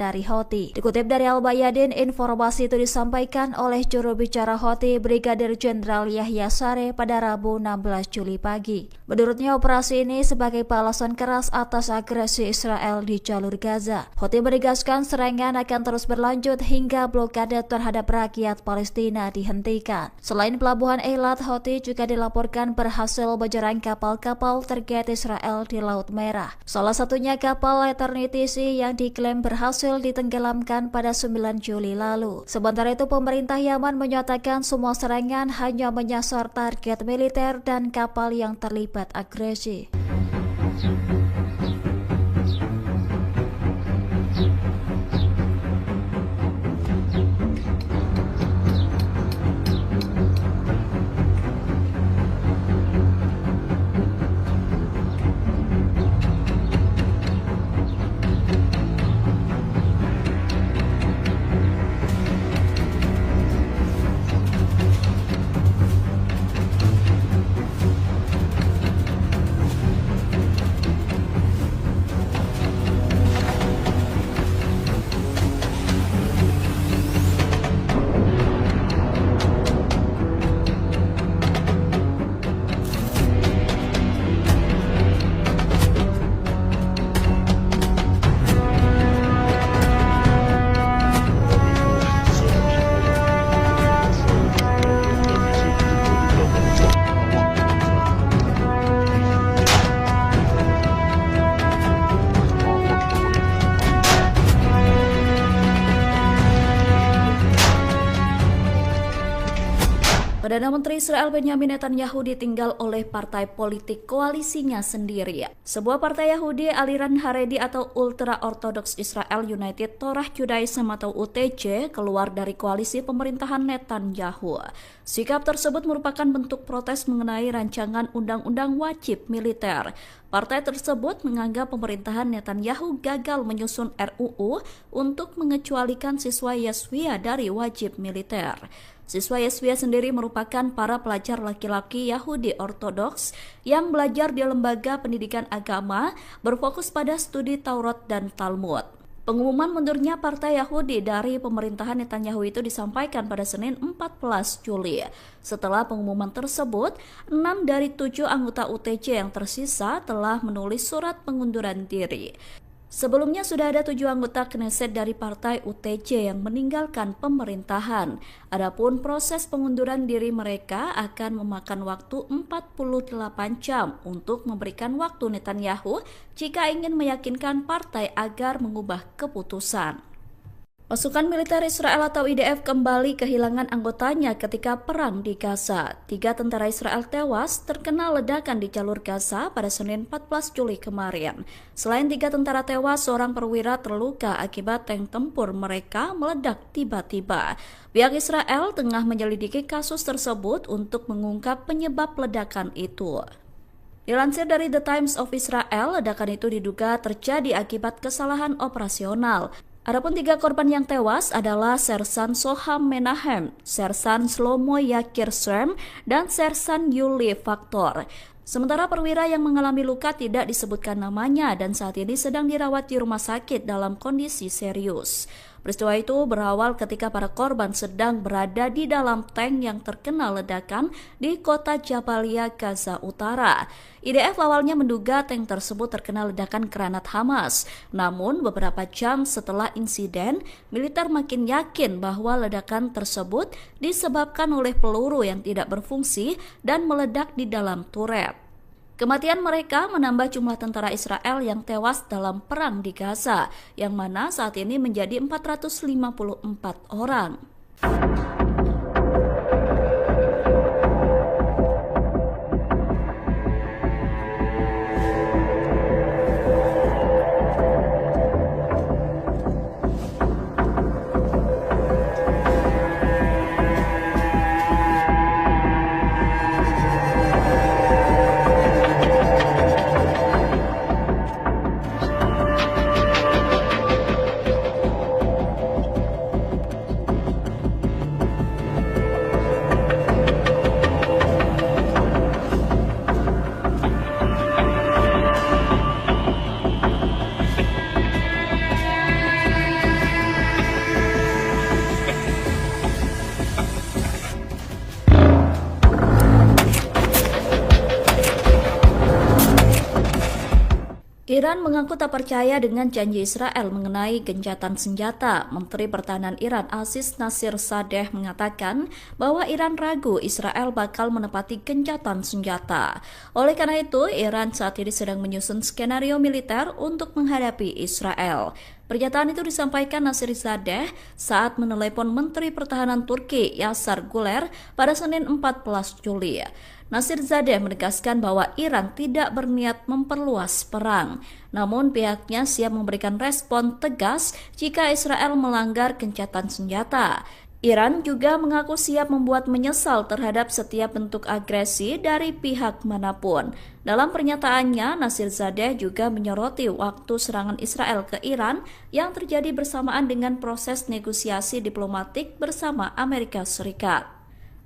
dari Houthi. Dikutip dari Al-Bayadin, informasi itu disampaikan oleh juru bicara Houthi Brigadir Jenderal Yahya Saree pada Rabu 16 Juli pagi. Menurutnya operasi ini sebagai balasan keras atas agresi Israel di jalur Gaza. Houthi menegaskan serangan akan terus berlanjut hingga blokade terhadap rakyat Palestina dihentikan. Selain pelabuhan Eilat, Houthi juga dilaporkan berhasil menjerang kapal-kapal terkait Israel di Laut Merah. Salah satunya kapal Eternity Sea yang diklaim berhasil ditenggelamkan pada 9 Juli lalu. Sementara itu, pemerintah Yaman menyatakan semua serangan hanya menyasar target militer dan kapal yang terlibat agresi. Perdana Menteri Israel Benyamin Netanyahu ditinggal oleh partai politik koalisinya sendiri. Sebuah partai Yahudi aliran Haredi atau Ultra Orthodox Israel United Torah Judaism atau UTJ keluar dari koalisi pemerintahan Netanyahu. Sikap tersebut merupakan bentuk protes mengenai rancangan undang-undang wajib militer. Partai tersebut menganggap pemerintahan Netanyahu gagal menyusun RUU untuk mengecualikan siswa Yeshiva dari wajib militer. Siswa Yeshiva sendiri merupakan para pelajar laki-laki Yahudi Ortodoks yang belajar di lembaga pendidikan agama berfokus pada studi Taurat dan Talmud. Pengumuman mundurnya Partai Yahudi dari pemerintahan Netanyahu itu disampaikan pada Senin 14 Juli. Setelah pengumuman tersebut, 6 dari 7 anggota UTJ yang tersisa telah menulis surat pengunduran diri. Sebelumnya sudah ada 7 anggota Knesset dari partai UTJ yang meninggalkan pemerintahan. Adapun proses pengunduran diri mereka akan memakan waktu 48 jam untuk memberikan waktu Netanyahu jika ingin meyakinkan partai agar mengubah keputusan. Pasukan militer Israel atau IDF kembali kehilangan anggotanya ketika perang di Gaza. 3 tentara Israel tewas terkena ledakan di jalur Gaza pada Senin 14 Juli kemarin. Selain 3 tentara tewas, seorang perwira terluka akibat tank tempur mereka meledak tiba-tiba. Pihak Israel tengah menyelidiki kasus tersebut untuk mengungkap penyebab ledakan itu. Dilansir dari The Times of Israel, ledakan itu diduga terjadi akibat kesalahan operasional. Adapun 3 korban yang tewas adalah Sersan Soham Menahem, Sersan Shlomo Yakir Shem, dan Sersan Yuli Faktor. Sementara perwira yang mengalami luka tidak disebutkan namanya dan saat ini sedang dirawat di rumah sakit dalam kondisi serius. Peristiwa itu berawal ketika para korban sedang berada di dalam tank yang terkena ledakan di kota Jabalia, Gaza Utara. IDF awalnya menduga tank tersebut terkena ledakan granat Hamas. Namun beberapa jam setelah insiden, militer makin yakin bahwa ledakan tersebut disebabkan oleh peluru yang tidak berfungsi dan meledak di dalam turret. Kematian mereka menambah jumlah tentara Israel yang tewas dalam perang di Gaza, yang mana saat ini menjadi 454 orang. Iran mengaku tak percaya dengan janji Israel mengenai gencatan senjata. Menteri Pertahanan Iran Aziz Nasirzadeh mengatakan bahwa Iran ragu Israel bakal menepati gencatan senjata. Oleh karena itu, Iran saat ini sedang menyusun skenario militer untuk menghadapi Israel. Pernyataan itu disampaikan Nasirzadeh saat menelepon Menteri Pertahanan Turki Yasar Guler pada Senin 14 Juli. Nasirzadeh menegaskan bahwa Iran tidak berniat memperluas perang, namun pihaknya siap memberikan respon tegas jika Israel melanggar gencatan senjata. Iran juga mengaku siap membuat menyesal terhadap setiap bentuk agresi dari pihak manapun. Dalam pernyataannya, Nasirzadeh juga menyoroti waktu serangan Israel ke Iran yang terjadi bersamaan dengan proses negosiasi diplomatik bersama Amerika Serikat.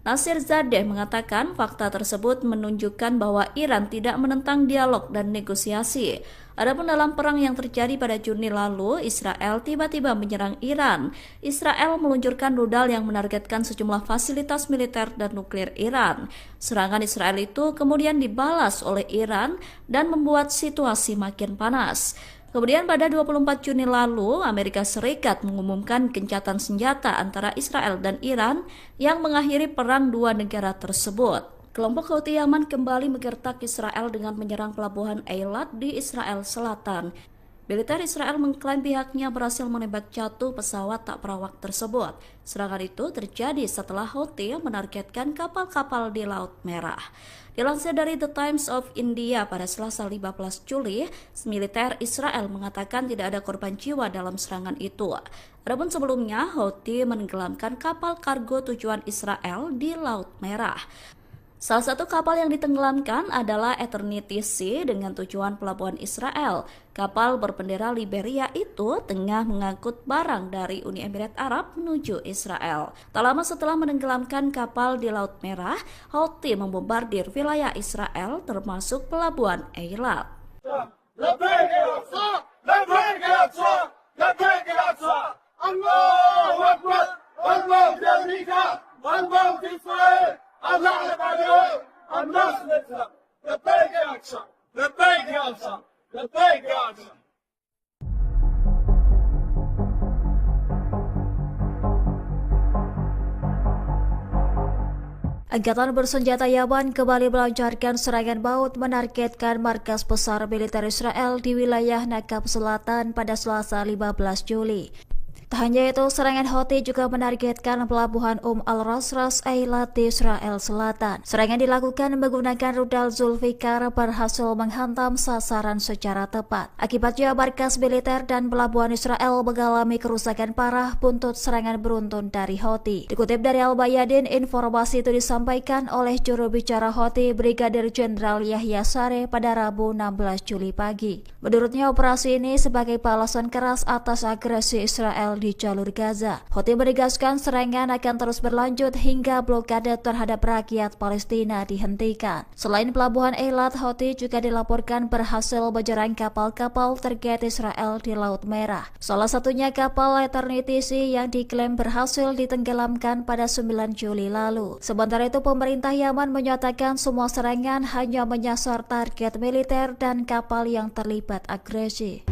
Nasirzadeh mengatakan fakta tersebut menunjukkan bahwa Iran tidak menentang dialog dan negosiasi. Adapun dalam perang yang terjadi pada Juni lalu, Israel tiba-tiba menyerang Iran. Israel meluncurkan rudal yang menargetkan sejumlah fasilitas militer dan nuklir Iran. Serangan Israel itu kemudian dibalas oleh Iran dan membuat situasi makin panas. Kemudian pada 24 Juni lalu, Amerika Serikat mengumumkan gencatan senjata antara Israel dan Iran yang mengakhiri perang dua negara tersebut. Kelompok Houthi Yaman kembali menggertak Israel dengan menyerang pelabuhan Eilat di Israel Selatan. Militer Israel mengklaim pihaknya berhasil menembak jatuh pesawat tak berawak tersebut. Serangan itu terjadi setelah Houthi menargetkan kapal-kapal di Laut Merah. Dilansir dari The Times of India pada Selasa 15 Juli, militer Israel mengatakan tidak ada korban jiwa dalam serangan itu. Adapun sebelumnya, Houthi menenggelamkan kapal kargo tujuan Israel di Laut Merah. Salah satu kapal yang ditenggelamkan adalah Eternity Sea dengan tujuan pelabuhan Israel. Kapal berbendera Liberia itu tengah mengangkut barang dari Uni Emirat Arab menuju Israel. Tak lama setelah menenggelamkan kapal di Laut Merah, Houthi membombardir wilayah Israel termasuk pelabuhan Eilat. Angkatan bersenjata Yaman kembali melancarkan serangan maut menargetkan markas besar militer Israel di wilayah Nakab Selatan pada Selasa 15 Juli. Tak hanya itu, serangan Houthi juga menargetkan pelabuhan Al-Rasras Eilat di Israel Selatan. Serangan dilakukan menggunakan rudal Zulfikar berhasil menghantam sasaran secara tepat. Akibatnya markas militer dan pelabuhan Israel mengalami kerusakan parah buntut serangan beruntun dari Houthi. Dikutip dari Al-Bayadin, informasi itu disampaikan oleh juru bicara Houthi Brigadir Jenderal Yahya Sareh pada Rabu 16 Juli pagi. Menurutnya, operasi ini sebagai balasan keras atas agresi Israel di jalur Gaza. Houthi menegaskan serangan akan terus berlanjut hingga blokade terhadap rakyat Palestina dihentikan. Selain pelabuhan Eilat, Houthi juga dilaporkan berhasil menyerang kapal-kapal terkait Israel di Laut Merah. Salah satunya kapal Eternity Sea yang diklaim berhasil ditenggelamkan pada 9 Juli lalu. Sementara itu, pemerintah Yaman menyatakan semua serangan hanya menyasar target militer dan kapal yang terlibat agresi.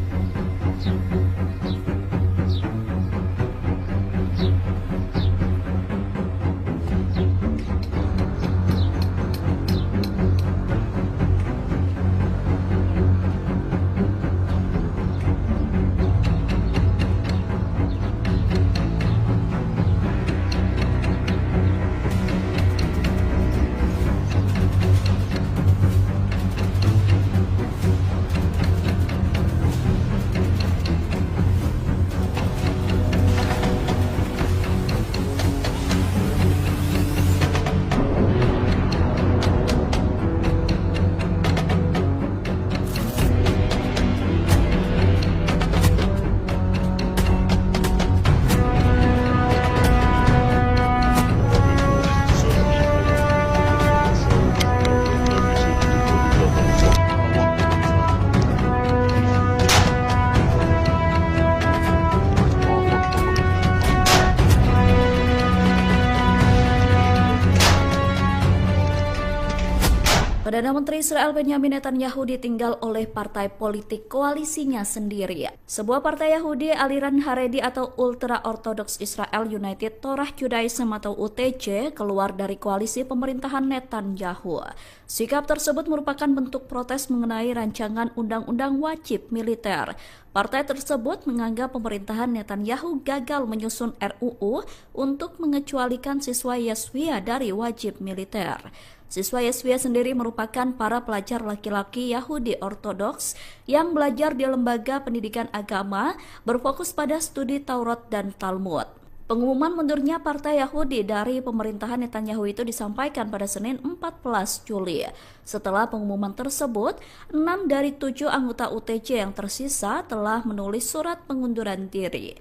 Perdana Menteri Israel Benjamin Netanyahu ditinggal oleh partai politik koalisinya sendiri. Sebuah partai Yahudi aliran Haredi atau Ultra Orthodox Israel United Torah Judaism atau UTJ keluar dari koalisi pemerintahan Netanyahu. Sikap tersebut merupakan bentuk protes mengenai rancangan undang-undang wajib militer. Partai tersebut menganggap pemerintahan Netanyahu gagal menyusun RUU untuk mengecualikan siswa Yeshiva dari wajib militer. Siswa Yeshiva sendiri merupakan para pelajar laki-laki Yahudi Ortodoks yang belajar di lembaga pendidikan agama berfokus pada studi Taurat dan Talmud. Pengumuman mundurnya Partai Yahudi dari pemerintahan Netanyahu itu disampaikan pada Senin 14 Juli. Setelah pengumuman tersebut, 6 dari 7 anggota UTJ yang tersisa telah menulis surat pengunduran diri.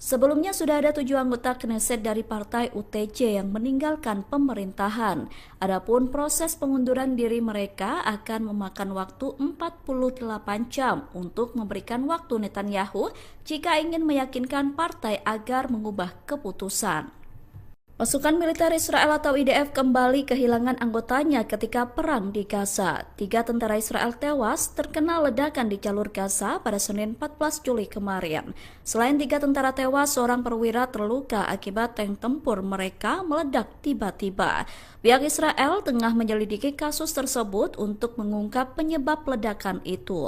Sebelumnya sudah ada 7 anggota Knesset dari partai UTJ yang meninggalkan pemerintahan. Adapun proses pengunduran diri mereka akan memakan waktu 48 jam untuk memberikan waktu Netanyahu jika ingin meyakinkan partai agar mengubah keputusan. Pasukan militer Israel atau IDF kembali kehilangan anggotanya ketika perang di Gaza. 3 tentara Israel tewas terkena ledakan di jalur Gaza pada Senin 14 Juli kemarin. Selain 3 tentara tewas, seorang perwira terluka akibat tank tempur mereka meledak tiba-tiba. Pihak Israel tengah menyelidiki kasus tersebut untuk mengungkap penyebab ledakan itu.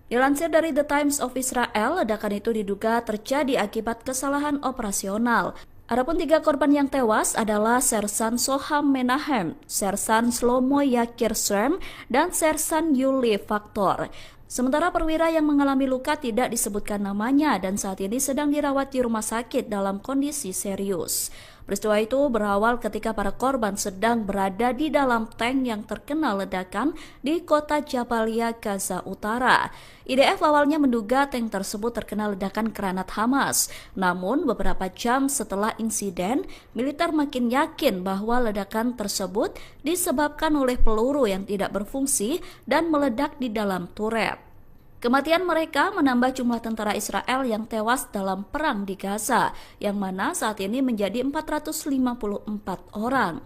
Dilansir dari The Times of Israel, ledakan itu diduga terjadi akibat kesalahan operasional. Adapun 3 korban yang tewas adalah Sersan Soham Menahem, Sersan Shlomo Yakir Shem, dan Sersan Yuli Faktor. Sementara perwira yang mengalami luka tidak disebutkan namanya dan saat ini sedang dirawat di rumah sakit dalam kondisi serius. Peristiwa itu berawal ketika para korban sedang berada di dalam tank yang terkena ledakan di kota Jabalia, Gaza Utara. IDF awalnya menduga tank tersebut terkena ledakan granat Hamas. Namun beberapa jam setelah insiden, militer makin yakin bahwa ledakan tersebut disebabkan oleh peluru yang tidak berfungsi dan meledak di dalam turret. Kematian mereka menambah jumlah tentara Israel yang tewas dalam perang di Gaza, yang mana saat ini menjadi 454 orang.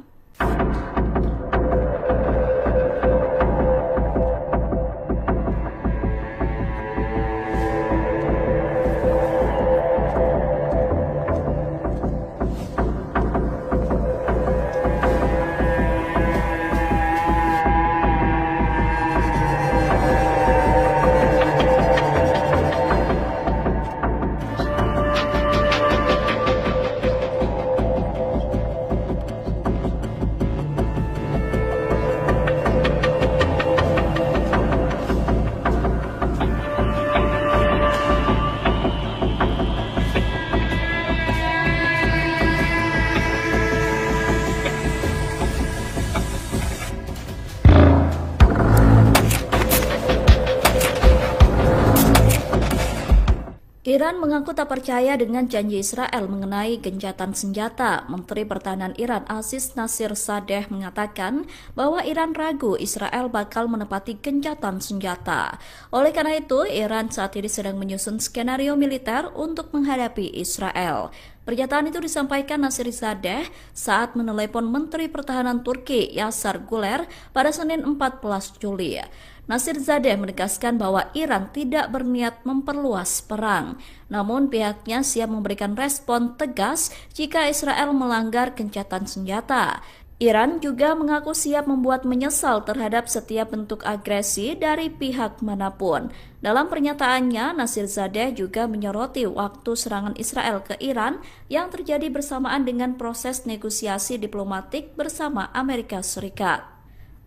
Iran mengaku tak percaya dengan janji Israel mengenai gencatan senjata. Menteri Pertahanan Iran Aziz Nasirzadeh mengatakan bahwa Iran ragu Israel bakal menepati gencatan senjata. Oleh karena itu, Iran saat ini sedang menyusun skenario militer untuk menghadapi Israel. Pernyataan itu disampaikan Nasirzadeh saat menelepon Menteri Pertahanan Turki Yasar Guler pada Senin 14 Juli. Nasirzadeh menegaskan bahwa Iran tidak berniat memperluas perang, namun pihaknya siap memberikan respon tegas jika Israel melanggar gencatan senjata. Iran juga mengaku siap membuat menyesal terhadap setiap bentuk agresi dari pihak manapun. Dalam pernyataannya, Nasirzadeh juga menyoroti waktu serangan Israel ke Iran yang terjadi bersamaan dengan proses negosiasi diplomatik bersama Amerika Serikat.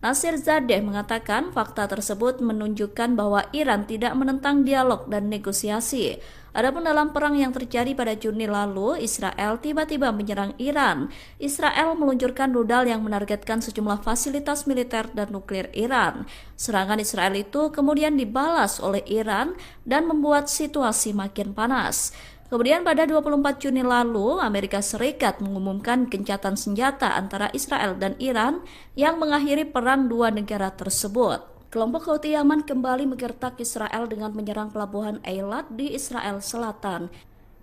Nasirzadeh mengatakan fakta tersebut menunjukkan bahwa Iran tidak menentang dialog dan negosiasi. Adapun dalam perang yang terjadi pada Juni lalu, Israel tiba-tiba menyerang Iran. Israel meluncurkan rudal yang menargetkan sejumlah fasilitas militer dan nuklir Iran. Serangan Israel itu kemudian dibalas oleh Iran dan membuat situasi makin panas. Kemudian pada 24 Juni lalu, Amerika Serikat mengumumkan gencatan senjata antara Israel dan Iran yang mengakhiri perang dua negara tersebut. Kelompok Houthi Yaman kembali menggertak Israel dengan menyerang pelabuhan Eilat di Israel Selatan.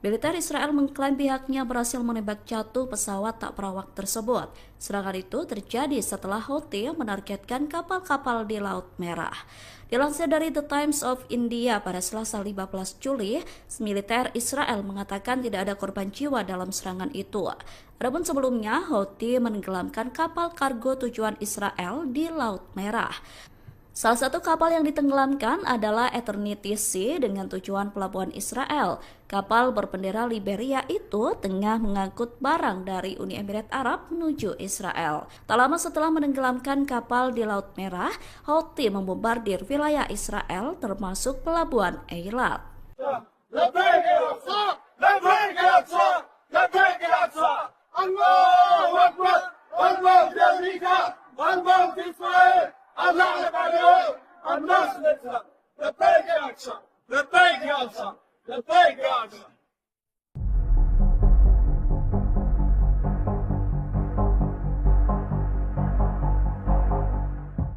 Militer Israel mengklaim pihaknya berhasil menembak jatuh pesawat tak berawak tersebut. Serangan itu terjadi setelah Houthi menargetkan kapal-kapal di Laut Merah. Dilansir dari The Times of India pada Selasa 15 Juli, militer Israel mengatakan tidak ada korban jiwa dalam serangan itu. Adapun sebelumnya, Houthi menenggelamkan kapal kargo tujuan Israel di Laut Merah. Salah satu kapal yang ditenggelamkan adalah Eternity Sea dengan tujuan pelabuhan Israel. Kapal berbendera Liberia itu tengah mengangkut barang dari Uni Emirat Arab menuju Israel. Tak lama setelah menenggelamkan kapal di Laut Merah, Houthi membombardir wilayah Israel termasuk pelabuhan Eilat.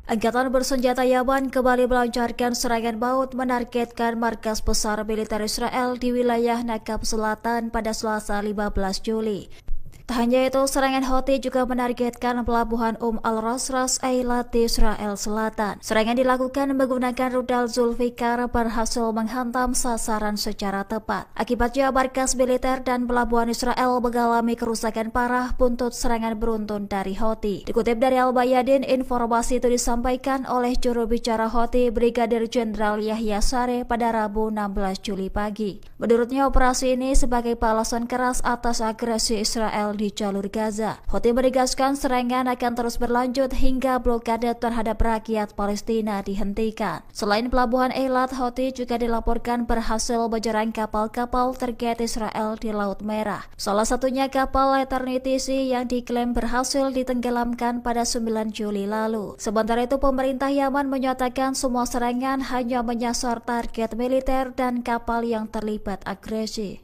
Angkatan bersenjata Yaman kembali melancarkan serangan maut menargetkan markas besar militer Israel di wilayah Nakab Selatan pada Selasa 15 Juli. Tak hanya itu, serangan Houthi juga menargetkan pelabuhan Al-Rasras Eilat di Israel Selatan. Serangan dilakukan menggunakan rudal Zulfikar berhasil menghantam sasaran secara tepat. Akibatnya markas militer dan pelabuhan Israel mengalami kerusakan parah buntut serangan beruntun dari Houthi. Dikutip dari Al-Bayadin, informasi itu disampaikan oleh juru bicara Houthi Brigadir Jenderal Yahya Sareh pada Rabu 16 Juli pagi. Menurutnya, operasi ini sebagai balasan keras atas agresi Israel di jalur Gaza. Houthi menegaskan serangan akan terus berlanjut hingga blokade terhadap rakyat Palestina dihentikan. Selain pelabuhan Eilat, Houthi juga dilaporkan berhasil menyerang kapal-kapal terkait Israel di Laut Merah. Salah satunya kapal Eternity Sea yang diklaim berhasil ditenggelamkan pada 9 Juli lalu. Sementara itu, pemerintah Yaman menyatakan semua serangan hanya menyasar target militer dan kapal yang terlibat agresi.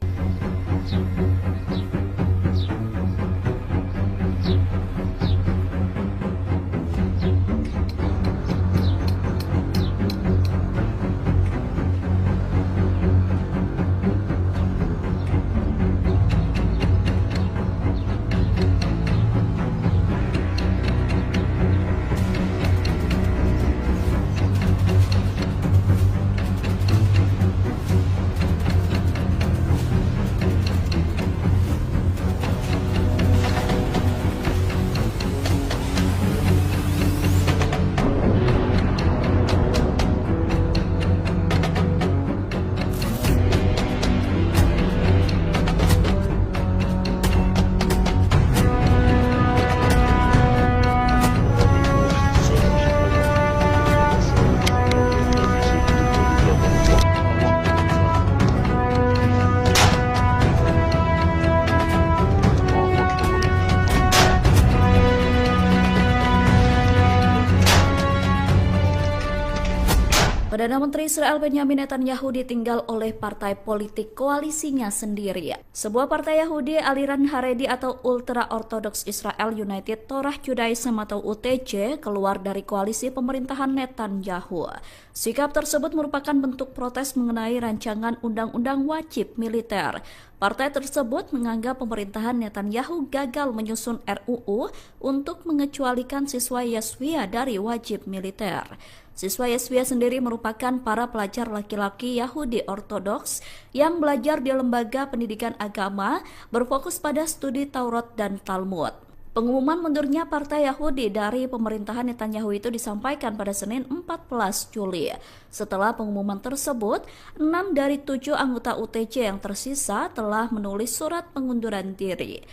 Perdana Menteri Israel Benyamin Netanyahu ditinggal oleh partai politik koalisinya sendiri. Sebuah partai Yahudi aliran Haredi atau Ultra Orthodox Israel United Torah Judaism atau UTJ keluar dari koalisi pemerintahan Netanyahu. Sikap tersebut merupakan bentuk protes mengenai rancangan undang-undang wajib militer. Partai tersebut menganggap pemerintahan Netanyahu gagal menyusun RUU untuk mengecualikan siswa Yeshiva dari wajib militer. Siswa Yeshiva sendiri merupakan para pelajar laki-laki Yahudi Ortodoks yang belajar di lembaga pendidikan agama berfokus pada studi Taurat dan Talmud. Pengumuman mundurnya Partai Yahudi dari pemerintahan Netanyahu itu disampaikan pada Senin 14 Juli. Setelah pengumuman tersebut, 6 dari 7 anggota UTJ yang tersisa telah menulis surat pengunduran diri.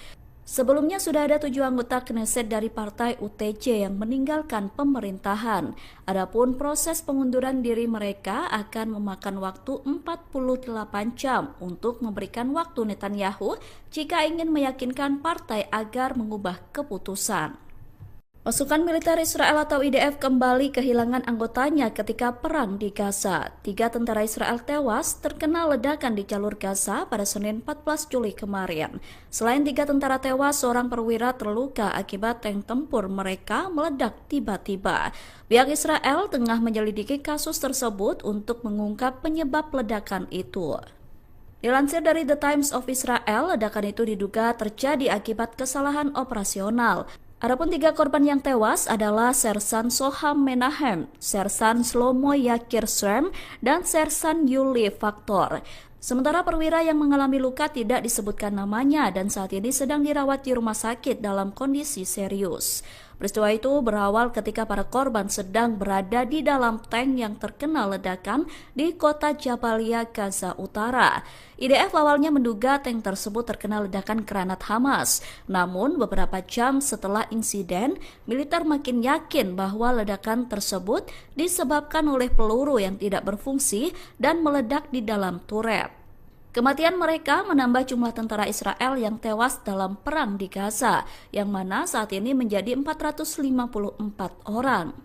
Sebelumnya sudah ada 7 anggota Knesset dari partai UTJ yang meninggalkan pemerintahan. Adapun proses pengunduran diri mereka akan memakan waktu 48 jam untuk memberikan waktu Netanyahu jika ingin meyakinkan partai agar mengubah keputusan. Pasukan militer Israel atau IDF kembali kehilangan anggotanya ketika perang di Gaza. 3 tentara Israel tewas terkena ledakan di jalur Gaza pada Senin 14 Juli kemarin. Selain 3 tentara tewas, seorang perwira terluka akibat tank tempur mereka meledak tiba-tiba. Pihak Israel tengah menyelidiki kasus tersebut untuk mengungkap penyebab ledakan itu. Dilansir dari The Times of Israel, ledakan itu diduga terjadi akibat kesalahan operasional. Adapun 3 korban yang tewas adalah Sersan Soham Menahem, Sersan Shlomo Yakir Shrem, dan Sersan Yuli Faktor. Sementara perwira yang mengalami luka tidak disebutkan namanya dan saat ini sedang dirawat di rumah sakit dalam kondisi serius. Peristiwa itu berawal ketika para korban sedang berada di dalam tank yang terkena ledakan di kota Jabalia, Gaza Utara. IDF awalnya menduga tank tersebut terkena ledakan granat Hamas. Namun beberapa jam setelah insiden, militer makin yakin bahwa ledakan tersebut disebabkan oleh peluru yang tidak berfungsi dan meledak di dalam turret. Kematian mereka menambah jumlah tentara Israel yang tewas dalam perang di Gaza, yang mana saat ini menjadi 454 orang.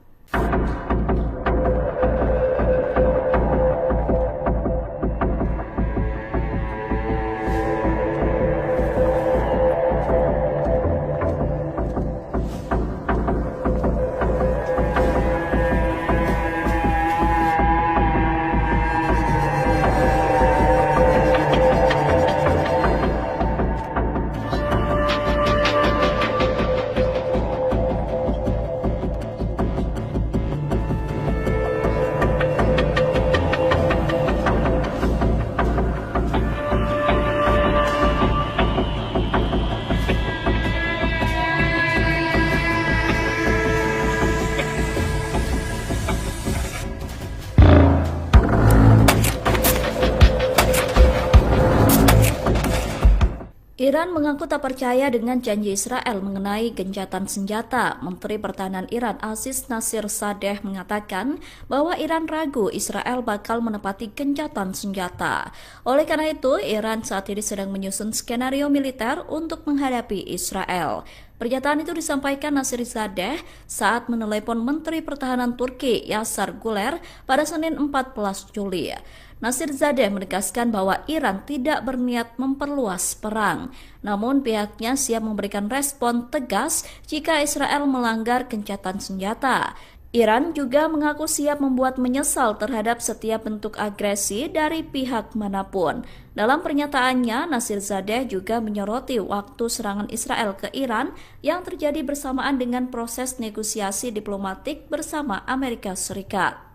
Iran mengaku tak percaya dengan janji Israel mengenai gencatan senjata. Menteri Pertahanan Iran Aziz Nasirzadeh mengatakan bahwa Iran ragu Israel bakal menepati gencatan senjata. Oleh karena itu, Iran saat ini sedang menyusun skenario militer untuk menghadapi Israel. Pernyataan itu disampaikan Nasirzadeh saat menelepon Menteri Pertahanan Turki Yasar Guler pada Senin 14 Juli. Nasirzadeh menegaskan bahwa Iran tidak berniat memperluas perang, namun pihaknya siap memberikan respon tegas jika Israel melanggar gencatan senjata. Iran juga mengaku siap membuat menyesal terhadap setiap bentuk agresi dari pihak manapun. Dalam pernyataannya, Nasirzadeh juga menyoroti waktu serangan Israel ke Iran yang terjadi bersamaan dengan proses negosiasi diplomatik bersama Amerika Serikat.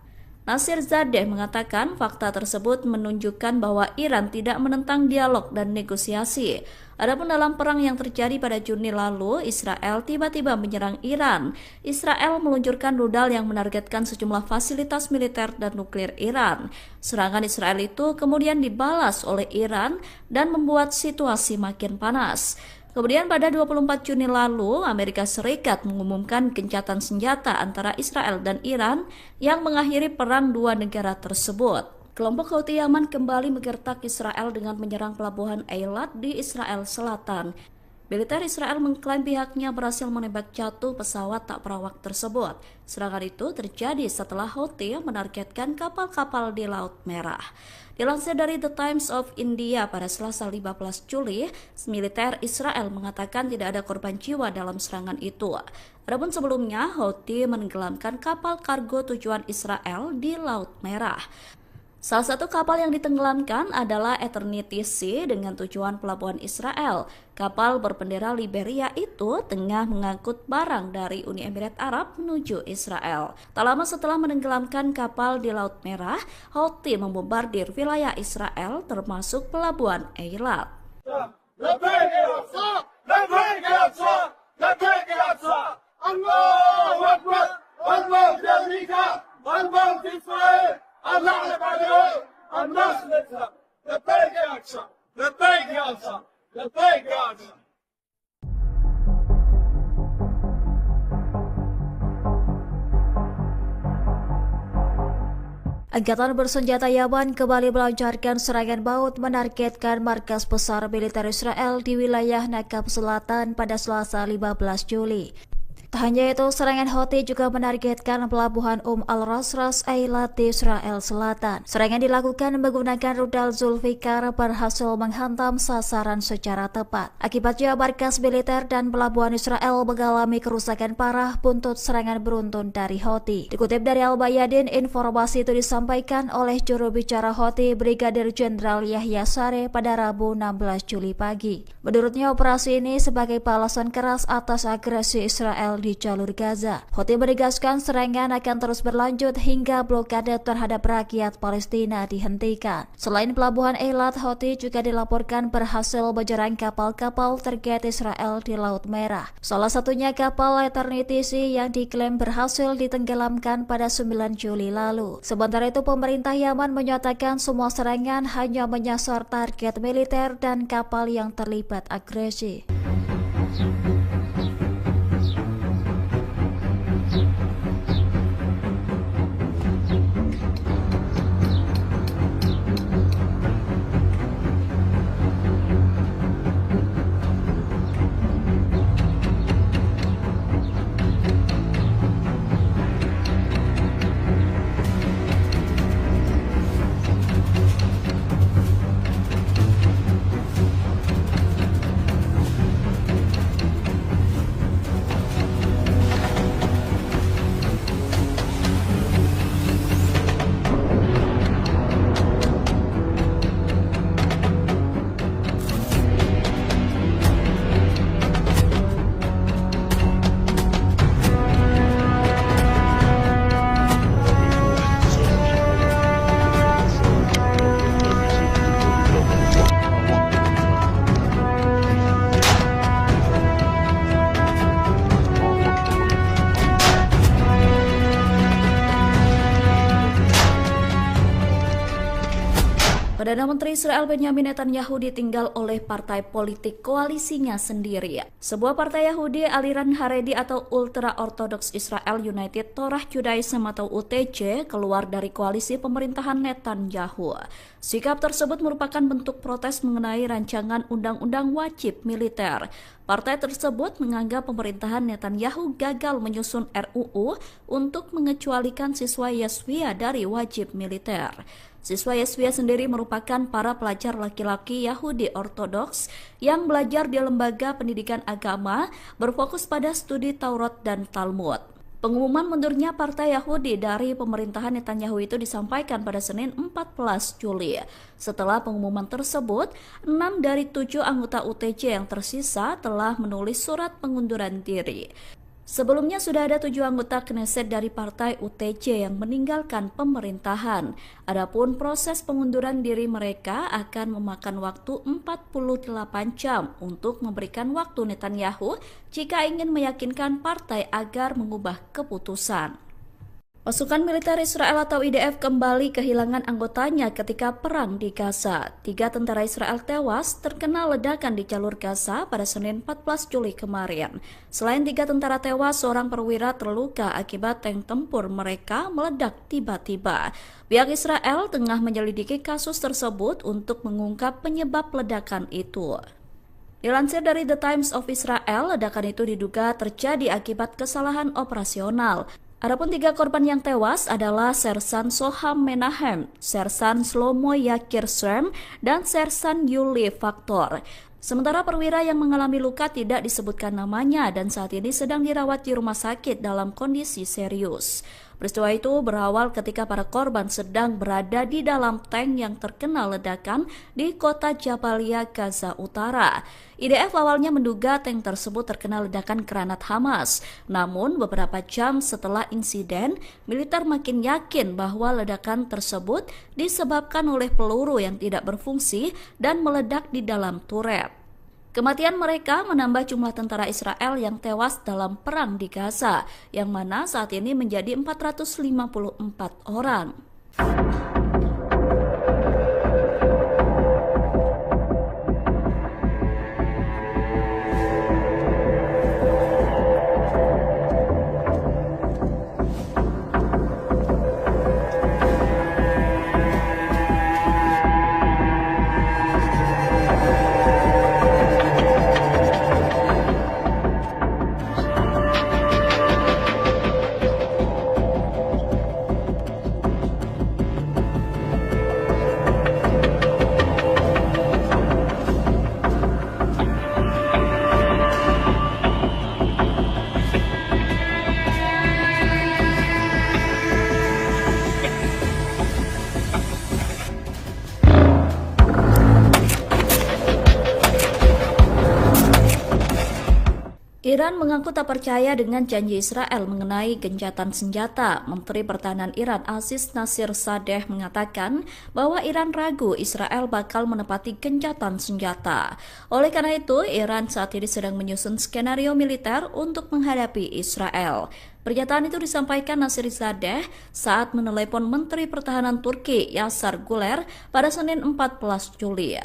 Nasirzadeh mengatakan fakta tersebut menunjukkan bahwa Iran tidak menentang dialog dan negosiasi. Adapun dalam perang yang terjadi pada Juni lalu, Israel tiba-tiba menyerang Iran. Israel meluncurkan rudal yang menargetkan sejumlah fasilitas militer dan nuklir Iran. Serangan Israel itu kemudian dibalas oleh Iran dan membuat situasi makin panas. Kemudian pada 24 Juni lalu, Amerika Serikat mengumumkan gencatan senjata antara Israel dan Iran yang mengakhiri perang dua negara tersebut. Kelompok Houthi Yaman kembali menggertak Israel dengan menyerang pelabuhan Eilat di Israel Selatan. Militer Israel mengklaim pihaknya berhasil menembak jatuh pesawat tak berawak tersebut. Serangan itu terjadi setelah Houthi menargetkan kapal-kapal di Laut Merah. Dilansir dari The Times of India pada Selasa 15 Juli, militer Israel mengatakan tidak ada korban jiwa dalam serangan itu. Adapun sebelumnya, Houthi menenggelamkan kapal kargo tujuan Israel di Laut Merah. Salah satu kapal yang ditenggelamkan adalah Eternity Sea dengan tujuan pelabuhan Israel. Kapal berbendera Liberia itu tengah mengangkut barang dari Uni Emirat Arab menuju Israel. Tak lama setelah menenggelamkan kapal di Laut Merah, Houthi membombardir wilayah Israel termasuk pelabuhan Eilat. Angkatan bersenjata Yaman kembali melancarkan serangan maut menargetkan markas besar militer Israel di wilayah Nakab Selatan pada Selasa 15 Juli. Tak hanya itu, serangan Houthi juga menargetkan pelabuhan Al-Ras Ras Eilat di Israel Selatan. Serangan dilakukan menggunakan rudal Zulfikar berhasil menghantam sasaran secara tepat. Akibatnya markas militer dan pelabuhan Israel mengalami kerusakan parah buntut serangan beruntun dari Houthi. Dikutip dari Al-Bayadin, informasi itu disampaikan oleh juru bicara Houthi Brigadir Jenderal Yahya Sareh pada Rabu 16 Juli pagi. Menurutnya, operasi ini sebagai balasan keras atas agresi Israel di jalur Gaza. Houthi menegaskan serangan akan terus berlanjut hingga blokade terhadap rakyat Palestina dihentikan. Selain pelabuhan Eilat, Houthi juga dilaporkan berhasil menyerang kapal-kapal target Israel di Laut Merah. Salah satunya kapal Eternity Sea yang diklaim berhasil ditenggelamkan pada 9 Juli lalu. Sementara itu, pemerintah Yaman menyatakan semua serangan hanya menyasar target militer dan kapal yang terlibat agresi. Perdana Menteri Israel Benyamin Netanyahu ditinggal oleh partai politik koalisinya sendiri. Sebuah partai Yahudi aliran Haredi atau Ultra Orthodox Israel United Torah Judaism atau UTJ keluar dari koalisi pemerintahan Netanyahu. Sikap tersebut merupakan bentuk protes mengenai rancangan undang-undang wajib militer. Partai tersebut menganggap pemerintahan Netanyahu gagal menyusun RUU untuk mengecualikan siswa Yeshiva dari wajib militer. Siswa Yeshiva sendiri merupakan para pelajar laki-laki Yahudi Ortodoks yang belajar di lembaga pendidikan agama berfokus pada studi Taurat dan Talmud. Pengumuman mundurnya Partai Yahudi dari pemerintahan Netanyahu itu disampaikan pada Senin 14 Juli. Setelah pengumuman tersebut, 6 dari 7 anggota UTJ yang tersisa telah menulis surat pengunduran diri. Sebelumnya sudah ada 7 anggota Knesset dari partai UTJ yang meninggalkan pemerintahan. Adapun proses pengunduran diri mereka akan memakan waktu 48 jam untuk memberikan waktu Netanyahu jika ingin meyakinkan partai agar mengubah keputusan. Pasukan militer Israel atau IDF kembali kehilangan anggotanya ketika perang di Gaza. 3 tentara Israel tewas terkena ledakan di jalur Gaza pada Senin 14 Juli kemarin. Selain 3 tentara tewas, seorang perwira terluka akibat tank tempur mereka meledak tiba-tiba. Pihak Israel tengah menyelidiki kasus tersebut untuk mengungkap penyebab ledakan itu. Dilansir dari The Times of Israel, ledakan itu diduga terjadi akibat kesalahan operasional. Adapun 3 korban yang tewas adalah Sersan Soham Menahem, Sersan Shlomo Yakir Shem, dan Sersan Yuli Faktor. Sementara perwira yang mengalami luka tidak disebutkan namanya dan saat ini sedang dirawat di rumah sakit dalam kondisi serius. Peristiwa itu berawal ketika para korban sedang berada di dalam tank yang terkena ledakan di kota Jabalia, Gaza Utara. IDF awalnya menduga tank tersebut terkena ledakan granat Hamas. Namun beberapa jam setelah insiden, militer makin yakin bahwa ledakan tersebut disebabkan oleh peluru yang tidak berfungsi dan meledak di dalam turret. Kematian mereka menambah jumlah tentara Israel yang tewas dalam perang di Gaza, yang mana saat ini menjadi 454 orang. Iran mengaku tak percaya dengan janji Israel mengenai gencatan senjata. Menteri Pertahanan Iran Aziz Nasirzadeh mengatakan bahwa Iran ragu Israel bakal menepati gencatan senjata. Oleh karena itu, Iran saat ini sedang menyusun skenario militer untuk menghadapi Israel. Pernyataan itu disampaikan Nasirzadeh saat menelepon Menteri Pertahanan Turki Yasar Guler pada Senin 14 Juli.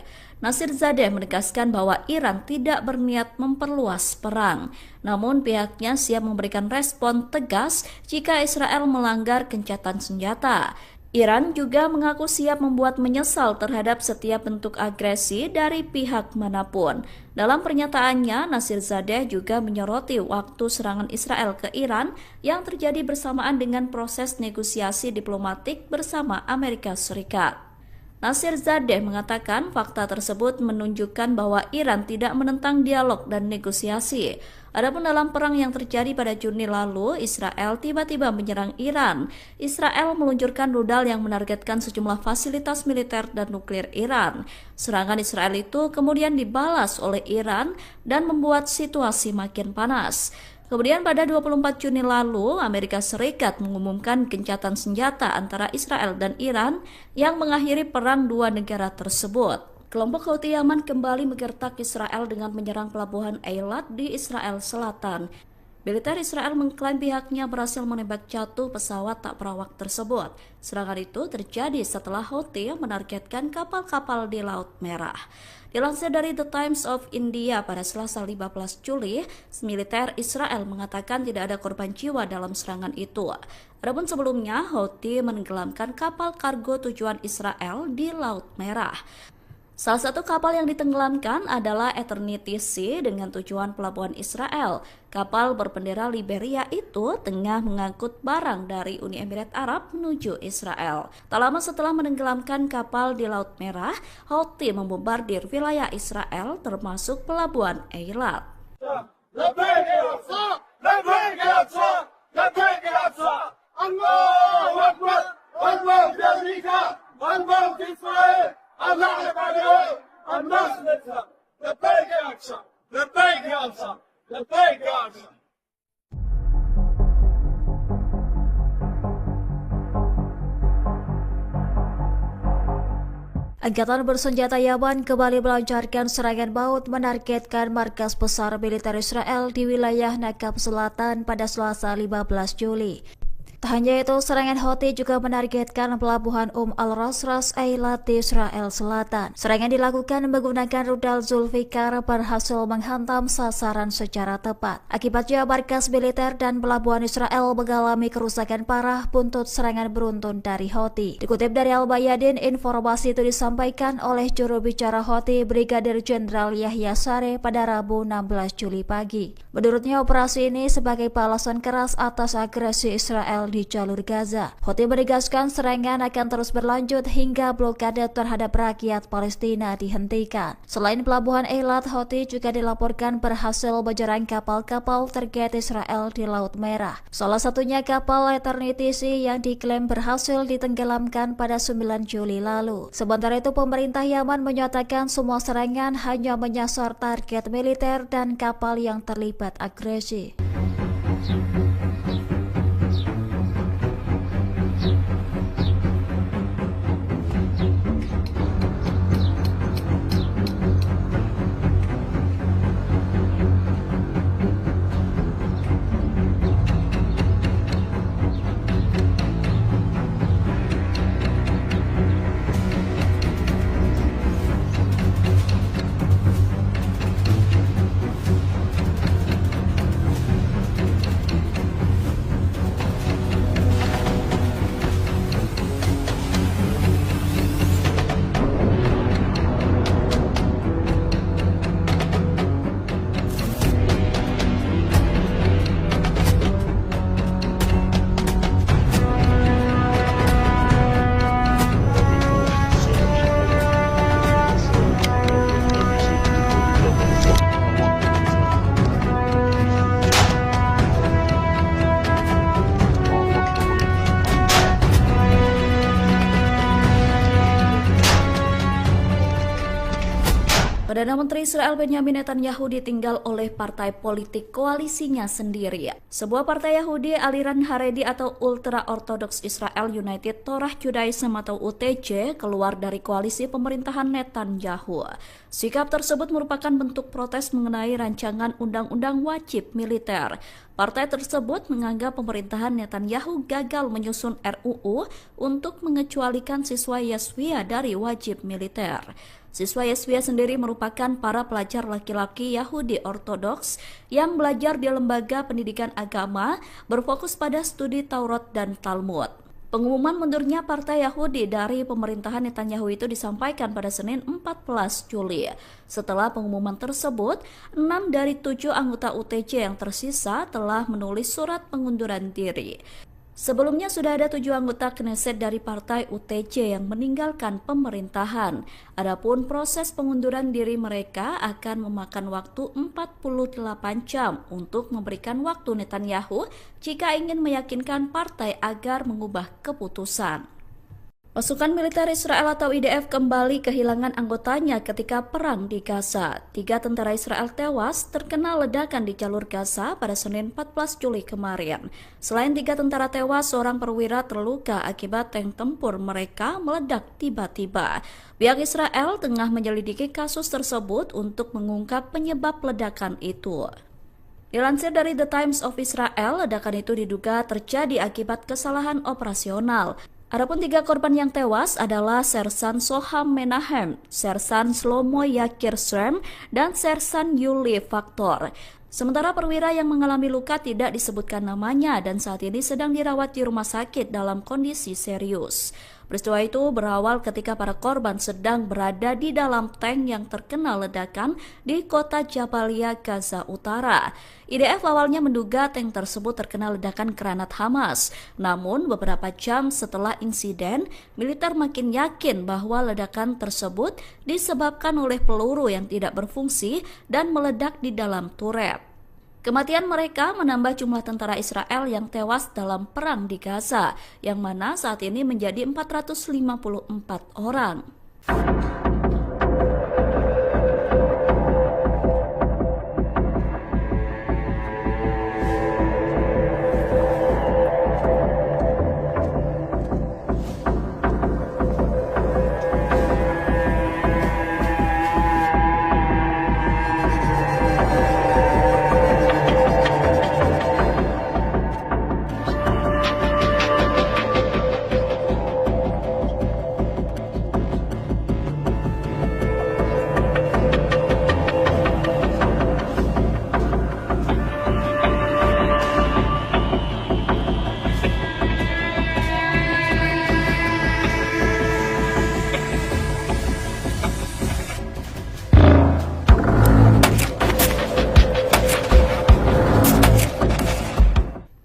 Nasirzadeh menegaskan bahwa Iran tidak berniat memperluas perang, namun pihaknya siap memberikan respon tegas jika Israel melanggar gencatan senjata. Iran juga mengaku siap membuat menyesal terhadap setiap bentuk agresi dari pihak manapun. Dalam pernyataannya, Nasirzadeh juga menyoroti waktu serangan Israel ke Iran yang terjadi bersamaan dengan proses negosiasi diplomatik bersama Amerika Serikat. Nasirzadeh mengatakan fakta tersebut menunjukkan bahwa Iran tidak menentang dialog dan negosiasi. Adapun dalam perang yang terjadi pada Juni lalu, Israel tiba-tiba menyerang Iran. Israel meluncurkan rudal yang menargetkan sejumlah fasilitas militer dan nuklir Iran. Serangan Israel itu kemudian dibalas oleh Iran dan membuat situasi makin panas. Kemudian pada 24 Juni lalu, Amerika Serikat mengumumkan gencatan senjata antara Israel dan Iran yang mengakhiri perang dua negara tersebut. Kelompok Houthi Yaman kembali menggertak Israel dengan menyerang pelabuhan Eilat di Israel Selatan. Militer Israel mengklaim pihaknya berhasil menembak jatuh pesawat tak berawak tersebut. Serangan itu terjadi setelah Houthi menargetkan kapal-kapal di Laut Merah. Dilansir dari The Times of India pada Selasa 15 Juli, militer Israel mengatakan tidak ada korban jiwa dalam serangan itu. Adapun sebelumnya, Houthi menenggelamkan kapal kargo tujuan Israel di Laut Merah. Salah satu kapal yang ditenggelamkan adalah Eternity Sea dengan tujuan pelabuhan Israel. Kapal berbendera Liberia itu tengah mengangkut barang dari Uni Emirat Arab menuju Israel. Tak lama setelah menenggelamkan kapal di Laut Merah, Houthi membombardir wilayah Israel termasuk pelabuhan Eilat. Angkatan bersenjata Yaman kembali melancarkan serangan maut menargetkan markas besar militer Israel di wilayah Nakab Selatan pada Selasa 15 Juli. Tak hanya itu, serangan Houthi juga menargetkan pelabuhan Al-Rasras Eilat di Israel Selatan. Serangan dilakukan menggunakan rudal Zulfikar berhasil menghantam sasaran secara tepat. Akibatnya markas militer dan pelabuhan Israel mengalami kerusakan parah buntut serangan beruntun dari Houthi. Dikutip dari Al-Bayadin, informasi itu disampaikan oleh juru bicara Houthi Brigadir Jenderal Yahya Sareh pada Rabu 16 Juli pagi. Menurutnya, operasi ini sebagai balasan keras atas agresi Israel di jalur Gaza. Houthi menegaskan serangan akan terus berlanjut hingga blokade terhadap rakyat Palestina dihentikan. Selain pelabuhan Eilat, Houthi juga dilaporkan berhasil menyerang kapal-kapal target Israel di Laut Merah. Salah satunya kapal Eternity Sea yang diklaim berhasil ditenggelamkan pada 9 Juli lalu. Sementara itu, pemerintah Yaman menyatakan semua serangan hanya menyasar target militer dan kapal yang terlibat agresi. Perdana Menteri Israel Benjamin Netanyahu ditinggal oleh partai politik koalisinya sendiri. Sebuah partai Yahudi aliran Haredi atau Ultra Orthodox Israel United Torah Judaism atau UTJ keluar dari koalisi pemerintahan Netanyahu. Sikap tersebut merupakan bentuk protes mengenai rancangan undang-undang wajib militer. Partai tersebut menganggap pemerintahan Netanyahu gagal menyusun RUU untuk mengecualikan siswa Yeshiva dari wajib militer. Siswa Yeshiva sendiri merupakan para pelajar laki-laki Yahudi Ortodoks yang belajar di lembaga pendidikan agama berfokus pada studi Taurat dan Talmud. Pengumuman mundurnya Partai Yahudi dari pemerintahan Netanyahu itu disampaikan pada Senin 14 Juli. Setelah pengumuman tersebut, 6 dari 7 anggota UTJ yang tersisa telah menulis surat pengunduran diri. Sebelumnya sudah ada 7 anggota Knesset dari partai UTJ yang meninggalkan pemerintahan. Adapun proses pengunduran diri mereka akan memakan waktu 48 jam untuk memberikan waktu Netanyahu jika ingin meyakinkan partai agar mengubah keputusan. Pasukan militer Israel atau IDF kembali kehilangan anggotanya ketika perang di Gaza. 3 tentara Israel tewas terkena ledakan di jalur Gaza pada Senin 14 Juli kemarin. Selain 3 tentara tewas, seorang perwira terluka akibat tank tempur mereka meledak tiba-tiba. Pihak Israel tengah menyelidiki kasus tersebut untuk mengungkap penyebab ledakan itu. Dilansir dari The Times of Israel, ledakan itu diduga terjadi akibat kesalahan operasional. Adapun 3 korban yang tewas adalah Sersan Soham Menahem, Sersan Shlomo Yakir Srem, dan Sersan Yuli Faktor. Sementara perwira yang mengalami luka tidak disebutkan namanya dan saat ini sedang dirawat di rumah sakit dalam kondisi serius. Peristiwa itu berawal ketika para korban sedang berada di dalam tank yang terkena ledakan di kota Jabalia, Gaza Utara. IDF awalnya menduga tank tersebut terkena ledakan granat Hamas. Namun beberapa jam setelah insiden, militer makin yakin bahwa ledakan tersebut disebabkan oleh peluru yang tidak berfungsi dan meledak di dalam turret. Kematian mereka menambah jumlah tentara Israel yang tewas dalam perang di Gaza, yang mana saat ini menjadi 454 orang.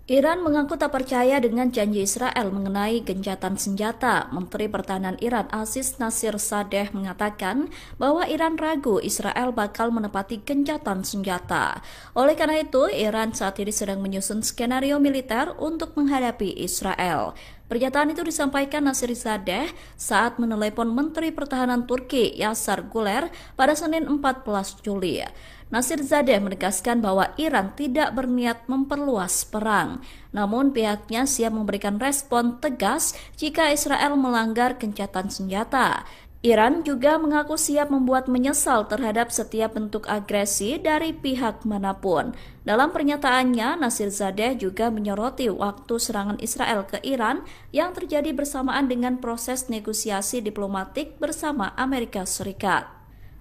Iran mengaku tak percaya dengan janji Israel mengenai gencatan senjata. Menteri Pertahanan Iran Aziz Nasirzadeh mengatakan bahwa Iran ragu Israel bakal menepati gencatan senjata. Oleh karena itu, Iran saat ini sedang menyusun skenario militer untuk menghadapi Israel. Pernyataan itu disampaikan Nasirzadeh saat menelepon Menteri Pertahanan Turki Yasar Guler pada Senin 14 Juli. Nasirzadeh menegaskan bahwa Iran tidak berniat memperluas perang, namun pihaknya siap memberikan respon tegas jika Israel melanggar gencatan senjata. Iran juga mengaku siap membuat menyesal terhadap setiap bentuk agresi dari pihak manapun. Dalam pernyataannya, Nasirzadeh juga menyoroti waktu serangan Israel ke Iran yang terjadi bersamaan dengan proses negosiasi diplomatik bersama Amerika Serikat.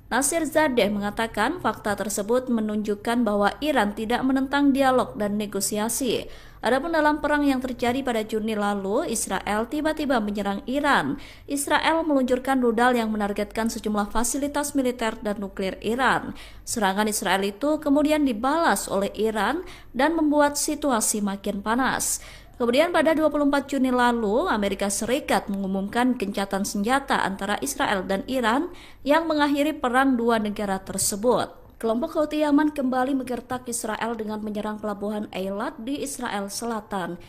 Nasirzadeh mengatakan fakta tersebut menunjukkan bahwa Iran tidak menentang dialog dan negosiasi. Adapun dalam perang yang terjadi pada Juni lalu, Israel tiba-tiba menyerang Iran. Israel meluncurkan rudal yang menargetkan sejumlah fasilitas militer dan nuklir Iran. Serangan Israel itu kemudian dibalas oleh Iran dan membuat situasi makin panas. Kemudian pada 24 Juni lalu, Amerika Serikat mengumumkan gencatan senjata antara Israel dan Iran yang mengakhiri perang dua negara tersebut. Kelompok Houthi Yaman kembali menggertak Israel dengan menyerang pelabuhan Eilat di Israel Selatan.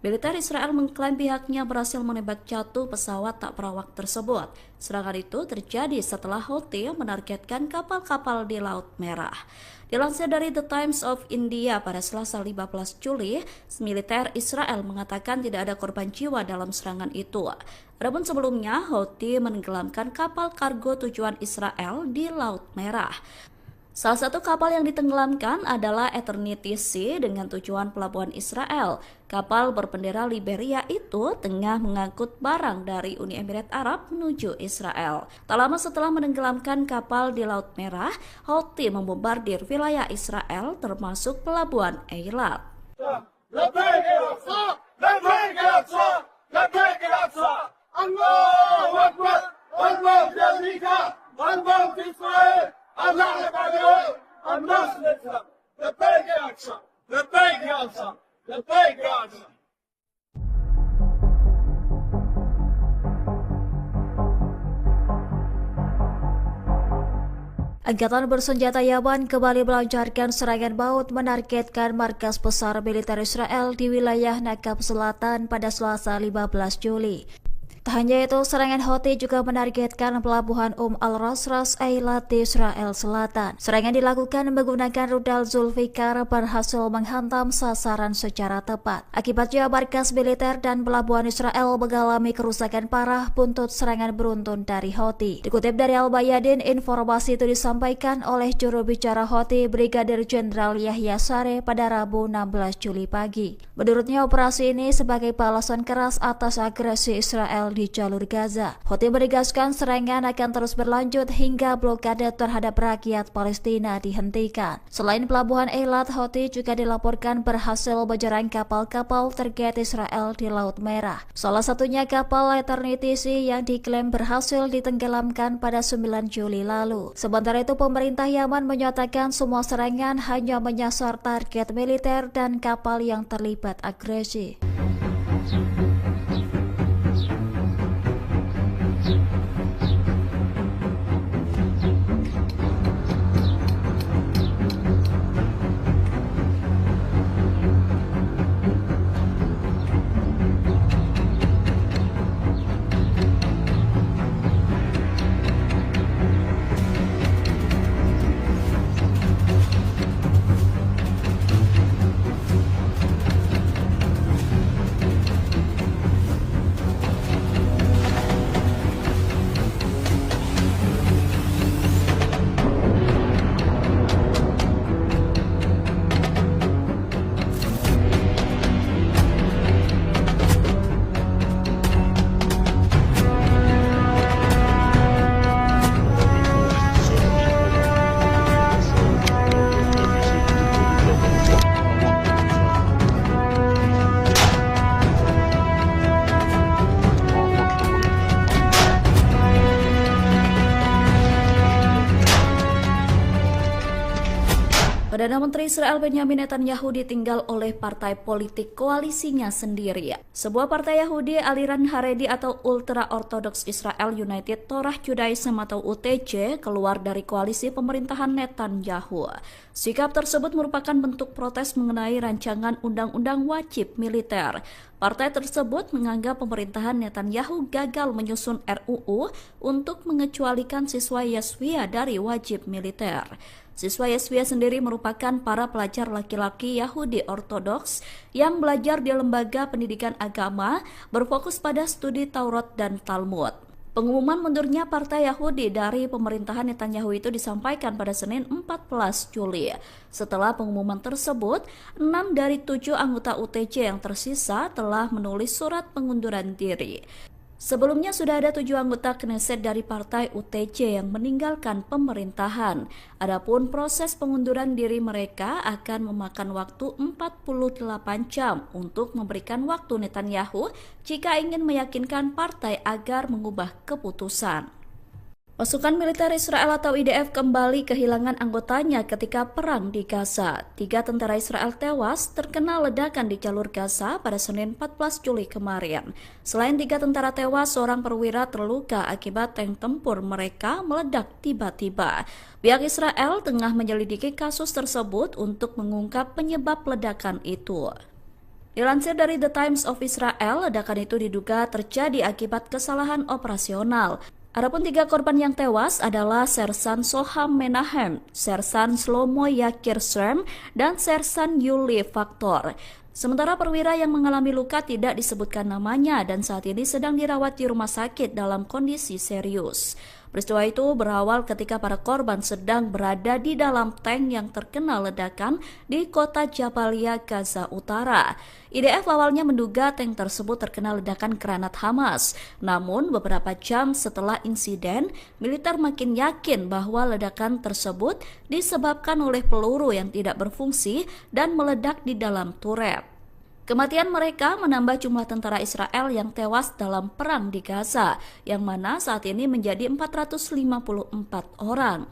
Militer Israel mengklaim pihaknya berhasil menembak jatuh pesawat tak berawak tersebut. Serangan itu terjadi setelah Houthi menargetkan kapal-kapal di Laut Merah. Dilansir dari The Times of India pada Selasa 15 Juli, militer Israel mengatakan tidak ada korban jiwa dalam serangan itu. Adapun sebelumnya, Houthi menenggelamkan kapal kargo tujuan Israel di Laut Merah. Salah satu kapal yang ditenggelamkan adalah Eternity Sea dengan tujuan pelabuhan Israel. Kapal berbendera Liberia itu tengah mengangkut barang dari Uni Emirat Arab menuju Israel. Tak lama setelah menenggelamkan kapal di Laut Merah, Houthi membombardir wilayah Israel termasuk pelabuhan Eilat. Angkatan bersenjata Yaman kembali melancarkan serangan maut menargetkan markas besar militer Israel di wilayah Nakab Selatan pada Selasa 15 Juli. Tak hanya itu, serangan Houthi juga menargetkan pelabuhan Al-Rasras Eilat di Israel Selatan. Serangan dilakukan menggunakan rudal Zulfikar berhasil menghantam sasaran secara tepat. Akibatnya markas militer dan pelabuhan Israel mengalami kerusakan parah buntut serangan beruntun dari Houthi. Dikutip dari Al-Bayadin, informasi itu disampaikan oleh juru bicara Houthi Brigadir Jenderal Yahya Sareh pada Rabu 16 Juli pagi. Menurutnya, operasi ini sebagai balasan keras atas agresi Israel di jalur Gaza. Houthi menegaskan serangan akan terus berlanjut hingga blokade terhadap rakyat Palestina dihentikan. Selain pelabuhan Eilat, Houthi juga dilaporkan berhasil menyerang kapal-kapal terkait Israel di Laut Merah. Salah satunya kapal Eternity Sea yang diklaim berhasil ditenggelamkan pada 9 Juli lalu. Sementara itu, pemerintah Yaman menyatakan semua serangan hanya menyasar target militer dan kapal yang terlibat agresi. Perdana Menteri Israel Benjamin Netanyahu ditinggal oleh partai politik koalisinya sendiri. Sebuah partai Yahudi aliran Haredi atau Ultra Orthodox Israel United Torah Judaism atau UTJ keluar dari koalisi pemerintahan Netanyahu. Sikap tersebut merupakan bentuk protes mengenai rancangan undang-undang wajib militer. Partai tersebut menganggap pemerintahan Netanyahu gagal menyusun RUU untuk mengecualikan siswa Yeshiva dari wajib militer. Siswa Yeshiva sendiri merupakan para pelajar laki-laki Yahudi Ortodoks yang belajar di lembaga pendidikan agama berfokus pada studi Taurat dan Talmud. Pengumuman mundurnya Partai Yahudi dari pemerintahan Netanyahu itu disampaikan pada Senin 14 Juli. Setelah pengumuman tersebut, 6 dari 7 anggota UTJ yang tersisa telah menulis surat pengunduran diri. Sebelumnya sudah ada 7 anggota Knesset dari partai UTJ yang meninggalkan pemerintahan. Adapun proses pengunduran diri mereka akan memakan waktu 48 jam untuk memberikan waktu Netanyahu jika ingin meyakinkan partai agar mengubah keputusan. Pasukan militer Israel atau IDF kembali kehilangan anggotanya ketika perang di Gaza. 3 tentara Israel tewas terkena ledakan di jalur Gaza pada Senin 14 Juli kemarin. Selain 3 tentara tewas, seorang perwira terluka akibat tank tempur mereka meledak tiba-tiba. Pihak Israel tengah menyelidiki kasus tersebut untuk mengungkap penyebab ledakan itu. Dilansir dari The Times of Israel, ledakan itu diduga terjadi akibat kesalahan operasional. Adapun 3 korban yang tewas adalah Sersan Soham Menahem, Sersan Shlomo Yakir Shrem, dan Sersan Yuli Faktor. Sementara perwira yang mengalami luka tidak disebutkan namanya dan saat ini sedang dirawat di rumah sakit dalam kondisi serius. Peristiwa itu berawal ketika para korban sedang berada di dalam tank yang terkena ledakan di kota Jabalia, Gaza Utara. IDF awalnya menduga tank tersebut terkena ledakan granat Hamas. Namun beberapa jam setelah insiden, militer makin yakin bahwa ledakan tersebut disebabkan oleh peluru yang tidak berfungsi dan meledak di dalam turret. Kematian mereka menambah jumlah tentara Israel yang tewas dalam perang di Gaza, yang mana saat ini menjadi 454 orang.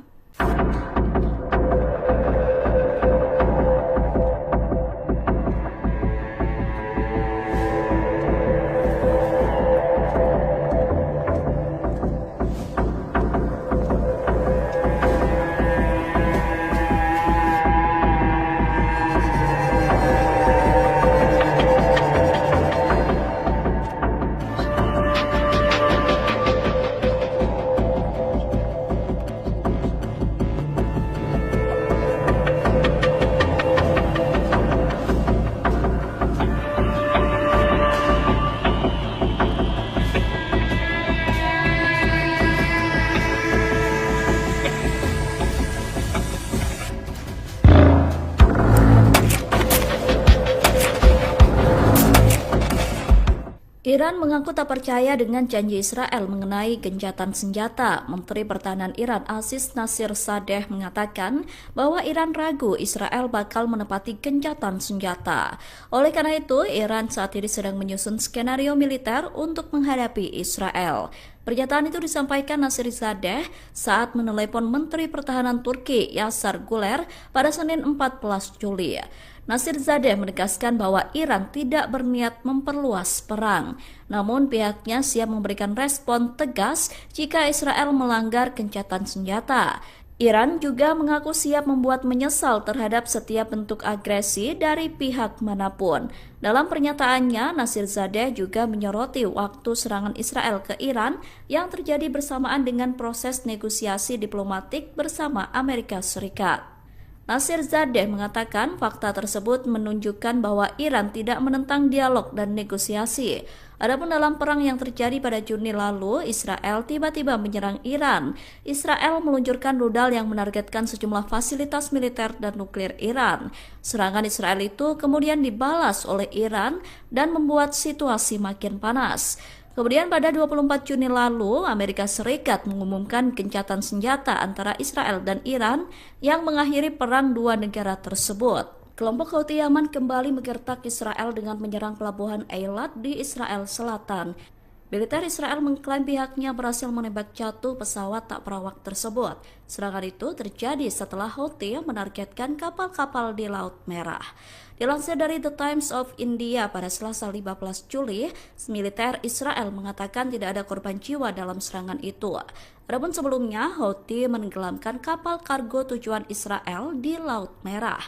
Iran mengaku tak percaya dengan janji Israel mengenai gencatan senjata. Menteri Pertahanan Iran Aziz Nasirzadeh mengatakan bahwa Iran ragu Israel bakal menepati gencatan senjata. Oleh karena itu, Iran saat ini sedang menyusun skenario militer untuk menghadapi Israel. Pernyataan itu disampaikan Nasirzadeh saat menelepon Menteri Pertahanan Turki Yasar Guler pada Senin 14 Juli. Nasirzadeh menegaskan bahwa Iran tidak berniat memperluas perang, namun pihaknya siap memberikan respon tegas jika Israel melanggar gencatan senjata. Iran juga mengaku siap membuat menyesal terhadap setiap bentuk agresi dari pihak manapun. Dalam pernyataannya, Nasirzadeh juga menyoroti waktu serangan Israel ke Iran yang terjadi bersamaan dengan proses negosiasi diplomatik bersama Amerika Serikat. Nasirzadeh mengatakan fakta tersebut menunjukkan bahwa Iran tidak menentang dialog dan negosiasi. Adapun dalam perang yang terjadi pada Juni lalu, Israel tiba-tiba menyerang Iran. Israel meluncurkan rudal yang menargetkan sejumlah fasilitas militer dan nuklir Iran. Serangan Israel itu kemudian dibalas oleh Iran dan membuat situasi makin panas. Kemudian pada 24 Juni lalu, Amerika Serikat mengumumkan gencatan senjata antara Israel dan Iran yang mengakhiri perang dua negara tersebut. Kelompok Houthi Yaman kembali menggertak Israel dengan menyerang pelabuhan Eilat di Israel Selatan. Militer Israel mengklaim pihaknya berhasil menembak jatuh pesawat tak perawak tersebut. Serangan itu terjadi setelah Houthi menargetkan kapal-kapal di Laut Merah. Dilansir dari The Times of India pada Selasa 15 Juli, militer Israel mengatakan tidak ada korban jiwa dalam serangan itu. Adapun sebelumnya, Houthi menenggelamkan kapal kargo tujuan Israel di Laut Merah.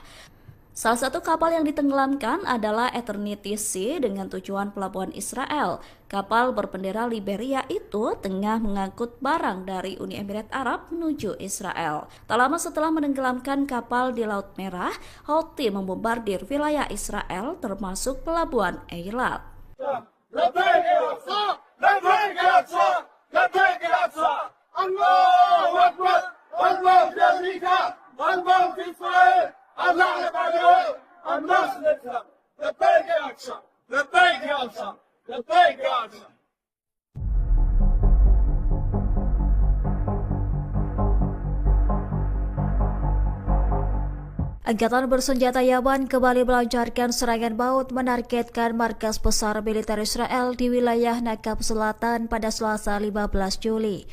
Salah satu kapal yang ditenggelamkan adalah Eternity Sea dengan tujuan pelabuhan Israel. Kapal berbendera Liberia itu tengah mengangkut barang dari Uni Emirat Arab menuju Israel. Tak lama setelah menenggelamkan kapal di Laut Merah, Houthi membombardir wilayah Israel termasuk pelabuhan Eilat. Angkatan bersenjata Yaman kembali melancarkan serangan maut menargetkan markas besar militer Israel di wilayah Nakab Selatan pada Selasa 15 Juli.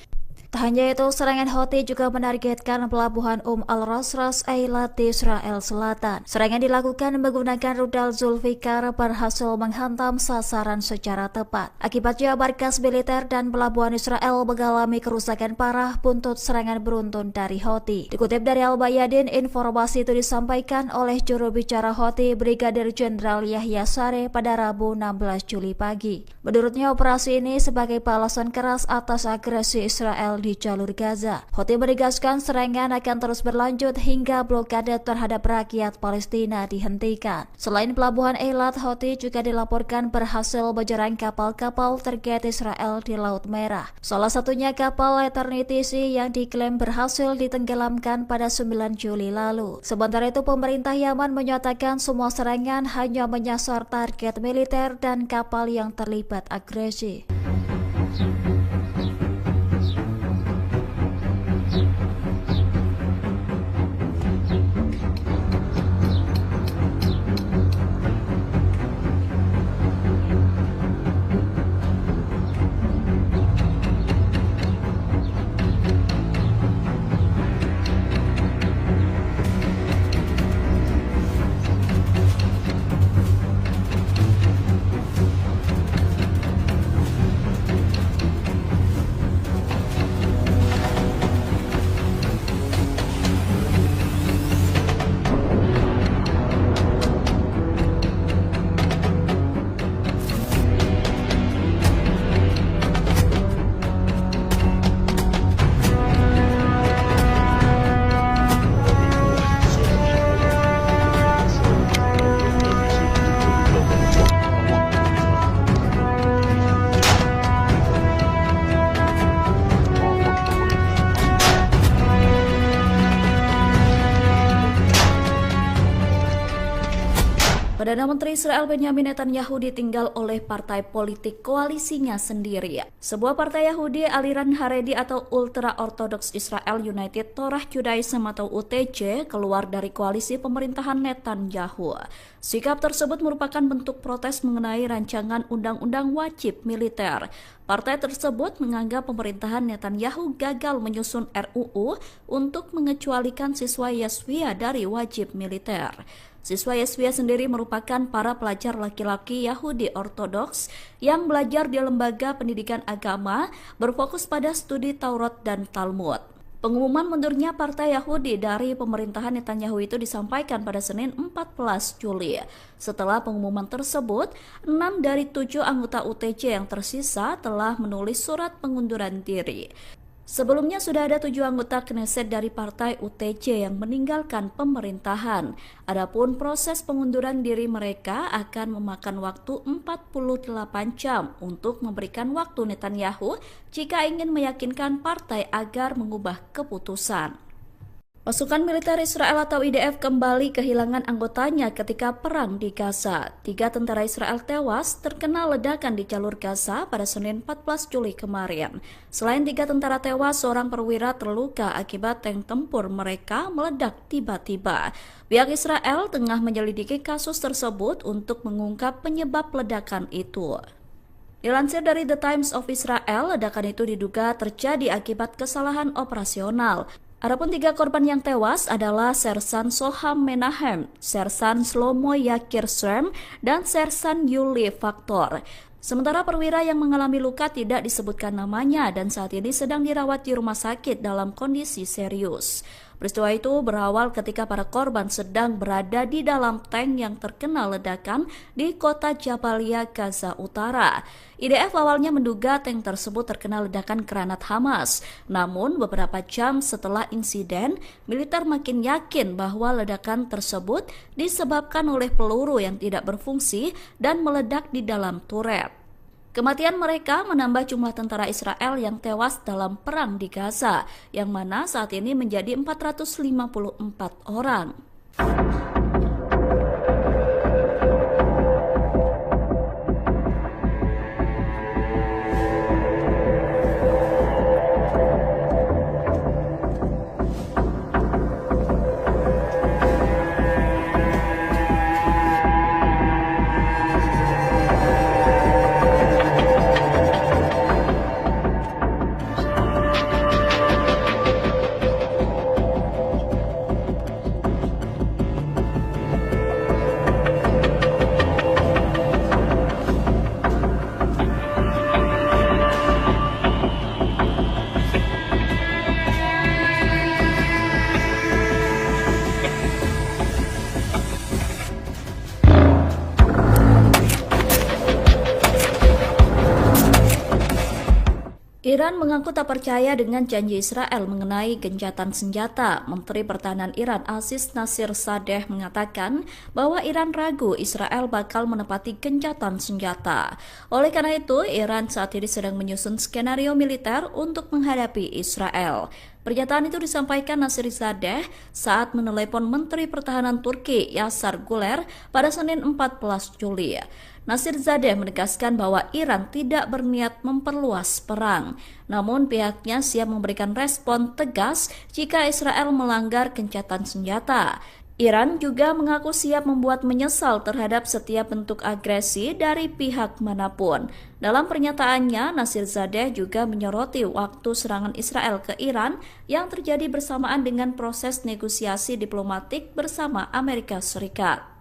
Tak hanya itu, serangan Houthi juga menargetkan pelabuhan Al-Ras Ras Eilat di Israel Selatan. Serangan dilakukan menggunakan rudal Zulfikar berhasil menghantam sasaran secara tepat. Akibatnya markas militer dan pelabuhan Israel mengalami kerusakan parah buntut serangan beruntun dari Houthi. Dikutip dari Al-Bayadin, informasi itu disampaikan oleh juru bicara Houthi Brigadir Jenderal Yahya Sareh pada Rabu 16 Juli pagi. Menurutnya, operasi ini sebagai balasan keras atas agresi Israel di jalur Gaza. Houthi menegaskan serangan akan terus berlanjut hingga blokade terhadap rakyat Palestina dihentikan. Selain pelabuhan Eilat, Houthi juga dilaporkan berhasil menyerang kapal-kapal terkait Israel di Laut Merah. Salah satunya kapal Eternity Sea yang diklaim berhasil ditenggelamkan pada 9 Juli lalu. Sementara itu, pemerintah Yaman menyatakan semua serangan hanya menyasar target militer dan kapal yang terlibat agresi. Perdana Menteri Israel Benjamin Netanyahu ditinggal oleh partai politik koalisinya sendiri. Sebuah partai Yahudi aliran Haredi atau Ultra Orthodox Israel United Torah Judaism atau UTJ keluar dari koalisi pemerintahan Netanyahu. Sikap tersebut merupakan bentuk protes mengenai rancangan undang-undang wajib militer. Partai tersebut menganggap pemerintahan Netanyahu gagal menyusun RUU untuk mengecualikan siswa Yeshiva dari wajib militer. Siswa Yeshiva sendiri merupakan para pelajar laki-laki Yahudi Ortodoks yang belajar di lembaga pendidikan agama berfokus pada studi Taurat dan Talmud. Pengumuman mundurnya Partai Yahudi dari pemerintahan Netanyahu itu disampaikan pada Senin 14 Juli. Setelah pengumuman tersebut, 6 dari 7 anggota UTJ yang tersisa telah menulis surat pengunduran diri. Sebelumnya sudah ada 7 anggota Knesset dari partai UTJ yang meninggalkan pemerintahan. Adapun proses pengunduran diri mereka akan memakan waktu 48 jam untuk memberikan waktu Netanyahu jika ingin meyakinkan partai agar mengubah keputusan. Pasukan militer Israel atau IDF kembali kehilangan anggotanya ketika perang di Gaza. 3 tentara Israel tewas terkena ledakan di jalur Gaza pada Senin 14 Juli kemarin. Selain 3 tentara tewas, seorang perwira terluka akibat tank tempur mereka meledak tiba-tiba. Pihak Israel tengah menyelidiki kasus tersebut untuk mengungkap penyebab ledakan itu. Dilansir dari The Times of Israel, ledakan itu diduga terjadi akibat kesalahan operasional. Adapun 3 korban yang tewas adalah Sersan Soham Menahem, Sersan Shlomo Yakir Srem, dan Sersan Yuli Faktor. Sementara perwira yang mengalami luka tidak disebutkan namanya dan saat ini sedang dirawat di rumah sakit dalam kondisi serius. Peristiwa itu berawal ketika para korban sedang berada di dalam tank yang terkena ledakan di kota Jabalia, Gaza Utara. IDF awalnya menduga tank tersebut terkena ledakan granat Hamas. Namun beberapa jam setelah insiden, militer makin yakin bahwa ledakan tersebut disebabkan oleh peluru yang tidak berfungsi dan meledak di dalam turret. Kematian mereka menambah jumlah tentara Israel yang tewas dalam perang di Gaza, yang mana saat ini menjadi 454 orang. Iran mengaku tak percaya dengan janji Israel mengenai gencatan senjata. Menteri Pertahanan Iran Aziz Nasir Sadeh mengatakan bahwa Iran ragu Israel bakal menepati gencatan senjata. Oleh karena itu, Iran saat ini sedang menyusun skenario militer untuk menghadapi Israel. Pernyataan itu disampaikan Nasir Sadeh saat menelepon Menteri Pertahanan Turki Yasar Guler pada Senin 14 Juli. Nasir Zadeh menegaskan bahwa Iran tidak berniat memperluas perang, namun pihaknya siap memberikan respon tegas jika Israel melanggar gencatan senjata. Iran juga mengaku siap membuat menyesal terhadap setiap bentuk agresi dari pihak manapun. Dalam pernyataannya, Nasir Zadeh juga menyoroti waktu serangan Israel ke Iran yang terjadi bersamaan dengan proses negosiasi diplomatik bersama Amerika Serikat.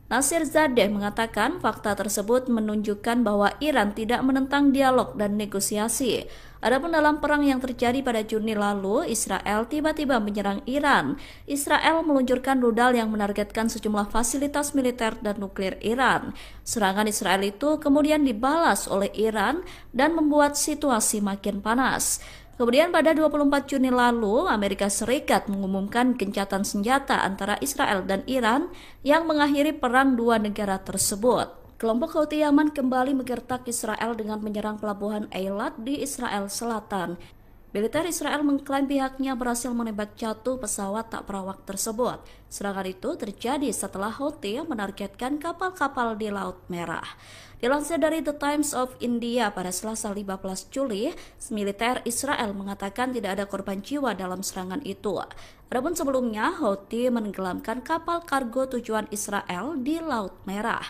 Nasir Zadeh mengatakan fakta tersebut menunjukkan bahwa Iran tidak menentang dialog dan negosiasi. Adapun dalam perang yang terjadi pada Juni lalu, Israel tiba-tiba menyerang Iran. Israel meluncurkan rudal yang menargetkan sejumlah fasilitas militer dan nuklir Iran. Serangan Israel itu kemudian dibalas oleh Iran dan membuat situasi makin panas. Kemudian pada 24 Juni lalu, Amerika Serikat mengumumkan gencatan senjata antara Israel dan Iran yang mengakhiri perang dua negara tersebut. Kelompok Houthi Yaman kembali menggertak Israel dengan menyerang pelabuhan Eilat di Israel Selatan. Militer Israel mengklaim pihaknya berhasil menembak jatuh pesawat tak berawak tersebut. Serangan itu terjadi setelah Houthi menargetkan kapal-kapal di Laut Merah. Dilansir dari The Times of India pada Selasa 15 Juli, militer Israel mengatakan tidak ada korban jiwa dalam serangan itu. Adapun sebelumnya, Houthi menenggelamkan kapal kargo tujuan Israel di Laut Merah.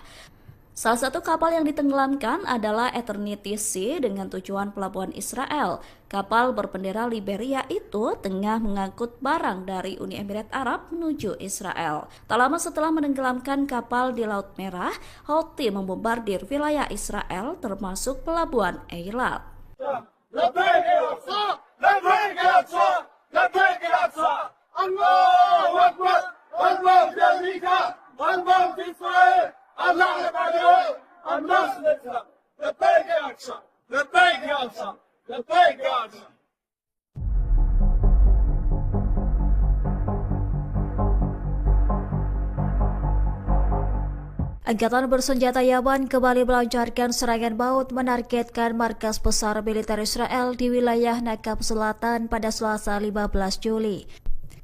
Salah satu kapal yang ditenggelamkan adalah Eternity Sea dengan tujuan pelabuhan Israel. Kapal berbendera Liberia itu tengah mengangkut barang dari Uni Emirat Arab menuju Israel. Tak lama setelah menenggelamkan kapal di Laut Merah, Houthi membombardir wilayah Israel termasuk pelabuhan Eilat. Angkatan bersenjata Yaman kembali melancarkan serangan maut menargetkan markas besar militer Israel di wilayah Nakab Selatan pada Selasa 15 Juli.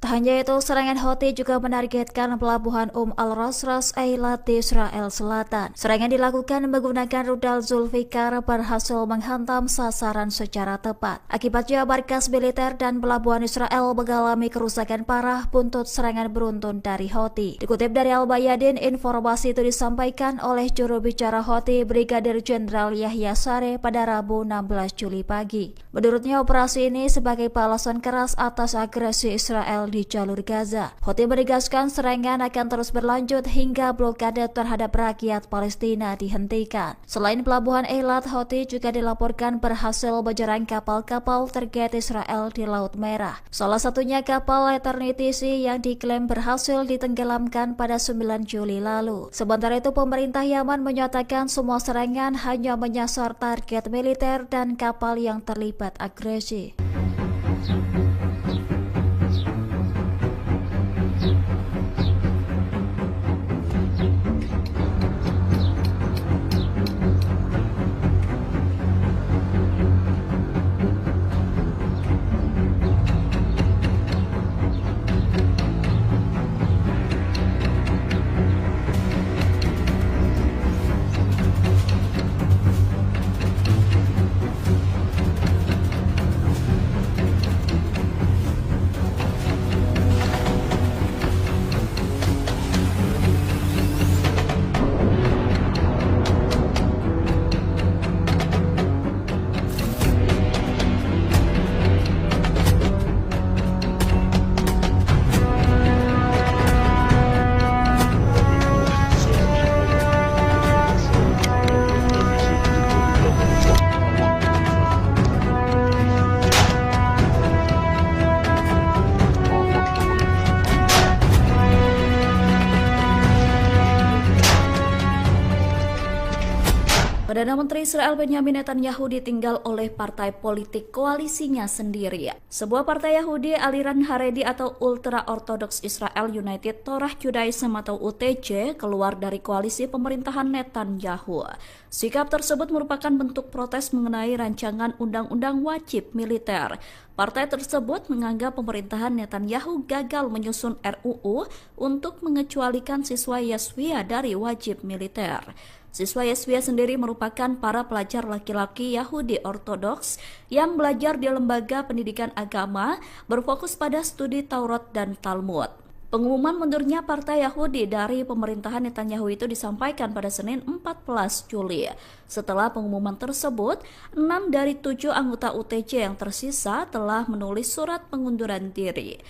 Tak hanya itu, serangan Houthi juga menargetkan pelabuhan Al-Rasras Eilat di Israel Selatan. Serangan dilakukan menggunakan rudal Zulfikar berhasil menghantam sasaran secara tepat. Akibatnya markas militer dan pelabuhan Israel mengalami kerusakan parah buntut serangan beruntun dari Houthi. Dikutip dari Al-Bayadin, informasi itu disampaikan oleh juru bicara Houthi Brigadir Jenderal Yahya Sareh pada Rabu 16 Juli pagi. Menurutnya, operasi ini sebagai balasan keras atas agresi Israel di jalur Gaza. Houthi menegaskan serangan akan terus berlanjut hingga blokade terhadap rakyat Palestina dihentikan. Selain pelabuhan Eilat, Houthi juga dilaporkan berhasil menyerang kapal-kapal terkait Israel di Laut Merah. Salah satunya kapal Eternity Sea yang diklaim berhasil ditenggelamkan pada 9 Juli lalu. Sementara itu, pemerintah Yaman menyatakan semua serangan hanya menyasar target militer dan kapal yang terlibat agresi. Perdana Menteri Israel Benjamin Netanyahu ditinggal oleh partai politik koalisinya sendiri. Sebuah partai Yahudi aliran Haredi atau Ultra Orthodox Israel United Torah Judaism atau UTJ keluar dari koalisi pemerintahan Netanyahu. Sikap tersebut merupakan bentuk protes mengenai rancangan undang-undang wajib militer. Partai tersebut menganggap pemerintahan Netanyahu gagal menyusun RUU untuk mengecualikan siswa Yeshiva dari wajib militer. Siswa Yeshiva sendiri merupakan para pelajar laki-laki Yahudi Ortodoks yang belajar di lembaga pendidikan agama berfokus pada studi Taurat dan Talmud. Pengumuman mundurnya Partai Yahudi dari pemerintahan Netanyahu itu disampaikan pada Senin 14 Juli. Setelah pengumuman tersebut, 6 dari 7 anggota UTJ yang tersisa telah menulis surat pengunduran diri.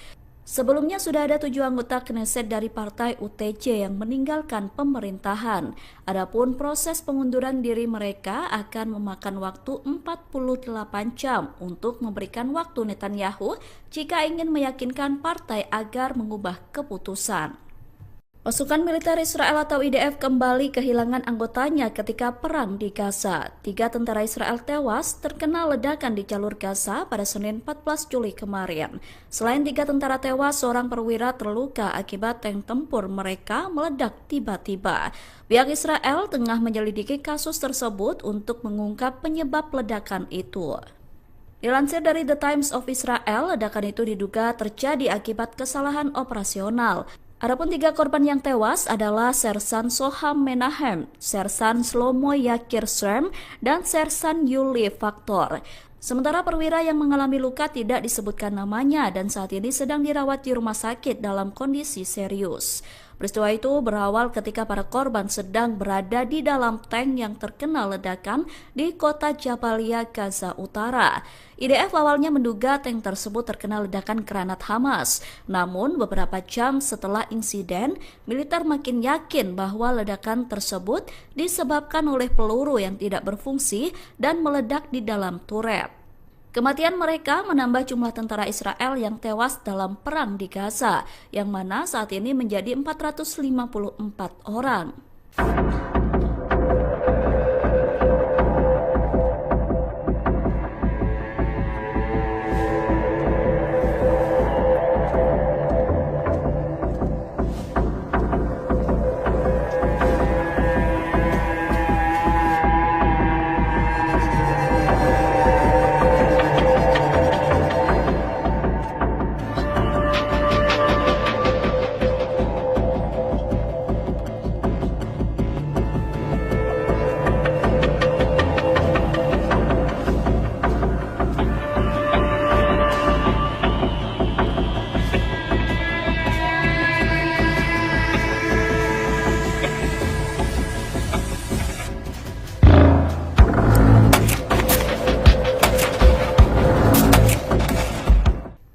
Sebelumnya sudah ada 7 anggota Knesset dari partai UTJ yang meninggalkan pemerintahan. Adapun proses pengunduran diri mereka akan memakan waktu 48 jam untuk memberikan waktu Netanyahu jika ingin meyakinkan partai agar mengubah keputusan. Pasukan militer Israel atau IDF kembali kehilangan anggotanya ketika perang di Gaza. 3 tentara Israel tewas terkena ledakan di jalur Gaza pada Senin 14 Juli kemarin. Selain 3 tentara tewas, seorang perwira terluka akibat tank tempur mereka meledak tiba-tiba. Pihak Israel tengah menyelidiki kasus tersebut untuk mengungkap penyebab ledakan itu. Dilansir dari The Times of Israel, ledakan itu diduga terjadi akibat kesalahan operasional. Adapun 3 korban yang tewas adalah Sersan Soham Menahem, Sersan Shlomo Yakir Shrem, dan Sersan Yuli Faktor. Sementara perwira yang mengalami luka tidak disebutkan namanya dan saat ini sedang dirawat di rumah sakit dalam kondisi serius. Peristiwa itu berawal ketika para korban sedang berada di dalam tank yang terkena ledakan di kota Jabalia, Gaza Utara. IDF awalnya menduga tank tersebut terkena ledakan granat Hamas. Namun beberapa jam setelah insiden, militer makin yakin bahwa ledakan tersebut disebabkan oleh peluru yang tidak berfungsi dan meledak di dalam turret. Kematian mereka menambah jumlah tentara Israel yang tewas dalam perang di Gaza, yang mana saat ini menjadi 454 orang.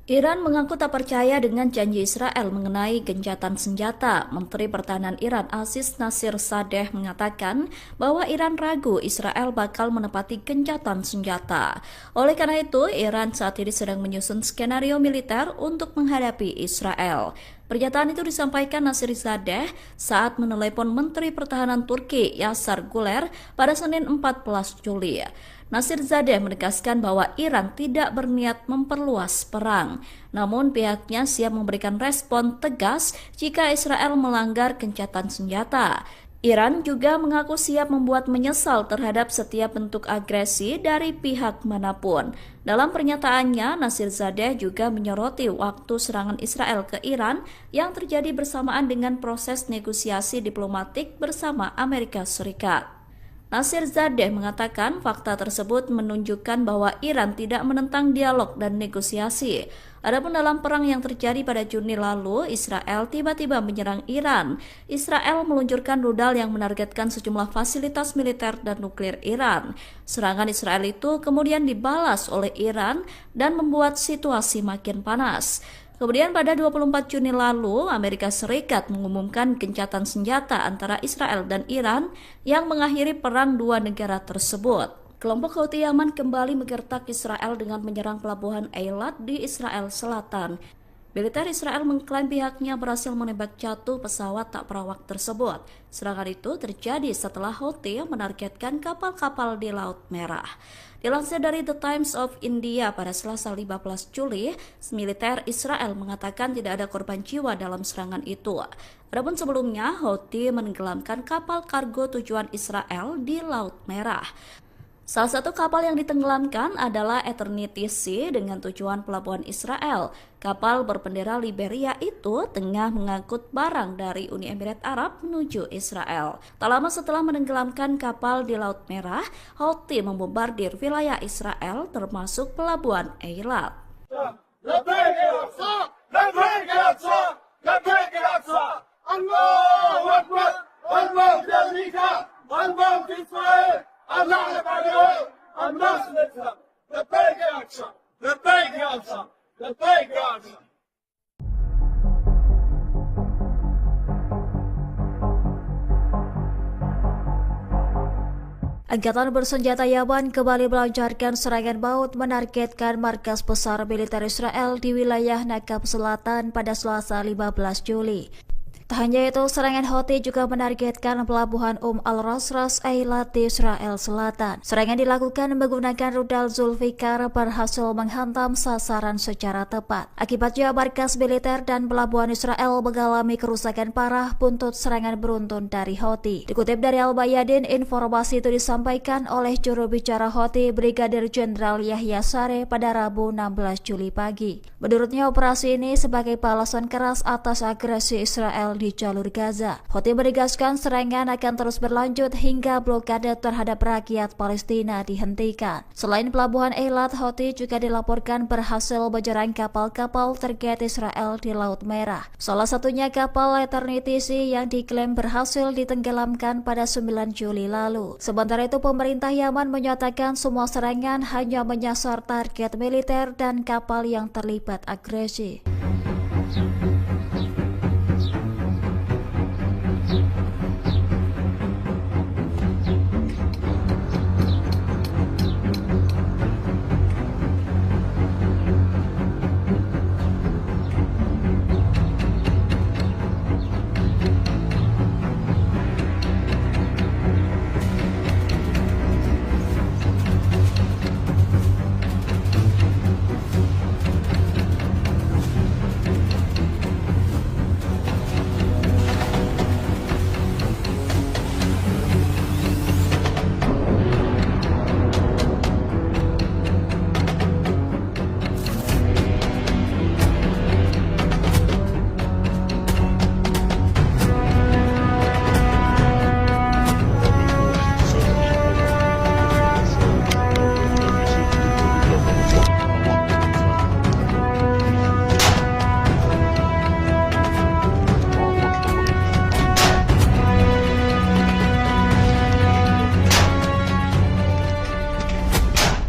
Iran mengaku tak percaya dengan janji Israel mengenai gencatan senjata. Menteri Pertahanan Iran Aziz Nasirzadeh mengatakan bahwa Iran ragu Israel bakal menepati gencatan senjata. Oleh karena itu, Iran saat ini sedang menyusun skenario militer untuk menghadapi Israel. Pernyataan itu disampaikan Nasirzadeh saat menelepon Menteri Pertahanan Turki Yasar Guler pada Senin 14 Juli. Nasirzadeh menegaskan bahwa Iran tidak berniat memperluas perang, namun pihaknya siap memberikan respon tegas jika Israel melanggar gencatan senjata. Iran juga mengaku siap membuat menyesal terhadap setiap bentuk agresi dari pihak manapun. Dalam pernyataannya, Nasirzadeh juga menyoroti waktu serangan Israel ke Iran yang terjadi bersamaan dengan proses negosiasi diplomatik bersama Amerika Serikat. Nasirzadeh mengatakan fakta tersebut menunjukkan bahwa Iran tidak menentang dialog dan negosiasi. Adapun dalam perang yang terjadi pada Juni lalu, Israel tiba-tiba menyerang Iran. Israel meluncurkan rudal yang menargetkan sejumlah fasilitas militer dan nuklir Iran. Serangan Israel itu kemudian dibalas oleh Iran dan membuat situasi makin panas. Kemudian pada 24 Juni lalu, Amerika Serikat mengumumkan gencatan senjata antara Israel dan Iran yang mengakhiri perang dua negara tersebut. Kelompok Houthi Yaman kembali menggertak Israel dengan menyerang pelabuhan Eilat di Israel Selatan. Militer Israel mengklaim pihaknya berhasil menembak jatuh pesawat tak berawak tersebut. Serangan itu terjadi setelah Houthi menargetkan kapal-kapal di Laut Merah. Dilansir dari The Times of India pada Selasa 15 Juli, militer Israel mengatakan tidak ada korban jiwa dalam serangan itu. Adapun sebelumnya, Houthi menenggelamkan kapal kargo tujuan Israel di Laut Merah. Salah satu kapal yang ditenggelamkan adalah Eternity Sea dengan tujuan pelabuhan Israel. Kapal berbendera Liberia itu tengah mengangkut barang dari Uni Emirat Arab menuju Israel. Tak lama setelah menenggelamkan kapal di Laut Merah, Houthi membombardir wilayah Israel termasuk pelabuhan Eilat. Angkatan bersenjata Yaman kembali melancarkan serangan maut menargetkan markas besar militer Israel di wilayah Nakab Selatan pada Selasa 15 Juli. Tak hanya itu, serangan Houthi juga menargetkan pelabuhan Al-Rasras Eilat di Israel Selatan. Serangan dilakukan menggunakan rudal Zulfikar berhasil menghantam sasaran secara tepat. Akibatnya markas militer dan pelabuhan Israel mengalami kerusakan parah buntut serangan beruntun dari Houthi. Dikutip dari Al-Bayadin, informasi itu disampaikan oleh juru bicara Houthi Brigadir Jenderal Yahya Sareh pada Rabu 16 Juli pagi. Menurutnya, operasi ini sebagai balasan keras atas agresi Israel di jalur Gaza. Houthi menegaskan serangan akan terus berlanjut hingga blokade terhadap rakyat Palestina dihentikan. Selain pelabuhan Eilat, Houthi juga dilaporkan berhasil menyerang kapal-kapal terkait Israel di Laut Merah. Salah satunya kapal Eternity Sea yang diklaim berhasil ditenggelamkan pada 9 Juli lalu. Sementara itu, pemerintah Yaman menyatakan semua serangan hanya menyasar target militer dan kapal yang terlibat agresi.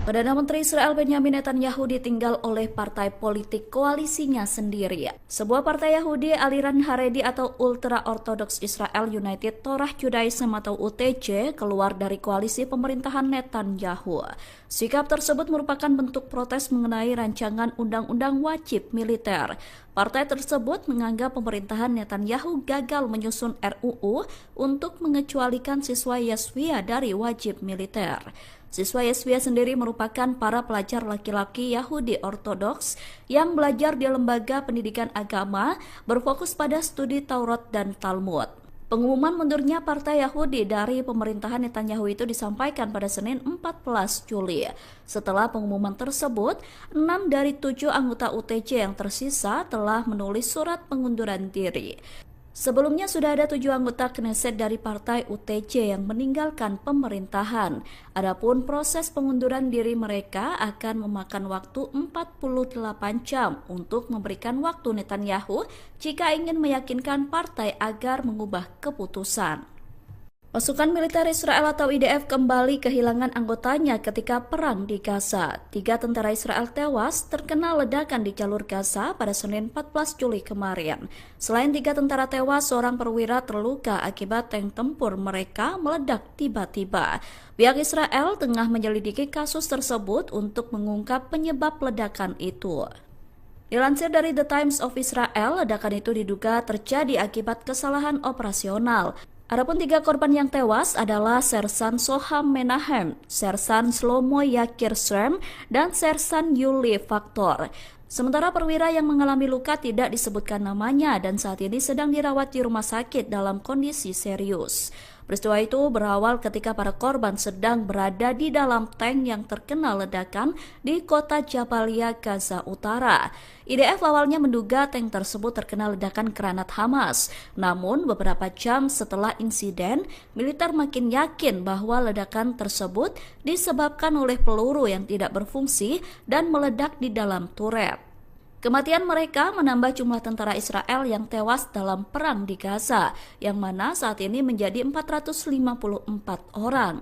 Perdana Menteri Israel Benjamin Netanyahu ditinggal oleh partai politik koalisinya sendiri. Sebuah partai Yahudi aliran Haredi atau Ultra Orthodox Israel United Torah Judaism atau UTJ keluar dari koalisi pemerintahan Netanyahu. Sikap tersebut merupakan bentuk protes mengenai rancangan undang-undang wajib militer. Partai tersebut menganggap pemerintahan Netanyahu gagal menyusun RUU untuk mengecualikan siswa Yeshiva dari wajib militer. Siswa Yeshiva sendiri merupakan para pelajar laki-laki Yahudi Ortodoks yang belajar di lembaga pendidikan agama berfokus pada studi Taurat dan Talmud. Pengumuman mundurnya Partai Yahudi dari pemerintahan Netanyahu itu disampaikan pada Senin 14 Juli. Setelah pengumuman tersebut, 6 dari 7 anggota UTJ yang tersisa telah menulis surat pengunduran diri. Sebelumnya sudah ada 7 anggota Knesset dari partai UTJ yang meninggalkan pemerintahan. Adapun proses pengunduran diri mereka akan memakan waktu 48 jam untuk memberikan waktu Netanyahu jika ingin meyakinkan partai agar mengubah keputusan. Pasukan militer Israel atau IDF kembali kehilangan anggotanya ketika perang di Gaza. 3 tentara Israel tewas terkena ledakan di jalur Gaza pada Senin 14 Juli kemarin. Selain 3 tentara tewas, seorang perwira terluka akibat tank tempur mereka meledak tiba-tiba. Pihak Israel tengah menyelidiki kasus tersebut untuk mengungkap penyebab ledakan itu. Dilansir dari The Times of Israel, ledakan itu diduga terjadi akibat kesalahan operasional. Adapun 3 korban yang tewas adalah Sersan Soham Menahem, Sersan Shlomo Yakir Shrem, dan Sersan Yuli Faktor. Sementara perwira yang mengalami luka tidak disebutkan namanya dan saat ini sedang dirawat di rumah sakit dalam kondisi serius. Peristiwa itu berawal ketika para korban sedang berada di dalam tank yang terkena ledakan di kota Jabalia, Gaza Utara. IDF awalnya menduga tank tersebut terkena ledakan granat Hamas. Namun beberapa jam setelah insiden, militer makin yakin bahwa ledakan tersebut disebabkan oleh peluru yang tidak berfungsi dan meledak di dalam turret. Kematian mereka menambah jumlah tentara Israel yang tewas dalam perang di Gaza, yang mana saat ini menjadi 454 orang.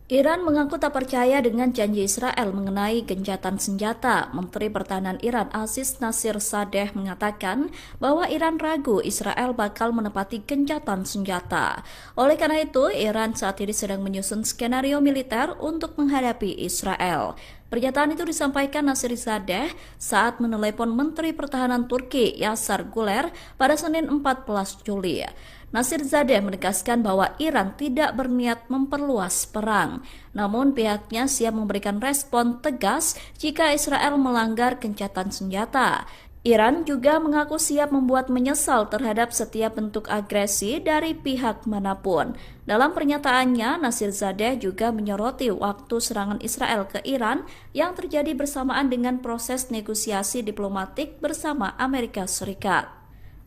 Iran mengaku tak percaya dengan janji Israel mengenai gencatan senjata. Menteri Pertahanan Iran Aziz Nasirzadeh mengatakan bahwa Iran ragu Israel bakal menepati gencatan senjata. Oleh karena itu, Iran saat ini sedang menyusun skenario militer untuk menghadapi Israel. Pernyataan itu disampaikan Nasirzadeh saat menelepon Menteri Pertahanan Turki Yasar Guler pada Senin 14 Juli. Nasirzadeh menegaskan bahwa Iran tidak berniat memperluas perang, namun pihaknya siap memberikan respon tegas jika Israel melanggar gencatan senjata. Iran juga mengaku siap membuat menyesal terhadap setiap bentuk agresi dari pihak manapun. Dalam pernyataannya, Nasirzadeh juga menyoroti waktu serangan Israel ke Iran yang terjadi bersamaan dengan proses negosiasi diplomatik bersama Amerika Serikat.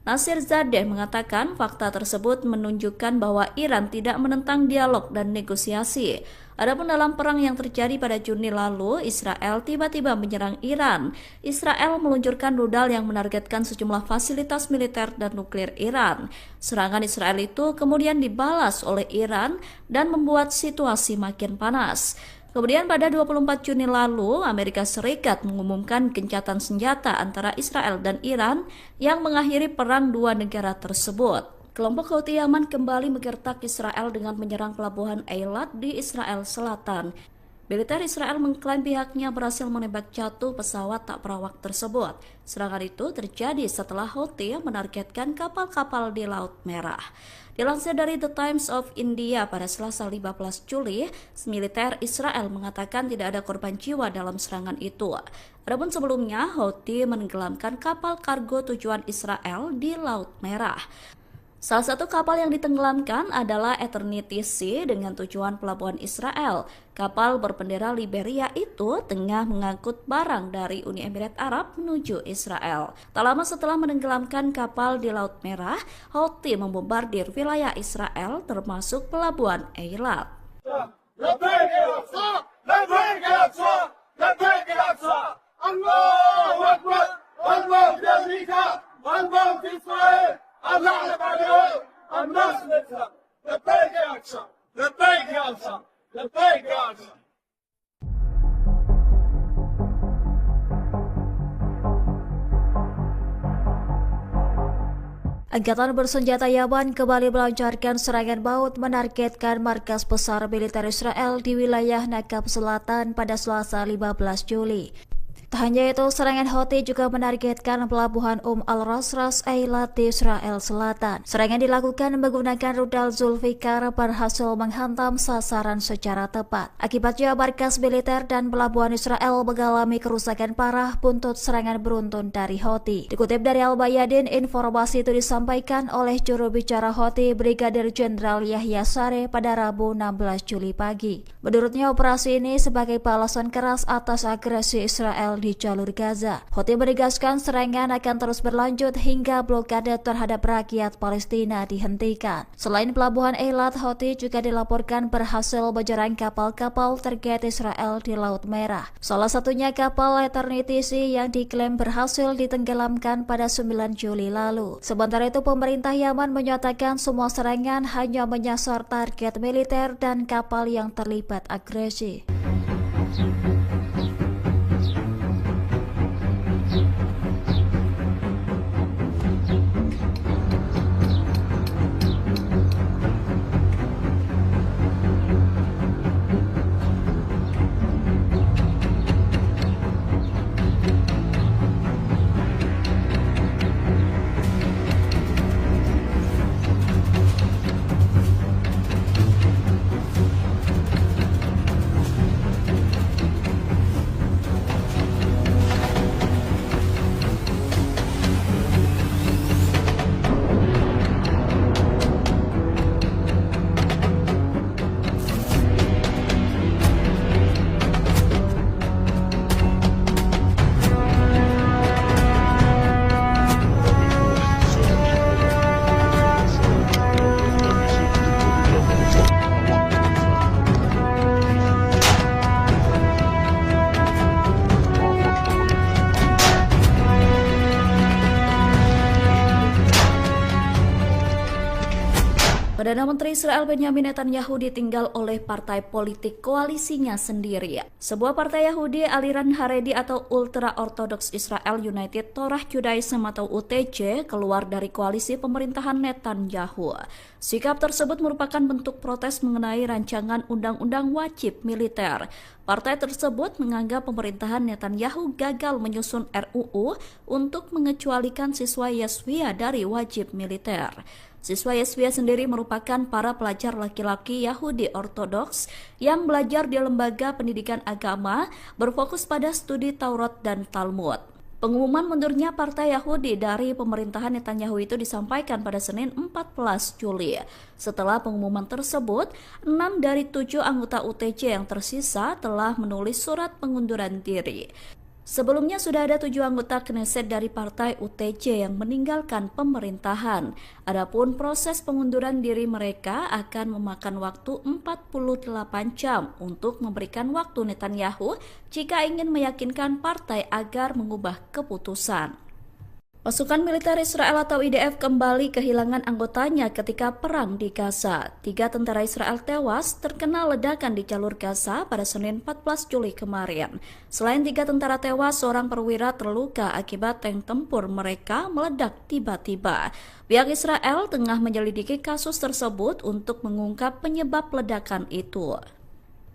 Nasirzadeh mengatakan fakta tersebut menunjukkan bahwa Iran tidak menentang dialog dan negosiasi. Adapun dalam perang yang terjadi pada Juni lalu, Israel tiba-tiba menyerang Iran. Israel meluncurkan rudal yang menargetkan sejumlah fasilitas militer dan nuklir Iran. Serangan Israel itu kemudian dibalas oleh Iran dan membuat situasi makin panas. Kemudian pada 24 Juni lalu, Amerika Serikat mengumumkan gencatan senjata antara Israel dan Iran yang mengakhiri perang dua negara tersebut. Kelompok Houthi Yaman kembali menggertak Israel dengan menyerang pelabuhan Eilat di Israel Selatan. Militer Israel mengklaim pihaknya berhasil menembak jatuh pesawat tak berawak tersebut. Serangan itu terjadi setelah Houthi menargetkan kapal-kapal di Laut Merah. Dilansir dari The Times of India pada Selasa 15 Juli, militer Israel mengatakan tidak ada korban jiwa dalam serangan itu. Adapun sebelumnya, Houthi menenggelamkan kapal kargo tujuan Israel di Laut Merah. Salah satu kapal yang ditenggelamkan adalah Eternity Sea dengan tujuan pelabuhan Israel. Kapal berbendera Liberia itu tengah mengangkut barang dari Uni Emirat Arab menuju Israel. Tak lama setelah menenggelamkan kapal di Laut Merah, Houthi membombardir wilayah Israel termasuk pelabuhan Eilat. Angkatan bersenjata Yaman kembali melancarkan serangan maut menargetkan markas besar militer Israel di wilayah Nakab Selatan pada Selasa 15 Juli. Tak hanya itu, serangan Houthi juga menargetkan pelabuhan Al-Ras Ras Eilat di Israel Selatan. Serangan dilakukan menggunakan rudal Zulfikar berhasil menghantam sasaran secara tepat. Akibatnya markas militer dan pelabuhan Israel mengalami kerusakan parah buntut serangan beruntun dari Houthi. Dikutip dari Al-Bayadin, informasi itu disampaikan oleh juru bicara Houthi Brigadir Jenderal Yahya Sareh pada Rabu 16 Juli pagi. Menurutnya, operasi ini sebagai balasan keras atas agresi Israel di jalur Gaza. Houthi menegaskan serangan akan terus berlanjut hingga blokade terhadap rakyat Palestina dihentikan. Selain pelabuhan Eilat, Houthi juga dilaporkan berhasil menyerang kapal-kapal terkait Israel di Laut Merah. Salah satunya kapal Eternity Sea yang diklaim berhasil ditenggelamkan pada 9 Juli lalu. Sementara itu, pemerintah Yaman menyatakan semua serangan hanya menyasar target militer dan kapal yang terlibat agresi. Perdana Menteri Israel Benyamin Netanyahu ditinggal oleh partai politik koalisinya sendiri. Sebuah partai Yahudi aliran Haredi atau Ultra Orthodox Israel United Torah Judaism atau UTJ keluar dari koalisi pemerintahan Netanyahu. Sikap tersebut merupakan bentuk protes mengenai rancangan undang-undang wajib militer. Partai tersebut menganggap pemerintahan Netanyahu gagal menyusun RUU untuk mengecualikan siswa Yeshiva dari wajib militer. Siswa Yeshiva sendiri merupakan para pelajar laki-laki Yahudi Ortodoks yang belajar di lembaga pendidikan agama berfokus pada studi Taurat dan Talmud. Pengumuman mundurnya partai Yahudi dari pemerintahan Netanyahu itu disampaikan pada Senin 14 Juli. Setelah pengumuman tersebut, 6 dari 7 anggota UTJ yang tersisa telah menulis surat pengunduran diri. Sebelumnya sudah ada 7 anggota Knesset dari partai UTJ yang meninggalkan pemerintahan. Adapun proses pengunduran diri mereka akan memakan waktu 48 jam untuk memberikan waktu Netanyahu jika ingin meyakinkan partai agar mengubah keputusan. Pasukan militer Israel atau IDF kembali kehilangan anggotanya ketika perang di Gaza. 3 tentara Israel tewas terkena ledakan di jalur Gaza pada Senin 14 Juli kemarin. Selain 3 tentara tewas, seorang perwira terluka akibat tank tempur mereka meledak tiba-tiba. Pihak Israel tengah menyelidiki kasus tersebut untuk mengungkap penyebab ledakan itu.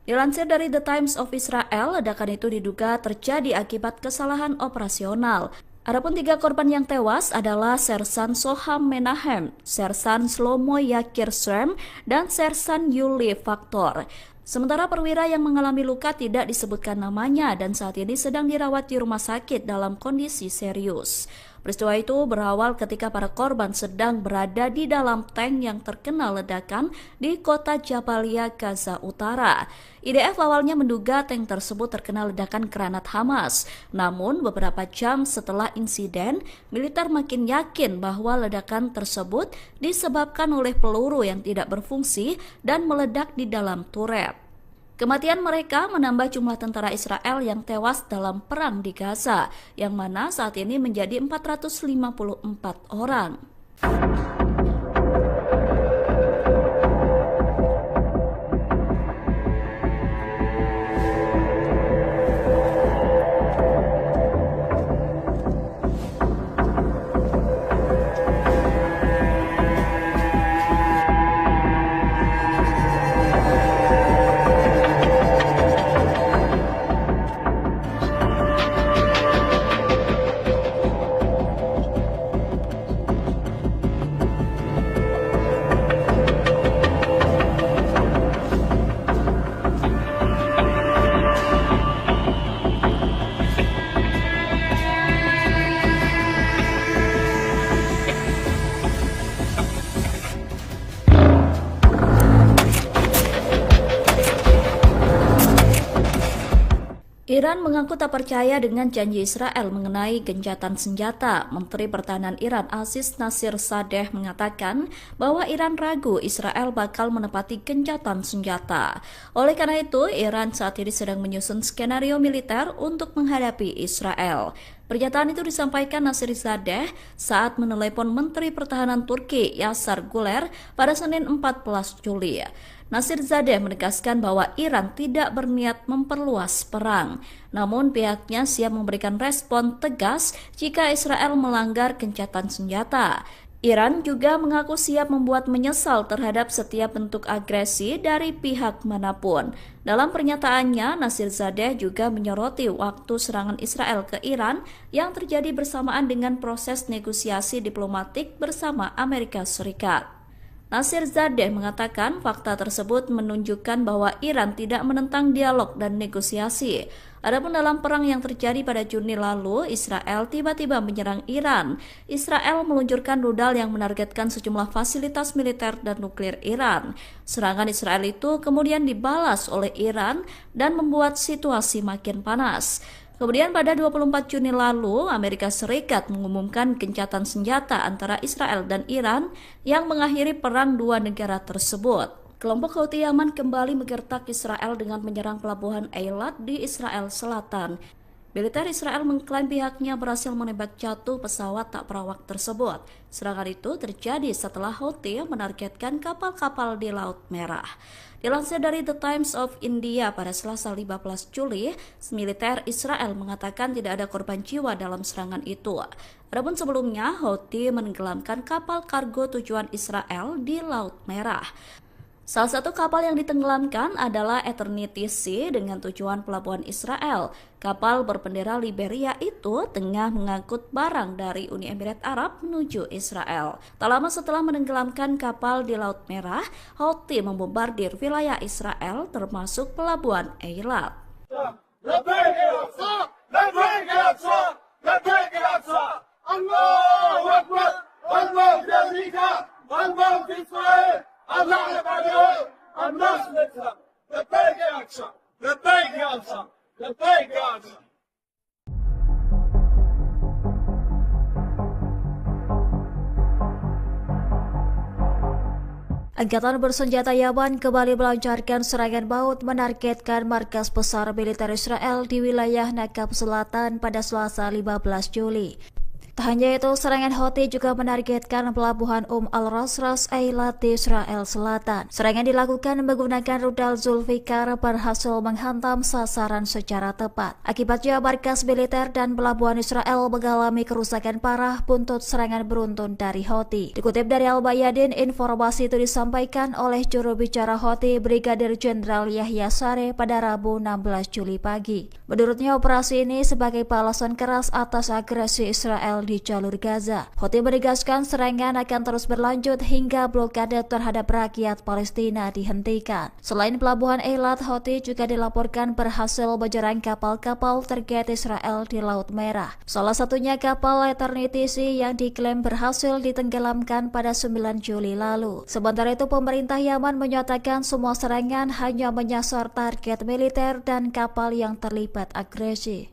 Dilansir dari The Times of Israel, ledakan itu diduga terjadi akibat kesalahan operasional. Adapun 3 korban yang tewas adalah Sersan Soham Menahem, Sersan Shlomo Yakir Srem, dan Sersan Yuli Faktor. Sementara perwira yang mengalami luka tidak disebutkan namanya dan saat ini sedang dirawat di rumah sakit dalam kondisi serius. Peristiwa itu berawal ketika para korban sedang berada di dalam tank yang terkena ledakan di kota Jabalia, Gaza Utara. IDF awalnya menduga tank tersebut terkena ledakan granat Hamas. Namun beberapa jam setelah insiden, militer makin yakin bahwa ledakan tersebut disebabkan oleh peluru yang tidak berfungsi dan meledak di dalam turret. Kematian mereka menambah jumlah tentara Israel yang tewas dalam perang di Gaza, yang mana saat ini menjadi 454 orang. Iran mengaku tak percaya dengan janji Israel mengenai gencatan senjata. Menteri Pertahanan Iran Aziz Nasirzadeh mengatakan bahwa Iran ragu Israel bakal menepati gencatan senjata. Oleh karena itu, Iran saat ini sedang menyusun skenario militer untuk menghadapi Israel. Pernyataan itu disampaikan Nasirzadeh saat menelepon Menteri Pertahanan Turki Yasar Guler pada Senin 14 Juli. Nasirzadeh menegaskan bahwa Iran tidak berniat memperluas perang, namun pihaknya siap memberikan respon tegas jika Israel melanggar gencatan senjata. Iran juga mengaku siap membuat menyesal terhadap setiap bentuk agresi dari pihak manapun. Dalam pernyataannya, Nasirzadeh juga menyoroti waktu serangan Israel ke Iran yang terjadi bersamaan dengan proses negosiasi diplomatik bersama Amerika Serikat. Nasirzadeh mengatakan fakta tersebut menunjukkan bahwa Iran tidak menentang dialog dan negosiasi. Adapun dalam perang yang terjadi pada Juni lalu, Israel tiba-tiba menyerang Iran. Israel meluncurkan rudal yang menargetkan sejumlah fasilitas militer dan nuklir Iran. Serangan Israel itu kemudian dibalas oleh Iran dan membuat situasi makin panas. Kemudian pada 24 Juni lalu, Amerika Serikat mengumumkan gencatan senjata antara Israel dan Iran yang mengakhiri perang dua negara tersebut. Kelompok Houthi Yaman kembali menggertak Israel dengan menyerang pelabuhan Eilat di Israel Selatan. Militer Israel mengklaim pihaknya berhasil menembak jatuh pesawat tak berawak tersebut. Serangan itu terjadi setelah Houthi menargetkan kapal-kapal di Laut Merah. Dilansir dari The Times of India pada Selasa 15 Juli, militer Israel mengatakan tidak ada korban jiwa dalam serangan itu. Adapun sebelumnya, Houthi menenggelamkan kapal kargo tujuan Israel di Laut Merah. Salah satu kapal yang ditenggelamkan adalah Eternity Sea dengan tujuan pelabuhan Israel. Kapal berbendera Liberia itu tengah mengangkut barang dari Uni Emirat Arab menuju Israel. Tak lama setelah menenggelamkan kapal di Laut Merah, Houthi membombardir wilayah Israel termasuk pelabuhan Eilat. Angkatan bersenjata Yaman kembali melancarkan serangan maut menargetkan markas besar militer Israel di wilayah Nakab Selatan pada Selasa 15 Juli. Tak hanya itu, serangan Houthi juga menargetkan pelabuhan Al-Rasras Eilat di Israel Selatan. Serangan dilakukan menggunakan rudal Zulfikar berhasil menghantam sasaran secara tepat. Akibatnya markas militer dan pelabuhan Israel mengalami kerusakan parah buntut serangan beruntun dari Houthi. Dikutip dari Al-Bayadin, informasi itu disampaikan oleh juru bicara Houthi Brigadir Jenderal Yahya Sareh pada Rabu 16 Juli pagi. Menurutnya, operasi ini sebagai balasan keras atas agresi Israel di jalur Gaza. Houthi menegaskan serangan akan terus berlanjut hingga blokade terhadap rakyat Palestina dihentikan. Selain pelabuhan Eilat, Houthi juga dilaporkan berhasil menyerang kapal-kapal terkait Israel di Laut Merah. Salah satunya kapal Eternity Sea yang diklaim berhasil ditenggelamkan pada 9 Juli lalu. Sementara itu, pemerintah Yaman menyatakan semua serangan hanya menyasar target militer dan kapal yang terlibat agresi.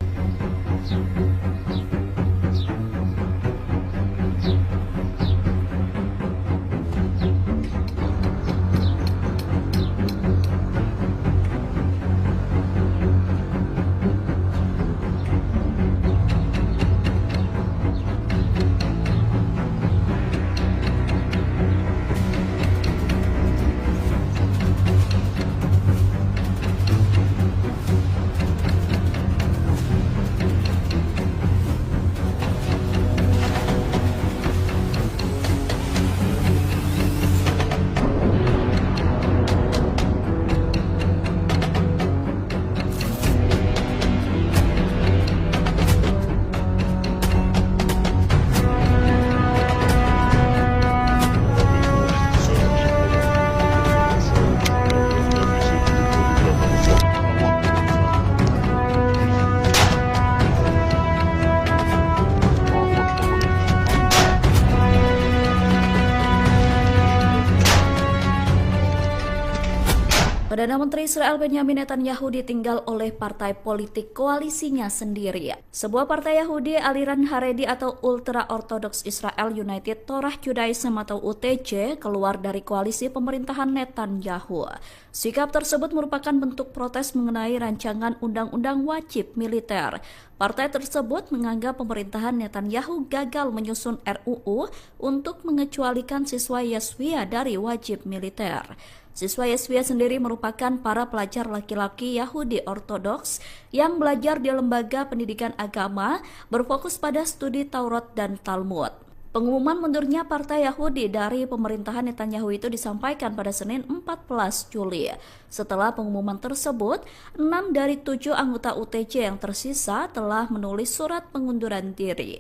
Perdana Menteri Israel Benjamin Netanyahu ditinggal oleh partai politik koalisinya sendiri. Sebuah partai Yahudi aliran Haredi atau Ultra-Ortodoks Israel United Torah Judaism atau UTJ keluar dari koalisi pemerintahan Netanyahu. Sikap tersebut merupakan bentuk protes mengenai rancangan undang-undang wajib militer. Partai tersebut menganggap pemerintahan Netanyahu gagal menyusun RUU untuk mengecualikan siswa Yeshiva dari wajib militer. Siswa Yeshiva sendiri merupakan para pelajar laki-laki Yahudi Ortodoks yang belajar di lembaga pendidikan agama berfokus pada studi Taurat dan Talmud. Pengumuman mundurnya Partai Yahudi dari pemerintahan Netanyahu itu disampaikan pada Senin 14 Juli. Setelah pengumuman tersebut, 6 dari 7 anggota UTJ yang tersisa telah menulis surat pengunduran diri.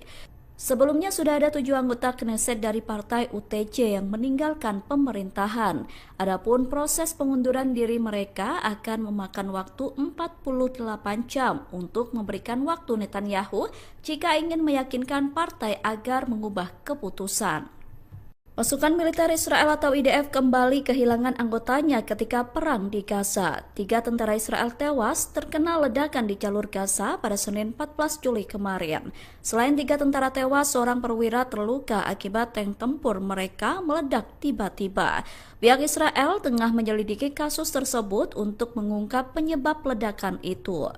Sebelumnya sudah ada 7 anggota Knesset dari partai UTJ yang meninggalkan pemerintahan. Adapun proses pengunduran diri mereka akan memakan waktu 48 jam untuk memberikan waktu Netanyahu jika ingin meyakinkan partai agar mengubah keputusan. Pasukan militer Israel atau IDF kembali kehilangan anggotanya ketika perang di Gaza. 3 tentara Israel tewas terkena ledakan di jalur Gaza pada Senin 14 Juli kemarin. Selain 3 tentara tewas, seorang perwira terluka akibat tank tempur mereka meledak tiba-tiba. Pihak Israel tengah menyelidiki kasus tersebut untuk mengungkap penyebab ledakan itu.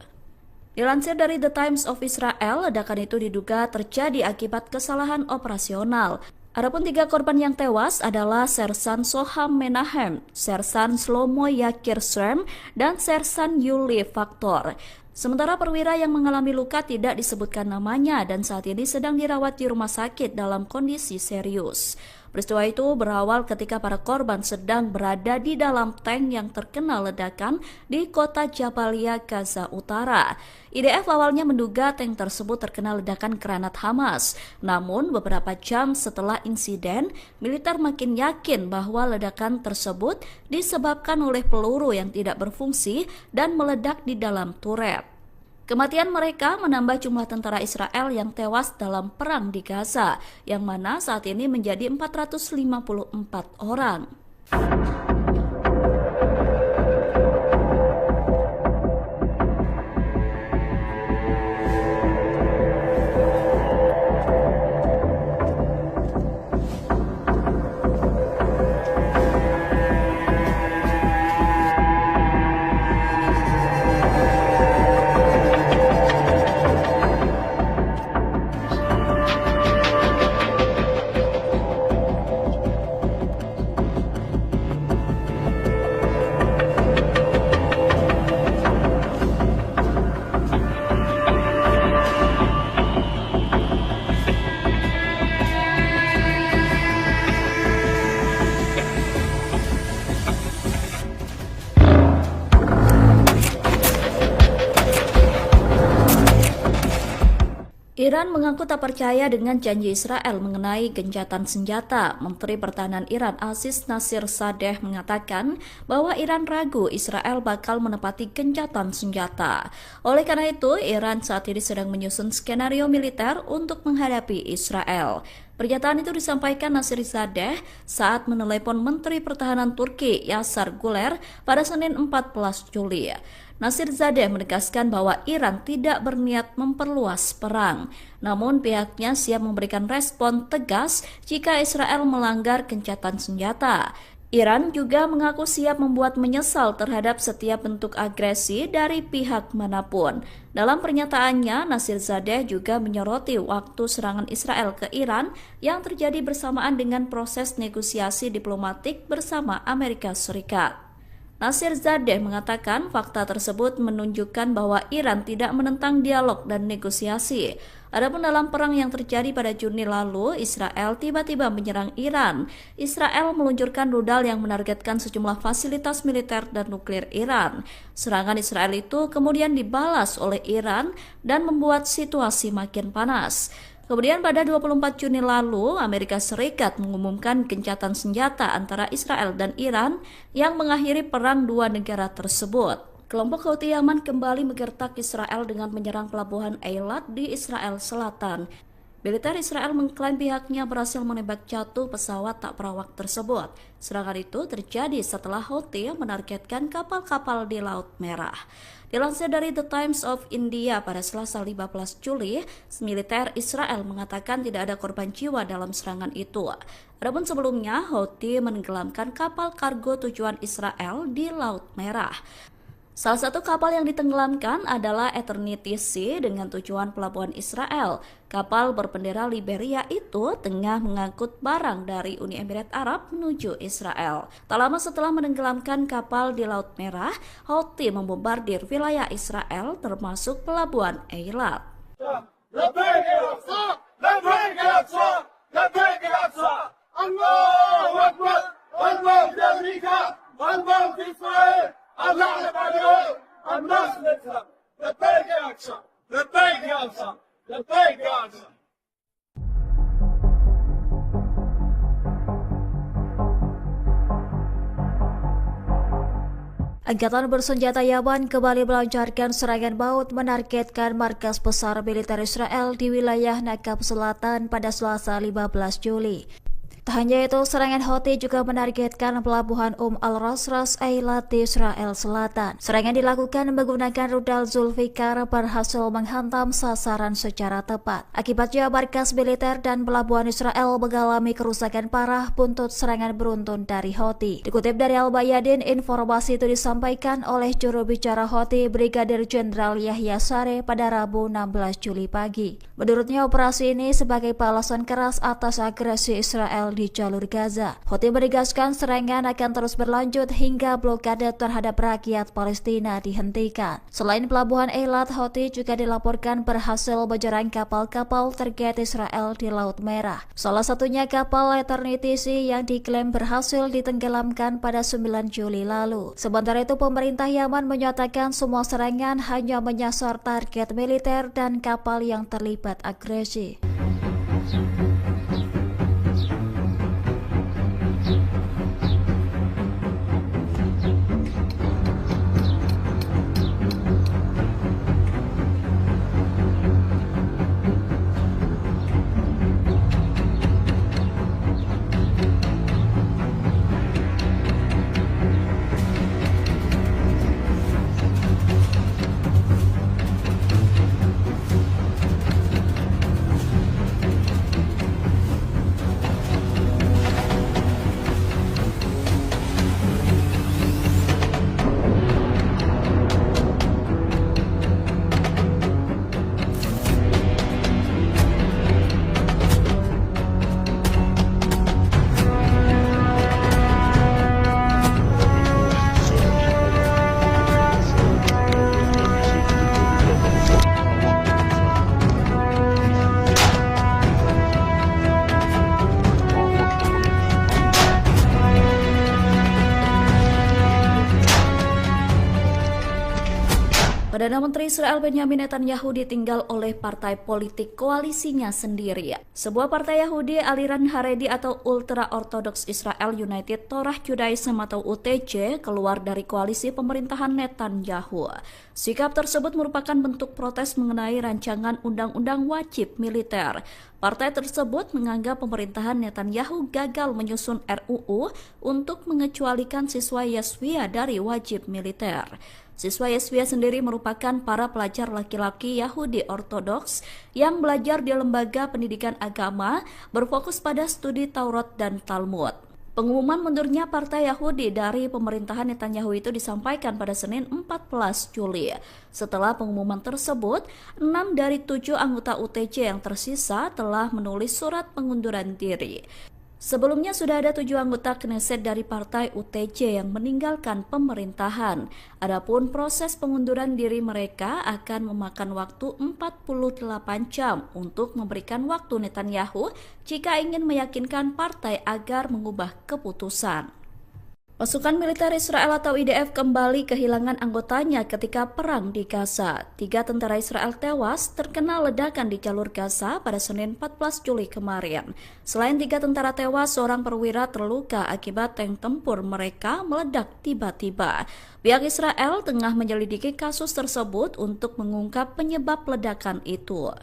Dilansir dari The Times of Israel, ledakan itu diduga terjadi akibat kesalahan operasional. Adapun 3 korban yang tewas adalah Sersan Soham Menahem, Sersan Shlomo Yakir Srem, dan Sersan Yuli Faktor. Sementara perwira yang mengalami luka tidak disebutkan namanya dan saat ini sedang dirawat di rumah sakit dalam kondisi serius. Peristiwa itu berawal ketika para korban sedang berada di dalam tank yang terkena ledakan di kota Jabalia, Gaza Utara. IDF awalnya menduga tank tersebut terkena ledakan granat Hamas. Namun beberapa jam setelah insiden, militer makin yakin bahwa ledakan tersebut disebabkan oleh peluru yang tidak berfungsi dan meledak di dalam turret. Kematian mereka menambah jumlah tentara Israel yang tewas dalam perang di Gaza, yang mana saat ini menjadi 454 orang. Iran mengaku tak percaya dengan janji Israel mengenai gencatan senjata. Menteri Pertahanan Iran Aziz Nasirzadeh mengatakan bahwa Iran ragu Israel bakal menepati gencatan senjata. Oleh karena itu, Iran saat ini sedang menyusun skenario militer untuk menghadapi Israel. Pernyataan itu disampaikan Nasirzadeh saat menelepon Menteri Pertahanan Turki Yasar Guler pada Senin 14 Juli. Nasirzadeh menegaskan bahwa Iran tidak berniat memperluas perang, namun pihaknya siap memberikan respon tegas jika Israel melanggar gencatan senjata. Iran juga mengaku siap membuat menyesal terhadap setiap bentuk agresi dari pihak manapun. Dalam pernyataannya, Nasirzadeh juga menyoroti waktu serangan Israel ke Iran yang terjadi bersamaan dengan proses negosiasi diplomatik bersama Amerika Serikat. Nasirzadeh mengatakan fakta tersebut menunjukkan bahwa Iran tidak menentang dialog dan negosiasi. Adapun dalam perang yang terjadi pada Juni lalu, Israel tiba-tiba menyerang Iran. Israel meluncurkan rudal yang menargetkan sejumlah fasilitas militer dan nuklir Iran. Serangan Israel itu kemudian dibalas oleh Iran dan membuat situasi makin panas. Kemudian pada 24 Juni lalu, Amerika Serikat mengumumkan gencatan senjata antara Israel dan Iran yang mengakhiri perang dua negara tersebut. Kelompok Houthi Yaman kembali menggertak Israel dengan menyerang pelabuhan Eilat di Israel Selatan. Militer Israel mengklaim pihaknya berhasil menembak jatuh pesawat tak berawak tersebut. Serangan itu terjadi setelah Houthi menargetkan kapal-kapal di Laut Merah. Dilansir dari The Times of India pada Selasa 15 Juli, militer Israel mengatakan tidak ada korban jiwa dalam serangan itu. Adapun sebelumnya, Houthi menenggelamkan kapal kargo tujuan Israel di Laut Merah. Salah satu kapal yang ditenggelamkan adalah Eternity Sea dengan tujuan pelabuhan Israel. Kapal berbendera Liberia itu tengah mengangkut barang dari Uni Emirat Arab menuju Israel. Tak lama setelah menenggelamkan kapal di Laut Merah, Houthi membombardir wilayah Israel termasuk pelabuhan Eilat. Angkatan bersenjata Yaman kembali melancarkan serangan maut menargetkan markas besar militer Israel di wilayah Nakab Selatan pada Selasa 15 Juli. Tak hanya itu, serangan Houthi juga menargetkan pelabuhan Al-Rasras Eilat di Israel Selatan. Serangan dilakukan menggunakan rudal Zulfikar berhasil menghantam sasaran secara tepat. Akibatnya markas militer dan pelabuhan Israel mengalami kerusakan parah buntut serangan beruntun dari Houthi. Dikutip dari Al-Bayadin, informasi itu disampaikan oleh juru bicara Houthi Brigadir Jenderal Yahya Sareh pada Rabu 16 Juli pagi. Menurutnya, operasi ini sebagai balasan keras atas agresi Israel di jalur Gaza. Houthi menegaskan serangan akan terus berlanjut hingga blokade terhadap rakyat Palestina dihentikan. Selain pelabuhan Eilat, Houthi juga dilaporkan berhasil menyerang kapal-kapal target Israel di Laut Merah. Salah satunya kapal Eternity Sea yang diklaim berhasil ditenggelamkan pada 9 Juli lalu. Sementara itu, pemerintah Yaman menyatakan semua serangan hanya menyasar target militer dan kapal yang terlibat agresi. Perdana Menteri Israel Benyamin Netanyahu ditinggal oleh partai politik koalisinya sendiri. Sebuah partai Yahudi aliran Haredi atau Ultra Orthodox Israel United Torah Judaism atau UTJ keluar dari koalisi pemerintahan Netanyahu. Sikap tersebut merupakan bentuk protes mengenai rancangan undang-undang wajib militer. Partai tersebut menganggap pemerintahan Netanyahu gagal menyusun RUU untuk mengecualikan siswa Yeshiva dari wajib militer. Siswa Yeshiva sendiri merupakan para pelajar laki-laki Yahudi Ortodoks yang belajar di lembaga pendidikan agama berfokus pada studi Taurat dan Talmud. Pengumuman mundurnya Partai Yahudi dari pemerintahan Netanyahu itu disampaikan pada Senin 14 Juli. Setelah pengumuman tersebut, 6 dari 7 anggota UTJ yang tersisa telah menulis surat pengunduran diri. Sebelumnya sudah ada 7 anggota Knesset dari partai UTJ yang meninggalkan pemerintahan. Adapun proses pengunduran diri mereka akan memakan waktu 48 jam untuk memberikan waktu Netanyahu jika ingin meyakinkan partai agar mengubah keputusan. Pasukan militer Israel atau IDF kembali kehilangan anggotanya ketika perang di Gaza. 3 tentara Israel tewas terkena ledakan di jalur Gaza pada Senin 14 Juli kemarin. Selain 3 tentara tewas, seorang perwira terluka akibat tank tempur mereka meledak tiba-tiba. Pihak Israel tengah menyelidiki kasus tersebut untuk mengungkap penyebab ledakan itu.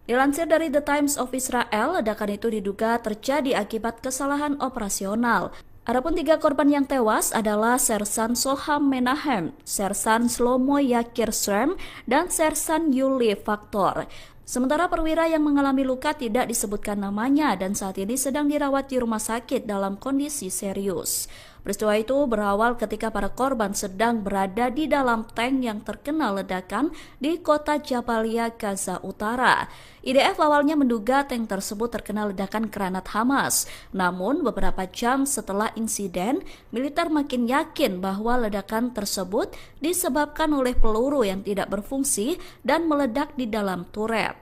Dilansir dari The Times of Israel, ledakan itu diduga terjadi akibat kesalahan operasional. Adapun 3 korban yang tewas adalah Sersan Soham Menahem, Sersan Shlomo Yakir Shrem, dan Sersan Yuli Faktor. Sementara perwira yang mengalami luka tidak disebutkan namanya dan saat ini sedang dirawat di rumah sakit dalam kondisi serius. Peristiwa itu berawal ketika para korban sedang berada di dalam tank yang terkena ledakan di kota Jabalia, Gaza Utara. IDF awalnya menduga tank tersebut terkena ledakan granat Hamas. Namun beberapa jam setelah insiden, militer makin yakin bahwa ledakan tersebut disebabkan oleh peluru yang tidak berfungsi dan meledak di dalam turret.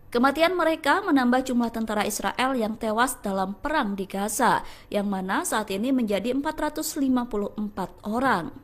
Kematian mereka menambah jumlah tentara Israel yang tewas dalam perang di Gaza, yang mana saat ini menjadi 454 orang.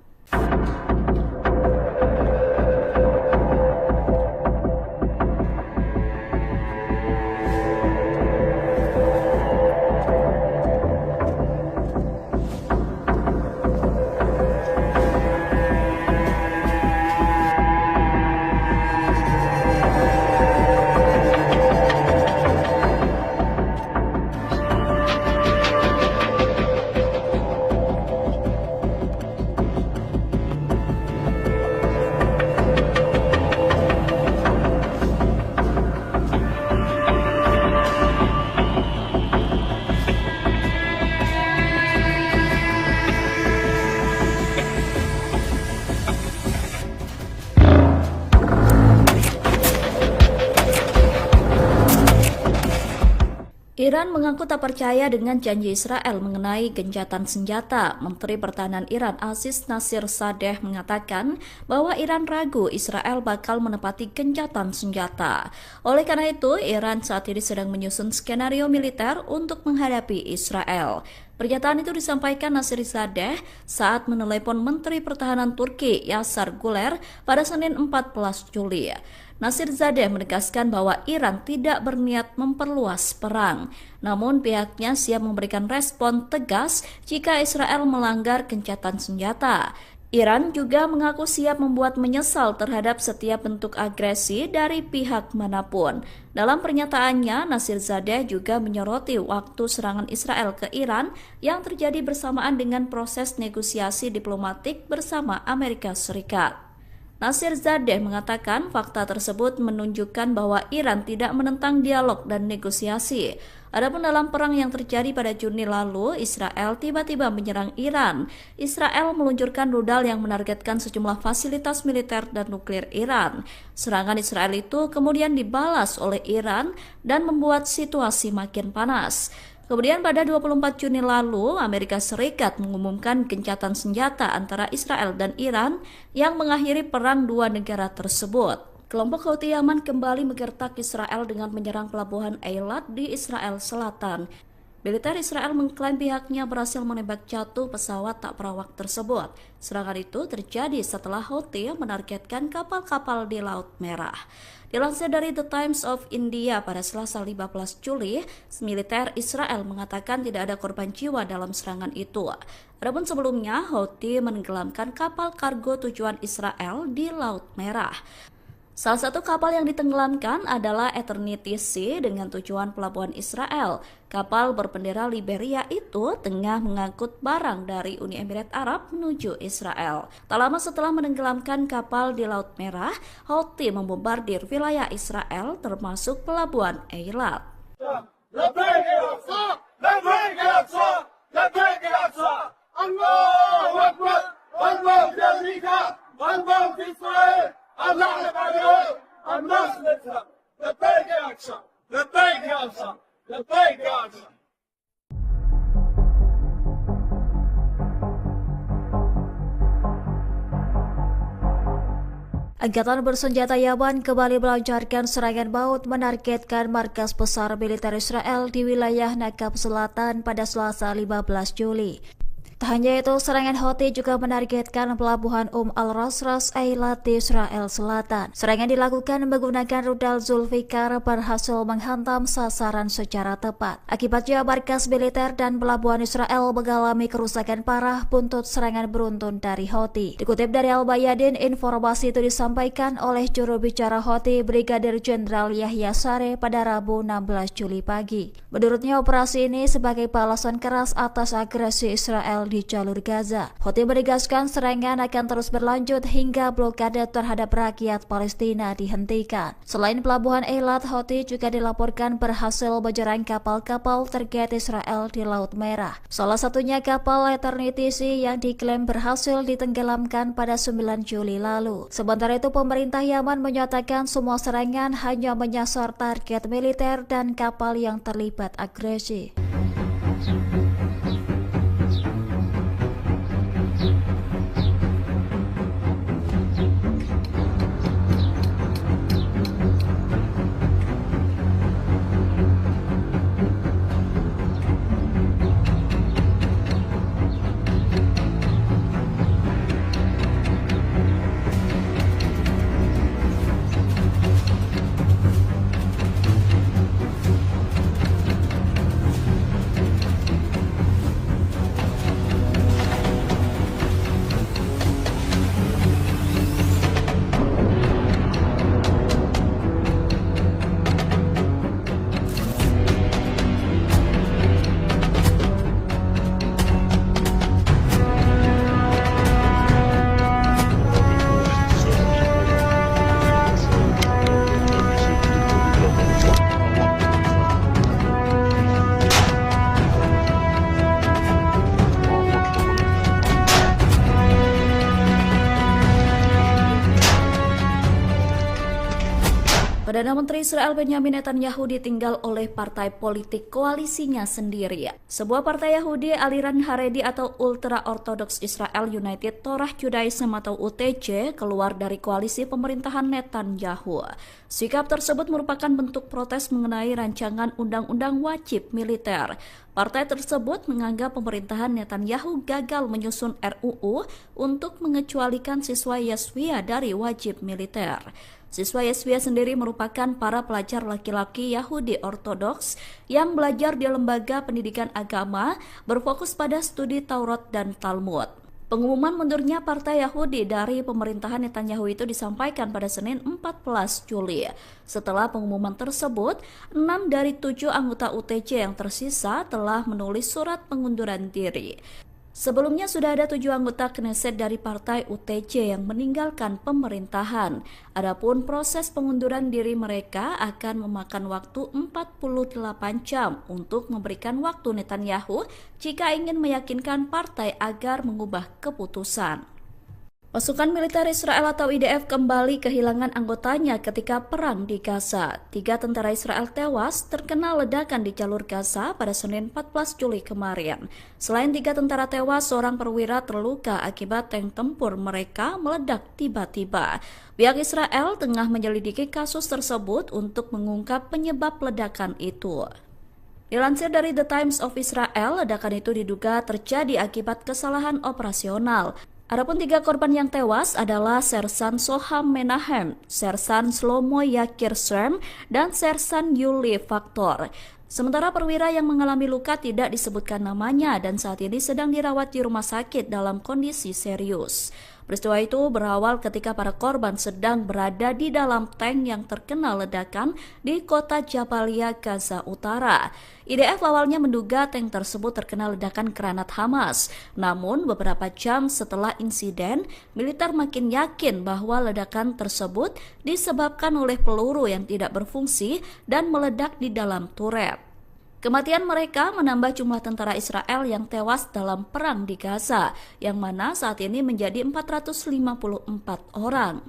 Iran mengaku tak percaya dengan janji Israel mengenai gencatan senjata. Menteri Pertahanan Iran Aziz Nasirzadeh mengatakan bahwa Iran ragu Israel bakal menepati gencatan senjata. Oleh karena itu, Iran saat ini sedang menyusun skenario militer untuk menghadapi Israel. Pernyataan itu disampaikan Nasirzadeh saat menelepon Menteri Pertahanan Turki Yasar Guler pada Senin 14 Juli. Nasirzadeh menegaskan bahwa Iran tidak berniat memperluas perang, namun pihaknya siap memberikan respon tegas jika Israel melanggar gencatan senjata. Iran juga mengaku siap membuat menyesal terhadap setiap bentuk agresi dari pihak manapun. Dalam pernyataannya, Nasirzadeh juga menyoroti waktu serangan Israel ke Iran yang terjadi bersamaan dengan proses negosiasi diplomatik bersama Amerika Serikat. Nasirzadeh mengatakan fakta tersebut menunjukkan bahwa Iran tidak menentang dialog dan negosiasi. Adapun dalam perang yang terjadi pada Juni lalu, Israel tiba-tiba menyerang Iran. Israel meluncurkan rudal yang menargetkan sejumlah fasilitas militer dan nuklir Iran. Serangan Israel itu kemudian dibalas oleh Iran dan membuat situasi makin panas. Kemudian pada 24 Juni lalu, Amerika Serikat mengumumkan gencatan senjata antara Israel dan Iran yang mengakhiri perang dua negara tersebut. Kelompok Houthi Yaman kembali menggertak Israel dengan menyerang pelabuhan Eilat di Israel Selatan. Militer Israel mengklaim pihaknya berhasil menembak jatuh pesawat tak berawak tersebut. Serangan itu terjadi setelah Houthi menargetkan kapal-kapal di Laut Merah. Dilansir dari The Times of India pada Selasa 15 Juli, militer Israel mengatakan tidak ada korban jiwa dalam serangan itu. Adapun sebelumnya, Houthi menenggelamkan kapal kargo tujuan Israel di Laut Merah. Salah satu kapal yang ditenggelamkan adalah Eternity Sea dengan tujuan pelabuhan Israel. Kapal berbendera Liberia itu tengah mengangkut barang dari Uni Emirat Arab menuju Israel. Tak lama setelah menenggelamkan kapal di Laut Merah, Houthi membombardir wilayah Israel termasuk pelabuhan Eilat. Angkatan bersenjata Yaman kembali melancarkan serangan maut menargetkan markas besar militer Israel di wilayah Nakab Selatan pada Selasa 15 Juli. Tak hanya itu, serangan Houthi juga menargetkan pelabuhan al-Ras Ras Eilat di Israel Selatan. Serangan dilakukan menggunakan rudal Zulfikar berhasil menghantam sasaran secara tepat. Akibatnya markas militer dan pelabuhan Israel mengalami kerusakan parah buntut serangan beruntun dari Houthi. Dikutip dari Al-Bayadin, informasi itu disampaikan oleh juru bicara Houthi Brigadir Jenderal Yahya Saree pada Rabu 16 Juli pagi. Menurutnya, operasi ini sebagai balasan keras atas agresi Israel di jalur Gaza. Houthi menegaskan serangan akan terus berlanjut hingga blokade terhadap rakyat Palestina dihentikan. Selain pelabuhan Eilat, Houthi juga dilaporkan berhasil menyerang kapal-kapal target Israel di Laut Merah. Salah satunya kapal Eternity Sea yang diklaim berhasil ditenggelamkan pada 9 Juli lalu. Sementara itu, pemerintah Yaman menyatakan semua serangan hanya menyasar target militer dan kapal yang terlibat agresi. Perdana Menteri Israel Benjamin Netanyahu ditinggal oleh partai politik koalisinya sendiri. Sebuah partai Yahudi aliran Haredi atau Ultra Orthodox Israel United Torah Judaism atau UTJ keluar dari koalisi pemerintahan Netanyahu. Sikap tersebut merupakan bentuk protes mengenai rancangan undang-undang wajib militer. Partai tersebut menganggap pemerintahan Netanyahu gagal menyusun RUU untuk mengecualikan siswa Yeshiva dari wajib militer. Siswa Yeshiva sendiri merupakan para pelajar laki-laki Yahudi Ortodoks yang belajar di lembaga pendidikan agama berfokus pada studi Taurat dan Talmud. Pengumuman mundurnya Partai Yahudi dari pemerintahan Netanyahu itu disampaikan pada Senin 14 Juli. Setelah pengumuman tersebut, 6 dari 7 anggota UTJ yang tersisa telah menulis surat pengunduran diri. Sebelumnya sudah ada 7 anggota Knesset dari partai UTJ yang meninggalkan pemerintahan. Adapun proses pengunduran diri mereka akan memakan waktu 48 jam untuk memberikan waktu Netanyahu jika ingin meyakinkan partai agar mengubah keputusan. Pasukan militer Israel atau IDF kembali kehilangan anggotanya ketika perang di Gaza. 3 tentara Israel tewas terkena ledakan di jalur Gaza pada Senin 14 Juli kemarin. Selain 3 tentara tewas, seorang perwira terluka akibat tank tempur mereka meledak tiba-tiba. Pihak Israel tengah menyelidiki kasus tersebut untuk mengungkap penyebab ledakan itu. Dilansir dari The Times of Israel, ledakan itu diduga terjadi akibat kesalahan operasional. Adapun 3 korban yang tewas adalah Sersan Soham Menahem, Sersan Shlomo Yakir Shem, dan Sersan Yuli Faktor. Sementara perwira yang mengalami luka tidak disebutkan namanya dan saat ini sedang dirawat di rumah sakit dalam kondisi serius. Peristiwa itu berawal ketika para korban sedang berada di dalam tank yang terkena ledakan di kota Jabalia, Gaza Utara. IDF awalnya menduga tank tersebut terkena ledakan granat Hamas. Namun beberapa jam setelah insiden, militer makin yakin bahwa ledakan tersebut disebabkan oleh peluru yang tidak berfungsi dan meledak di dalam turret. Kematian mereka menambah jumlah tentara Israel yang tewas dalam perang di Gaza, yang mana saat ini menjadi 454 orang.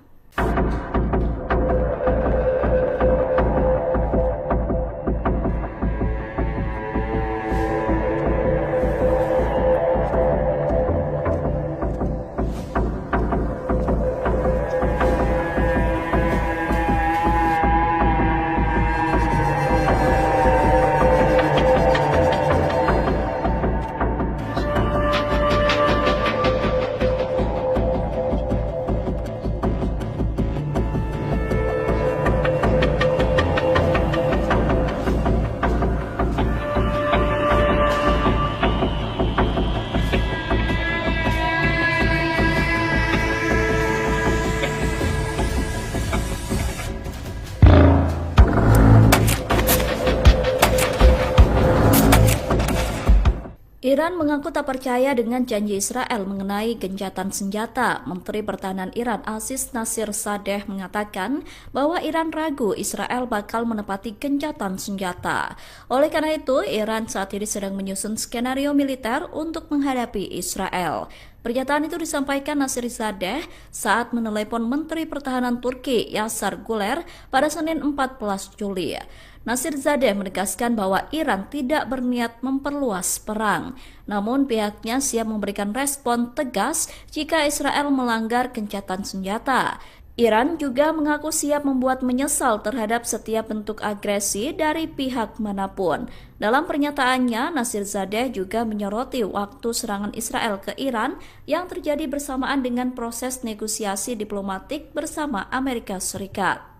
Iran mengaku tak percaya dengan janji Israel mengenai gencatan senjata. Menteri Pertahanan Iran Aziz Nasir Sadeh mengatakan bahwa Iran ragu Israel bakal menepati gencatan senjata. Oleh karena itu, Iran saat ini sedang menyusun skenario militer untuk menghadapi Israel. Pernyataan itu disampaikan Nasir Sadeh saat menelepon Menteri Pertahanan Turki Yasar Guler pada Senin 14 Juli. Nasir Zadeh menegaskan bahwa Iran tidak berniat memperluas perang, namun pihaknya siap memberikan respon tegas jika Israel melanggar gencatan senjata. Iran juga mengaku siap membuat menyesal terhadap setiap bentuk agresi dari pihak manapun. Dalam pernyataannya, Nasir Zadeh juga menyoroti waktu serangan Israel ke Iran yang terjadi bersamaan dengan proses negosiasi diplomatik bersama Amerika Serikat.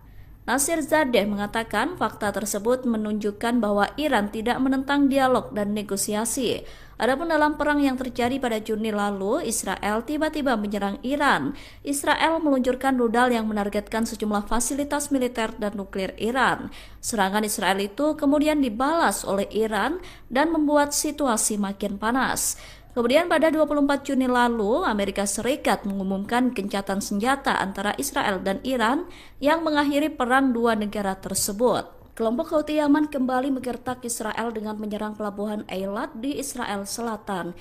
Nasir Zadeh mengatakan fakta tersebut menunjukkan bahwa Iran tidak menentang dialog dan negosiasi. Adapun dalam perang yang terjadi pada Juni lalu, Israel tiba-tiba menyerang Iran. Israel meluncurkan rudal yang menargetkan sejumlah fasilitas militer dan nuklir Iran. Serangan Israel itu kemudian dibalas oleh Iran dan membuat situasi makin panas. Kemudian pada 24 Juni lalu, Amerika Serikat mengumumkan gencatan senjata antara Israel dan Iran yang mengakhiri perang dua negara tersebut. Kelompok Houthi Yaman kembali menggertak Israel dengan menyerang pelabuhan Eilat di Israel Selatan.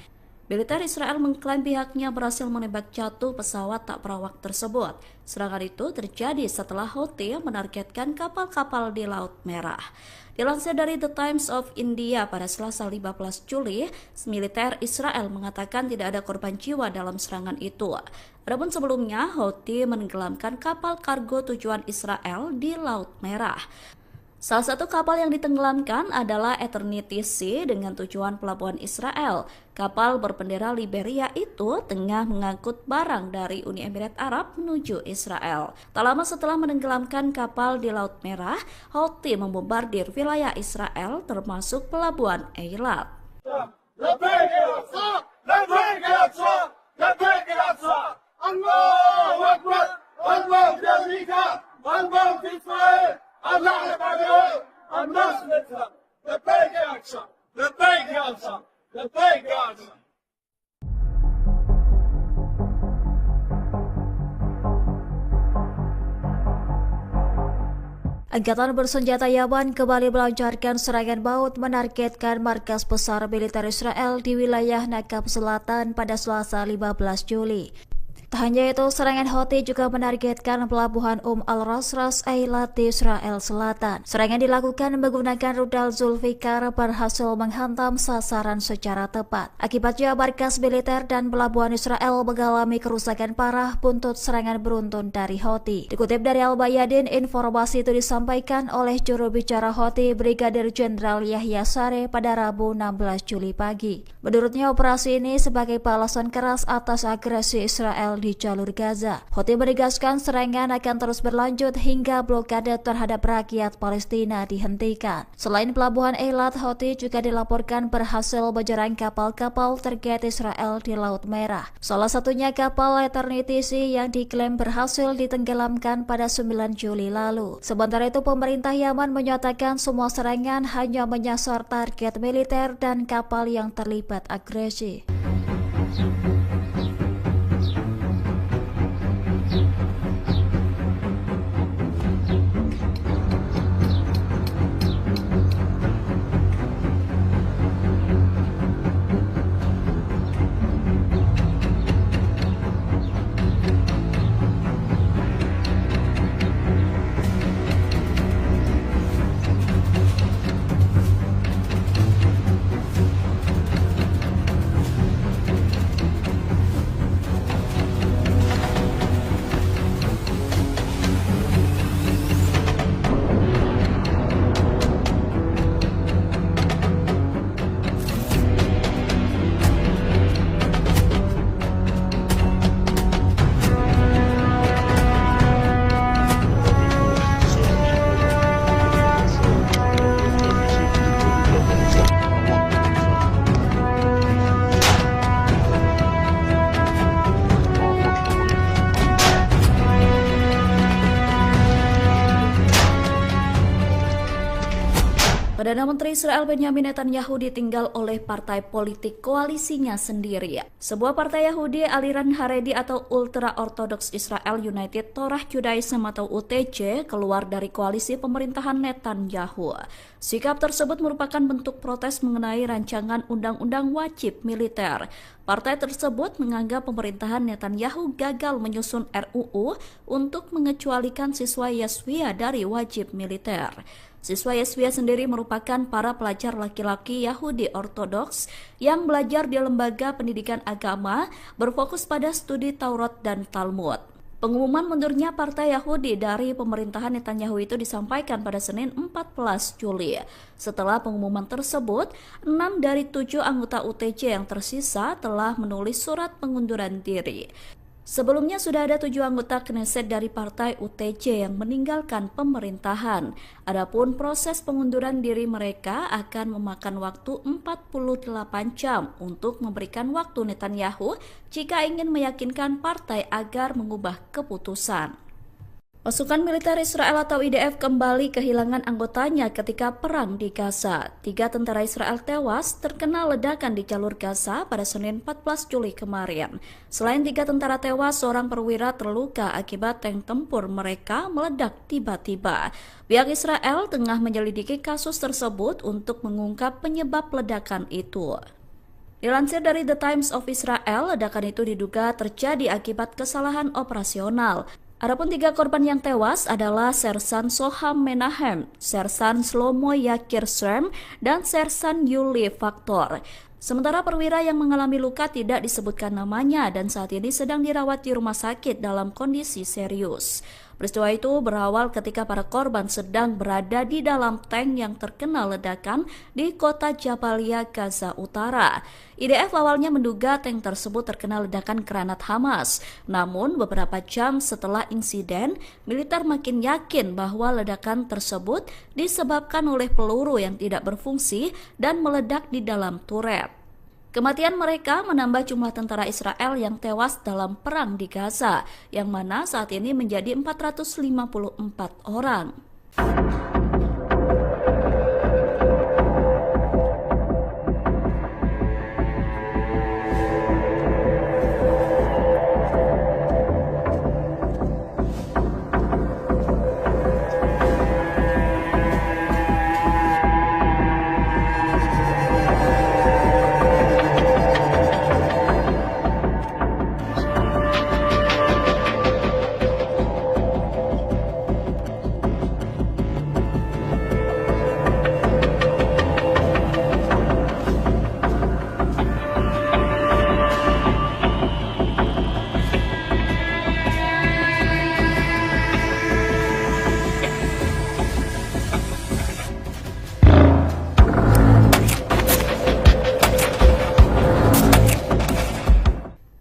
Militer Israel mengklaim pihaknya berhasil menembak jatuh pesawat tak berawak tersebut. Serangan itu terjadi setelah Houthi menargetkan kapal-kapal di Laut Merah. Dilansir dari The Times of India pada Selasa 15 Juli, militer Israel mengatakan tidak ada korban jiwa dalam serangan itu. Adapun sebelumnya, Houthi menenggelamkan kapal kargo tujuan Israel di Laut Merah. Salah satu kapal yang ditenggelamkan adalah Eternity Sea dengan tujuan pelabuhan Israel. Kapal berbendera Liberia itu tengah mengangkut barang dari Uni Emirat Arab menuju Israel. Tak lama setelah menenggelamkan kapal di Laut Merah, Houthi membombardir wilayah Israel termasuk pelabuhan Eilat. Angkatan bersenjata Yaman kembali melancarkan serangan maut menargetkan markas besar militer Israel di wilayah Nakab Selatan pada Selasa 15 Juli. Tak hanya itu, serangan Houthi juga menargetkan pelabuhan Al-Rasras Eilat di Israel Selatan. Serangan dilakukan menggunakan rudal Zulfikar berhasil menghantam sasaran secara tepat. Akibatnya markas militer dan pelabuhan Israel mengalami kerusakan parah buntut serangan beruntun dari Houthi. Dikutip dari Al-Bayadin, informasi itu disampaikan oleh juru bicara Houthi Brigadir Jenderal Yahya Sareh pada Rabu 16 Juli pagi. Menurutnya, operasi ini sebagai balasan keras atas agresi Israel di jalur Gaza. Houthi menegaskan serangan akan terus berlanjut hingga blokade terhadap rakyat Palestina dihentikan. Selain pelabuhan Eilat, Houthi juga dilaporkan berhasil menyerang kapal-kapal terkait Israel di Laut Merah. Salah satunya kapal Eternity Sea yang diklaim berhasil ditenggelamkan pada 9 Juli lalu. Sementara itu, pemerintah Yaman menyatakan semua serangan hanya menyasar target militer dan kapal yang terlibat agresi. Perdana Menteri Israel Benjamin Netanyahu ditinggal oleh partai politik koalisinya sendiri. Sebuah partai Yahudi aliran Haredi atau Ultra Orthodox Israel United Torah Judaism atau UTJ keluar dari koalisi pemerintahan Netanyahu. Sikap tersebut merupakan bentuk protes mengenai rancangan undang-undang wajib militer. Partai tersebut menganggap pemerintahan Netanyahu gagal menyusun RUU untuk mengecualikan siswa Yeshiva dari wajib militer. Siswa Yeshiva sendiri merupakan para pelajar laki-laki Yahudi Ortodoks yang belajar di lembaga pendidikan agama berfokus pada studi Taurat dan Talmud. Pengumuman mundurnya Partai Yahudi dari pemerintahan Netanyahu itu disampaikan pada Senin 14 Juli. Setelah pengumuman tersebut, 6 dari 7 anggota UTJ yang tersisa telah menulis surat pengunduran diri. Sebelumnya sudah ada 7 anggota Knesset dari partai UTJ yang meninggalkan pemerintahan. Adapun proses pengunduran diri mereka akan memakan waktu 48 jam untuk memberikan waktu Netanyahu jika ingin meyakinkan partai agar mengubah keputusan. Pasukan militer Israel atau IDF kembali kehilangan anggotanya ketika perang di Gaza. 3 tentara Israel tewas terkena ledakan di jalur Gaza pada Senin 14 Juli kemarin. Selain 3 tentara tewas, seorang perwira terluka akibat tank tempur mereka meledak tiba-tiba. Pihak Israel tengah menyelidiki kasus tersebut untuk mengungkap penyebab ledakan itu. Dilansir dari The Times of Israel, ledakan itu diduga terjadi akibat kesalahan operasional. Adapun 3 korban yang tewas adalah Sersan Soham Menahem, Sersan Shlomo Yakir Srem, dan Sersan Yuli Faktor. Sementara perwira yang mengalami luka tidak disebutkan namanya dan saat ini sedang dirawat di rumah sakit dalam kondisi serius. Peristiwa itu berawal ketika para korban sedang berada di dalam tank yang terkena ledakan di kota Jabalia, Gaza Utara. IDF awalnya menduga tank tersebut terkena ledakan granat Hamas. Namun beberapa jam setelah insiden, militer makin yakin bahwa ledakan tersebut disebabkan oleh peluru yang tidak berfungsi dan meledak di dalam turret. Kematian mereka menambah jumlah tentara Israel yang tewas dalam perang di Gaza, yang mana saat ini menjadi 454 orang.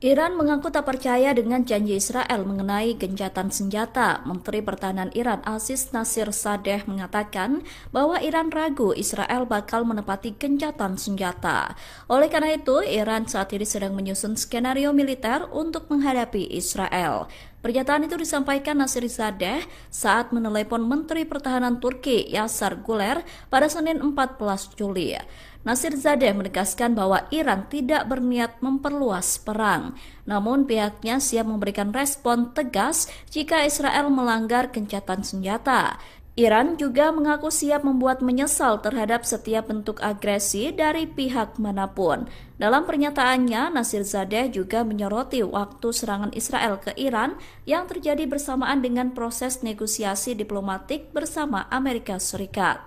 Iran mengaku tak percaya dengan janji Israel mengenai gencatan senjata. Menteri Pertahanan Iran Aziz Nasir Sadeh mengatakan bahwa Iran ragu Israel bakal menepati gencatan senjata. Oleh karena itu, Iran saat ini sedang menyusun skenario militer untuk menghadapi Israel. Pernyataan itu disampaikan Nasir Sadeh saat menelepon Menteri Pertahanan Turki Yasar Guler pada Senin 14 Juli. Nasir Zadeh menegaskan bahwa Iran tidak berniat memperluas perang, namun pihaknya siap memberikan respon tegas jika Israel melanggar gencatan senjata. Iran juga mengaku siap membuat menyesal terhadap setiap bentuk agresi dari pihak manapun. Dalam pernyataannya, Nasir Zadeh juga menyoroti waktu serangan Israel ke Iran yang terjadi bersamaan dengan proses negosiasi diplomatik bersama Amerika Serikat.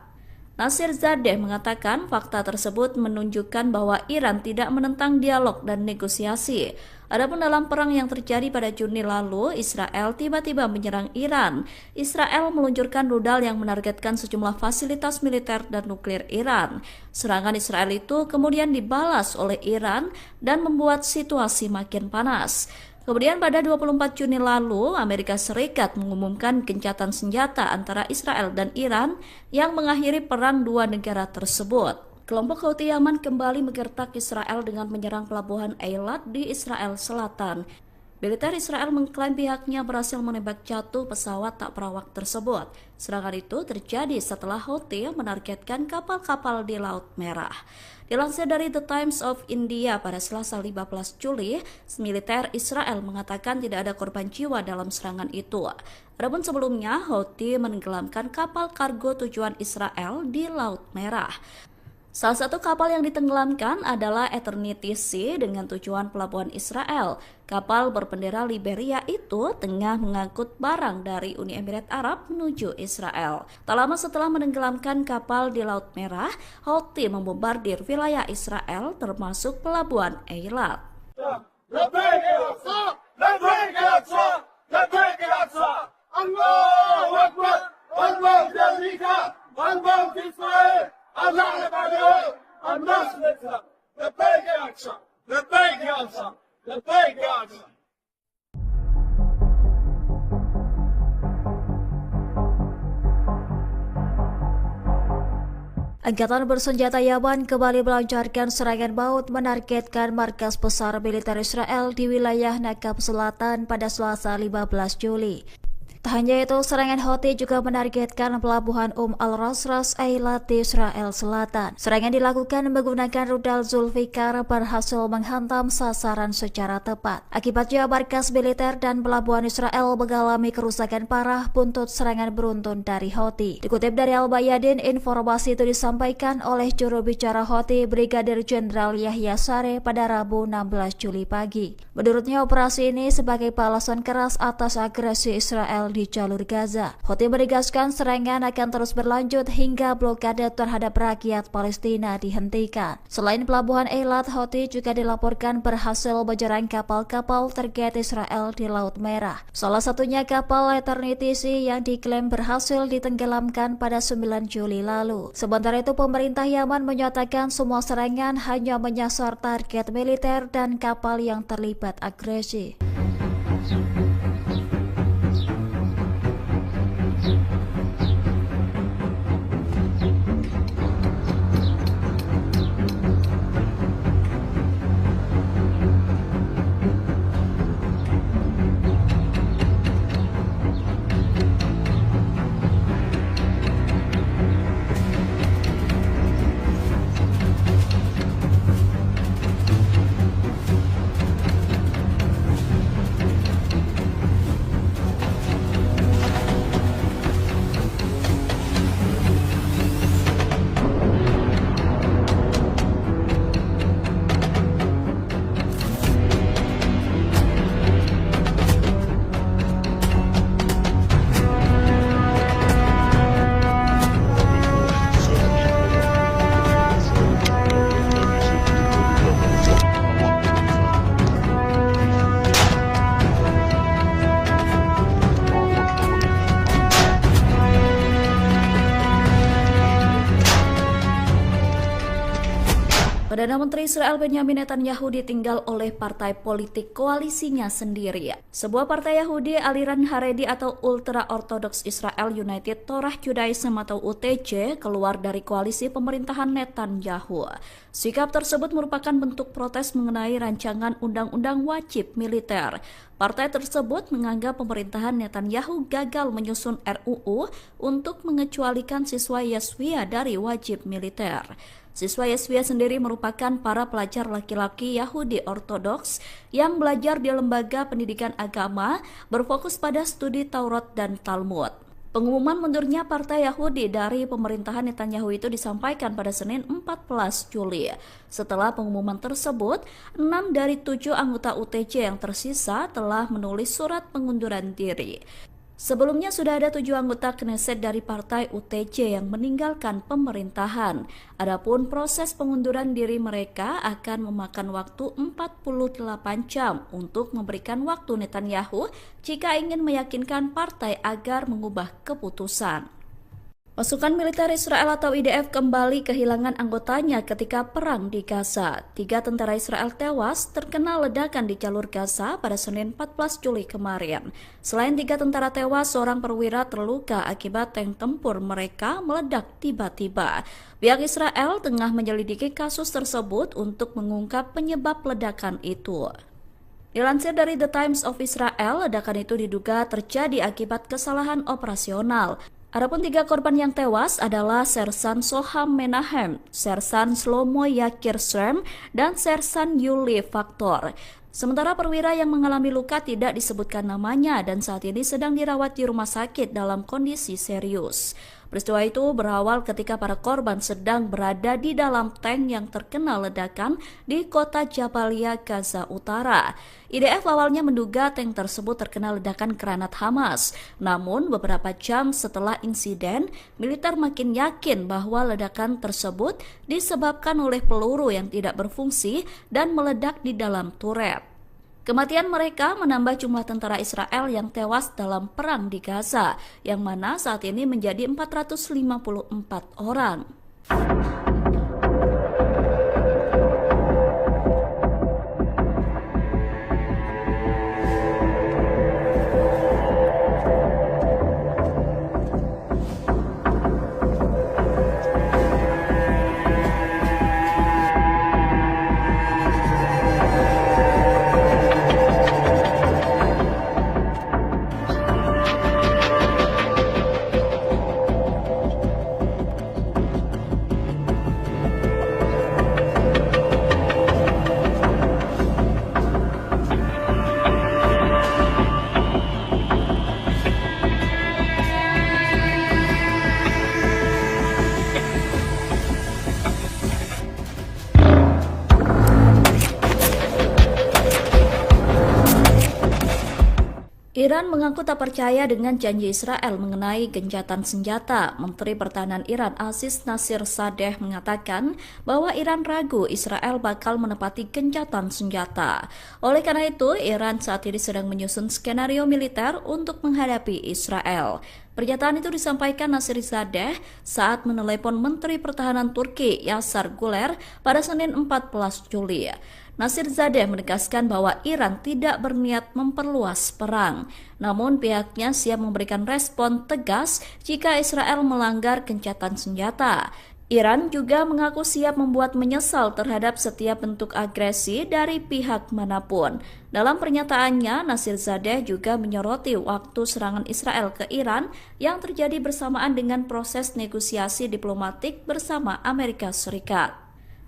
Nasir Zadeh mengatakan fakta tersebut menunjukkan bahwa Iran tidak menentang dialog dan negosiasi. Adapun dalam perang yang terjadi pada Juni lalu, Israel tiba-tiba menyerang Iran. Israel meluncurkan rudal yang menargetkan sejumlah fasilitas militer dan nuklir Iran. Serangan Israel itu kemudian dibalas oleh Iran dan membuat situasi makin panas. Kemudian pada 24 Juni lalu, Amerika Serikat mengumumkan gencatan senjata antara Israel dan Iran yang mengakhiri perang dua negara tersebut. Kelompok Houthi Yaman kembali menggertak Israel dengan menyerang pelabuhan Eilat di Israel Selatan. Militer Israel mengklaim pihaknya berhasil menembak jatuh pesawat tak berawak tersebut. Serangan itu terjadi setelah Houthi menargetkan kapal-kapal di Laut Merah. Dilansir dari The Times of India pada Selasa 15 Juli, militer Israel mengatakan tidak ada korban jiwa dalam serangan itu. Adapun sebelumnya, Houthi menenggelamkan kapal kargo tujuan Israel di Laut Merah. Salah satu kapal yang ditenggelamkan adalah Eternity Sea dengan tujuan pelabuhan Israel. Kapal berbendera Liberia itu tengah mengangkut barang dari Uni Emirat Arab menuju Israel. Tak lama setelah menenggelamkan kapal di Laut Merah, Houthi membombardir wilayah Israel termasuk pelabuhan Eilat. Angkatan bersenjata Yaman kembali melancarkan serangan maut menargetkan markas besar militer Israel di wilayah Nakab Selatan pada Selasa 15 Juli. Tak hanya itu, serangan Houthi juga menargetkan pelabuhan Al-Rasras Eilat di Israel Selatan. Serangan dilakukan menggunakan rudal Zulfikar berhasil menghantam sasaran secara tepat. Akibatnya markas militer dan pelabuhan Israel mengalami kerusakan parah buntut serangan beruntun dari Houthi. Dikutip dari Al-Bayadin, informasi itu disampaikan oleh juru bicara Houthi Brigadir Jenderal Yahya Sareh pada Rabu 16 Juli pagi. Menurutnya, operasi ini sebagai balasan keras atas agresi Israel di jalur Gaza. Houthi menegaskan serangan akan terus berlanjut hingga blokade terhadap rakyat Palestina dihentikan. Selain pelabuhan Eilat, Houthi juga dilaporkan berhasil menyerang kapal-kapal target Israel di Laut Merah. Salah satunya kapal Eternity Sea yang diklaim berhasil ditenggelamkan pada 9 Juli lalu. Sementara itu, pemerintah Yaman menyatakan semua serangan hanya menyasar target militer dan kapal yang terlibat agresi. Perdana Menteri Israel Benjamin Netanyahu ditinggal oleh partai politik koalisinya sendiri. Sebuah partai Yahudi aliran Haredi atau Ultra Orthodox Israel United Torah Judaism atau UTJ keluar dari koalisi pemerintahan Netanyahu. Sikap tersebut merupakan bentuk protes mengenai rancangan undang-undang wajib militer. Partai tersebut menganggap pemerintahan Netanyahu gagal menyusun RUU untuk mengecualikan siswa Yeshiva dari wajib militer. Siswa Yeshiva sendiri merupakan para pelajar laki-laki Yahudi Ortodoks yang belajar di lembaga pendidikan agama berfokus pada studi Taurat dan Talmud. Pengumuman mundurnya Partai Yahudi dari pemerintahan Netanyahu itu disampaikan pada Senin 14 Juli. Setelah pengumuman tersebut, 6 dari 7 anggota UTJ yang tersisa telah menulis surat pengunduran diri. Sebelumnya sudah ada 7 anggota Knesset dari partai UTJ yang meninggalkan pemerintahan. Adapun proses pengunduran diri mereka akan memakan waktu 48 jam untuk memberikan waktu Netanyahu jika ingin meyakinkan partai agar mengubah keputusan. Pasukan militer Israel atau IDF kembali kehilangan anggotanya ketika perang di Gaza. 3 tentara Israel tewas terkena ledakan di jalur Gaza pada Senin 14 Juli kemarin. Selain 3 tentara tewas, seorang perwira terluka akibat tank tempur mereka meledak tiba-tiba. Pihak Israel tengah menyelidiki kasus tersebut untuk mengungkap penyebab ledakan itu. Dilansir dari The Times of Israel, ledakan itu diduga terjadi akibat kesalahan operasional. Adapun 3 korban yang tewas adalah Sersan Soham Menahem, Sersan Shlomo Yakir Srem, dan Sersan Yuli Faktor. Sementara perwira yang mengalami luka tidak disebutkan namanya dan saat ini sedang dirawat di rumah sakit dalam kondisi serius. Peristiwa itu berawal ketika para korban sedang berada di dalam tank yang terkena ledakan di kota Jabalia, Gaza Utara. IDF awalnya menduga tank tersebut terkena ledakan granat Hamas. Namun beberapa jam setelah insiden, militer makin yakin bahwa ledakan tersebut disebabkan oleh peluru yang tidak berfungsi dan meledak di dalam turret. Kematian mereka menambah jumlah tentara Israel yang tewas dalam perang di Gaza, yang mana saat ini menjadi 454 orang. Iran mengaku tak percaya dengan janji Israel mengenai gencatan senjata. Menteri Pertahanan Iran Aziz Nasirzadeh mengatakan bahwa Iran ragu Israel bakal menepati gencatan senjata. Oleh karena itu, Iran saat ini sedang menyusun skenario militer untuk menghadapi Israel. Pernyataan itu disampaikan Nasirzadeh saat menelepon Menteri Pertahanan Turki Yasar Guler pada Senin 14 Juli. Nasirzadeh menegaskan bahwa Iran tidak berniat memperluas perang, namun pihaknya siap memberikan respon tegas jika Israel melanggar gencatan senjata. Iran juga mengaku siap membuat menyesal terhadap setiap bentuk agresi dari pihak manapun. Dalam pernyataannya, Nasirzadeh juga menyoroti waktu serangan Israel ke Iran yang terjadi bersamaan dengan proses negosiasi diplomatik bersama Amerika Serikat.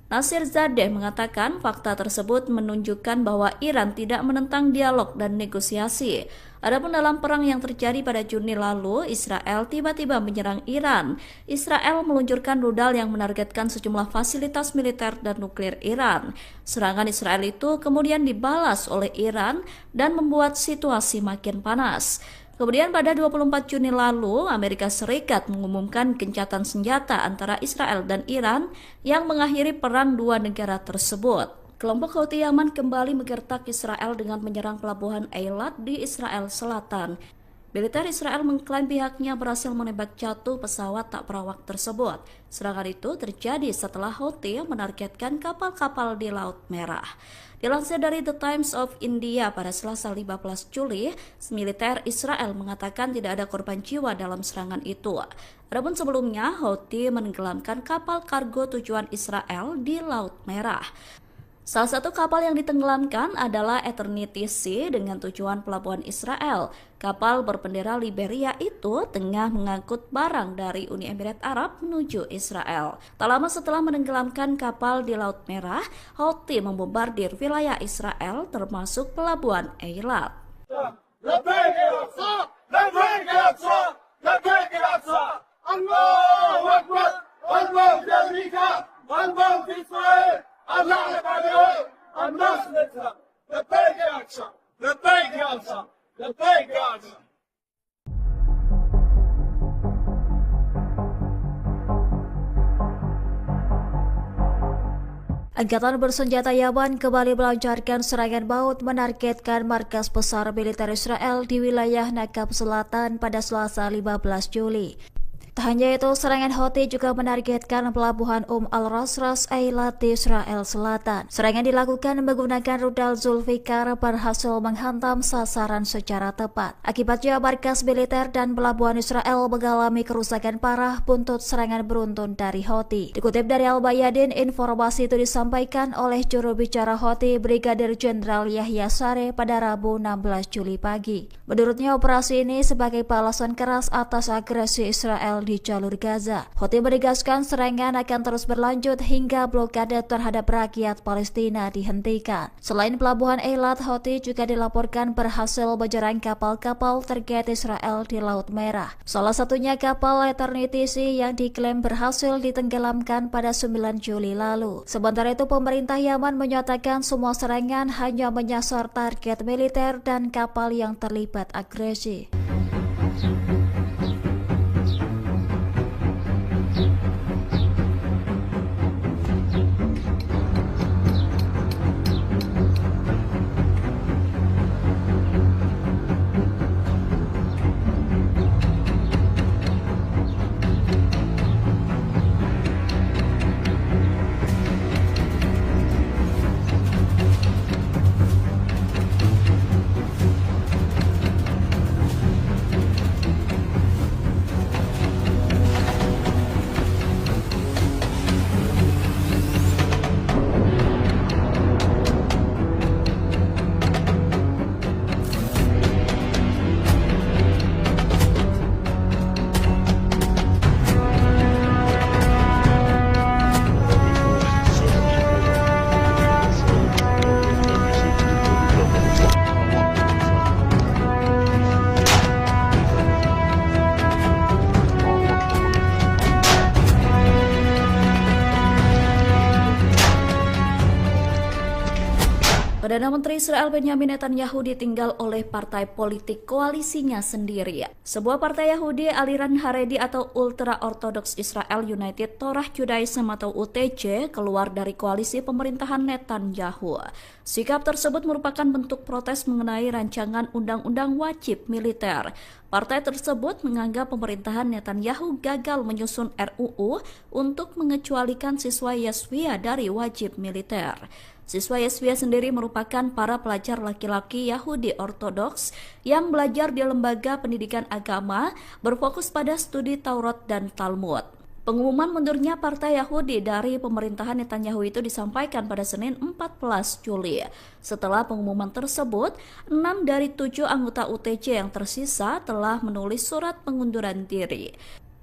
Nasirzadeh mengatakan fakta tersebut menunjukkan bahwa Iran tidak menentang dialog dan negosiasi. Adapun dalam perang yang terjadi pada Juni lalu, Israel tiba-tiba menyerang Iran. Israel meluncurkan rudal yang menargetkan sejumlah fasilitas militer dan nuklir Iran. Serangan Israel itu kemudian dibalas oleh Iran dan membuat situasi makin panas. Kemudian pada 24 Juni lalu, Amerika Serikat mengumumkan gencatan senjata antara Israel dan Iran yang mengakhiri perang dua negara tersebut. Kelompok Houthi Yaman kembali menggertak Israel dengan menyerang pelabuhan Eilat di Israel Selatan. Militer Israel mengklaim pihaknya berhasil menembak jatuh pesawat tak berawak tersebut. Serangan itu terjadi setelah Houthi menargetkan kapal-kapal di Laut Merah. Dilansir dari The Times of India pada Selasa 15 Juli, militer Israel mengatakan tidak ada korban jiwa dalam serangan itu. Adapun sebelumnya, Houthi menenggelamkan kapal kargo tujuan Israel di Laut Merah. Salah satu kapal yang ditenggelamkan adalah Eternity Sea dengan tujuan pelabuhan Israel. Kapal berbendera Liberia itu tengah mengangkut barang dari Uni Emirat Arab menuju Israel. Tak lama setelah menenggelamkan kapal di Laut Merah, Houthi membombardir wilayah Israel termasuk pelabuhan Eilat. Angkatan bersenjata Yaman kembali melancarkan serangan maut menargetkan markas besar militer Israel di wilayah Nakab Selatan pada Selasa 15 Juli. Tak hanya itu, serangan Houthi juga menargetkan pelabuhan al-Ras Ras Eilat di Israel Selatan. Serangan dilakukan menggunakan rudal Zulfikar berhasil menghantam sasaran secara tepat. Akibatnya, markas militer dan pelabuhan Israel mengalami kerusakan parah buntut serangan beruntun dari Houthi. Dikutip dari Al-Bayadin, informasi itu disampaikan oleh juru bicara Houthi Brigadir Jenderal Yahya Saree pada Rabu 16 Juli pagi. Menurutnya, operasi ini sebagai balasan keras atas agresi Israel di jalur Gaza. Houthi menegaskan serangan akan terus berlanjut hingga blokade terhadap rakyat Palestina dihentikan. Selain pelabuhan Eilat, Houthi juga dilaporkan berhasil menyerang kapal-kapal terkait Israel di Laut Merah. Salah satunya kapal Eternity Sea yang diklaim berhasil ditenggelamkan pada 9 Juli lalu. Sementara itu, pemerintah Yaman menyatakan semua serangan hanya menyasar target militer dan kapal yang terlibat agresi. Perdana Menteri Israel Benjamin Netanyahu ditinggal oleh partai politik koalisinya sendiri. Sebuah partai Yahudi aliran Haredi atau Ultra Orthodox Israel United Torah Judaism atau UTJ keluar dari koalisi pemerintahan Netanyahu. Sikap tersebut merupakan bentuk protes mengenai rancangan undang-undang wajib militer. Partai tersebut menganggap pemerintahan Netanyahu gagal menyusun RUU untuk mengecualikan siswa Yeshiva dari wajib militer. Siswa Yeshiva sendiri merupakan para pelajar laki-laki Yahudi Ortodoks yang belajar di lembaga pendidikan agama berfokus pada studi Taurat dan Talmud. Pengumuman mundurnya Partai Yahudi dari pemerintahan Netanyahu itu disampaikan pada Senin 14 Juli. Setelah pengumuman tersebut, 6 dari 7 anggota UTJ yang tersisa telah menulis surat pengunduran diri.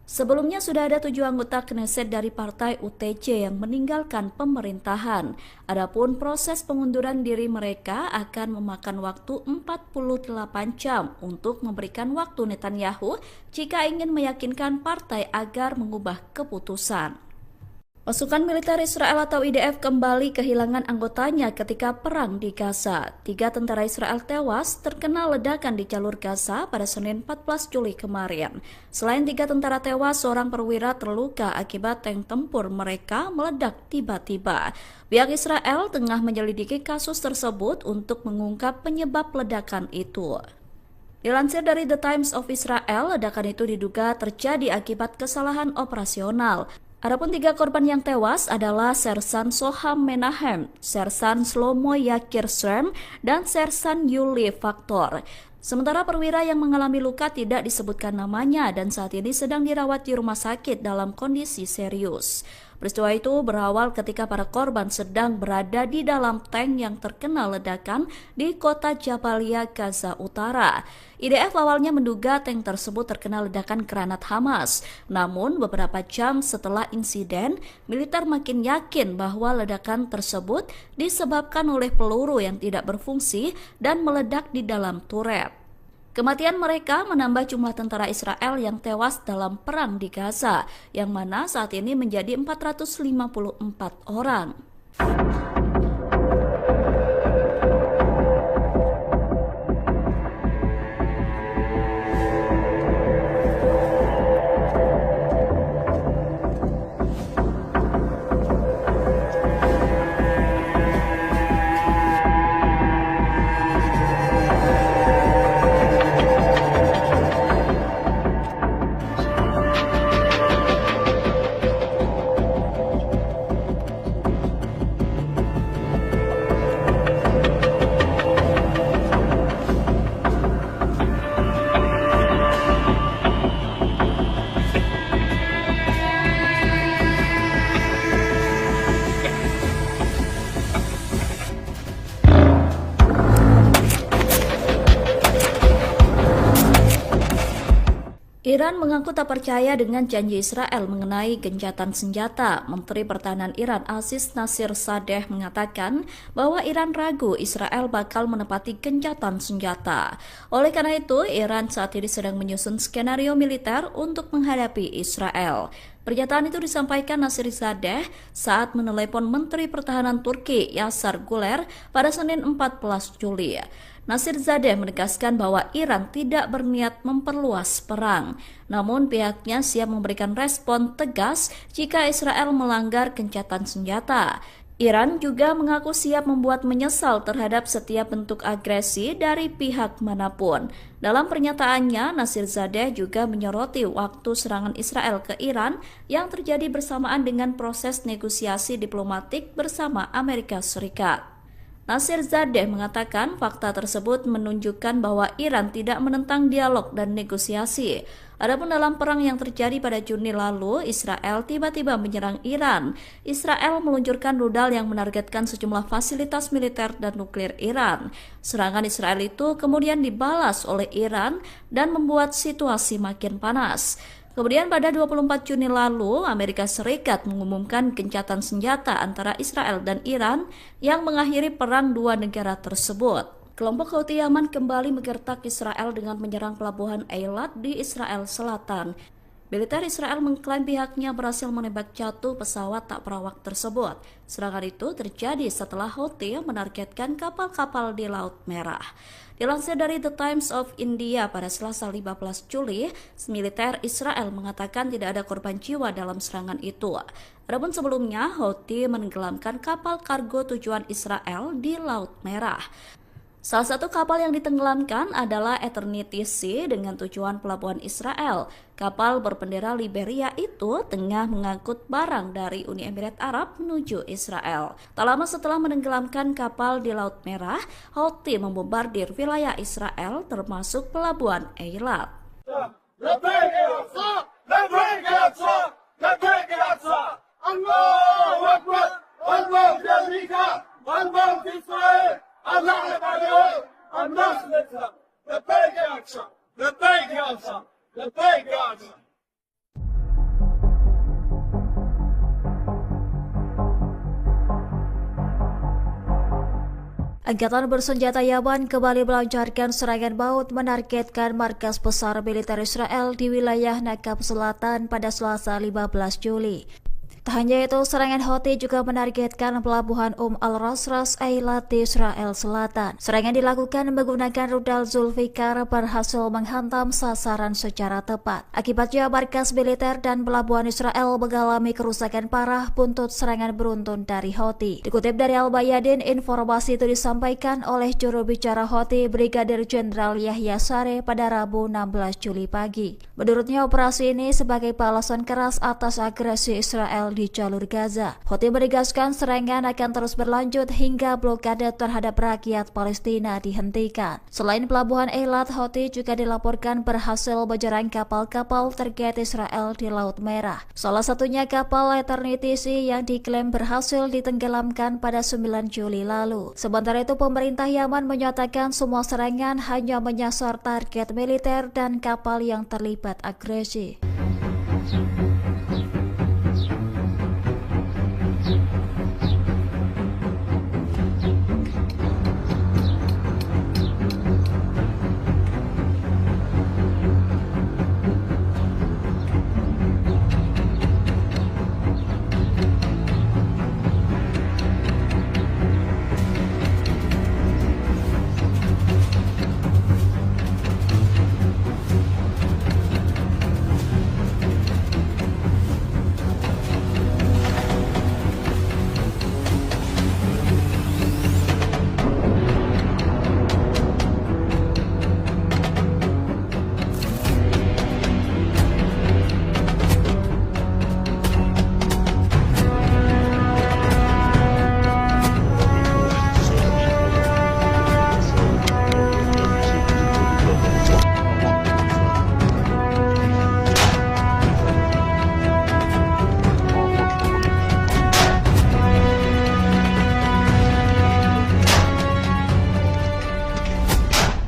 Sebelumnya sudah ada 7 anggota Knesset dari partai UTJ yang meninggalkan pemerintahan. Adapun proses pengunduran diri mereka akan memakan waktu 48 jam untuk memberikan waktu Netanyahu jika ingin meyakinkan partai agar mengubah keputusan. Pasukan militer Israel atau IDF kembali kehilangan anggotanya ketika perang di Gaza. 3 tentara Israel tewas terkena ledakan di jalur Gaza pada Senin 14 Juli kemarin. Selain 3 tentara tewas, seorang perwira terluka akibat tank tempur mereka meledak tiba-tiba. Pihak Israel tengah menyelidiki kasus tersebut untuk mengungkap penyebab ledakan itu. Dilansir dari The Times of Israel, ledakan itu diduga terjadi akibat kesalahan operasional. Adapun 3 korban yang tewas adalah Sersan Soham Menahem, Sersan Shlomo Yakir Srem, dan Sersan Yuli Faktor. Sementara perwira yang mengalami luka tidak disebutkan namanya dan saat ini sedang dirawat di rumah sakit dalam kondisi serius. Peristiwa itu berawal ketika para korban sedang berada di dalam tank yang terkena ledakan di kota Jabalia, Gaza Utara. IDF awalnya menduga tank tersebut terkena ledakan granat Hamas. Namun beberapa jam setelah insiden, militer makin yakin bahwa ledakan tersebut disebabkan oleh peluru yang tidak berfungsi dan meledak di dalam turret. Kematian mereka menambah jumlah tentara Israel yang tewas dalam perang di Gaza, yang mana saat ini menjadi 454 orang. Iran mengaku tak percaya dengan janji Israel mengenai gencatan senjata. Menteri Pertahanan Iran Aziz Nasir Sadeh mengatakan bahwa Iran ragu Israel bakal menepati gencatan senjata. Oleh karena itu, Iran saat ini sedang menyusun skenario militer untuk menghadapi Israel. Pernyataan itu disampaikan Nasir Sadeh saat menelepon Menteri Pertahanan Turki Yasar Guler pada Senin 14 Juli. Nasir Zadeh menegaskan bahwa Iran tidak berniat memperluas perang, namun pihaknya siap memberikan respon tegas jika Israel melanggar gencatan senjata. Iran juga mengaku siap membuat menyesal terhadap setiap bentuk agresi dari pihak manapun. Dalam pernyataannya, Nasir Zadeh juga menyoroti waktu serangan Israel ke Iran yang terjadi bersamaan dengan proses negosiasi diplomatik bersama Amerika Serikat. Nasir Zadeh mengatakan fakta tersebut menunjukkan bahwa Iran tidak menentang dialog dan negosiasi. Adapun dalam perang yang terjadi pada Juni lalu, Israel tiba-tiba menyerang Iran. Israel meluncurkan rudal yang menargetkan sejumlah fasilitas militer dan nuklir Iran. Serangan Israel itu kemudian dibalas oleh Iran dan membuat situasi makin panas. Kemudian pada 24 Juni lalu, Amerika Serikat mengumumkan gencatan senjata antara Israel dan Iran yang mengakhiri perang dua negara tersebut. Kelompok Houthi Yaman kembali menggertak Israel dengan menyerang pelabuhan Eilat di Israel Selatan. Militer Israel mengklaim pihaknya berhasil menembak jatuh pesawat tak perawak tersebut. Serangan itu terjadi setelah Houthi menargetkan kapal-kapal di Laut Merah. Dilansir dari The Times of India pada Selasa 15 Juli, militer Israel mengatakan tidak ada korban jiwa dalam serangan itu. Adapun sebelumnya, Houthi menenggelamkan kapal kargo tujuan Israel di Laut Merah. Salah satu kapal yang ditenggelamkan adalah Eternity Sea dengan tujuan pelabuhan Israel. Kapal berbendera Liberia itu tengah mengangkut barang dari Uni Emirat Arab menuju Israel. Tak lama setelah menenggelamkan kapal di Laut Merah, Houthi membombardir wilayah Israel termasuk pelabuhan Eilat. Angkatan bersenjata Yaman kembali melancarkan serangan maut menargetkan markas besar militer Israel di wilayah Nakab Selatan pada Selasa 15 Juli. Tak hanya itu, serangan Houthi juga menargetkan pelabuhan Al-Rasras Eilat di Israel Selatan. Serangan dilakukan menggunakan rudal Zulfikar berhasil menghantam sasaran secara tepat. Akibatnya markas militer dan pelabuhan Israel mengalami kerusakan parah buntut serangan beruntun dari Houthi. Dikutip dari Al-Bayadin, informasi itu disampaikan oleh juru bicara Houthi Brigadir Jenderal Yahya Sareh pada Rabu 16 Juli pagi. Menurutnya, operasi ini sebagai balasan keras atas agresi Israel di jalur Gaza. Houthi menegaskan serangan akan terus berlanjut hingga blokade terhadap rakyat Palestina dihentikan. Selain pelabuhan Eilat, Houthi juga dilaporkan berhasil menyerang kapal-kapal terkait Israel di Laut Merah. Salah satunya kapal Eternity Sea yang diklaim berhasil ditenggelamkan pada 9 Juli lalu. Sementara itu, pemerintah Yaman menyatakan semua serangan hanya menyasar target militer dan kapal yang terlibat agresi.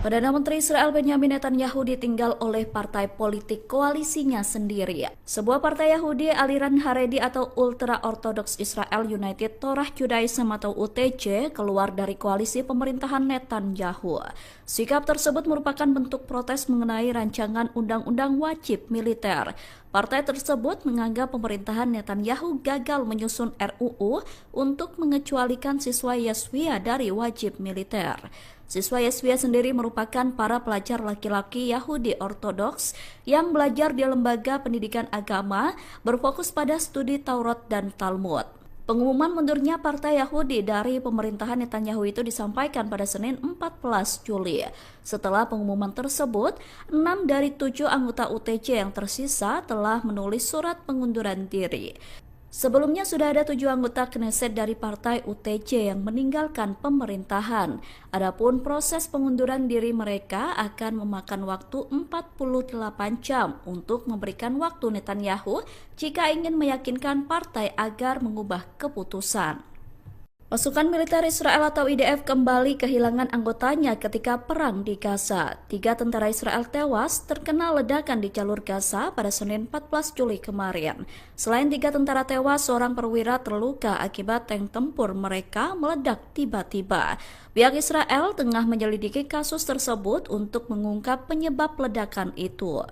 Perdana Menteri Israel Benjamin Netanyahu ditinggal oleh partai politik koalisinya sendiri. Sebuah partai Yahudi aliran Haredi atau Ultra-Orthodox Israel United Torah Judaism atau UTJ keluar dari koalisi pemerintahan Netanyahu. Sikap tersebut merupakan bentuk protes mengenai rancangan undang-undang wajib militer. Partai tersebut menganggap pemerintahan Netanyahu gagal menyusun RUU untuk mengecualikan siswa Yeshiva dari wajib militer. Siswa Yeshiva sendiri merupakan para pelajar laki-laki Yahudi Ortodoks yang belajar di lembaga pendidikan agama berfokus pada studi Taurat dan Talmud. Pengumuman mundurnya Partai Yahudi dari pemerintahan Netanyahu itu disampaikan pada Senin 14 Juli. Setelah pengumuman tersebut, 6 dari 7 anggota UTJ yang tersisa telah menulis surat pengunduran diri. Sebelumnya sudah ada 7 anggota Knesset dari partai UTJ yang meninggalkan pemerintahan. Adapun proses pengunduran diri mereka akan memakan waktu 48 jam untuk memberikan waktu Netanyahu jika ingin meyakinkan partai agar mengubah keputusan. Pasukan militer Israel atau IDF kembali kehilangan anggotanya ketika perang di Gaza. 3 tentara Israel tewas terkena ledakan di jalur Gaza pada Senin 14 Juli kemarin. Selain 3 tentara tewas, seorang perwira terluka akibat tank tempur mereka meledak tiba-tiba. Pihak Israel tengah menyelidiki kasus tersebut untuk mengungkap penyebab ledakan itu.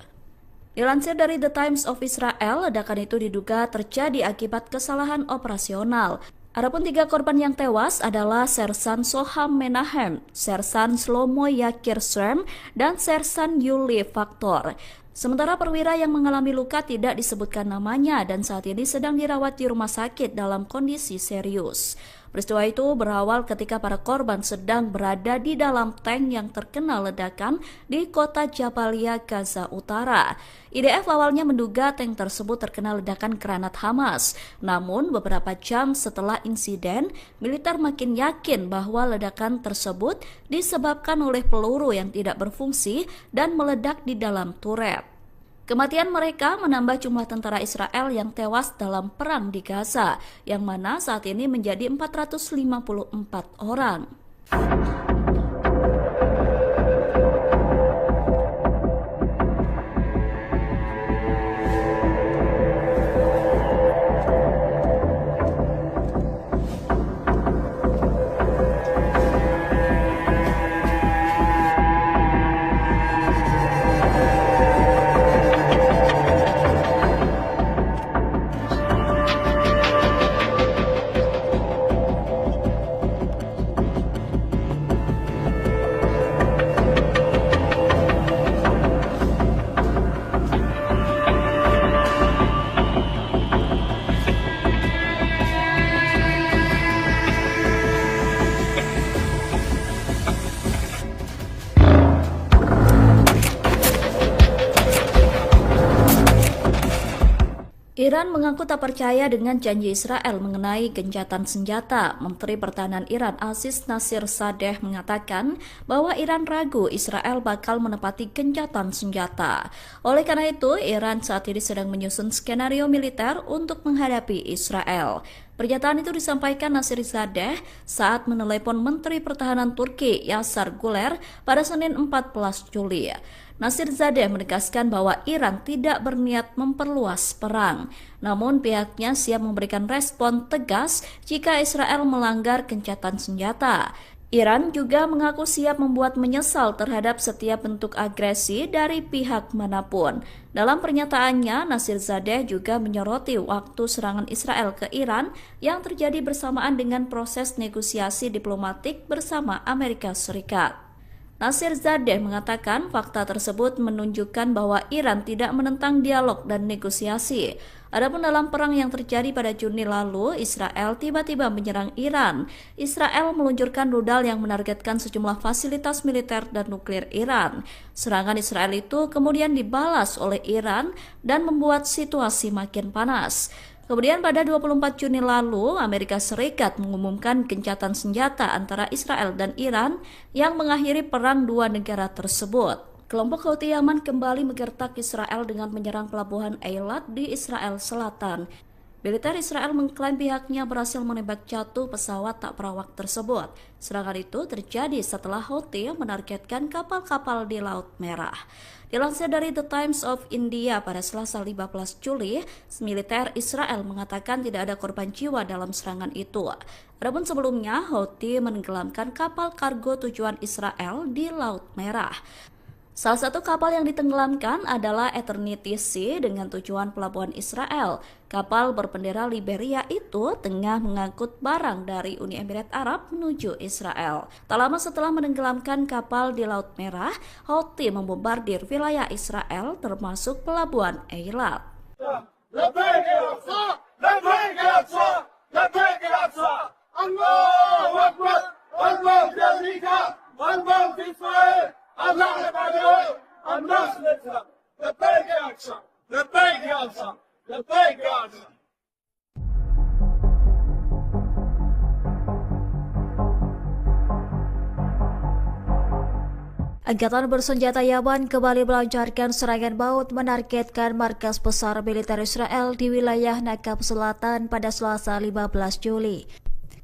Dilansir dari The Times of Israel, ledakan itu diduga terjadi akibat kesalahan operasional. Adapun 3 korban yang tewas adalah Sersan Soham Menahem, Sersan Shlomo Yakir Shrem, dan Sersan Yuli Faktor. Sementara perwira yang mengalami luka tidak disebutkan namanya dan saat ini sedang dirawat di rumah sakit dalam kondisi serius. Peristiwa itu berawal ketika para korban sedang berada di dalam tank yang terkena ledakan di kota Jabalia, Gaza Utara. IDF awalnya menduga tank tersebut terkena ledakan granat Hamas. Namun beberapa jam setelah insiden, militer makin yakin bahwa ledakan tersebut disebabkan oleh peluru yang tidak berfungsi dan meledak di dalam turret. Kematian mereka menambah jumlah tentara Israel yang tewas dalam perang di Gaza, yang mana saat ini menjadi 454 orang. Iran mengaku tak percaya dengan janji Israel mengenai gencatan senjata. Menteri Pertahanan Iran Aziz Nasirzadeh mengatakan bahwa Iran ragu Israel bakal menepati gencatan senjata. Oleh karena itu, Iran saat ini sedang menyusun skenario militer untuk menghadapi Israel. Pernyataan itu disampaikan Nasirzadeh saat menelepon Menteri Pertahanan Turki Yasar Guler pada Senin 14 Juli. Nasirzadeh menegaskan bahwa Iran tidak berniat memperluas perang, namun pihaknya siap memberikan respon tegas jika Israel melanggar gencatan senjata. Iran juga mengaku siap membuat menyesal terhadap setiap bentuk agresi dari pihak manapun. Dalam pernyataannya, Nasirzadeh juga menyoroti waktu serangan Israel ke Iran yang terjadi bersamaan dengan proses negosiasi diplomatik bersama Amerika Serikat. Nasirzadeh mengatakan fakta tersebut menunjukkan bahwa Iran tidak menentang dialog dan negosiasi. Adapun dalam perang yang terjadi pada Juni lalu, Israel tiba-tiba menyerang Iran. Israel meluncurkan rudal yang menargetkan sejumlah fasilitas militer dan nuklir Iran. Serangan Israel itu kemudian dibalas oleh Iran dan membuat situasi makin panas. Kemudian pada 24 Juni lalu, Amerika Serikat mengumumkan gencatan senjata antara Israel dan Iran yang mengakhiri perang dua negara tersebut. Kelompok Houthi Yaman kembali menggertak Israel dengan menyerang pelabuhan Eilat di Israel Selatan. Militer Israel mengklaim pihaknya berhasil menembak jatuh pesawat tak berawak tersebut. Serangan itu terjadi setelah Houthi menargetkan kapal-kapal di Laut Merah. Dilansir dari The Times of India pada Selasa 15 Juli, militer Israel mengatakan tidak ada korban jiwa dalam serangan itu. Adapun sebelumnya, Houthi menenggelamkan kapal kargo tujuan Israel di Laut Merah. Salah satu kapal yang ditenggelamkan adalah Eternity Sea dengan tujuan pelabuhan Israel. Kapal berbendera Liberia itu tengah mengangkut barang dari Uni Emirat Arab menuju Israel. Tak lama setelah menenggelamkan kapal di Laut Merah, Houthi membombardir wilayah Israel termasuk pelabuhan Eilat. Angkatan bersenjata Yaman kembali melancarkan serangan maut menargetkan markas besar militer Israel di wilayah Nakab Selatan pada Selasa 15 Juli.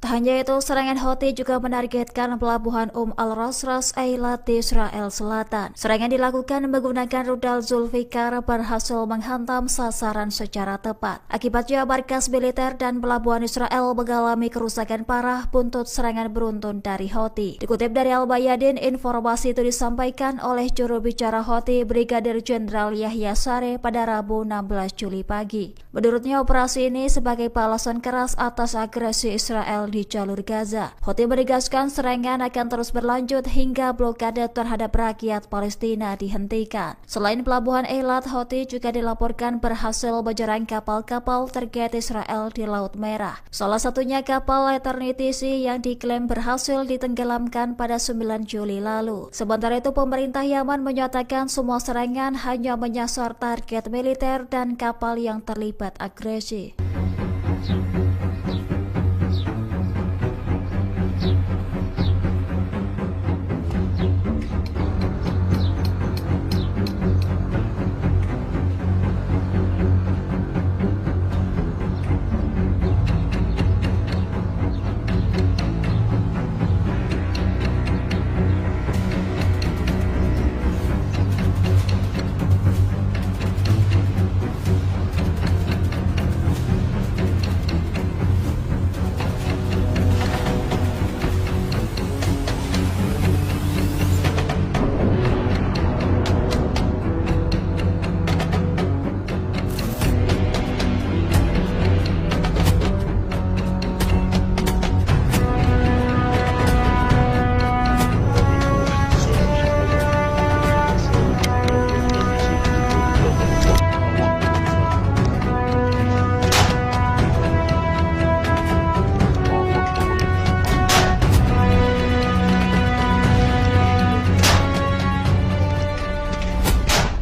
Tak hanya itu, serangan Houthi juga menargetkan pelabuhan Al-Rasras Eilat di Israel Selatan. Serangan dilakukan menggunakan rudal Zulfikar berhasil menghantam sasaran secara tepat. Akibatnya markas militer dan pelabuhan Israel mengalami kerusakan parah buntut serangan beruntun dari Houthi. Dikutip dari Al-Bayadin, informasi itu disampaikan oleh juru bicara Houthi Brigadir Jenderal Yahya Sareh pada Rabu 16 Juli pagi. Menurutnya, operasi ini sebagai balasan keras atas agresi Israel di jalur Gaza. Houthi menegaskan serangan akan terus berlanjut hingga blokade terhadap rakyat Palestina dihentikan. Selain pelabuhan Eilat, Houthi juga dilaporkan berhasil menyerang kapal-kapal terkait Israel di Laut Merah. Salah satunya kapal Eternity Sea yang diklaim berhasil ditenggelamkan pada 9 Juli lalu. Sementara itu, pemerintah Yaman menyatakan semua serangan hanya menyasar target militer dan kapal yang terlibat agresi.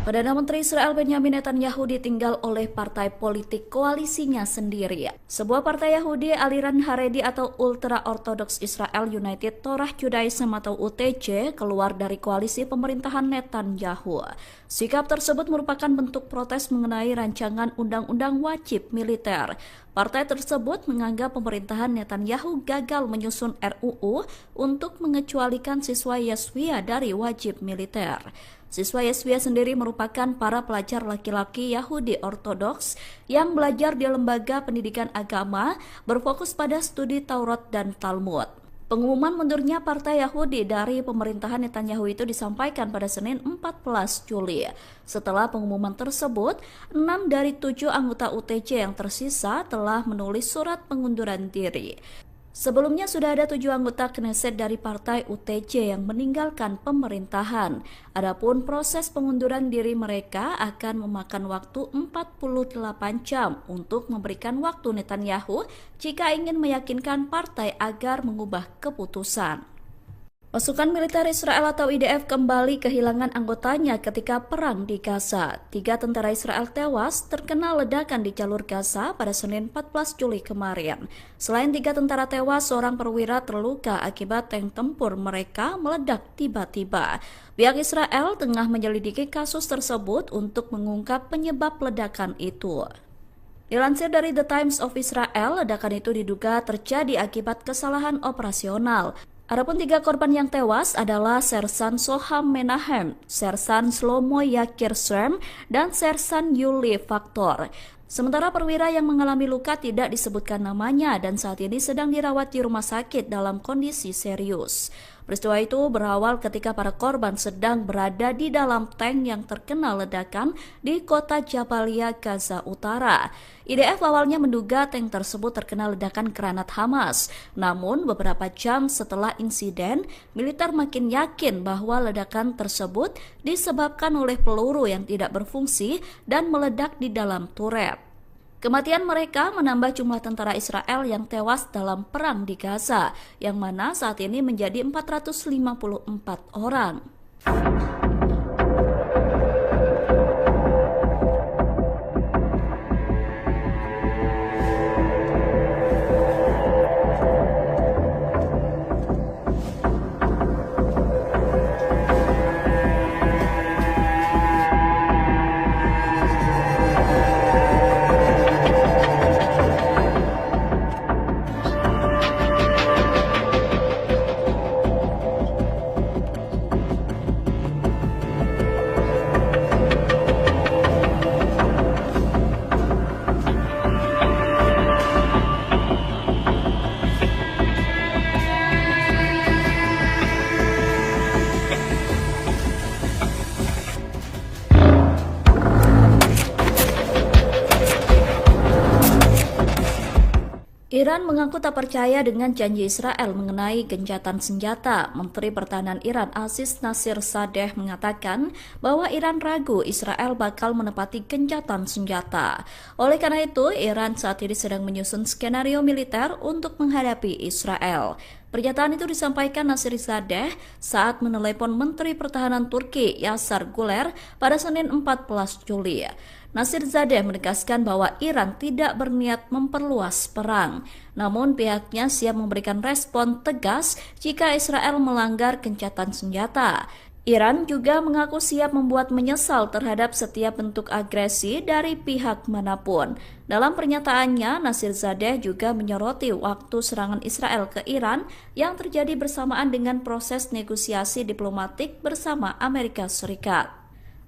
Perdana Menteri Israel Benjamin Netanyahu ditinggal oleh partai politik koalisinya sendiri. Sebuah partai Yahudi aliran Haredi atau Ultra Orthodox Israel United Torah Judaism atau UTJ keluar dari koalisi pemerintahan Netanyahu. Sikap tersebut merupakan bentuk protes mengenai rancangan undang-undang wajib militer. Partai tersebut menganggap pemerintahan Netanyahu gagal menyusun RUU untuk mengecualikan siswa Yeshiva dari wajib militer. Siswa Yeshiva sendiri merupakan para pelajar laki-laki Yahudi Ortodoks yang belajar di lembaga pendidikan agama berfokus pada studi Taurat dan Talmud. Pengumuman mundurnya partai Yahudi dari pemerintahan Netanyahu itu disampaikan pada Senin 14 Juli. Setelah pengumuman tersebut, 6 dari 7 anggota UTJ yang tersisa telah menulis surat pengunduran diri. Sebelumnya sudah ada 7 anggota Knesset dari partai UTJ yang meninggalkan pemerintahan. Adapun proses pengunduran diri mereka akan memakan waktu 48 jam untuk memberikan waktu Netanyahu jika ingin meyakinkan partai agar mengubah keputusan. Pasukan militer Israel atau IDF kembali kehilangan anggotanya ketika perang di Gaza. 3 tentara Israel tewas terkena ledakan di jalur Gaza pada Senin 14 Juli kemarin. Selain 3 tentara tewas, seorang perwira terluka akibat tank tempur mereka meledak tiba-tiba. Pihak Israel tengah menyelidiki kasus tersebut untuk mengungkap penyebab ledakan itu. Dilansir dari The Times of Israel, ledakan itu diduga terjadi akibat kesalahan operasional. Adapun 3 korban yang tewas adalah Sersan Soham Menahem, Sersan Shlomo Yakir Shrem, dan Sersan Yuli Faktor. Sementara perwira yang mengalami luka tidak disebutkan namanya dan saat ini sedang dirawat di rumah sakit dalam kondisi serius. Peristiwa itu berawal ketika para korban sedang berada di dalam tank yang terkena ledakan di kota Jabalia, Gaza Utara. IDF awalnya menduga tank tersebut terkena ledakan granat Hamas. Namun beberapa jam setelah insiden, militer makin yakin bahwa ledakan tersebut disebabkan oleh peluru yang tidak berfungsi dan meledak di dalam turret. Kematian mereka menambah jumlah tentara Israel yang tewas dalam perang di Gaza, yang mana saat ini menjadi 454 orang. Iran mengaku tak percaya dengan janji Israel mengenai gencatan senjata. Menteri Pertahanan Iran Aziz Nasirzadeh mengatakan bahwa Iran ragu Israel bakal menepati gencatan senjata. Oleh karena itu, Iran saat ini sedang menyusun skenario militer untuk menghadapi Israel. Pernyataan itu disampaikan Nasirzadeh saat menelepon Menteri Pertahanan Turki Yasar Guler pada Senin 14 Juli. Nasirzadeh menegaskan bahwa Iran tidak berniat memperluas perang, namun pihaknya siap memberikan respon tegas jika Israel melanggar gencatan senjata. Iran juga mengaku siap membuat menyesal terhadap setiap bentuk agresi dari pihak manapun. Dalam pernyataannya, Nasirzadeh juga menyoroti waktu serangan Israel ke Iran yang terjadi bersamaan dengan proses negosiasi diplomatik bersama Amerika Serikat.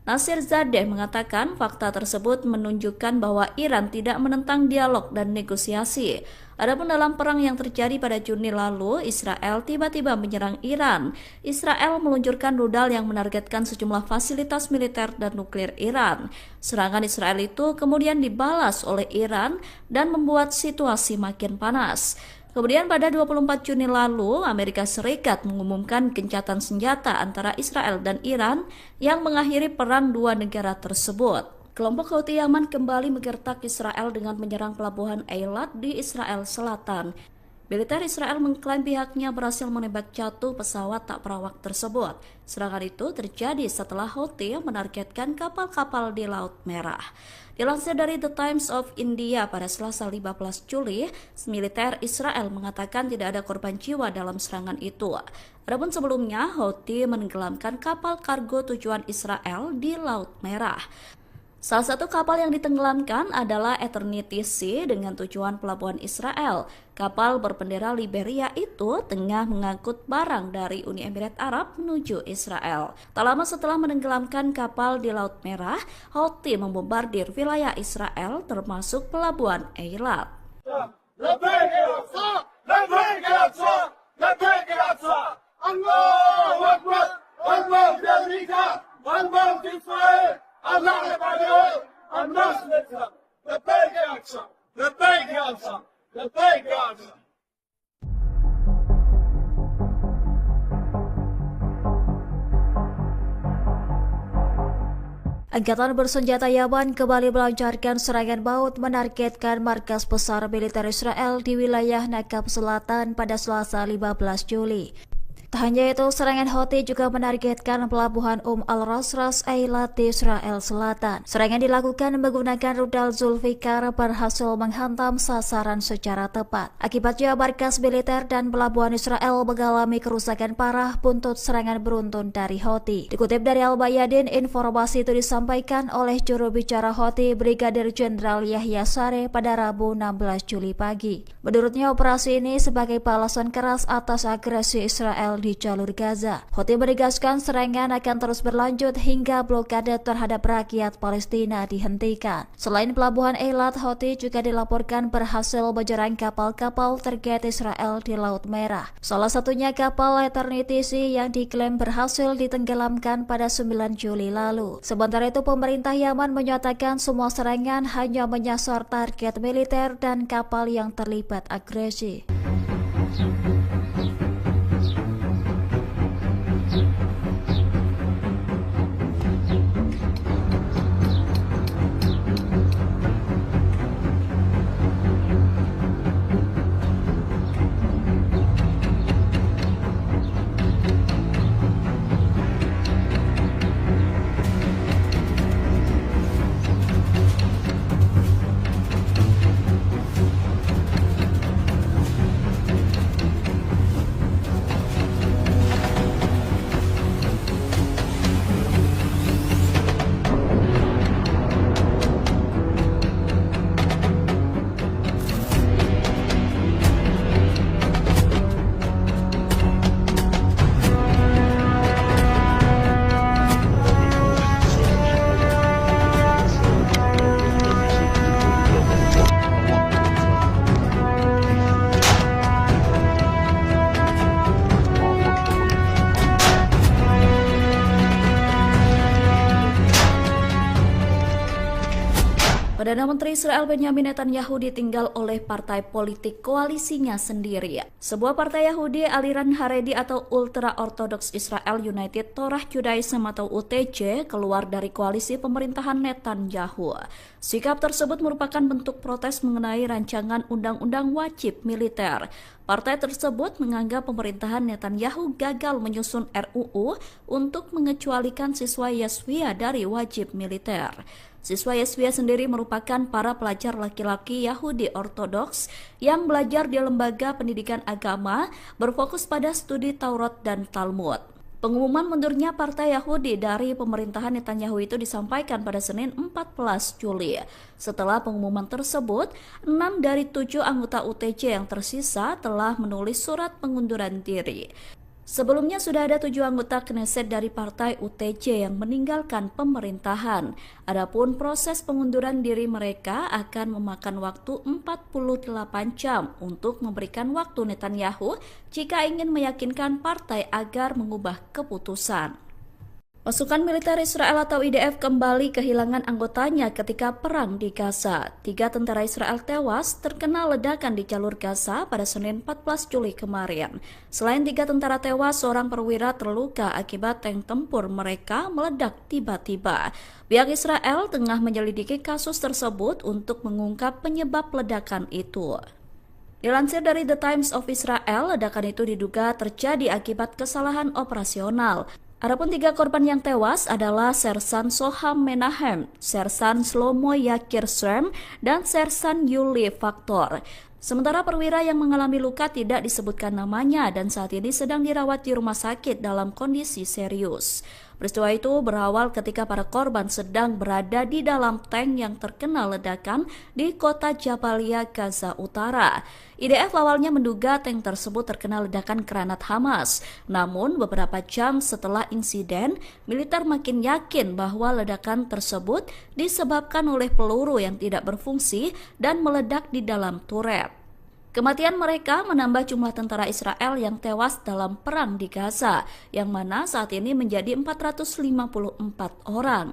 Nasirzadeh mengatakan fakta tersebut menunjukkan bahwa Iran tidak menentang dialog dan negosiasi. Adapun dalam perang yang terjadi pada Juni lalu, Israel tiba-tiba menyerang Iran. Israel meluncurkan rudal yang menargetkan sejumlah fasilitas militer dan nuklir Iran. Serangan Israel itu kemudian dibalas oleh Iran dan membuat situasi makin panas. Kemudian pada 24 Juni lalu, Amerika Serikat mengumumkan gencatan senjata antara Israel dan Iran yang mengakhiri perang dua negara tersebut. Kelompok Houthi Yaman kembali menggertak Israel dengan menyerang pelabuhan Eilat di Israel Selatan. Militer Israel mengklaim pihaknya berhasil menembak jatuh pesawat tak berawak tersebut. Serangan itu terjadi setelah Houthi menargetkan kapal-kapal di Laut Merah. Dilansir dari The Times of India pada Selasa 15 Juli, militer Israel mengatakan tidak ada korban jiwa dalam serangan itu. Adapun sebelumnya, Houthi menenggelamkan kapal kargo tujuan Israel di Laut Merah. Salah satu kapal yang ditenggelamkan adalah Eternity Sea dengan tujuan pelabuhan Israel. Kapal berbendera Liberia itu tengah mengangkut barang dari Uni Emirat Arab menuju Israel. Tak lama setelah menenggelamkan kapal di Laut Merah, Houthi membombardir wilayah Israel termasuk pelabuhan Eilat. Angkatan bersenjata Yaman kembali melancarkan serangan maut menargetkan markas besar militer Israel di wilayah Nakab Selatan pada Selasa 15 Juli. Tak hanya itu, serangan Houthi juga menargetkan pelabuhan Al-Ras Ras Eilat di Israel Selatan. Serangan dilakukan menggunakan rudal Zulfikar berhasil menghantam sasaran secara tepat. Akibatnya markas militer dan pelabuhan Israel mengalami kerusakan parah buntut serangan beruntun dari Houthi. Dikutip dari Al-Bayadin, informasi itu disampaikan oleh juru bicara Houthi Brigadir Jenderal Yahya Sareh pada Rabu 16 Juli pagi. Menurutnya, operasi ini sebagai balasan keras atas agresi Israel di jalur Gaza. Houthi menegaskan serangan akan terus berlanjut hingga blokade terhadap rakyat Palestina dihentikan. Selain pelabuhan Eilat, Houthi juga dilaporkan berhasil menyerang kapal-kapal terkait Israel di Laut Merah. Salah satunya kapal Eternity Sea yang diklaim berhasil ditenggelamkan pada 9 Juli lalu. Sementara itu, pemerintah Yaman menyatakan semua serangan hanya menyasar target militer dan kapal yang terlibat agresi. Perdana Menteri Israel Benjamin Netanyahu ditinggal oleh partai politik koalisinya sendiri. Sebuah partai Yahudi aliran Haredi atau Ultra Orthodox Israel United Torah Judaism atau UTJ keluar dari koalisi pemerintahan Netanyahu. Sikap tersebut merupakan bentuk protes mengenai rancangan undang-undang wajib militer. Partai tersebut menganggap pemerintahan Netanyahu gagal menyusun RUU untuk mengecualikan siswa Yeshiva dari wajib militer. Siswa Yeshiva sendiri merupakan para pelajar laki-laki Yahudi Ortodoks yang belajar di lembaga pendidikan agama berfokus pada studi Taurat dan Talmud. Pengumuman mundurnya partai Yahudi dari pemerintahan Netanyahu itu disampaikan pada Senin 14 Juli. Setelah pengumuman tersebut, 6 dari 7 anggota UTJ yang tersisa telah menulis surat pengunduran diri. Sebelumnya sudah ada 7 anggota Knesset dari partai UTJ yang meninggalkan pemerintahan. Adapun proses pengunduran diri mereka akan memakan waktu 48 jam untuk memberikan waktu Netanyahu jika ingin meyakinkan partai agar mengubah keputusan. Pasukan militer Israel atau IDF kembali kehilangan anggotanya ketika perang di Gaza. 3 tentara Israel tewas terkena ledakan di jalur Gaza pada Senin 14 Juli kemarin. Selain 3 tentara tewas, seorang perwira terluka akibat tank tempur mereka meledak tiba-tiba. Pihak Israel tengah menyelidiki kasus tersebut untuk mengungkap penyebab ledakan itu. Dilansir dari The Times of Israel, ledakan itu diduga terjadi akibat kesalahan operasional. Adapun 3 korban yang tewas adalah Sersan Soham Menahem, Sersan Shlomo Yakir Srem, dan Sersan Yuli Faktor. Sementara perwira yang mengalami luka tidak disebutkan namanya dan saat ini sedang dirawat di rumah sakit dalam kondisi serius. Peristiwa itu berawal ketika para korban sedang berada di dalam tank yang terkena ledakan di kota Jabalia, Gaza Utara. IDF awalnya menduga tank tersebut terkena ledakan granat Hamas. Namun beberapa jam setelah insiden, militer makin yakin bahwa ledakan tersebut disebabkan oleh peluru yang tidak berfungsi dan meledak di dalam turret. Kematian mereka menambah jumlah tentara Israel yang tewas dalam perang di Gaza, yang mana saat ini menjadi 454 orang.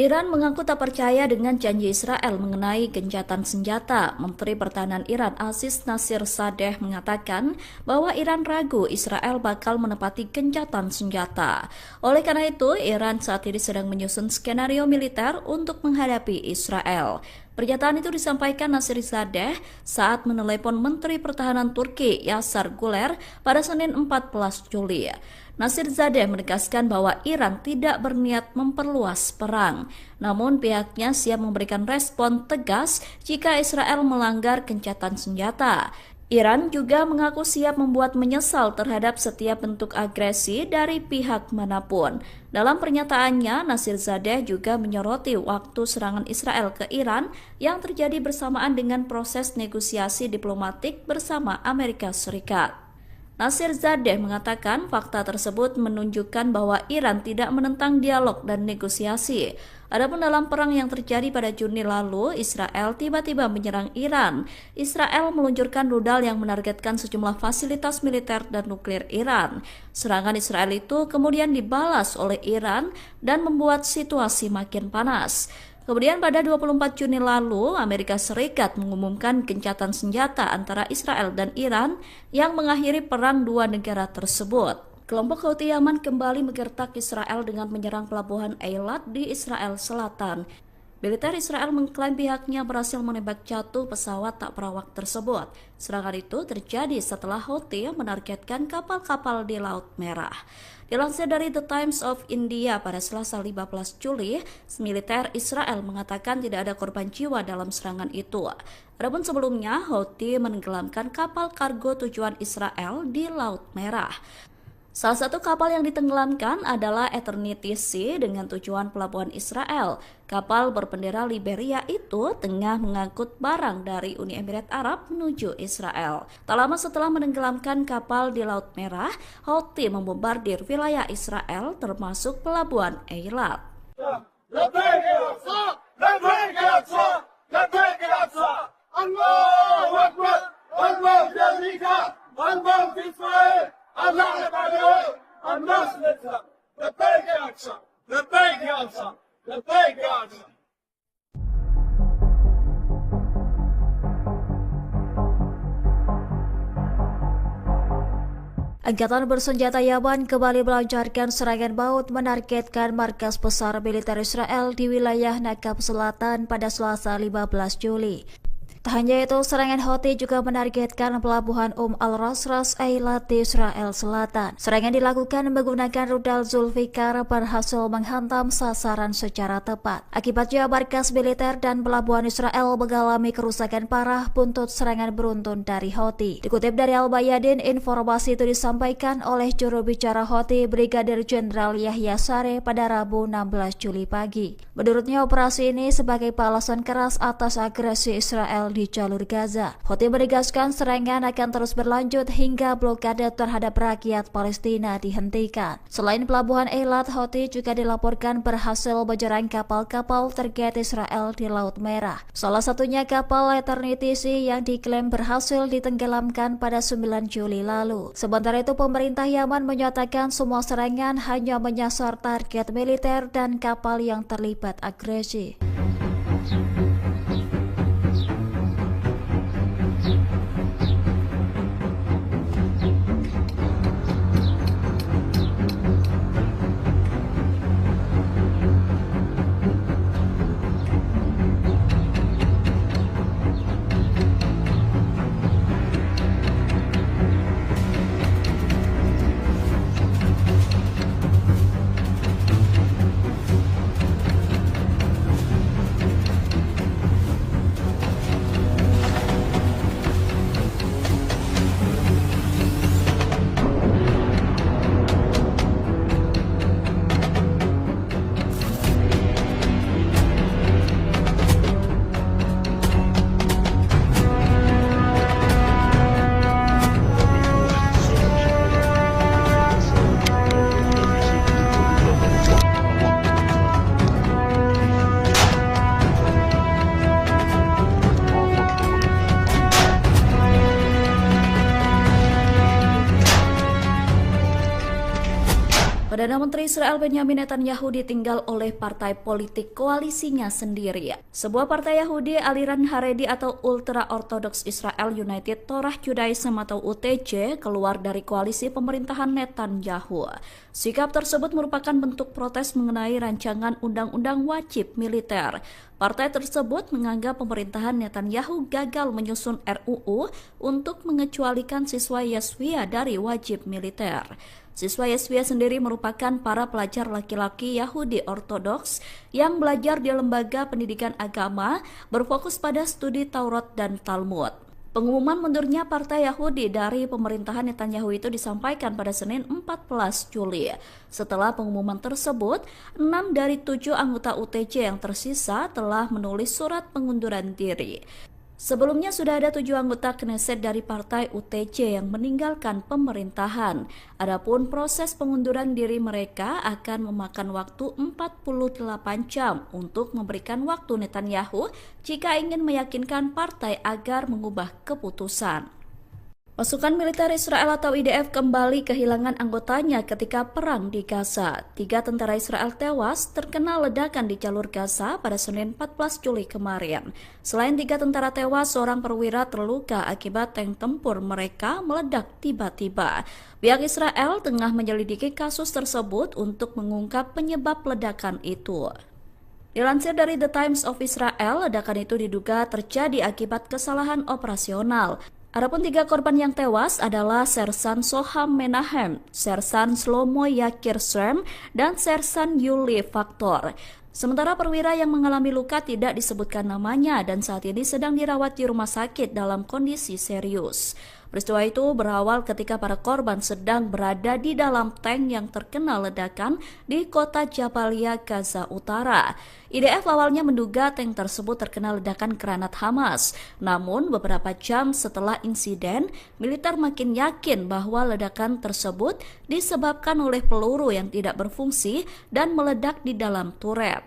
Iran mengaku tak percaya dengan janji Israel mengenai gencatan senjata. Menteri Pertahanan Iran Aziz Nasirzadeh mengatakan bahwa Iran ragu Israel bakal menepati gencatan senjata. Oleh karena itu, Iran saat ini sedang menyusun skenario militer untuk menghadapi Israel. Pernyataan itu disampaikan Nasirzadeh saat menelepon Menteri Pertahanan Turki Yasar Guler pada Senin 14 Juli. Nasirzadeh menegaskan bahwa Iran tidak berniat memperluas perang, namun pihaknya siap memberikan respon tegas jika Israel melanggar gencatan senjata. Iran juga mengaku siap membuat menyesal terhadap setiap bentuk agresi dari pihak manapun. Dalam pernyataannya, Nasirzadeh juga menyoroti waktu serangan Israel ke Iran yang terjadi bersamaan dengan proses negosiasi diplomatik bersama Amerika Serikat. Nasirzadeh mengatakan fakta tersebut menunjukkan bahwa Iran tidak menentang dialog dan negosiasi. Adapun dalam perang yang terjadi pada Juni lalu, Israel tiba-tiba menyerang Iran. Israel meluncurkan rudal yang menargetkan sejumlah fasilitas militer dan nuklir Iran. Serangan Israel itu kemudian dibalas oleh Iran dan membuat situasi makin panas. Kemudian pada 24 Juni lalu, Amerika Serikat mengumumkan gencatan senjata antara Israel dan Iran yang mengakhiri perang dua negara tersebut. Kelompok Houthi Yaman kembali menggertak Israel dengan menyerang pelabuhan Eilat di Israel Selatan. Militer Israel mengklaim pihaknya berhasil menembak jatuh pesawat tak berawak tersebut. Serangan itu terjadi setelah Houthi menargetkan kapal-kapal di Laut Merah. Dilansir dari The Times of India pada Selasa 15 Juli, militer Israel mengatakan tidak ada korban jiwa dalam serangan itu. Adapun sebelumnya, Houthi menenggelamkan kapal kargo tujuan Israel di Laut Merah. Salah satu kapal yang ditenggelamkan adalah Eternity Sea dengan tujuan pelabuhan Israel. Kapal berbendera Liberia itu tengah mengangkut barang dari Uni Emirat Arab menuju Israel. Tak lama setelah menenggelamkan kapal di Laut Merah, Houthi membombardir wilayah Israel termasuk pelabuhan Eilat. Angkatan bersenjata Yaman kembali melancarkan serangan maut menargetkan markas besar militer Israel di wilayah Nakab Selatan pada Selasa 15 Juli. Tak hanya itu, serangan Houthi juga menargetkan pelabuhan Al-Rasras Eilat di Israel Selatan. Serangan dilakukan menggunakan rudal Zulfikar berhasil menghantam sasaran secara tepat. Akibatnya markas militer dan pelabuhan Israel mengalami kerusakan parah buntut serangan beruntun dari Houthi. Dikutip dari Al-Bayadin, informasi itu disampaikan oleh juru bicara Houthi Brigadir Jenderal Yahya Sareh pada Rabu 16 Juli pagi. Menurutnya, operasi ini sebagai balasan keras atas agresi Israel di jalur Gaza. Houthi menegaskan serangan akan terus berlanjut hingga blokade terhadap rakyat Palestina dihentikan. Selain pelabuhan Eilat, Houthi juga dilaporkan berhasil menyerang kapal-kapal terkait Israel di Laut Merah. Salah satunya kapal Eternity Sea yang diklaim berhasil ditenggelamkan pada 9 Juli lalu. Sementara itu, pemerintah Yaman menyatakan semua serangan hanya menyasar target militer dan kapal yang terlibat agresi. Perdana Menteri Israel Benjamin Netanyahu ditinggal oleh partai politik koalisinya sendiri. Sebuah partai Yahudi aliran Haredi atau Ultra-Orthodox Israel United Torah Judaism atau UTJ keluar dari koalisi pemerintahan Netanyahu. Sikap tersebut merupakan bentuk protes mengenai rancangan undang-undang wajib militer. Partai tersebut menganggap pemerintahan Netanyahu gagal menyusun RUU untuk mengecualikan siswa Yeshiva dari wajib militer. Siswa Yeshiva sendiri merupakan para pelajar laki-laki Yahudi Ortodoks yang belajar di lembaga pendidikan agama berfokus pada studi Taurat dan Talmud. Pengumuman mundurnya Partai Yahudi dari pemerintahan Netanyahu itu disampaikan pada Senin 14 Juli. Setelah pengumuman tersebut, 6 dari 7 anggota UTJ yang tersisa telah menulis surat pengunduran diri. Sebelumnya sudah ada 7 anggota Knesset dari partai UTJ yang meninggalkan pemerintahan. Adapun proses pengunduran diri mereka akan memakan waktu 48 jam untuk memberikan waktu Netanyahu jika ingin meyakinkan partai agar mengubah keputusan. Pasukan militer Israel atau IDF kembali kehilangan anggotanya ketika perang di Gaza. 3 tentara Israel tewas terkena ledakan di jalur Gaza pada Senin 14 Juli kemarin. Selain 3 tentara tewas, seorang perwira terluka akibat tank tempur mereka meledak tiba-tiba. Pihak Israel tengah menyelidiki kasus tersebut untuk mengungkap penyebab ledakan itu. Dilansir dari The Times of Israel, ledakan itu diduga terjadi akibat kesalahan operasional. Adapun 3 korban yang tewas adalah Sersan Soham Menahem, Sersan Shlomo Yakir Shrem, dan Sersan Yuli Faktor. Sementara perwira yang mengalami luka tidak disebutkan namanya dan saat ini sedang dirawat di rumah sakit dalam kondisi serius. Peristiwa itu berawal ketika para korban sedang berada di dalam tank yang terkena ledakan di kota Jabalia, Gaza Utara. IDF awalnya menduga tank tersebut terkena ledakan granat Hamas. Namun beberapa jam setelah insiden, militer makin yakin bahwa ledakan tersebut disebabkan oleh peluru yang tidak berfungsi dan meledak di dalam turret.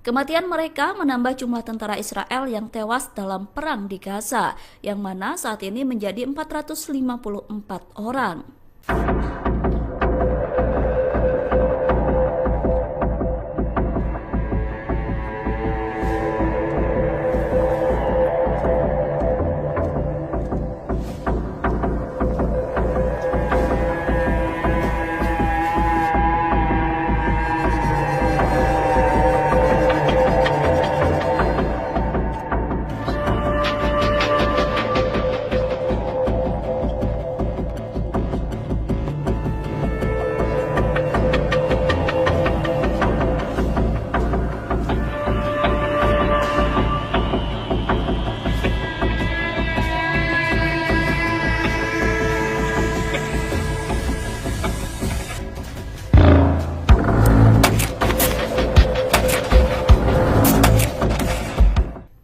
Kematian mereka menambah jumlah tentara Israel yang tewas dalam perang di Gaza, yang mana saat ini menjadi 454 orang.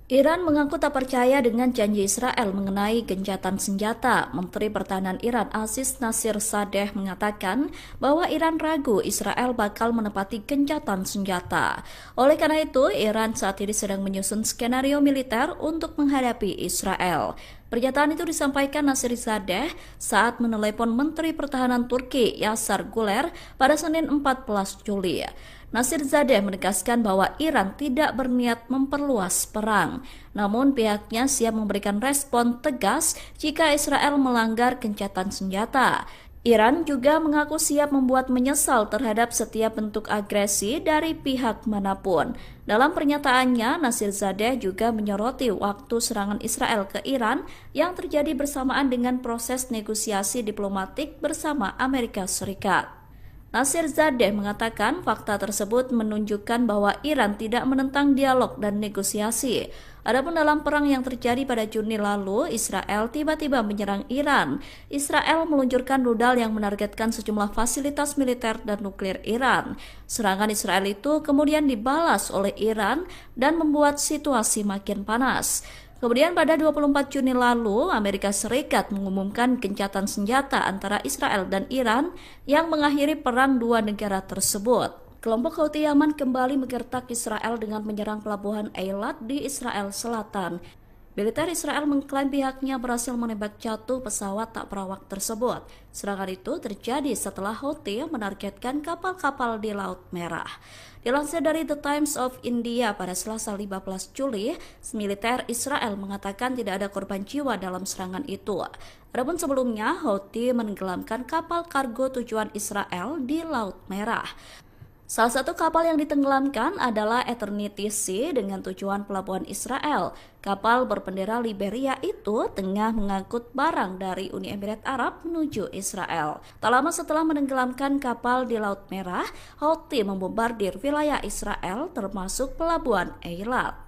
Iran mengaku tak percaya dengan janji Israel mengenai gencatan senjata. Menteri Pertahanan Iran Aziz Nasirzadeh mengatakan bahwa Iran ragu Israel bakal menepati gencatan senjata. Oleh karena itu, Iran saat ini sedang menyusun skenario militer untuk menghadapi Israel. Pernyataan itu disampaikan Nasirzadeh saat menelepon Menteri Pertahanan Turki Yasar Guler pada Senin 14 Juli. Nasirzadeh menegaskan bahwa Iran tidak berniat memperluas perang, namun pihaknya siap memberikan respon tegas jika Israel melanggar gencatan senjata. Iran juga mengaku siap membuat menyesal terhadap setiap bentuk agresi dari pihak manapun. Dalam pernyataannya, Nasirzadeh juga menyoroti waktu serangan Israel ke Iran yang terjadi bersamaan dengan proses negosiasi diplomatik bersama Amerika Serikat. Nasirzadeh mengatakan fakta tersebut menunjukkan bahwa Iran tidak menentang dialog dan negosiasi. Adapun dalam perang yang terjadi pada Juni lalu, Israel tiba-tiba menyerang Iran. Israel meluncurkan rudal yang menargetkan sejumlah fasilitas militer dan nuklir Iran. Serangan Israel itu kemudian dibalas oleh Iran dan membuat situasi makin panas. Kemudian pada 24 Juni lalu, Amerika Serikat mengumumkan gencatan senjata antara Israel dan Iran yang mengakhiri perang dua negara tersebut. Kelompok Houthi Yaman kembali menggertak Israel dengan menyerang pelabuhan Eilat di Israel Selatan. Militer Israel mengklaim pihaknya berhasil menembak jatuh pesawat tak berawak tersebut. Serangan itu terjadi setelah Houthi menargetkan kapal-kapal di Laut Merah. Dilansir dari The Times of India pada Selasa 15 Juli, militer Israel mengatakan tidak ada korban jiwa dalam serangan itu. Adapun sebelumnya, Houthi menenggelamkan kapal kargo tujuan Israel di Laut Merah. Salah satu kapal yang ditenggelamkan adalah Eternity Sea dengan tujuan pelabuhan Israel. Kapal berbendera Liberia itu tengah mengangkut barang dari Uni Emirat Arab menuju Israel. Tak lama setelah menenggelamkan kapal di Laut Merah, Houthi membombardir wilayah Israel termasuk pelabuhan Eilat.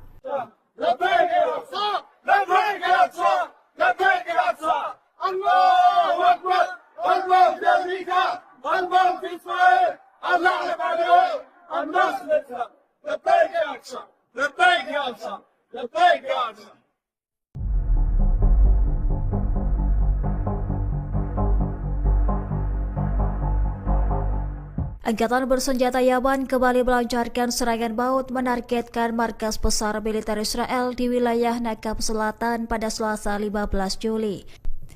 Angkatan bersenjata Yaman kembali melancarkan serangan maut menargetkan markas besar militer Israel di wilayah Nakab Selatan pada Selasa 15 Juli.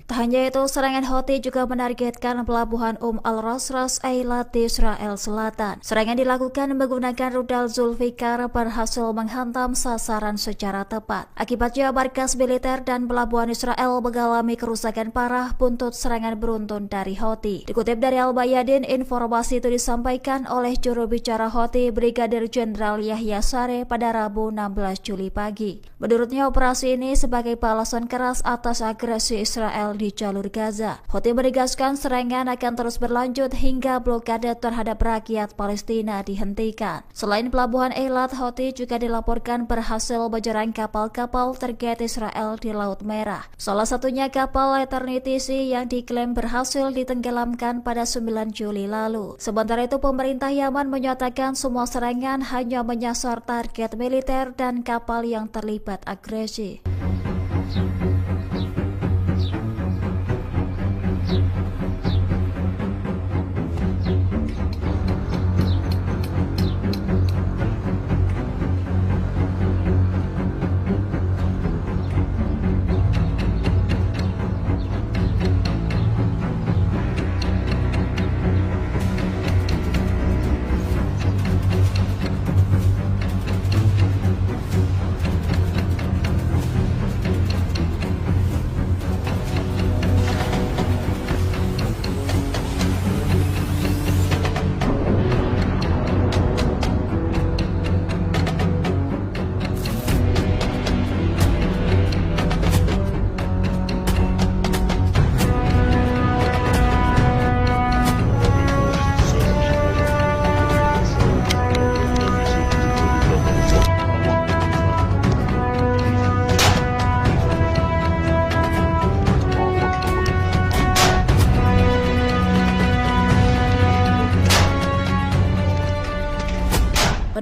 Tak hanya itu, serangan Houthi juga menargetkan pelabuhan Al-Ras Eilat di Israel Selatan. Serangan dilakukan menggunakan rudal Zulfikar berhasil menghantam sasaran secara tepat. Akibatnya markas militer dan pelabuhan Israel mengalami kerusakan parah buntut serangan beruntun dari Houthi. Dikutip dari Al-Bayadin, informasi itu disampaikan oleh juru bicara Houthi Brigadir Jenderal Yahya Sareh pada Rabu 16 Juli pagi. Menurutnya, operasi ini sebagai balasan keras atas agresi Israel di jalur Gaza. Houthi menegaskan serangan akan terus berlanjut hingga blokade terhadap rakyat Palestina dihentikan. Selain pelabuhan Eilat, Houthi juga dilaporkan berhasil menyerang kapal-kapal target Israel di Laut Merah. Salah satunya kapal Eternity Sea yang diklaim berhasil ditenggelamkan pada 9 Juli lalu. Sementara itu, pemerintah Yaman menyatakan semua serangan hanya menyasar target militer dan kapal yang terlibat agresi.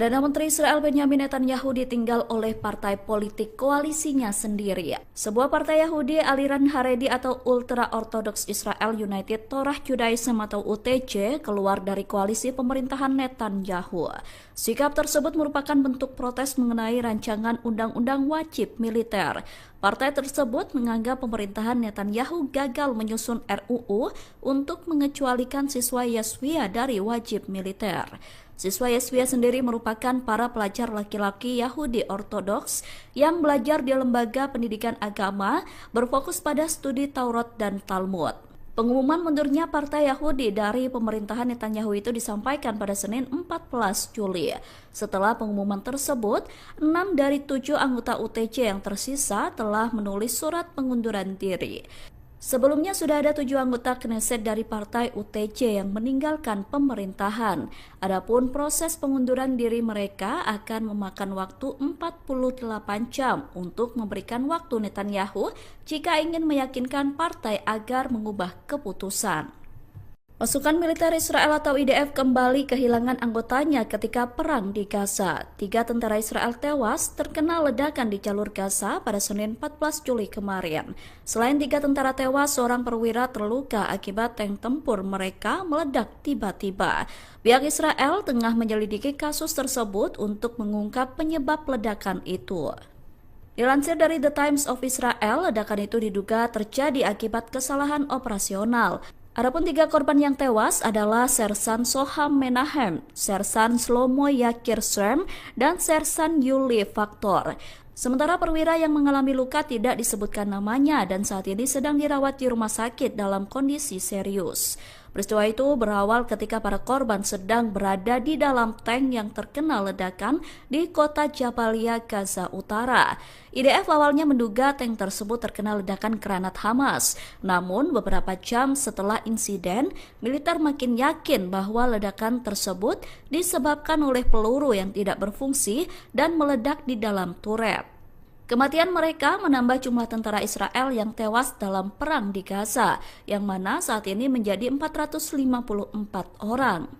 Perdana Menteri Israel Benjamin Netanyahu ditinggal oleh partai politik koalisinya sendiri. Sebuah partai Yahudi aliran Haredi atau Ultra Orthodox Israel United Torah Judaism atau UTJ keluar dari koalisi pemerintahan Netanyahu. Sikap tersebut merupakan bentuk protes mengenai rancangan undang-undang wajib militer. Partai tersebut menganggap pemerintahan Netanyahu gagal menyusun RUU untuk mengecualikan siswa Yeshiva dari wajib militer. Siswa Yeshiva sendiri merupakan para pelajar laki-laki Yahudi Ortodoks yang belajar di lembaga pendidikan agama berfokus pada studi Taurat dan Talmud. Pengumuman mundurnya Partai Yahudi dari pemerintahan Netanyahu itu disampaikan pada Senin 14 Juli. Setelah pengumuman tersebut, 6 dari 7 anggota UTJ yang tersisa telah menulis surat pengunduran diri. Sebelumnya sudah ada 7 anggota Knesset dari partai UTJ yang meninggalkan pemerintahan. Adapun proses pengunduran diri mereka akan memakan waktu 48 jam untuk memberikan waktu Netanyahu jika ingin meyakinkan partai agar mengubah keputusan. Pasukan militer Israel atau IDF kembali kehilangan anggotanya ketika perang di Gaza. 3 tentara Israel tewas terkena ledakan di jalur Gaza pada Senin 14 Juli kemarin. Selain 3 tentara tewas, seorang perwira terluka akibat tank tempur mereka meledak tiba-tiba. Pihak Israel tengah menyelidiki kasus tersebut untuk mengungkap penyebab ledakan itu. Dilansir dari The Times of Israel, ledakan itu diduga terjadi akibat kesalahan operasional. Adapun 3 korban yang tewas adalah Sersan Soham Menahem, Sersan Shlomo Yakir Srem, dan Sersan Yuli Faktor. Sementara perwira yang mengalami luka tidak disebutkan namanya dan saat ini sedang dirawat di rumah sakit dalam kondisi serius. Peristiwa itu berawal ketika para korban sedang berada di dalam tank yang terkena ledakan di kota Jabalia, Gaza Utara. IDF awalnya menduga tank tersebut terkena ledakan granat Hamas. Namun beberapa jam setelah insiden, militer makin yakin bahwa ledakan tersebut disebabkan oleh peluru yang tidak berfungsi dan meledak di dalam turret. Kematian mereka menambah jumlah tentara Israel yang tewas dalam perang di Gaza, yang mana saat ini menjadi 454 orang.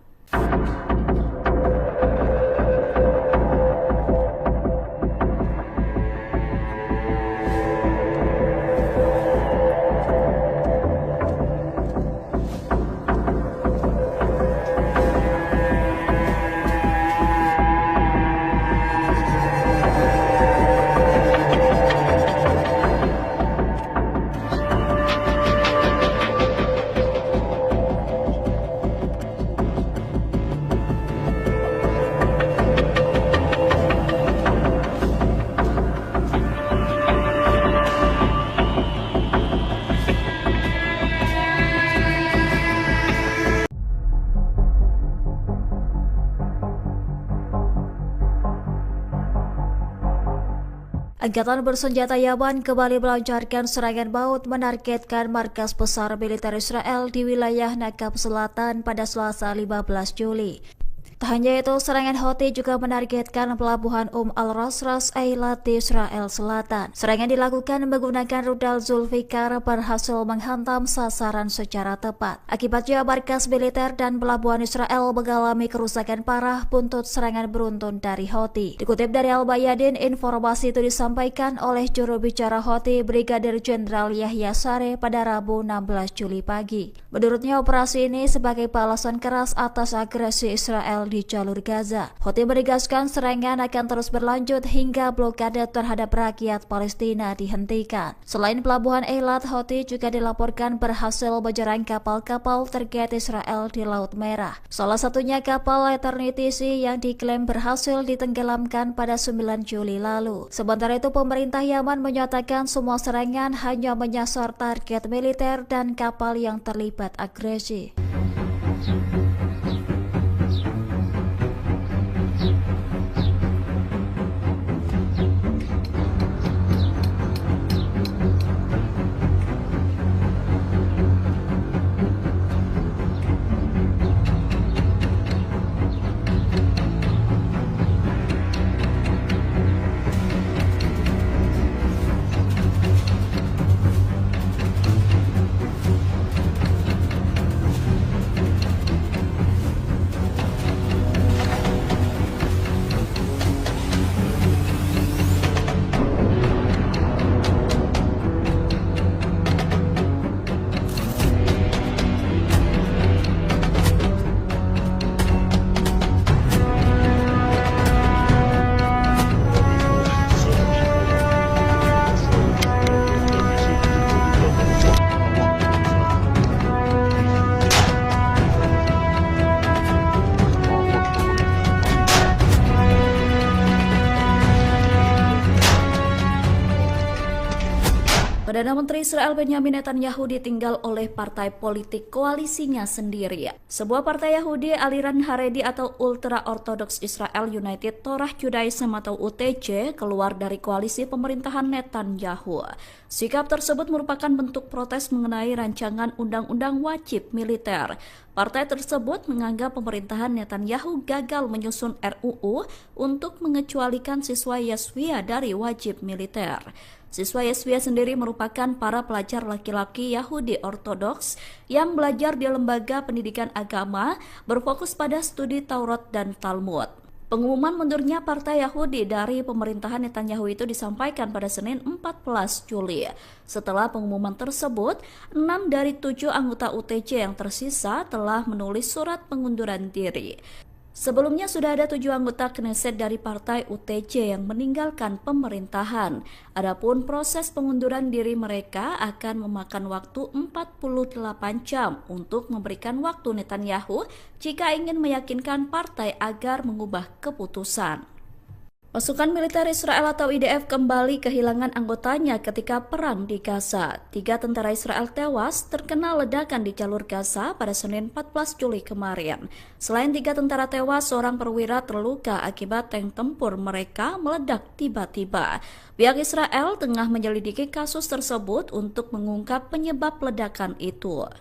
Angkatan bersenjata Yaman kembali melancarkan serangan maut menargetkan markas besar militer Israel di wilayah Nakab Selatan pada Selasa 15 Juli. Tak hanya itu, serangan Houthi juga menargetkan pelabuhan Al-Rasras Eilat di Israel Selatan. Serangan dilakukan menggunakan rudal Zulfikar berhasil menghantam sasaran secara tepat. Akibatnya markas militer dan pelabuhan Israel mengalami kerusakan parah buntut serangan beruntun dari Houthi. Dikutip dari Al-Bayadin, informasi itu disampaikan oleh juru bicara Houthi Brigadir Jenderal Yahya Sareh pada Rabu 16 Juli pagi. Menurutnya, operasi ini sebagai balasan keras atas agresi Israel di jalur Gaza. Houthi menegaskan serangan akan terus berlanjut hingga blokade terhadap rakyat Palestina dihentikan. Selain pelabuhan Eilat, Houthi juga dilaporkan berhasil menyerang kapal-kapal terkait Israel di Laut Merah. Salah satunya kapal Eternity Sea yang diklaim berhasil ditenggelamkan pada 9 Juli lalu. Sementara itu, pemerintah Yaman menyatakan semua serangan hanya menyasar target militer dan kapal yang terlibat agresi. Perdana Menteri Israel Benjamin Netanyahu ditinggal oleh partai politik koalisinya sendiri. Sebuah partai Yahudi aliran Haredi atau Ultra Orthodox Israel United Torah Judaism atau UTJ keluar dari koalisi pemerintahan Netanyahu. Sikap tersebut merupakan bentuk protes mengenai rancangan undang-undang wajib militer. Partai tersebut menganggap pemerintahan Netanyahu gagal menyusun RUU untuk mengecualikan siswa Yeshiva dari wajib militer. Siswa Yeshiva sendiri merupakan para pelajar laki-laki Yahudi Ortodoks yang belajar di lembaga pendidikan agama berfokus pada studi Taurat dan Talmud. Pengumuman mundurnya Partai Yahudi dari pemerintahan Netanyahu itu disampaikan pada Senin 14 Juli. Setelah pengumuman tersebut, 6 dari 7 anggota UTJ yang tersisa telah menulis surat pengunduran diri. Sebelumnya sudah ada 7 anggota Knesset dari Partai UTC yang meninggalkan pemerintahan. Adapun proses pengunduran diri mereka akan memakan waktu 48 jam untuk memberikan waktu Netanyahu jika ingin meyakinkan partai agar mengubah keputusan. Pasukan militer Israel atau IDF kembali kehilangan anggotanya ketika perang di Gaza. 3 tentara Israel tewas terkena ledakan di jalur Gaza pada Senin 14 Juli kemarin. Selain 3 tentara tewas, seorang perwira terluka akibat tank tempur mereka meledak tiba-tiba. Pihak Israel tengah menyelidiki kasus tersebut untuk mengungkap penyebab ledakan itu.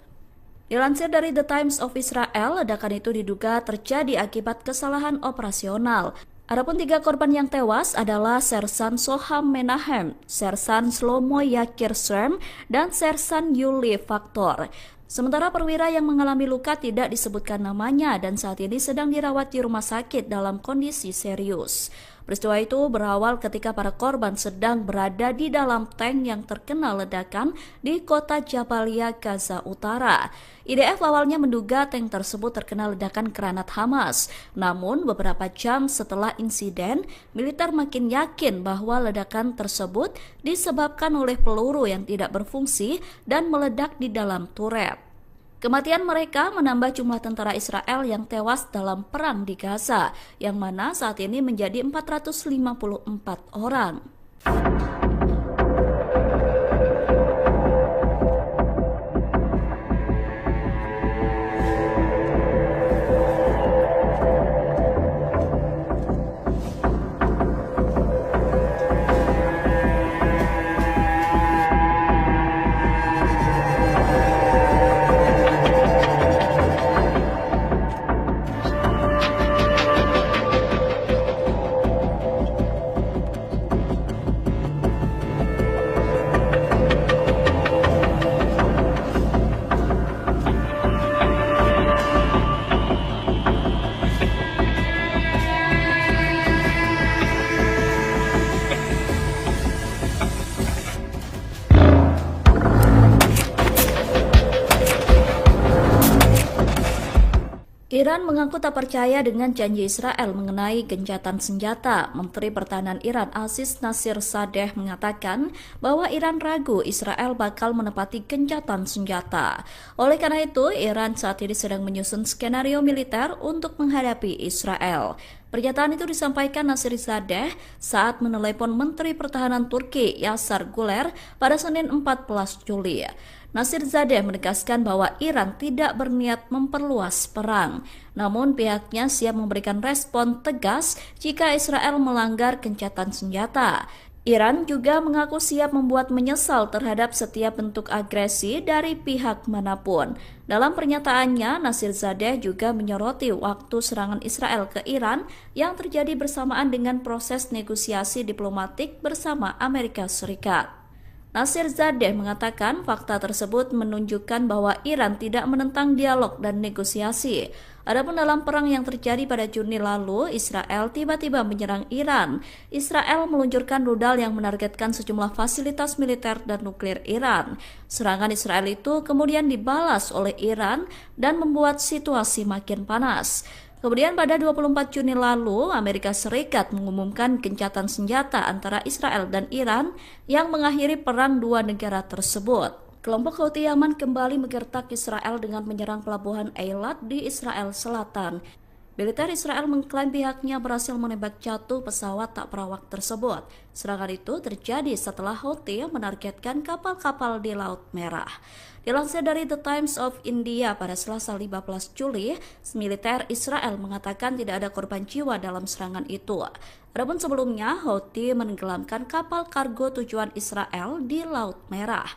Dilansir dari The Times of Israel, ledakan itu diduga terjadi akibat kesalahan operasional. Adapun 3 korban yang tewas adalah Sersan Soham Menahem, Sersan Shlomo Yakir Shrem, dan Sersan Yuli Faktor. Sementara perwira yang mengalami luka tidak disebutkan namanya dan saat ini sedang dirawat di rumah sakit dalam kondisi serius. Peristiwa itu berawal ketika para korban sedang berada di dalam tank yang terkena ledakan di kota Jabalia, Gaza Utara. IDF awalnya menduga tank tersebut terkena ledakan granat Hamas. Namun beberapa jam setelah insiden, militer makin yakin bahwa ledakan tersebut disebabkan oleh peluru yang tidak berfungsi dan meledak di dalam turret. Kematian mereka menambah jumlah tentara Israel yang tewas dalam perang di Gaza, yang mana saat ini menjadi 454 orang. Iran mengaku tak percaya dengan janji Israel mengenai gencatan senjata. Menteri Pertahanan Iran Aziz Nasirsadeh mengatakan bahwa Iran ragu Israel bakal menepati gencatan senjata. Oleh karena itu, Iran saat ini sedang menyusun skenario militer untuk menghadapi Israel. Pernyataan itu disampaikan Nasirsadeh saat menelepon Menteri Pertahanan Turki Yasar Guler pada Senin 14 Juli. Nasirsadeh menegaskan bahwa Iran tidak berniat memperluas perang, namun pihaknya siap memberikan respon tegas jika Israel melanggar gencatan senjata. Iran juga mengaku siap membuat menyesal terhadap setiap bentuk agresi dari pihak manapun. Dalam pernyataannya, Nasirsadeh juga menyoroti waktu serangan Israel ke Iran yang terjadi bersamaan dengan proses negosiasi diplomatik bersama Amerika Serikat. Nasirsadeh mengatakan fakta tersebut menunjukkan bahwa Iran tidak menentang dialog dan negosiasi. Adapun dalam perang yang terjadi pada Juni lalu, Israel tiba-tiba menyerang Iran. Israel meluncurkan rudal yang menargetkan sejumlah fasilitas militer dan nuklir Iran. Serangan Israel itu kemudian dibalas oleh Iran dan membuat situasi makin panas. Kemudian pada 24 Juni lalu, Amerika Serikat mengumumkan gencatan senjata antara Israel dan Iran yang mengakhiri perang dua negara tersebut. Kelompok Houthi Yaman kembali menggertak Israel dengan menyerang pelabuhan Eilat di Israel Selatan. Militer Israel mengklaim pihaknya berhasil menembak jatuh pesawat tak perawak tersebut. Serangan itu terjadi setelah Houthi menargetkan kapal-kapal di Laut Merah. Dilansir dari The Times of India pada Selasa 15 Juli, militer Israel mengatakan tidak ada korban jiwa dalam serangan itu. Adapun sebelumnya, Houthi menenggelamkan kapal kargo tujuan Israel di Laut Merah.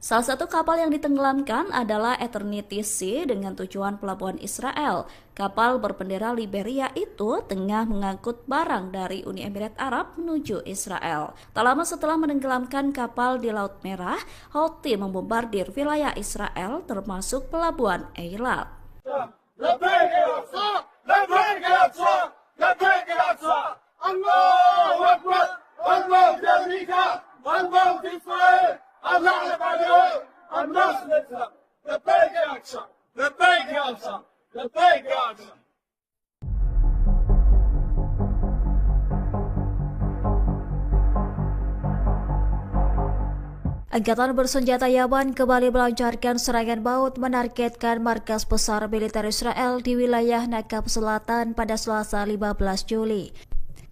Salah satu kapal yang ditenggelamkan adalah Eternity Sea dengan tujuan pelabuhan Israel. Kapal berbendera Liberia itu tengah mengangkut barang dari Uni Emirat Arab menuju Israel. Tak lama setelah menenggelamkan kapal di Laut Merah, Houthi membombardir wilayah Israel termasuk pelabuhan Eilat. Angkatan bersenjata Yaman kembali melancarkan serangan maut menargetkan markas besar militer Israel di wilayah Nakab Selatan pada Selasa 15 Juli.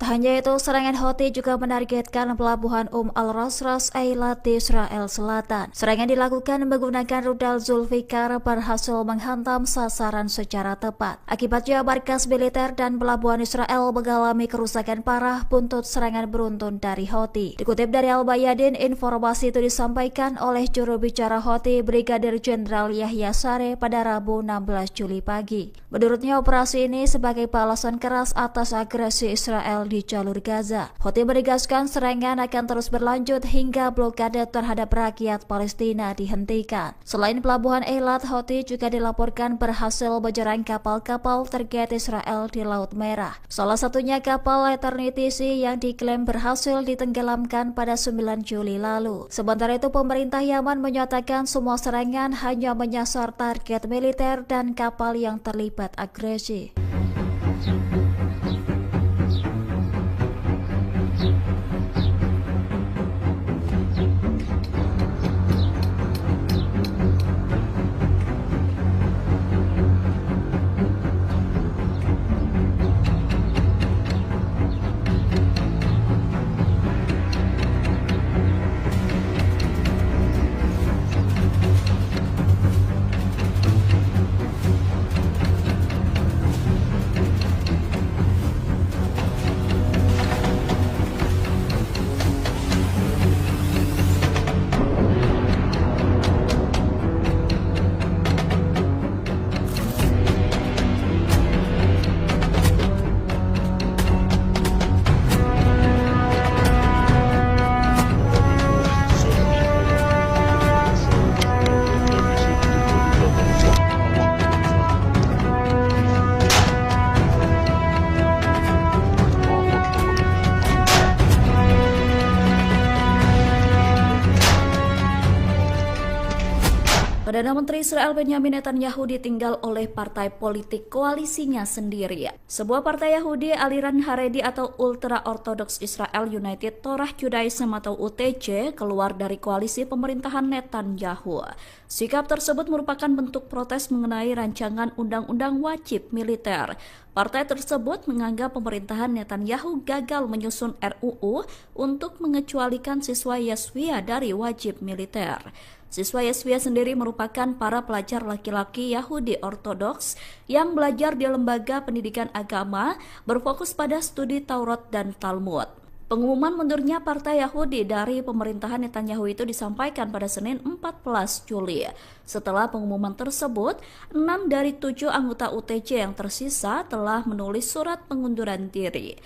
Tak hanya itu, serangan Houthi juga menargetkan pelabuhan Al-Rasras Eilat di Israel Selatan. Serangan dilakukan menggunakan rudal Zulfikar berhasil menghantam sasaran secara tepat. Akibatnya, markas militer dan pelabuhan Israel mengalami kerusakan parah buntut serangan beruntun dari Houthi. Dikutip dari Al-Bayadin, informasi itu disampaikan oleh juru bicara Houthi Brigadir Jenderal Yahya Sareh pada Rabu 16 Juli pagi. Menurutnya, operasi ini sebagai balasan keras atas agresi Israel di jalur Gaza. Houthi menegaskan serangan akan terus berlanjut hingga blokade terhadap rakyat Palestina dihentikan. Selain pelabuhan Eilat, Houthi juga dilaporkan berhasil menyerang kapal-kapal terkait Israel di Laut Merah. Salah satunya kapal Eternity Sea yang diklaim berhasil ditenggelamkan pada 9 Juli lalu. Sementara itu, pemerintah Yaman menyatakan semua serangan hanya menyasar target militer dan kapal yang terlibat agresi. Perdana Menteri Israel Benjamin Netanyahu ditinggal oleh partai politik koalisinya sendiri. Sebuah partai Yahudi aliran Haredi atau Ultra Orthodox Israel United Torah Judaism atau UTJ keluar dari koalisi pemerintahan Netanyahu. Sikap tersebut merupakan bentuk protes mengenai rancangan undang-undang wajib militer. Partai tersebut menganggap pemerintahan Netanyahu gagal menyusun RUU untuk mengecualikan siswa Yeshiva dari wajib militer. Siswa Yeshiva sendiri merupakan para pelajar laki-laki Yahudi Ortodoks yang belajar di lembaga pendidikan agama berfokus pada studi Taurat dan Talmud. Pengumuman mundurnya partai Yahudi dari pemerintahan Netanyahu itu disampaikan pada Senin 14 Juli. Setelah pengumuman tersebut, 6 dari 7 anggota UTJ yang tersisa telah menulis surat pengunduran diri.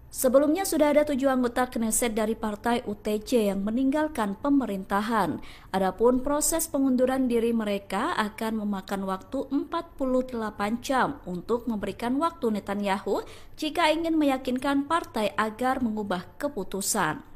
Sebelumnya sudah ada 7 anggota Knesset dari partai UTJ yang meninggalkan pemerintahan. Adapun proses pengunduran diri mereka akan memakan waktu 48 jam untuk memberikan waktu Netanyahu jika ingin meyakinkan partai agar mengubah keputusan.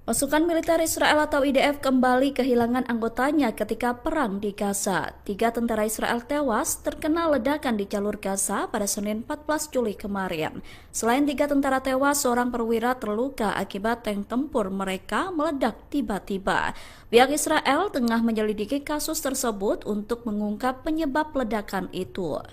Pasukan militer Israel atau IDF kembali kehilangan anggotanya ketika perang di Gaza. 3 tentara Israel tewas terkena ledakan di jalur Gaza pada Senin 14 Juli kemarin. Selain 3 tentara tewas, seorang perwira terluka akibat tank tempur mereka meledak tiba-tiba. Pihak Israel tengah menyelidiki kasus tersebut untuk mengungkap penyebab ledakan itu.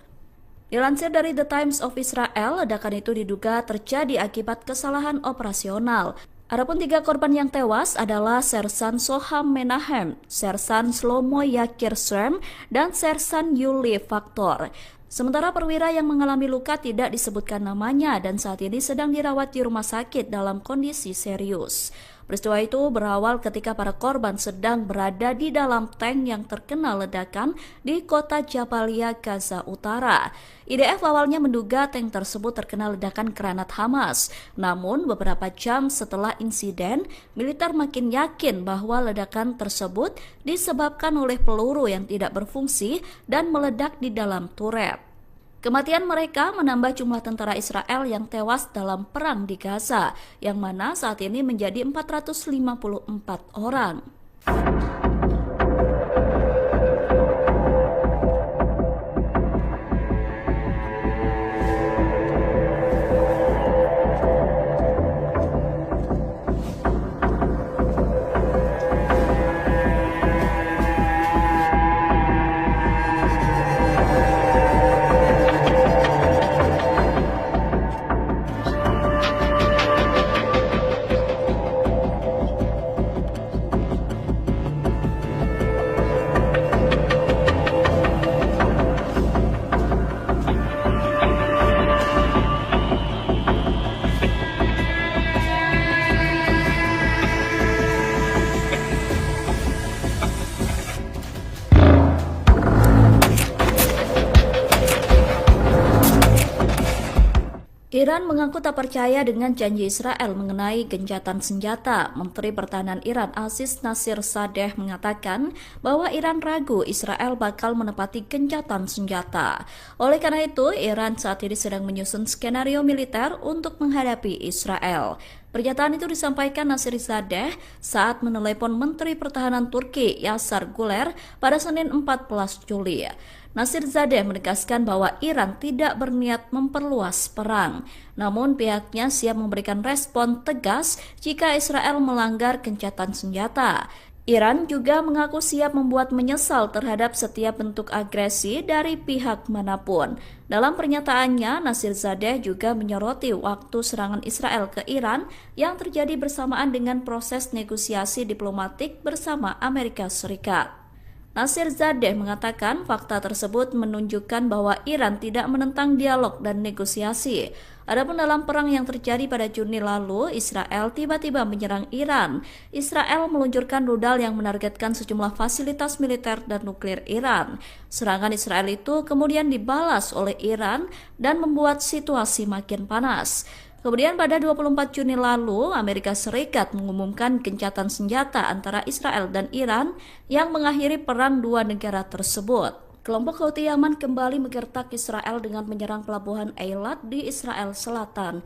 Dilansir dari The Times of Israel, ledakan itu diduga terjadi akibat kesalahan operasional. Adapun 3 korban yang tewas adalah Sersan Soham Menahem, Sersan Shlomo Yakir Srem, dan Sersan Yuli Faktor. Sementara perwira yang mengalami luka tidak disebutkan namanya dan saat ini sedang dirawat di rumah sakit dalam kondisi serius. Peristiwa itu berawal ketika para korban sedang berada di dalam tank yang terkena ledakan di kota Jabalia, Gaza Utara. IDF awalnya menduga tank tersebut terkena ledakan granat Hamas. Namun beberapa jam setelah insiden, militer makin yakin bahwa ledakan tersebut disebabkan oleh peluru yang tidak berfungsi dan meledak di dalam turret. Kematian mereka menambah jumlah tentara Israel yang tewas dalam perang di Gaza, yang mana saat ini menjadi 454 orang. Iran mengaku tak percaya dengan janji Israel mengenai gencatan senjata. Menteri Pertahanan Iran Aziz Nasirdzadeh mengatakan bahwa Iran ragu Israel bakal menepati gencatan senjata. Oleh karena itu, Iran saat ini sedang menyusun skenario militer untuk menghadapi Israel. Pernyataan itu disampaikan Nasirdzadeh saat menelepon Menteri Pertahanan Turki Yasar Guler pada Senin 14 Juli. Nasirdzadeh menegaskan bahwa Iran tidak berniat memperluas perang, namun pihaknya siap memberikan respon tegas jika Israel melanggar gencatan senjata. Iran juga mengaku siap membuat menyesal terhadap setiap bentuk agresi dari pihak manapun. Dalam pernyataannya, Nasirdzadeh juga menyoroti waktu serangan Israel ke Iran yang terjadi bersamaan dengan proses negosiasi diplomatik bersama Amerika Serikat. Nasirdzadeh mengatakan fakta tersebut menunjukkan bahwa Iran tidak menentang dialog dan negosiasi. Adapun dalam perang yang terjadi pada Juni lalu, Israel tiba-tiba menyerang Iran. Israel meluncurkan rudal yang menargetkan sejumlah fasilitas militer dan nuklir Iran. Serangan Israel itu kemudian dibalas oleh Iran dan membuat situasi makin panas. Kemudian pada 24 Juni lalu, Amerika Serikat mengumumkan gencatan senjata antara Israel dan Iran yang mengakhiri perang dua negara tersebut. Kelompok Houthi Yaman kembali menggertak Israel dengan menyerang pelabuhan Eilat di Israel Selatan.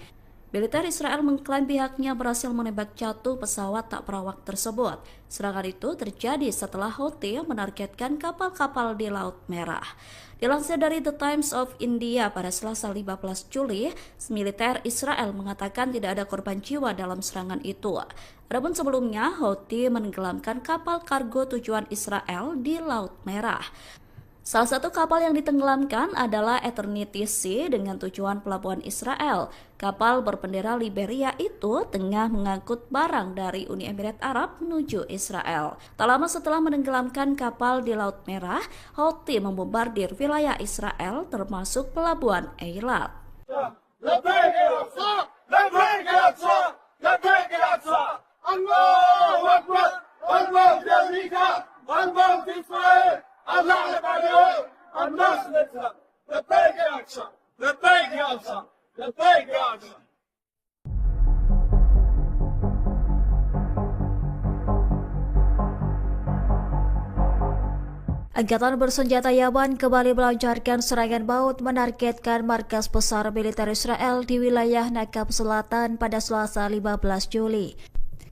Militer Israel mengklaim pihaknya berhasil menembak jatuh pesawat tak berawak tersebut. Serangan itu terjadi setelah Houthi menargetkan kapal-kapal di Laut Merah. Dilansir dari The Times of India pada Selasa 15 Juli, militer Israel mengatakan tidak ada korban jiwa dalam serangan itu. Adapun sebelumnya, Houthi menenggelamkan kapal kargo tujuan Israel di Laut Merah. Salah satu kapal yang ditenggelamkan adalah Eternity Sea dengan tujuan pelabuhan Israel. Kapal berbendera Liberia itu tengah mengangkut barang dari Uni Emirat Arab menuju Israel. Tak lama setelah menenggelamkan kapal di Laut Merah, Houthi membombardir wilayah Israel termasuk pelabuhan Eilat. Angkatan bersenjata Yaman kembali melancarkan serangan maut menargetkan markas besar militer Israel di wilayah Nakab Selatan pada Selasa 15 Juli.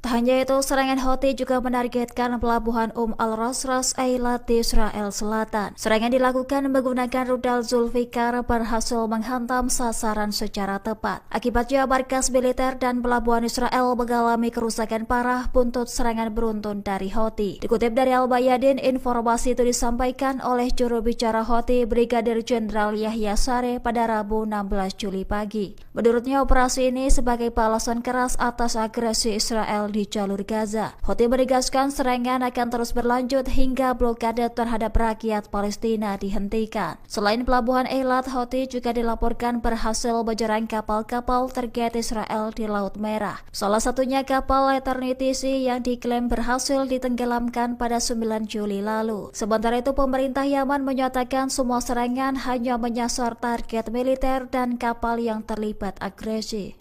Tak hanya itu, serangan Houthi juga menargetkan pelabuhan Al-Rasras Eilat di Israel Selatan. Serangan dilakukan menggunakan rudal Zulfikar berhasil menghantam sasaran secara tepat. Akibatnya markas militer dan pelabuhan Israel mengalami kerusakan parah buntut serangan beruntun dari Houthi. Dikutip dari Al-Bayadin, informasi itu disampaikan oleh juru bicara Houthi Brigadir Jenderal Yahya Sareh pada Rabu 16 Juli pagi. Menurutnya, operasi ini sebagai balasan keras atas agresi Israel di jalur Gaza. Houthi menegaskan serangan akan terus berlanjut hingga blokade terhadap rakyat Palestina dihentikan. Selain pelabuhan Eilat, Houthi juga dilaporkan berhasil menyerang kapal-kapal terkait Israel di Laut Merah. Salah satunya kapal Eternity Sea yang diklaim berhasil ditenggelamkan pada 9 Juli lalu. Sementara itu, pemerintah Yaman menyatakan semua serangan hanya menyasar target militer dan kapal yang terlibat agresi.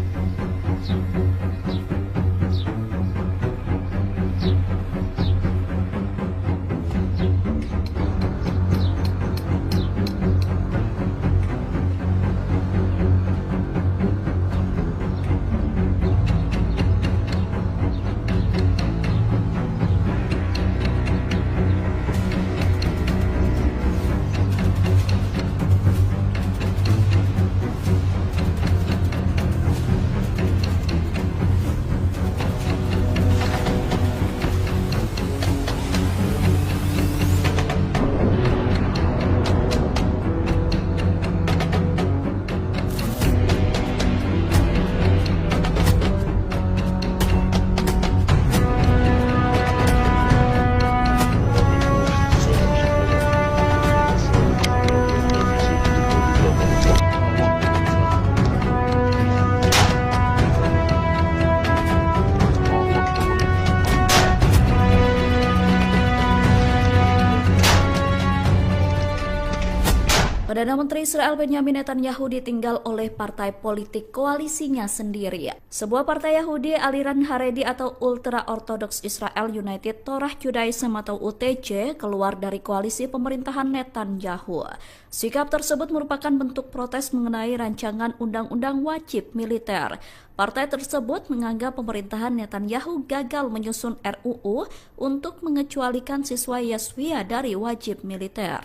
Perdana Menteri Israel Benjamin Netanyahu ditinggal oleh partai politik koalisinya sendiri. Sebuah partai Yahudi aliran Haredi atau Ultra Orthodox Israel United Torah Judaism atau UTJ keluar dari koalisi pemerintahan Netanyahu. Sikap tersebut merupakan bentuk protes mengenai rancangan undang-undang wajib militer. Partai tersebut menganggap pemerintahan Netanyahu gagal menyusun RUU untuk mengecualikan siswa Yeshiva dari wajib militer.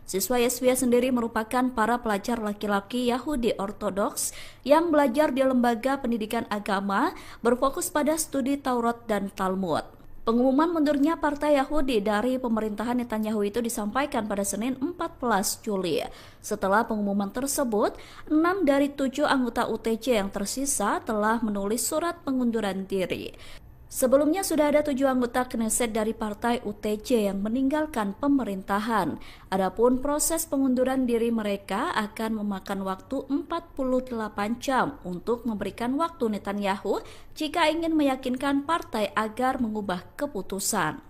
Siswa Yeshiva sendiri merupakan para pelajar laki-laki Yahudi Ortodoks yang belajar di lembaga pendidikan agama berfokus pada studi Taurat dan Talmud. Pengumuman mundurnya Partai Yahudi dari pemerintahan Netanyahu itu disampaikan pada Senin 14 Juli. Setelah pengumuman tersebut, 6 dari 7 anggota UTJ yang tersisa telah menulis surat pengunduran diri. Sebelumnya sudah ada 7 anggota Knesset dari partai UTJ yang meninggalkan pemerintahan. Adapun proses pengunduran diri mereka akan memakan waktu 48 jam untuk memberikan waktu Netanyahu jika ingin meyakinkan partai agar mengubah keputusan.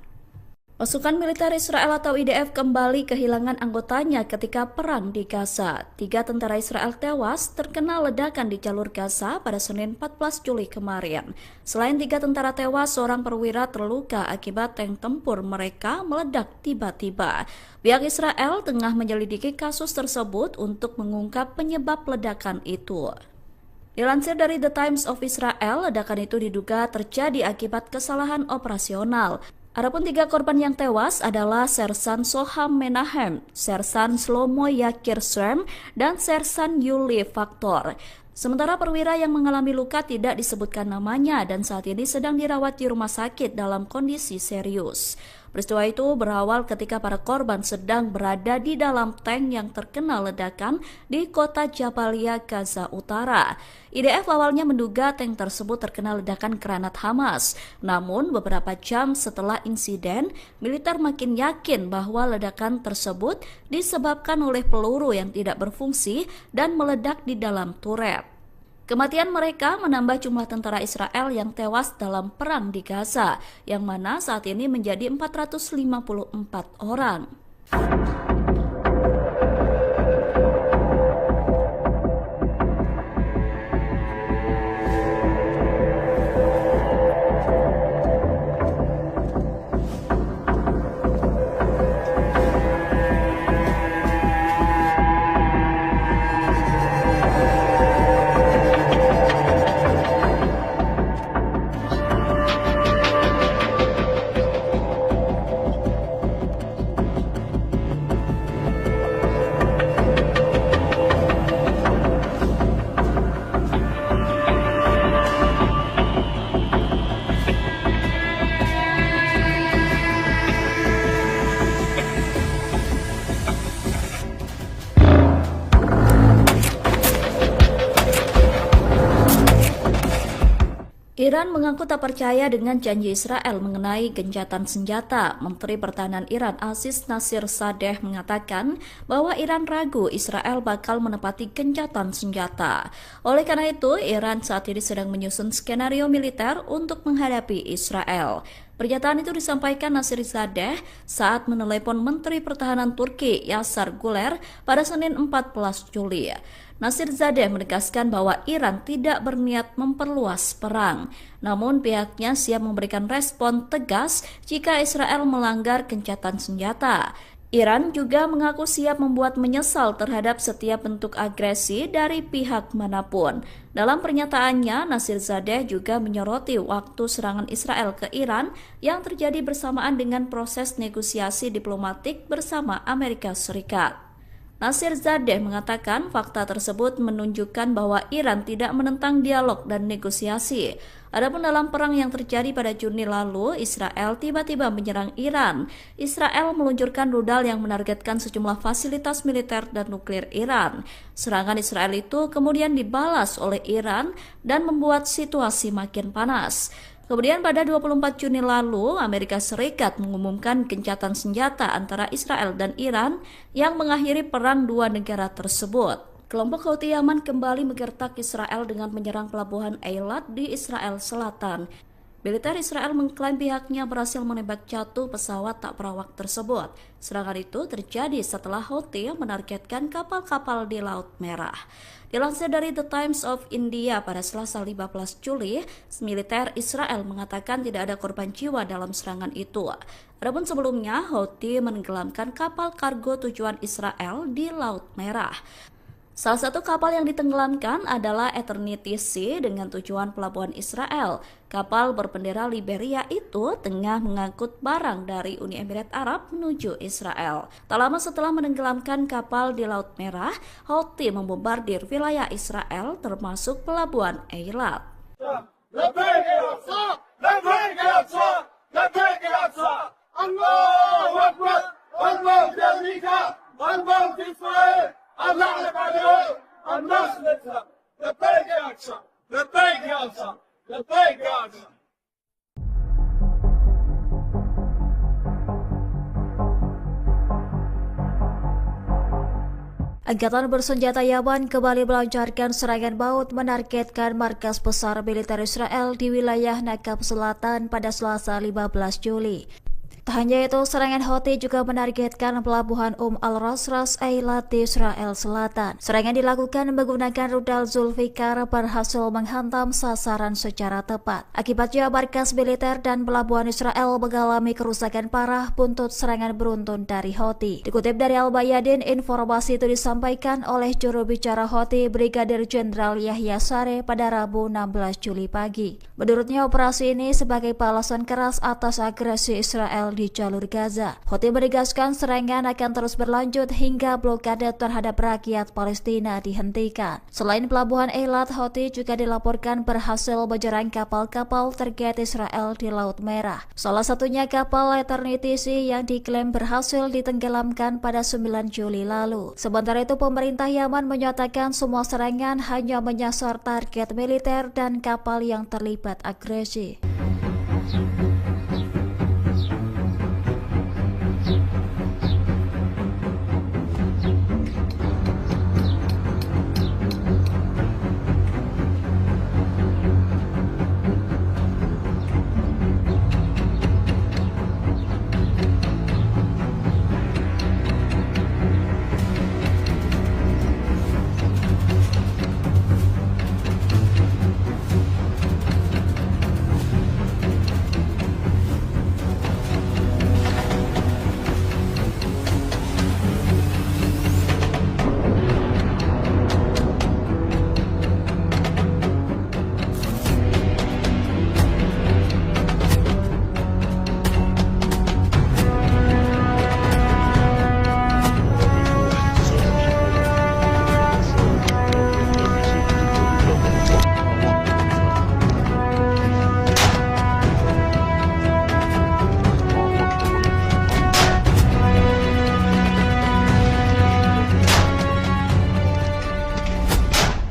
Pasukan militer Israel atau IDF kembali kehilangan anggotanya ketika perang di Gaza. 3 tentara Israel tewas terkena ledakan di jalur Gaza pada Senin 14 Juli kemarin. Selain 3 tentara tewas, seorang perwira terluka akibat tank tempur mereka meledak tiba-tiba. Pihak Israel tengah menyelidiki kasus tersebut untuk mengungkap penyebab ledakan itu. Dilansir dari The Times of Israel, ledakan itu diduga terjadi akibat kesalahan operasional. Adapun 3 korban yang tewas adalah Sersan Soham Menahem, Sersan Shlomo Yakir Shrem, dan Sersan Yuli Faktor. Sementara perwira yang mengalami luka tidak disebutkan namanya dan saat ini sedang dirawat di rumah sakit dalam kondisi serius. Peristiwa itu berawal ketika para korban sedang berada di dalam tank yang terkena ledakan di kota Jabalia, Gaza Utara. IDF awalnya menduga tank tersebut terkena ledakan granat Hamas. Namun beberapa jam setelah insiden, militer makin yakin bahwa ledakan tersebut disebabkan oleh peluru yang tidak berfungsi dan meledak di dalam turret. Kematian mereka menambah jumlah tentara Israel yang tewas dalam perang di Gaza, yang mana saat ini menjadi 454 orang. Iran mengaku tak percaya dengan janji Israel mengenai gencatan senjata. Menteri Pertahanan Iran Aziz Nasirzadeh mengatakan bahwa Iran ragu Israel bakal menepati gencatan senjata. Oleh karena itu, Iran saat ini sedang menyusun skenario militer untuk menghadapi Israel. Pernyataan itu disampaikan Nasirzadeh saat menelepon Menteri Pertahanan Turki Yasar Guler pada Senin 14 Juli. Nasirzadeh menegaskan bahwa Iran tidak berniat memperluas perang, namun pihaknya siap memberikan respon tegas jika Israel melanggar gencatan senjata. Iran juga mengaku siap membuat menyesal terhadap setiap bentuk agresi dari pihak manapun. Dalam pernyataannya, Nasirzadeh juga menyoroti waktu serangan Israel ke Iran yang terjadi bersamaan dengan proses negosiasi diplomatik bersama Amerika Serikat. Nasirzadeh mengatakan fakta tersebut menunjukkan bahwa Iran tidak menentang dialog dan negosiasi. Adapun dalam perang yang terjadi pada Juni lalu, Israel tiba-tiba menyerang Iran. Israel meluncurkan rudal yang menargetkan sejumlah fasilitas militer dan nuklir Iran. Serangan Israel itu kemudian dibalas oleh Iran dan membuat situasi makin panas. Kemudian pada 24 Juni lalu, Amerika Serikat mengumumkan gencatan senjata antara Israel dan Iran yang mengakhiri perang dua negara tersebut. Kelompok Houthi Yaman kembali menggertak Israel dengan menyerang pelabuhan Eilat di Israel Selatan. Militer Israel mengklaim pihaknya berhasil menembak jatuh pesawat tak berawak tersebut. Serangan itu terjadi setelah Houthi menargetkan kapal-kapal di Laut Merah. Dilansir dari The Times of India pada Selasa 15 Juli, militer Israel mengatakan tidak ada korban jiwa dalam serangan itu. Adapun sebelumnya, Houthi menenggelamkan kapal kargo tujuan Israel di Laut Merah. Salah satu kapal yang ditenggelamkan adalah Eternity Sea dengan tujuan pelabuhan Israel. Kapal berbendera Liberia itu tengah mengangkut barang dari Uni Emirat Arab menuju Israel. Tak lama setelah menenggelamkan kapal di Laut Merah, Houthi membombardir wilayah Israel termasuk pelabuhan Eilat. Angkatan bersenjata Yaman kembali melancarkan serangan maut menargetkan markas besar militer Israel di wilayah Nakab Selatan pada Selasa 15 Juli. Tak hanya itu, serangan Houthi juga menargetkan pelabuhan Al-Rasras Eilat di Israel Selatan. Serangan dilakukan menggunakan rudal Zulfikar berhasil menghantam sasaran secara tepat. Akibatnya markas militer dan pelabuhan Israel mengalami kerusakan parah buntut serangan beruntun dari Houthi. Dikutip dari Al-Bayadin, informasi itu disampaikan oleh juru bicara Houthi Brigadir Jenderal Yahya Sareh pada Rabu 16 Juli pagi. Menurutnya, operasi ini sebagai balasan keras atas agresi Israel di jalur Gaza. Houthi menegaskan serangan akan terus berlanjut hingga blokade terhadap rakyat Palestina dihentikan. Selain pelabuhan Eilat, Houthi juga dilaporkan berhasil menyerang kapal-kapal terkait Israel di Laut Merah. Salah satunya kapal Eternity Sea yang diklaim berhasil ditenggelamkan pada 9 Juli lalu. Sementara itu, pemerintah Yaman menyatakan semua serangan hanya menyasar target militer dan kapal yang terlibat agresi.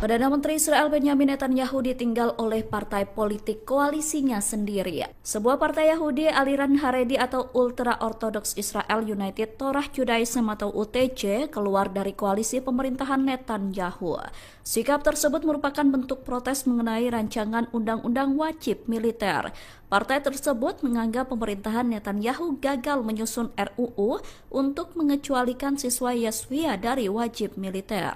Perdana Menteri Israel Benjamin Netanyahu ditinggal oleh partai politik koalisinya sendiri. Sebuah partai Yahudi aliran Haredi atau Ultra Orthodox Israel United Torah Judaism atau UTJ keluar dari koalisi pemerintahan Netanyahu. Sikap tersebut merupakan bentuk protes mengenai rancangan undang-undang wajib militer. Partai tersebut menganggap pemerintahan Netanyahu gagal menyusun RUU untuk mengecualikan siswa Yeshiva dari wajib militer.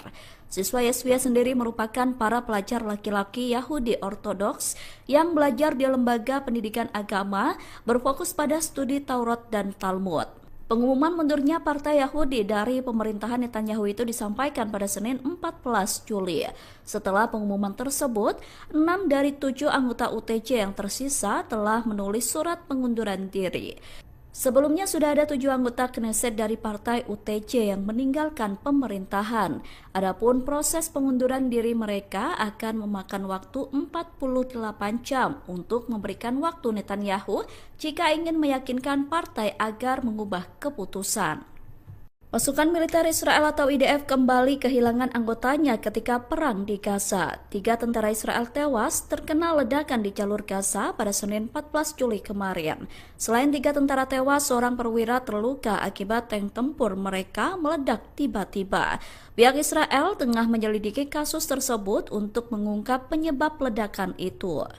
Siswa Yeshiva sendiri merupakan para pelajar laki-laki Yahudi Ortodoks yang belajar di lembaga pendidikan agama berfokus pada studi Taurat dan Talmud. Pengumuman mundurnya Partai Yahudi dari pemerintahan Netanyahu itu disampaikan pada Senin 14 Juli. Setelah pengumuman tersebut, 6 dari 7 anggota UTJ yang tersisa telah menulis surat pengunduran diri. Sebelumnya sudah ada 7 anggota Knesset dari partai UTJ yang meninggalkan pemerintahan. Adapun proses pengunduran diri mereka akan memakan waktu 48 jam untuk memberikan waktu Netanyahu jika ingin meyakinkan partai agar mengubah keputusan. Pasukan militer Israel atau IDF kembali kehilangan anggotanya ketika perang di Gaza. 3 tentara Israel tewas terkena ledakan di jalur Gaza pada Senin 14 Juli kemarin. Selain 3 tentara tewas, seorang perwira terluka akibat tank tempur mereka meledak tiba-tiba. Pihak Israel tengah menyelidiki kasus tersebut untuk mengungkap penyebab ledakan itu.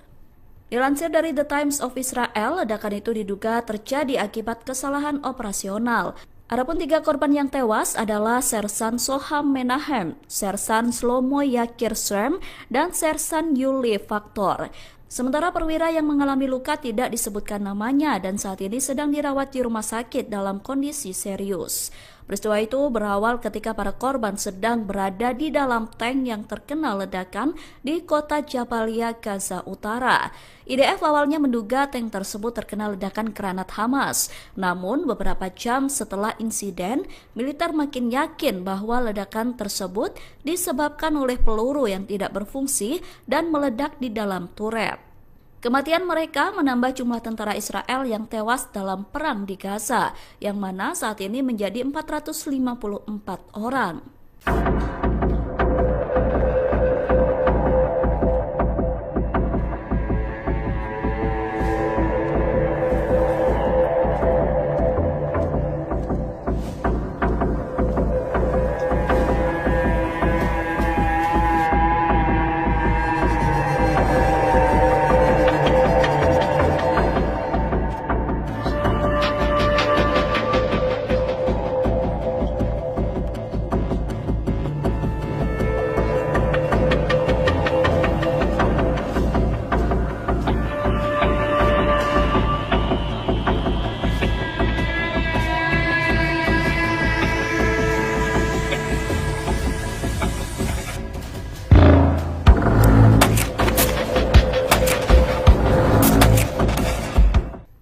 Dilansir dari The Times of Israel, ledakan itu diduga terjadi akibat kesalahan operasional. Adapun 3 korban yang tewas adalah Sersan Soham Menahem, Sersan Shlomo Yakir Shrem, dan Sersan Yuli Faktor. Sementara perwira yang mengalami luka tidak disebutkan namanya dan saat ini sedang dirawat di rumah sakit dalam kondisi serius. Peristiwa itu berawal ketika para korban sedang berada di dalam tank yang terkena ledakan di kota Jabalia, Gaza Utara. IDF awalnya menduga tank tersebut terkena ledakan granat Hamas. Namun beberapa jam setelah insiden, militer makin yakin bahwa ledakan tersebut disebabkan oleh peluru yang tidak berfungsi dan meledak di dalam turret. Kematian mereka menambah jumlah tentara Israel yang tewas dalam perang di Gaza, yang mana saat ini menjadi 454 orang.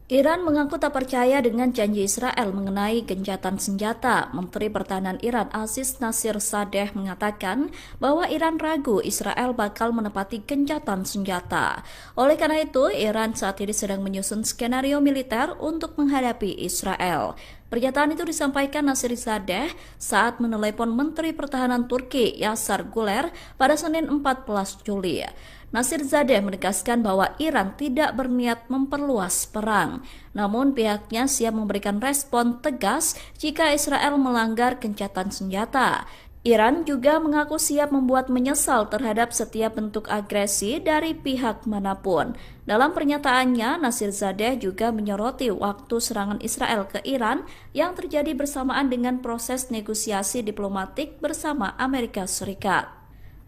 Iran mengaku tak percaya dengan janji Israel mengenai gencatan senjata. Menteri Pertahanan Iran Aziz Nasirzadeh mengatakan bahwa Iran ragu Israel bakal menepati gencatan senjata. Oleh karena itu, Iran saat ini sedang menyusun skenario militer untuk menghadapi Israel. Pernyataan itu disampaikan Nasirzadeh saat menelepon Menteri Pertahanan Turki Yasar Guler pada Senin 14 Juli. Nasirzadeh menegaskan bahwa Iran tidak berniat memperluas perang, namun pihaknya siap memberikan respon tegas jika Israel melanggar gencatan senjata. Iran juga mengaku siap membuat menyesal terhadap setiap bentuk agresi dari pihak manapun. Dalam pernyataannya, Nasirzadeh juga menyoroti waktu serangan Israel ke Iran yang terjadi bersamaan dengan proses negosiasi diplomatik bersama Amerika Serikat.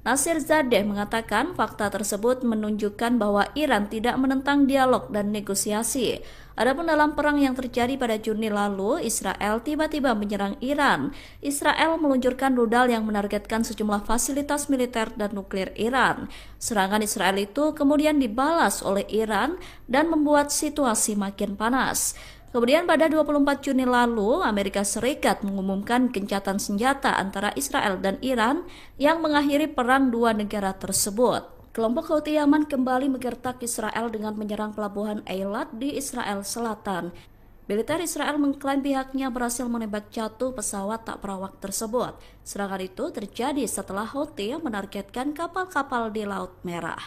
Nasirzadeh mengatakan fakta tersebut menunjukkan bahwa Iran tidak menentang dialog dan negosiasi. Adapun dalam perang yang terjadi pada Juni lalu, Israel tiba-tiba menyerang Iran. Israel meluncurkan rudal yang menargetkan sejumlah fasilitas militer dan nuklir Iran. Serangan Israel itu kemudian dibalas oleh Iran dan membuat situasi makin panas. Kemudian pada 24 Juni lalu, Amerika Serikat mengumumkan gencatan senjata antara Israel dan Iran yang mengakhiri perang dua negara tersebut. Kelompok Houthi Yaman kembali menggertak Israel dengan menyerang pelabuhan Eilat di Israel Selatan. Militer Israel mengklaim pihaknya berhasil menembak jatuh pesawat tak berawak tersebut. Serangan itu terjadi setelah Houthi menargetkan kapal-kapal di Laut Merah.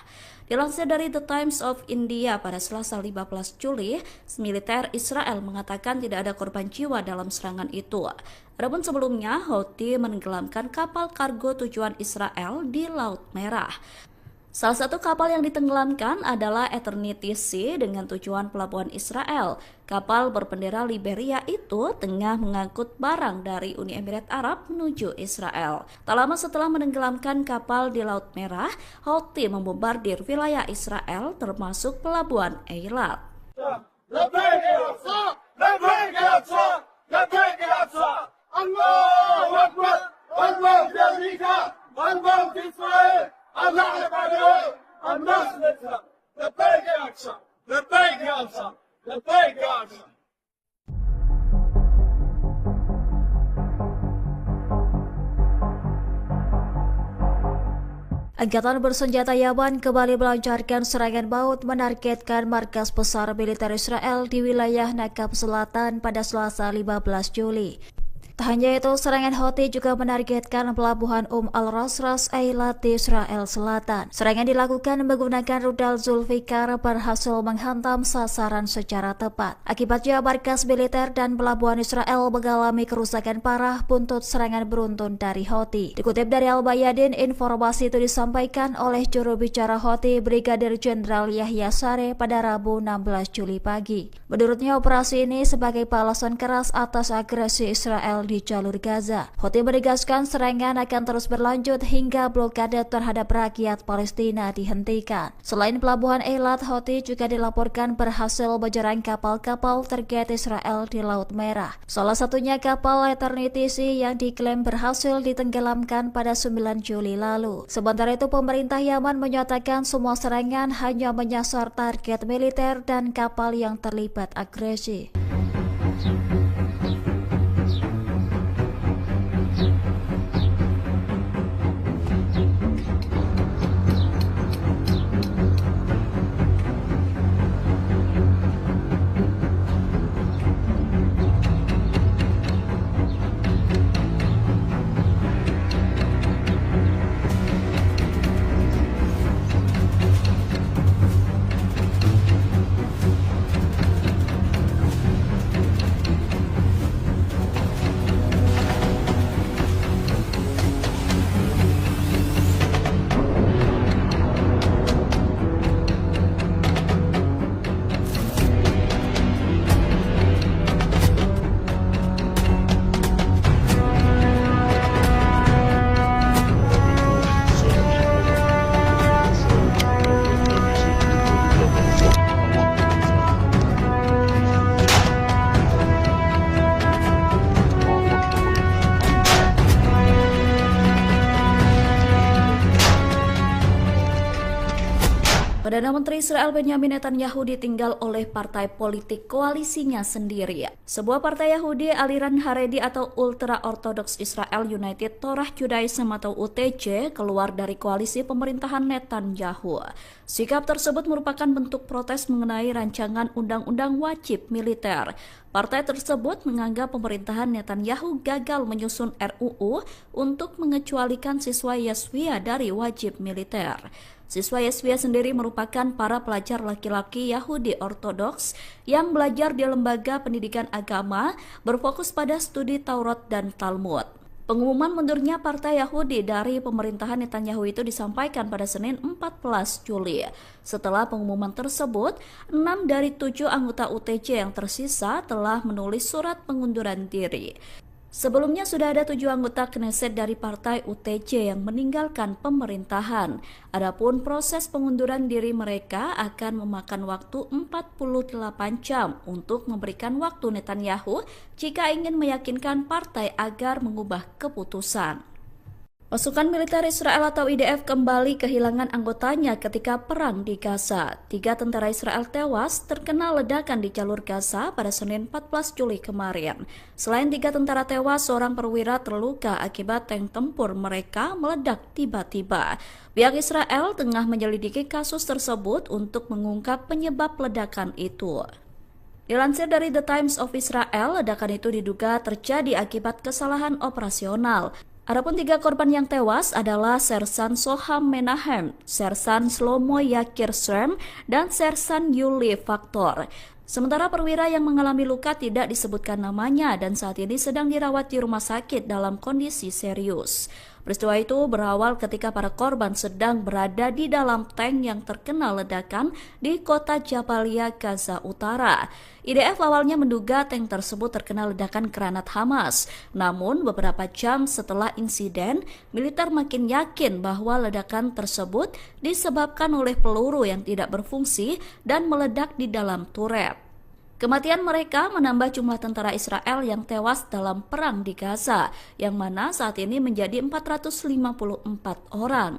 Dilansir dari The Times of India pada Selasa 15 Juli, militer Israel mengatakan tidak ada korban jiwa dalam serangan itu. Adapun sebelumnya, Houthi menenggelamkan kapal kargo tujuan Israel di Laut Merah. Salah satu kapal yang ditenggelamkan adalah Eternity Sea dengan tujuan pelabuhan Israel. Kapal berbendera Liberia itu tengah mengangkut barang dari Uni Emirat Arab menuju Israel. Tak lama setelah menenggelamkan kapal di Laut Merah, Houthi membombardir wilayah Israel termasuk pelabuhan Eilat. Angkatan bersenjata Yaman kembali melancarkan serangan maut menargetkan markas besar militer Israel di wilayah Nakab Selatan pada Selasa 15 Juli. Tak hanya itu, serangan Houthi juga menargetkan pelabuhan al-Ras Ras Eilat di Israel Selatan. Serangan dilakukan menggunakan rudal Zulfikar berhasil menghantam sasaran secara tepat. Akibatnya markas militer dan pelabuhan Israel mengalami kerusakan parah buntut serangan beruntun dari Houthi. Dikutip dari Al-Bayadin, informasi itu disampaikan oleh juru bicara Houthi Brigadir Jenderal Yahya Sareh pada Rabu 16 Juli pagi. Menurutnya, operasi ini sebagai balasan keras atas agresi Israel di jalur Gaza. Houthi menegaskan serangan akan terus berlanjut hingga blokade terhadap rakyat Palestina dihentikan. Selain pelabuhan Eilat, Houthi juga dilaporkan berhasil menyerang kapal-kapal target Israel di Laut Merah. Salah satunya kapal Eternity Sea yang diklaim berhasil ditenggelamkan pada 9 Juli lalu. Sementara itu, pemerintah Yaman menyatakan semua serangan hanya menyasar target militer dan kapal yang terlibat agresi. Perdana Menteri Israel Benjamin Netanyahu ditinggal oleh partai politik koalisinya sendiri. Sebuah partai Yahudi aliran Haredi atau Ultra Orthodox Israel United Torah Judaism atau UTJ keluar dari koalisi pemerintahan Netanyahu. Sikap tersebut merupakan bentuk protes mengenai rancangan undang-undang wajib militer. Partai tersebut menganggap pemerintahan Netanyahu gagal menyusun RUU untuk mengecualikan siswa Yeshiva dari wajib militer. Siswa Yeshiva sendiri merupakan para pelajar laki-laki Yahudi Ortodoks yang belajar di lembaga pendidikan agama berfokus pada studi Taurat dan Talmud. Pengumuman mundurnya Partai Yahudi dari pemerintahan Netanyahu itu disampaikan pada Senin 14 Juli. Setelah pengumuman tersebut, 6 dari 7 anggota UTJ yang tersisa telah menulis surat pengunduran diri. Sebelumnya sudah ada 7 anggota Knesset dari partai UTJ yang meninggalkan pemerintahan. Adapun proses pengunduran diri mereka akan memakan waktu 48 jam untuk memberikan waktu Netanyahu jika ingin meyakinkan partai agar mengubah keputusan. Pasukan militer Israel atau IDF kembali kehilangan anggotanya ketika perang di Gaza. 3 tentara Israel tewas terkena ledakan di jalur Gaza pada Senin 14 Juli kemarin. Selain 3 tentara tewas, seorang perwira terluka akibat tank tempur mereka meledak tiba-tiba. Pihak Israel tengah menyelidiki kasus tersebut untuk mengungkap penyebab ledakan itu. Dilansir dari The Times of Israel, ledakan itu diduga terjadi akibat kesalahan operasional. Adapun 3 korban yang tewas adalah Sersan Soham Menahem, Sersan Shlomo Yakir Srem, dan Sersan Yuli Faktor. Sementara perwira yang mengalami luka tidak disebutkan namanya dan saat ini sedang dirawat di rumah sakit dalam kondisi serius. Peristiwa itu berawal ketika para korban sedang berada di dalam tank yang terkena ledakan di kota Jabalia, Gaza Utara. IDF awalnya menduga tank tersebut terkena ledakan granat Hamas. Namun beberapa jam setelah insiden, militer makin yakin bahwa ledakan tersebut disebabkan oleh peluru yang tidak berfungsi dan meledak di dalam turret. Kematian mereka menambah jumlah tentara Israel yang tewas dalam perang di Gaza, yang mana saat ini menjadi 454 orang.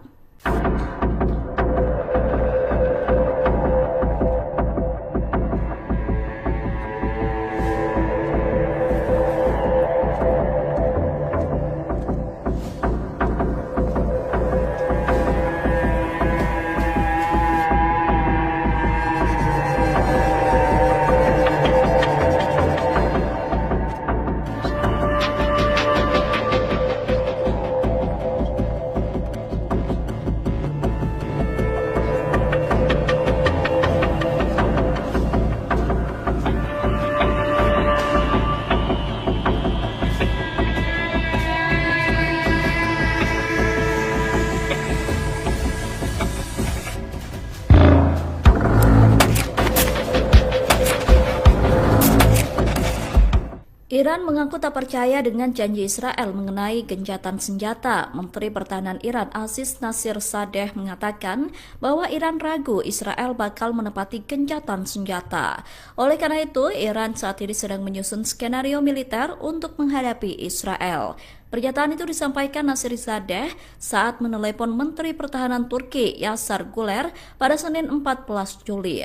Iran mengaku tak percaya dengan janji Israel mengenai gencatan senjata. Menteri Pertahanan Iran Aziz Nasirzadeh mengatakan bahwa Iran ragu Israel bakal menepati gencatan senjata. Oleh karena itu, Iran saat ini sedang menyusun skenario militer untuk menghadapi Israel. Pernyataan itu disampaikan Nasirzadeh saat menelepon Menteri Pertahanan Turki Yasar Guler pada Senin 14 Juli.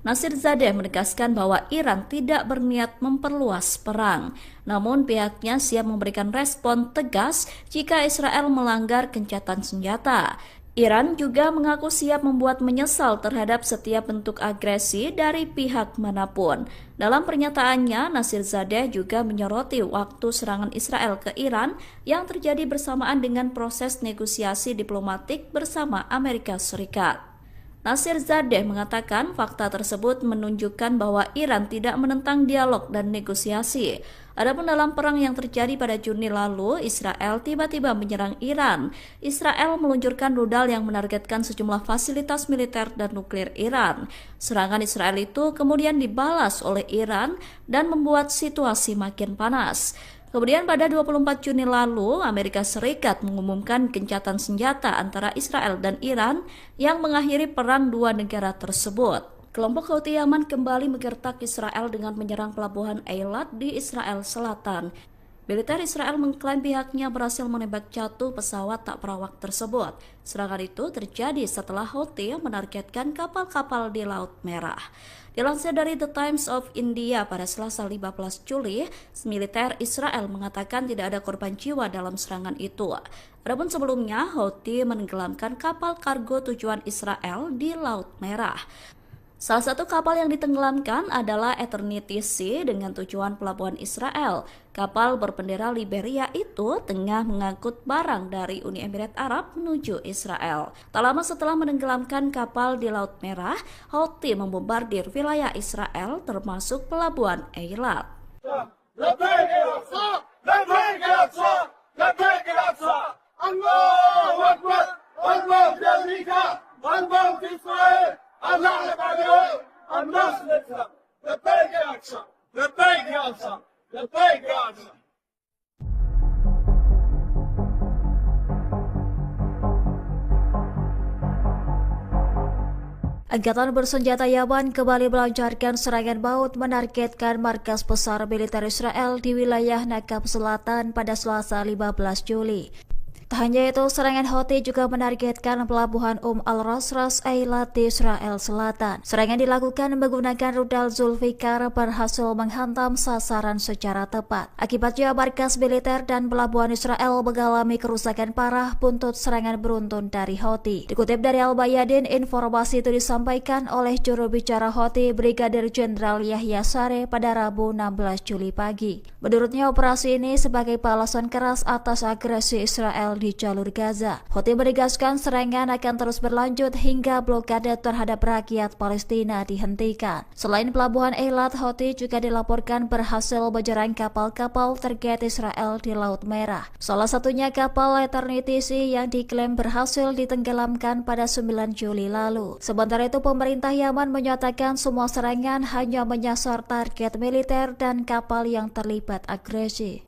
Nasirzadeh menegaskan bahwa Iran tidak berniat memperluas perang, namun pihaknya siap memberikan respon tegas jika Israel melanggar gencatan senjata. Iran juga mengaku siap membuat menyesal terhadap setiap bentuk agresi dari pihak manapun. Dalam pernyataannya, Nasirzadeh juga menyoroti waktu serangan Israel ke Iran yang terjadi bersamaan dengan proses negosiasi diplomatik bersama Amerika Serikat. Nasirzadeh mengatakan fakta tersebut menunjukkan bahwa Iran tidak menentang dialog dan negosiasi. Adapun dalam perang yang terjadi pada Juni lalu, Israel tiba-tiba menyerang Iran. Israel meluncurkan rudal yang menargetkan sejumlah fasilitas militer dan nuklir Iran. Serangan Israel itu kemudian dibalas oleh Iran dan membuat situasi makin panas. Kemudian pada 24 Juni lalu, Amerika Serikat mengumumkan gencatan senjata antara Israel dan Iran yang mengakhiri perang dua negara tersebut. Kelompok Houthi Yaman kembali menggertak Israel dengan menyerang pelabuhan Eilat di Israel Selatan. Militer Israel mengklaim pihaknya berhasil menembak jatuh pesawat tak berawak tersebut. Serangan itu terjadi setelah Houthi menargetkan kapal-kapal di Laut Merah. Dilansir dari The Times of India pada Selasa 15 Juli, militer Israel mengatakan tidak ada korban jiwa dalam serangan itu. Adapun sebelumnya, Houthi menenggelamkan kapal kargo tujuan Israel di Laut Merah. Salah satu kapal yang ditenggelamkan adalah Eternity Sea dengan tujuan pelabuhan Israel. Kapal berbendera Liberia itu tengah mengangkut barang dari Uni Emirat Arab menuju Israel. Tak lama setelah menenggelamkan kapal di Laut Merah, Houthi membombardir wilayah Israel termasuk pelabuhan Eilat. Angkatan bersenjata Yaman kembali melancarkan serangan maut menargetkan markas besar militer Israel di wilayah Nakab Selatan pada Selasa 15 Juli. Tak hanya itu, serangan Houthi juga menargetkan pelabuhan Al-Rasras Eilat di Israel Selatan. Serangan dilakukan menggunakan rudal Zulfikar berhasil menghantam sasaran secara tepat. Akibatnya markas militer dan pelabuhan Israel mengalami kerusakan parah buntut serangan beruntun dari Houthi. Dikutip dari Al-Bayadin, informasi itu disampaikan oleh juru bicara Houthi Brigadir Jenderal Yahya Sareh pada Rabu 16 Juli pagi. Menurutnya, operasi ini sebagai balasan keras atas agresi Israel di jalur Gaza. Houthi menegaskan serangan akan terus berlanjut hingga blokade terhadap rakyat Palestina dihentikan. Selain pelabuhan Eilat, Houthi juga dilaporkan berhasil menyerang kapal-kapal target Israel di Laut Merah. Salah satunya kapal Eternity Sea yang diklaim berhasil ditenggelamkan pada 9 Juli lalu. Sementara itu, pemerintah Yaman menyatakan semua serangan hanya menyasar target militer dan kapal yang terlibat agresi.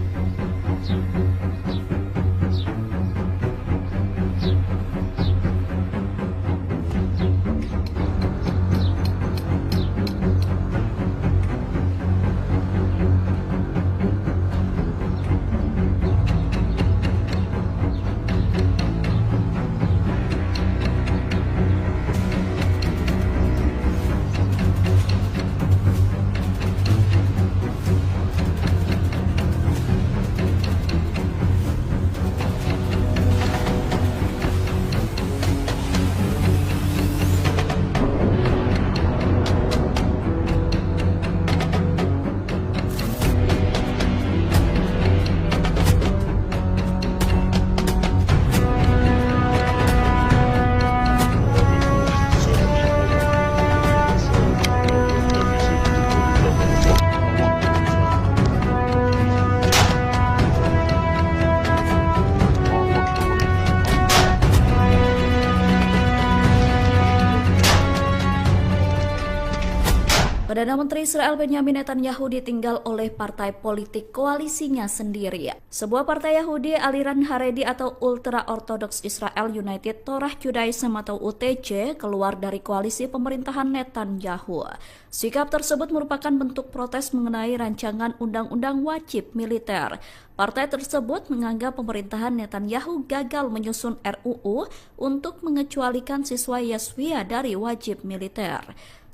Perdana Menteri Israel Benyamin Netanyahu ditinggal oleh partai politik koalisinya sendiri. Sebuah partai Yahudi aliran Haredi atau Ultra Orthodox Israel United Torah Judaism atau UTJ keluar dari koalisi pemerintahan Netanyahu. Sikap tersebut merupakan bentuk protes mengenai rancangan undang-undang wajib militer. Partai tersebut menganggap pemerintahan Netanyahu gagal menyusun RUU untuk mengecualikan siswa Yeshiva dari wajib militer.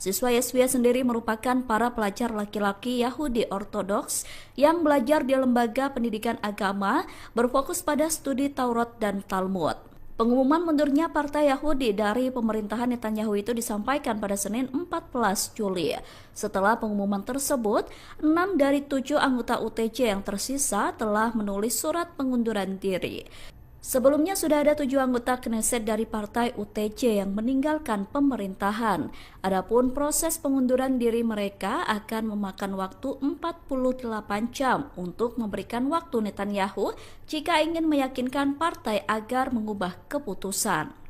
Siswa Yeshiva sendiri merupakan para pelajar laki-laki Yahudi Ortodoks yang belajar di lembaga pendidikan agama berfokus pada studi Taurat dan Talmud. Pengumuman mundurnya Partai Yahudi dari pemerintahan Netanyahu itu disampaikan pada Senin 14 Juli. Setelah pengumuman tersebut, 6 dari 7 anggota UTJ yang tersisa telah menulis surat pengunduran diri. Sebelumnya sudah ada 7 anggota Knesset dari partai UTJ yang meninggalkan pemerintahan. Adapun proses pengunduran diri mereka akan memakan waktu 48 jam untuk memberikan waktu Netanyahu jika ingin meyakinkan partai agar mengubah keputusan.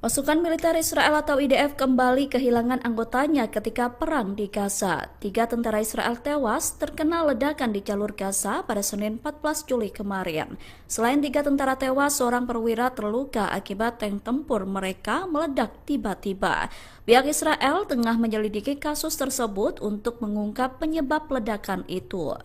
Pasukan militer Israel atau IDF kembali kehilangan anggotanya ketika perang di Gaza. 3 tentara Israel tewas terkena ledakan di jalur Gaza pada Senin 14 Juli kemarin. Selain 3 tentara tewas, seorang perwira terluka akibat tank tempur mereka meledak tiba-tiba. Pihak Israel tengah menyelidiki kasus tersebut untuk mengungkap penyebab ledakan itu.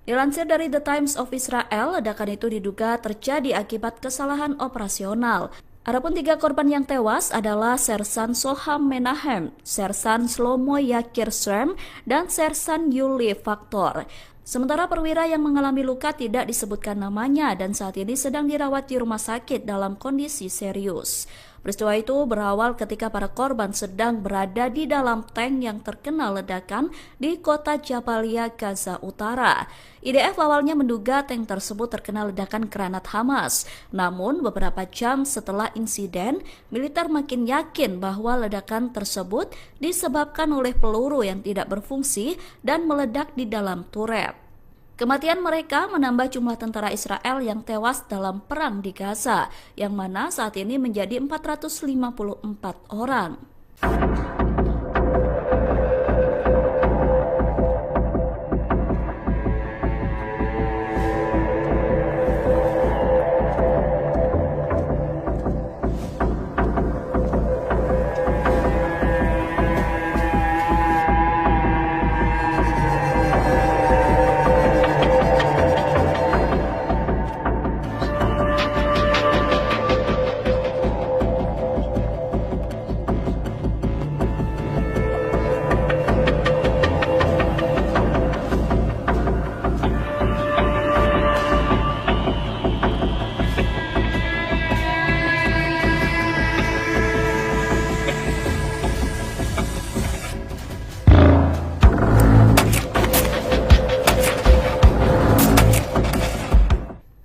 Dilansir dari The Times of Israel, ledakan itu diduga terjadi akibat kesalahan operasional. Adapun 3 korban yang tewas adalah Sersan Soham Menahem, Sersan Shlomo Yakir Shrem, dan Sersan Yuli Faktor. Sementara perwira yang mengalami luka tidak disebutkan namanya dan saat ini sedang dirawat di rumah sakit dalam kondisi serius. Peristiwa itu berawal ketika para korban sedang berada di dalam tank yang terkena ledakan di kota Jabalia, Gaza Utara. IDF awalnya menduga tank tersebut terkena ledakan granat Hamas. Namun beberapa jam setelah insiden, militer makin yakin bahwa ledakan tersebut disebabkan oleh peluru yang tidak berfungsi dan meledak di dalam turret. Kematian mereka menambah jumlah tentara Israel yang tewas dalam perang di Gaza, yang mana saat ini menjadi 454 orang.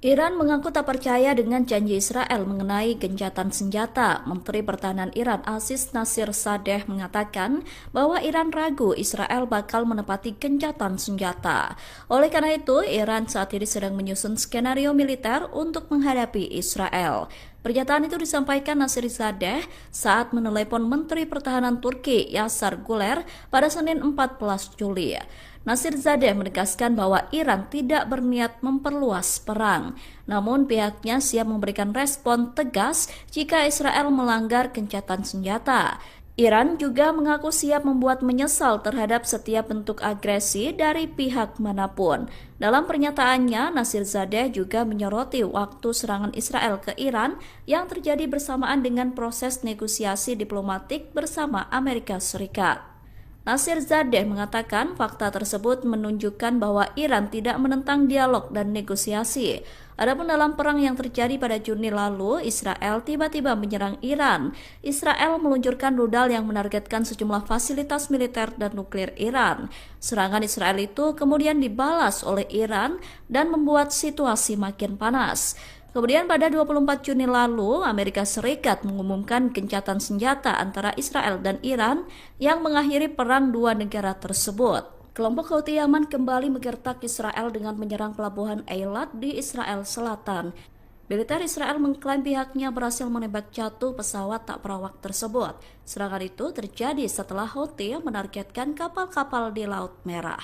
Iran mengaku tak percaya dengan janji Israel mengenai gencatan senjata. Menteri Pertahanan Iran Aziz Nasirzadeh mengatakan bahwa Iran ragu Israel bakal menepati gencatan senjata. Oleh karena itu, Iran saat ini sedang menyusun skenario militer untuk menghadapi Israel. Pernyataan itu disampaikan Nasirzadeh saat menelepon Menteri Pertahanan Turki Yasar Guler pada Senin 14 Juli. Nasirzadeh menegaskan bahwa Iran tidak berniat memperluas perang, namun pihaknya siap memberikan respon tegas jika Israel melanggar gencatan senjata. Iran juga mengaku siap membuat menyesal terhadap setiap bentuk agresi dari pihak manapun. Dalam pernyataannya, Nasirzadeh juga menyoroti waktu serangan Israel ke Iran yang terjadi bersamaan dengan proses negosiasi diplomatik bersama Amerika Serikat. Nasirzadeh mengatakan fakta tersebut menunjukkan bahwa Iran tidak menentang dialog dan negosiasi. Adapun dalam perang yang terjadi pada Juni lalu, Israel tiba-tiba menyerang Iran. Israel meluncurkan rudal yang menargetkan sejumlah fasilitas militer dan nuklir Iran. Serangan Israel itu kemudian dibalas oleh Iran dan membuat situasi makin panas. Kemudian pada 24 Juni lalu, Amerika Serikat mengumumkan gencatan senjata antara Israel dan Iran yang mengakhiri perang dua negara tersebut. Kelompok Houthi Yaman kembali menggertak Israel dengan menyerang pelabuhan Eilat di Israel Selatan. Militer Israel mengklaim pihaknya berhasil menembak jatuh pesawat tak berawak tersebut. Serangan itu terjadi setelah Houthi menargetkan kapal-kapal di Laut Merah.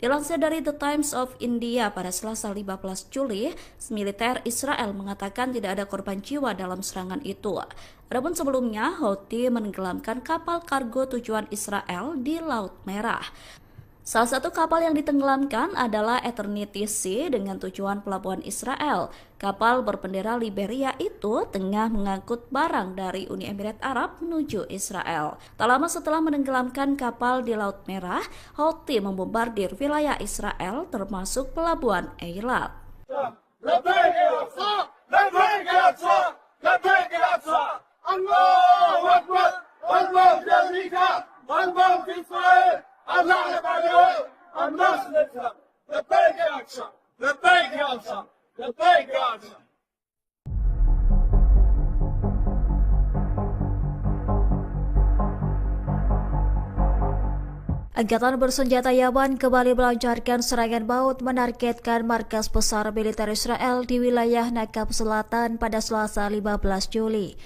Dilansir dari The Times of India pada Selasa 15 Juli, militer Israel mengatakan tidak ada korban jiwa dalam serangan itu. Adapun sebelumnya, Houthi menenggelamkan kapal kargo tujuan Israel di Laut Merah. Salah satu kapal yang ditenggelamkan adalah Eternity Sea dengan tujuan pelabuhan Israel. Kapal berbendera Liberia itu tengah mengangkut barang dari Uni Emirat Arab menuju Israel. Tak lama setelah menenggelamkan kapal di Laut Merah, Houthi membombardir wilayah Israel termasuk pelabuhan Eilat. Angkatan bersenjata Yaman kembali melancarkan serangan maut menargetkan markas besar militer Israel di wilayah Nakab Selatan pada Selasa 15 Juli.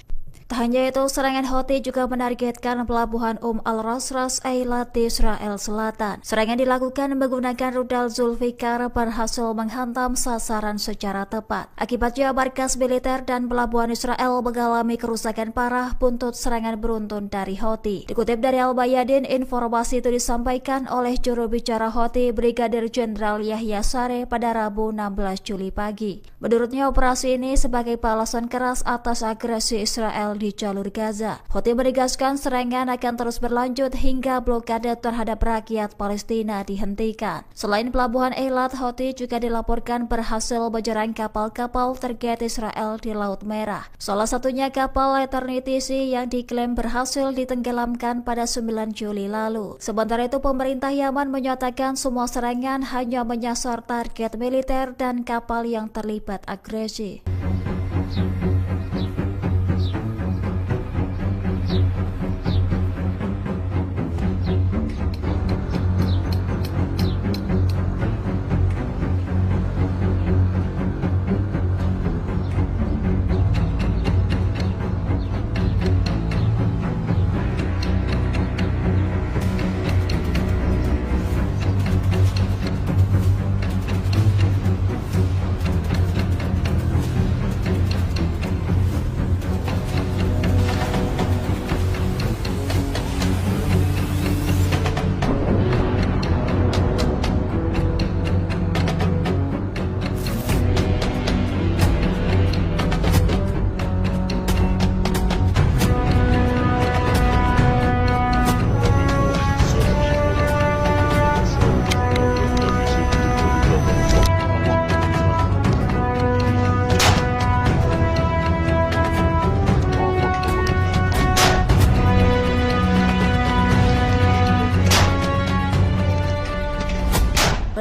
Tak hanya itu, serangan Houthi juga menargetkan pelabuhan Al-Rasras Eilat di Israel Selatan. Serangan dilakukan menggunakan rudal Zulfikar berhasil menghantam sasaran secara tepat. Akibatnya markas militer dan pelabuhan Israel mengalami kerusakan parah buntut serangan beruntun dari Houthi. Dikutip dari Al-Bayadin, informasi itu disampaikan oleh juru bicara Houthi Brigadir Jenderal Yahya Sareh pada Rabu 16 Juli pagi. Menurutnya, operasi ini sebagai balasan keras atas agresi Israel di jalur Gaza. Houthi menegaskan serangan akan terus berlanjut hingga blokade terhadap rakyat Palestina dihentikan. Selain pelabuhan Eilat, Houthi juga dilaporkan berhasil menyerang kapal-kapal target Israel di Laut Merah. Salah satunya kapal Eternity Sea yang diklaim berhasil ditenggelamkan pada 9 Juli lalu. Sementara itu, pemerintah Yaman menyatakan semua serangan hanya menyasar target militer dan kapal yang terlibat agresi.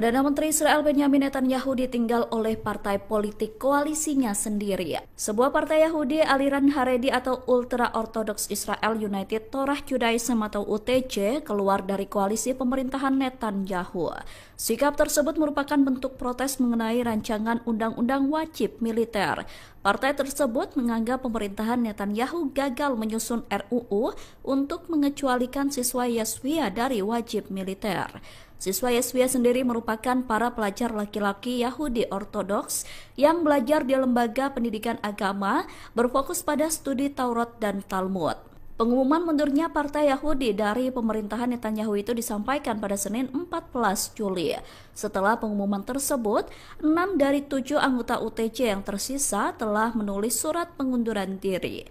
Perdana Menteri Israel Benyamin Netanyahu ditinggal oleh partai politik koalisinya sendiri. Sebuah partai Yahudi aliran Haredi atau Ultra Orthodox Israel United Torah Judaism atau UTJ keluar dari koalisi pemerintahan Netanyahu. Sikap tersebut merupakan bentuk protes mengenai rancangan undang-undang wajib militer. Partai tersebut menganggap pemerintahan Netanyahu gagal menyusun RUU untuk mengecualikan siswa Yeshiva dari wajib militer. Siswa Yeshiva sendiri merupakan para pelajar laki-laki Yahudi Ortodoks yang belajar di lembaga pendidikan agama berfokus pada studi Taurat dan Talmud. Pengumuman mundurnya Partai Yahudi dari pemerintahan Netanyahu itu disampaikan pada Senin 14 Juli. Setelah pengumuman tersebut, 6 dari 7 anggota UTJ yang tersisa telah menulis surat pengunduran diri.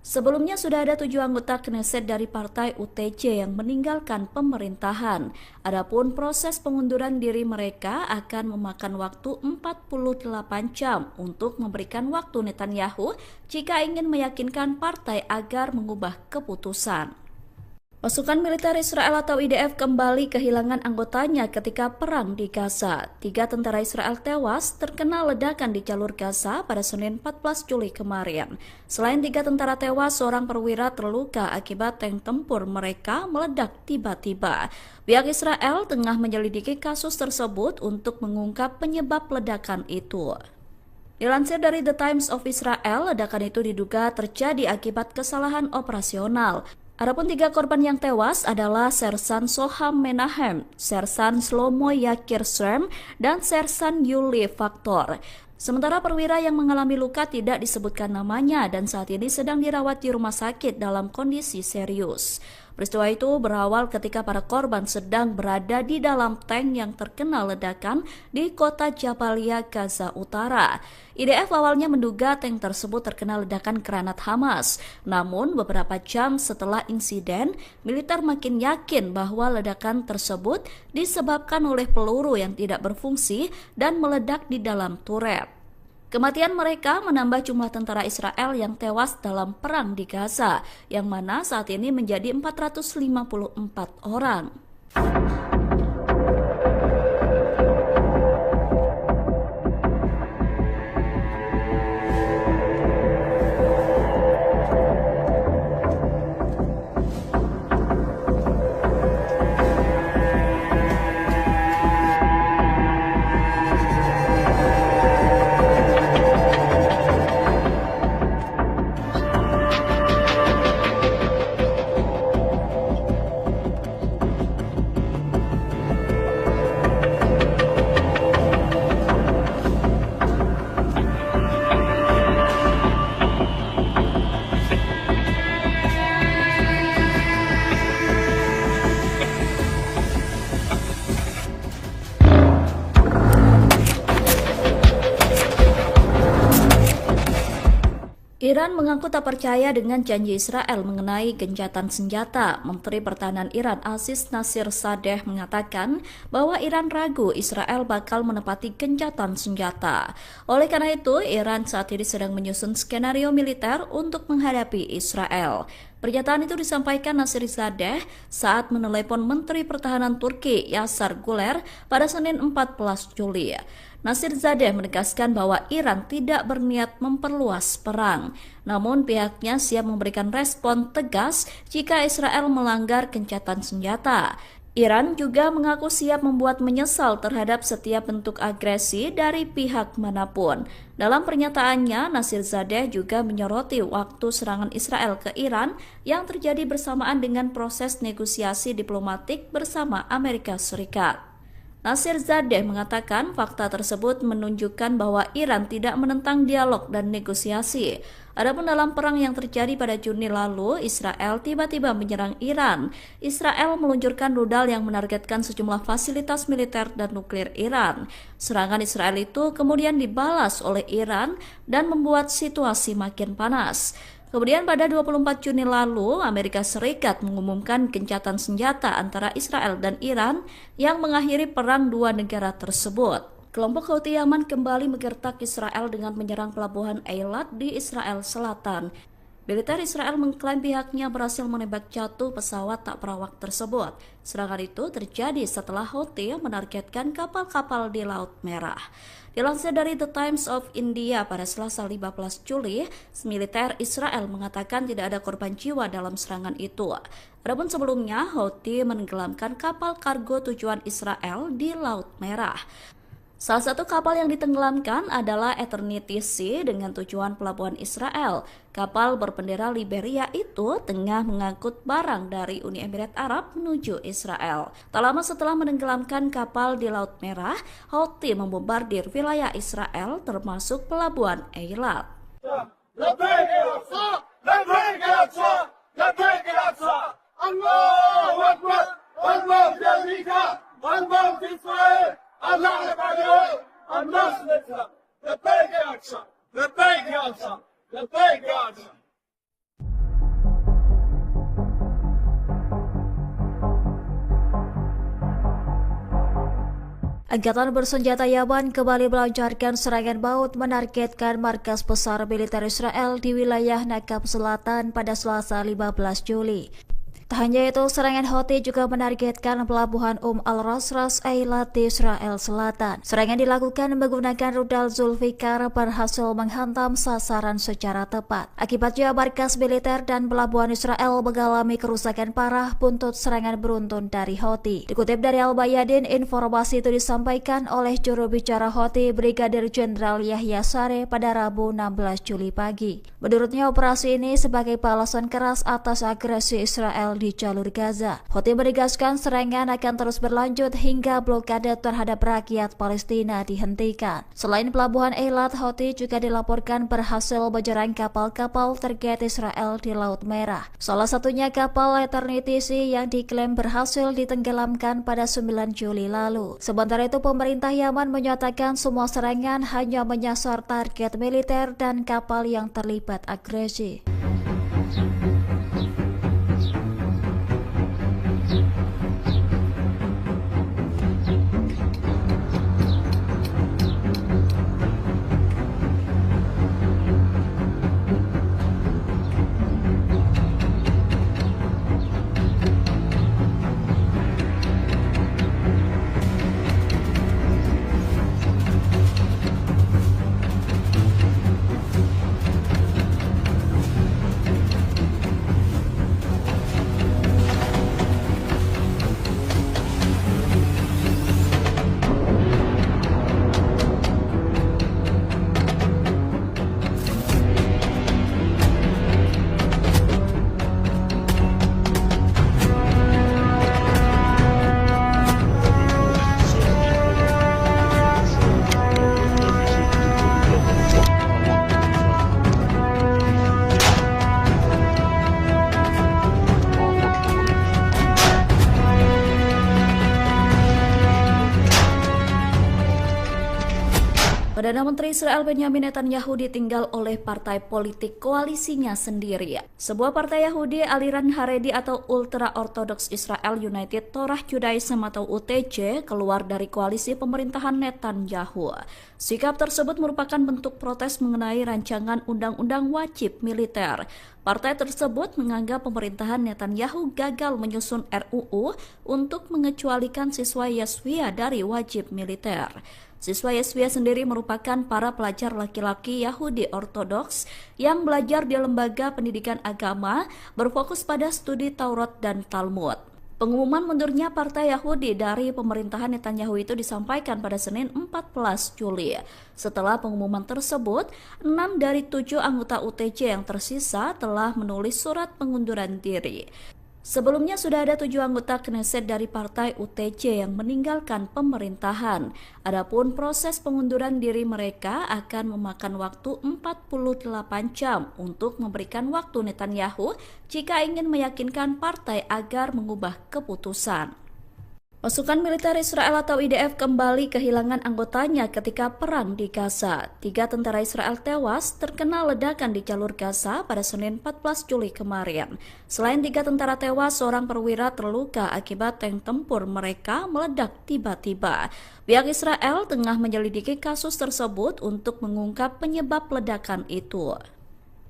Sebelumnya sudah ada 7 anggota Knesset dari partai UTJ yang meninggalkan pemerintahan. Adapun proses pengunduran diri mereka akan memakan waktu 48 jam untuk memberikan waktu Netanyahu jika ingin meyakinkan partai agar mengubah keputusan. Pasukan militer Israel atau IDF kembali kehilangan anggotanya ketika perang di Gaza. 3 tentara Israel tewas terkena ledakan di jalur Gaza pada Senin 14 Juli kemarin. Selain 3 tentara tewas, seorang perwira terluka akibat tank tempur mereka meledak tiba-tiba. Pihak Israel tengah menyelidiki kasus tersebut untuk mengungkap penyebab ledakan itu. Dilansir dari The Times of Israel, ledakan itu diduga terjadi akibat kesalahan operasional. Adapun 3 korban yang tewas adalah Sersan Soham Menahem, Sersan Shlomo Yakir Srem, dan Sersan Yuli Faktor. Sementara perwira yang mengalami luka tidak disebutkan namanya dan saat ini sedang dirawat di rumah sakit dalam kondisi serius. Peristiwa itu berawal ketika para korban sedang berada di dalam tank yang terkena ledakan di kota Jabalia, Gaza Utara. IDF awalnya menduga tank tersebut terkena ledakan granat Hamas. Namun beberapa jam setelah insiden, militer makin yakin bahwa ledakan tersebut disebabkan oleh peluru yang tidak berfungsi dan meledak di dalam turret. Kematian mereka menambah jumlah tentara Israel yang tewas dalam perang di Gaza, yang mana saat ini menjadi 454 orang. Iran mengaku tak percaya dengan janji Israel mengenai gencatan senjata. Menteri Pertahanan Iran Aziz Nasirzadeh mengatakan bahwa Iran ragu Israel bakal menepati gencatan senjata. Oleh karena itu, Iran saat ini sedang menyusun skenario militer untuk menghadapi Israel. Pernyataan itu disampaikan Nasirzadeh saat menelepon Menteri Pertahanan Turki Yasar Guler pada Senin 14 Juli. Nasirzadeh menegaskan bahwa Iran tidak berniat memperluas perang, namun pihaknya siap memberikan respon tegas jika Israel melanggar gencatan senjata. Iran juga mengaku siap membuat menyesal terhadap setiap bentuk agresi dari pihak manapun. Dalam pernyataannya, Nasirzadeh juga menyoroti waktu serangan Israel ke Iran yang terjadi bersamaan dengan proses negosiasi diplomatik bersama Amerika Serikat. Nasirzadeh mengatakan fakta tersebut menunjukkan bahwa Iran tidak menentang dialog dan negosiasi. Adapun dalam perang yang terjadi pada Juni lalu, Israel tiba-tiba menyerang Iran. Israel meluncurkan rudal yang menargetkan sejumlah fasilitas militer dan nuklir Iran. Serangan Israel itu kemudian dibalas oleh Iran dan membuat situasi makin panas. Kemudian pada 24 Juni lalu, Amerika Serikat mengumumkan gencatan senjata antara Israel dan Iran yang mengakhiri perang dua negara tersebut. Kelompok Houthi Yaman kembali menggertak Israel dengan menyerang pelabuhan Eilat di Israel Selatan. Militer Israel mengklaim pihaknya berhasil menembak jatuh pesawat tak berawak tersebut. Serangan itu terjadi setelah Houthi menargetkan kapal-kapal di Laut Merah. Dilansir dari The Times of India pada Selasa 15 Juli, militer Israel mengatakan tidak ada korban jiwa dalam serangan itu. Adapun sebelumnya, Houthi menenggelamkan kapal kargo tujuan Israel di Laut Merah. Salah satu kapal yang ditenggelamkan adalah Eternity Sea dengan tujuan pelabuhan Israel. Kapal berbendera Liberia itu tengah mengangkut barang dari Uni Emirat Arab menuju Israel. Tak lama setelah menenggelamkan kapal di Laut Merah, Houthi membombardir wilayah Israel termasuk pelabuhan Eilat. Angkatan bersenjata Yaman kembali melancarkan serangan maut menargetkan markas besar militer Israel di wilayah Nakab Selatan pada Selasa 15 Juli. Tak hanya itu, serangan Houthi juga menargetkan pelabuhan al-Ras Ras Eilat di Israel Selatan. Serangan dilakukan menggunakan rudal Zulfikar berhasil menghantam sasaran secara tepat. Akibatnya markas militer dan pelabuhan Israel mengalami kerusakan parah buntut serangan beruntun dari Houthi. Dikutip dari Al-Bayadin, informasi itu disampaikan oleh juru bicara Houthi Brigadir Jenderal Yahya Saree pada Rabu 16 Juli pagi. Menurutnya, operasi ini sebagai balasan keras atas agresi Israel di jalur Gaza. Houthi menegaskan serangan akan terus berlanjut hingga blokade terhadap rakyat Palestina dihentikan. Selain pelabuhan Eilat, Houthi juga dilaporkan berhasil menyerang kapal-kapal target Israel di Laut Merah. Salah satunya kapal Eternity Sea yang diklaim berhasil ditenggelamkan pada 9 Juli lalu. Sementara itu, pemerintah Yaman menyatakan semua serangan hanya menyasar target militer dan kapal yang terlibat agresi. Perdana Menteri Israel Benjamin Netanyahu ditinggal oleh partai politik koalisinya sendiri. Sebuah partai Yahudi aliran Haredi atau Ultra Orthodox Israel United Torah Judaism atau UTJ keluar dari koalisi pemerintahan Netanyahu. Sikap tersebut merupakan bentuk protes mengenai rancangan undang-undang wajib militer. Partai tersebut menganggap pemerintahan Netanyahu gagal menyusun RUU untuk mengecualikan siswa Yeshiva dari wajib militer. Siswa Yeshiva sendiri merupakan para pelajar laki-laki Yahudi Ortodoks yang belajar di lembaga pendidikan agama berfokus pada studi Taurat dan Talmud. Pengumuman mundurnya Partai Yahudi dari pemerintahan Netanyahu itu disampaikan pada Senin 14 Juli. Setelah pengumuman tersebut, 6 dari 7 anggota UTJ yang tersisa telah menulis surat pengunduran diri. Sebelumnya sudah ada 7 anggota Knesset dari partai UTJ yang meninggalkan pemerintahan. Adapun proses pengunduran diri mereka akan memakan waktu 48 jam untuk memberikan waktu Netanyahu jika ingin meyakinkan partai agar mengubah keputusan. Pasukan militer Israel atau IDF kembali kehilangan anggotanya ketika perang di Gaza. 3 tentara Israel tewas terkena ledakan di jalur Gaza pada Senin 14 Juli kemarin. Selain 3 tentara tewas, seorang perwira terluka akibat tank tempur mereka meledak tiba-tiba. Pihak Israel tengah menyelidiki kasus tersebut untuk mengungkap penyebab ledakan itu.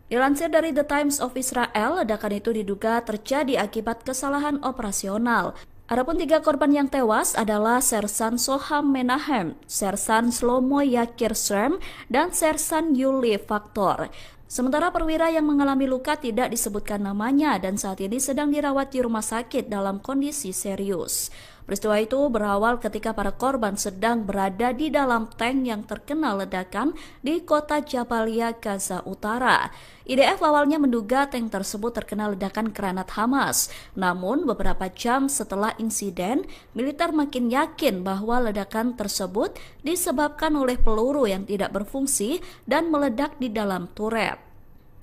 Dilansir dari The Times of Israel, ledakan itu diduga terjadi akibat kesalahan operasional. Adapun 3 korban yang tewas adalah Sersan Soham Menahem, Sersan Shlomo Yakir Srem, dan Sersan Yuli Faktor. Sementara perwira yang mengalami luka tidak disebutkan namanya dan saat ini sedang dirawat di rumah sakit dalam kondisi serius. Peristiwa itu berawal ketika para korban sedang berada di dalam tank yang terkena ledakan di kota Jabalia, Gaza Utara. IDF awalnya menduga tank tersebut terkena ledakan granat Hamas. Namun beberapa jam setelah insiden, militer makin yakin bahwa ledakan tersebut disebabkan oleh peluru yang tidak berfungsi dan meledak di dalam turret.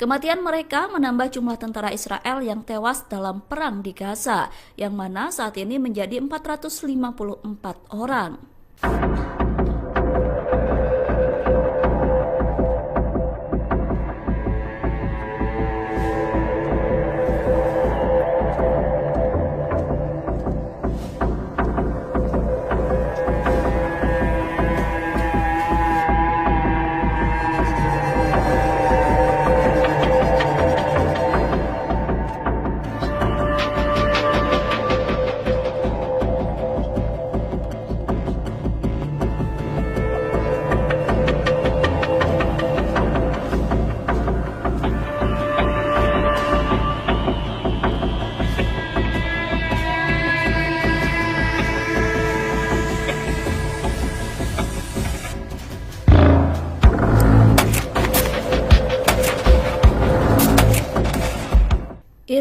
Kematian mereka menambah jumlah tentara Israel yang tewas dalam perang di Gaza, yang mana saat ini menjadi 454 orang.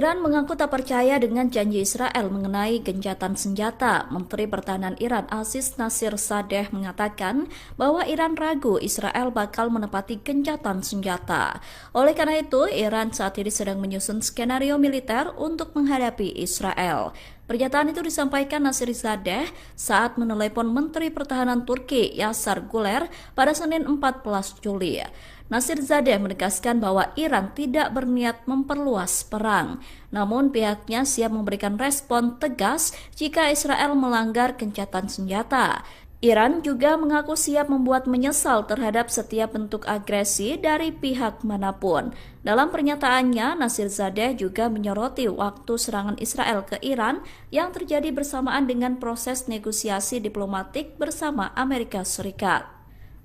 Iran mengaku tak percaya dengan janji Israel mengenai gencatan senjata. Menteri Pertahanan Iran Aziz Nasirzadeh mengatakan bahwa Iran ragu Israel bakal menepati gencatan senjata. Oleh karena itu, Iran saat ini sedang menyusun skenario militer untuk menghadapi Israel. Pernyataan itu disampaikan Nasirzadeh saat menelepon Menteri Pertahanan Turki Yasar Guler pada Senin 14 Juli. Nasirzadeh menegaskan bahwa Iran tidak berniat memperluas perang, namun pihaknya siap memberikan respon tegas jika Israel melanggar gencatan senjata. Iran juga mengaku siap membuat menyesal terhadap setiap bentuk agresi dari pihak manapun. Dalam pernyataannya, Nasirzadeh juga menyoroti waktu serangan Israel ke Iran yang terjadi bersamaan dengan proses negosiasi diplomatik bersama Amerika Serikat.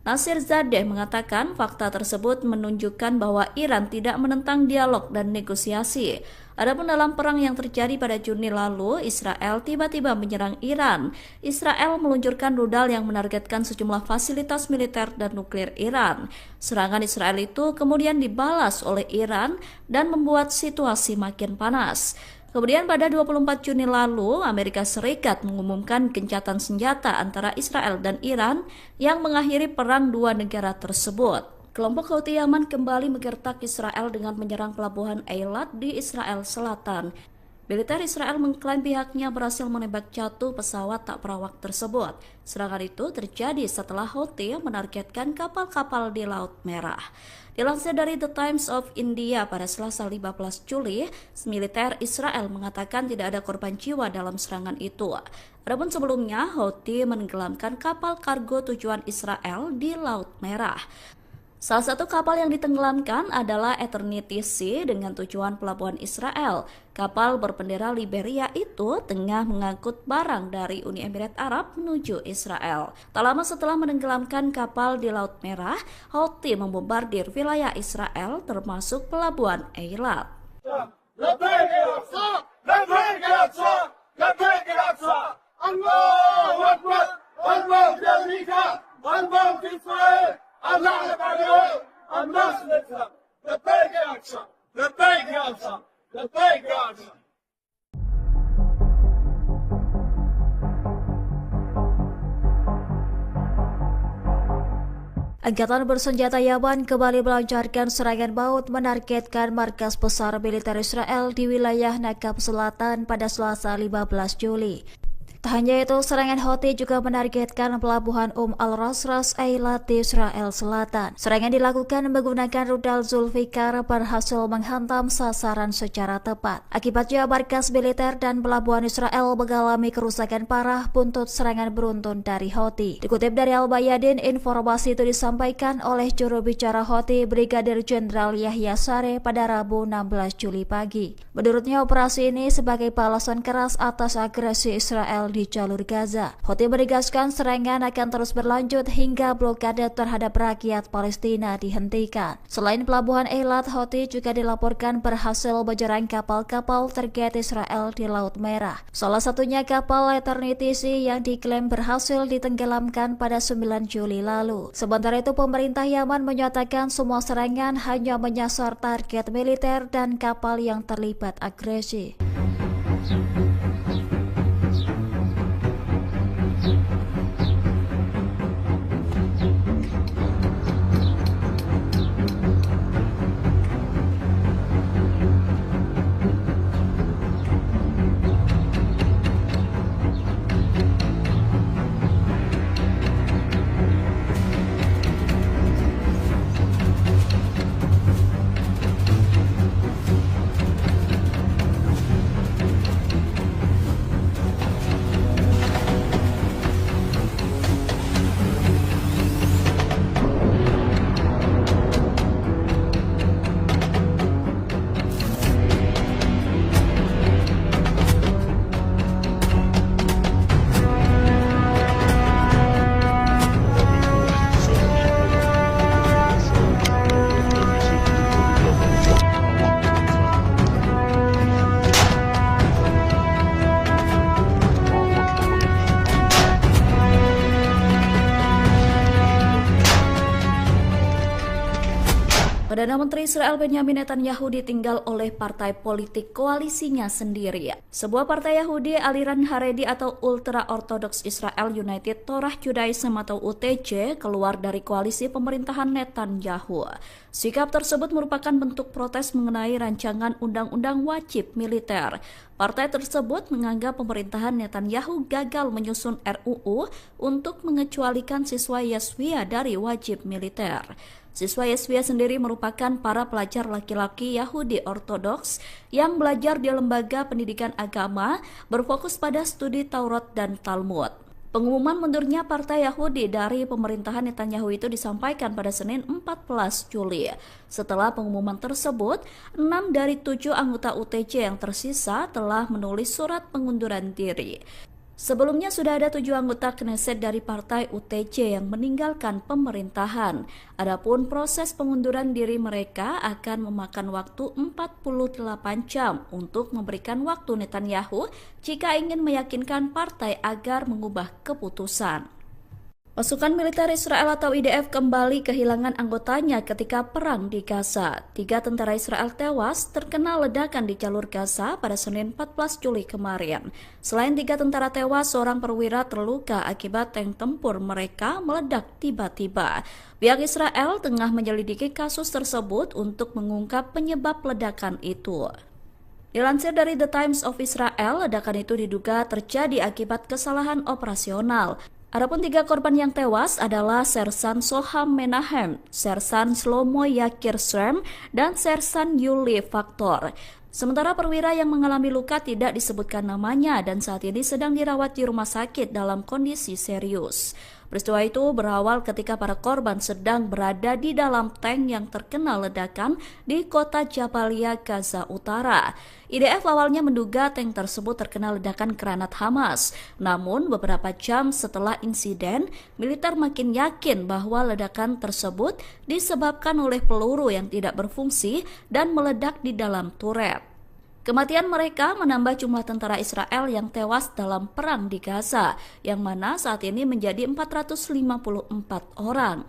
Nasirzadeh mengatakan fakta tersebut menunjukkan bahwa Iran tidak menentang dialog dan negosiasi. Adapun dalam perang yang terjadi pada Juni lalu, Israel tiba-tiba menyerang Iran. Israel meluncurkan rudal yang menargetkan sejumlah fasilitas militer dan nuklir Iran. Serangan Israel itu kemudian dibalas oleh Iran dan membuat situasi makin panas. Kemudian pada 24 Juni lalu, Amerika Serikat mengumumkan gencatan senjata antara Israel dan Iran yang mengakhiri perang dua negara tersebut. Kelompok Houthi Yaman kembali menggertak Israel dengan menyerang pelabuhan Eilat di Israel Selatan. Militer Israel mengklaim pihaknya berhasil menembak jatuh pesawat tak berawak tersebut. Serangan itu terjadi setelah Houthi menargetkan kapal-kapal di Laut Merah. Dilansir dari The Times of India pada Selasa 15 Juli, militer Israel mengatakan tidak ada korban jiwa dalam serangan itu. Adapun sebelumnya, Houthi menenggelamkan kapal kargo tujuan Israel di Laut Merah. Salah satu kapal yang ditenggelamkan adalah Eternity Sea dengan tujuan pelabuhan Israel. Kapal berbendera Liberia itu tengah mengangkut barang dari Uni Emirat Arab menuju Israel. Tak lama setelah menenggelamkan kapal di Laut Merah, Houthi membombardir wilayah Israel termasuk pelabuhan Eilat. Angkatan bersenjata Yaman kembali melancarkan serangan maut menargetkan markas besar militer Israel di wilayah Nakab Selatan pada Selasa 15 Juli. Tak hanya itu, serangan Houthi juga menargetkan pelabuhan Al-Rasras Eilat di Israel Selatan. Serangan dilakukan menggunakan rudal Zulfikar berhasil menghantam sasaran secara tepat. Akibatnya, markas militer dan pelabuhan Israel mengalami kerusakan parah buntut serangan beruntun dari Houthi. Dikutip dari Al-Bayadin, informasi itu disampaikan oleh juru bicara Houthi Brigadir Jenderal Yahya Sareh pada Rabu 16 Juli pagi. Menurutnya, operasi ini sebagai balasan keras atas agresi Israel di jalur Gaza. Houthi menegaskan serangan akan terus berlanjut hingga blokade terhadap rakyat Palestina dihentikan. Selain pelabuhan Eilat, Houthi juga dilaporkan berhasil menyerang kapal-kapal target Israel di Laut Merah. Salah satunya kapal Eternity Sea yang diklaim berhasil ditenggelamkan pada 9 Juli lalu. Sementara itu, pemerintah Yaman menyatakan semua serangan hanya menyasar target militer dan kapal yang terlibat agresi. Perdana Menteri Israel Benyamin Netanyahu ditinggal oleh partai politik koalisinya sendiri. Sebuah partai Yahudi aliran Haredi atau Ultra Orthodox Israel United Torah Judaism atau UTJ keluar dari koalisi pemerintahan Netanyahu. Sikap tersebut merupakan bentuk protes mengenai rancangan undang-undang wajib militer. Partai tersebut menganggap pemerintahan Netanyahu gagal menyusun RUU untuk mengecualikan siswa Yeshiva dari wajib militer. Siswa Yeshiva sendiri merupakan para pelajar laki-laki Yahudi Ortodoks yang belajar di lembaga pendidikan agama berfokus pada studi Taurat dan Talmud. Pengumuman mundurnya Partai Yahudi dari pemerintahan Netanyahu itu disampaikan pada Senin 14 Juli. Setelah pengumuman tersebut, 6 dari 7 anggota UTJ yang tersisa telah menulis surat pengunduran diri. Sebelumnya sudah ada 7 anggota Knesset dari partai UTJ yang meninggalkan pemerintahan. Adapun proses pengunduran diri mereka akan memakan waktu 48 jam untuk memberikan waktu Netanyahu jika ingin meyakinkan partai agar mengubah keputusan. Pasukan militer Israel atau IDF kembali kehilangan anggotanya ketika perang di Gaza. 3 tentara Israel tewas terkena ledakan di jalur Gaza pada Senin 14 Juli kemarin. Selain 3 tentara tewas, seorang perwira terluka akibat tank tempur mereka meledak tiba-tiba. Pihak Israel tengah menyelidiki kasus tersebut untuk mengungkap penyebab ledakan itu. Dilansir dari The Times of Israel, ledakan itu diduga terjadi akibat kesalahan operasional. Adapun 3 korban yang tewas adalah Sersan Soham Menahem, Sersan Shlomo Yakir Srem, dan Sersan Yuli Faktor. Sementara perwira yang mengalami luka tidak disebutkan namanya dan saat ini sedang dirawat di rumah sakit dalam kondisi serius. Peristiwa itu berawal ketika para korban sedang berada di dalam tank yang terkena ledakan di kota Jabalia, Gaza Utara. IDF awalnya menduga tank tersebut terkena ledakan granat Hamas. Namun beberapa jam setelah insiden, militer makin yakin bahwa ledakan tersebut disebabkan oleh peluru yang tidak berfungsi dan meledak di dalam turret. Kematian mereka menambah jumlah tentara Israel yang tewas dalam perang di Gaza, yang mana saat ini menjadi 454 orang.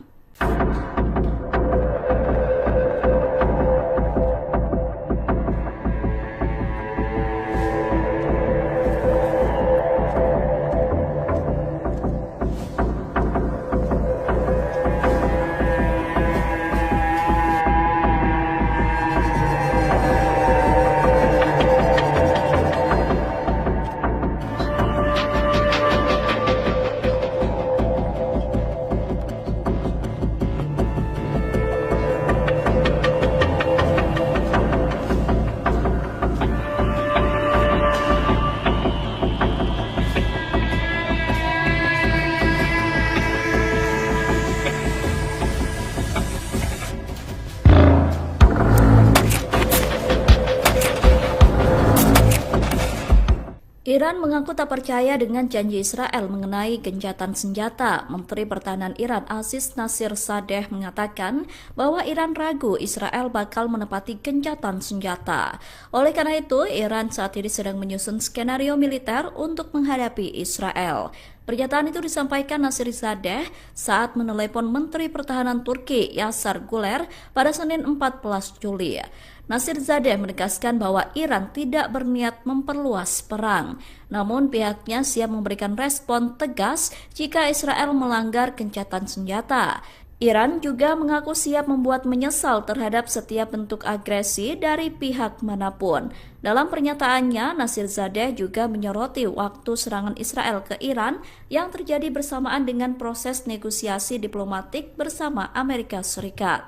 Iran mengaku tak percaya dengan janji Israel mengenai gencatan senjata. Menteri Pertahanan Iran Aziz Nasirzadeh mengatakan bahwa Iran ragu Israel bakal menepati gencatan senjata. Oleh karena itu, Iran saat ini sedang menyusun skenario militer untuk menghadapi Israel. Pernyataan itu disampaikan Nasirzadeh saat menelepon Menteri Pertahanan Turki Yasar Guler pada Senin 14 Juli. Nasirzadeh menegaskan bahwa Iran tidak berniat memperluas perang, namun pihaknya siap memberikan respon tegas jika Israel melanggar gencatan senjata. Iran juga mengaku siap membuat menyesal terhadap setiap bentuk agresi dari pihak manapun. Dalam pernyataannya, Nasirzadeh juga menyoroti waktu serangan Israel ke Iran yang terjadi bersamaan dengan proses negosiasi diplomatik bersama Amerika Serikat.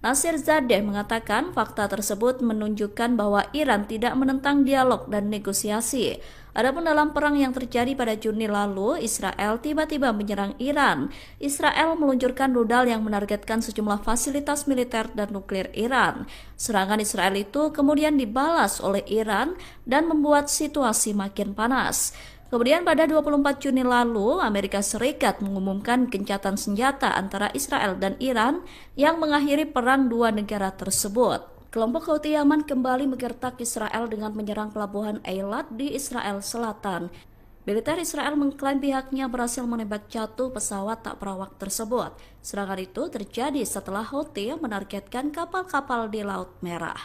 Nasirzadeh mengatakan fakta tersebut menunjukkan bahwa Iran tidak menentang dialog dan negosiasi. Adapun dalam perang yang terjadi pada Juni lalu, Israel tiba-tiba menyerang Iran. Israel meluncurkan rudal yang menargetkan sejumlah fasilitas militer dan nuklir Iran. Serangan Israel itu kemudian dibalas oleh Iran dan membuat situasi makin panas. Kemudian pada 24 Juni lalu, Amerika Serikat mengumumkan gencatan senjata antara Israel dan Iran yang mengakhiri perang dua negara tersebut. Kelompok Houthi Yaman kembali menggertak Israel dengan menyerang pelabuhan Eilat di Israel Selatan. Militer Israel mengklaim pihaknya berhasil menembak jatuh pesawat tak berawak tersebut. Serangan itu terjadi setelah Houthi menargetkan kapal-kapal di Laut Merah.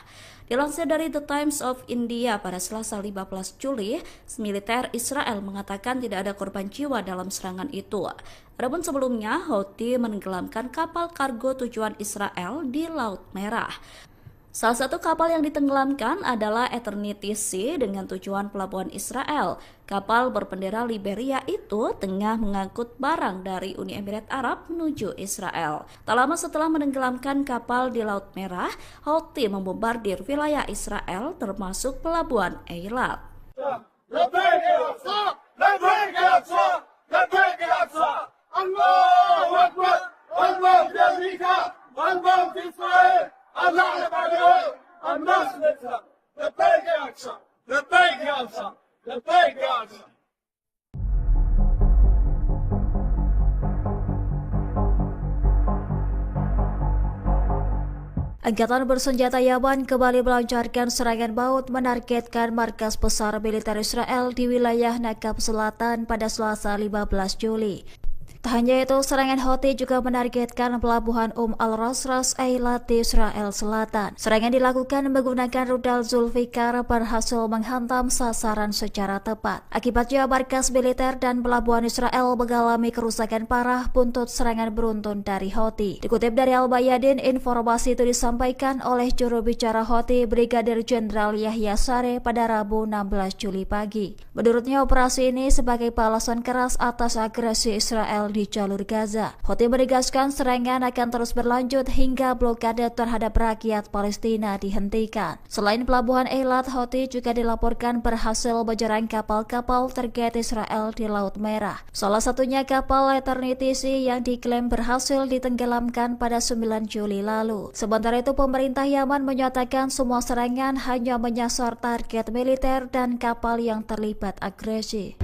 Dilansir dari The Times of India pada Selasa 15 Juli, militer Israel mengatakan tidak ada korban jiwa dalam serangan itu. Adapun sebelumnya, Houthi menenggelamkan kapal kargo tujuan Israel di Laut Merah. Salah satu kapal yang ditenggelamkan adalah Eternity Sea dengan tujuan pelabuhan Israel. Kapal berbendera Liberia itu tengah mengangkut barang dari Uni Emirat Arab menuju Israel. Tak lama setelah menenggelamkan kapal di Laut Merah, Houthi membombardir wilayah Israel termasuk pelabuhan Eilat. Angkatan bersenjata Yaman kembali melancarkan serangan maut menargetkan markas besar militer Israel di wilayah Nakab Selatan pada Selasa 15 Juli. Tak hanya itu, serangan Houthi juga menargetkan pelabuhan Al-Rasras Eilat di Israel Selatan. Serangan dilakukan menggunakan rudal Zulfikar berhasil menghantam sasaran secara tepat. Akibatnya, markas militer dan pelabuhan Israel mengalami kerusakan parah buntut serangan beruntun dari Houthi. Dikutip dari Al-Bayadin, informasi itu disampaikan oleh juru bicara Houthi Brigadir Jenderal Yahya Sareh pada Rabu 16 Juli pagi. Menurutnya, operasi ini sebagai balasan keras atas agresi Israel di jalur Gaza. Houthi menegaskan serangan akan terus berlanjut hingga blokade terhadap rakyat Palestina dihentikan. Selain pelabuhan Eilat, Houthi juga dilaporkan berhasil menyerang kapal-kapal terkait Israel di Laut Merah. Salah satunya kapal Eternity Sea yang diklaim berhasil ditenggelamkan pada 9 Juli lalu. Sementara itu, pemerintah Yaman menyatakan semua serangan hanya menyasar target militer dan kapal yang terlibat agresi.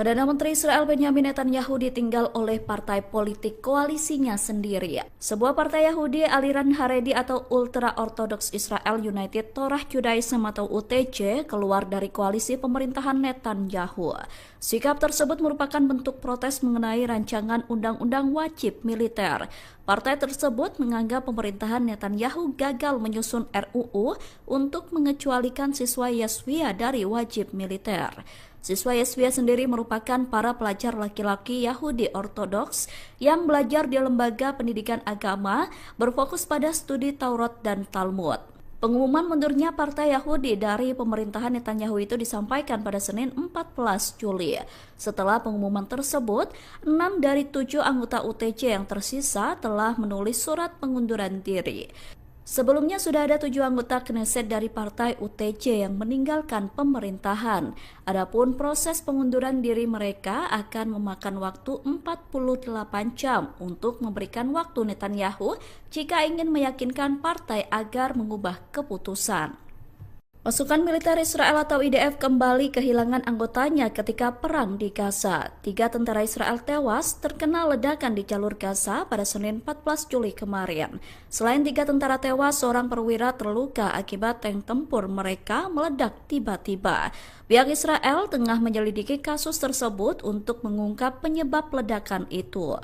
Perdana Menteri Israel Benjamin Netanyahu ditinggal oleh partai politik koalisinya sendiri. Sebuah partai Yahudi aliran Haredi atau Ultra Orthodox Israel United Torah Judaism atau UTJ keluar dari koalisi pemerintahan Netanyahu. Sikap tersebut merupakan bentuk protes mengenai rancangan undang-undang wajib militer. Partai tersebut menganggap pemerintahan Netanyahu gagal menyusun RUU untuk mengecualikan siswa Yeshiva dari wajib militer. Siswa Yeshiva sendiri merupakan para pelajar laki-laki Yahudi Ortodoks yang belajar di lembaga pendidikan agama berfokus pada studi Taurat dan Talmud. Pengumuman mundurnya Partai Yahudi dari pemerintahan Netanyahu itu disampaikan pada Senin 14 Juli. Setelah pengumuman tersebut, 6 dari 7 anggota UTJ yang tersisa telah menulis surat pengunduran diri. Sebelumnya sudah ada 7 anggota Knesset dari partai UTJ yang meninggalkan pemerintahan. Adapun proses pengunduran diri mereka akan memakan waktu 48 jam untuk memberikan waktu Netanyahu jika ingin meyakinkan partai agar mengubah keputusan. Pasukan militer Israel atau IDF kembali kehilangan anggotanya ketika perang di Gaza. 3 tentara Israel tewas terkena ledakan di jalur Gaza pada Senin 14 Juli kemarin. Selain 3 tentara tewas, seorang perwira terluka akibat tank tempur mereka meledak tiba-tiba. Pihak Israel tengah menyelidiki kasus tersebut untuk mengungkap penyebab ledakan itu.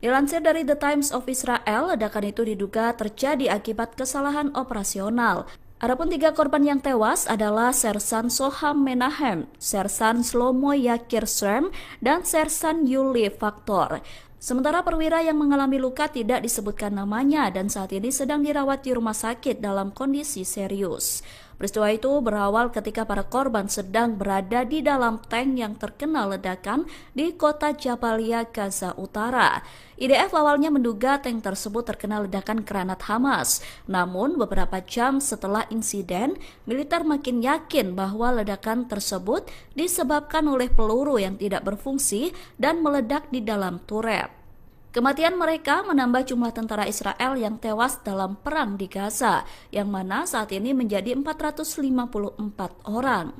Dilansir dari The Times of Israel, ledakan itu diduga terjadi akibat kesalahan operasional. Adapun 3 korban yang tewas adalah Sersan Soham Menahem, Sersan Shlomo Yakir Shrem, dan Sersan Yuli Faktor. Sementara perwira yang mengalami luka tidak disebutkan namanya dan saat ini sedang dirawat di rumah sakit dalam kondisi serius. Peristiwa itu berawal ketika para korban sedang berada di dalam tank yang terkena ledakan di kota Jabalia, Gaza Utara. IDF awalnya menduga tank tersebut terkena ledakan granat Hamas. Namun beberapa jam setelah insiden, militer makin yakin bahwa ledakan tersebut disebabkan oleh peluru yang tidak berfungsi dan meledak di dalam turret. Kematian mereka menambah jumlah tentara Israel yang tewas dalam perang di Gaza, yang mana saat ini menjadi 454 orang.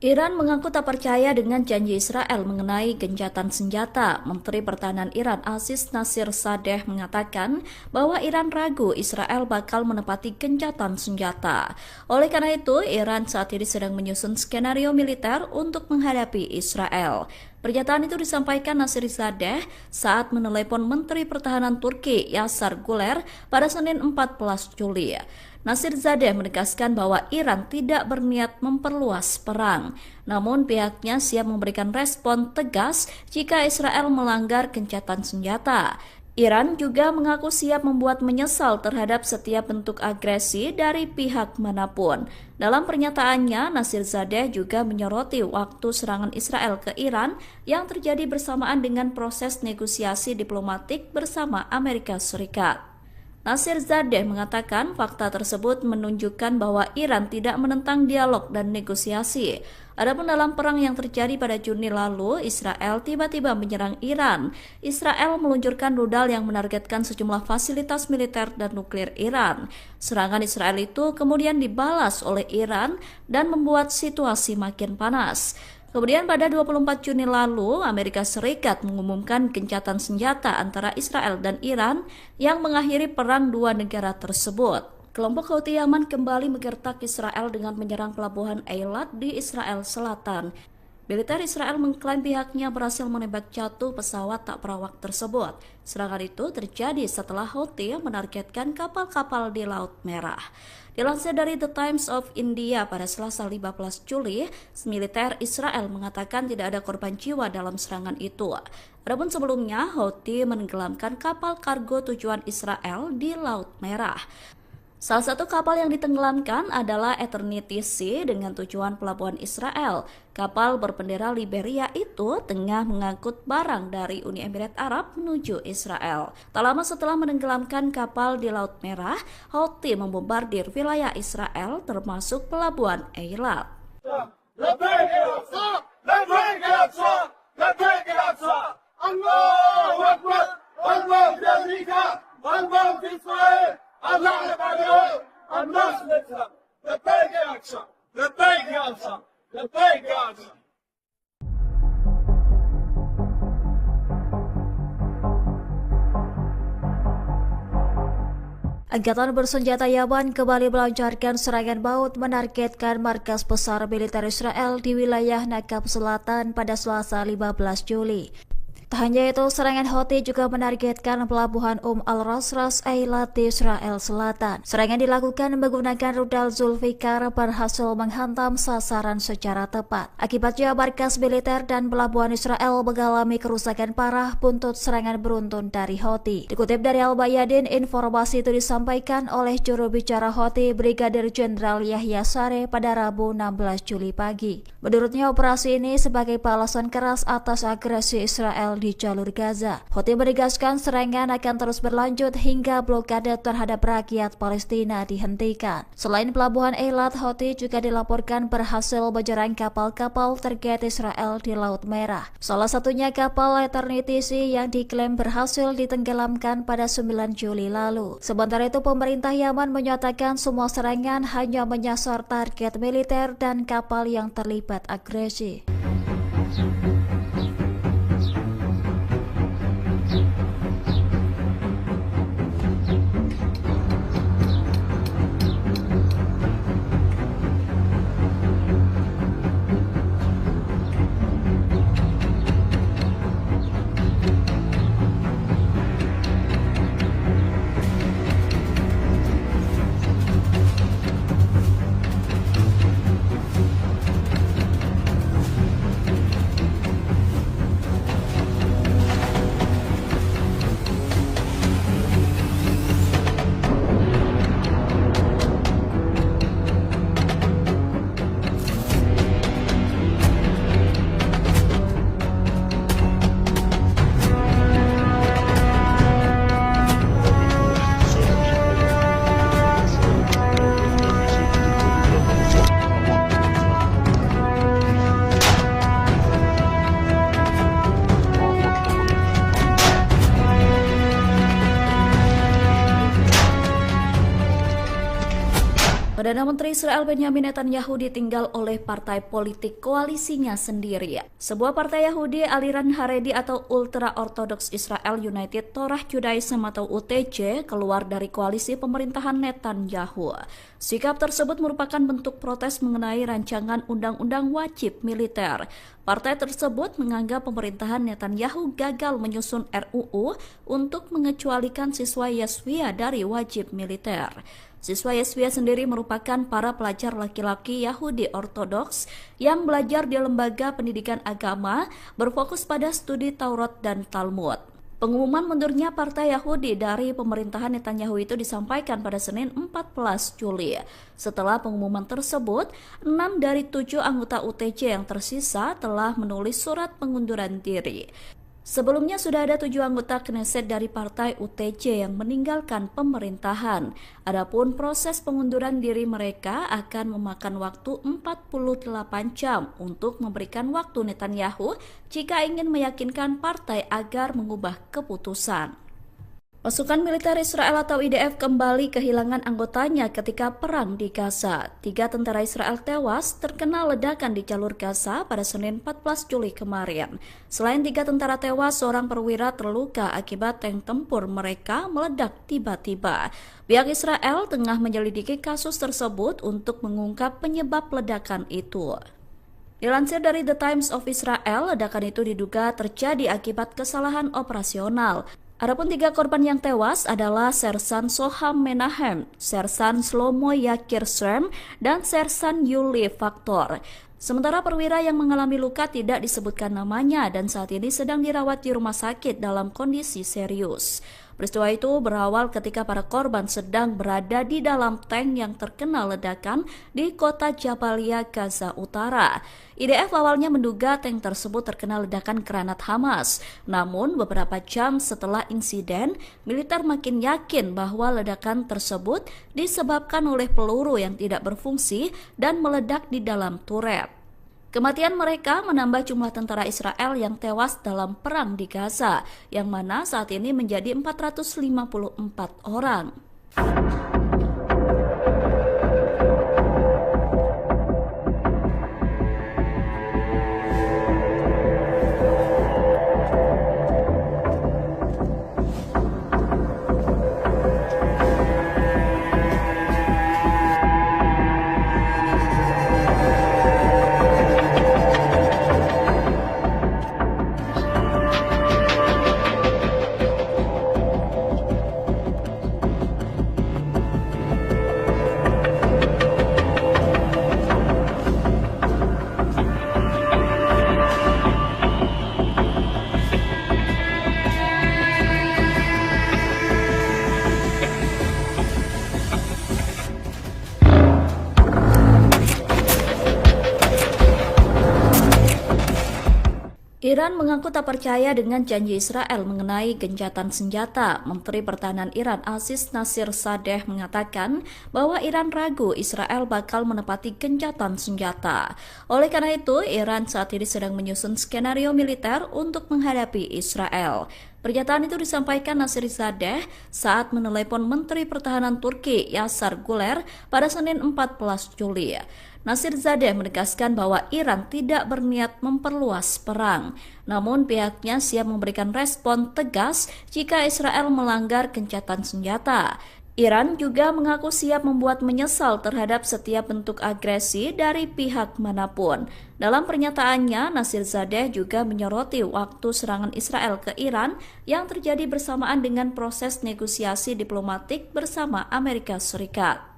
Iran mengaku tak percaya dengan janji Israel mengenai gencatan senjata. Menteri Pertahanan Iran Aziz Nasirzadeh mengatakan bahwa Iran ragu Israel bakal menepati gencatan senjata. Oleh karena itu, Iran saat ini sedang menyusun skenario militer untuk menghadapi Israel. Pernyataan itu disampaikan Nasirzadeh saat menelepon Menteri Pertahanan Turki Yasar Guler pada Senin 14 Juli. Nasirzadeh menegaskan bahwa Iran tidak berniat memperluas perang, namun pihaknya siap memberikan respon tegas jika Israel melanggar gencatan senjata. Iran juga mengaku siap membuat menyesal terhadap setiap bentuk agresi dari pihak manapun. Dalam pernyataannya, Nasirzadeh juga menyoroti waktu serangan Israel ke Iran yang terjadi bersamaan dengan proses negosiasi diplomatik bersama Amerika Serikat. Nasirzadeh mengatakan fakta tersebut menunjukkan bahwa Iran tidak menentang dialog dan negosiasi. Adapun dalam perang yang terjadi pada Juni lalu, Israel tiba-tiba menyerang Iran. Israel meluncurkan rudal yang menargetkan sejumlah fasilitas militer dan nuklir Iran. Serangan Israel itu kemudian dibalas oleh Iran dan membuat situasi makin panas. Kemudian pada 24 Juni lalu, Amerika Serikat mengumumkan gencatan senjata antara Israel dan Iran yang mengakhiri perang dua negara tersebut. Kelompok Houthi Yaman kembali menggertak Israel dengan menyerang pelabuhan Eilat di Israel Selatan. Militer Israel mengklaim pihaknya berhasil menembak jatuh pesawat tak perawak tersebut. Serangan itu terjadi setelah Houthi menargetkan kapal-kapal di Laut Merah. Dilansir dari The Times of India pada Selasa 15 Juli, militer Israel mengatakan tidak ada korban jiwa dalam serangan itu. Adapun sebelumnya, Houthi menenggelamkan kapal kargo tujuan Israel di Laut Merah. Salah satu kapal yang ditenggelamkan adalah Eternity Sea dengan tujuan pelabuhan Israel. Kapal berbendera Liberia itu tengah mengangkut barang dari Uni Emirat Arab menuju Israel. Tak lama setelah menenggelamkan kapal di Laut Merah, Houthi membombardir wilayah Israel termasuk pelabuhan Eilat. Angkatan bersenjata Yaman kembali melancarkan serangan maut menargetkan markas besar militer Israel di wilayah Nakab Selatan pada Selasa 15 Juli. Tak hanya itu, serangan Houthi juga menargetkan pelabuhan Al-Ras Eilat di Israel Selatan. Serangan dilakukan menggunakan rudal Zulfikar berhasil menghantam sasaran secara tepat. Akibatnya markas militer dan pelabuhan Israel mengalami kerusakan parah buntut serangan beruntun dari Houthi. Dikutip dari Al-Bayadin, informasi itu disampaikan oleh juru bicara Houthi Brigadir Jenderal Yahya Saree pada Rabu 16 Juli pagi. Menurutnya, operasi ini sebagai balasan keras atas agresi Israel di jalur Gaza. Houthi menegaskan serangan akan terus berlanjut hingga blokade terhadap rakyat Palestina dihentikan. Selain pelabuhan Eilat, Houthi juga dilaporkan berhasil menyerang kapal-kapal terkait Israel di Laut Merah. Salah satunya kapal Eternity Sea yang diklaim berhasil ditenggelamkan pada 9 Juli lalu. Sementara itu, pemerintah Yaman menyatakan semua serangan hanya menyasar target militer dan kapal yang terlibat agresi. Perdana Menteri Israel Benjamin Netanyahu ditinggal oleh partai politik koalisinya sendiri. Sebuah partai Yahudi aliran Haredi atau Ultra Orthodox Israel United Torah Judaism atau UTJ keluar dari koalisi pemerintahan Netanyahu. Sikap tersebut merupakan bentuk protes mengenai rancangan undang-undang wajib militer. Partai tersebut menganggap pemerintahan Netanyahu gagal menyusun RUU untuk mengecualikan siswa Yeshiva dari wajib militer. Siswa Yeshiva sendiri merupakan para pelajar laki-laki Yahudi Ortodoks yang belajar di lembaga pendidikan agama berfokus pada studi Taurat dan Talmud. Pengumuman mundurnya Partai Yahudi dari pemerintahan Netanyahu itu disampaikan pada Senin 14 Juli. Setelah pengumuman tersebut, 6 dari 7 anggota UTJ yang tersisa telah menulis surat pengunduran diri. Sebelumnya sudah ada 7 anggota Knesset dari partai UTJ yang meninggalkan pemerintahan. Adapun proses pengunduran diri mereka akan memakan waktu 48 jam untuk memberikan waktu Netanyahu jika ingin meyakinkan partai agar mengubah keputusan. Pasukan militer Israel atau IDF kembali kehilangan anggotanya ketika perang di Gaza. 3 tentara Israel tewas terkena ledakan di jalur Gaza pada Senin 14 Juli kemarin. Selain 3 tentara tewas, seorang perwira terluka akibat tank tempur mereka meledak tiba-tiba. Pihak Israel tengah menyelidiki kasus tersebut untuk mengungkap penyebab ledakan itu. Dilansir dari The Times of Israel, ledakan itu diduga terjadi akibat kesalahan operasional. Adapun 3 korban yang tewas adalah Sersan Soham Menahem, Sersan Shlomo Yakir Srem, dan Sersan Yuli Faktor. Sementara perwira yang mengalami luka tidak disebutkan namanya dan saat ini sedang dirawat di rumah sakit dalam kondisi serius. Peristiwa itu berawal ketika para korban sedang berada di dalam tank yang terkena ledakan di kota Jabalia, Gaza Utara. IDF awalnya menduga tank tersebut terkena ledakan granat Hamas. Namun beberapa jam setelah insiden, militer makin yakin bahwa ledakan tersebut disebabkan oleh peluru yang tidak berfungsi dan meledak di dalam turret. Kematian mereka menambah jumlah tentara Israel yang tewas dalam perang di Gaza, yang mana saat ini menjadi 454 orang. Iran mengaku tak percaya dengan janji Israel mengenai gencatan senjata. Menteri Pertahanan Iran Aziz Nasir Sadeh mengatakan bahwa Iran ragu Israel bakal menepati gencatan senjata. Oleh karena itu, Iran saat ini sedang menyusun skenario militer untuk menghadapi Israel. Pernyataan itu disampaikan Nasir Sadeh saat menelepon Menteri Pertahanan Turki Yasar Guler pada Senin 14 Juli. Nasir Zadeh menegaskan bahwa Iran tidak berniat memperluas perang, namun pihaknya siap memberikan respon tegas jika Israel melanggar gencatan senjata. Iran juga mengaku siap membuat menyesal terhadap setiap bentuk agresi dari pihak manapun. Dalam pernyataannya, Nasir Zadeh juga menyoroti waktu serangan Israel ke Iran yang terjadi bersamaan dengan proses negosiasi diplomatik bersama Amerika Serikat.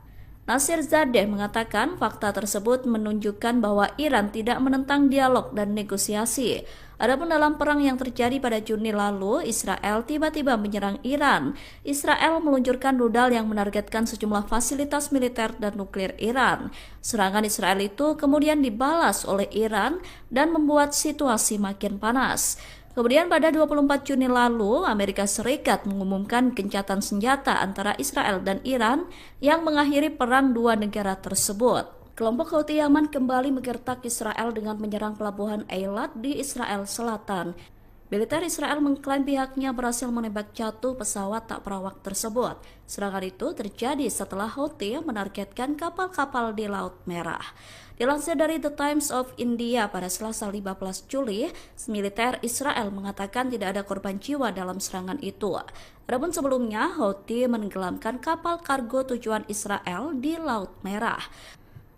Nasir Zadeh mengatakan fakta tersebut menunjukkan bahwa Iran tidak menentang dialog dan negosiasi. Adapun dalam perang yang terjadi pada Juni lalu, Israel tiba-tiba menyerang Iran. Israel meluncurkan rudal yang menargetkan sejumlah fasilitas militer dan nuklir Iran. Serangan Israel itu kemudian dibalas oleh Iran dan membuat situasi makin panas. Kemudian pada 24 Juni lalu, Amerika Serikat mengumumkan gencatan senjata antara Israel dan Iran yang mengakhiri perang dua negara tersebut. Kelompok Houthi Yaman kembali menggertak Israel dengan menyerang pelabuhan Eilat di Israel Selatan. Militer Israel mengklaim pihaknya berhasil menembak jatuh pesawat tak perawak tersebut. Serangan itu terjadi setelah Houthi menargetkan kapal-kapal di Laut Merah. Dilansir dari The Times of India pada Selasa 15 Juli, militer Israel mengatakan tidak ada korban jiwa dalam serangan itu. Adapun sebelumnya, Houthi menenggelamkan kapal kargo tujuan Israel di Laut Merah.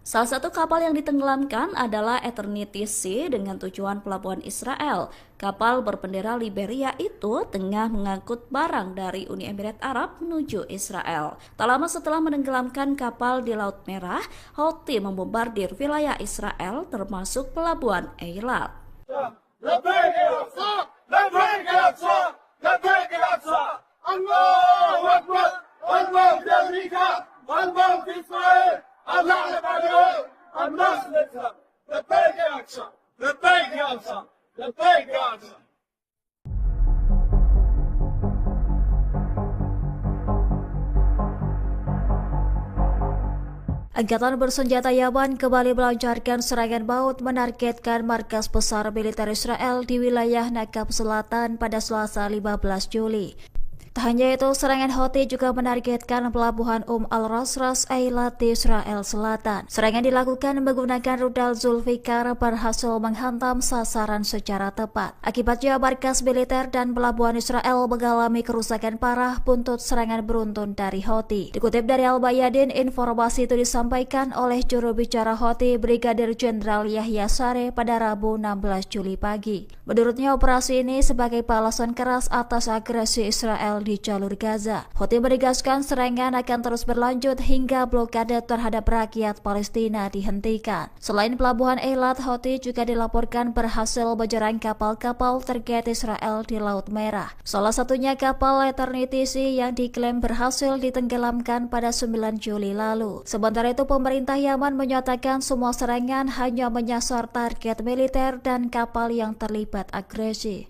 Salah satu kapal yang ditenggelamkan adalah Eternity Sea dengan tujuan pelabuhan Israel. Kapal berbendera Liberia itu tengah mengangkut barang dari Uni Emirat Arab menuju Israel. Tak lama setelah menenggelamkan kapal di Laut Merah, Houthi membombardir wilayah Israel termasuk pelabuhan Eilat. Angkatan bersenjata Yaman kembali melancarkan serangan maut menargetkan markas besar militer Israel di wilayah Nakab Selatan pada Selasa 15 Juli. Tak hanya itu, serangan Houthi juga menargetkan pelabuhan Al-Rasras Eilat di Israel Selatan. Serangan dilakukan menggunakan rudal Zulfikar berhasil menghantam sasaran secara tepat. Akibatnya markas militer dan pelabuhan Israel mengalami kerusakan parah buntut serangan beruntun dari Houthi. Dikutip dari Al-Bayadin, informasi itu disampaikan oleh juru bicara Houthi Brigadir Jenderal Yahya Sareh pada Rabu 16 Juli pagi. Menurutnya, operasi ini sebagai balasan keras atas agresi Israel di jalur Gaza. Houthi menegaskan serangan akan terus berlanjut hingga blokade terhadap rakyat Palestina dihentikan. Selain pelabuhan Eilat, Houthi juga dilaporkan berhasil menyerang kapal-kapal terkait Israel di Laut Merah. Salah satunya kapal Eternity Sea yang diklaim berhasil ditenggelamkan pada 9 Juli lalu. Sementara itu, pemerintah Yaman menyatakan semua serangan hanya menyasar target militer dan kapal yang terlibat agresi.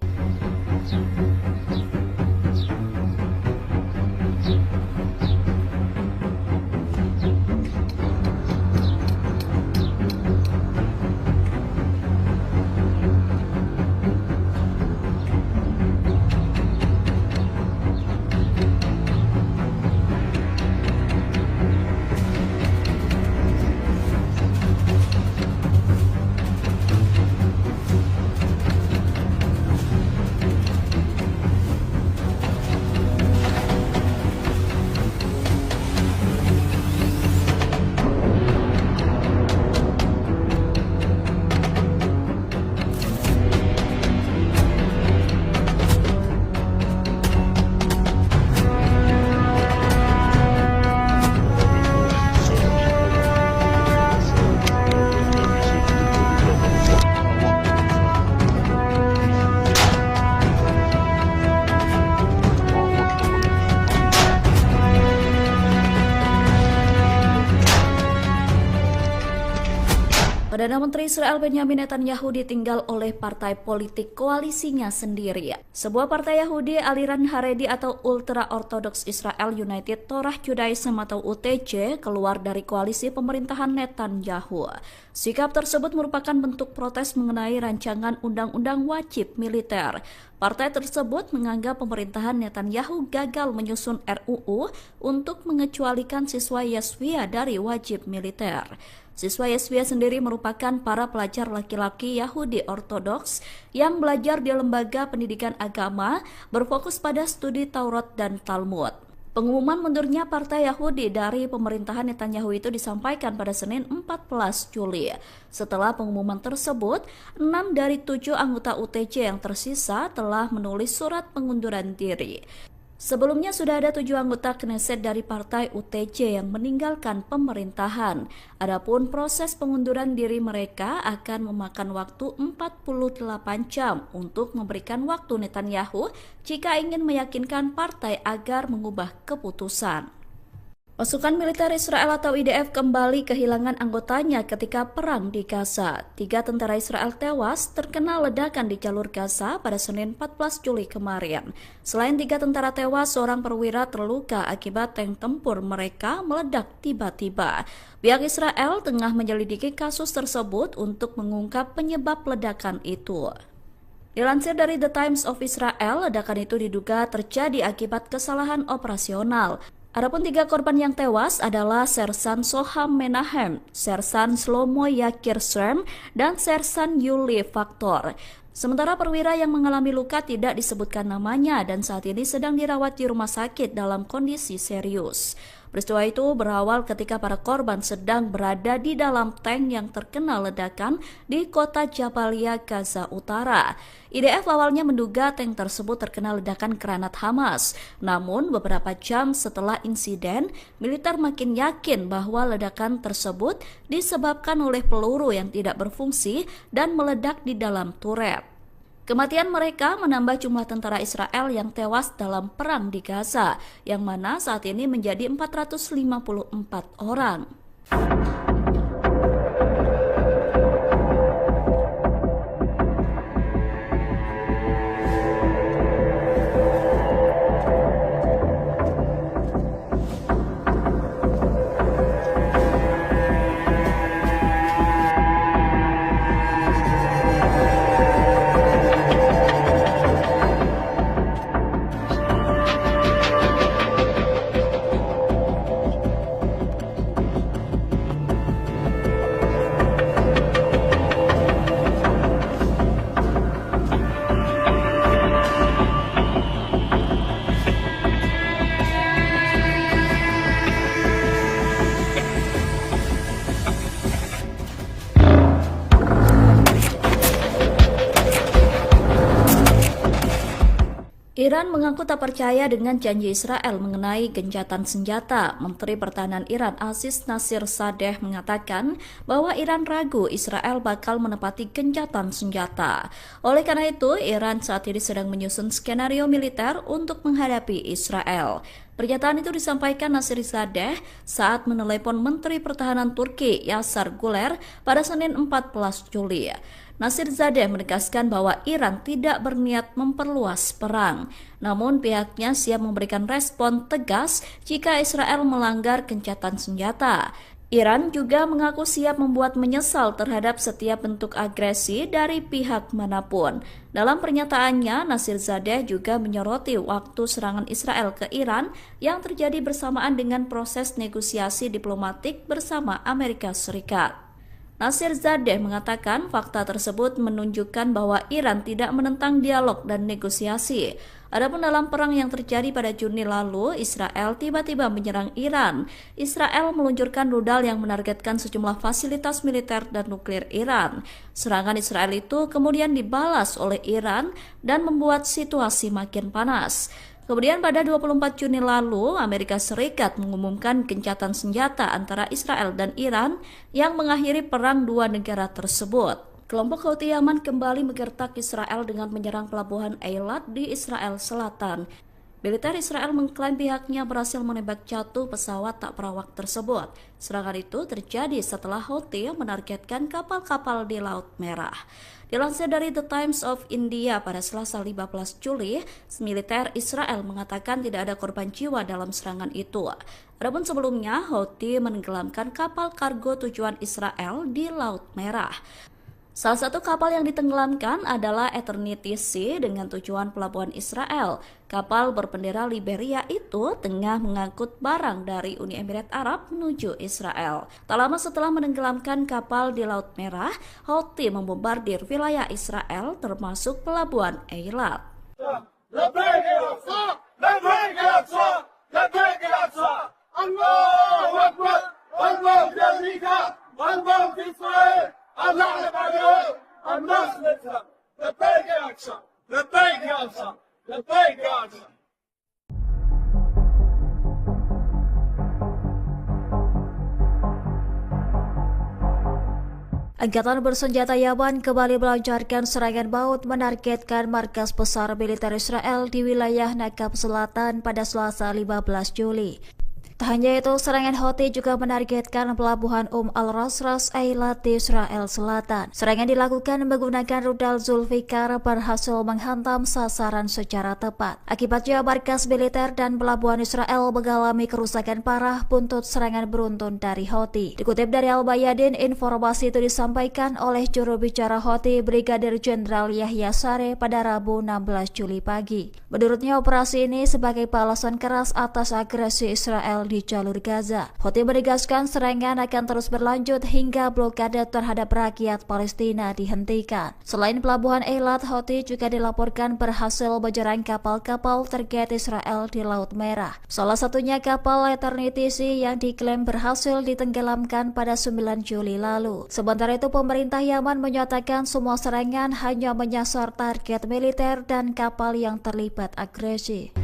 Perdana Menteri Israel Benjamin Netanyahu ditinggal oleh partai politik koalisinya sendiri. Sebuah partai Yahudi aliran Haredi atau Ultra Orthodox Israel United Torah Judaism atau UTJ keluar dari koalisi pemerintahan Netanyahu. Sikap tersebut merupakan bentuk protes mengenai rancangan undang-undang wajib militer. Partai tersebut menganggap pemerintahan Netanyahu gagal menyusun RUU untuk mengecualikan siswa Yeshiva dari wajib militer. Siswa Yeshiva sendiri merupakan para pelajar laki-laki Yahudi Ortodoks yang belajar di lembaga pendidikan agama berfokus pada studi Taurat dan Talmud. Pengumuman mundurnya Partai Yahudi dari pemerintahan Netanyahu itu disampaikan pada Senin 14 Juli. Setelah pengumuman tersebut, 6 dari 7 anggota UTJ yang tersisa telah menulis surat pengunduran diri. Sebelumnya sudah ada 7 anggota Knesset dari partai UTJ yang meninggalkan pemerintahan. Adapun proses pengunduran diri mereka akan memakan waktu 48 jam untuk memberikan waktu Netanyahu jika ingin meyakinkan partai agar mengubah keputusan. Pasukan militer Israel atau IDF kembali kehilangan anggotanya ketika perang di Gaza. 3 tentara Israel tewas terkena ledakan di jalur Gaza pada Senin 14 Juli kemarin. Selain 3 tentara tewas, seorang perwira terluka akibat tank tempur mereka meledak tiba-tiba. Pihak Israel tengah menyelidiki kasus tersebut untuk mengungkap penyebab ledakan itu. Dilansir dari The Times of Israel, ledakan itu diduga terjadi akibat kesalahan operasional. Adapun 3 korban yang tewas adalah Sersan Soham Menahem, Sersan Shlomo Yakir Shrem, dan Sersan Yuli Faktor. Sementara perwira yang mengalami luka tidak disebutkan namanya dan saat ini sedang dirawat di rumah sakit dalam kondisi serius. Peristiwa itu berawal ketika para korban sedang berada di dalam tank yang terkena ledakan di kota Jabalia, Gaza Utara. IDF awalnya menduga tank tersebut terkena ledakan granat Hamas. Namun beberapa jam setelah insiden, militer makin yakin bahwa ledakan tersebut disebabkan oleh peluru yang tidak berfungsi dan meledak di dalam turret. Kematian mereka menambah jumlah tentara Israel yang tewas dalam perang di Gaza, yang mana saat ini menjadi 454 orang. Iran mengaku tak percaya dengan janji Israel mengenai gencatan senjata. Menteri Pertahanan Iran Aziz Nasirzadeh mengatakan bahwa Iran ragu Israel bakal menepati gencatan senjata. Oleh karena itu, Iran saat ini sedang menyusun skenario militer untuk menghadapi Israel. Pernyataan itu disampaikan Nasirzadeh saat menelepon Menteri Pertahanan Turki Yasar Guler pada Senin 14 Juli. Nasirzadeh menegaskan bahwa Iran tidak berniat memperluas perang, namun pihaknya siap memberikan respon tegas jika Israel melanggar gencatan senjata. Iran juga mengaku siap membuat menyesal terhadap setiap bentuk agresi dari pihak manapun. Dalam pernyataannya, Nasirzadeh juga menyoroti waktu serangan Israel ke Iran yang terjadi bersamaan dengan proses negosiasi diplomatik bersama Amerika Serikat. Nasirzadeh mengatakan fakta tersebut menunjukkan bahwa Iran tidak menentang dialog dan negosiasi. Adapun dalam perang yang terjadi pada Juni lalu, Israel tiba-tiba menyerang Iran. Israel meluncurkan rudal yang menargetkan sejumlah fasilitas militer dan nuklir Iran. Serangan Israel itu kemudian dibalas oleh Iran dan membuat situasi makin panas. Kemudian pada 24 Juni lalu, Amerika Serikat mengumumkan gencatan senjata antara Israel dan Iran yang mengakhiri perang dua negara tersebut. Kelompok Houthi Yaman kembali menggertak Israel dengan menyerang pelabuhan Eilat di Israel Selatan. Militer Israel mengklaim pihaknya berhasil menembak jatuh pesawat tak berawak tersebut. Serangan itu terjadi setelah Houthi menargetkan kapal-kapal di Laut Merah. Dilansir dari The Times of India pada Selasa 15 Juli, militer Israel mengatakan tidak ada korban jiwa dalam serangan itu. Adapun sebelumnya, Houthi menenggelamkan kapal kargo tujuan Israel di Laut Merah. Salah satu kapal yang ditenggelamkan adalah Eternity Sea dengan tujuan pelabuhan Israel. Kapal berbendera Liberia itu tengah mengangkut barang dari Uni Emirat Arab menuju Israel. Tak lama setelah menenggelamkan kapal di Laut Merah, Houthi membombardir wilayah Israel termasuk pelabuhan Eilat. Angkatan bersenjata Yaman kembali melancarkan serangan maut menargetkan markas besar militer Israel di wilayah Nakab Selatan pada Selasa 15 Juli. Tak hanya itu, serangan Houthi juga menargetkan pelabuhan Al-Rasras Eilat di Israel Selatan. Serangan dilakukan menggunakan rudal Zulfikar berhasil menghantam sasaran secara tepat. Akibatnya markas militer dan pelabuhan Israel mengalami kerusakan parah buntut serangan beruntun dari Houthi. Dikutip dari Al-Bayadin, informasi itu disampaikan oleh juru bicara Houthi Brigadir Jenderal Yahya Sare pada Rabu 16 Juli pagi. Menurutnya, operasi ini sebagai balasan keras atas agresi Israel di jalur Gaza. Houthi menegaskan serangan akan terus berlanjut hingga blokade terhadap rakyat Palestina dihentikan. Selain pelabuhan Eilat, Houthi juga dilaporkan berhasil menyerang kapal-kapal terkait Israel di Laut Merah. Salah satunya kapal Eternity Sea yang diklaim berhasil ditenggelamkan pada 9 Juli lalu. Sementara itu, pemerintah Yaman menyatakan semua serangan hanya menyasar target militer dan kapal yang terlibat agresi.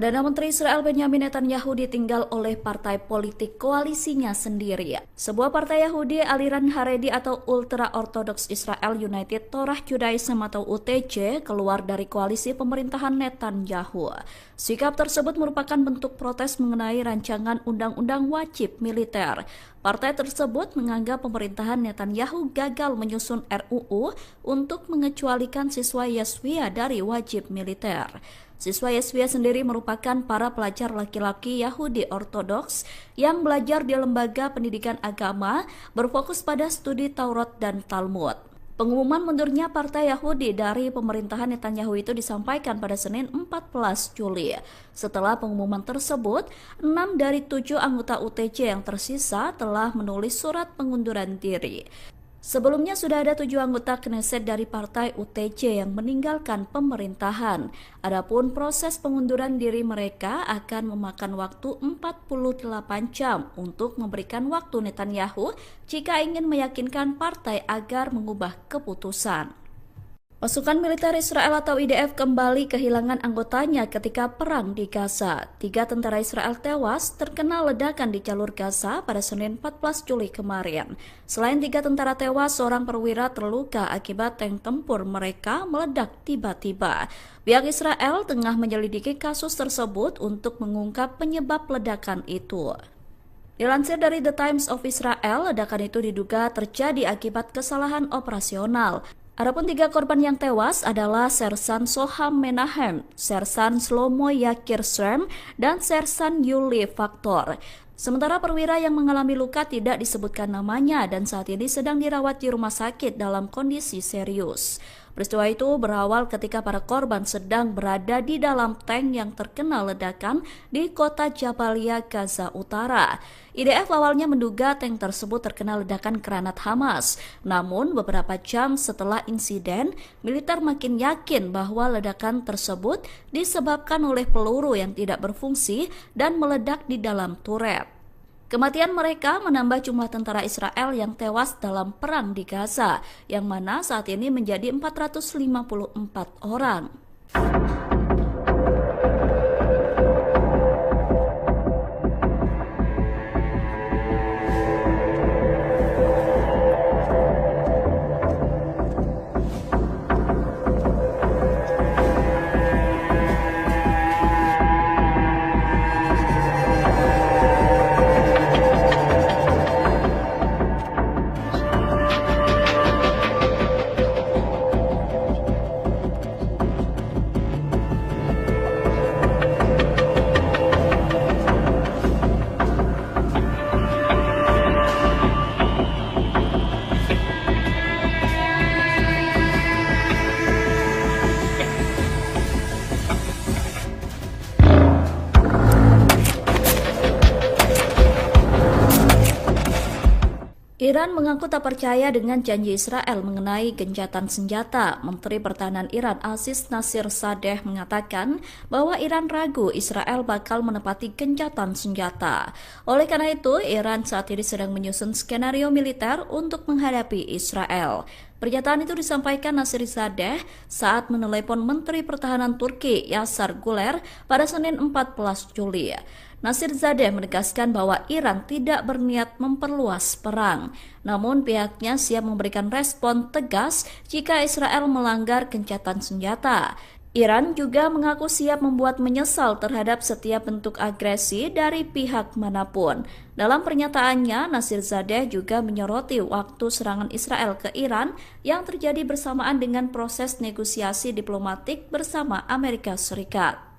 Perdana Menteri Israel Benyamin Netanyahu ditinggal oleh partai politik koalisinya sendiri. Sebuah partai Yahudi aliran Haredi atau Ultra Orthodox Israel United Torah Judaism atau UTJ keluar dari koalisi pemerintahan Netanyahu. Sikap tersebut merupakan bentuk protes mengenai rancangan undang-undang wajib militer. Partai tersebut menganggap pemerintahan Netanyahu gagal menyusun RUU untuk mengecualikan siswa Yeshiva dari wajib militer. Siswa Yeshiva sendiri merupakan para pelajar laki-laki Yahudi Ortodoks yang belajar di lembaga pendidikan agama berfokus pada studi Taurat dan Talmud. Pengumuman mundurnya Partai Yahudi dari pemerintahan Netanyahu itu disampaikan pada Senin 14 Juli. Setelah pengumuman tersebut, 6 dari 7 anggota UTJ yang tersisa telah menulis surat pengunduran diri. Sebelumnya sudah ada 7 anggota Knesset dari partai UTJ yang meninggalkan pemerintahan. Adapun proses pengunduran diri mereka akan memakan waktu 48 jam untuk memberikan waktu Netanyahu jika ingin meyakinkan partai agar mengubah keputusan. Pasukan militer Israel atau IDF kembali kehilangan anggotanya ketika perang di Gaza. 3 tentara Israel tewas terkena ledakan di jalur Gaza pada Senin 14 Juli kemarin. Selain 3 tentara tewas, seorang perwira terluka akibat tank tempur mereka meledak tiba-tiba. Pihak Israel tengah menyelidiki kasus tersebut untuk mengungkap penyebab ledakan itu. Dilansir dari The Times of Israel, ledakan itu diduga terjadi akibat kesalahan operasional. Adapun 3 korban yang tewas adalah Sersan Soham Menahem, Sersan Shlomo Yakir Shrem, dan Sersan Yuli Faktor. Sementara perwira yang mengalami luka tidak disebutkan namanya dan saat ini sedang dirawat di rumah sakit dalam kondisi serius. Peristiwa itu berawal ketika para korban sedang berada di dalam tank yang terkena ledakan di kota Jabalia, Gaza Utara. IDF awalnya menduga tank tersebut terkena ledakan granat Hamas. Namun beberapa jam setelah insiden, militer makin yakin bahwa ledakan tersebut disebabkan oleh peluru yang tidak berfungsi dan meledak di dalam turret. Kematian mereka menambah jumlah tentara Israel yang tewas dalam perang di Gaza, yang mana saat ini menjadi 454 orang. Iran mengaku tak percaya dengan janji Israel mengenai gencatan senjata. Menteri Pertahanan Iran Aziz Nasirzadeh mengatakan bahwa Iran ragu Israel bakal menepati gencatan senjata. Oleh karena itu, Iran saat ini sedang menyusun skenario militer untuk menghadapi Israel. Pernyataan itu disampaikan Nasirzadeh saat menelepon Menteri Pertahanan Turki Yasar Guler pada Senin 14 Juli. Nasirzadeh menegaskan bahwa Iran tidak berniat memperluas perang, namun pihaknya siap memberikan respon tegas jika Israel melanggar gencatan senjata. Iran juga mengaku siap membuat menyesal terhadap setiap bentuk agresi dari pihak manapun. Dalam pernyataannya, Nasirzadeh juga menyoroti waktu serangan Israel ke Iran yang terjadi bersamaan dengan proses negosiasi diplomatik bersama Amerika Serikat.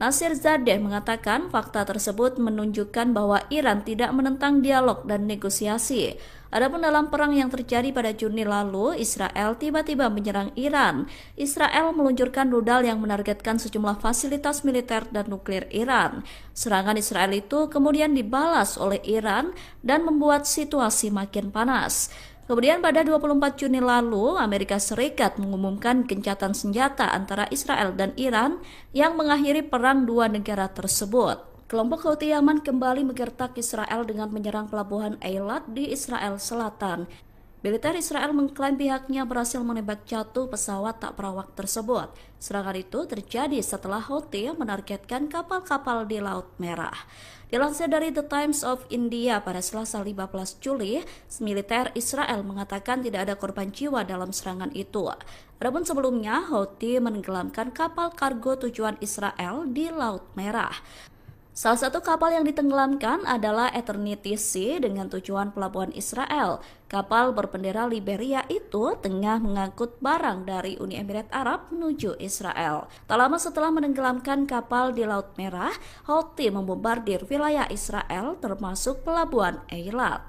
Nasirzadeh mengatakan fakta tersebut menunjukkan bahwa Iran tidak menentang dialog dan negosiasi. Adapun dalam perang yang terjadi pada Juni lalu, Israel tiba-tiba menyerang Iran. Israel meluncurkan rudal yang menargetkan sejumlah fasilitas militer dan nuklir Iran. Serangan Israel itu kemudian dibalas oleh Iran dan membuat situasi makin panas. Kemudian pada 24 Juni lalu, Amerika Serikat mengumumkan gencatan senjata antara Israel dan Iran yang mengakhiri perang dua negara tersebut. Kelompok Houthi Yaman kembali menggertak Israel dengan menyerang pelabuhan Eilat di Israel Selatan. Militer Israel mengklaim pihaknya berhasil menembak jatuh pesawat tak berawak tersebut. Serangan itu terjadi setelah Houthi menargetkan kapal-kapal di Laut Merah. Dilansir dari The Times of India pada Selasa 15 Juli, militer Israel mengatakan tidak ada korban jiwa dalam serangan itu. Adapun sebelumnya, Houthi menenggelamkan kapal kargo tujuan Israel di Laut Merah. Salah satu kapal yang ditenggelamkan adalah Eternity Sea dengan tujuan pelabuhan Israel. Kapal berbendera Liberia itu tengah mengangkut barang dari Uni Emirat Arab menuju Israel. Tak lama setelah menenggelamkan kapal di Laut Merah, Houthi membombardir wilayah Israel termasuk pelabuhan Eilat.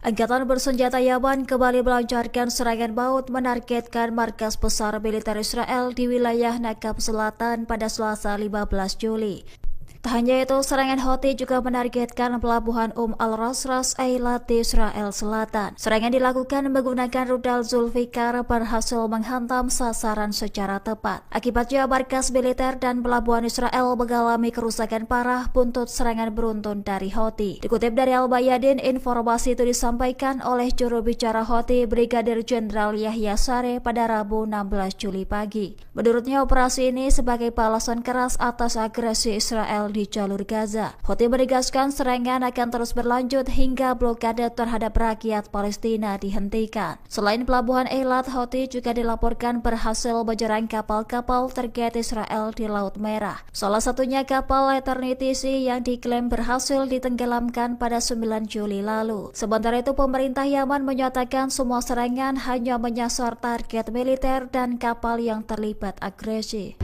Angkatan bersenjata Yaman kembali melancarkan serangan maut menargetkan markas besar militer Israel di wilayah Nakab Selatan pada Selasa 15 Juli. Tak hanya itu, serangan Houthi juga menargetkan pelabuhan Al-Ras Ras Eilat di Israel Selatan. Serangan dilakukan menggunakan rudal Zulfikar berhasil menghantam sasaran secara tepat. Akibatnya markas militer dan pelabuhan Israel mengalami kerusakan parah buntut serangan beruntun dari Houthi. Dikutip dari Al-Bayadin, informasi itu disampaikan oleh juru bicara Houthi Brigadir Jenderal Yahya Sareh pada Rabu 16 Juli pagi. Menurutnya, operasi ini sebagai balasan keras atas agresi Israel di jalur Gaza. Houthi menegaskan serangan akan terus berlanjut hingga blokade terhadap rakyat Palestina dihentikan. Selain pelabuhan Eilat, Houthi juga dilaporkan berhasil menyerang kapal-kapal terkait Israel di Laut Merah. Salah satunya kapal Eternity Sea yang diklaim berhasil ditenggelamkan pada 9 Juli lalu. Sementara itu, pemerintah Yaman menyatakan semua serangan hanya menyasar target militer dan kapal yang terlibat agresi.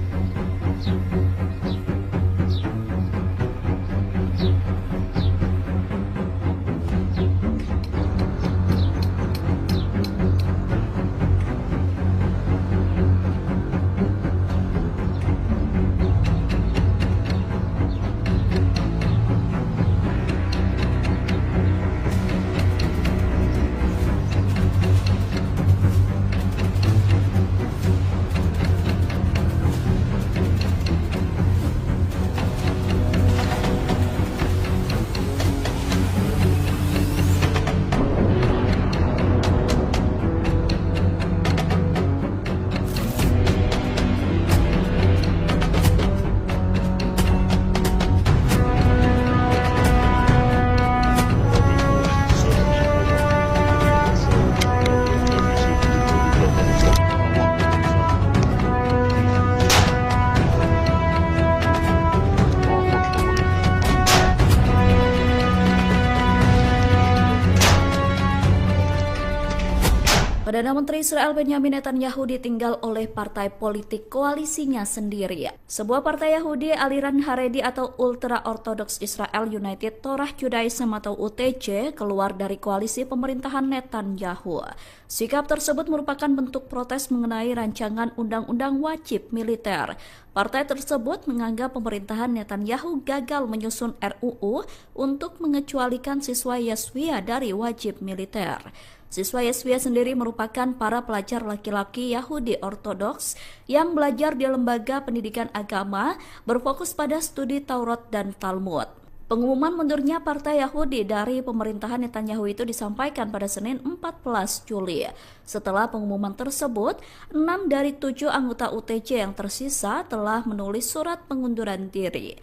Perdana Menteri Israel Benyamin Netanyahu ditinggal oleh partai politik koalisinya sendiri. Sebuah partai Yahudi aliran Haredi atau Ultra Orthodox Israel United Torah Judaism atau UTJ keluar dari koalisi pemerintahan Netanyahu. Sikap tersebut merupakan bentuk protes mengenai rancangan undang-undang wajib militer. Partai tersebut menganggap pemerintahan Netanyahu gagal menyusun RUU untuk mengecualikan siswa Yeshiva dari wajib militer. Siswa Yeshiva sendiri merupakan para pelajar laki-laki Yahudi Ortodoks yang belajar di lembaga pendidikan agama berfokus pada studi Taurat dan Talmud. Pengumuman mundurnya Partai Yahudi dari pemerintahan Netanyahu itu disampaikan pada Senin 14 Juli. Setelah pengumuman tersebut, 6 dari 7 anggota UTJ yang tersisa telah menulis surat pengunduran diri.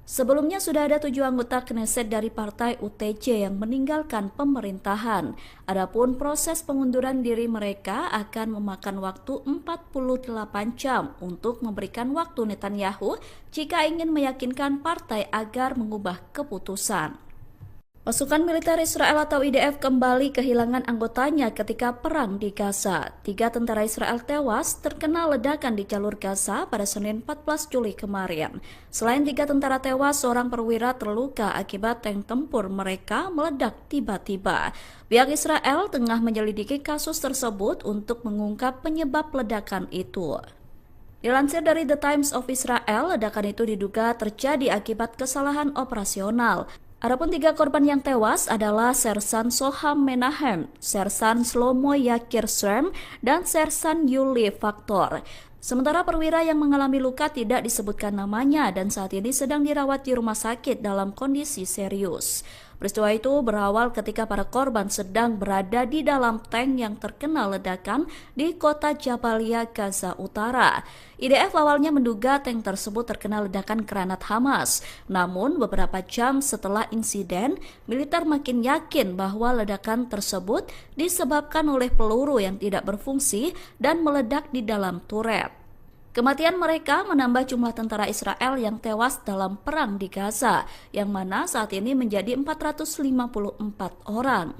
Sebelumnya sudah ada 7 anggota Knesset dari partai UTJ yang meninggalkan pemerintahan. Adapun proses pengunduran diri mereka akan memakan waktu 48 jam untuk memberikan waktu Netanyahu jika ingin meyakinkan partai agar mengubah keputusan. Pasukan militer Israel atau IDF kembali kehilangan anggotanya ketika perang di Gaza. 3 tentara Israel tewas terkena ledakan di jalur Gaza pada Senin 14 Juli kemarin. Selain 3 tentara tewas, seorang perwira terluka akibat tank tempur mereka meledak tiba-tiba. Pihak Israel tengah menyelidiki kasus tersebut untuk mengungkap penyebab ledakan itu. Dilansir dari The Times of Israel, ledakan itu diduga terjadi akibat kesalahan operasional. Adapun 3 korban yang tewas adalah Sersan Soham Menahem, Sersan Shlomo Yakir Srem, dan Sersan Yuli Faktor. Sementara perwira yang mengalami luka tidak disebutkan namanya dan saat ini sedang dirawat di rumah sakit dalam kondisi serius. Peristiwa itu berawal ketika para korban sedang berada di dalam tank yang terkena ledakan di kota Jabalia, Gaza Utara. IDF awalnya menduga tank tersebut terkena ledakan granat Hamas. Namun beberapa jam setelah insiden, militer makin yakin bahwa ledakan tersebut disebabkan oleh peluru yang tidak berfungsi dan meledak di dalam turret. Kematian mereka menambah jumlah tentara Israel yang tewas dalam perang di Gaza, yang mana saat ini menjadi 454 orang.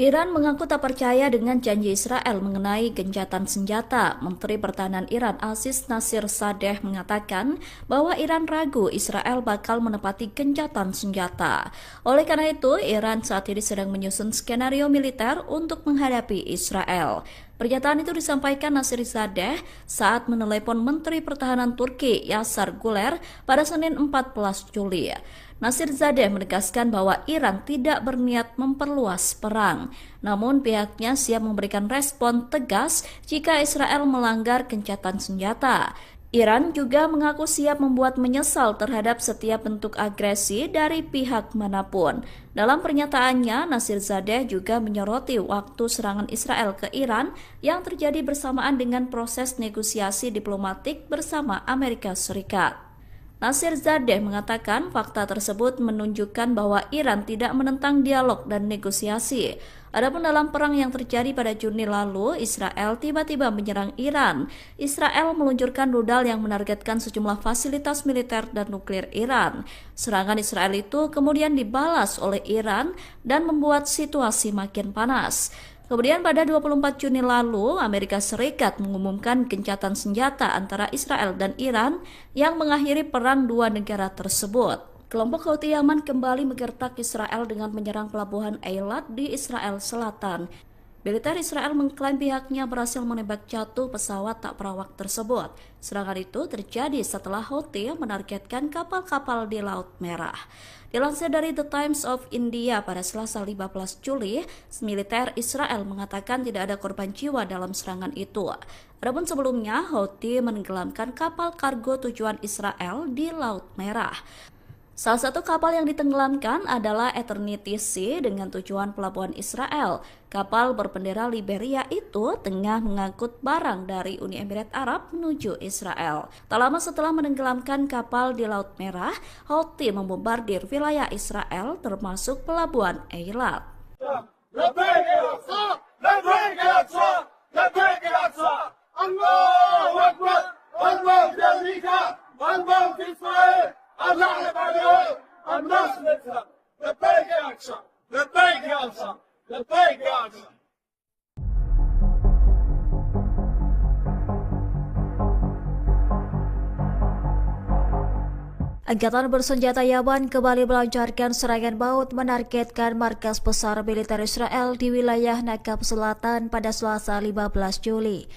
Iran mengaku tak percaya dengan janji Israel mengenai gencatan senjata. Menteri Pertahanan Iran Aziz Nasirzadeh mengatakan bahwa Iran ragu Israel bakal menepati gencatan senjata. Oleh karena itu, Iran saat ini sedang menyusun skenario militer untuk menghadapi Israel. Pernyataan itu disampaikan Nasirzadeh saat menelepon Menteri Pertahanan Turki Yasar Guler pada Senin 14 Juli. Nasirzadeh menegaskan bahwa Iran tidak berniat memperluas perang, namun pihaknya siap memberikan respon tegas jika Israel melanggar gencatan senjata. Iran juga mengaku siap membuat menyesal terhadap setiap bentuk agresi dari pihak manapun. Dalam pernyataannya, Nasirzadeh juga menyoroti waktu serangan Israel ke Iran yang terjadi bersamaan dengan proses negosiasi diplomatik bersama Amerika Serikat. Nasirzadeh mengatakan fakta tersebut menunjukkan bahwa Iran tidak menentang dialog dan negosiasi. Adapun dalam perang yang terjadi pada Juni lalu, Israel tiba-tiba menyerang Iran. Israel meluncurkan rudal yang menargetkan sejumlah fasilitas militer dan nuklir Iran. Serangan Israel itu kemudian dibalas oleh Iran dan membuat situasi makin panas. Kemudian pada 24 Juni lalu, Amerika Serikat mengumumkan gencatan senjata antara Israel dan Iran yang mengakhiri perang dua negara tersebut. Kelompok Houthi Yaman kembali menggertak Israel dengan menyerang pelabuhan Eilat di Israel Selatan. Militer Israel mengklaim pihaknya berhasil menembak jatuh pesawat tak berawak tersebut. Serangan itu terjadi setelah Houthi menargetkan kapal-kapal di Laut Merah. Dilansir dari The Times of India pada Selasa 15 Juli, militer Israel mengatakan tidak ada korban jiwa dalam serangan itu. Adapun sebelumnya, Houthi menenggelamkan kapal kargo tujuan Israel di Laut Merah. Salah satu kapal yang ditenggelamkan adalah Eternity Sea dengan tujuan pelabuhan Israel. Kapal berbendera Liberia itu tengah mengangkut barang dari Uni Emirat Arab menuju Israel. Tak lama setelah menenggelamkan kapal di Laut Merah, Houthi membombardir wilayah Israel termasuk pelabuhan Eilat. Angkatan bersenjata Yaman kembali melancarkan serangan maut menargetkan markas besar militer Israel di wilayah Nakab Selatan pada Selasa 15 Juli.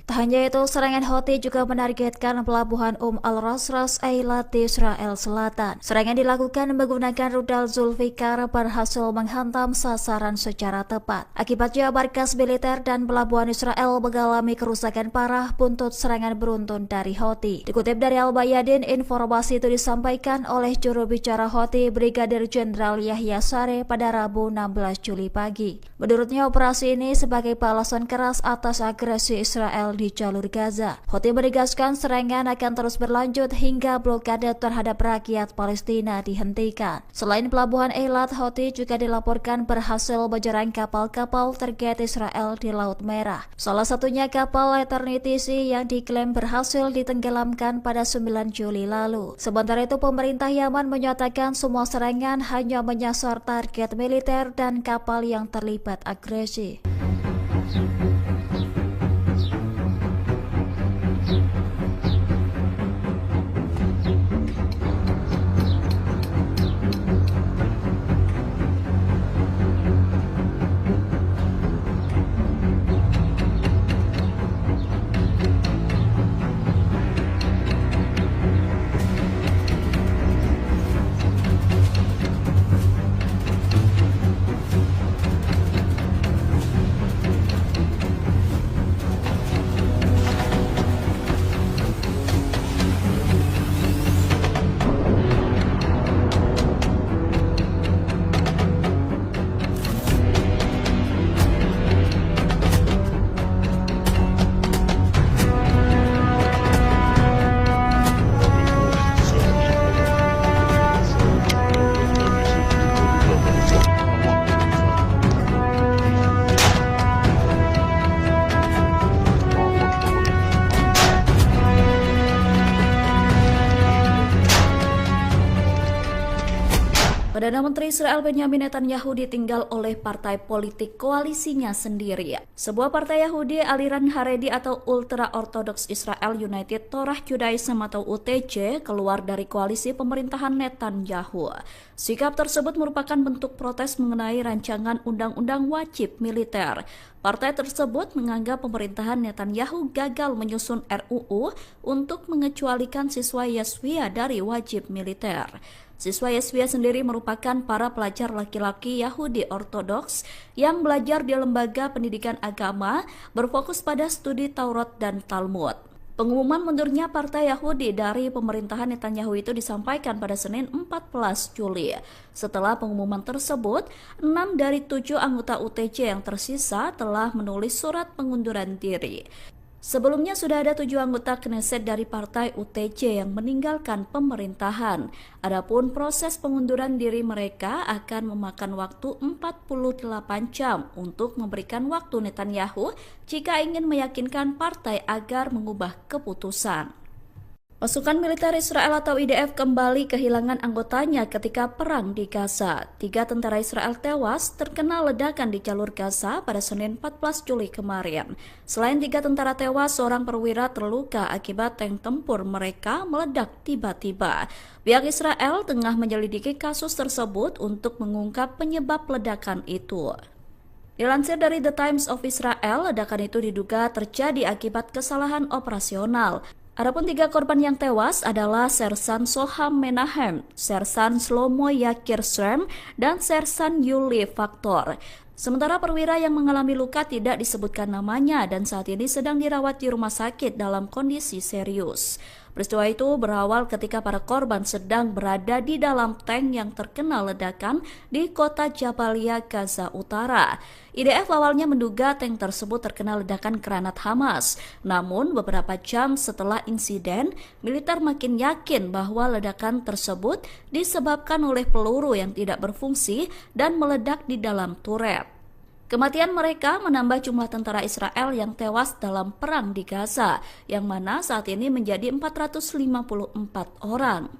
Tak hanya itu, serangan Houthi juga menargetkan pelabuhan Al-Rasras Eilat di Israel Selatan. Serangan dilakukan menggunakan rudal Zulfikar berhasil menghantam sasaran secara tepat. Akibatnya markas militer dan pelabuhan Israel mengalami kerusakan parah buntut serangan beruntun dari Houthi. Dikutip dari Al-Bayadin, informasi itu disampaikan oleh juru bicara Houthi Brigadir Jenderal Yahya Sareh pada Rabu 16 Juli pagi. Menurutnya, operasi ini sebagai balasan keras atas agresi Israel di jalur Gaza. Houthi menegaskan serangan akan terus berlanjut hingga blokade terhadap rakyat Palestina dihentikan. Selain pelabuhan Eilat, Houthi juga dilaporkan berhasil menyerang kapal-kapal target Israel di Laut Merah. Salah satunya kapal Eternity Sea yang diklaim berhasil ditenggelamkan pada 9 Juli lalu. Sementara itu, pemerintah Yaman menyatakan semua serangan hanya menyasar target militer dan kapal yang terlibat agresi. Perdana Menteri Israel Benyamin Netanyahu ditinggal oleh partai politik koalisinya sendiri. Sebuah partai Yahudi aliran Haredi atau Ultra Orthodox Israel United Torah Judaism atau UTJ keluar dari koalisi pemerintahan Netanyahu. Sikap tersebut merupakan bentuk protes mengenai rancangan undang-undang wajib militer. Partai tersebut menganggap pemerintahan Netanyahu gagal menyusun RUU untuk mengecualikan siswa Yeshiva dari wajib militer. Siswa Yeshiva sendiri merupakan para pelajar laki-laki Yahudi Ortodoks yang belajar di lembaga pendidikan agama berfokus pada studi Taurat dan Talmud. Pengumuman mundurnya Partai Yahudi dari pemerintahan Netanyahu itu disampaikan pada Senin 14 Juli. Setelah pengumuman tersebut, 6 dari 7 anggota UTJ yang tersisa telah menulis surat pengunduran diri. Sebelumnya sudah ada 7 anggota Knesset dari partai UTJ yang meninggalkan pemerintahan. Adapun proses pengunduran diri mereka akan memakan waktu 48 jam untuk memberikan waktu Netanyahu jika ingin meyakinkan partai agar mengubah keputusan. Pasukan militer Israel atau IDF kembali kehilangan anggotanya ketika perang di Gaza. 3 tentara Israel tewas terkena ledakan di jalur Gaza pada Senin 14 Juli kemarin. Selain 3 tentara tewas, seorang perwira terluka akibat tank tempur mereka meledak tiba-tiba. Pihak Israel tengah menyelidiki kasus tersebut untuk mengungkap penyebab ledakan itu. Dilansir dari The Times of Israel, ledakan itu diduga terjadi akibat kesalahan operasional. Adapun 3 korban yang tewas adalah Sersan Soham Menahem, Sersan Shlomo Yakir Srem, dan Sersan Yuli Faktor. Sementara perwira yang mengalami luka tidak disebutkan namanya dan saat ini sedang dirawat di rumah sakit dalam kondisi serius. Peristiwa itu berawal ketika para korban sedang berada di dalam tank yang terkena ledakan di kota Jabalia, Gaza Utara. IDF awalnya menduga tank tersebut terkena ledakan granat Hamas. Namun beberapa jam setelah insiden, militer makin yakin bahwa ledakan tersebut disebabkan oleh peluru yang tidak berfungsi dan meledak di dalam turret. Kematian mereka menambah jumlah tentara Israel yang tewas dalam perang di Gaza, yang mana saat ini menjadi 454 orang.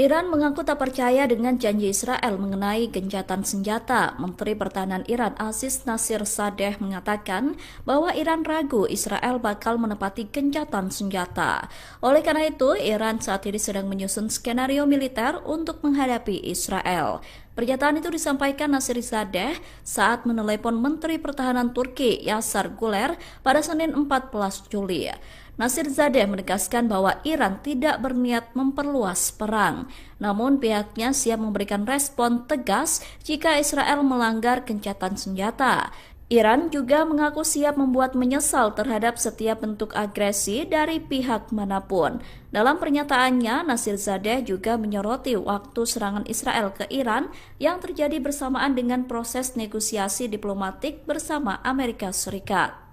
Iran mengaku tak percaya dengan janji Israel mengenai gencatan senjata. Menteri Pertahanan Iran Aziz Nasirzadeh mengatakan bahwa Iran ragu Israel bakal menepati gencatan senjata. Oleh karena itu, Iran saat ini sedang menyusun skenario militer untuk menghadapi Israel. Pernyataan itu disampaikan Nasirzadeh saat menelepon Menteri Pertahanan Turki Yasar Guler pada Senin 14 Juli. Nasirzadeh menegaskan bahwa Iran tidak berniat memperluas perang, namun pihaknya siap memberikan respon tegas jika Israel melanggar gencatan senjata. Iran juga mengaku siap membuat menyesal terhadap setiap bentuk agresi dari pihak manapun. Dalam pernyataannya, Nasirzadeh juga menyoroti waktu serangan Israel ke Iran yang terjadi bersamaan dengan proses negosiasi diplomatik bersama Amerika Serikat.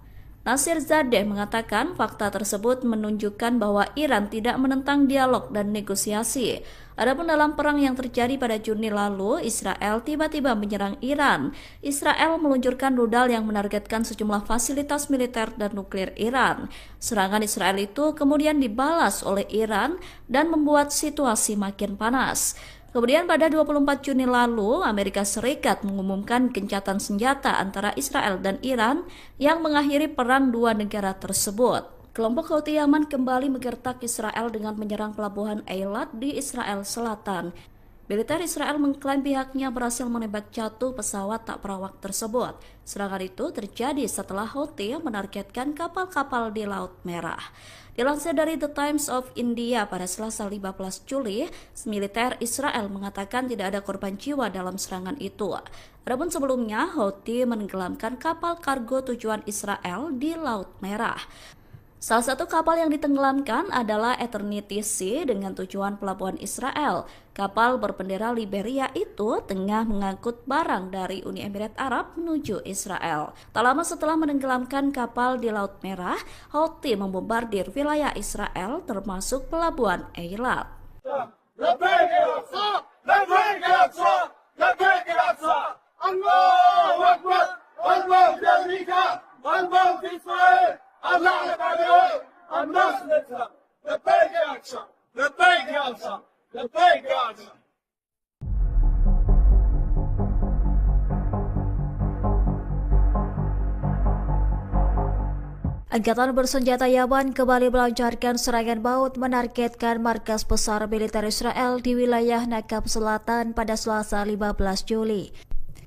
Nasirzadeh mengatakan fakta tersebut menunjukkan bahwa Iran tidak menentang dialog dan negosiasi. Adapun dalam perang yang terjadi pada Juni lalu, Israel tiba-tiba menyerang Iran. Israel meluncurkan rudal yang menargetkan sejumlah fasilitas militer dan nuklir Iran. Serangan Israel itu kemudian dibalas oleh Iran dan membuat situasi makin panas. Kemudian pada 24 Juni lalu, Amerika Serikat mengumumkan gencatan senjata antara Israel dan Iran yang mengakhiri perang dua negara tersebut. Kelompok Houthi Yaman kembali menggertak Israel dengan menyerang pelabuhan Eilat di Israel Selatan. Militer Israel mengklaim pihaknya berhasil menembak jatuh pesawat tak berawak tersebut. Serangan itu terjadi setelah Houthi menargetkan kapal-kapal di Laut Merah. Dilansir dari The Times of India pada Selasa 15 Juli, militer Israel mengatakan tidak ada korban jiwa dalam serangan itu. Adapun sebelumnya, Houthi menenggelamkan kapal kargo tujuan Israel di Laut Merah. Salah satu kapal yang ditenggelamkan adalah Eternity Sea dengan tujuan pelabuhan Israel. Kapal berbendera Liberia itu tengah mengangkut barang dari Uni Emirat Arab menuju Israel. Tak lama setelah menenggelamkan kapal di Laut Merah, Houthi membombardir wilayah Israel termasuk pelabuhan Eilat. Angkatan bersenjata Yaman kembali melancarkan serangan maut menargetkan markas besar militer Israel di wilayah Nakab Selatan pada Selasa 15 Juli.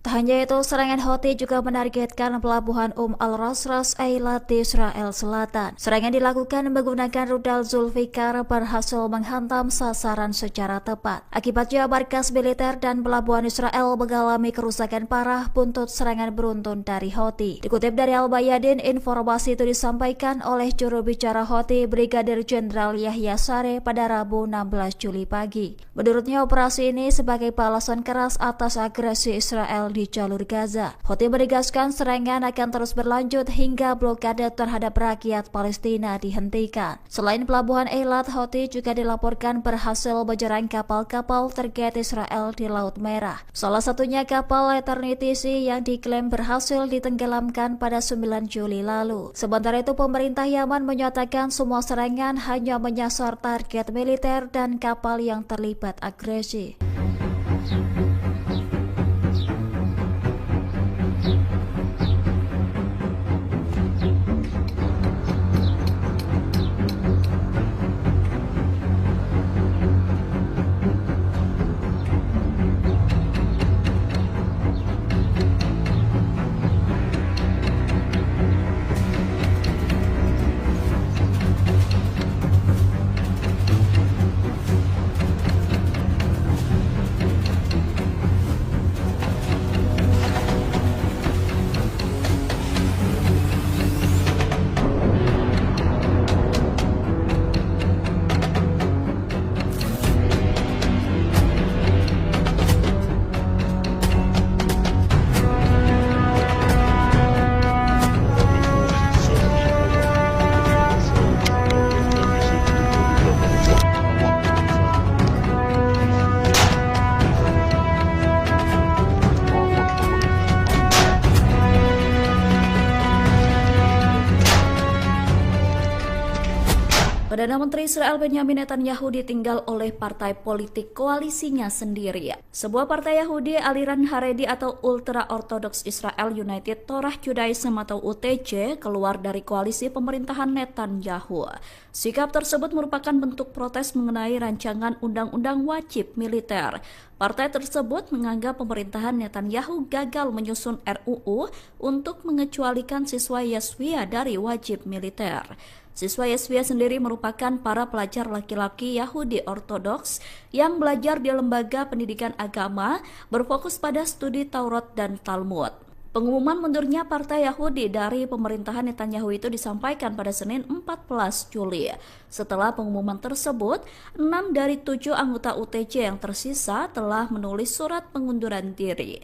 Tak hanya itu, serangan Houthi juga menargetkan pelabuhan Al-Rasras Eilat di Israel Selatan. Serangan dilakukan menggunakan rudal Zulfikar berhasil menghantam sasaran secara tepat. Akibatnya markas militer dan pelabuhan Israel mengalami kerusakan parah buntut serangan beruntun dari Houthi. Dikutip dari Al-Bayadin, informasi itu disampaikan oleh juru bicara Houthi Brigadir Jenderal Yahya Sareh pada Rabu 16 Juli pagi. Menurutnya, operasi ini sebagai balasan keras atas agresi Israel di jalur Gaza. Houthi menegaskan serangan akan terus berlanjut hingga blokade terhadap rakyat Palestina dihentikan. Selain pelabuhan Eilat, Houthi juga dilaporkan berhasil menyerang kapal-kapal terkait Israel di Laut Merah. Salah satunya kapal Eternity Sea yang diklaim berhasil ditenggelamkan pada 9 Juli lalu. Sementara itu, pemerintah Yaman menyatakan semua serangan hanya menyasar target militer dan kapal yang terlibat agresi. Perdana Menteri Israel Benyamin Netanyahu ditinggal oleh partai politik koalisinya sendiri. Sebuah partai Yahudi aliran Haredi atau Ultra Orthodox Israel United Torah Judaism atau UTJ keluar dari koalisi pemerintahan Netanyahu. Sikap tersebut merupakan bentuk protes mengenai rancangan undang-undang wajib militer. Partai tersebut menganggap pemerintahan Netanyahu gagal menyusun RUU untuk mengecualikan siswa Yeshiva dari wajib militer. Siswa Yeshiva sendiri merupakan para pelajar laki-laki Yahudi Ortodoks yang belajar di lembaga pendidikan agama berfokus pada studi Taurat dan Talmud. Pengumuman mundurnya Partai Yahudi dari pemerintahan Netanyahu itu disampaikan pada Senin 14 Juli. Setelah pengumuman tersebut, 6 dari 7 anggota UTJ yang tersisa telah menulis surat pengunduran diri.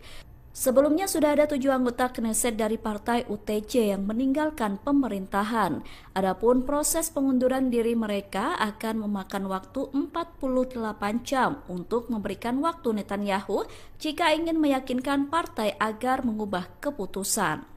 Sebelumnya sudah ada 7 anggota Knesset dari partai UTJ yang meninggalkan pemerintahan. Adapun proses pengunduran diri mereka akan memakan waktu 48 jam untuk memberikan waktu Netanyahu jika ingin meyakinkan partai agar mengubah keputusan.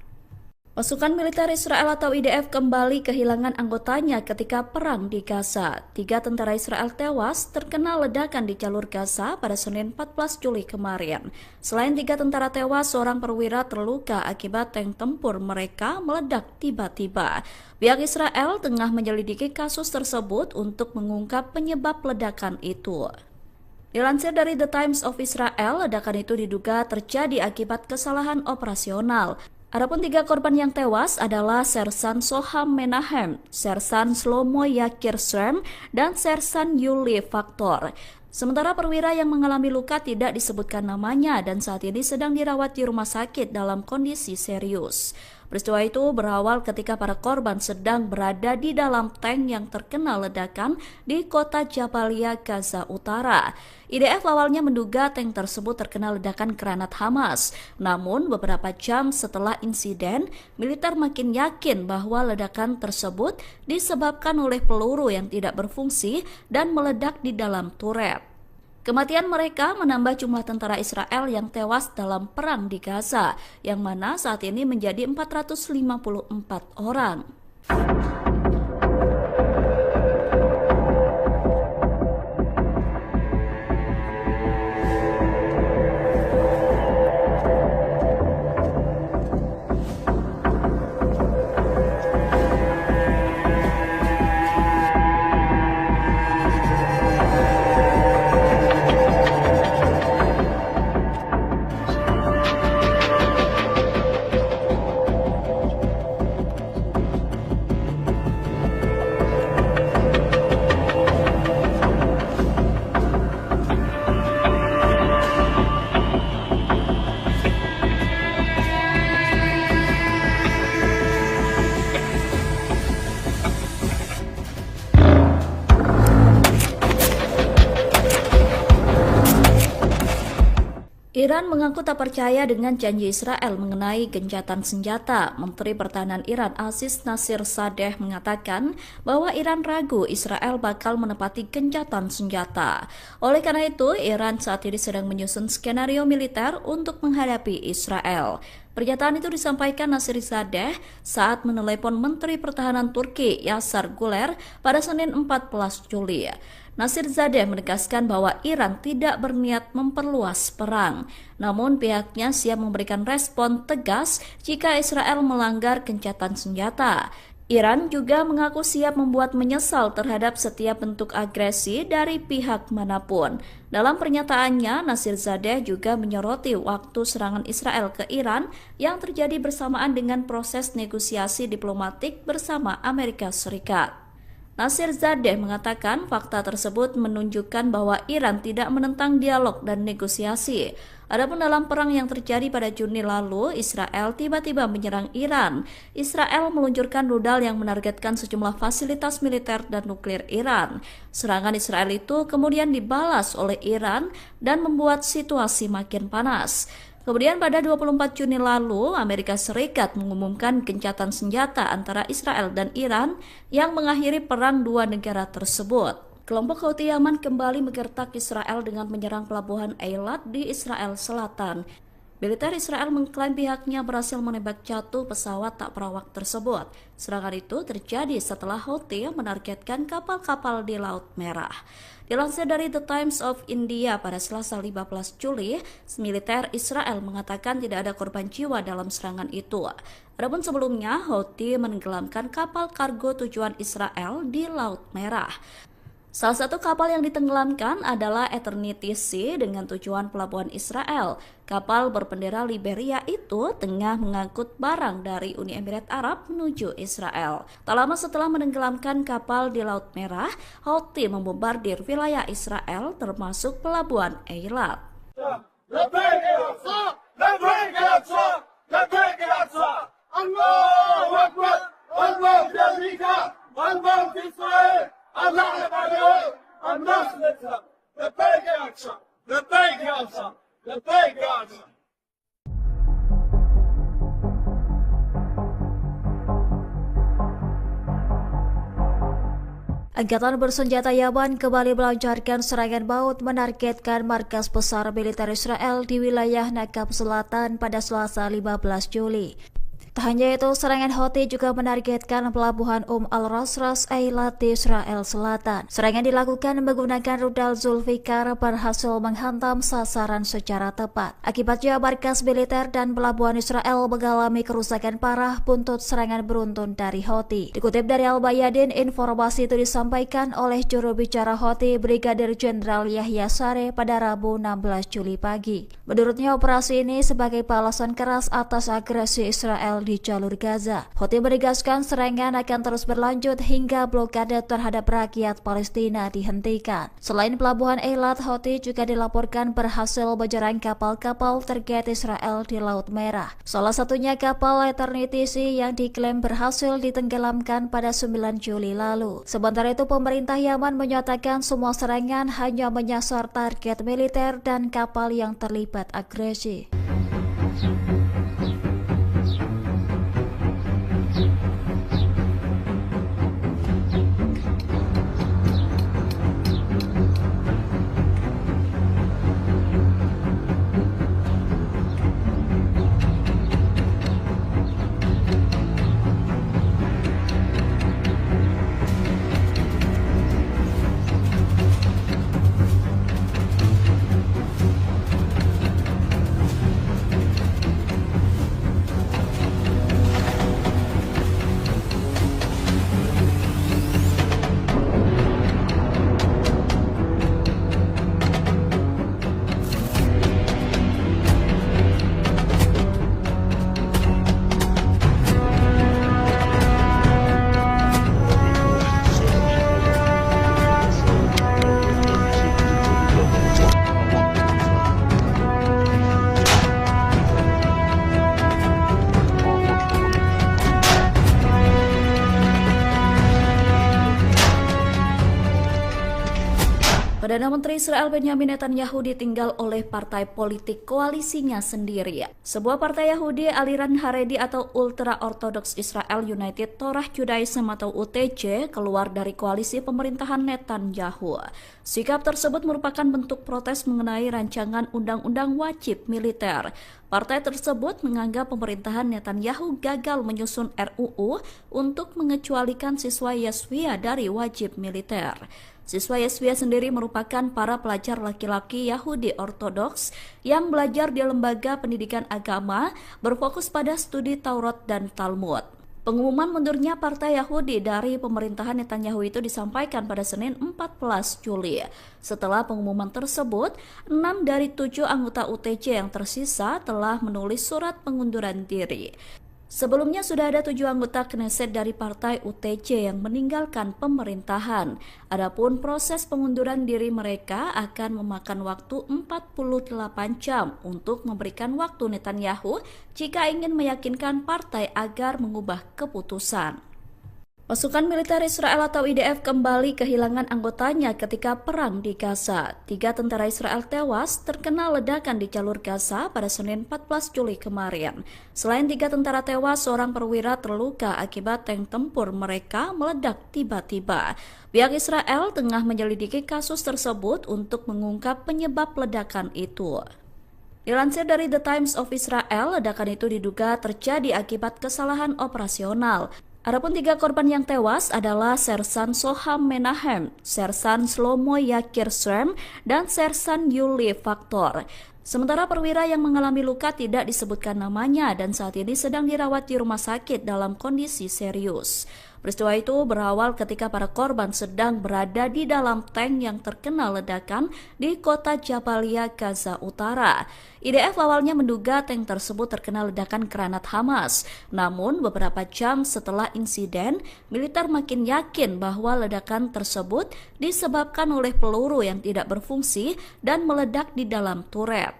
Pasukan militer Israel atau IDF kembali kehilangan anggotanya ketika perang di Gaza. 3 tentara Israel tewas terkena ledakan di jalur Gaza pada Senin 14 Juli kemarin. Selain 3 tentara tewas, seorang perwira terluka akibat tank tempur mereka meledak tiba-tiba. Pihak Israel tengah menyelidiki kasus tersebut untuk mengungkap penyebab ledakan itu. Dilansir dari The Times of Israel, ledakan itu diduga terjadi akibat kesalahan operasional. Adapun 3 korban yang tewas adalah Sersan Soham Menahem, Sersan Shlomo Yakir Srem, dan Sersan Yuli Faktor. Sementara perwira yang mengalami luka tidak disebutkan namanya dan saat ini sedang dirawat di rumah sakit dalam kondisi serius. Peristiwa itu berawal ketika para korban sedang berada di dalam tank yang terkena ledakan di kota Jabalia, Gaza Utara. IDF awalnya menduga tank tersebut terkena ledakan granat Hamas. Namun beberapa jam setelah insiden, militer makin yakin bahwa ledakan tersebut disebabkan oleh peluru yang tidak berfungsi dan meledak di dalam turret. Kematian mereka menambah jumlah tentara Israel yang tewas dalam perang di Gaza, yang mana saat ini menjadi 454 orang. Iran mengaku tak percaya dengan janji Israel mengenai gencatan senjata. Menteri Pertahanan Iran Aziz Nasirzadeh mengatakan bahwa Iran ragu Israel bakal menepati gencatan senjata. Oleh karena itu, Iran saat ini sedang menyusun skenario militer untuk menghadapi Israel. Pernyataan itu disampaikan Nasirzadeh saat menelepon Menteri Pertahanan Turki Yasar Guler pada Senin 14 Juli. Nasirzadeh menegaskan bahwa Iran tidak berniat memperluas perang, namun pihaknya siap memberikan respon tegas jika Israel melanggar gencatan senjata. Iran juga mengaku siap membuat menyesal terhadap setiap bentuk agresi dari pihak manapun. Dalam pernyataannya, Nasirzadeh juga menyoroti waktu serangan Israel ke Iran yang terjadi bersamaan dengan proses negosiasi diplomatik bersama Amerika Serikat. Nasirzadeh mengatakan fakta tersebut menunjukkan bahwa Iran tidak menentang dialog dan negosiasi. Adapun dalam perang yang terjadi pada Juni lalu, Israel tiba-tiba menyerang Iran. Israel meluncurkan rudal yang menargetkan sejumlah fasilitas militer dan nuklir Iran. Serangan Israel itu kemudian dibalas oleh Iran dan membuat situasi makin panas. Kemudian pada 24 Juni lalu, Amerika Serikat mengumumkan gencatan senjata antara Israel dan Iran yang mengakhiri perang dua negara tersebut. Kelompok Houthi Yaman kembali menggertak Israel dengan menyerang pelabuhan Eilat di Israel Selatan. Militer Israel mengklaim pihaknya berhasil menembak jatuh pesawat tak berawak tersebut. Serangan itu terjadi setelah Houthi menargetkan kapal-kapal di Laut Merah. Dilansir dari The Times of India pada Selasa 15 Juli, militer Israel mengatakan tidak ada korban jiwa dalam serangan itu. Adapun sebelumnya, Houthi menenggelamkan kapal kargo tujuan Israel di Laut Merah. Salah satu kapal yang ditenggelamkan adalah Eternity Sea dengan tujuan pelabuhan Israel. Kapal berbendera Liberia itu tengah mengangkut barang dari Uni Emirat Arab menuju Israel. Tak lama setelah menenggelamkan kapal di Laut Merah, Houthi membombardir wilayah Israel termasuk pelabuhan Eilat. Angkatan bersenjata Yaman kembali melancarkan serangan maut menargetkan markas besar militer Israel di wilayah Nakab Selatan pada Selasa 15 Juli. Tak hanya itu, serangan Houthi juga menargetkan pelabuhan Al-Rasras Eilat di Israel Selatan. Serangan dilakukan menggunakan rudal Zulfikar berhasil menghantam sasaran secara tepat. Akibatnya markas militer dan pelabuhan Israel mengalami kerusakan parah buntut serangan beruntun dari Houthi. Dikutip dari Al-Bayadin, informasi itu disampaikan oleh juru bicara Houthi Brigadir Jenderal Yahya Sareh pada Rabu 16 Juli pagi. Menurutnya, operasi ini sebagai balasan keras atas agresi Israel di jalur Gaza. Houthi menegaskan serangan akan terus berlanjut hingga blokade terhadap rakyat Palestina dihentikan. Selain pelabuhan Eilat, Houthi juga dilaporkan berhasil menyerang kapal-kapal target Israel di Laut Merah. Salah satunya kapal Eternity Sea yang diklaim berhasil ditenggelamkan pada 9 Juli lalu. Sementara itu, pemerintah Yaman menyatakan semua serangan hanya menyasar target militer dan kapal yang terlibat agresi. Perdana Menteri Israel Benjamin Netanyahu ditinggal oleh partai politik koalisinya sendiri. Sebuah partai Yahudi aliran Haredi atau Ultra-Ortodoks Israel United Torah Judaism atau UTJ keluar dari koalisi pemerintahan Netanyahu. Sikap tersebut merupakan bentuk protes mengenai rancangan undang-undang wajib militer. Partai tersebut menganggap pemerintahan Netanyahu gagal menyusun RUU untuk mengecualikan siswa Yeshiva dari wajib militer. Siswa Yeshiva sendiri merupakan para pelajar laki-laki Yahudi Ortodoks yang belajar di lembaga pendidikan agama berfokus pada studi Taurat dan Talmud. Pengumuman mundurnya Partai Yahudi dari pemerintahan Netanyahu itu disampaikan pada Senin 14 Juli. Setelah pengumuman tersebut, 6 dari 7 anggota UTJ yang tersisa telah menulis surat pengunduran diri. Sebelumnya sudah ada 7 anggota Knesset dari partai UTJ yang meninggalkan pemerintahan. Adapun proses pengunduran diri mereka akan memakan waktu 48 jam untuk memberikan waktu Netanyahu jika ingin meyakinkan partai agar mengubah keputusan. Pasukan militer Israel atau IDF kembali kehilangan anggotanya ketika perang di Gaza. 3 tentara Israel tewas terkena ledakan di jalur Gaza pada Senin 14 Juli kemarin. Selain 3 tentara tewas, seorang perwira terluka akibat tank tempur mereka meledak tiba-tiba. Pihak Israel tengah menyelidiki kasus tersebut untuk mengungkap penyebab ledakan itu. Dilansir dari The Times of Israel, ledakan itu diduga terjadi akibat kesalahan operasional. Adapun 3 korban yang tewas adalah Sersan Soham Menahem, Sersan Shlomo Yakir Srem, dan Sersan Yuli Faktor. Sementara perwira yang mengalami luka tidak disebutkan namanya dan saat ini sedang dirawat di rumah sakit dalam kondisi serius. Peristiwa itu berawal ketika para korban sedang berada di dalam tank yang terkena ledakan di kota Jabalia, Gaza Utara. IDF awalnya menduga tank tersebut terkena ledakan granat Hamas. Namun beberapa jam setelah insiden, militer makin yakin bahwa ledakan tersebut disebabkan oleh peluru yang tidak berfungsi dan meledak di dalam turret.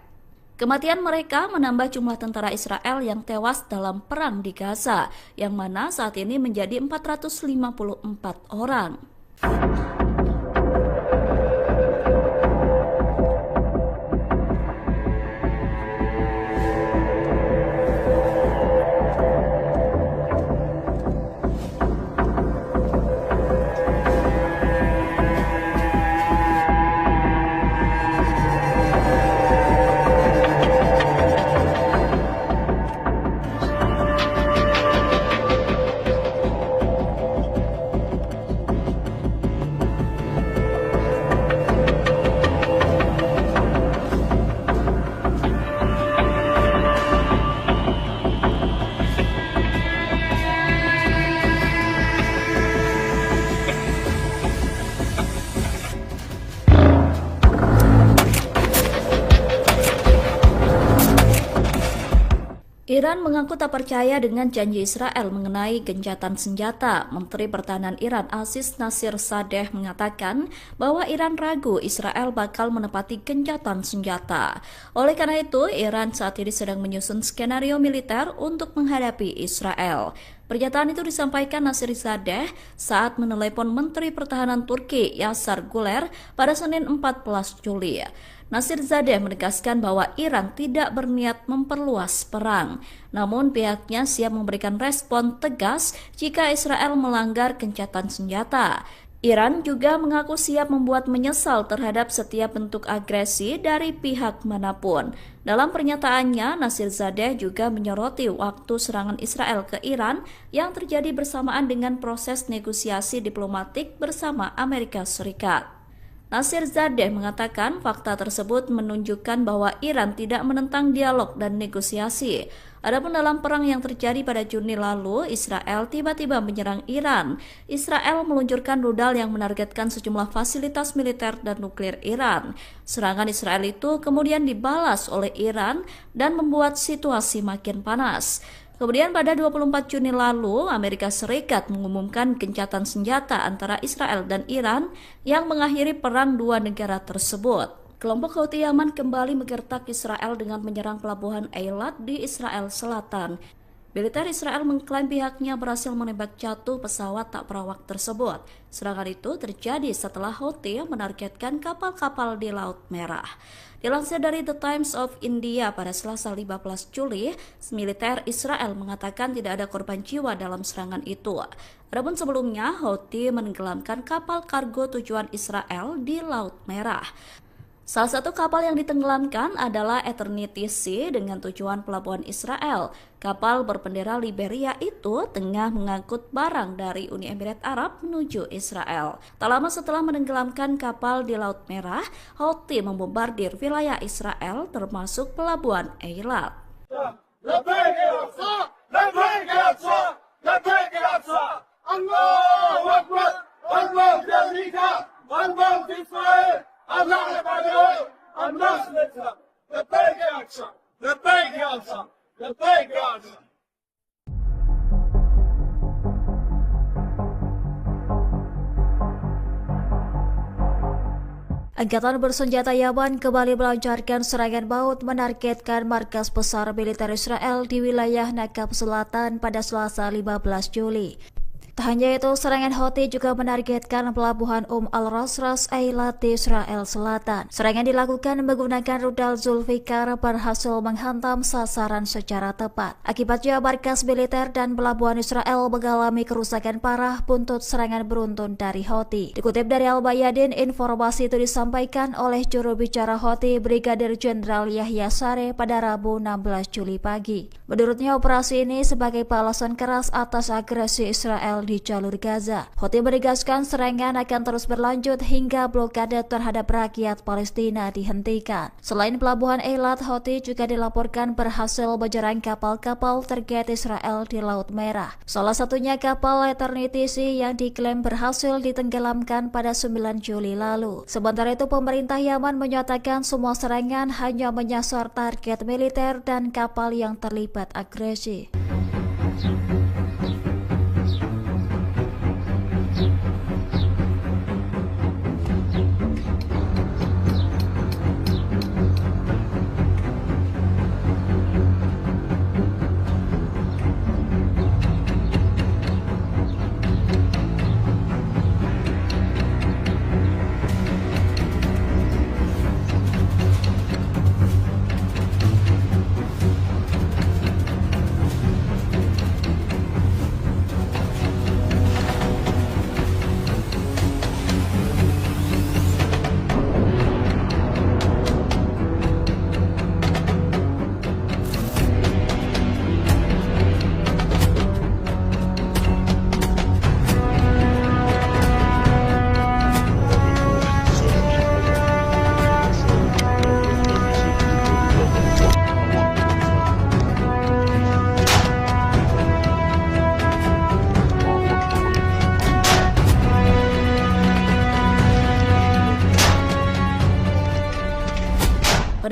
Kematian mereka menambah jumlah tentara Israel yang tewas dalam perang di Gaza, yang mana saat ini menjadi 454 orang. Iran mengaku tak percaya dengan janji Israel mengenai gencatan senjata. Menteri Pertahanan Iran Aziz Nasirzadeh mengatakan bahwa Iran ragu Israel bakal menepati gencatan senjata. Oleh karena itu, Iran saat ini sedang menyusun skenario militer untuk menghadapi Israel. Pernyataan itu disampaikan Nasirzadeh saat menelepon Menteri Pertahanan Turki Yasar Guler pada Senin 14 Juli. Nasirzadeh menegaskan bahwa Iran tidak berniat memperluas perang, namun pihaknya siap memberikan respon tegas jika Israel melanggar gencatan senjata. Iran juga mengaku siap membuat menyesal terhadap setiap bentuk agresi dari pihak manapun. Dalam pernyataannya, Nasirzadeh juga menyoroti waktu serangan Israel ke Iran yang terjadi bersamaan dengan proses negosiasi diplomatik bersama Amerika Serikat. Nasirzadeh mengatakan fakta tersebut menunjukkan bahwa Iran tidak menentang dialog dan negosiasi. Adapun dalam perang yang terjadi pada Juni lalu, Israel tiba-tiba menyerang Iran. Israel meluncurkan rudal yang menargetkan sejumlah fasilitas militer dan nuklir Iran. Serangan Israel itu kemudian dibalas oleh Iran dan membuat situasi makin panas. Kemudian pada 24 Juni lalu, Amerika Serikat mengumumkan gencatan senjata antara Israel dan Iran yang mengakhiri perang dua negara tersebut. Kelompok Houthi Yaman kembali menggertak Israel dengan menyerang pelabuhan Eilat di Israel Selatan. Militer Israel mengklaim pihaknya berhasil menembak jatuh pesawat tak berawak tersebut. Serangan itu terjadi setelah Houthi menargetkan kapal-kapal di Laut Merah. Dilansir dari The Times of India pada Selasa 15 Juli, militer Israel mengatakan tidak ada korban jiwa dalam serangan itu. Adapun sebelumnya, Houthi menenggelamkan kapal kargo tujuan Israel di Laut Merah. Salah satu kapal yang ditenggelamkan adalah Eternity Sea dengan tujuan pelabuhan Israel. Kapal berbendera Liberia itu tengah mengangkut barang dari Uni Emirat Arab menuju Israel. Tak lama setelah menenggelamkan kapal di Laut Merah, Houthi membombardir wilayah Israel termasuk pelabuhan Eilat. Angkatan bersenjata Yaman kembali melancarkan serangan maut menargetkan markas besar militer Israel di wilayah Nakab Selatan pada Selasa 15 Juli. Tak hanya itu, serangan Houthi juga menargetkan pelabuhan Al-Rasras Eilat di Israel Selatan. Serangan dilakukan menggunakan rudal Zulfikar berhasil menghantam sasaran secara tepat. Akibatnya markas militer dan pelabuhan Israel mengalami kerusakan parah buntut serangan beruntun dari Houthi. Dikutip dari Al-Bayadin, informasi itu disampaikan oleh juru bicara Houthi Brigadir Jenderal Yahya Sareh pada Rabu 16 Juli pagi. Menurutnya, operasi ini sebagai balasan keras atas agresi Israel di jalur Gaza. Houthi menegaskan serangan akan terus berlanjut hingga blokade terhadap rakyat Palestina dihentikan. Selain pelabuhan Eilat, Houthi juga dilaporkan berhasil menyerang kapal-kapal target Israel di Laut Merah. Salah satunya kapal Eternity Sea yang diklaim berhasil ditenggelamkan pada 9 Juli lalu. Sementara itu, pemerintah Yaman menyatakan semua serangan hanya menyasar target militer dan kapal yang terlibat agresi.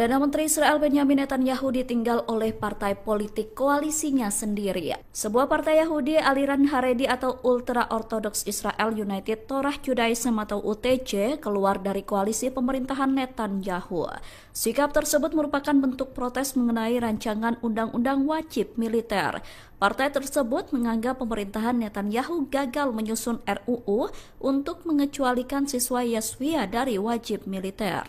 Perdana Menteri Israel Benjamin Netanyahu ditinggal oleh partai politik koalisinya sendiri. Sebuah partai Yahudi aliran Haredi atau Ultra Orthodox Israel United Torah Judaism atau UTJ keluar dari koalisi pemerintahan Netanyahu. Sikap tersebut merupakan bentuk protes mengenai rancangan undang-undang wajib militer. Partai tersebut menganggap pemerintahan Netanyahu gagal menyusun RUU untuk mengecualikan siswa Yeshuia dari wajib militer.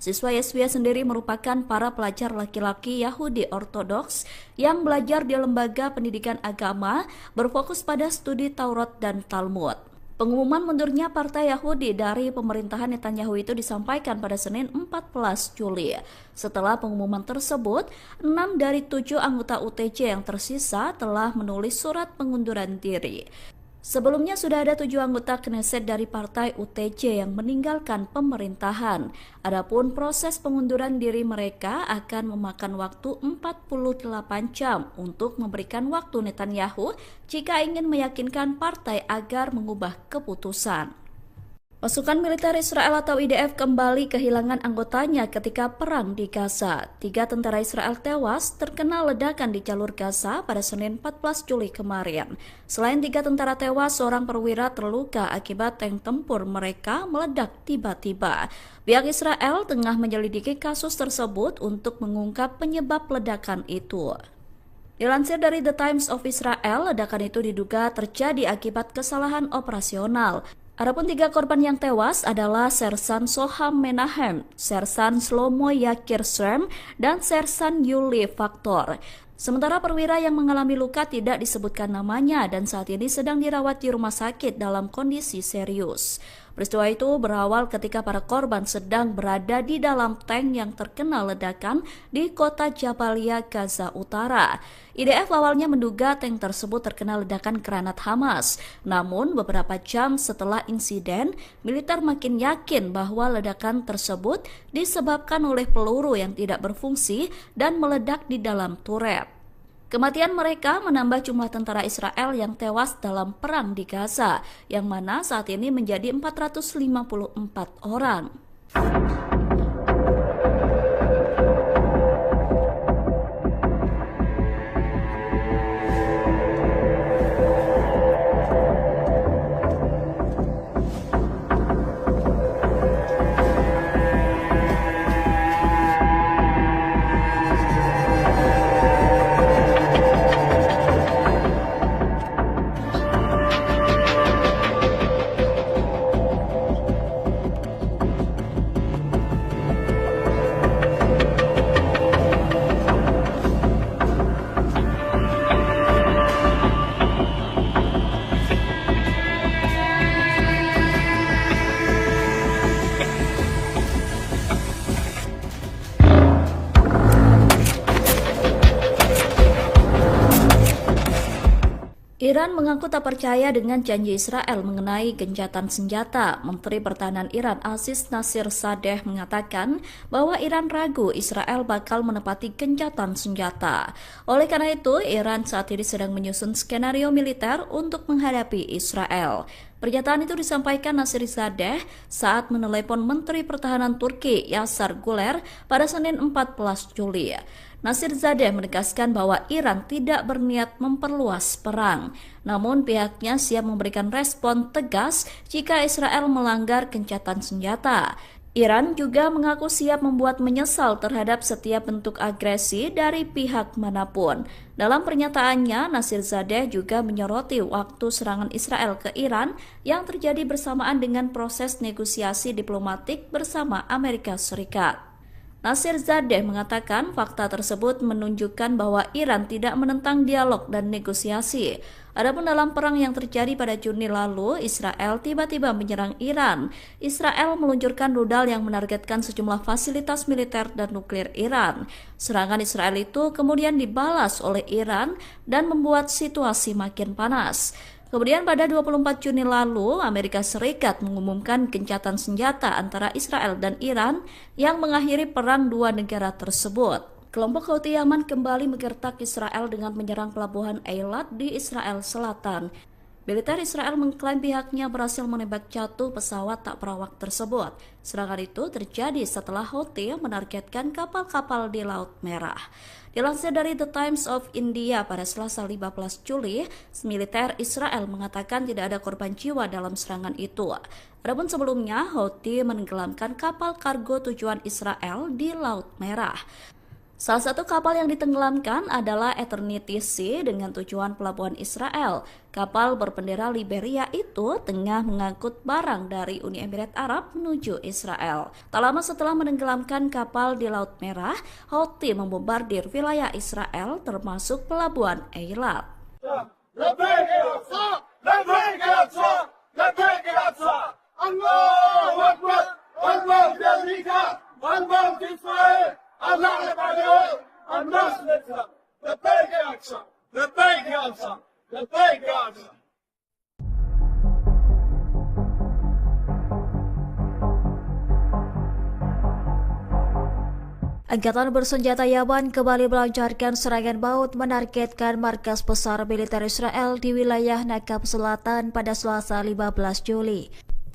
Siswa Yeshuia sendiri merupakan para pelajar laki-laki Yahudi Ortodoks yang belajar di lembaga pendidikan agama berfokus pada studi Taurat dan Talmud. Pengumuman mundurnya Partai Yahudi dari pemerintahan Netanyahu itu disampaikan pada Senin 14 Juli. Setelah pengumuman tersebut, 6 dari 7 anggota UTJ yang tersisa telah menulis surat pengunduran diri. Sebelumnya sudah ada 7 anggota Knesset dari partai UTJ yang meninggalkan pemerintahan. Adapun proses pengunduran diri mereka akan memakan waktu 48 jam untuk memberikan waktu Netanyahu jika ingin meyakinkan partai agar mengubah keputusan. Pasukan militer Israel atau IDF kembali kehilangan anggotanya ketika perang di Gaza. 3 tentara Israel tewas terkena ledakan di jalur Gaza pada Senin 14 Juli kemarin. Selain 3 tentara tewas, seorang perwira terluka akibat tank tempur mereka meledak tiba-tiba. Pihak Israel tengah menyelidiki kasus tersebut untuk mengungkap penyebab ledakan itu. Dilansir dari The Times of Israel, ledakan itu diduga terjadi akibat kesalahan operasional. Adapun 3 korban yang tewas adalah Sersan Soham Menahem, Sersan Shlomo Yakir Srem, dan Sersan Yuli Faktor. Sementara perwira yang mengalami luka tidak disebutkan namanya dan saat ini sedang dirawat di rumah sakit dalam kondisi serius. Peristiwa itu berawal ketika para korban sedang berada di dalam tank yang terkena ledakan di kota Jabalia, Gaza Utara. IDF awalnya menduga tank tersebut terkena ledakan granat Hamas. Namun beberapa jam setelah insiden, militer makin yakin bahwa ledakan tersebut disebabkan oleh peluru yang tidak berfungsi dan meledak di dalam turret. Kematian mereka menambah jumlah tentara Israel yang tewas dalam perang di Gaza, yang mana saat ini menjadi 454 orang. Iran mengaku tak percaya dengan janji Israel mengenai gencatan senjata. Menteri Pertahanan Iran Aziz Nasirzadeh mengatakan bahwa Iran ragu Israel bakal menepati gencatan senjata. Oleh karena itu, Iran saat ini sedang menyusun skenario militer untuk menghadapi Israel. Pernyataan itu disampaikan Nasirzadeh saat menelepon Menteri Pertahanan Turki Yasar Guler pada Senin 14 Juli. Nasirzadeh menegaskan bahwa Iran tidak berniat memperluas perang, namun pihaknya siap memberikan respon tegas jika Israel melanggar gencatan senjata. Iran juga mengaku siap membuat menyesal terhadap setiap bentuk agresi dari pihak manapun. Dalam pernyataannya, Nasirzadeh juga menyoroti waktu serangan Israel ke Iran yang terjadi bersamaan dengan proses negosiasi diplomatik bersama Amerika Serikat. Nasirzadeh mengatakan fakta tersebut menunjukkan bahwa Iran tidak menentang dialog dan negosiasi. Adapun dalam perang yang terjadi pada Juni lalu, Israel tiba-tiba menyerang Iran. Israel meluncurkan rudal yang menargetkan sejumlah fasilitas militer dan nuklir Iran. Serangan Israel itu kemudian dibalas oleh Iran dan membuat situasi makin panas. Kemudian pada 24 Juni lalu, Amerika Serikat mengumumkan gencatan senjata antara Israel dan Iran yang mengakhiri perang dua negara tersebut. Kelompok Houthi Yaman kembali menggertak Israel dengan menyerang pelabuhan Eilat di Israel Selatan. Militer Israel mengklaim pihaknya berhasil menembak jatuh pesawat tak berawak tersebut. Serangan itu terjadi setelah Houthi menargetkan kapal-kapal di Laut Merah. Dilansir dari The Times of India pada Selasa 15 Juli, militer Israel mengatakan tidak ada korban jiwa dalam serangan itu. Adapun sebelumnya, Houthi menenggelamkan kapal kargo tujuan Israel di Laut Merah. Salah satu kapal yang ditenggelamkan adalah Eternity Sea dengan tujuan pelabuhan Israel. Kapal berbendera Liberia itu tengah mengangkut barang dari Uni Emirat Arab menuju Israel. Tak lama setelah menenggelamkan kapal di Laut Merah, Houthi membombardir wilayah Israel termasuk pelabuhan Eilat. Angkatan bersenjata Yaman kembali melancarkan serangan maut menargetkan markas besar militer Israel di wilayah Nakab Selatan pada Selasa 15 Juli.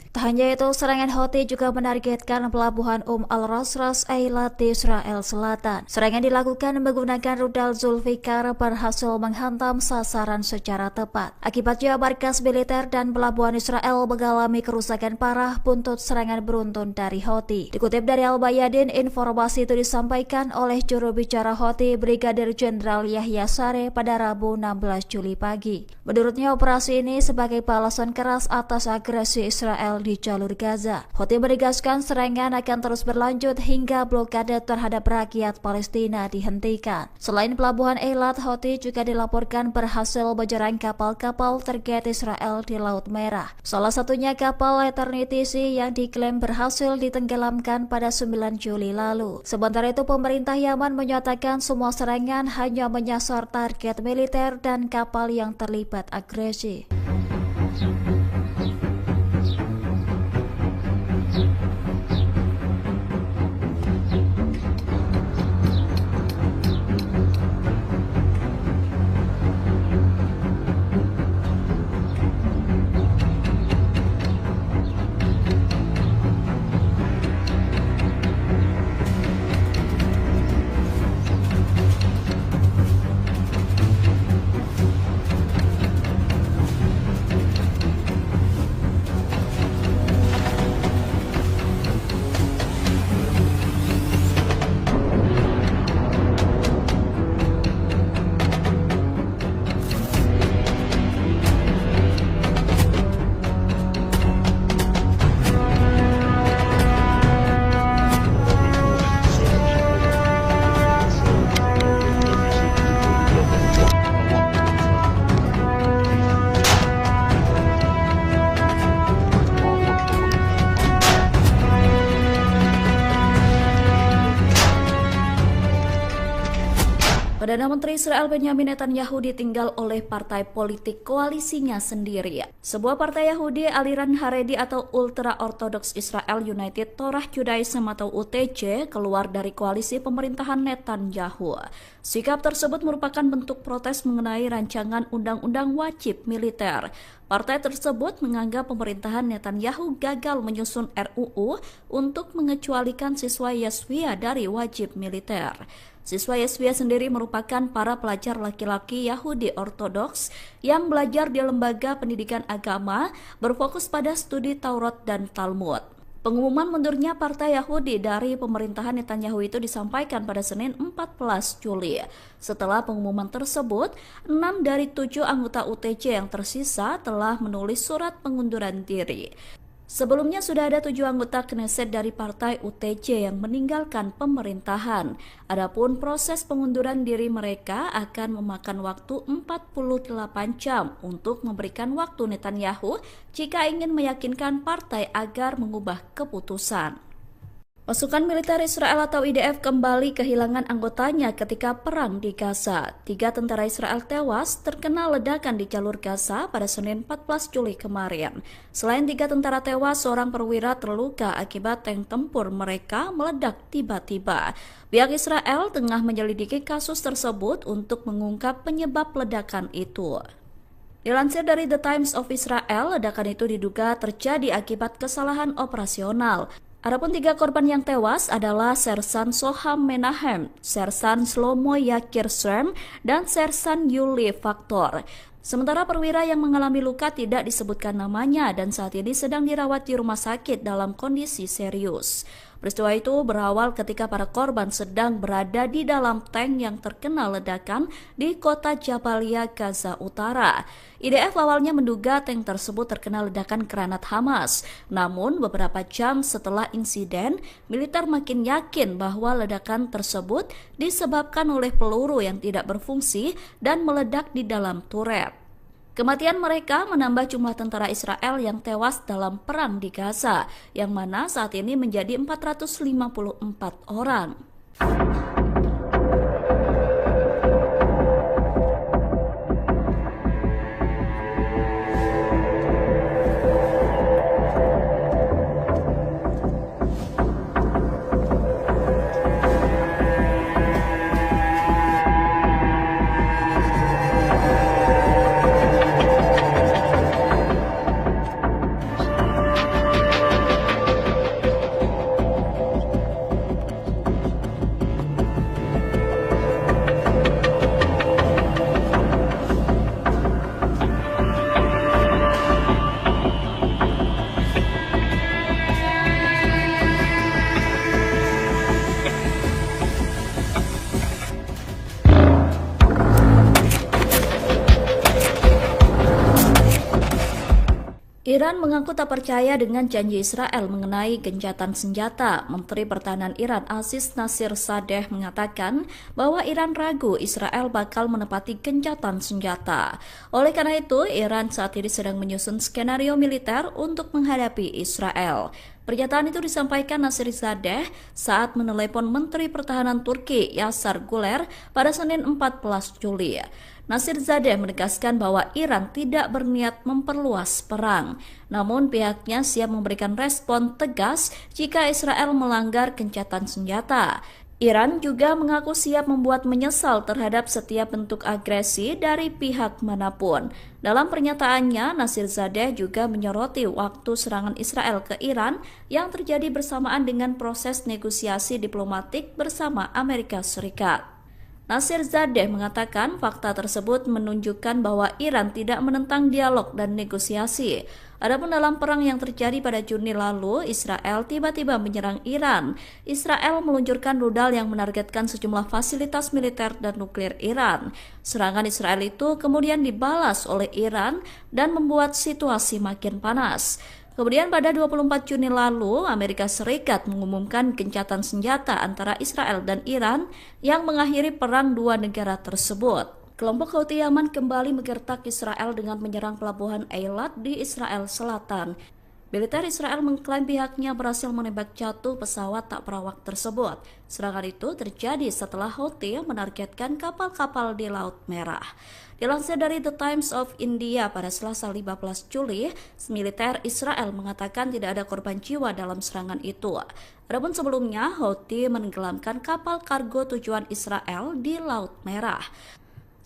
Tak hanya itu, serangan Houthi juga menargetkan pelabuhan Al-Rasras Eilat di Israel Selatan. Serangan dilakukan menggunakan rudal Zulfikar berhasil menghantam sasaran secara tepat. Akibatnya, markas militer dan pelabuhan Israel mengalami kerusakan parah buntut serangan beruntun dari Houthi. Dikutip dari Al-Bayadin, informasi itu disampaikan oleh juru bicara Houthi Brigadir Jenderal Yahya Sareh pada Rabu 16 Juli pagi. Menurutnya, operasi ini sebagai balasan keras atas agresi Israel di jalur Gaza. Houthi menegaskan serangan akan terus berlanjut hingga blokade terhadap rakyat Palestina dihentikan. Selain pelabuhan Eilat, Houthi juga dilaporkan berhasil menyerang kapal-kapal target Israel di Laut Merah. Salah satunya kapal Eternity Sea yang diklaim berhasil ditenggelamkan pada 9 Juli lalu. Sementara itu, pemerintah Yaman menyatakan semua serangan hanya menyasar target militer dan kapal yang terlibat agresi. Perdana Menteri Israel Benjamin Netanyahu ditinggal oleh partai politik koalisinya sendiri. Sebuah partai Yahudi aliran Haredi atau Ultra Orthodox Israel United Torah Judaism atau UTJ keluar dari koalisi pemerintahan Netanyahu. Sikap tersebut merupakan bentuk protes mengenai rancangan undang-undang wajib militer. Partai tersebut menganggap pemerintahan Netanyahu gagal menyusun RUU untuk mengecualikan siswa Yeshiva dari wajib militer. Siswa Yeshiva sendiri merupakan para pelajar laki-laki Yahudi Ortodoks yang belajar di lembaga pendidikan agama berfokus pada studi Taurat dan Talmud. Pengumuman mundurnya Partai Yahudi dari pemerintahan Netanyahu itu disampaikan pada Senin 14 Juli. Setelah pengumuman tersebut, 6 dari 7 anggota UTJ yang tersisa telah menulis surat pengunduran diri. Sebelumnya sudah ada 7 anggota Knesset dari partai UTJ yang meninggalkan pemerintahan. Adapun proses pengunduran diri mereka akan memakan waktu 48 jam untuk memberikan waktu Netanyahu jika ingin meyakinkan partai agar mengubah keputusan. Pasukan militer Israel atau IDF kembali kehilangan anggotanya ketika perang di Gaza. 3 tentara Israel tewas terkena ledakan di jalur Gaza pada Senin 14 Juli kemarin. Selain 3 tentara tewas, seorang perwira terluka akibat tank tempur mereka meledak tiba-tiba. Pihak Israel tengah menyelidiki kasus tersebut untuk mengungkap penyebab ledakan itu. Dilansir dari The Times of Israel, ledakan itu diduga terjadi akibat kesalahan operasional. Adapun 3 korban yang tewas adalah Sersan Soham Menahem, Sersan Shlomo Yakir Srem, dan Sersan Yuli Faktor. Sementara perwira yang mengalami luka tidak disebutkan namanya dan saat ini sedang dirawat di rumah sakit dalam kondisi serius. Peristiwa itu berawal ketika para korban sedang berada di dalam tank yang terkena ledakan di kota Jabalia, Gaza Utara. IDF awalnya menduga tank tersebut terkena ledakan granat Hamas. Namun beberapa jam setelah insiden, militer makin yakin bahwa ledakan tersebut disebabkan oleh peluru yang tidak berfungsi dan meledak di dalam turret. Kematian mereka menambah jumlah tentara Israel yang tewas dalam perang di Gaza, yang mana saat ini menjadi 454 orang. Iran mengaku tak percaya dengan janji Israel mengenai gencatan senjata. Menteri Pertahanan Iran Aziz Nasir Sadeh mengatakan bahwa Iran ragu Israel bakal menepati gencatan senjata. Oleh karena itu, Iran saat ini sedang menyusun skenario militer untuk menghadapi Israel. Pernyataan itu disampaikan Nasir Sadeh saat menelepon Menteri Pertahanan Turki Yasar Guler pada Senin 14 Juli. Nasir Zadeh menegaskan bahwa Iran tidak berniat memperluas perang, namun pihaknya siap memberikan respon tegas jika Israel melanggar gencatan senjata. Iran juga mengaku siap membuat menyesal terhadap setiap bentuk agresi dari pihak manapun. Dalam pernyataannya, Nasir Zadeh juga menyoroti waktu serangan Israel ke Iran yang terjadi bersamaan dengan proses negosiasi diplomatik bersama Amerika Serikat. Nasir Zadeh mengatakan fakta tersebut menunjukkan bahwa Iran tidak menentang dialog dan negosiasi. Adapun dalam perang yang terjadi pada Juni lalu, Israel tiba-tiba menyerang Iran. Israel meluncurkan rudal yang menargetkan sejumlah fasilitas militer dan nuklir Iran. Serangan Israel itu kemudian dibalas oleh Iran dan membuat situasi makin panas. Kemudian pada 24 Juni lalu, Amerika Serikat mengumumkan gencatan senjata antara Israel dan Iran yang mengakhiri perang dua negara tersebut. Kelompok Houthi Yaman kembali menggertak Israel dengan menyerang pelabuhan Eilat di Israel Selatan. Militer Israel mengklaim pihaknya berhasil menembak jatuh pesawat tak berawak tersebut. Serangan itu terjadi setelah Houthi menargetkan kapal-kapal di Laut Merah. Dilansir dari The Times of India pada Selasa 15 Juli, militer Israel mengatakan tidak ada korban jiwa dalam serangan itu. Adapun sebelumnya, Houthi menenggelamkan kapal kargo tujuan Israel di Laut Merah.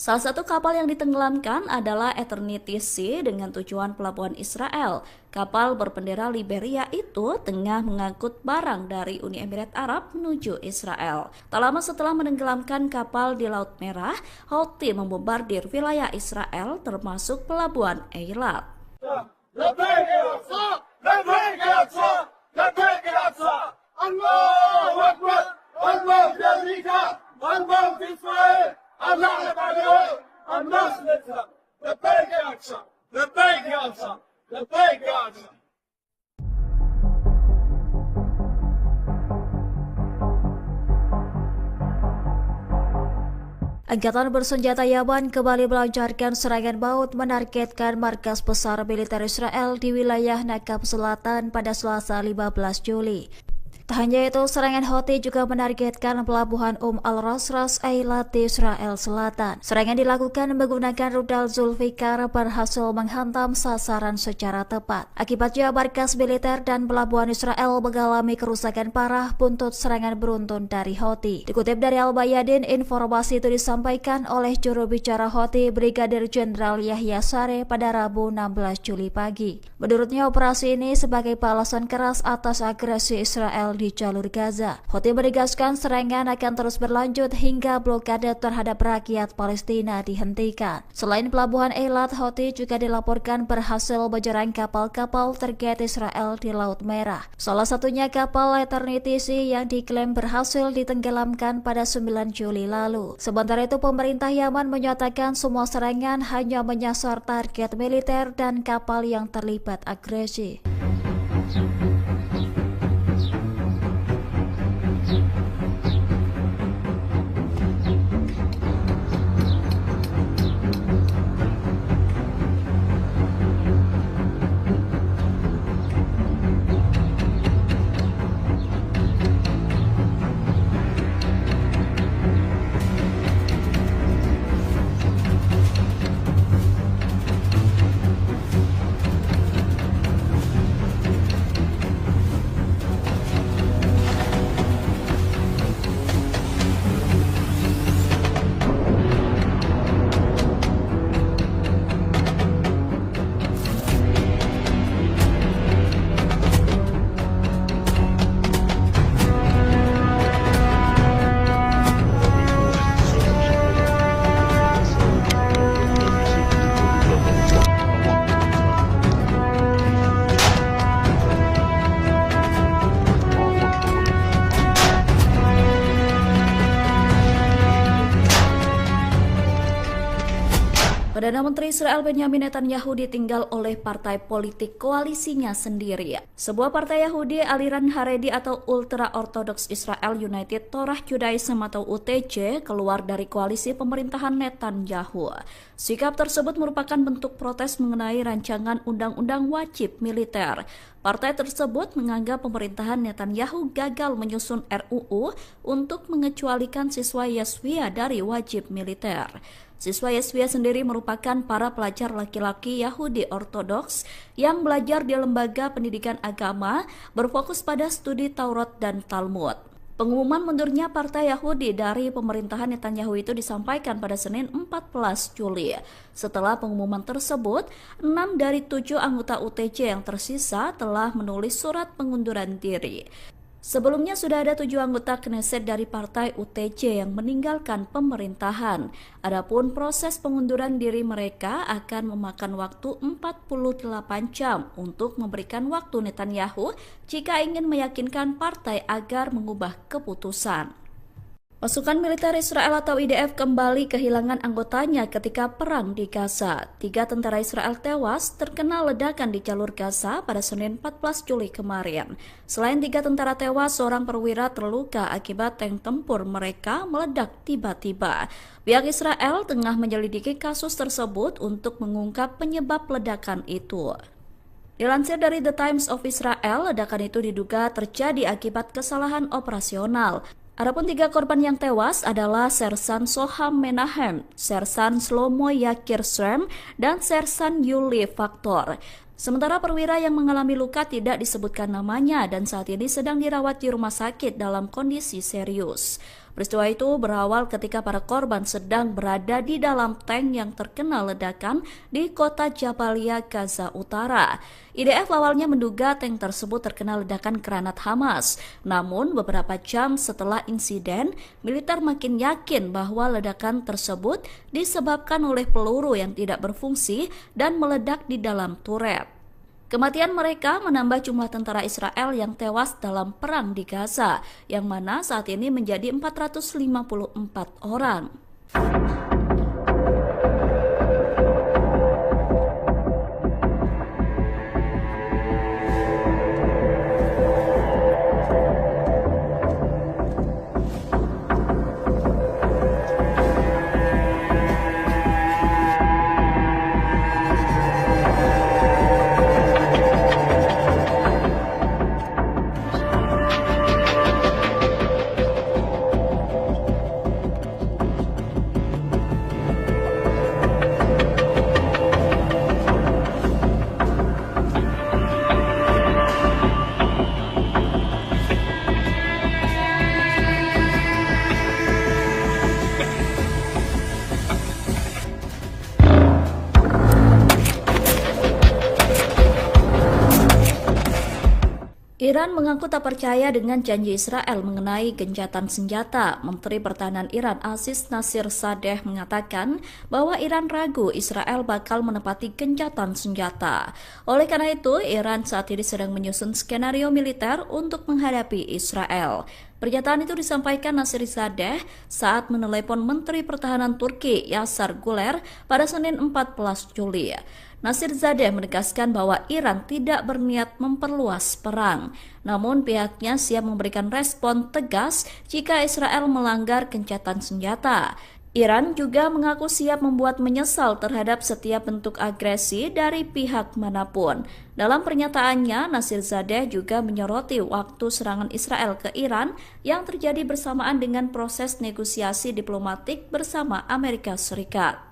Salah satu kapal yang ditenggelamkan adalah Eternity Sea dengan tujuan pelabuhan Israel. Kapal berbendera Liberia itu tengah mengangkut barang dari Uni Emirat Arab menuju Israel. Tak lama setelah menenggelamkan kapal di Laut Merah, Houthi membombardir wilayah Israel termasuk pelabuhan Eilat. Angkatan bersenjata Yaman kembali melancarkan serangan maut menargetkan markas besar militer Israel di wilayah Nakab Selatan pada Selasa 15 Juli. Tak hanya itu, serangan Houthi juga menargetkan pelabuhan Al-Ras Eilat di Israel Selatan. Serangan dilakukan menggunakan rudal Zulfikar berhasil menghantam sasaran secara tepat. Akibatnya markas militer dan pelabuhan Israel mengalami kerusakan parah buntut serangan beruntun dari Houthi. Dikutip dari Al-Bayadin, informasi itu disampaikan oleh juru bicara Houthi Brigadir Jenderal Yahya Saree pada Rabu 16 Juli pagi. Menurutnya, operasi ini sebagai balasan keras atas agresi Israel di jalur Gaza. Houthi menegaskan serangan akan terus berlanjut hingga blokade terhadap rakyat Palestina dihentikan. Selain pelabuhan Eilat, Houthi juga dilaporkan berhasil menyerang kapal-kapal terkait Israel di Laut Merah. Salah satunya kapal Eternity Sea yang diklaim berhasil ditenggelamkan pada 9 Juli lalu. Sementara itu, pemerintah Yaman menyatakan semua serangan hanya menyasar target militer dan kapal yang terlibat agresi. Perdana Menteri Israel Benjamin Netanyahu ditinggal oleh partai politik koalisinya sendiri. Sebuah partai Yahudi aliran Haredi atau Ultra Orthodox Israel United Torah Judaism atau UTJ keluar dari koalisi pemerintahan Netanyahu. Sikap tersebut merupakan bentuk protes mengenai rancangan undang-undang wajib militer. Partai tersebut menganggap pemerintahan Netanyahu gagal menyusun RUU untuk mengecualikan siswa Yeshiva dari wajib militer. Siswa Yeshiva sendiri merupakan para pelajar laki-laki Yahudi Ortodoks yang belajar di lembaga pendidikan agama berfokus pada studi Taurat dan Talmud. Pengumuman mundurnya Partai Yahudi dari pemerintahan Netanyahu itu disampaikan pada Senin 14 Juli. Setelah pengumuman tersebut, 6 dari 7 anggota UTJ yang tersisa telah menulis surat pengunduran diri. Sebelumnya sudah ada 7 anggota Knesset dari partai UTJ yang meninggalkan pemerintahan. Adapun proses pengunduran diri mereka akan memakan waktu 48 jam untuk memberikan waktu Netanyahu jika ingin meyakinkan partai agar mengubah keputusan. Pasukan militer Israel atau IDF kembali kehilangan anggotanya ketika perang di Gaza. 3 tentara Israel tewas terkena ledakan di jalur Gaza pada Senin 14 Juli kemarin. Selain 3 tentara tewas, seorang perwira terluka akibat tank tempur mereka meledak tiba-tiba. Pihak Israel tengah menyelidiki kasus tersebut untuk mengungkap penyebab ledakan itu. Dilansir dari The Times of Israel, ledakan itu diduga terjadi akibat kesalahan operasional. Adapun 3 korban yang tewas adalah Sersan Soham Menahem, Sersan Shlomo Yakir Srem, dan Sersan Yuli Faktor. Sementara perwira yang mengalami luka tidak disebutkan namanya dan saat ini sedang dirawat di rumah sakit dalam kondisi serius. Peristiwa itu berawal ketika para korban sedang berada di dalam tank yang terkena ledakan di kota Jabalia, Gaza Utara. IDF awalnya menduga tank tersebut terkena ledakan granat Hamas. Namun beberapa jam setelah insiden, militer makin yakin bahwa ledakan tersebut disebabkan oleh peluru yang tidak berfungsi dan meledak di dalam turret. Kematian mereka menambah jumlah tentara Israel yang tewas dalam perang di Gaza, yang mana saat ini menjadi 454 orang. Iran mengaku tak percaya dengan janji Israel mengenai gencatan senjata. Menteri Pertahanan Iran Aziz Nasir Sadeh mengatakan bahwa Iran ragu Israel bakal menepati gencatan senjata. Oleh karena itu, Iran saat ini sedang menyusun skenario militer untuk menghadapi Israel. Pernyataan itu disampaikan Nasir Sadeh saat menelepon Menteri Pertahanan Turki Yasar Guler pada Senin 14 Juli. Nasir Zadeh menegaskan bahwa Iran tidak berniat memperluas perang, namun pihaknya siap memberikan respon tegas jika Israel melanggar gencatan senjata. Iran juga mengaku siap membuat menyesal terhadap setiap bentuk agresi dari pihak manapun. Dalam pernyataannya, Nasir Zadeh juga menyoroti waktu serangan Israel ke Iran yang terjadi bersamaan dengan proses negosiasi diplomatik bersama Amerika Serikat.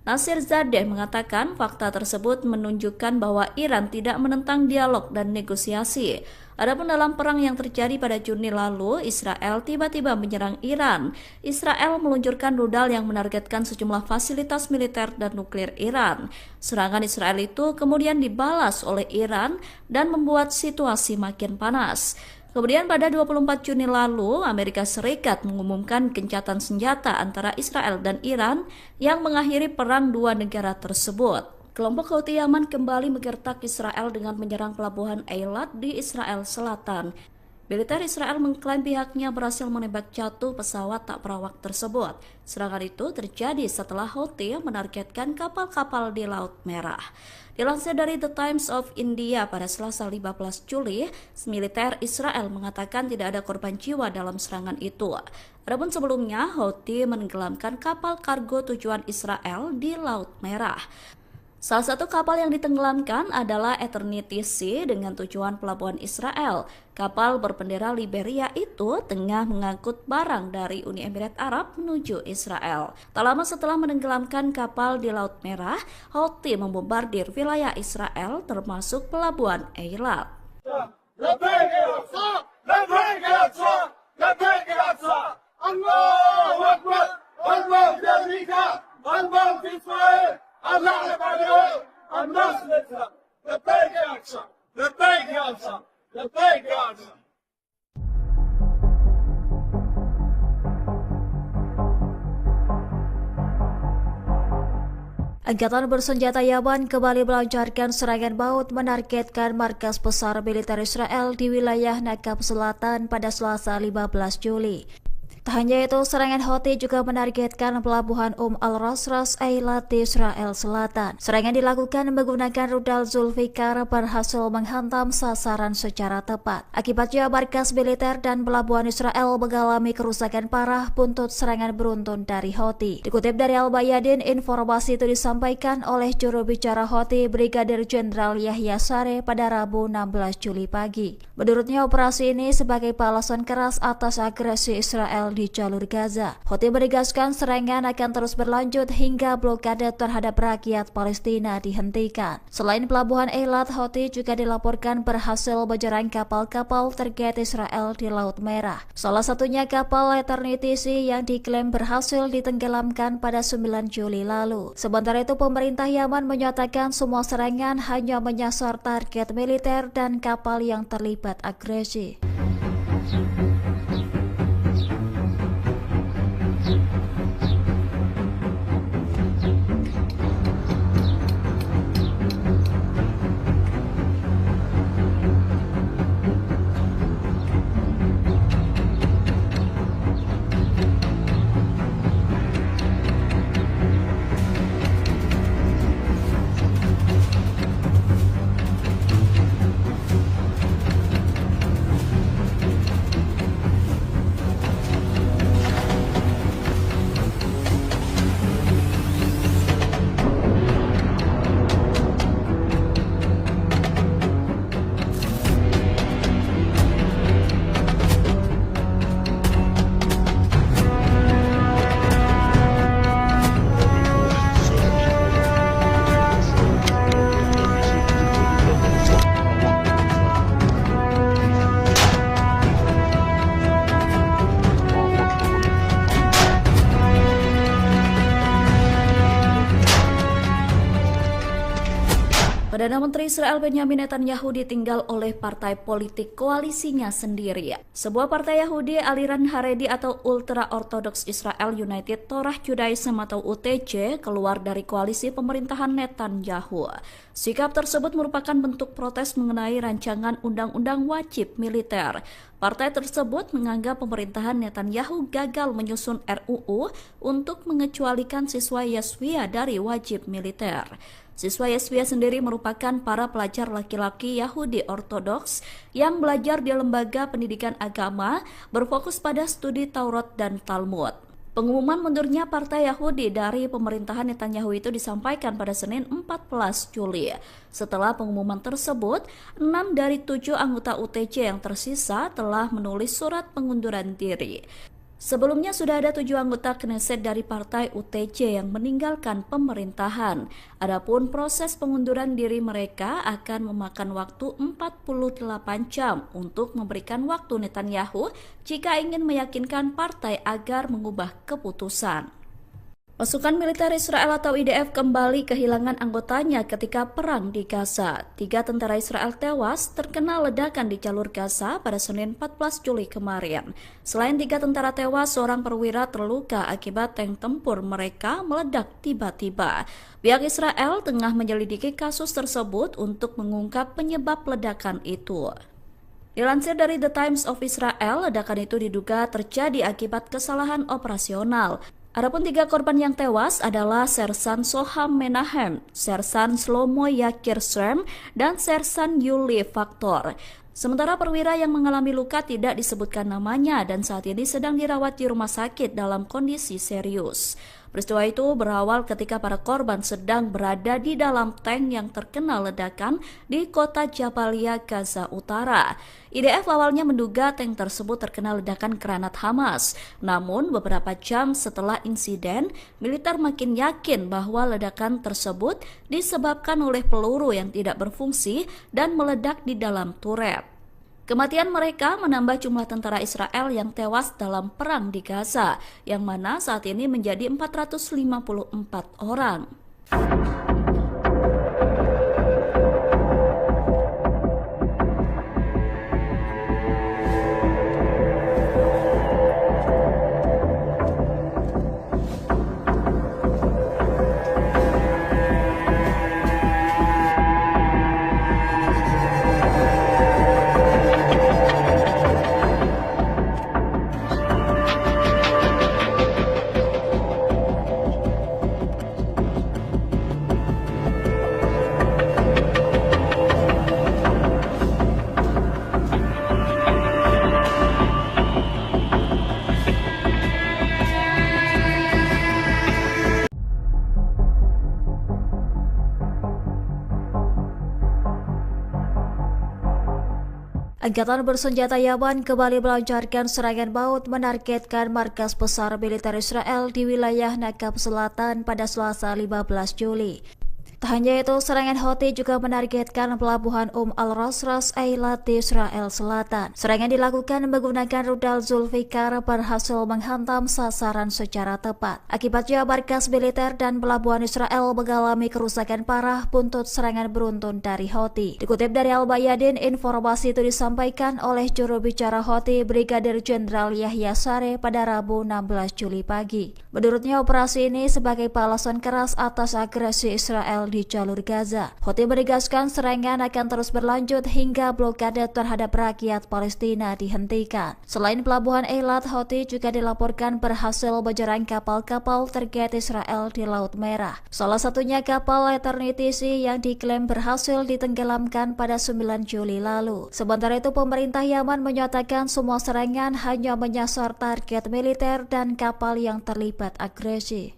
Nasir Zadeh mengatakan fakta tersebut menunjukkan bahwa Iran tidak menentang dialog dan negosiasi. Adapun dalam perang yang terjadi pada Juni lalu, Israel tiba-tiba menyerang Iran. Israel meluncurkan rudal yang menargetkan sejumlah fasilitas militer dan nuklir Iran. Serangan Israel itu kemudian dibalas oleh Iran dan membuat situasi makin panas. Kemudian pada 24 Juni lalu, Amerika Serikat mengumumkan gencatan senjata antara Israel dan Iran yang mengakhiri perang dua negara tersebut. Kelompok Houthi Yaman kembali menggertak Israel dengan menyerang pelabuhan Eilat di Israel Selatan. Militer Israel mengklaim pihaknya berhasil menembak jatuh pesawat tak berawak tersebut. Serangan itu terjadi setelah Houthi menargetkan kapal-kapal di Laut Merah. Dilansir dari The Times of India pada Selasa 15 Juli, militer Israel mengatakan tidak ada korban jiwa dalam serangan itu. Adapun sebelumnya, Houthi menenggelamkan kapal kargo tujuan Israel di Laut Merah. Salah satu kapal yang ditenggelamkan adalah Eternity Sea dengan tujuan pelabuhan Israel. Kapal berbendera Liberia itu tengah mengangkut barang dari Uni Emirat Arab menuju Israel. Tak lama setelah menenggelamkan kapal di Laut Merah, Houthi membombardir wilayah Israel termasuk pelabuhan Eilat. Angkatan bersenjata Yaman kembali melancarkan serangan maut menargetkan markas besar militer Israel di wilayah Nakab Selatan pada Selasa 15 Juli. Tak hanya itu, serangan Houthi juga menargetkan pelabuhan Al-Rasras Eilat di Israel Selatan. Serangan dilakukan menggunakan rudal Zulfikar berhasil menghantam sasaran secara tepat. Akibatnya, markas militer dan pelabuhan Israel mengalami kerusakan parah buntut serangan beruntun dari Houthi. Dikutip dari Al-Bayadin, informasi itu disampaikan oleh juru bicara Houthi Brigadir Jenderal Yahya Sareh pada Rabu 16 Juli pagi. Menurutnya, operasi ini sebagai balasan keras atas agresi Israel di jalur Gaza. Houthi menegaskan serangan akan terus berlanjut hingga blokade terhadap rakyat Palestina dihentikan. Selain pelabuhan Eilat, Houthi juga dilaporkan berhasil menyerang kapal-kapal terkait Israel di Laut Merah. Salah satunya kapal Eternity Sea yang diklaim berhasil ditenggelamkan pada 9 Juli lalu. Sementara itu, pemerintah Yaman menyatakan semua serangan hanya menyasar target militer dan kapal yang terlibat agresi. Perdana Menteri Israel Benyamin Netanyahu ditinggal oleh partai politik koalisinya sendiri. Sebuah partai Yahudi aliran Haredi atau Ultra-Orthodox Israel United Torah Judaism atau UTJ keluar dari koalisi pemerintahan Netanyahu. Sikap tersebut merupakan bentuk protes mengenai rancangan undang-undang wajib militer. Partai tersebut menganggap pemerintahan Netanyahu gagal menyusun RUU untuk mengecualikan siswa Yeshiva dari wajib militer. Siswa Yeshiva sendiri merupakan para pelajar laki-laki Yahudi Ortodoks yang belajar di lembaga pendidikan agama berfokus pada studi Taurat dan Talmud. Pengumuman mundurnya Partai Yahudi dari pemerintahan Netanyahu itu disampaikan pada Senin 14 Juli. Setelah pengumuman tersebut, 6 dari 7 anggota UTJ yang tersisa telah menulis surat pengunduran diri. Sebelumnya sudah ada 7 anggota Knesset dari partai UTJ yang meninggalkan pemerintahan. Adapun proses pengunduran diri mereka akan memakan waktu 48 jam untuk memberikan waktu Netanyahu jika ingin meyakinkan partai agar mengubah keputusan. Pasukan militer Israel atau IDF kembali kehilangan anggotanya ketika perang di Gaza. 3 tentara Israel tewas terkena ledakan di jalur Gaza pada Senin 14 Juli kemarin. Selain 3 tentara tewas, seorang perwira terluka akibat tank tempur mereka meledak tiba-tiba. Pihak Israel tengah menyelidiki kasus tersebut untuk mengungkap penyebab ledakan itu. Dilansir dari The Times of Israel, ledakan itu diduga terjadi akibat kesalahan operasional. Adapun 3 korban yang tewas adalah Sersan Soham Menahem, Sersan Shlomo Yakir Shrem, dan Sersan Yuli Faktor. Sementara perwira yang mengalami luka tidak disebutkan namanya dan saat ini sedang dirawat di rumah sakit dalam kondisi serius. Peristiwa itu berawal ketika para korban sedang berada di dalam tank yang terkena ledakan di kota Jabalia, Gaza Utara. IDF awalnya menduga tank tersebut terkena ledakan granat Hamas. Namun beberapa jam setelah insiden, militer makin yakin bahwa ledakan tersebut disebabkan oleh peluru yang tidak berfungsi dan meledak di dalam turret. Kematian mereka menambah jumlah tentara Israel yang tewas dalam perang di Gaza, yang mana saat ini menjadi 454 orang. Angkatan bersenjata Yaman kembali melancarkan serangan maut menargetkan markas besar militer Israel di wilayah Nakab Selatan pada Selasa 15 Juli. Tak hanya itu, serangan Houthi juga menargetkan pelabuhan Al-Rasras Eilat di Israel Selatan. Serangan dilakukan menggunakan rudal Zulfikar berhasil menghantam sasaran secara tepat. Akibatnya markas militer dan pelabuhan Israel mengalami kerusakan parah buntut serangan beruntun dari Houthi. Dikutip dari Al-Bayadin, informasi itu disampaikan oleh juru bicara Houthi Brigadir Jenderal Yahya Sareh pada Rabu 16 Juli pagi. Menurutnya, operasi ini sebagai balasan keras atas agresi Israel di jalur Gaza. Houthi menegaskan serangan akan terus berlanjut hingga blokade terhadap rakyat Palestina dihentikan. Selain pelabuhan Eilat, Houthi juga dilaporkan berhasil menyerang kapal-kapal target Israel di Laut Merah. Salah satunya kapal Eternity Sea yang diklaim berhasil ditenggelamkan pada 9 Juli lalu. Sementara itu, pemerintah Yaman menyatakan semua serangan hanya menyasar target militer dan kapal yang terlibat agresi.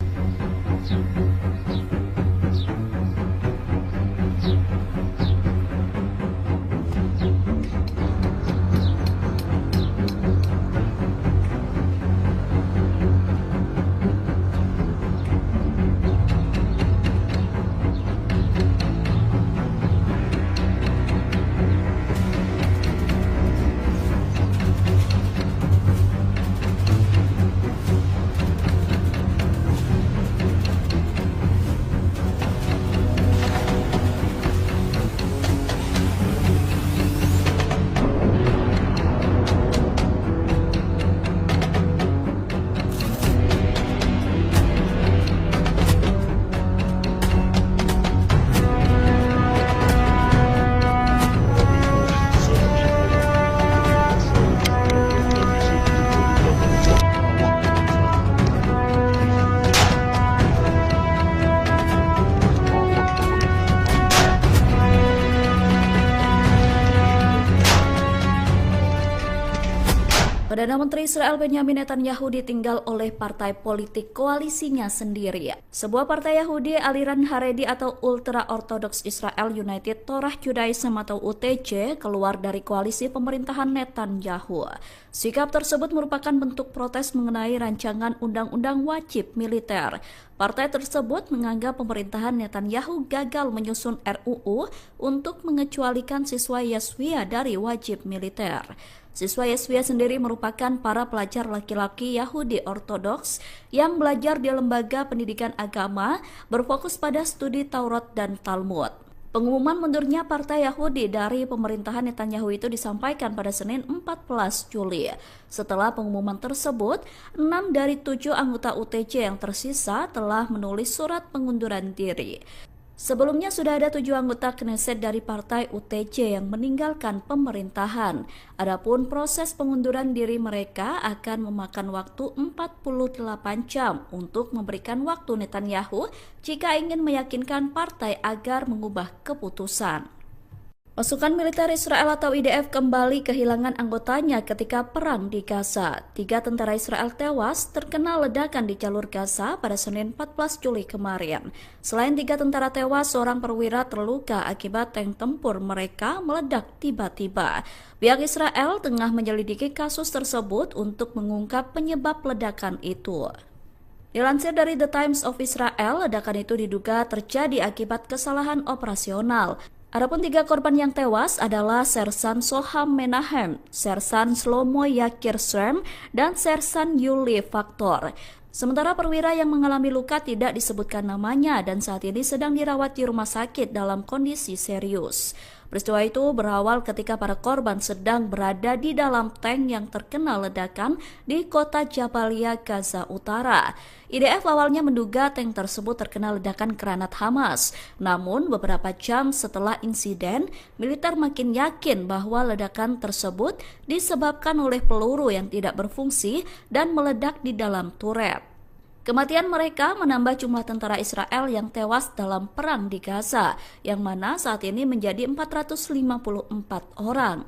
Perdana Menteri Israel Benyamin Netanyahu ditinggal oleh partai politik koalisinya sendiri. Sebuah partai Yahudi aliran Haredi atau Ultra Orthodox Israel United Torah Judaism atau UTJ keluar dari koalisi pemerintahan Netanyahu. Sikap tersebut merupakan bentuk protes mengenai rancangan undang-undang wajib militer. Partai tersebut menganggap pemerintahan Netanyahu gagal menyusun RUU untuk mengecualikan siswa Yeshuia dari wajib militer. Siswa Yeshuia sendiri merupakan para pelajar laki-laki Yahudi Ortodoks yang belajar di lembaga pendidikan agama berfokus pada studi Taurat dan Talmud. Pengumuman mundurnya Partai Yahudi dari pemerintahan Netanyahu itu disampaikan pada Senin 14 Juli. Setelah pengumuman tersebut, 6 dari 7 anggota UTJ yang tersisa telah menulis surat pengunduran diri. Sebelumnya sudah ada 7 anggota Knesset dari partai UTJ yang meninggalkan pemerintahan. Adapun proses pengunduran diri mereka akan memakan waktu 48 jam untuk memberikan waktu Netanyahu jika ingin meyakinkan partai agar mengubah keputusan. Pasukan militer Israel atau IDF kembali kehilangan anggotanya ketika perang di Gaza. 3 tentara Israel tewas terkena ledakan di jalur Gaza pada Senin 14 Juli kemarin. Selain 3 tentara tewas, seorang perwira terluka akibat tank tempur mereka meledak tiba-tiba. Pihak Israel tengah menyelidiki kasus tersebut untuk mengungkap penyebab ledakan itu. Dilansir dari The Times of Israel, ledakan itu diduga terjadi akibat kesalahan operasional. Adapun 3 korban yang tewas adalah Sersan Soham Menahem, Sersan Shlomo Yakir Srem, dan Sersan Yuli Faktor. Sementara perwira yang mengalami luka tidak disebutkan namanya dan saat ini sedang dirawat di rumah sakit dalam kondisi serius. Peristiwa itu berawal ketika para korban sedang berada di dalam tank yang terkena ledakan di kota Jabalia, Gaza Utara. IDF awalnya menduga tank tersebut terkena ledakan granat Hamas. Namun beberapa jam setelah insiden, militer makin yakin bahwa ledakan tersebut disebabkan oleh peluru yang tidak berfungsi dan meledak di dalam turret. Kematian mereka menambah jumlah tentara Israel yang tewas dalam perang di Gaza, yang mana saat ini menjadi 454 orang.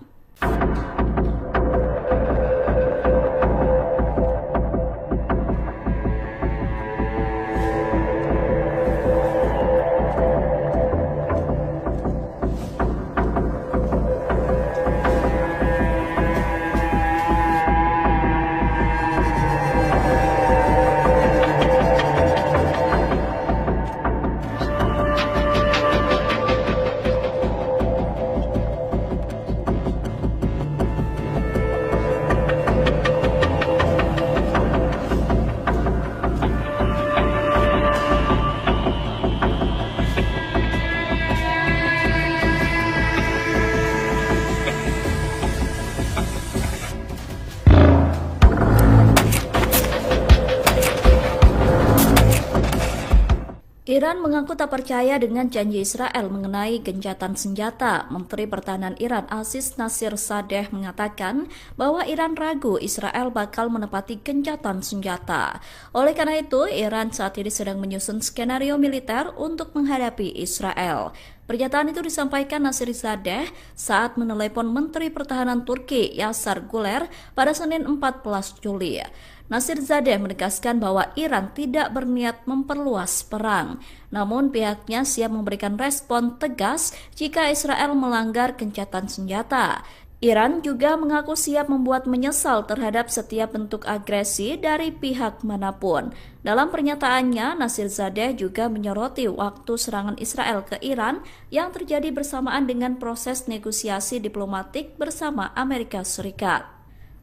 Iran mengaku tak percaya dengan janji Israel mengenai gencatan senjata. Menteri Pertahanan Iran Aziz Nasirzadeh mengatakan bahwa Iran ragu Israel bakal menepati gencatan senjata. Oleh karena itu, Iran saat ini sedang menyusun skenario militer untuk menghadapi Israel. Pernyataan itu disampaikan Nasirzadeh saat menelepon Menteri Pertahanan Turki Yasar Guler pada Senin 14 Juli. Nasirzadeh menegaskan bahwa Iran tidak berniat memperluas perang, namun pihaknya siap memberikan respon tegas jika Israel melanggar gencatan senjata. Iran juga mengaku siap membuat menyesal terhadap setiap bentuk agresi dari pihak manapun. Dalam pernyataannya, Nasirzadeh juga menyoroti waktu serangan Israel ke Iran yang terjadi bersamaan dengan proses negosiasi diplomatik bersama Amerika Serikat.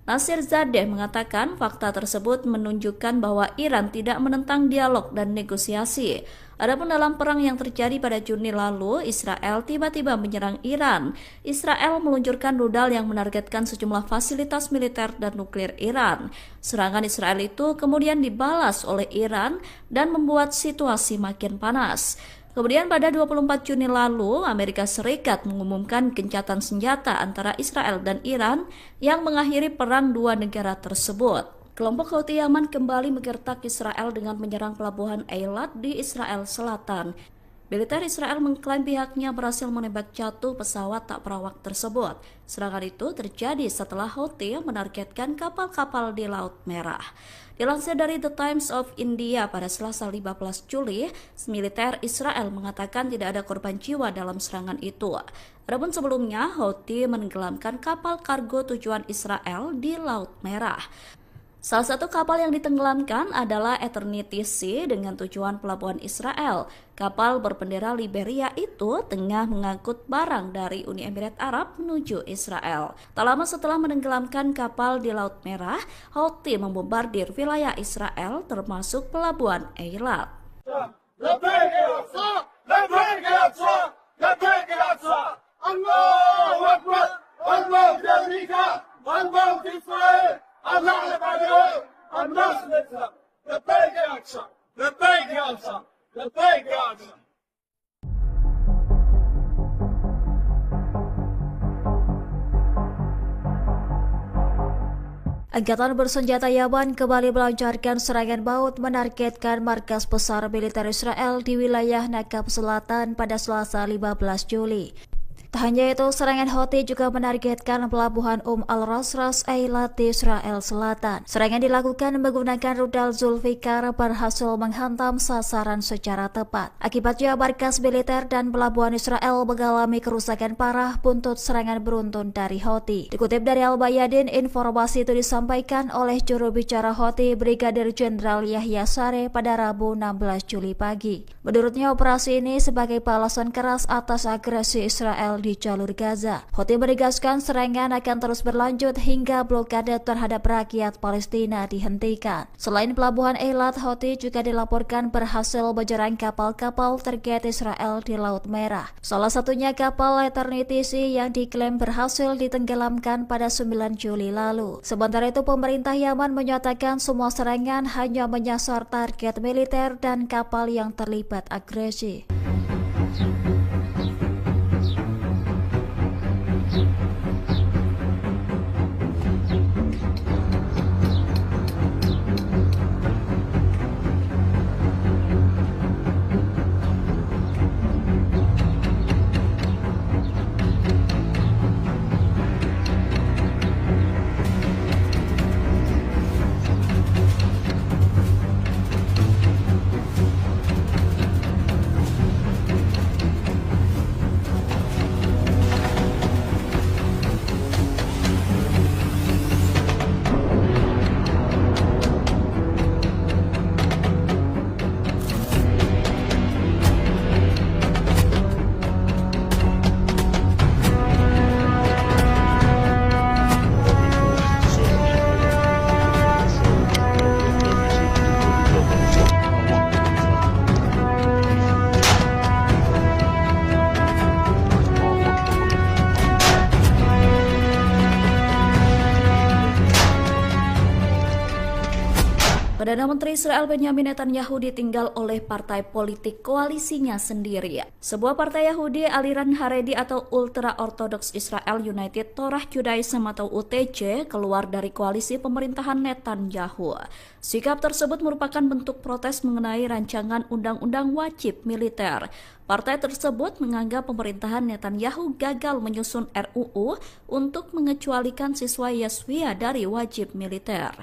Nasirzadeh mengatakan fakta tersebut menunjukkan bahwa Iran tidak menentang dialog dan negosiasi. Adapun dalam perang yang terjadi pada Juni lalu, Israel tiba-tiba menyerang Iran. Israel meluncurkan rudal yang menargetkan sejumlah fasilitas militer dan nuklir Iran. Serangan Israel itu kemudian dibalas oleh Iran dan membuat situasi makin panas. Kemudian pada 24 Juni lalu, Amerika Serikat mengumumkan gencatan senjata antara Israel dan Iran yang mengakhiri perang dua negara tersebut. Kelompok Houthi Yaman kembali menggertak Israel dengan menyerang pelabuhan Eilat di Israel Selatan. Militer Israel mengklaim pihaknya berhasil menembak jatuh pesawat tak berawak tersebut. Serangan itu terjadi setelah Houthi menargetkan kapal-kapal di Laut Merah. Dilansir dari The Times of India pada Selasa 15 Juli, militer Israel mengatakan tidak ada korban jiwa dalam serangan itu. Adapun sebelumnya, Houthi menenggelamkan kapal kargo tujuan Israel di Laut Merah. Salah satu kapal yang ditenggelamkan adalah Eternity Sea dengan tujuan pelabuhan Israel. Kapal berbendera Liberia itu tengah mengangkut barang dari Uni Emirat Arab menuju Israel. Tak lama setelah menenggelamkan kapal di Laut Merah, Houthi membombardir wilayah Israel termasuk pelabuhan Eilat. Angkatan bersenjata Yaman kembali melancarkan serangan maut menargetkan markas besar militer Israel di wilayah Nakab Selatan pada Selasa 15 Juli. Tak hanya itu, serangan Houthi juga menargetkan pelabuhan Al-Rasras Eilat di Israel Selatan. Serangan dilakukan menggunakan rudal Zulfikar berhasil menghantam sasaran secara tepat. Akibatnya markas militer dan pelabuhan Israel mengalami kerusakan parah buntut serangan beruntun dari Houthi. Dikutip dari Al-Bayadin, informasi itu disampaikan oleh juru bicara Houthi Brigadir Jenderal Yahya Sareh pada Rabu 16 Juli pagi. Menurutnya, operasi ini sebagai balasan keras atas agresi Israel di jalur Gaza. Houthi menegaskan serangan akan terus berlanjut hingga blokade terhadap rakyat Palestina dihentikan. Selain pelabuhan Eilat, Houthi juga dilaporkan berhasil menyerang kapal-kapal target Israel di Laut Merah. Salah satunya kapal Eternity Sea yang diklaim berhasil ditenggelamkan pada 9 Juli lalu. Sementara itu, pemerintah Yaman menyatakan semua serangan hanya menyasar target militer dan kapal yang terlibat agresi. Perdana Menteri Israel Benjamin Netanyahu ditinggal oleh partai politik koalisinya sendiri. Sebuah partai Yahudi aliran Haredi atau Ultra Orthodox Israel United Torah Judaism atau UTJ keluar dari koalisi pemerintahan Netanyahu. Sikap tersebut merupakan bentuk protes mengenai rancangan undang-undang wajib militer. Partai tersebut menganggap pemerintahan Netanyahu gagal menyusun RUU untuk mengecualikan siswa Yeshiva dari wajib militer.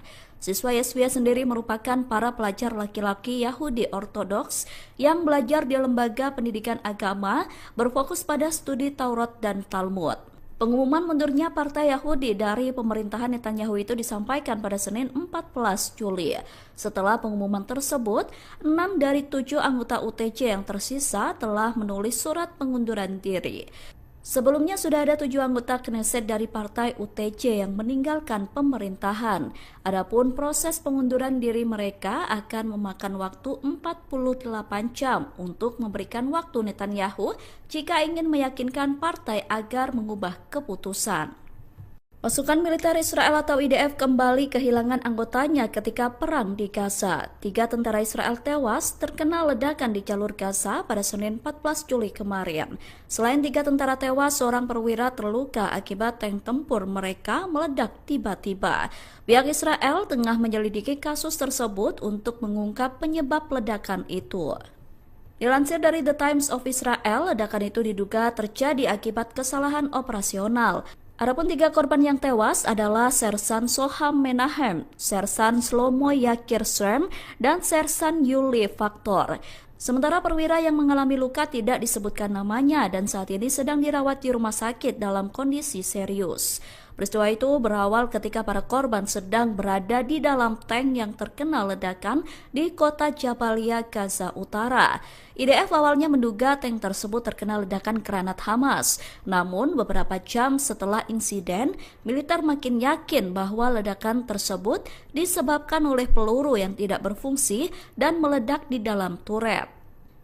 Siswa Yeshiva sendiri merupakan para pelajar laki-laki Yahudi Ortodoks yang belajar di lembaga pendidikan agama berfokus pada studi Taurat dan Talmud. Pengumuman mundurnya Partai Yahudi dari pemerintahan Netanyahu itu disampaikan pada Senin 14 Juli. Setelah pengumuman tersebut, 6 dari 7 anggota UTJ yang tersisa telah menulis surat pengunduran diri. Sebelumnya sudah ada 7 anggota Knesset dari partai UTJ yang meninggalkan pemerintahan. Adapun proses pengunduran diri mereka akan memakan waktu 48 jam untuk memberikan waktu Netanyahu jika ingin meyakinkan partai agar mengubah keputusan. Pasukan militer Israel atau IDF kembali kehilangan anggotanya ketika perang di Gaza. 3 tentara Israel tewas terkena ledakan di jalur Gaza pada Senin 14 Juli kemarin. Selain 3 tentara tewas, seorang perwira terluka akibat tank tempur mereka meledak tiba-tiba. Pihak Israel tengah menyelidiki kasus tersebut untuk mengungkap penyebab ledakan itu. Dilansir dari The Times of Israel, ledakan itu diduga terjadi akibat kesalahan operasional. Adapun 3 korban yang tewas adalah Sersan Soham Menahem, Sersan Shlomo Yakir Srem, dan Sersan Yuli Faktor. Sementara perwira yang mengalami luka tidak disebutkan namanya dan saat ini sedang dirawat di rumah sakit dalam kondisi serius. Peristiwa itu berawal ketika para korban sedang berada di dalam tank yang terkena ledakan di kota Jabalia, Gaza Utara. IDF awalnya menduga tank tersebut terkena ledakan granat Hamas. Namun beberapa jam setelah insiden, militer makin yakin bahwa ledakan tersebut disebabkan oleh peluru yang tidak berfungsi dan meledak di dalam turret.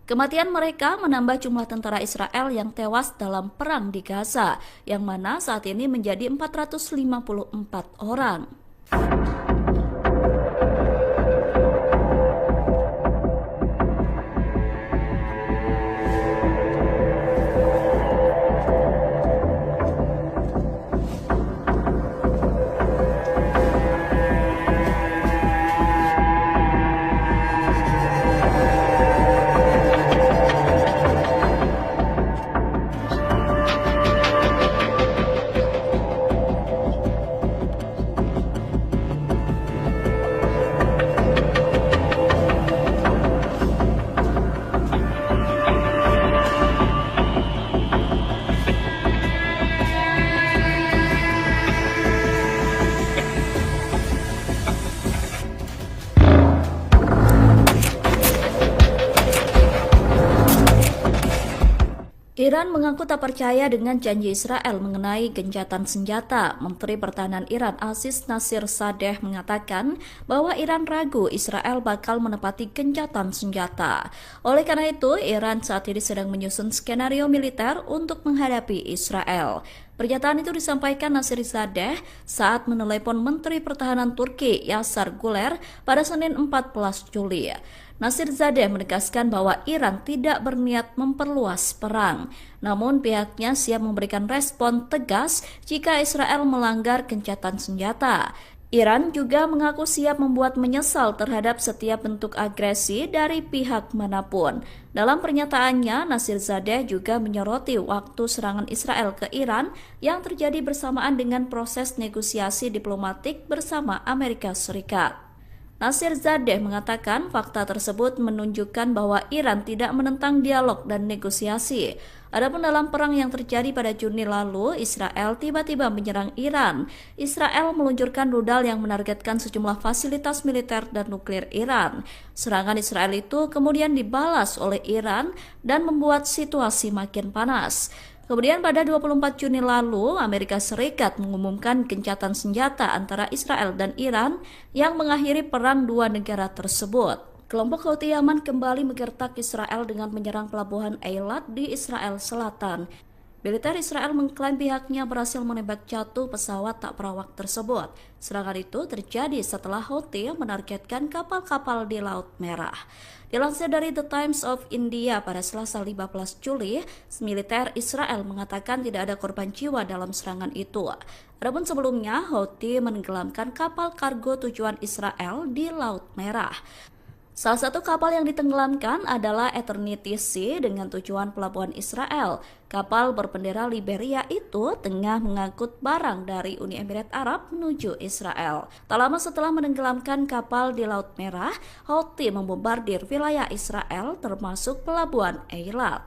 Kematian mereka menambah jumlah tentara Israel yang tewas dalam perang di Gaza, yang mana saat ini menjadi 454 orang. Iran mengaku tak percaya dengan janji Israel mengenai gencatan senjata. Menteri Pertahanan Iran Aziz Nasir Sadeh mengatakan bahwa Iran ragu Israel bakal menepati gencatan senjata. Oleh karena itu, Iran saat ini sedang menyusun skenario militer untuk menghadapi Israel. Pernyataan itu disampaikan Nasir Sadeh saat menelepon Menteri Pertahanan Turki Yasar Guler pada Senin 14 Juli. Nasir Zadeh menegaskan bahwa Iran tidak berniat memperluas perang, namun pihaknya siap memberikan respon tegas jika Israel melanggar gencatan senjata. Iran juga mengaku siap membuat menyesal terhadap setiap bentuk agresi dari pihak manapun. Dalam pernyataannya, Nasir Zadeh juga menyoroti waktu serangan Israel ke Iran yang terjadi bersamaan dengan proses negosiasi diplomatik bersama Amerika Serikat. Nasir Zadeh mengatakan fakta tersebut menunjukkan bahwa Iran tidak menentang dialog dan negosiasi. Adapun dalam perang yang terjadi pada Juni lalu, Israel tiba-tiba menyerang Iran. Israel meluncurkan rudal yang menargetkan sejumlah fasilitas militer dan nuklir Iran. Serangan Israel itu kemudian dibalas oleh Iran dan membuat situasi makin panas. Kemudian pada 24 Juni lalu, Amerika Serikat mengumumkan gencatan senjata antara Israel dan Iran yang mengakhiri perang dua negara tersebut. Kelompok Houthi Yaman kembali menggertak Israel dengan menyerang pelabuhan Eilat di Israel Selatan. Militer Israel mengklaim pihaknya berhasil menembak jatuh pesawat tak berawak tersebut. Serangan itu terjadi setelah Houthi menargetkan kapal-kapal di Laut Merah. Dilansir dari The Times of India pada Selasa 15 Juli, militer Israel mengatakan tidak ada korban jiwa dalam serangan itu. Adapun sebelumnya, Houthi menenggelamkan kapal kargo tujuan Israel di Laut Merah. Salah satu kapal yang ditenggelamkan adalah Eternity Sea dengan tujuan pelabuhan Israel. Kapal berbendera Liberia itu tengah mengangkut barang dari Uni Emirat Arab menuju Israel. Tak lama setelah menenggelamkan kapal di Laut Merah, Houthi membombardir wilayah Israel termasuk pelabuhan Eilat.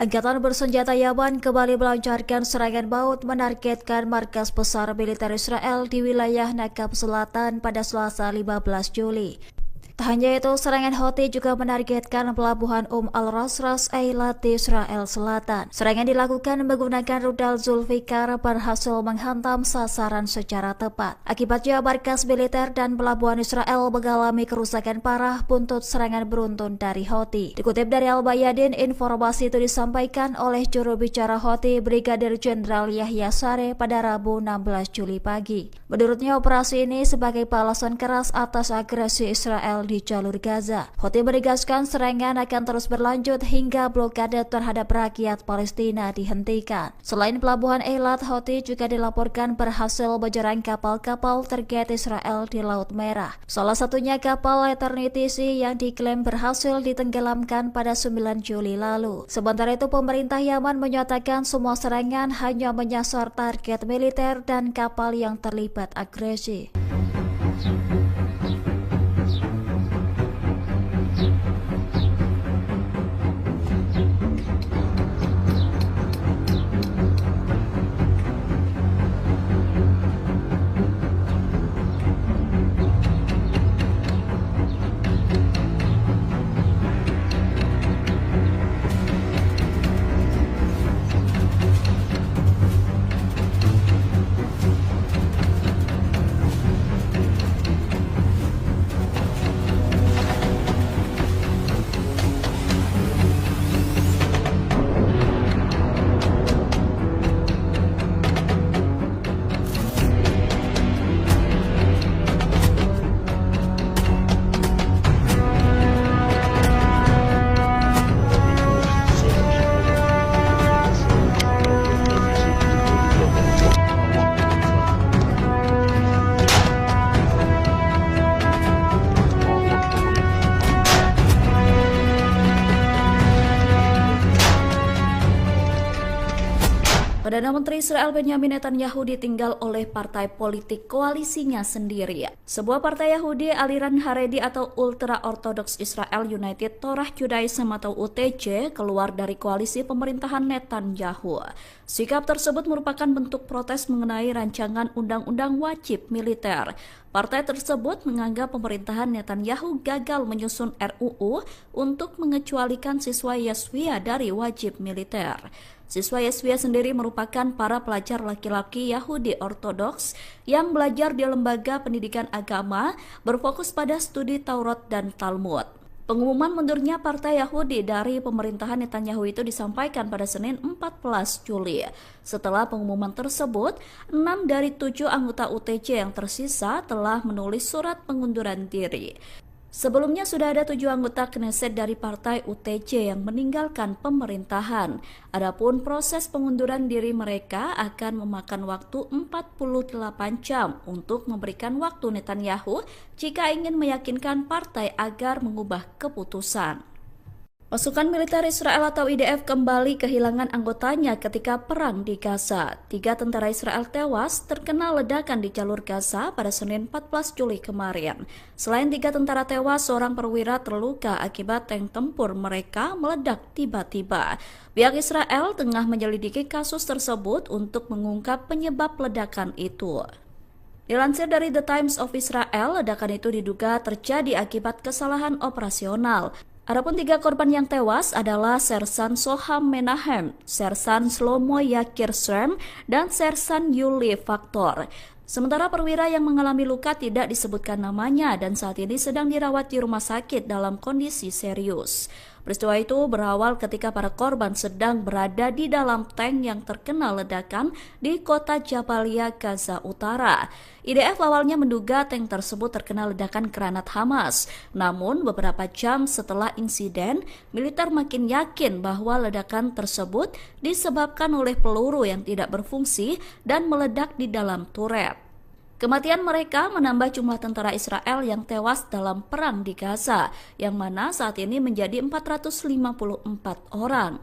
Angkatan bersenjata Yaman kembali melancarkan serangan maut menargetkan markas besar militer Israel di wilayah Nakab Selatan pada Selasa 15 Juli. Tak hanya itu, serangan Houthi juga menargetkan pelabuhan Al-Ras Ras Eilat di Israel Selatan. Serangan dilakukan menggunakan rudal Zulfikar berhasil menghantam sasaran secara tepat. Akibatnya markas militer dan pelabuhan Israel mengalami kerusakan parah buntut serangan beruntun dari Houthi. Dikutip dari Al-Bayadin, informasi itu disampaikan oleh juru bicara Houthi Brigadir Jenderal Yahya Saree pada Rabu 16 Juli pagi. Menurutnya, operasi ini sebagai balasan keras atas agresi Israel di jalur Gaza. Houthi menegaskan serangan akan terus berlanjut hingga blokade terhadap rakyat Palestina dihentikan. Selain pelabuhan Eilat, Houthi juga dilaporkan berhasil menyerang kapal-kapal target Israel di Laut Merah. Salah satunya kapal Eternity Sea yang diklaim berhasil ditenggelamkan pada 9 Juli lalu. Sementara itu, pemerintah Yaman menyatakan semua serangan hanya menyasar target militer dan kapal yang terlibat agresi. Perdana Menteri Israel Benjamin Netanyahu ditinggal oleh partai politik koalisinya sendiri. Sebuah partai Yahudi aliran Haredi atau Ultra Orthodox Israel United Torah Judaism atau UTJ keluar dari koalisi pemerintahan Netanyahu. Sikap tersebut merupakan bentuk protes mengenai rancangan undang-undang wajib militer. Partai tersebut menganggap pemerintahan Netanyahu gagal menyusun RUU untuk mengecualikan siswa Yeshiva dari wajib militer. Siswa Yeshiva sendiri merupakan para pelajar laki-laki Yahudi Ortodoks yang belajar di lembaga pendidikan agama berfokus pada studi Taurat dan Talmud. Pengumuman mundurnya Partai Yahudi dari pemerintahan Netanyahu itu disampaikan pada Senin 14 Juli. Setelah pengumuman tersebut, 6 dari 7 anggota UTJ yang tersisa telah menulis surat pengunduran diri. Sebelumnya sudah ada 7 anggota Knesset dari partai UTJ yang meninggalkan pemerintahan. Adapun proses pengunduran diri mereka akan memakan waktu 48 jam untuk memberikan waktu Netanyahu jika ingin meyakinkan partai agar mengubah keputusan. Pasukan militer Israel atau IDF kembali kehilangan anggotanya ketika perang di Gaza. 3 tentara Israel tewas terkena ledakan di jalur Gaza pada Senin 14 Juli kemarin. Selain 3 tentara tewas, seorang perwira terluka akibat tank tempur mereka meledak tiba-tiba. Pihak Israel tengah menyelidiki kasus tersebut untuk mengungkap penyebab ledakan itu. Dilansir dari The Times of Israel, ledakan itu diduga terjadi akibat kesalahan operasional. Adapun 3 korban yang tewas adalah Sersan Soham Menahem, Sersan Shlomo Yakir Srem, dan Sersan Yuli Faktor. Sementara perwira yang mengalami luka tidak disebutkan namanya dan saat ini sedang dirawat di rumah sakit dalam kondisi serius. Peristiwa itu berawal ketika para korban sedang berada di dalam tank yang terkena ledakan di kota Jabalia, Gaza Utara. IDF awalnya menduga tank tersebut terkena ledakan granat Hamas. Namun beberapa jam setelah insiden, militer makin yakin bahwa ledakan tersebut disebabkan oleh peluru yang tidak berfungsi dan meledak di dalam turret. Kematian mereka menambah jumlah tentara Israel yang tewas dalam perang di Gaza, yang mana saat ini menjadi 454 orang.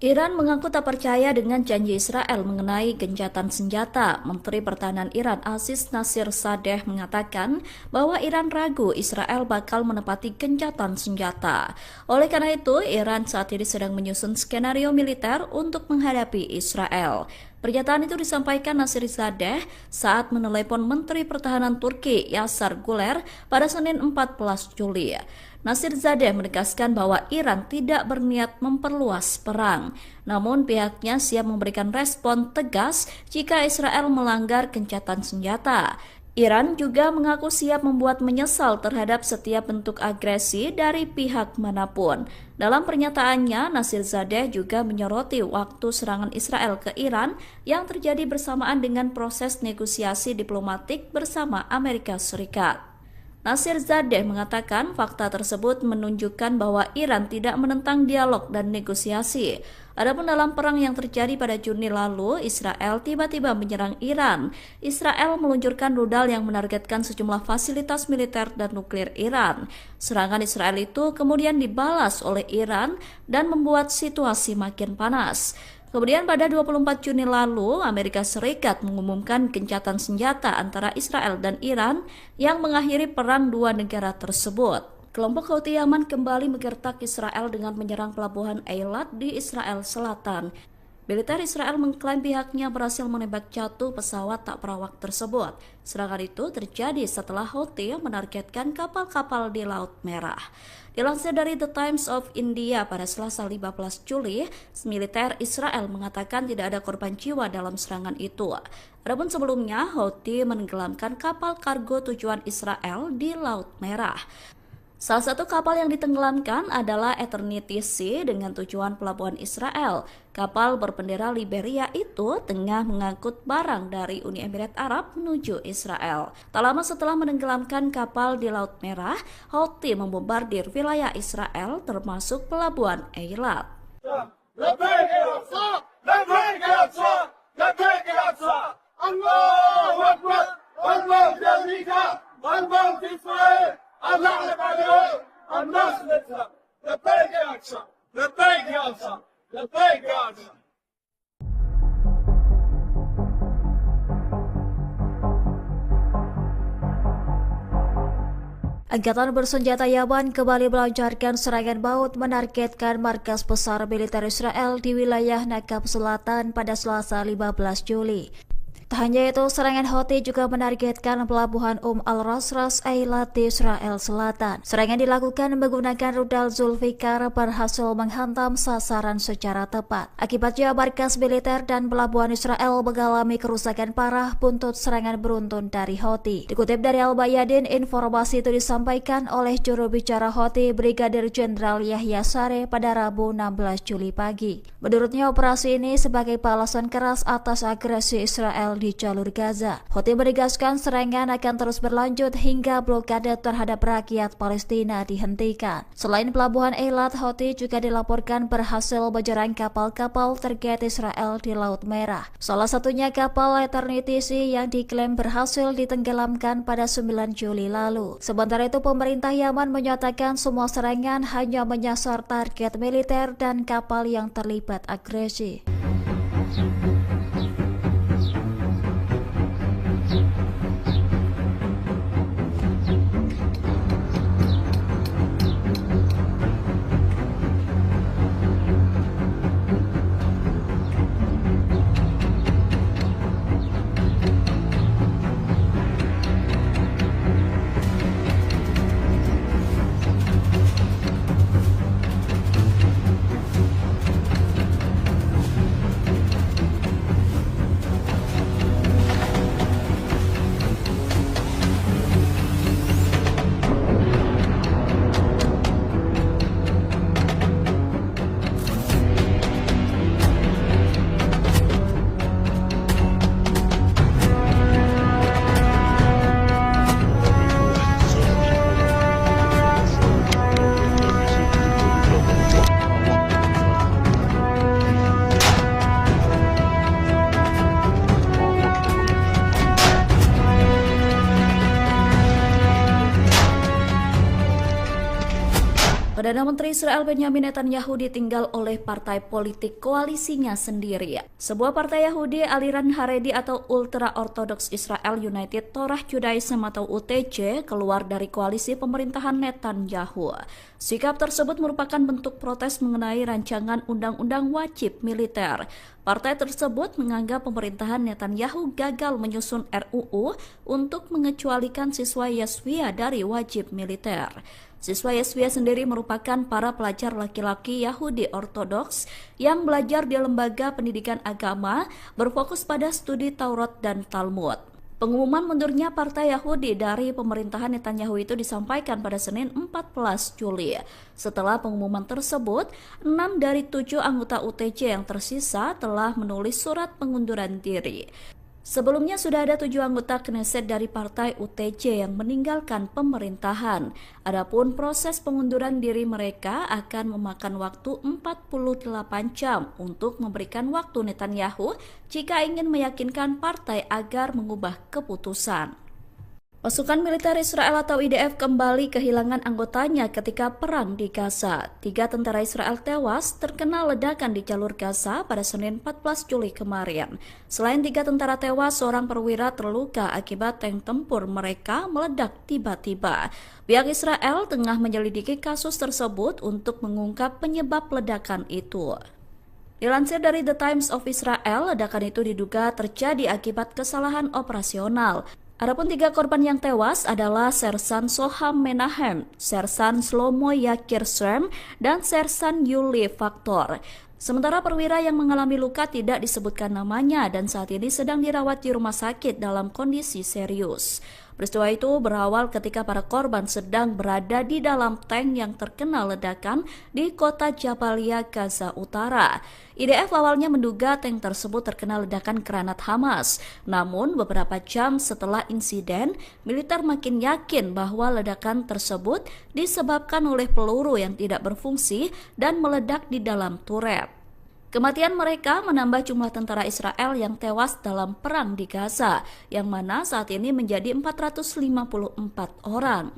Iran mengaku tak percaya dengan janji Israel mengenai gencatan senjata. Menteri Pertahanan Iran Aziz Nasir Sadeh mengatakan bahwa Iran ragu Israel bakal menepati gencatan senjata. Oleh karena itu, Iran saat ini sedang menyusun skenario militer untuk menghadapi Israel. Pernyataan itu disampaikan Nasir Sadeh saat menelepon Menteri Pertahanan Turki Yasar Guler pada Senin 14 Juli. Nasir Zadeh menegaskan bahwa Iran tidak berniat memperluas perang, namun pihaknya siap memberikan respon tegas jika Israel melanggar gencatan senjata. Iran juga mengaku siap membuat menyesal terhadap setiap bentuk agresi dari pihak manapun. Dalam pernyataannya, Nasir Zadeh juga menyoroti waktu serangan Israel ke Iran yang terjadi bersamaan dengan proses negosiasi diplomatik bersama Amerika Serikat. Nasir Zadeh mengatakan fakta tersebut menunjukkan bahwa Iran tidak menentang dialog dan negosiasi. Adapun dalam perang yang terjadi pada Juni lalu, Israel tiba-tiba menyerang Iran. Israel meluncurkan rudal yang menargetkan sejumlah fasilitas militer dan nuklir Iran. Serangan Israel itu kemudian dibalas oleh Iran dan membuat situasi makin panas. Kemudian pada 24 Juni lalu, Amerika Serikat mengumumkan gencatan senjata antara Israel dan Iran yang mengakhiri perang dua negara tersebut. Kelompok Houthi Yaman kembali menggertak Israel dengan menyerang pelabuhan Eilat di Israel Selatan. Militer Israel mengklaim pihaknya berhasil menembak jatuh pesawat tak perawak tersebut. Serangan itu terjadi setelah Houthi menargetkan kapal-kapal di Laut Merah. Dilansir dari The Times of India pada Selasa 15 Juli, militer Israel mengatakan tidak ada korban jiwa dalam serangan itu. Adapun sebelumnya, Houthi menenggelamkan kapal kargo tujuan Israel di Laut Merah. Salah satu kapal yang ditenggelamkan adalah Eternity Sea dengan tujuan pelabuhan Israel. Kapal berbendera Liberia itu tengah mengangkut barang dari Uni Emirat Arab menuju Israel. Tak lama setelah menenggelamkan kapal di Laut Merah, Houthi membombardir wilayah Israel termasuk pelabuhan Eilat. Angkatan bersenjata Yaman kembali melancarkan serangan maut menargetkan markas besar militer Israel di wilayah Nakab Selatan pada Selasa 15 Juli. Tak hanya itu, serangan Houthi juga menargetkan pelabuhan Al-Rasras Eilat di Israel Selatan. Serangan dilakukan menggunakan rudal Zulfikar berhasil menghantam sasaran secara tepat. Akibatnya, markas militer dan pelabuhan Israel mengalami kerusakan parah buntut serangan beruntun dari Houthi. Dikutip dari Al-Bayadin, informasi itu disampaikan oleh juru bicara Houthi Brigadir Jenderal Yahya Sareh pada Rabu 16 Juli pagi. Menurutnya, operasi ini sebagai balasan keras atas agresi Israel di jalur Gaza. Houthi menegaskan serangan akan terus berlanjut hingga blokade terhadap rakyat Palestina dihentikan. Selain pelabuhan Eilat, Houthi juga dilaporkan berhasil menyerang kapal-kapal terkait Israel di Laut Merah. Salah satunya kapal Eternity Sea yang diklaim berhasil ditenggelamkan pada 9 Juli lalu. Sementara itu, pemerintah Yaman menyatakan semua serangan hanya menyasar target militer dan kapal yang terlibat agresi. Perdana Menteri Israel Benjamin Netanyahu ditinggal oleh partai politik koalisinya sendiri. Sebuah partai Yahudi aliran Haredi atau Ultra Orthodox Israel United Torah Judaism atau UTJ keluar dari koalisi pemerintahan Netanyahu. Sikap tersebut merupakan bentuk protes mengenai rancangan undang-undang wajib militer. Partai tersebut menganggap pemerintahan Netanyahu gagal menyusun RUU untuk mengecualikan siswa Yeshiva dari wajib militer. Siswa Yeshiva sendiri merupakan para pelajar laki-laki Yahudi Ortodoks yang belajar di lembaga pendidikan agama berfokus pada studi Taurat dan Talmud. Pengumuman mundurnya Partai Yahudi dari pemerintahan Netanyahu itu disampaikan pada Senin 14 Juli. Setelah pengumuman tersebut, 6 dari 7 anggota UTJ yang tersisa telah menulis surat pengunduran diri. Sebelumnya sudah ada 7 anggota Knesset dari partai UTJ yang meninggalkan pemerintahan. Adapun proses pengunduran diri mereka akan memakan waktu 48 jam untuk memberikan waktu Netanyahu jika ingin meyakinkan partai agar mengubah keputusan. Pasukan militer Israel atau IDF kembali kehilangan anggotanya ketika perang di Gaza. 3 tentara Israel tewas terkena ledakan di jalur Gaza pada Senin 14 Juli kemarin. Selain 3 tentara tewas, seorang perwira terluka akibat tank tempur mereka meledak tiba-tiba. Pihak Israel tengah menyelidiki kasus tersebut untuk mengungkap penyebab ledakan itu. Dilansir dari The Times of Israel, ledakan itu diduga terjadi akibat kesalahan operasional. Adapun 3 korban yang tewas adalah Sersan Soham Menahem, Sersan Shlomo Yakir Srem, dan Sersan Yuli Faktor. Sementara perwira yang mengalami luka tidak disebutkan namanya dan saat ini sedang dirawat di rumah sakit dalam kondisi serius. Peristiwa itu berawal ketika para korban sedang berada di dalam tank yang terkena ledakan di kota Jabalia, Gaza Utara. IDF awalnya menduga tank tersebut terkena ledakan granat Hamas. Namun beberapa jam setelah insiden, militer makin yakin bahwa ledakan tersebut disebabkan oleh peluru yang tidak berfungsi dan meledak di dalam turret. Kematian mereka menambah jumlah tentara Israel yang tewas dalam perang di Gaza, yang mana saat ini menjadi 454 orang.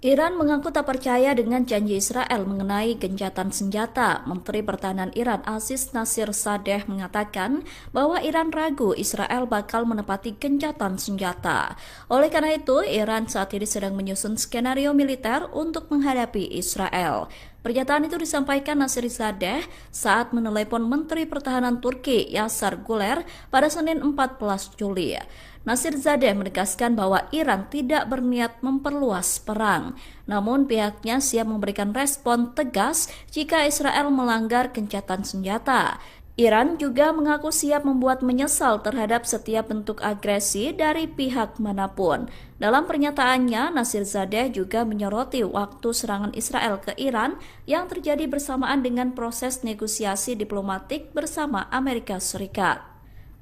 Iran mengaku tak percaya dengan janji Israel mengenai gencatan senjata. Menteri Pertahanan Iran Aziz Nasirzadeh mengatakan bahwa Iran ragu Israel bakal menepati gencatan senjata. Oleh karena itu, Iran saat ini sedang menyusun skenario militer untuk menghadapi Israel. Pernyataan itu disampaikan Nasirzadeh saat menelepon Menteri Pertahanan Turki Yasar Guler pada Senin 14 Juli. Nasirzadeh menegaskan bahwa Iran tidak berniat memperluas perang, namun pihaknya siap memberikan respon tegas jika Israel melanggar gencatan senjata. Iran juga mengaku siap membuat menyesal terhadap setiap bentuk agresi dari pihak manapun. Dalam pernyataannya, Nasirzadeh juga menyoroti waktu serangan Israel ke Iran yang terjadi bersamaan dengan proses negosiasi diplomatik bersama Amerika Serikat.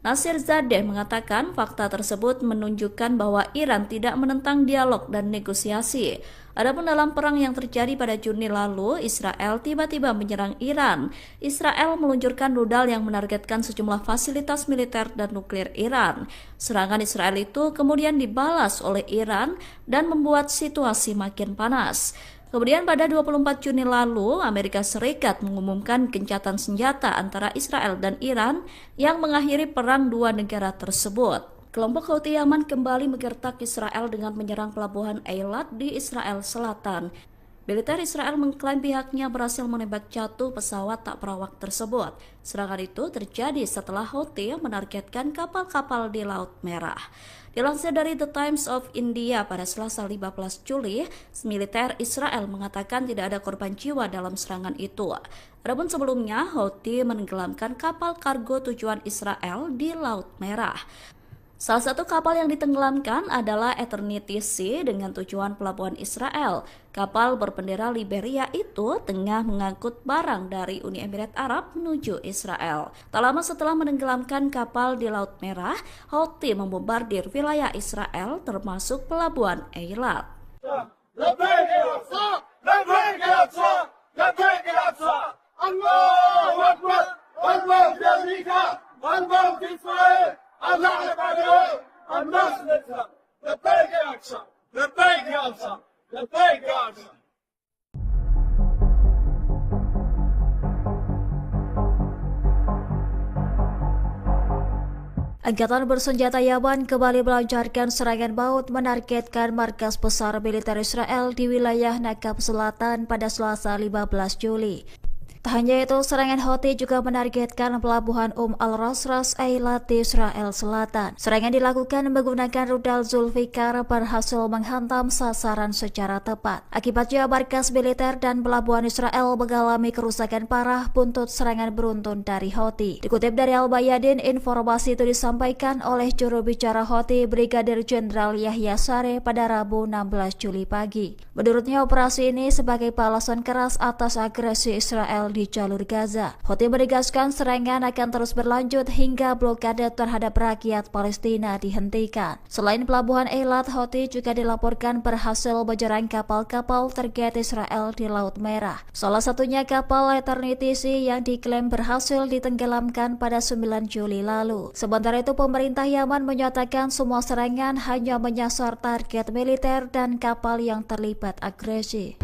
Nasirzadeh mengatakan fakta tersebut menunjukkan bahwa Iran tidak menentang dialog dan negosiasi. Adapun dalam perang yang terjadi pada Juni lalu, Israel tiba-tiba menyerang Iran. Israel meluncurkan rudal yang menargetkan sejumlah fasilitas militer dan nuklir Iran. Serangan Israel itu kemudian dibalas oleh Iran dan membuat situasi makin panas. Kemudian pada 24 Juni lalu, Amerika Serikat mengumumkan gencatan senjata antara Israel dan Iran yang mengakhiri perang dua negara tersebut. Kelompok Houthi Yaman kembali menggertak Israel dengan menyerang pelabuhan Eilat di Israel Selatan. Militer Israel mengklaim pihaknya berhasil menembak jatuh pesawat tak berawak tersebut. Serangan itu terjadi setelah Houthi menargetkan kapal-kapal di Laut Merah. Dilansir dari The Times of India pada Selasa 15 Juli, militer Israel mengatakan tidak ada korban jiwa dalam serangan itu. Adapun sebelumnya, Houthi menenggelamkan kapal kargo tujuan Israel di Laut Merah. Salah satu kapal yang ditenggelamkan adalah Eternity Sea dengan tujuan pelabuhan Israel. Kapal berbendera Liberia itu tengah mengangkut barang dari Uni Emirat Arab menuju Israel. Tak lama setelah menenggelamkan kapal di Laut Merah, Houthi membombardir wilayah Israel termasuk pelabuhan Eilat. Angkatan bersenjata Yaman kembali melancarkan serangan maut menargetkan markas besar militer Israel di wilayah Nakab Selatan pada Selasa 15 Juli. Tak hanya itu, serangan Houthi juga menargetkan pelabuhan Al-Rasras Eilat di Israel Selatan. Serangan dilakukan menggunakan rudal Zulfikar berhasil menghantam sasaran secara tepat. Akibatnya markas militer dan pelabuhan Israel mengalami kerusakan parah buntut serangan beruntun dari Houthi. Dikutip dari Al-Bayadin, informasi itu disampaikan oleh juru bicara Houthi Brigadir Jenderal Yahya Sareh pada Rabu 16 Juli pagi. Menurutnya, operasi ini sebagai balasan keras atas agresi Israel di jalur Gaza. Houthi menegaskan serangan akan terus berlanjut hingga blokade terhadap rakyat Palestina dihentikan. Selain pelabuhan Eilat, Houthi juga dilaporkan berhasil menyerang kapal-kapal target Israel di Laut Merah. Salah satunya kapal Eternity Sea yang diklaim berhasil ditenggelamkan pada 9 Juli lalu. Sementara itu, pemerintah Yaman menyatakan semua serangan hanya menyasar target militer dan kapal yang terlibat agresi.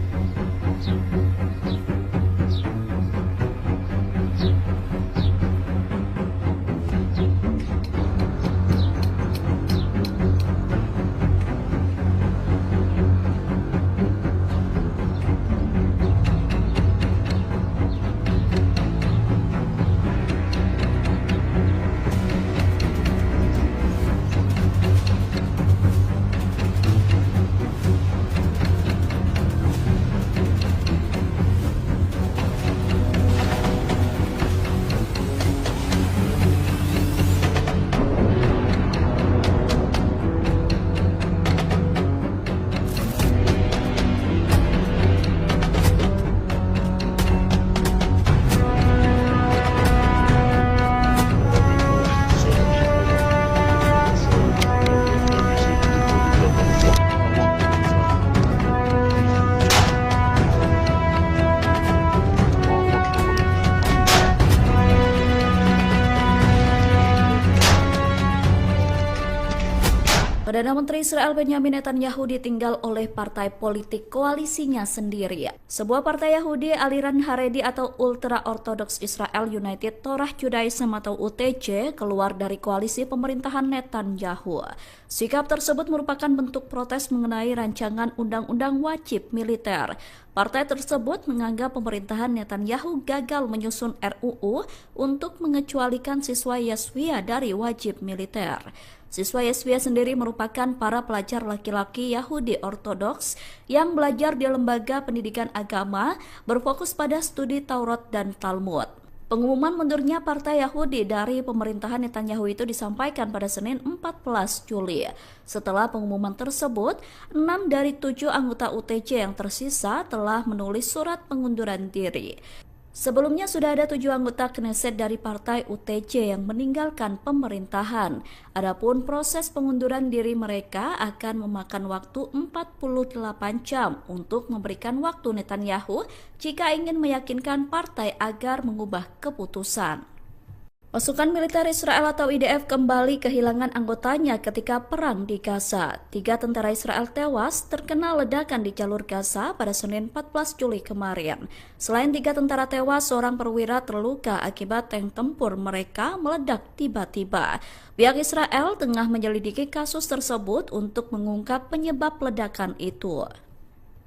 Perdana Menteri Israel Benyamin Netanyahu ditinggal oleh partai politik koalisinya sendiri. Sebuah partai Yahudi aliran Haredi atau Ultra Orthodox Israel United Torah Judaism atau UTJ keluar dari koalisi pemerintahan Netanyahu. Sikap tersebut merupakan bentuk protes mengenai rancangan undang-undang wajib militer. Partai tersebut menganggap pemerintahan Netanyahu gagal menyusun RUU untuk mengecualikan siswa Yeshiva dari wajib militer. Siswa Yeshiva sendiri merupakan para pelajar laki-laki Yahudi Ortodoks yang belajar di lembaga pendidikan agama berfokus pada studi Taurat dan Talmud. Pengumuman mundurnya partai Yahudi dari pemerintahan Netanyahu itu disampaikan pada Senin 14 Juli. Setelah pengumuman tersebut, 6 dari 7 anggota UTJ yang tersisa telah menulis surat pengunduran diri. Sebelumnya sudah ada 7 anggota Knesset dari partai UTJ yang meninggalkan pemerintahan. Adapun proses pengunduran diri mereka akan memakan waktu 48 jam untuk memberikan waktu Netanyahu jika ingin meyakinkan partai agar mengubah keputusan. Pasukan militer Israel atau IDF kembali kehilangan anggotanya ketika perang di Gaza. 3 tentara Israel tewas terkena ledakan di jalur Gaza pada Senin 14 Juli kemarin. Selain 3 tentara tewas, seorang perwira terluka akibat tank tempur mereka meledak tiba-tiba. Pihak Israel tengah menyelidiki kasus tersebut untuk mengungkap penyebab ledakan itu.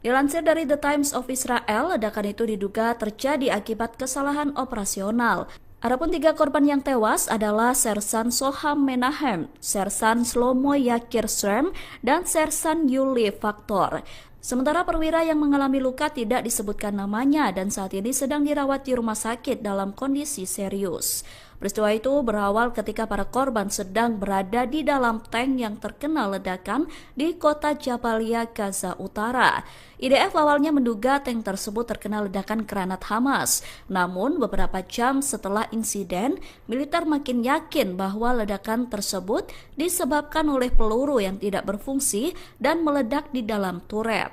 Dilansir dari The Times of Israel, ledakan itu diduga terjadi akibat kesalahan operasional. Adapun 3 korban yang tewas adalah Sersan Soham Menahem, Sersan Shlomo Yakir Shrem, dan Sersan Yuli Faktor. Sementara perwira yang mengalami luka tidak disebutkan namanya dan saat ini sedang dirawat di rumah sakit dalam kondisi serius. Peristiwa itu berawal ketika para korban sedang berada di dalam tank yang terkena ledakan di kota Jabalia, Gaza Utara. IDF awalnya menduga tank tersebut terkena ledakan granat Hamas. Namun beberapa jam setelah insiden, militer makin yakin bahwa ledakan tersebut disebabkan oleh peluru yang tidak berfungsi dan meledak di dalam turret.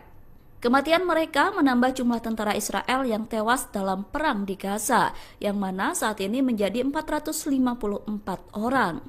Kematian mereka menambah jumlah tentara Israel yang tewas dalam perang di Gaza, yang mana saat ini menjadi 454 orang.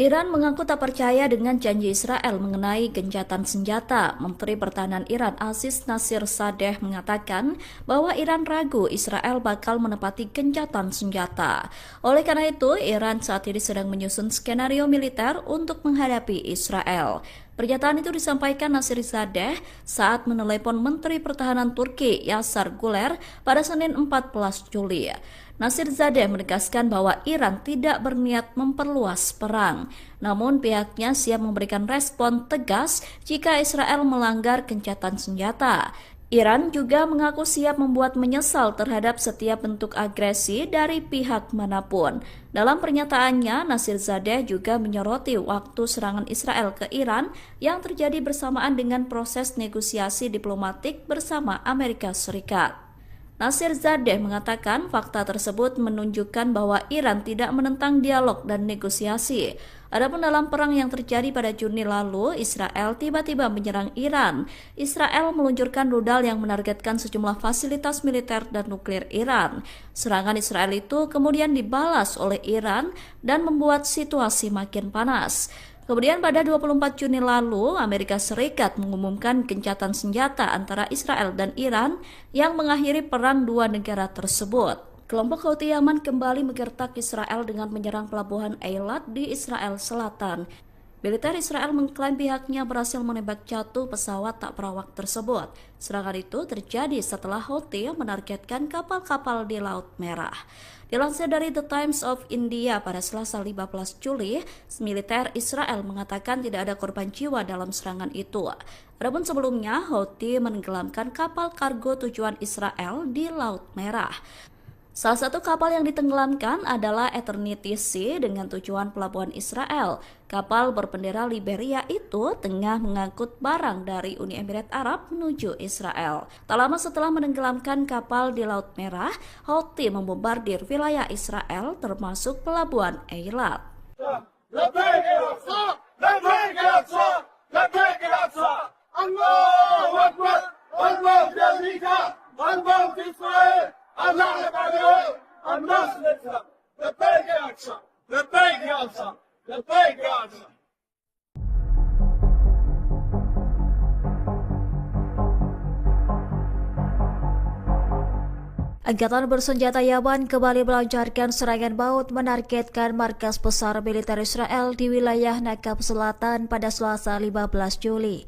Iran mengaku tak percaya dengan janji Israel mengenai gencatan senjata. Menteri Pertahanan Iran Aziz Nasirzadeh mengatakan bahwa Iran ragu Israel bakal menepati gencatan senjata. Oleh karena itu, Iran saat ini sedang menyusun skenario militer untuk menghadapi Israel. Pernyataan itu disampaikan Nasirzadeh saat menelepon Menteri Pertahanan Turki Yasar Guler pada Senin 14 Juli. Nasirzadeh menegaskan bahwa Iran tidak berniat memperluas perang, namun pihaknya siap memberikan respon tegas jika Israel melanggar gencatan senjata. Iran juga mengaku siap membuat menyesal terhadap setiap bentuk agresi dari pihak manapun. Dalam pernyataannya, Nasirzadeh juga menyoroti waktu serangan Israel ke Iran yang terjadi bersamaan dengan proses negosiasi diplomatik bersama Amerika Serikat. Nasirzadeh mengatakan fakta tersebut menunjukkan bahwa Iran tidak menentang dialog dan negosiasi. Adapun dalam perang yang terjadi pada Juni lalu, Israel tiba-tiba menyerang Iran. Israel meluncurkan rudal yang menargetkan sejumlah fasilitas militer dan nuklir Iran. Serangan Israel itu kemudian dibalas oleh Iran dan membuat situasi makin panas. Kemudian pada 24 Juni lalu, Amerika Serikat mengumumkan gencatan senjata antara Israel dan Iran yang mengakhiri perang dua negara tersebut. Kelompok Houthi Yaman kembali menggertak Israel dengan menyerang pelabuhan Eilat di Israel Selatan. Militer Israel mengklaim pihaknya berhasil menembak jatuh pesawat tak berawak tersebut. Serangan itu terjadi setelah Houthi menargetkan kapal-kapal di Laut Merah. Dilansir dari The Times of India pada Selasa 15 Juli, militer Israel mengatakan tidak ada korban jiwa dalam serangan itu. Adapun sebelumnya, Houthi menenggelamkan kapal kargo tujuan Israel di Laut Merah. Salah satu kapal yang ditenggelamkan adalah Eternity Sea dengan tujuan pelabuhan Israel. Kapal berbendera Liberia itu tengah mengangkut barang dari Uni Emirat Arab menuju Israel. Tak lama setelah menenggelamkan kapal di Laut Merah, Houthi membombardir wilayah Israel termasuk pelabuhan Eilat. Angkatan bersenjata Yaman kembali melancarkan serangan maut menargetkan markas besar militer Israel di wilayah Nakab Selatan pada Selasa 15 Juli.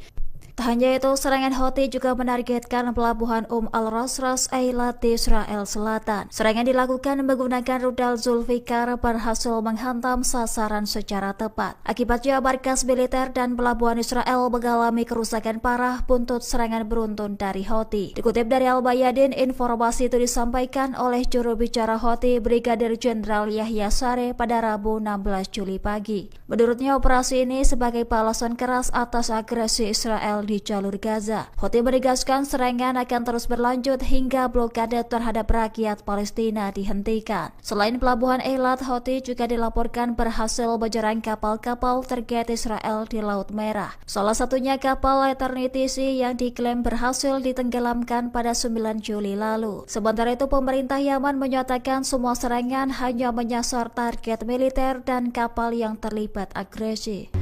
Tak hanya itu, serangan Houthi juga menargetkan pelabuhan Al-Ras Eilat di Israel Selatan. Serangan dilakukan menggunakan rudal Zulfikar berhasil menghantam sasaran secara tepat. Akibatnya markas militer dan pelabuhan Israel mengalami kerusakan parah buntut serangan beruntun dari Houthi. Dikutip dari Al-Bayadin, informasi itu disampaikan oleh juru bicara Houthi Brigadir Jenderal Yahya Saree pada Rabu 16 Juli pagi. Menurutnya, operasi ini sebagai balasan keras atas agresi Israel di jalur Gaza. Houthi menegaskan serangan akan terus berlanjut hingga blokade terhadap rakyat Palestina dihentikan. Selain pelabuhan Eilat, Houthi juga dilaporkan berhasil menyerang kapal-kapal target Israel di Laut Merah. Salah satunya kapal Eternity Sea yang diklaim berhasil ditenggelamkan pada 9 Juli lalu. Sementara itu, pemerintah Yaman menyatakan semua serangan hanya menyasar target militer dan kapal yang terlibat agresi.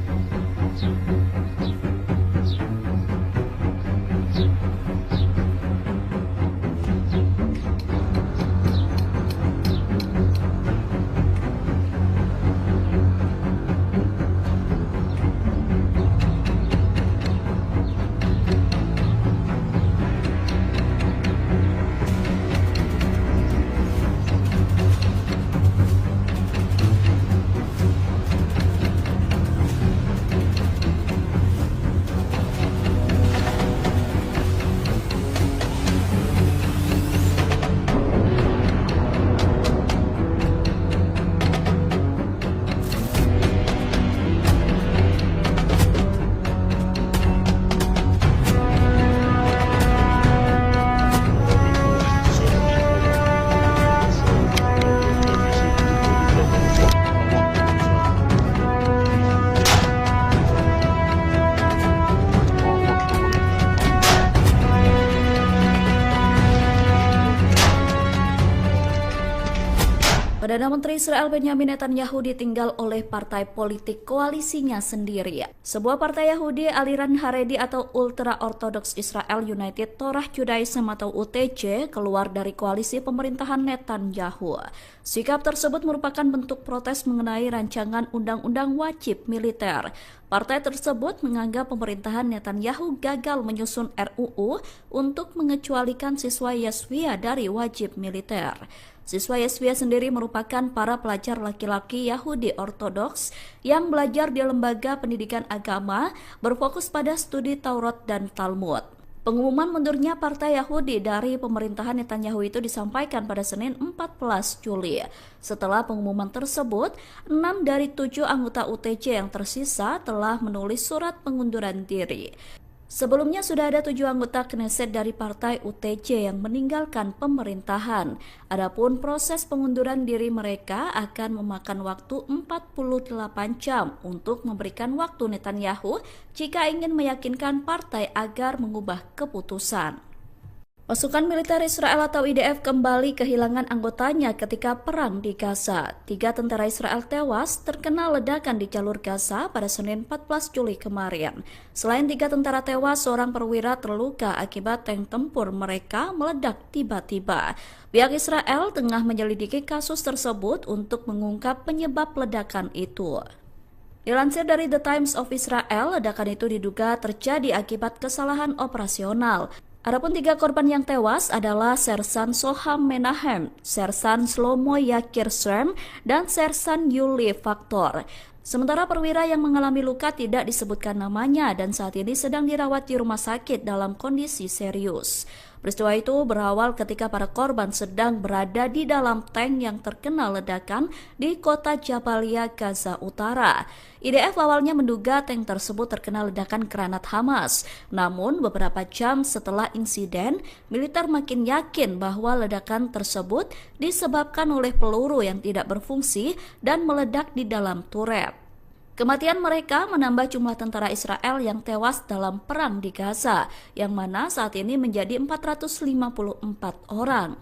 Perdana Menteri Israel Benyamin Netanyahu ditinggal oleh partai politik koalisinya sendiri. Sebuah partai Yahudi aliran Haredi atau Ultra Orthodox Israel United Torah Judaism atau UTJ keluar dari koalisi pemerintahan Netanyahu. Sikap tersebut merupakan bentuk protes mengenai rancangan undang-undang wajib militer. Partai tersebut menganggap pemerintahan Netanyahu gagal menyusun RUU untuk mengecualikan siswa Yeshiva dari wajib militer. Siswa Yeshiva sendiri merupakan para pelajar laki-laki Yahudi Ortodoks yang belajar di lembaga pendidikan agama berfokus pada studi Taurat dan Talmud. Pengumuman mundurnya Partai Yahudi dari pemerintahan Netanyahu itu disampaikan pada Senin 14 Juli. Setelah pengumuman tersebut, 6 dari 7 anggota UTJ yang tersisa telah menulis surat pengunduran diri. Sebelumnya sudah ada 7 anggota Knesset dari partai UTJ yang meninggalkan pemerintahan. Adapun proses pengunduran diri mereka akan memakan waktu 48 jam untuk memberikan waktu Netanyahu jika ingin meyakinkan partai agar mengubah keputusan. Pasukan militer Israel atau IDF kembali kehilangan anggotanya ketika perang di Gaza. 3 tentara Israel tewas terkena ledakan di jalur Gaza pada Senin 14 Juli kemarin. Selain 3 tentara tewas, seorang perwira terluka akibat tank tempur mereka meledak tiba-tiba. Pihak Israel tengah menyelidiki kasus tersebut untuk mengungkap penyebab ledakan itu. Dilansir dari The Times of Israel, ledakan itu diduga terjadi akibat kesalahan operasional. Adapun 3 korban yang tewas adalah Sersan Soham Menahem, Sersan Shlomo Yakir Srem, dan Sersan Yuli Faktor. Sementara perwira yang mengalami luka tidak disebutkan namanya dan saat ini sedang dirawat di rumah sakit dalam kondisi serius. Peristiwa itu berawal ketika para korban sedang berada di dalam tank yang terkena ledakan di kota Jabalia, Gaza Utara. IDF awalnya menduga tank tersebut terkena ledakan granat Hamas. Namun beberapa jam setelah insiden, militer makin yakin bahwa ledakan tersebut disebabkan oleh peluru yang tidak berfungsi dan meledak di dalam turret. Kematian mereka menambah jumlah tentara Israel yang tewas dalam perang di Gaza, yang mana saat ini menjadi 454 orang.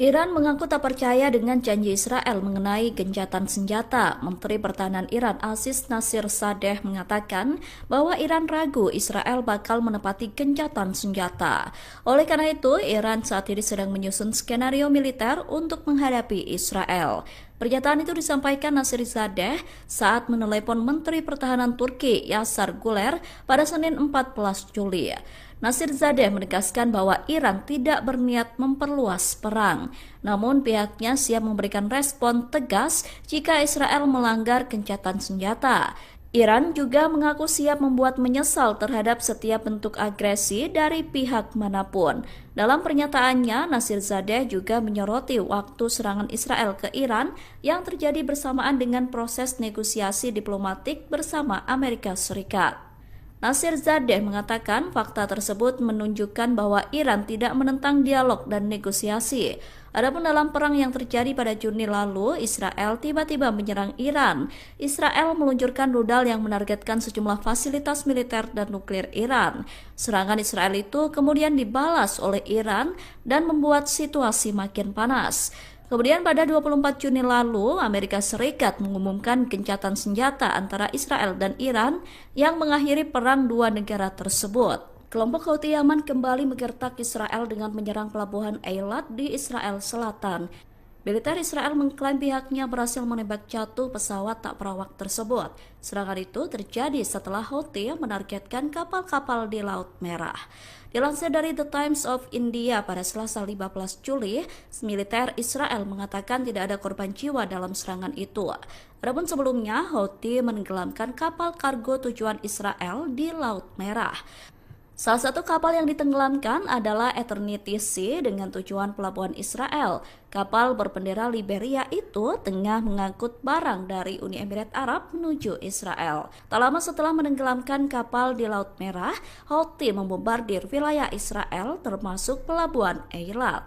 Iran mengaku tak percaya dengan janji Israel mengenai gencatan senjata. Menteri Pertahanan Iran Aziz Nasirzadeh mengatakan bahwa Iran ragu Israel bakal menepati gencatan senjata. Oleh karena itu, Iran saat ini sedang menyusun skenario militer untuk menghadapi Israel. Pernyataan itu disampaikan Nasirzadeh saat menelepon Menteri Pertahanan Turki Yasar Guler pada Senin 14 Juli. Nasirzadeh menegaskan bahwa Iran tidak berniat memperluas perang, namun pihaknya siap memberikan respon tegas jika Israel melanggar gencatan senjata. Iran juga mengaku siap membuat menyesal terhadap setiap bentuk agresi dari pihak manapun. Dalam pernyataannya, Nasirzadeh juga menyoroti waktu serangan Israel ke Iran yang terjadi bersamaan dengan proses negosiasi diplomatik bersama Amerika Serikat. Nasirzadeh mengatakan fakta tersebut menunjukkan bahwa Iran tidak menentang dialog dan negosiasi. Adapun dalam perang yang terjadi pada Juni lalu, Israel tiba-tiba menyerang Iran. Israel meluncurkan rudal yang menargetkan sejumlah fasilitas militer dan nuklir Iran. Serangan Israel itu kemudian dibalas oleh Iran dan membuat situasi makin panas. Kemudian pada 24 Juni lalu, Amerika Serikat mengumumkan gencatan senjata antara Israel dan Iran yang mengakhiri perang dua negara tersebut. Kelompok Houthi Yaman kembali menggertak Israel dengan menyerang pelabuhan Eilat di Israel Selatan. Militer Israel mengklaim pihaknya berhasil menembak jatuh pesawat tak berawak tersebut. Serangan itu terjadi setelah Houthi menargetkan kapal-kapal di Laut Merah. Dilansir dari The Times of India pada Selasa 15 Juli, militer Israel mengatakan tidak ada korban jiwa dalam serangan itu. Adapun sebelumnya, Houthi menenggelamkan kapal kargo tujuan Israel di Laut Merah. Salah satu kapal yang ditenggelamkan adalah Eternity Sea dengan tujuan pelabuhan Israel. Kapal berbendera Liberia itu tengah mengangkut barang dari Uni Emirat Arab menuju Israel. Tak lama setelah menenggelamkan kapal di Laut Merah, Houthi membombardir wilayah Israel termasuk pelabuhan Eilat.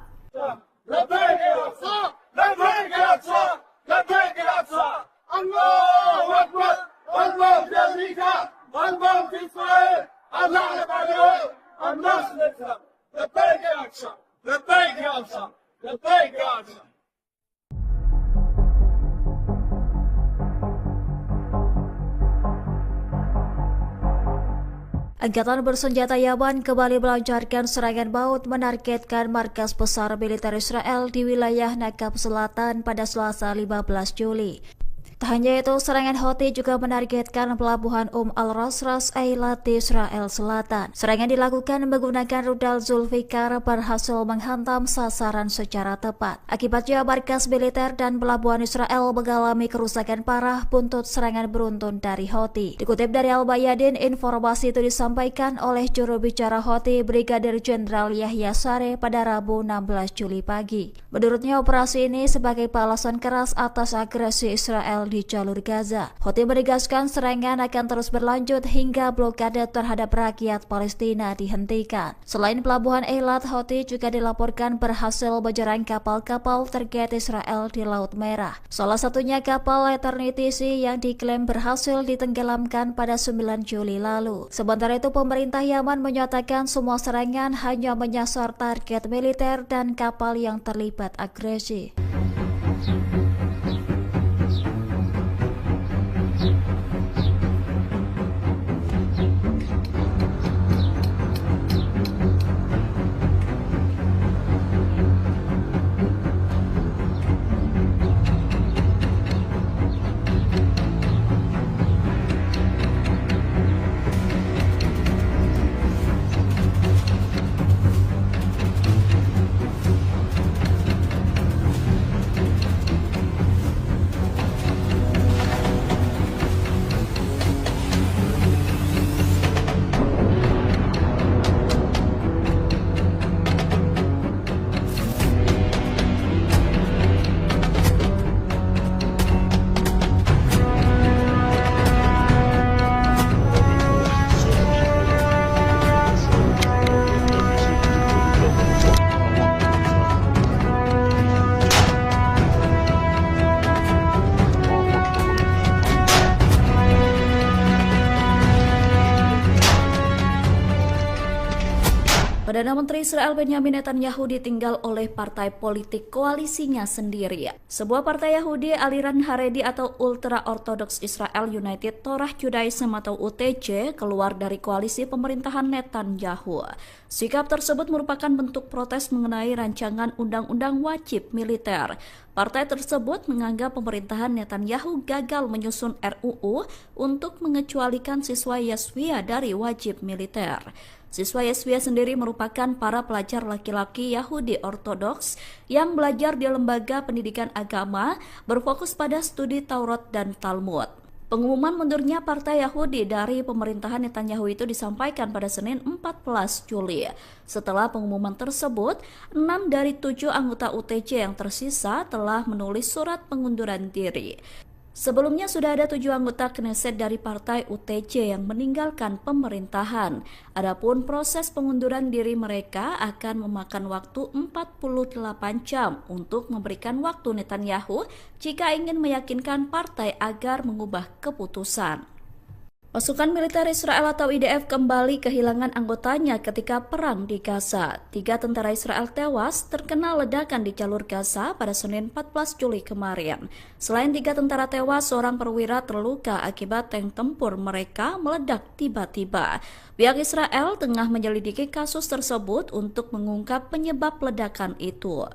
Angkatan bersenjata Yaman kembali melancarkan serangan maut menargetkan markas besar militer Israel di wilayah Nakab Selatan pada Selasa 15 Juli. Tak hanya itu, serangan Houthi juga menargetkan pelabuhan Al-Rasras Eilat di Israel Selatan. Serangan dilakukan menggunakan rudal Zulfikar berhasil menghantam sasaran secara tepat. Akibatnya markas militer dan pelabuhan Israel mengalami kerusakan parah buntut serangan beruntun dari Houthi. Dikutip dari Al-Bayadin, informasi itu disampaikan oleh juru bicara Houthi Brigadir Jenderal Yahya Sareh pada Rabu 16 Juli pagi. Menurutnya, operasi ini sebagai balasan keras atas agresi Israel di jalur Gaza. Houthi menegaskan serangan akan terus berlanjut hingga blokade terhadap rakyat Palestina dihentikan. Selain pelabuhan Eilat, Houthi juga dilaporkan berhasil menyerang kapal-kapal terkait Israel di Laut Merah. Salah satunya kapal Eternity Sea yang diklaim berhasil ditenggelamkan pada 9 Juli lalu. Sementara itu, pemerintah Yaman menyatakan semua serangan hanya menyasar target militer dan kapal yang terlibat agresi. Perdana Menteri Israel Benyamin Netanyahu ditinggal oleh partai politik koalisinya sendiri. Sebuah partai Yahudi aliran Haredi atau Ultra Orthodox Israel United Torah Judaism atau UTJ keluar dari koalisi pemerintahan Netanyahu. Sikap tersebut merupakan bentuk protes mengenai rancangan undang-undang wajib militer. Partai tersebut menganggap pemerintahan Netanyahu gagal menyusun RUU untuk mengecualikan siswa Yeshiva dari wajib militer. Siswa Yeshiva sendiri merupakan para pelajar laki-laki Yahudi Ortodoks yang belajar di lembaga pendidikan agama berfokus pada studi Taurat dan Talmud. Pengumuman mundurnya Partai Yahudi dari pemerintahan Netanyahu itu disampaikan pada Senin 14 Juli. Setelah pengumuman tersebut, 6 dari 7 anggota UTJ yang tersisa telah menulis surat pengunduran diri. Sebelumnya sudah ada 7 anggota Knesset dari partai UTJ yang meninggalkan pemerintahan. Adapun proses pengunduran diri mereka akan memakan waktu 48 jam untuk memberikan waktu Netanyahu jika ingin meyakinkan partai agar mengubah keputusan. Pasukan militer Israel atau IDF kembali kehilangan anggotanya ketika perang di Gaza. 3 tentara Israel tewas terkena ledakan di jalur Gaza pada Senin 14 Juli kemarin. Selain 3 tentara tewas, seorang perwira terluka akibat tank tempur mereka meledak tiba-tiba. Pihak Israel tengah menyelidiki kasus tersebut untuk mengungkap penyebab ledakan itu.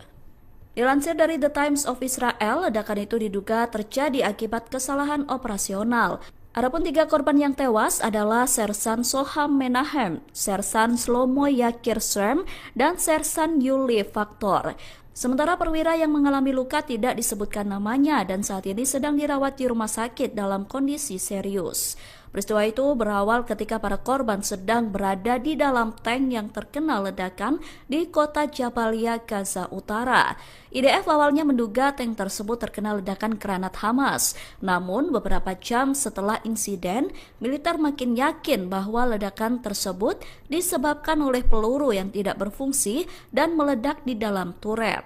Dilansir dari The Times of Israel, ledakan itu diduga terjadi akibat kesalahan operasional. Adapun 3 korban yang tewas adalah Sersan Soham Menahem, Sersan Shlomo Yakir Srem, dan Sersan Yuli Faktor. Sementara perwira yang mengalami luka tidak disebutkan namanya dan saat ini sedang dirawat di rumah sakit dalam kondisi serius. Peristiwa itu berawal ketika para korban sedang berada di dalam tank yang terkena ledakan di kota Jabalia, Gaza Utara. IDF awalnya menduga tank tersebut terkena ledakan granat Hamas. Namun beberapa jam setelah insiden, militer makin yakin bahwa ledakan tersebut disebabkan oleh peluru yang tidak berfungsi dan meledak di dalam turret.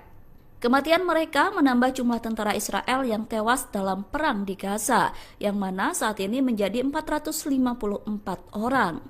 Kematian mereka menambah jumlah tentara Israel yang tewas dalam perang di Gaza, yang mana saat ini menjadi 454 orang.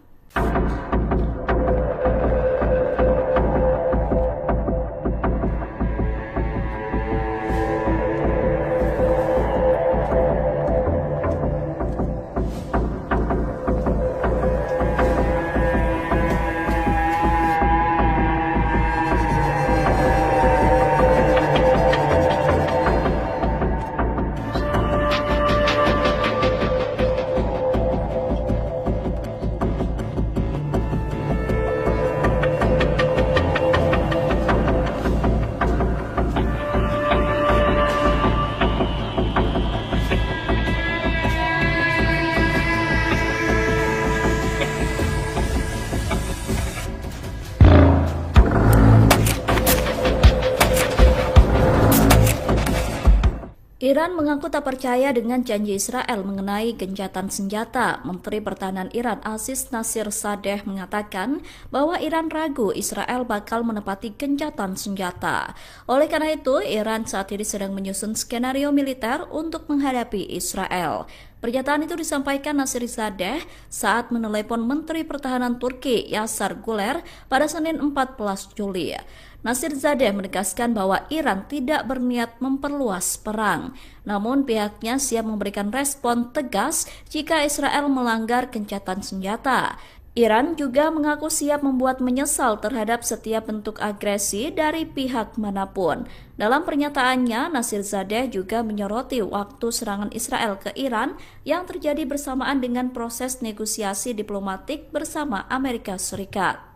Iran mengaku tak percaya dengan janji Israel mengenai gencatan senjata. Menteri Pertahanan Iran Aziz Nasirzadeh mengatakan bahwa Iran ragu Israel bakal menepati gencatan senjata. Oleh karena itu, Iran saat ini sedang menyusun skenario militer untuk menghadapi Israel. Pernyataan itu disampaikan Nasirzadeh saat menelepon Menteri Pertahanan Turki Yasar Guler pada Senin 14 Juli. Nasirzadeh menegaskan bahwa Iran tidak berniat memperluas perang, namun pihaknya siap memberikan respon tegas jika Israel melanggar gencatan senjata. Iran juga mengaku siap membuat menyesal terhadap setiap bentuk agresi dari pihak manapun. Dalam pernyataannya, Nasirzadeh juga menyoroti waktu serangan Israel ke Iran yang terjadi bersamaan dengan proses negosiasi diplomatik bersama Amerika Serikat.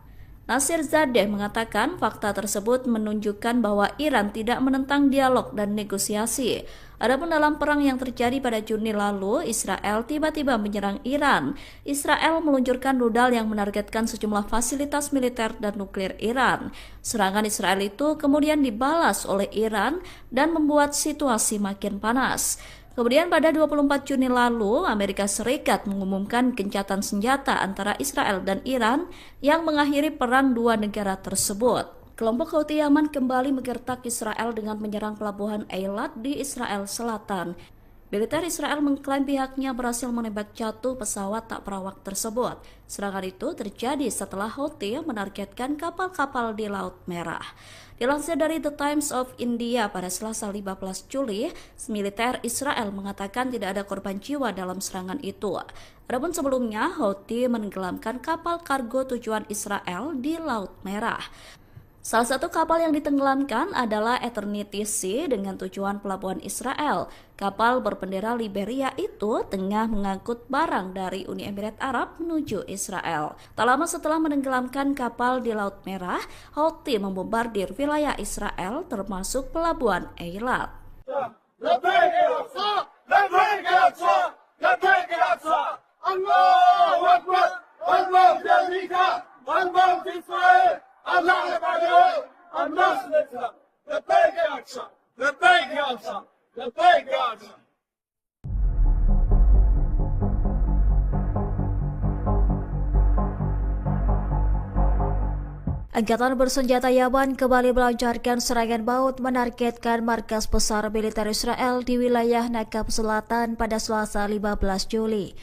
Nasirzadeh mengatakan fakta tersebut menunjukkan bahwa Iran tidak menentang dialog dan negosiasi. Adapun dalam perang yang terjadi pada Juni lalu, Israel tiba-tiba menyerang Iran. Israel meluncurkan rudal yang menargetkan sejumlah fasilitas militer dan nuklir Iran. Serangan Israel itu kemudian dibalas oleh Iran dan membuat situasi makin panas. Kemudian pada 24 Juni lalu, Amerika Serikat mengumumkan gencatan senjata antara Israel dan Iran yang mengakhiri perang dua negara tersebut. Kelompok Houthi Yaman kembali menggertak Israel dengan menyerang pelabuhan Eilat di Israel Selatan. Militer Israel mengklaim pihaknya berhasil menembak jatuh pesawat tak berawak tersebut. Serangan itu terjadi setelah Houthi menargetkan kapal-kapal di Laut Merah. Dilansir dari The Times of India pada Selasa 15 Juli, militer Israel mengatakan tidak ada korban jiwa dalam serangan itu. Adapun sebelumnya, Houthi menenggelamkan kapal kargo tujuan Israel di Laut Merah. Salah satu kapal yang ditenggelamkan adalah Eternity Sea dengan tujuan pelabuhan Israel. Kapal berbendera Liberia itu tengah mengangkut barang dari Uni Emirat Arab menuju Israel. Tak lama setelah menenggelamkan kapal di Laut Merah, Houthi membombardir wilayah Israel termasuk pelabuhan Eilat. Angkatan bersenjata Yaman kembali melancarkan serangan maut menargetkan markas besar militer Israel di wilayah Nakab Selatan pada Selasa 15 Juli.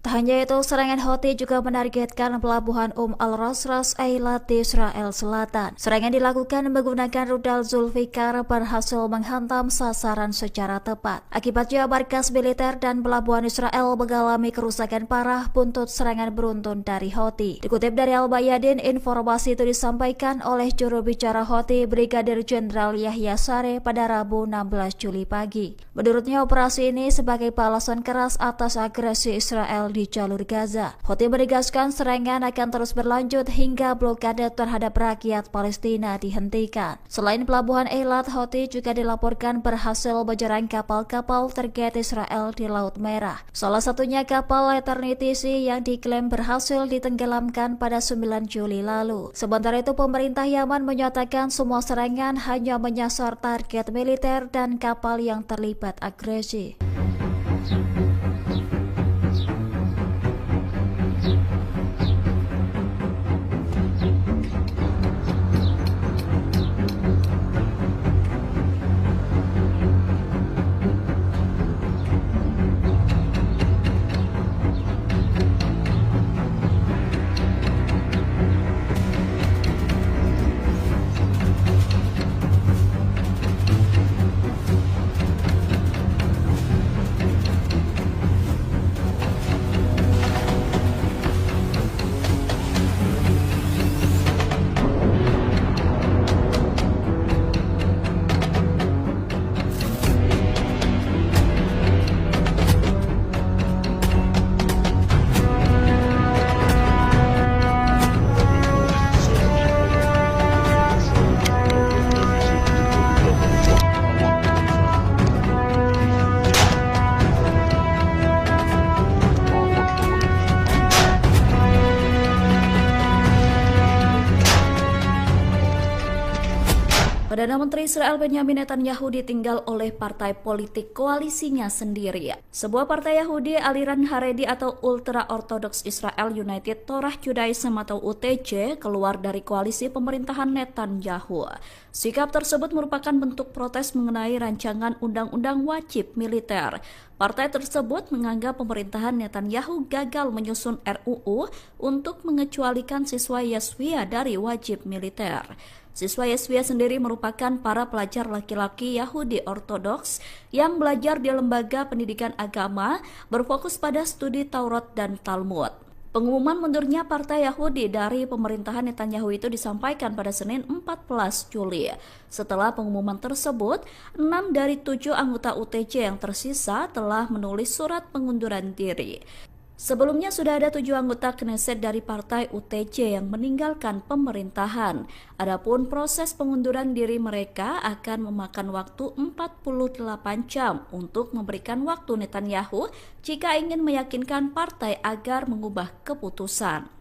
Tak hanya itu, serangan Houthi juga menargetkan pelabuhan Al-Rasras Eilat di Israel Selatan. Serangan dilakukan menggunakan rudal Zulfikar berhasil menghantam sasaran secara tepat. Akibatnya markas militer dan pelabuhan Israel mengalami kerusakan parah buntut serangan beruntun dari Houthi. Dikutip dari Al-Bayadin, informasi itu disampaikan oleh juru bicara Houthi Brigadir Jenderal Yahya Sareh pada Rabu 16 Juli pagi. Menurutnya, operasi ini sebagai balasan keras atas agresi Israel di jalur Gaza. Houthi menegaskan serangan akan terus berlanjut hingga blokade terhadap rakyat Palestina dihentikan. Selain pelabuhan Eilat, Houthi juga dilaporkan berhasil menyerang kapal-kapal target Israel di Laut Merah. Salah satunya kapal Eternity Sea yang diklaim berhasil ditenggelamkan pada 9 Juli lalu. Sementara itu, pemerintah Yaman menyatakan semua serangan hanya menyasar target militer dan kapal yang terlibat agresi. Perdana Menteri Israel Benyamin Netanyahu ditinggal oleh partai politik koalisinya sendiri. Sebuah partai Yahudi aliran Haredi atau Ultra Orthodox Israel United Torah Judaism atau UTJ keluar dari koalisi pemerintahan Netanyahu. Sikap tersebut merupakan bentuk protes mengenai rancangan undang-undang wajib militer. Partai tersebut menganggap pemerintahan Netanyahu gagal menyusun RUU untuk mengecualikan siswa Yeshiva dari wajib militer. Siswa Yeshiva sendiri merupakan para pelajar laki-laki Yahudi Ortodoks yang belajar di lembaga pendidikan agama berfokus pada studi Taurat dan Talmud. Pengumuman mundurnya Partai Yahudi dari pemerintahan Netanyahu itu disampaikan pada Senin 14 Juli. Setelah pengumuman tersebut, 6 dari 7 anggota UTJ yang tersisa telah menulis surat pengunduran diri. Sebelumnya sudah ada 7 anggota Knesset dari partai UTJ yang meninggalkan pemerintahan. Adapun proses pengunduran diri mereka akan memakan waktu 48 jam untuk memberikan waktu Netanyahu jika ingin meyakinkan partai agar mengubah keputusan.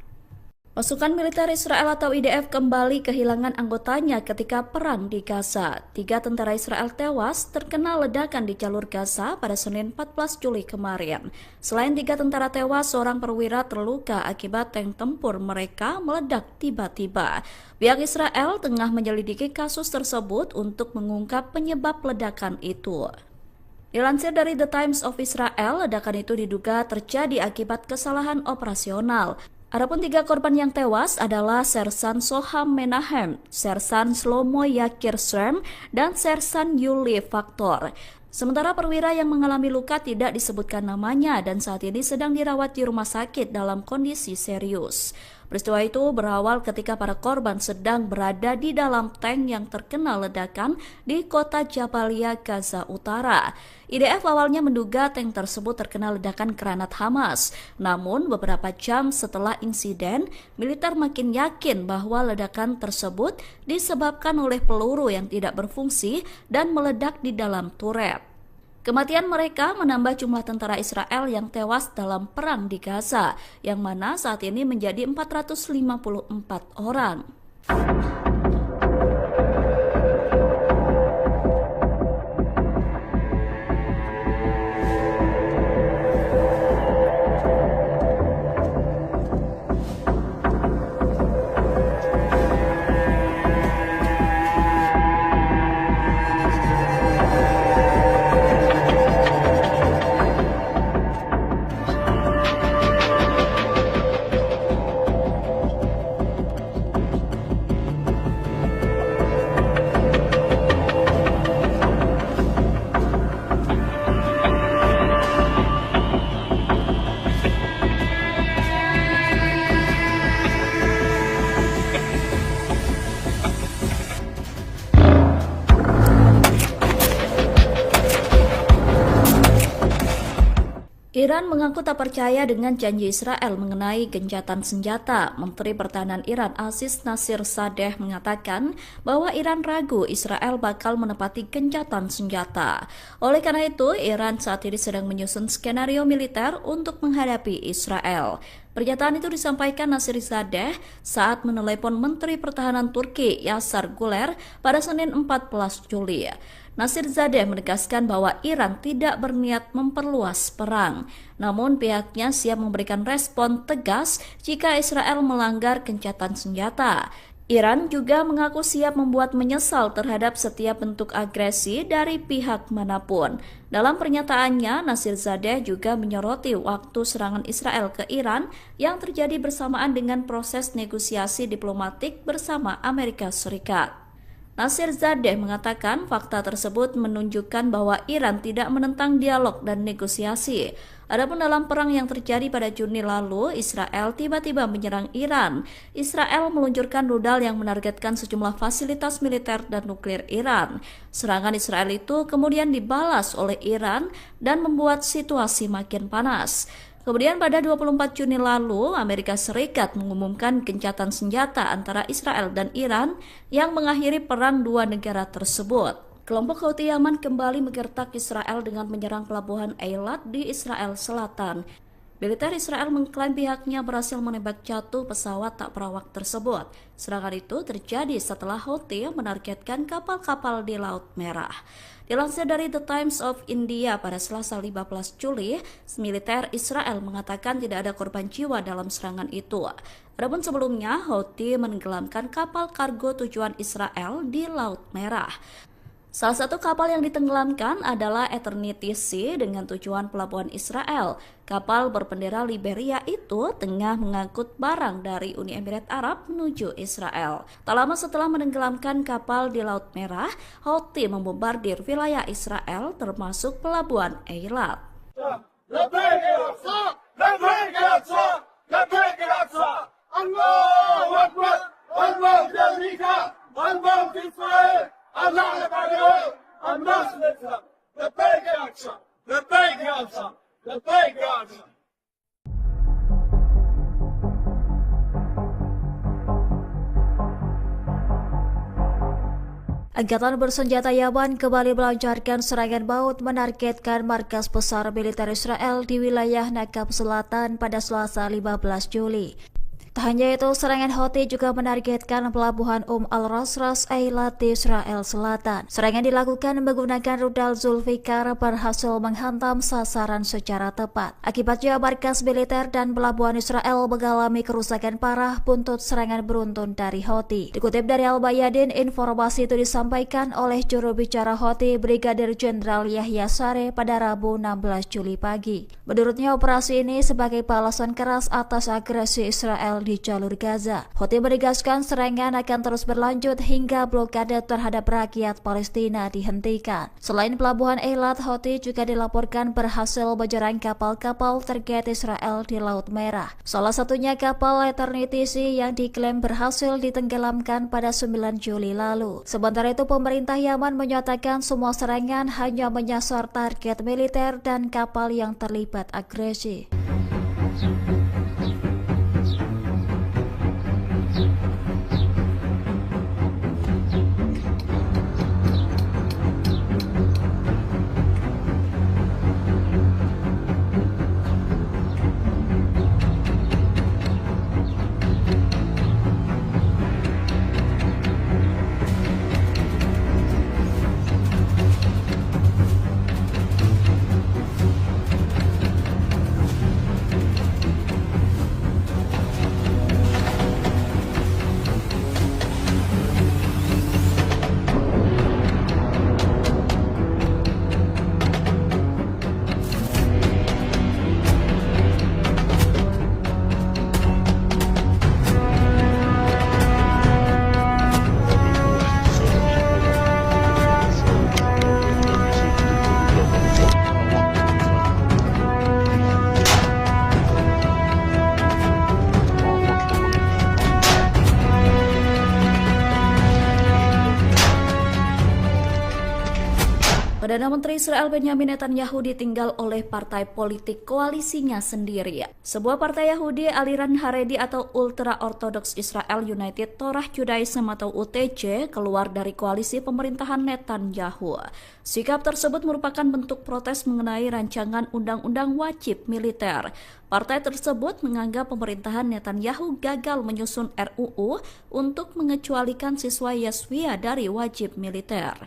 Pasukan militer Israel atau IDF kembali kehilangan anggotanya ketika perang di Gaza. 3 tentara Israel tewas terkena ledakan di jalur Gaza pada Senin 14 Juli kemarin. Selain 3 tentara tewas, seorang perwira terluka akibat tank tempur mereka meledak tiba-tiba. Pihak Israel tengah menyelidiki kasus tersebut untuk mengungkap penyebab ledakan itu. Dilansir dari The Times of Israel, ledakan itu diduga terjadi akibat kesalahan operasional. Adapun 3 korban yang tewas adalah Sersan Soham Menahem, Sersan Shlomo Yakir Shrem, dan Sersan Yuli Faktor. Sementara perwira yang mengalami luka tidak disebutkan namanya dan saat ini sedang dirawat di rumah sakit dalam kondisi serius. Peristiwa itu berawal ketika para korban sedang berada di dalam tank yang terkena ledakan di kota Jabalia, Gaza Utara. IDF awalnya menduga tank tersebut terkena ledakan granat Hamas. Namun beberapa jam setelah insiden, militer makin yakin bahwa ledakan tersebut disebabkan oleh peluru yang tidak berfungsi dan meledak di dalam turret. Kematian mereka menambah jumlah tentara Israel yang tewas dalam perang di Gaza, yang mana saat ini menjadi 454 orang. Iran mengaku tak percaya dengan janji Israel mengenai gencatan senjata. Menteri Pertahanan Iran Aziz Nasirzadeh mengatakan bahwa Iran ragu Israel bakal menepati gencatan senjata. Oleh karena itu, Iran saat ini sedang menyusun skenario militer untuk menghadapi Israel. Pernyataan itu disampaikan Nasirzadeh saat menelepon Menteri Pertahanan Turki Yasar Guler pada Senin 14 Juli. Nasirzadeh menegaskan bahwa Iran tidak berniat memperluas perang, namun pihaknya siap memberikan respon tegas jika Israel melanggar gencatan senjata. Iran juga mengaku siap membuat menyesal terhadap setiap bentuk agresi dari pihak manapun. Dalam pernyataannya, Nasirzadeh juga menyoroti waktu serangan Israel ke Iran yang terjadi bersamaan dengan proses negosiasi diplomatik bersama Amerika Serikat. Nasirzadeh mengatakan fakta tersebut menunjukkan bahwa Iran tidak menentang dialog dan negosiasi. Adapun dalam perang yang terjadi pada Juni lalu, Israel tiba-tiba menyerang Iran. Israel meluncurkan rudal yang menargetkan sejumlah fasilitas militer dan nuklir Iran. Serangan Israel itu kemudian dibalas oleh Iran dan membuat situasi makin panas. Kemudian pada 24 Juni lalu, Amerika Serikat mengumumkan gencatan senjata antara Israel dan Iran yang mengakhiri perang dua negara tersebut. Kelompok Houthi Yaman kembali menggertak Israel dengan menyerang pelabuhan Eilat di Israel Selatan. Militer Israel mengklaim pihaknya berhasil menembak jatuh pesawat tak berawak tersebut. Serangan itu terjadi setelah Houthi menargetkan kapal-kapal di Laut Merah. Dilansir dari The Times of India pada Selasa 15 Juli, militer Israel mengatakan tidak ada korban jiwa dalam serangan itu. Adapun sebelumnya, Houthi menenggelamkan kapal kargo tujuan Israel di Laut Merah. Salah satu kapal yang ditenggelamkan adalah Eternity Sea dengan tujuan pelabuhan Israel. Kapal berbendera Liberia itu tengah mengangkut barang dari Uni Emirat Arab menuju Israel. Tak lama setelah menenggelamkan kapal di Laut Merah, Houthi membombardir wilayah Israel termasuk pelabuhan Eilat. Angkatan bersenjata Yaman kembali melancarkan serangan maut menargetkan markas besar militer Israel di wilayah Nakab Selatan pada Selasa 15 Juli. Tak hanya itu, serangan Houthi juga menargetkan pelabuhan Al-Ras Eilat di Israel Selatan. Serangan dilakukan menggunakan rudal Zulfikar berhasil menghantam sasaran secara tepat. Akibatnya markas militer dan pelabuhan Israel mengalami kerusakan parah buntut serangan beruntun dari Houthi. Dikutip dari Al-Bayadin, informasi itu disampaikan oleh juru bicara Houthi Brigadir Jenderal Yahya Sareh pada Rabu 16 Juli pagi. Menurutnya, operasi ini sebagai balasan keras atas agresi Israel di jalur Gaza. Houthi menegaskan serangan akan terus berlanjut hingga blokade terhadap rakyat Palestina dihentikan. Selain pelabuhan Eilat, Houthi juga dilaporkan berhasil menyerang kapal-kapal target Israel di Laut Merah. Salah satunya kapal Eternity Sea yang diklaim berhasil ditenggelamkan pada 9 Juli lalu. Sementara itu, pemerintah Yaman menyatakan semua serangan hanya menyasar target militer dan kapal yang terlibat agresi. Perdana Menteri Israel Benjamin Netanyahu ditinggal oleh partai politik koalisinya sendiri. Sebuah partai Yahudi aliran Haredi atau Ultra Orthodox Israel United Torah Judaism atau UTJ keluar dari koalisi pemerintahan Netanyahu. Sikap tersebut merupakan bentuk protes mengenai rancangan undang-undang wajib militer. Partai tersebut menganggap pemerintahan Netanyahu gagal menyusun RUU untuk mengecualikan siswa Yeshiva dari wajib militer.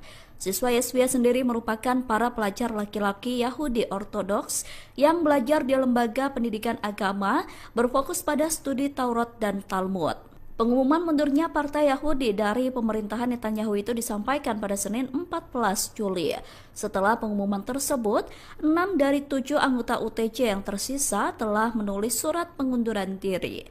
Siswa Yeshiva sendiri merupakan para pelajar laki-laki Yahudi Ortodoks yang belajar di lembaga pendidikan agama berfokus pada studi Taurat dan Talmud. Pengumuman mundurnya Partai Yahudi dari pemerintahan Netanyahu itu disampaikan pada Senin 14 Juli. Setelah pengumuman tersebut, 6 dari 7 anggota UTJ yang tersisa telah menulis surat pengunduran diri.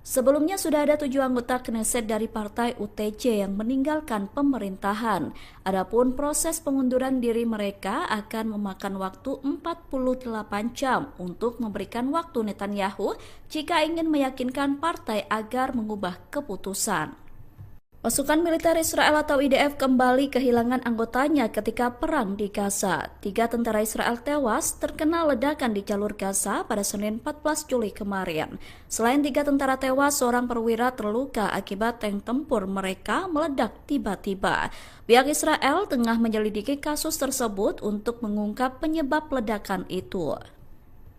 Sebelumnya sudah ada 7 anggota Knesset dari partai UTJ yang meninggalkan pemerintahan. Adapun proses pengunduran diri mereka akan memakan waktu 48 jam untuk memberikan waktu Netanyahu jika ingin meyakinkan partai agar mengubah keputusan. Pasukan militer Israel atau IDF kembali kehilangan anggotanya ketika perang di Gaza. 3 tentara Israel tewas terkena ledakan di jalur Gaza pada Senin 14 Juli kemarin. Selain 3 tentara tewas, seorang perwira terluka akibat tank tempur mereka meledak tiba-tiba. Pihak Israel tengah menyelidiki kasus tersebut untuk mengungkap penyebab ledakan itu.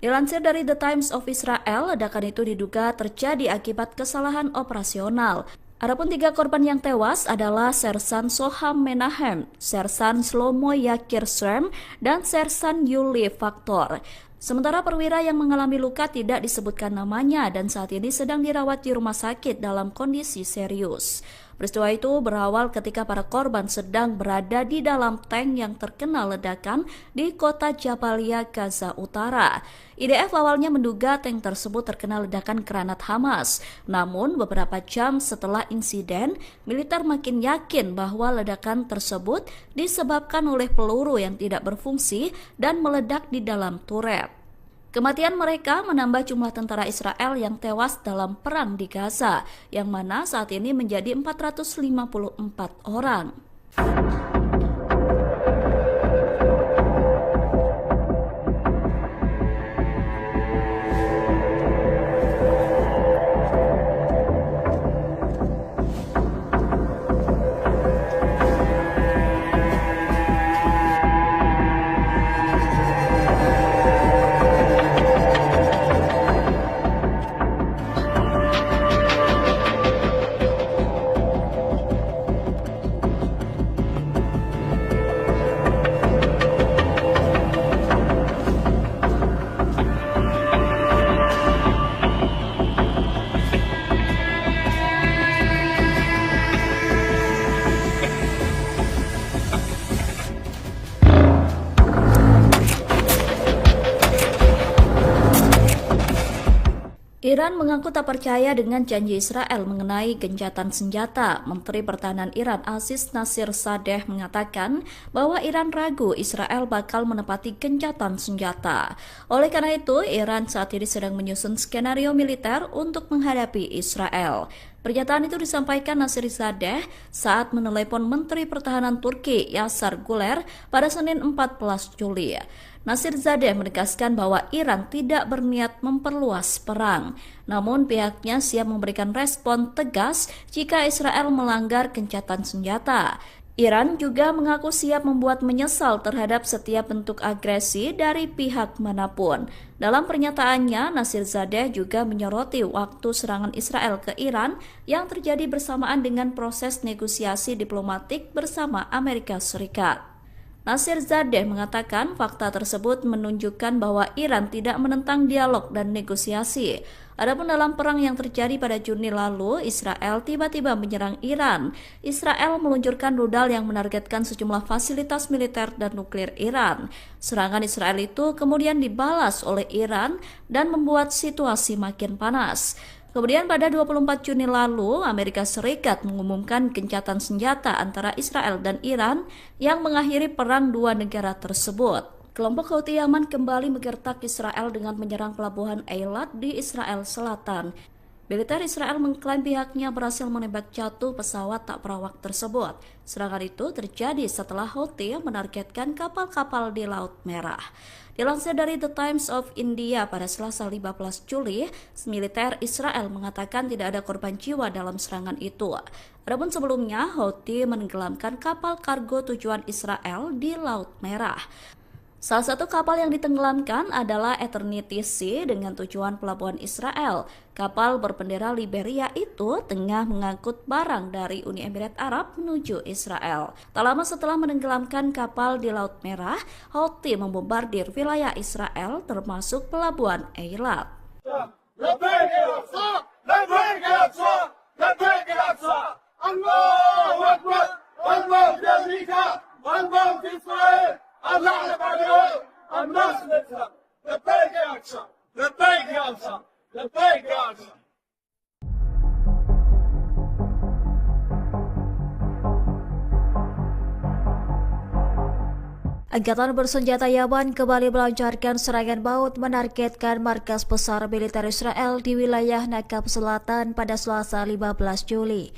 Dilansir dari The Times of Israel, ledakan itu diduga terjadi akibat kesalahan operasional. Adapun 3 korban yang tewas adalah Sersan Soham Menahem, Sersan Shlomo Yakir Srem, dan Sersan Yuli Faktor. Sementara perwira yang mengalami luka tidak disebutkan namanya dan saat ini sedang dirawat di rumah sakit dalam kondisi serius. Peristiwa itu berawal ketika para korban sedang berada di dalam tank yang terkena ledakan di kota Jabalia, Gaza Utara. IDF awalnya menduga tank tersebut terkena ledakan granat Hamas. Namun beberapa jam setelah insiden, militer makin yakin bahwa ledakan tersebut disebabkan oleh peluru yang tidak berfungsi dan meledak di dalam turret. Kematian mereka menambah jumlah tentara Israel yang tewas dalam perang di Gaza, yang mana saat ini menjadi 454 orang. Iran mengaku tak percaya dengan janji Israel mengenai gencatan senjata. Menteri Pertahanan Iran Aziz Nasirzadeh mengatakan bahwa Iran ragu Israel bakal menepati gencatan senjata. Oleh karena itu, Iran saat ini sedang menyusun skenario militer untuk menghadapi Israel. Pernyataan itu disampaikan Nasirzadeh saat menelepon Menteri Pertahanan Turki Yasar Guler pada Senin 14 Juli. Nasirzadeh menegaskan bahwa Iran tidak berniat memperluas perang, namun pihaknya siap memberikan respon tegas jika Israel melanggar gencatan senjata. Iran juga mengaku siap membuat menyesal terhadap setiap bentuk agresi dari pihak manapun. Dalam pernyataannya, Nasirzadeh juga menyoroti waktu serangan Israel ke Iran yang terjadi bersamaan dengan proses negosiasi diplomatik bersama Amerika Serikat. Nasirzadeh mengatakan fakta tersebut menunjukkan bahwa Iran tidak menentang dialog dan negosiasi. Adapun dalam perang yang terjadi pada Juni lalu, Israel tiba-tiba menyerang Iran. Israel meluncurkan rudal yang menargetkan sejumlah fasilitas militer dan nuklir Iran. Serangan Israel itu kemudian dibalas oleh Iran dan membuat situasi makin panas. Kemudian pada 24 Juni lalu, Amerika Serikat mengumumkan gencatan senjata antara Israel dan Iran yang mengakhiri perang dua negara tersebut. Kelompok Houthi Yaman kembali menggertak Israel dengan menyerang pelabuhan Eilat di Israel Selatan. Militer Israel mengklaim pihaknya berhasil menembak jatuh pesawat tak berawak tersebut. Serangan itu terjadi setelah Houthi menargetkan kapal-kapal di Laut Merah. Dilansir dari The Times of India pada Selasa 15 Juli, militer Israel mengatakan tidak ada korban jiwa dalam serangan itu. Adapun sebelumnya, Houthi menenggelamkan kapal kargo tujuan Israel di Laut Merah. Salah satu kapal yang ditenggelamkan adalah Eternity Sea dengan tujuan pelabuhan Israel. Kapal berbendera Liberia itu tengah mengangkut barang dari Uni Emirat Arab menuju Israel. Tak lama setelah menenggelamkan kapal di Laut Merah, Houthi membombardir wilayah Israel termasuk pelabuhan Eilat. Angkatan bersenjata Yaman kembali melancarkan serangan maut menargetkan markas besar militer Israel di wilayah Nakab Selatan pada Selasa 15 Juli.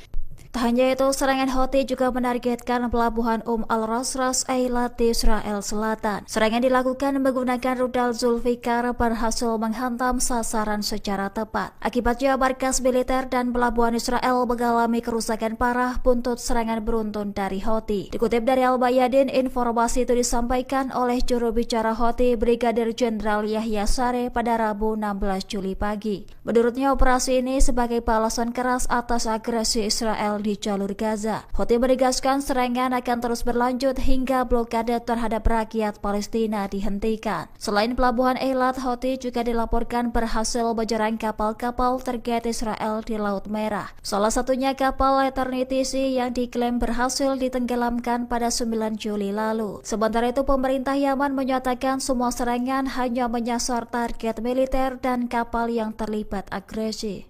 Tak hanya itu, serangan Houthi juga menargetkan pelabuhan Al-Rasras Eilat di Israel Selatan. Serangan dilakukan menggunakan rudal Zulfikar berhasil menghantam sasaran secara tepat. Akibatnya markas militer dan pelabuhan Israel mengalami kerusakan parah buntut serangan beruntun dari Houthi. Dikutip dari Al-Bayadin, informasi itu disampaikan oleh juru bicara Houthi Brigadir Jenderal Yahya Sareh pada Rabu 16 Juli pagi. Menurutnya, operasi ini sebagai balasan keras atas agresi Israel di jalur Gaza. Houthi menegaskan serangan akan terus berlanjut hingga blokade terhadap rakyat Palestina dihentikan. Selain pelabuhan Eilat, Houthi juga dilaporkan berhasil menyerang kapal-kapal target Israel di Laut Merah. Salah satunya kapal Eternity Sea yang diklaim berhasil ditenggelamkan pada 9 Juli lalu. Sementara itu, pemerintah Yaman menyatakan semua serangan hanya menyasar target militer dan kapal yang terlibat agresi.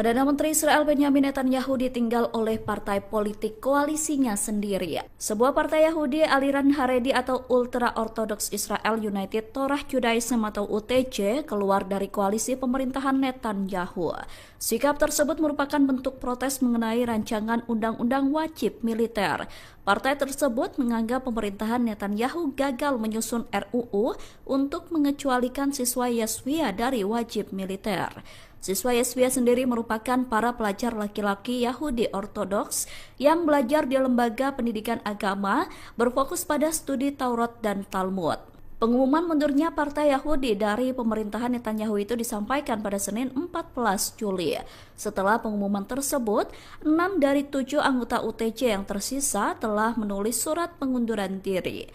Perdana Menteri Israel Benyamin Netanyahu ditinggal oleh partai politik koalisinya sendiri. Sebuah partai Yahudi aliran Haredi atau Ultra Orthodox Israel United Torah Judaism atau UTJ keluar dari koalisi pemerintahan Netanyahu. Sikap tersebut merupakan bentuk protes mengenai rancangan undang-undang wajib militer. Partai tersebut menganggap pemerintahan Netanyahu gagal menyusun RUU untuk mengecualikan siswa Yeshiva dari wajib militer. Siswa Yeshiva sendiri merupakan para pelajar laki-laki Yahudi Ortodoks yang belajar di lembaga pendidikan agama berfokus pada studi Taurat dan Talmud. Pengumuman mundurnya Partai Yahudi dari pemerintahan Netanyahu itu disampaikan pada Senin 14 Juli. Setelah pengumuman tersebut, 6 dari 7 anggota UTJ yang tersisa telah menulis surat pengunduran diri.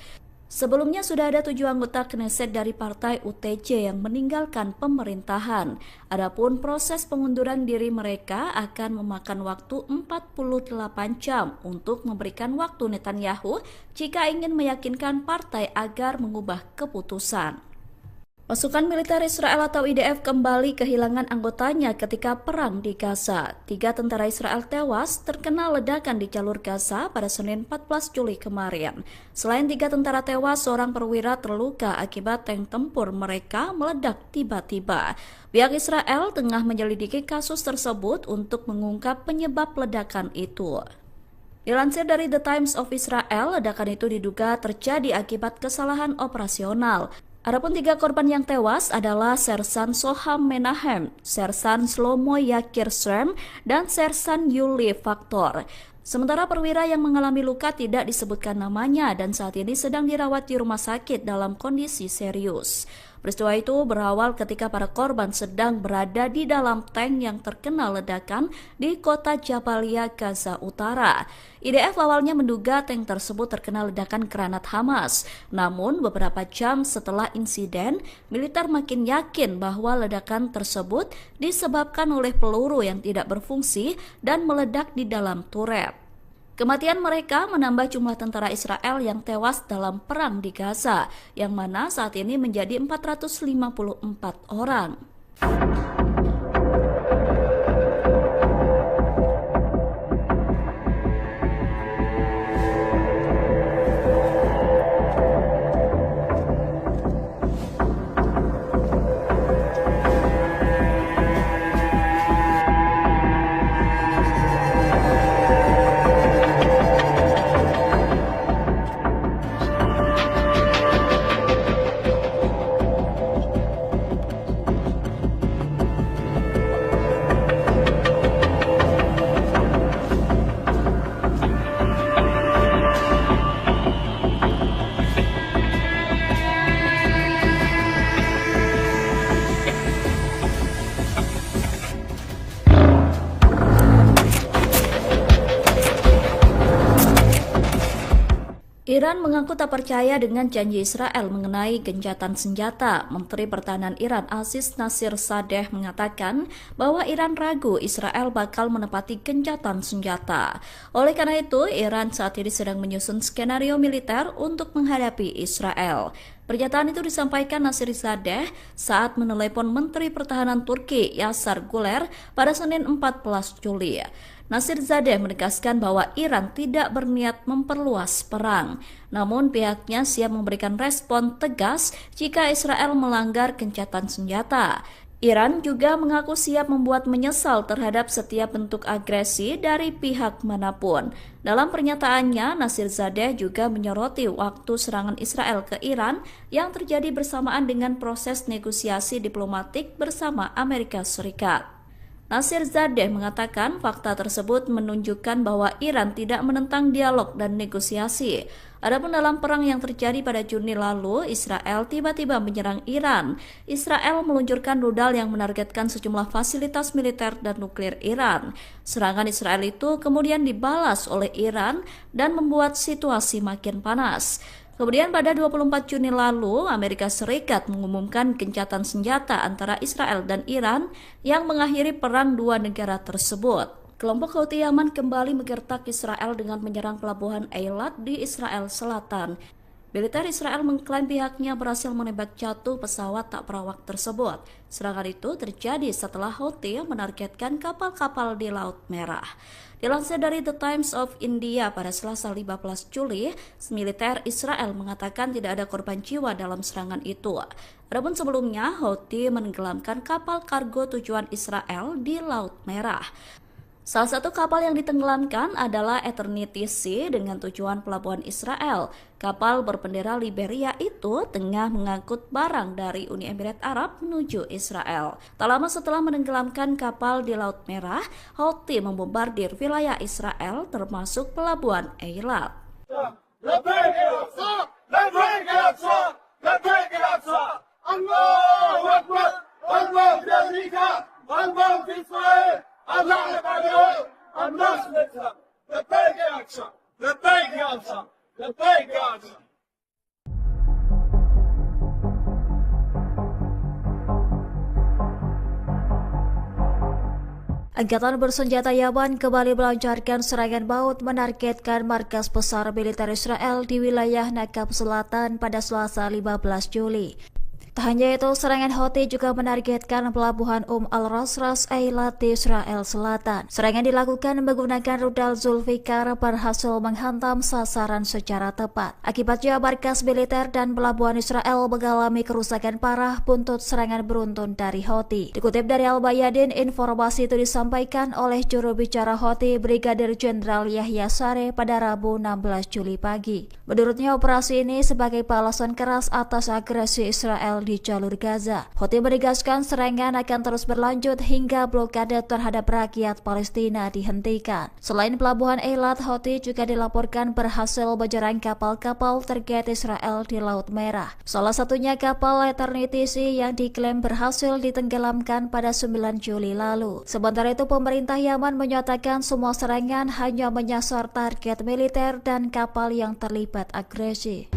Sebelumnya sudah ada 7 anggota Knesset dari partai UTJ yang meninggalkan pemerintahan. Adapun proses pengunduran diri mereka akan memakan waktu 48 jam untuk memberikan waktu Netanyahu jika ingin meyakinkan partai agar mengubah keputusan. Pasukan militer Israel atau IDF kembali kehilangan anggotanya ketika perang di Gaza. 3 tentara Israel tewas terkena ledakan di jalur Gaza pada Senin 14 Juli kemarin. Selain 3 tentara tewas, seorang perwira terluka akibat tank tempur mereka meledak tiba-tiba. Pihak Israel tengah menyelidiki kasus tersebut untuk mengungkap penyebab ledakan itu. Dilansir dari The Times of Israel, ledakan itu diduga terjadi akibat kesalahan operasional. Adapun 3 korban yang tewas adalah Sersan Soham Menahem, Sersan Shlomo Yakir Srem, dan Sersan Yuli Faktor. Sementara perwira yang mengalami luka tidak disebutkan namanya dan saat ini sedang dirawat di rumah sakit dalam kondisi serius. Peristiwa itu berawal ketika para korban sedang berada di dalam tank yang terkena ledakan di kota Jabalia, Gaza Utara. IDF awalnya menduga tank tersebut terkena ledakan granat Hamas. Namun beberapa jam setelah insiden, militer makin yakin bahwa ledakan tersebut disebabkan oleh peluru yang tidak berfungsi dan meledak di dalam turret. Kematian mereka menambah jumlah tentara Israel yang tewas dalam perang di Gaza, yang mana saat ini menjadi 454 orang. Iran mengaku tak percaya dengan janji Israel mengenai gencatan senjata. Menteri Pertahanan Iran Aziz Nasirzadeh mengatakan bahwa Iran ragu Israel bakal menepati gencatan senjata. Oleh karena itu, Iran saat ini sedang menyusun skenario militer untuk menghadapi Israel. Pernyataan itu disampaikan Nasirzadeh saat menelepon Menteri Pertahanan Turki Yasar Guler pada Senin 14 Juli. Nasirzadeh menegaskan bahwa Iran tidak berniat memperluas perang, namun pihaknya siap memberikan respon tegas jika Israel melanggar gencatan senjata. Iran juga mengaku siap membuat menyesal terhadap setiap bentuk agresi dari pihak manapun. Dalam pernyataannya, Nasirzadeh juga menyoroti waktu serangan Israel ke Iran yang terjadi bersamaan dengan proses negosiasi diplomatik bersama Amerika Serikat. Nasirzadeh mengatakan fakta tersebut menunjukkan bahwa Iran tidak menentang dialog dan negosiasi. Adapun dalam perang yang terjadi pada Juni lalu, Israel tiba-tiba menyerang Iran. Israel meluncurkan rudal yang menargetkan sejumlah fasilitas militer dan nuklir Iran. Serangan Israel itu kemudian dibalas oleh Iran dan membuat situasi makin panas. Kemudian pada 24 Juni lalu, Amerika Serikat mengumumkan gencatan senjata antara Israel dan Iran yang mengakhiri perang dua negara tersebut. Kelompok Houthi Yaman kembali menggertak Israel dengan menyerang pelabuhan Eilat di Israel Selatan. Militer Israel mengklaim pihaknya berhasil menembak jatuh pesawat tak berawak tersebut. Serangan itu terjadi setelah Houthi menargetkan kapal-kapal di Laut Merah. Dilansir dari The Times of India pada Selasa 15 Juli, militer Israel mengatakan tidak ada korban jiwa dalam serangan itu. Adapun sebelumnya, Houthi menenggelamkan kapal kargo tujuan Israel di Laut Merah. Salah satu kapal yang ditenggelamkan adalah Eternity Sea dengan tujuan pelabuhan Israel. Kapal berbendera Liberia itu tengah mengangkut barang dari Uni Emirat Arab menuju Israel. Tak lama setelah menenggelamkan kapal di Laut Merah, Houthi membombardir wilayah Israel termasuk pelabuhan Eilat. Angkatan bersenjata Yaman kembali melancarkan serangan maut menargetkan markas besar militer Israel di wilayah Nakab Selatan pada Selasa 15 Juli. Tak hanya itu, serangan Houthi juga menargetkan pelabuhan Al-Rasras Eilat di Israel Selatan. Serangan dilakukan menggunakan rudal Zulfikar berhasil menghantam sasaran secara tepat. Akibatnya markas militer dan pelabuhan Israel mengalami kerusakan parah buntut serangan beruntun dari Houthi. Dikutip dari Al-Bayadin, informasi itu disampaikan oleh juru bicara Houthi Brigadir Jenderal Yahya Sareh pada Rabu 16 Juli pagi. Menurutnya, operasi ini sebagai balasan keras atas agresi Israel di jalur Gaza. Houthi menegaskan serangan akan terus berlanjut hingga blokade terhadap rakyat Palestina dihentikan. Selain pelabuhan Eilat, Houthi juga dilaporkan berhasil menyerang kapal-kapal terkait Israel di Laut Merah. Salah satunya kapal Eternity Sea yang diklaim berhasil ditenggelamkan pada 9 Juli lalu. Sementara itu, pemerintah Yaman menyatakan semua serangan hanya menyasar target militer dan kapal yang terlibat agresi.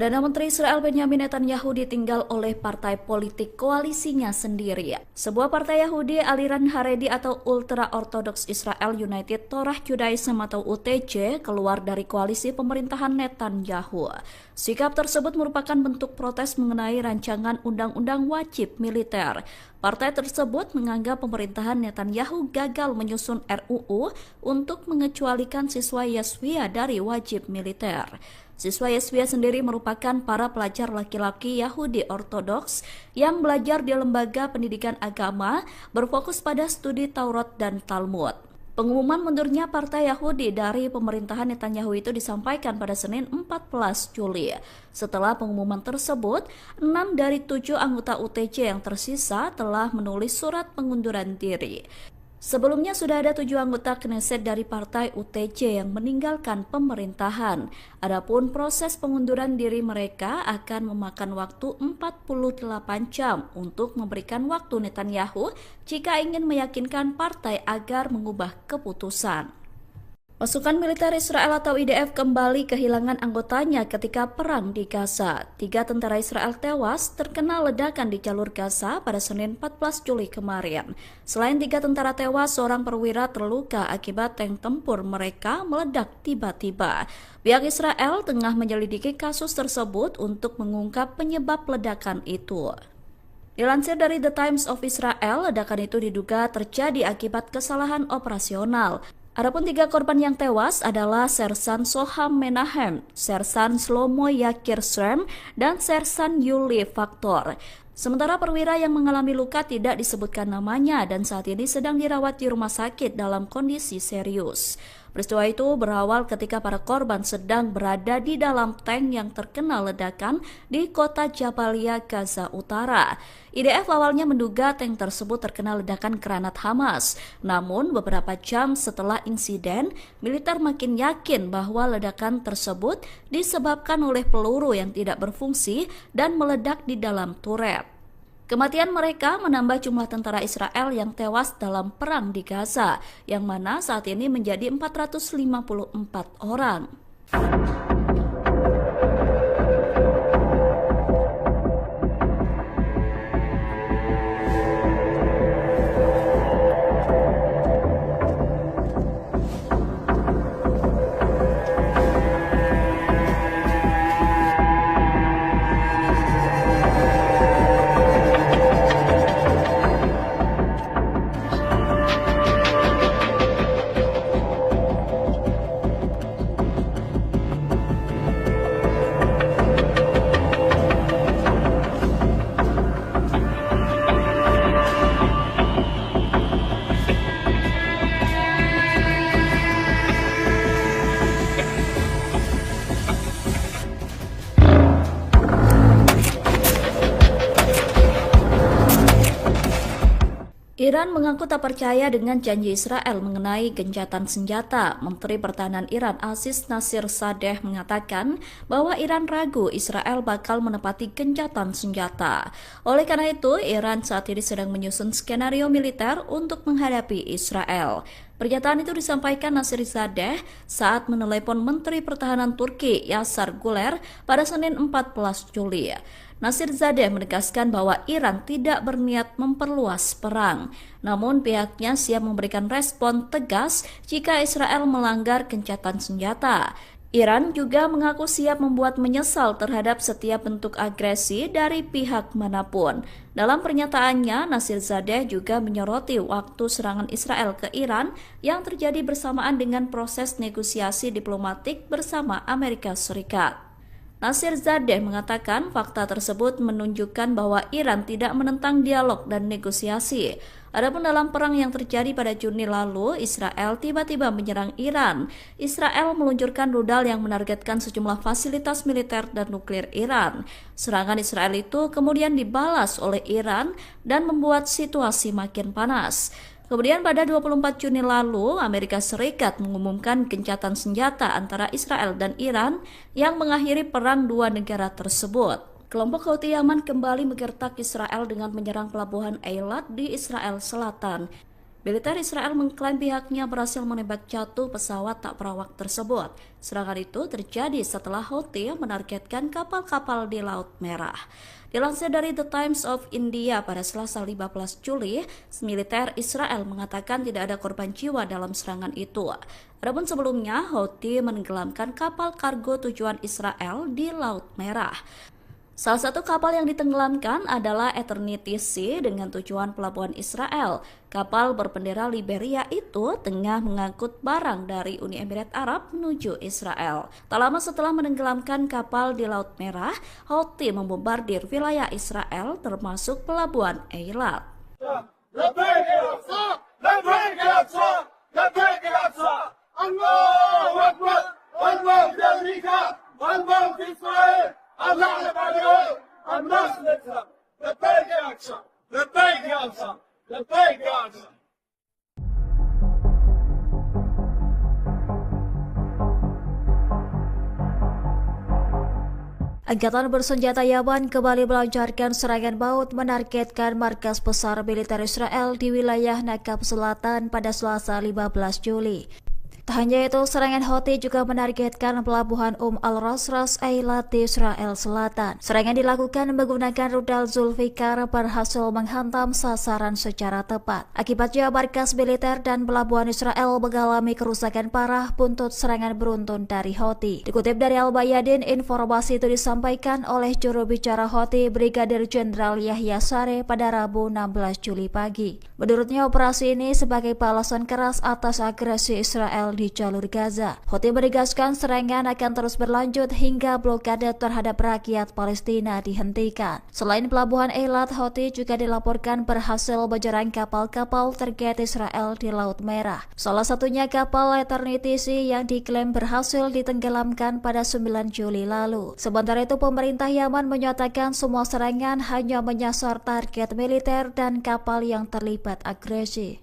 Perdana Menteri Israel Benjamin Netanyahu ditinggal oleh partai politik koalisinya sendiri. Sebuah partai Yahudi aliran Haredi atau Ultra Orthodox Israel United Torah Judaism atau UTJ keluar dari koalisi pemerintahan Netanyahu. Sikap tersebut merupakan bentuk protes mengenai rancangan undang-undang wajib militer. Partai tersebut menganggap pemerintahan Netanyahu gagal menyusun RUU untuk mengecualikan siswa Yeshiva dari wajib militer. Siswa Yeshiva sendiri merupakan para pelajar laki-laki Yahudi Ortodoks yang belajar di lembaga pendidikan agama berfokus pada studi Taurat dan Talmud. Pengumuman mundurnya Partai Yahudi dari pemerintahan Netanyahu itu disampaikan pada Senin 14 Juli. Setelah pengumuman tersebut, 6 dari 7 anggota UTJ yang tersisa telah menulis surat pengunduran diri. Sebelumnya sudah ada 7 anggota Knesset dari partai UTJ yang meninggalkan pemerintahan. Adapun proses pengunduran diri mereka akan memakan waktu 48 jam untuk memberikan waktu Netanyahu jika ingin meyakinkan partai agar mengubah keputusan. Pasukan militer Israel atau IDF kembali kehilangan anggotanya ketika perang di Gaza. 3 tentara Israel tewas terkena ledakan di jalur Gaza pada Senin 14 Juli kemarin. Selain 3 tentara tewas, seorang perwira terluka akibat tank tempur mereka meledak tiba-tiba. Pihak Israel tengah menyelidiki kasus tersebut untuk mengungkap penyebab ledakan itu. Dilansir dari The Times of Israel, ledakan itu diduga terjadi akibat kesalahan operasional. Adapun 3 korban yang tewas adalah Sersan Soham Menahem, Sersan Shlomo Yakir Shrem, dan Sersan Yuli Faktor. Sementara perwira yang mengalami luka tidak disebutkan namanya dan saat ini sedang dirawat di rumah sakit dalam kondisi serius. Peristiwa itu berawal ketika para korban sedang berada di dalam tank yang terkena ledakan di kota Jabalia, Gaza Utara. IDF awalnya menduga tank tersebut terkena ledakan granat Hamas. Namun beberapa jam setelah insiden, militer makin yakin bahwa ledakan tersebut disebabkan oleh peluru yang tidak berfungsi dan meledak di dalam turret. Kematian mereka menambah jumlah tentara Israel yang tewas dalam perang di Gaza, yang mana saat ini menjadi 454 orang. Iran mengaku tak percaya dengan janji Israel mengenai gencatan senjata. Menteri Pertahanan Iran Aziz Nasirzadeh mengatakan bahwa Iran ragu Israel bakal menepati gencatan senjata. Oleh karena itu, Iran saat ini sedang menyusun skenario militer untuk menghadapi Israel. Pernyataan itu disampaikan Nasirzadeh saat menelepon Menteri Pertahanan Turki Yasar Guler pada Senin 14 Juli. Nasirzadeh menegaskan bahwa Iran tidak berniat memperluas perang, namun pihaknya siap memberikan respon tegas jika Israel melanggar gencatan senjata. Iran juga mengaku siap membuat menyesal terhadap setiap bentuk agresi dari pihak manapun. Dalam pernyataannya, Nasirzadeh juga menyoroti waktu serangan Israel ke Iran yang terjadi bersamaan dengan proses negosiasi diplomatik bersama Amerika Serikat. Nasirzadeh mengatakan fakta tersebut menunjukkan bahwa Iran tidak menentang dialog dan negosiasi. Adapun dalam perang yang terjadi pada Juni lalu, Israel tiba-tiba menyerang Iran. Israel meluncurkan rudal yang menargetkan sejumlah fasilitas militer dan nuklir Iran. Serangan Israel itu kemudian dibalas oleh Iran dan membuat situasi makin panas. Kemudian pada 24 Juni lalu, Amerika Serikat mengumumkan gencatan senjata antara Israel dan Iran yang mengakhiri perang dua negara tersebut. Kelompok Houthi Yaman kembali menggertak Israel dengan menyerang pelabuhan Eilat di Israel Selatan. Militer Israel mengklaim pihaknya berhasil menembak jatuh pesawat tak berawak tersebut. Serangan itu terjadi setelah Houthi menargetkan kapal-kapal di Laut Merah. Dilansir dari The Times of India pada Selasa 15 Juli, militer Israel mengatakan tidak ada korban jiwa dalam serangan itu. Adapun sebelumnya, Houthi menenggelamkan kapal kargo tujuan Israel di Laut Merah. Salah satu kapal yang ditenggelamkan adalah Eternity Sea dengan tujuan pelabuhan Israel. Kapal berbendera Liberia itu tengah mengangkut barang dari Uni Emirat Arab menuju Israel. Tak lama setelah menenggelamkan kapal di Laut Merah, Houthi membombardir wilayah Israel termasuk pelabuhan Eilat. Angkatan bersenjata Yaman kembali melancarkan serangan maut menargetkan markas besar militer Israel di wilayah Nakab Selatan pada Selasa 15 Juli. Tak hanya itu, serangan Houthi juga menargetkan pelabuhan Al-Ras Eilat di Israel Selatan. Serangan dilakukan menggunakan rudal Zulfikar berhasil menghantam sasaran secara tepat. Akibatnya markas militer dan pelabuhan Israel mengalami kerusakan parah buntut serangan beruntun dari Houthi. Dikutip dari Al-Bayadin, informasi itu disampaikan oleh juru bicara Houthi Brigadir Jenderal Yahya Saree pada Rabu 16 Juli pagi. Menurutnya, operasi ini sebagai balasan keras atas agresi Israel di jalur Gaza. Houthi menegaskan serangan akan terus berlanjut hingga blokade terhadap rakyat Palestina dihentikan. Selain pelabuhan Eilat, Houthi juga dilaporkan berhasil menyerang kapal-kapal target Israel di Laut Merah. Salah satunya kapal Eternity Sea yang diklaim berhasil ditenggelamkan pada 9 Juli lalu. Sementara itu, pemerintah Yaman menyatakan semua serangan hanya menyasar target militer dan kapal yang terlibat agresi.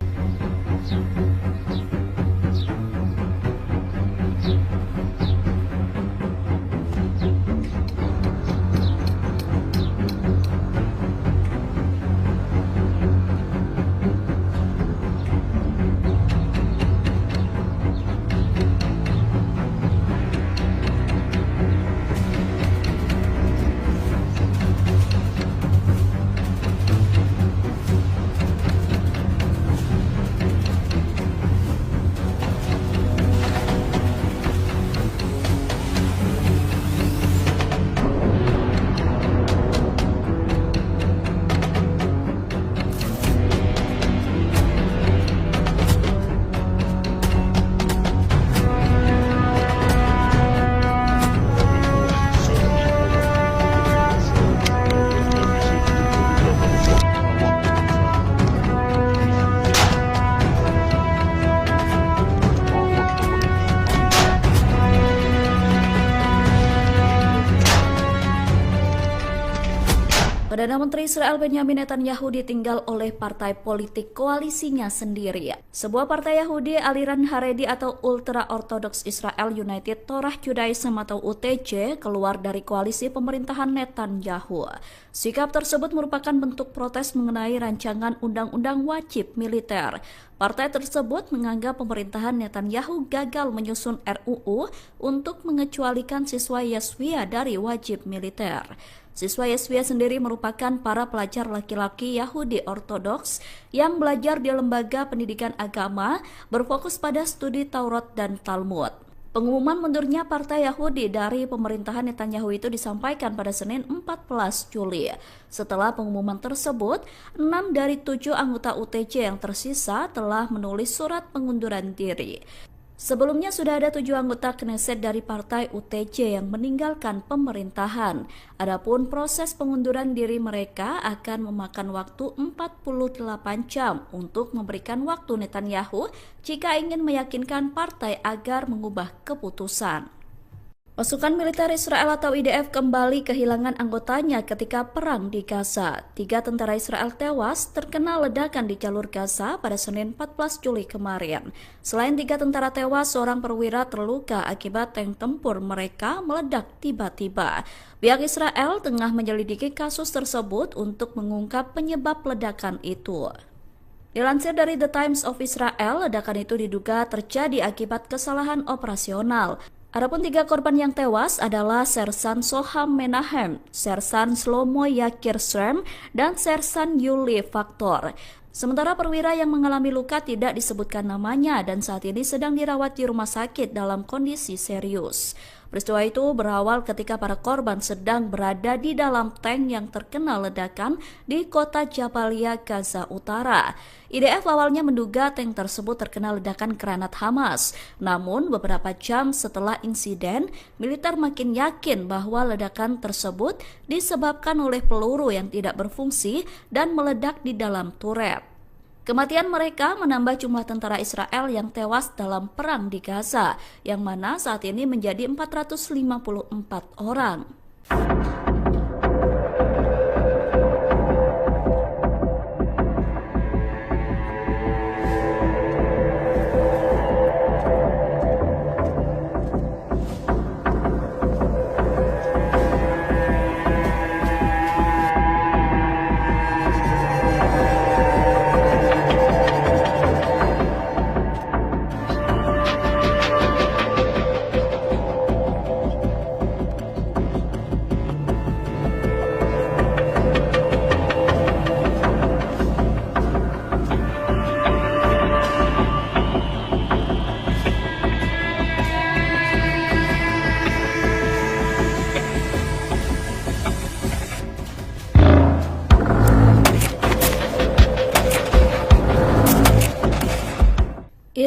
Perdana Menteri Israel Benjamin Netanyahu ditinggal oleh partai politik koalisinya sendiri. Sebuah partai Yahudi aliran Haredi atau Ultra Orthodox Israel United Torah Judaism atau UTJ keluar dari koalisi pemerintahan Netanyahu. Sikap tersebut merupakan bentuk protes mengenai rancangan undang-undang wajib militer. Partai tersebut menganggap pemerintahan Netanyahu gagal menyusun RUU untuk mengecualikan siswa Yeshiva dari wajib militer. Siswa Yeshiva sendiri merupakan para pelajar laki-laki Yahudi Ortodoks yang belajar di lembaga pendidikan agama berfokus pada studi Taurat dan Talmud. Pengumuman mundurnya Partai Yahudi dari pemerintahan Netanyahu itu disampaikan pada Senin 14 Juli. Setelah pengumuman tersebut, 6 dari 7 anggota UTJ yang tersisa telah menulis surat pengunduran diri. Sebelumnya sudah ada 7 anggota Knesset dari partai UTJ yang meninggalkan pemerintahan. Adapun proses pengunduran diri mereka akan memakan waktu 48 jam untuk memberikan waktu Netanyahu jika ingin meyakinkan partai agar mengubah keputusan. Pasukan militer Israel atau IDF kembali kehilangan anggotanya ketika perang di Gaza. 3 tentara Israel tewas terkena ledakan di jalur Gaza pada Senin 14 Juli kemarin. Selain 3 tentara tewas, seorang perwira terluka akibat tank tempur mereka meledak tiba-tiba. Pihak Israel tengah menyelidiki kasus tersebut untuk mengungkap penyebab ledakan itu. Dilansir dari The Times of Israel, ledakan itu diduga terjadi akibat kesalahan operasional. Adapun 3 korban yang tewas adalah Sersan Soham Menahem, Sersan Shlomo Yakir Srem, dan Sersan Yuli Faktor. Sementara perwira yang mengalami luka tidak disebutkan namanya dan saat ini sedang dirawat di rumah sakit dalam kondisi serius. Peristiwa itu berawal ketika para korban sedang berada di dalam tank yang terkena ledakan di kota Jabalia, Gaza Utara. IDF awalnya menduga tank tersebut terkena ledakan granat Hamas. Namun beberapa jam setelah insiden, militer makin yakin bahwa ledakan tersebut disebabkan oleh peluru yang tidak berfungsi dan meledak di dalam turret. Kematian mereka menambah jumlah tentara Israel yang tewas dalam perang di Gaza, yang mana saat ini menjadi 454 orang.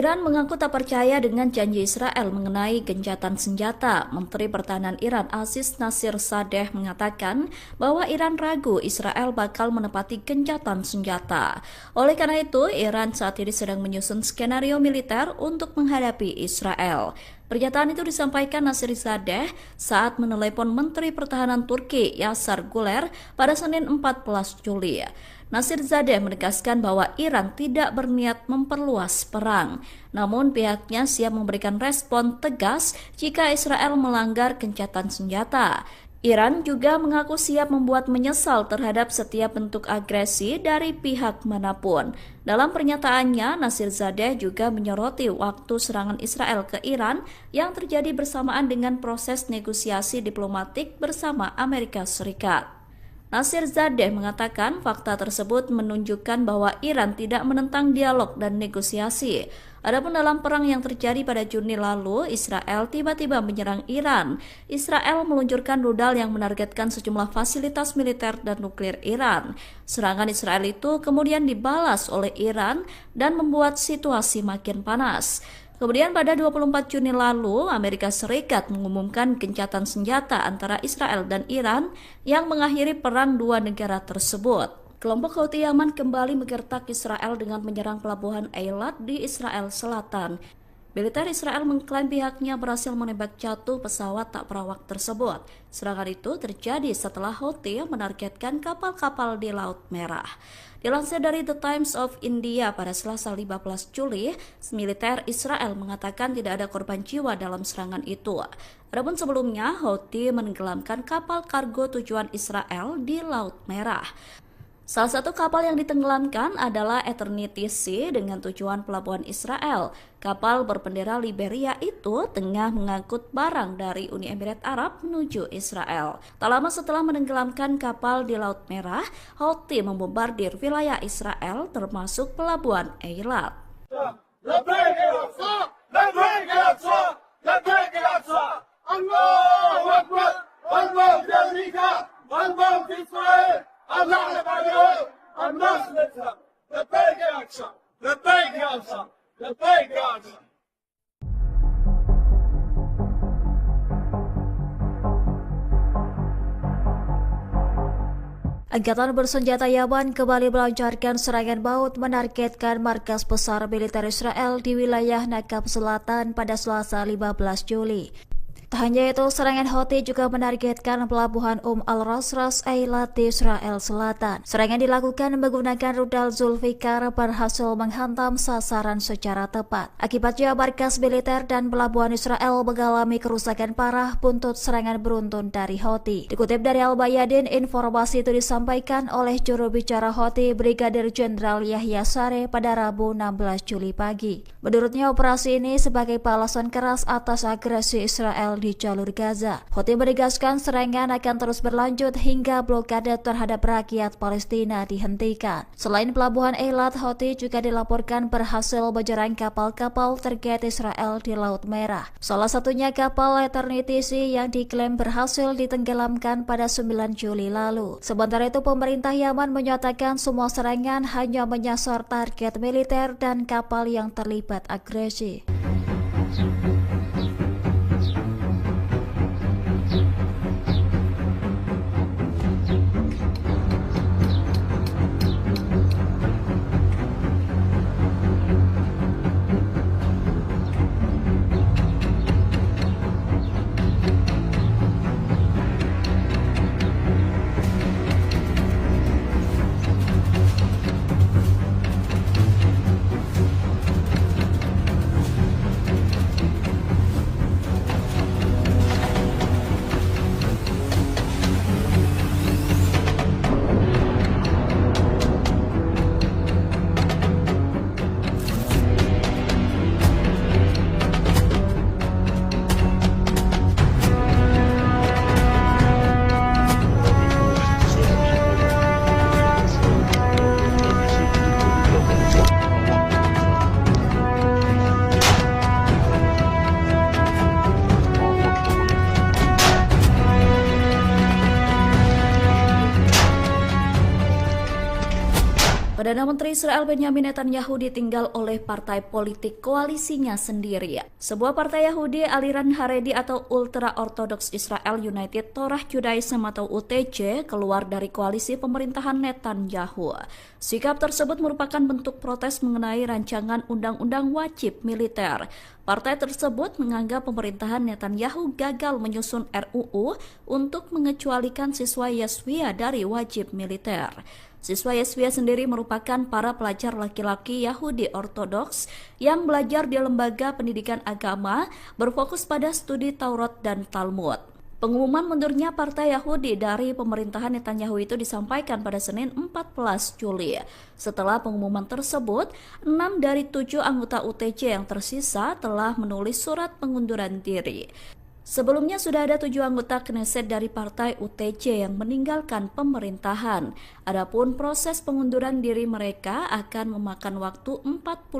Iran mengaku tak percaya dengan janji Israel mengenai gencatan senjata. Menteri Pertahanan Iran Aziz Nasirdzadeh mengatakan bahwa Iran ragu Israel bakal menepati gencatan senjata. Oleh karena itu, Iran saat ini sedang menyusun skenario militer untuk menghadapi Israel. Pernyataan itu disampaikan Nasirdzadeh saat menelepon Menteri Pertahanan Turki Yasar Guler pada Senin 14 Juli. Nasirdzadeh menegaskan bahwa Iran tidak berniat memperluas perang, namun pihaknya siap memberikan respon tegas jika Israel melanggar gencatan senjata. Iran juga mengaku siap membuat menyesal terhadap setiap bentuk agresi dari pihak manapun. Dalam pernyataannya, Nasirdzadeh juga menyoroti waktu serangan Israel ke Iran yang terjadi bersamaan dengan proses negosiasi diplomatik bersama Amerika Serikat. Nasirdzadeh mengatakan fakta tersebut menunjukkan bahwa Iran tidak menentang dialog dan negosiasi. Adapun dalam perang yang terjadi pada Juni lalu, Israel tiba-tiba menyerang Iran. Israel meluncurkan rudal yang menargetkan sejumlah fasilitas militer dan nuklir Iran. Serangan Israel itu kemudian dibalas oleh Iran dan membuat situasi makin panas. Kemudian pada 24 Juni lalu, Amerika Serikat mengumumkan gencatan senjata antara Israel dan Iran yang mengakhiri perang dua negara tersebut. Kelompok Houthi Yaman kembali menggertak Israel dengan menyerang pelabuhan Eilat di Israel Selatan. Militer Israel mengklaim pihaknya berhasil menembak jatuh pesawat tak berawak tersebut. Serangan itu terjadi setelah Houthi menargetkan kapal-kapal di Laut Merah. Dilansir dari The Times of India pada Selasa 15 Juli, militer Israel mengatakan tidak ada korban jiwa dalam serangan itu. Adapun sebelumnya, Houthi menenggelamkan kapal kargo tujuan Israel di Laut Merah. Salah satu kapal yang ditenggelamkan adalah Eternity Sea dengan tujuan pelabuhan Israel. Kapal berbendera Liberia itu tengah mengangkut barang dari Uni Emirat Arab menuju Israel. Tak lama setelah menenggelamkan kapal di Laut Merah, Houthi membombardir wilayah Israel termasuk pelabuhan Eilat. Angkatan bersenjata Yaman kembali melancarkan serangan maut menargetkan markas besar militer Israel di wilayah Nakab Selatan pada Selasa 15 Juli. Tak hanya itu, serangan Houthi juga menargetkan pelabuhan Al-Rasras Eilat di Israel Selatan. Serangan dilakukan menggunakan rudal Zulfikar berhasil menghantam sasaran secara tepat. Akibatnya markas militer dan pelabuhan Israel mengalami kerusakan parah buntut serangan beruntun dari Houthi. Dikutip dari Al-Bayadin, informasi itu disampaikan oleh juru bicara Houthi Brigadir Jenderal Yahya Sareh pada Rabu 16 Juli pagi. Menurutnya, operasi ini sebagai balasan keras atas agresi Israel di jalur Gaza. Houthi menegaskan serangan akan terus berlanjut hingga blokade terhadap rakyat Palestina dihentikan. Selain pelabuhan Eilat, Houthi juga dilaporkan berhasil menyerang kapal-kapal terkait Israel di Laut Merah. Salah satunya kapal Eternity Sea yang diklaim berhasil ditenggelamkan pada 9 Juli lalu. Sementara itu, pemerintah Yaman menyatakan semua serangan hanya menyasar target militer dan kapal yang terlibat agresi. Perdana Menteri Israel Benjamin Netanyahu ditinggal oleh partai politik koalisinya sendiri. Sebuah partai Yahudi aliran Haredi atau Ultra Orthodox Israel United Torah Judaism atau UTJ keluar dari koalisi pemerintahan Netanyahu. Sikap tersebut merupakan bentuk protes mengenai rancangan undang-undang wajib militer. Partai tersebut menganggap pemerintahan Netanyahu gagal menyusun RUU untuk mengecualikan siswa Yeshiva dari wajib militer. Siswa Yeshiva sendiri merupakan para pelajar laki-laki Yahudi Ortodoks yang belajar di lembaga pendidikan agama berfokus pada studi Taurat dan Talmud. Pengumuman mundurnya Partai Yahudi dari pemerintahan Netanyahu itu disampaikan pada Senin 14 Juli. Setelah pengumuman tersebut, 6 dari 7 anggota UTJ yang tersisa telah menulis surat pengunduran diri. Sebelumnya sudah ada 7 anggota Knesset dari partai UTJ yang meninggalkan pemerintahan. Adapun proses pengunduran diri mereka akan memakan waktu 48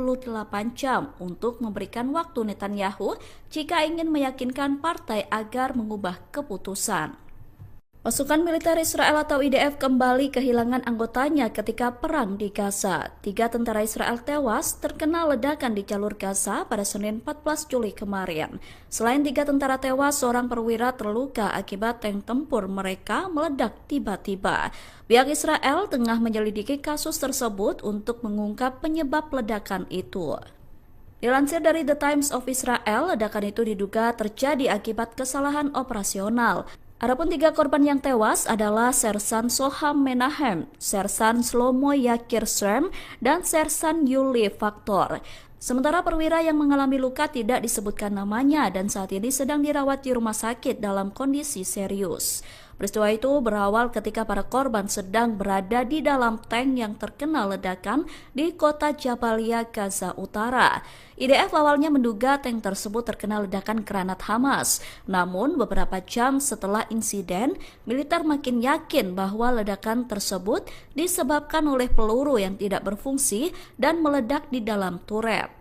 jam untuk memberikan waktu Netanyahu jika ingin meyakinkan partai agar mengubah keputusan. Pasukan militer Israel atau IDF kembali kehilangan anggotanya ketika perang di Gaza. 3 tentara Israel tewas terkena ledakan di jalur Gaza pada Senin 14 Juli kemarin. Selain 3 tentara tewas, seorang perwira terluka akibat tank tempur mereka meledak tiba-tiba. Pihak Israel tengah menyelidiki kasus tersebut untuk mengungkap penyebab ledakan itu. Dilansir dari The Times of Israel, ledakan itu diduga terjadi akibat kesalahan operasional. Adapun 3 korban yang tewas adalah Sersan Soham Menahem, Sersan Shlomo Yakir Shrem, dan Sersan Yuli Faktor. Sementara perwira yang mengalami luka tidak disebutkan namanya dan saat ini sedang dirawat di rumah sakit dalam kondisi serius. Peristiwa itu berawal ketika para korban sedang berada di dalam tank yang terkena ledakan di kota Jabalia, Gaza Utara. IDF awalnya menduga tank tersebut terkena ledakan granat Hamas. Namun beberapa jam setelah insiden, militer makin yakin bahwa ledakan tersebut disebabkan oleh peluru yang tidak berfungsi dan meledak di dalam turret.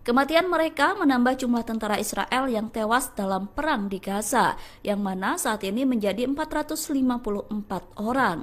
Kematian mereka menambah jumlah tentara Israel yang tewas dalam perang di Gaza, yang mana saat ini menjadi 454 orang.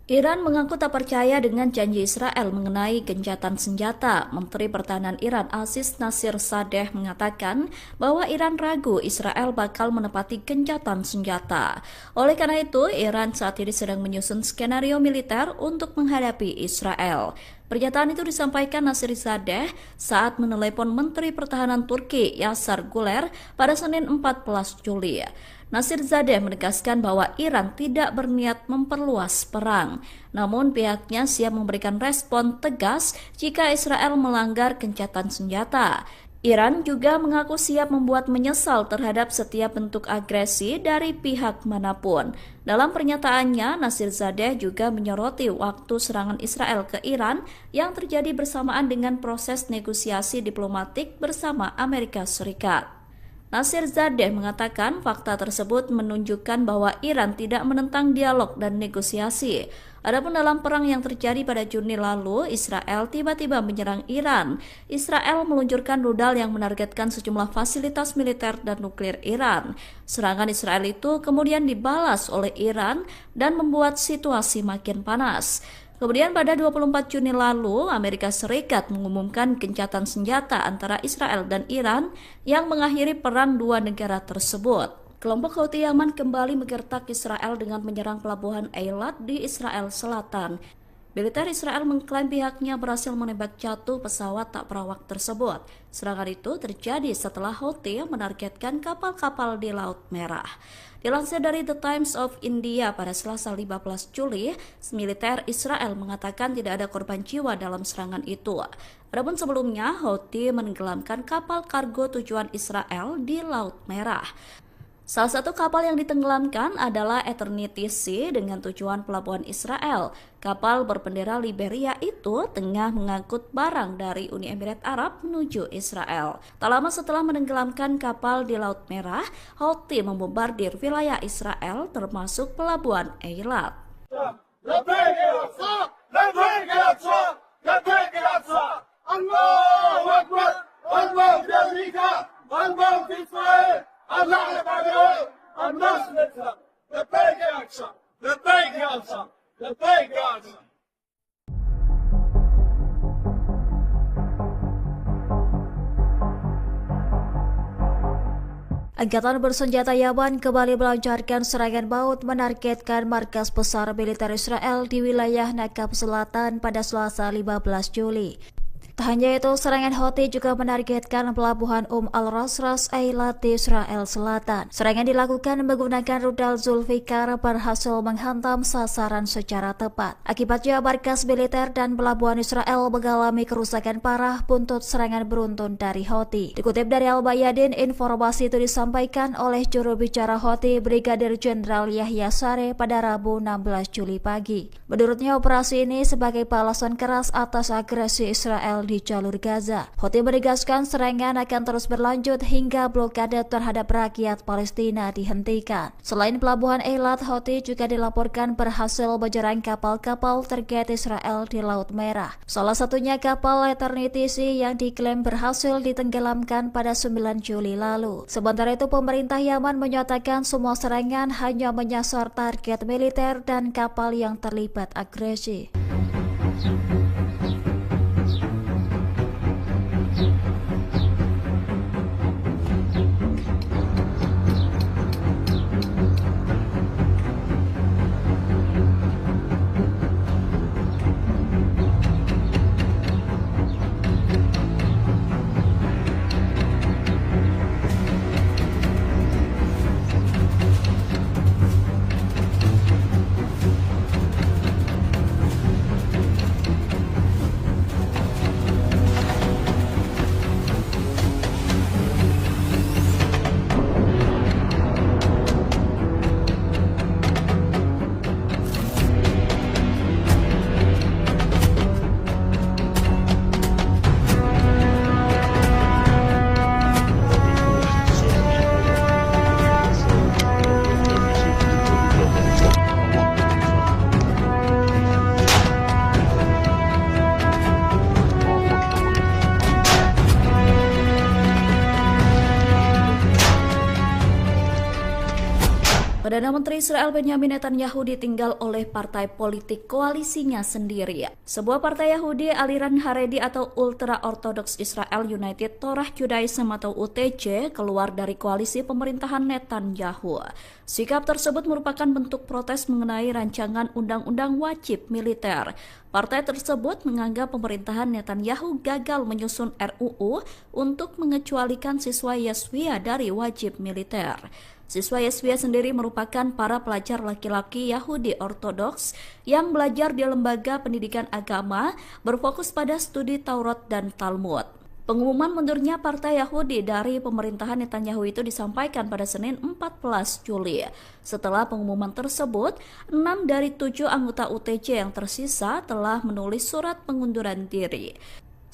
Iran mengaku tak percaya dengan janji Israel mengenai gencatan senjata. Menteri Pertahanan Iran Aziz Nasirzadeh mengatakan bahwa Iran ragu Israel bakal menepati gencatan senjata. Oleh karena itu, Iran saat ini sedang menyusun skenario militer untuk menghadapi Israel. Pernyataan itu disampaikan Nasirzadeh saat menelepon Menteri Pertahanan Turki Yasar Guler pada Senin 14 Juli. Nasirzadeh menegaskan bahwa Iran tidak berniat memperluas perang, namun pihaknya siap memberikan respon tegas jika Israel melanggar gencatan senjata. Iran juga mengaku siap membuat menyesal terhadap setiap bentuk agresi dari pihak manapun. Dalam pernyataannya, Nasirzadeh juga menyoroti waktu serangan Israel ke Iran yang terjadi bersamaan dengan proses negosiasi diplomatik bersama Amerika Serikat. Nasirzadeh mengatakan fakta tersebut menunjukkan bahwa Iran tidak menentang dialog dan negosiasi. Adapun dalam perang yang terjadi pada Juni lalu, Israel tiba-tiba menyerang Iran. Israel meluncurkan rudal yang menargetkan sejumlah fasilitas militer dan nuklir Iran. Serangan Israel itu kemudian dibalas oleh Iran dan membuat situasi makin panas. Kemudian pada 24 Juni lalu, Amerika Serikat mengumumkan gencatan senjata antara Israel dan Iran yang mengakhiri perang dua negara tersebut. Kelompok Houthi Yaman kembali menggertak Israel dengan menyerang pelabuhan Eilat di Israel Selatan. Militer Israel mengklaim pihaknya berhasil menembak jatuh pesawat tak berawak tersebut. Serangan itu terjadi setelah Houthi menargetkan kapal-kapal di Laut Merah. Dilansir dari The Times of India pada Selasa 15 Juli, militer Israel mengatakan tidak ada korban jiwa dalam serangan itu. Adapun sebelumnya, Houthi menenggelamkan kapal kargo tujuan Israel di Laut Merah. Salah satu kapal yang ditenggelamkan adalah Eternity Sea dengan tujuan pelabuhan Israel. Kapal berbendera Liberia itu tengah mengangkut barang dari Uni Emirat Arab menuju Israel. Tak lama setelah menenggelamkan kapal di Laut Merah, Houthi membombardir wilayah Israel termasuk pelabuhan Eilat. Angkatan bersenjata Yaman kembali melancarkan serangan maut menargetkan markas besar militer Israel di wilayah Nakab Selatan pada Selasa 15 Juli. Tak hanya itu, serangan Houthi juga menargetkan pelabuhan Al-Rasras Eilat di Israel Selatan. Serangan dilakukan menggunakan rudal Zulfikar berhasil menghantam sasaran secara tepat. Akibatnya, markas militer dan pelabuhan Israel mengalami kerusakan parah buntut serangan beruntun dari Houthi. Dikutip dari Al-Bayadin, informasi itu disampaikan oleh juru bicara Houthi Brigadir Jenderal Yahya Sareh pada Rabu 16 Juli pagi. Menurutnya, operasi ini sebagai balasan keras atas agresi Israel di jalur Gaza. Houthi menegaskan serangan akan terus berlanjut hingga blokade terhadap rakyat Palestina dihentikan. Selain pelabuhan Eilat, Houthi juga dilaporkan berhasil menyerang kapal-kapal terkait Israel di Laut Merah. Salah satunya kapal Eternity Sea yang diklaim berhasil ditenggelamkan pada 9 Juli lalu. Sementara itu, pemerintah Yaman menyatakan semua serangan hanya menyasar target militer dan kapal yang terlibat agresi. Perdana Menteri Israel Benyamin Netanyahu ditinggal oleh partai politik koalisinya sendiri. Sebuah partai Yahudi aliran Haredi atau Ultra Orthodox Israel United Torah Judaism atau UTJ keluar dari koalisi pemerintahan Netanyahu. Sikap tersebut merupakan bentuk protes mengenai rancangan undang-undang wajib militer. Partai tersebut menganggap pemerintahan Netanyahu gagal menyusun RUU untuk mengecualikan siswa Yeshiva dari wajib militer. Siswa Yeshiva sendiri merupakan para pelajar laki-laki Yahudi Ortodoks yang belajar di lembaga pendidikan agama berfokus pada studi Taurat dan Talmud. Pengumuman mundurnya partai Yahudi dari pemerintahan Netanyahu itu disampaikan pada Senin 14 Juli. Setelah pengumuman tersebut, 6 dari 7 anggota UTJ yang tersisa telah menulis surat pengunduran diri.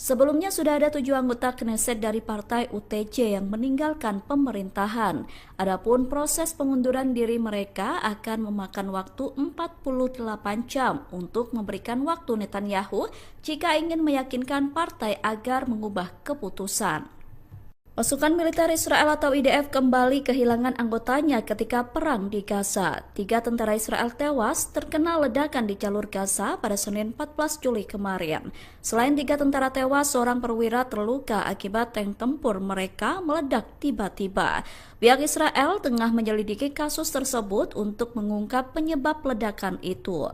Sebelumnya sudah ada 7 anggota Knesset dari partai UTJ yang meninggalkan pemerintahan. Adapun proses pengunduran diri mereka akan memakan waktu 48 jam untuk memberikan waktu Netanyahu jika ingin meyakinkan partai agar mengubah keputusan. Pasukan militer Israel atau IDF kembali kehilangan anggotanya ketika perang di Gaza. 3 tentara Israel tewas terkena ledakan di jalur Gaza pada Senin 14 Juli kemarin. Selain 3 tentara tewas, seorang perwira terluka akibat tank tempur mereka meledak tiba-tiba. Pihak Israel tengah menyelidiki kasus tersebut untuk mengungkap penyebab ledakan itu.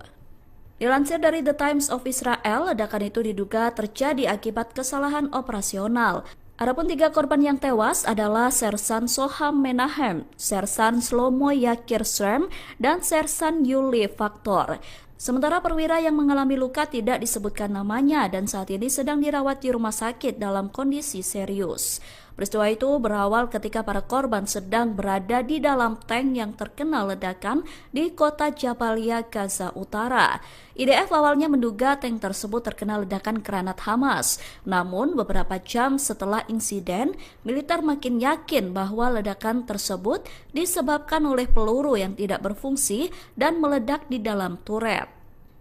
Dilansir dari The Times of Israel, ledakan itu diduga terjadi akibat kesalahan operasional. Adapun 3 korban yang tewas adalah Sersan Soham Menahem, Sersan Shlomo Yakir Shrem, dan Sersan Yuli Faktor. Sementara perwira yang mengalami luka tidak disebutkan namanya dan saat ini sedang dirawat di rumah sakit dalam kondisi serius. Peristiwa itu berawal ketika para korban sedang berada di dalam tank yang terkena ledakan di kota Jabalia, Gaza Utara. IDF awalnya menduga tank tersebut terkena ledakan granat Hamas. Namun beberapa jam setelah insiden, militer makin yakin bahwa ledakan tersebut disebabkan oleh peluru yang tidak berfungsi dan meledak di dalam turret.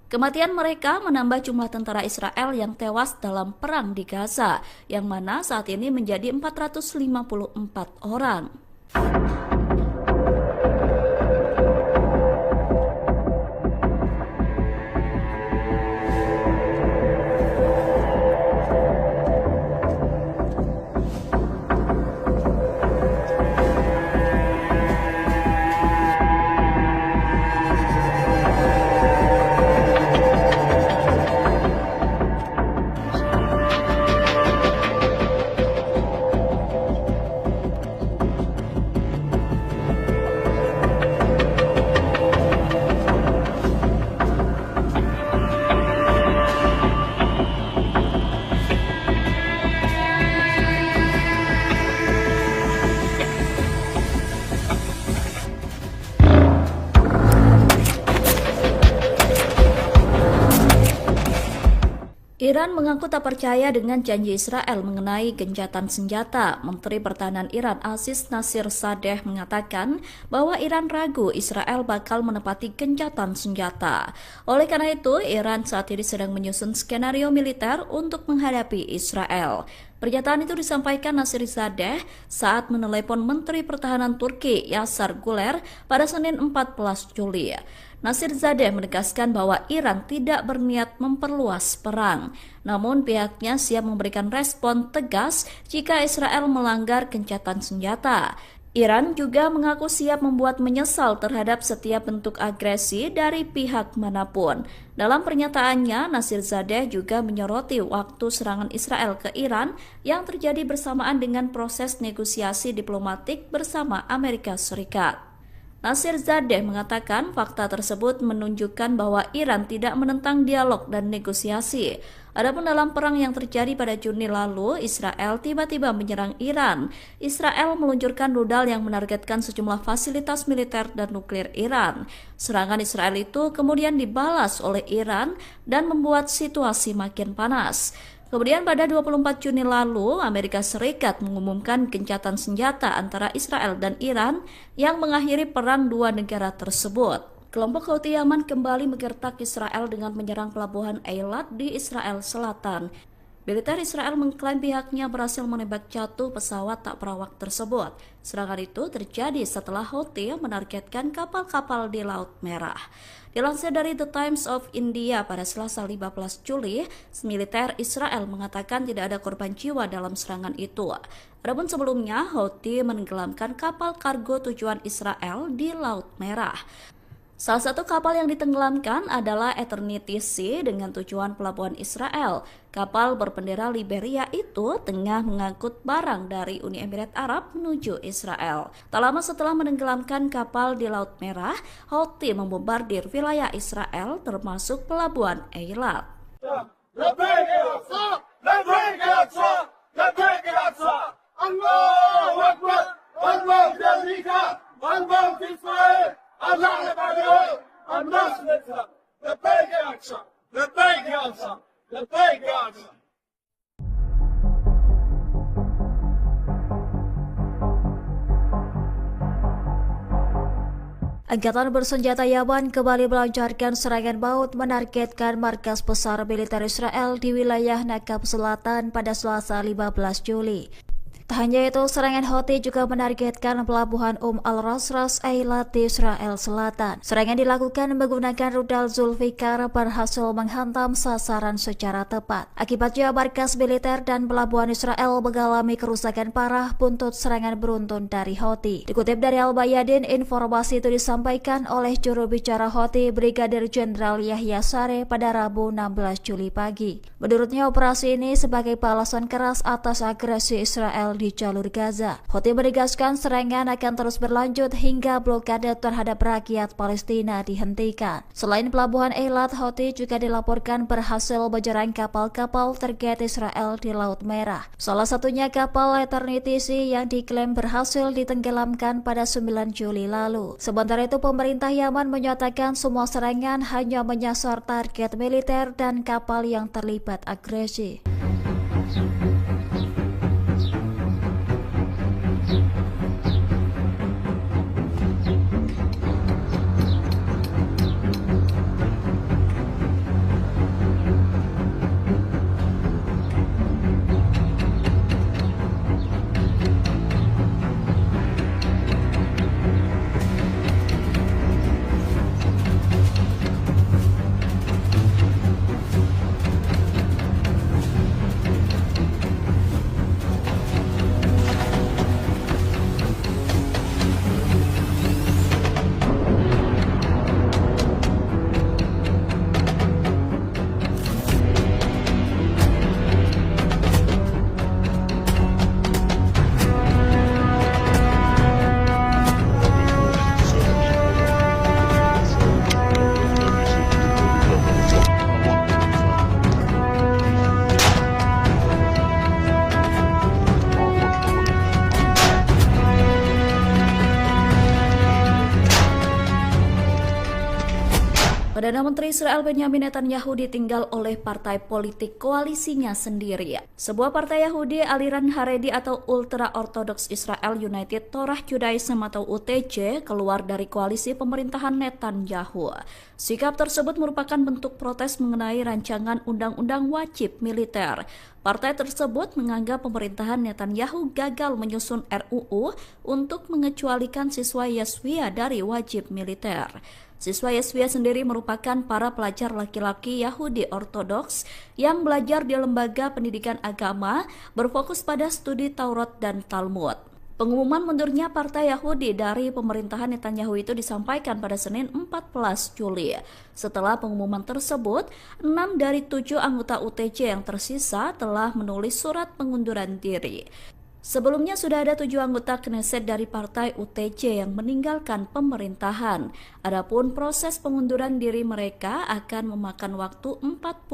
Kematian mereka menambah jumlah tentara Israel yang tewas dalam perang di Gaza, yang mana saat ini menjadi 454 orang. Iran mengaku tak percaya dengan janji Israel mengenai gencatan senjata. Menteri Pertahanan Iran Aziz Nasirzadeh mengatakan bahwa Iran ragu Israel bakal menepati gencatan senjata. Oleh karena itu, Iran saat ini sedang menyusun skenario militer untuk menghadapi Israel. Pernyataan itu disampaikan Nasirzadeh saat menelepon Menteri Pertahanan Turki Yasar Guler pada Senin 14 Juli. Nasirzadeh menegaskan bahwa Iran tidak berniat memperluas perang, namun pihaknya siap memberikan respon tegas jika Israel melanggar gencatan senjata. Iran juga mengaku siap membuat menyesal terhadap setiap bentuk agresi dari pihak manapun. Dalam pernyataannya, Nasirzadeh juga menyoroti waktu serangan Israel ke Iran yang terjadi bersamaan dengan proses negosiasi diplomatik bersama Amerika Serikat. Nasirzadeh mengatakan fakta tersebut menunjukkan bahwa Iran tidak menentang dialog dan negosiasi. Adapun dalam perang yang terjadi pada Juni lalu, Israel tiba-tiba menyerang Iran. Israel meluncurkan rudal yang menargetkan sejumlah fasilitas militer dan nuklir Iran. Serangan Israel itu kemudian dibalas oleh Iran dan membuat situasi makin panas. Kemudian pada 24 Juni lalu, Amerika Serikat mengumumkan gencatan senjata antara Israel dan Iran yang mengakhiri perang dua negara tersebut. Kelompok Houthi Yaman kembali menggertak Israel dengan menyerang pelabuhan Eilat di Israel Selatan. Militer Israel mengklaim pihaknya berhasil menembak jatuh pesawat tak berawak tersebut. Serangan itu terjadi setelah Houthi menargetkan kapal-kapal di Laut Merah. Dilansir dari The Times of India pada Selasa 15 Juli, militer Israel mengatakan tidak ada korban jiwa dalam serangan itu. Adapun sebelumnya, Houthi menenggelamkan kapal kargo tujuan Israel di Laut Merah. Salah satu kapal yang ditenggelamkan adalah Eternity Sea dengan tujuan pelabuhan Israel. Kapal berbendera Liberia itu tengah mengangkut barang dari Uni Emirat Arab menuju Israel. Tak lama setelah menenggelamkan kapal di Laut Merah, Houthi membombardir wilayah Israel termasuk pelabuhan Eilat. Angkatan bersenjata Yaman kembali melancarkan serangan maut menargetkan markas besar militer Israel di wilayah Nakab Selatan pada Selasa 15 Juli. Tak hanya itu, serangan Houthi juga menargetkan pelabuhan Al-Ras Ras Eilat di Israel Selatan. Serangan dilakukan menggunakan rudal Zulfikar berhasil menghantam sasaran secara tepat. Akibatnya markas militer dan pelabuhan Israel mengalami kerusakan parah buntut serangan beruntun dari Houthi. Dikutip dari Al-Bayadin, informasi itu disampaikan oleh juru bicara Houthi Brigadir Jenderal Yahya Saree pada Rabu 16 Juli pagi. Menurutnya, operasi ini sebagai balasan keras atas agresi Israel di jalur Gaza. Houthi menegaskan serangan akan terus berlanjut hingga blokade terhadap rakyat Palestina dihentikan. Selain pelabuhan Eilat, Houthi juga dilaporkan berhasil menyerang kapal-kapal terkait Israel di Laut Merah. Salah satunya kapal Eternity Sea yang diklaim berhasil ditenggelamkan pada 9 Juli lalu. Sementara itu, pemerintah Yaman menyatakan semua serangan hanya menyasar target militer dan kapal yang terlibat agresi. Perdana Menteri Israel Benyamin Netanyahu ditinggal oleh partai politik koalisinya sendiri. Sebuah partai Yahudi aliran Haredi atau Ultra Orthodox Israel United Torah Judaism atau UTJ keluar dari koalisi pemerintahan Netanyahu. Sikap tersebut merupakan bentuk protes mengenai rancangan undang-undang wajib militer. Partai tersebut menganggap pemerintahan Netanyahu gagal menyusun RUU untuk mengecualikan siswa Yeshiva dari wajib militer. Siswa Yeshiva sendiri merupakan para pelajar laki-laki Yahudi Ortodoks yang belajar di lembaga pendidikan agama berfokus pada studi Taurat dan Talmud. Pengumuman mundurnya partai Yahudi dari pemerintahan Netanyahu itu disampaikan pada Senin 14 Juli. Setelah pengumuman tersebut, 6 dari 7 anggota UTJ yang tersisa telah menulis surat pengunduran diri. Sebelumnya sudah ada 7 anggota Knesset dari partai UTJ yang meninggalkan pemerintahan. Adapun proses pengunduran diri mereka akan memakan waktu 48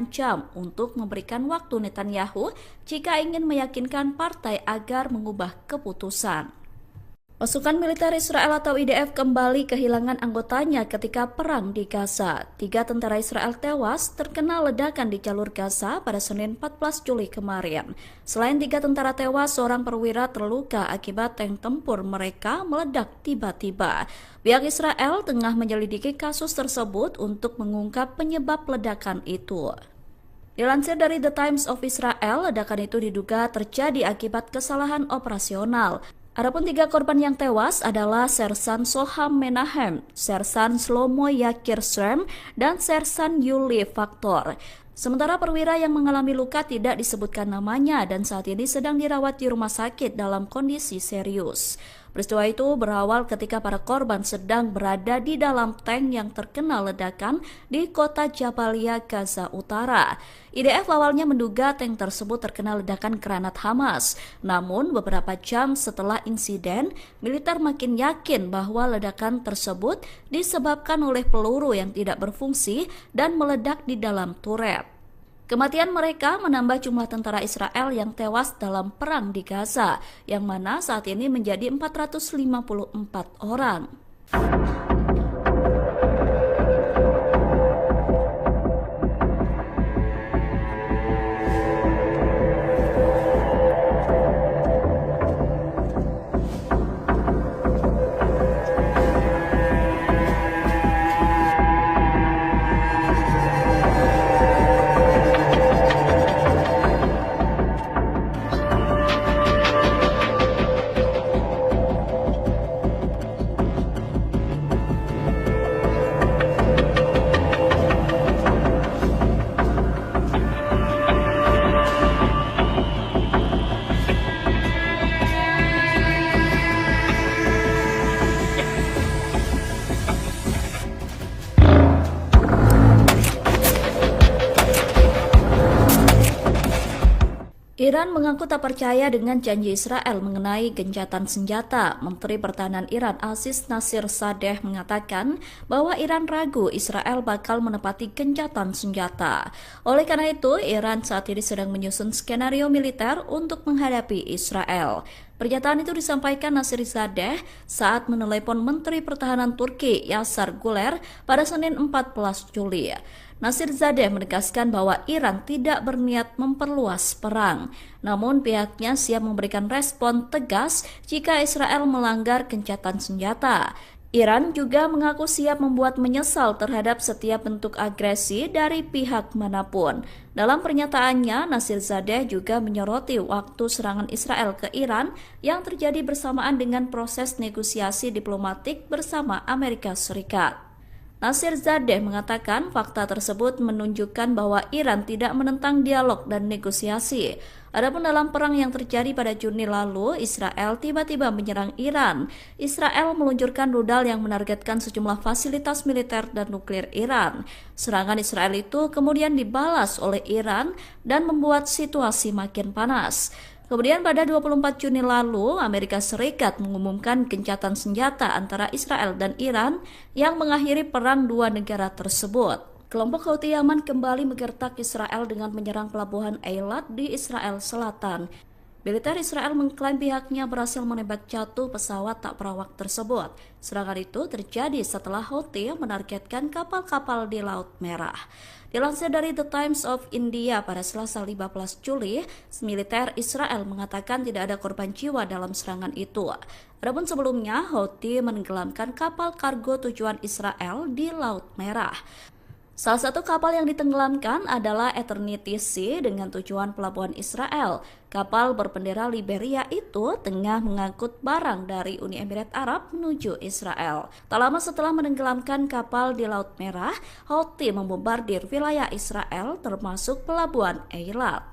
jam untuk memberikan waktu Netanyahu jika ingin meyakinkan partai agar mengubah keputusan. Pasukan militer Israel atau IDF kembali kehilangan anggotanya ketika perang di Gaza. 3 tentara Israel tewas terkena ledakan di jalur Gaza pada Senin 14 Juli kemarin. Selain 3 tentara tewas, seorang perwira terluka akibat tank tempur mereka meledak tiba-tiba. Pihak Israel tengah menyelidiki kasus tersebut untuk mengungkap penyebab ledakan itu. Dilansir dari The Times of Israel, ledakan itu diduga terjadi akibat kesalahan operasional. Adapun 3 korban yang tewas adalah Sersan Soham Menahem, Sersan Shlomo Yakir Shrem, dan Sersan Yuli Faktor. Sementara perwira yang mengalami luka tidak disebutkan namanya dan saat ini sedang dirawat di rumah sakit dalam kondisi serius. Peristiwa itu berawal ketika para korban sedang berada di dalam tank yang terkena ledakan di kota Jabalia, Gaza Utara. IDF awalnya menduga tank tersebut terkena ledakan granat Hamas. Namun beberapa jam setelah insiden, militer makin yakin bahwa ledakan tersebut disebabkan oleh peluru yang tidak berfungsi dan meledak di dalam turret. Kematian mereka menambah jumlah tentara Israel yang tewas dalam perang di Gaza, yang mana saat ini menjadi 454 orang. Iran mengaku tak percaya dengan janji Israel mengenai gencatan senjata. Menteri Pertahanan Iran Aziz Nasirzadeh mengatakan bahwa Iran ragu Israel bakal menepati gencatan senjata. Oleh karena itu, Iran saat ini sedang menyusun skenario militer untuk menghadapi Israel. Pernyataan itu disampaikan Nasirzadeh saat menelepon Menteri Pertahanan Turki Yasar Guler pada Senin 14 Juli. Nasirzadeh menegaskan bahwa Iran tidak berniat memperluas perang, namun pihaknya siap memberikan respon tegas jika Israel melanggar gencatan senjata. Iran juga mengaku siap membuat menyesal terhadap setiap bentuk agresi dari pihak manapun. Dalam pernyataannya, Nasirzadeh juga menyoroti waktu serangan Israel ke Iran yang terjadi bersamaan dengan proses negosiasi diplomatik bersama Amerika Serikat. Nasirzadeh mengatakan fakta tersebut menunjukkan bahwa Iran tidak menentang dialog dan negosiasi. Adapun dalam perang yang terjadi pada Juni lalu, Israel tiba-tiba menyerang Iran. Israel meluncurkan rudal yang menargetkan sejumlah fasilitas militer dan nuklir Iran. Serangan Israel itu kemudian dibalas oleh Iran dan membuat situasi makin panas. Kemudian pada 24 Juni lalu, Amerika Serikat mengumumkan gencatan senjata antara Israel dan Iran yang mengakhiri perang dua negara tersebut. Kelompok Houthi Yaman kembali menggertak Israel dengan menyerang pelabuhan Eilat di Israel Selatan. Militer Israel mengklaim pihaknya berhasil menembak jatuh pesawat tak berawak tersebut. Serangan itu terjadi setelah Houthi menargetkan kapal-kapal di Laut Merah. Dilansir dari The Times of India pada Selasa 15 Juli, militer Israel mengatakan tidak ada korban jiwa dalam serangan itu. Adapun sebelumnya, Houthi menenggelamkan kapal kargo tujuan Israel di Laut Merah. Salah satu kapal yang ditenggelamkan adalah Eternity Sea dengan tujuan pelabuhan Israel. Kapal berbendera Liberia itu tengah mengangkut barang dari Uni Emirat Arab menuju Israel. Tak lama setelah menenggelamkan kapal di Laut Merah, Houthi membombardir wilayah Israel termasuk pelabuhan Eilat.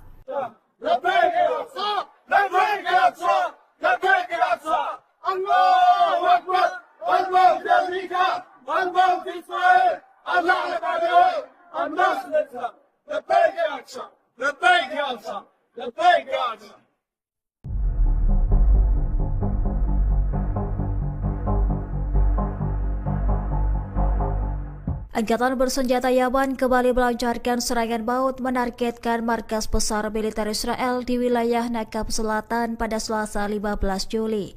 Angkatan bersenjata Yaman kembali melancarkan serangan maut menargetkan markas besar militer Israel di wilayah Nakab Selatan pada Selasa 15 Juli.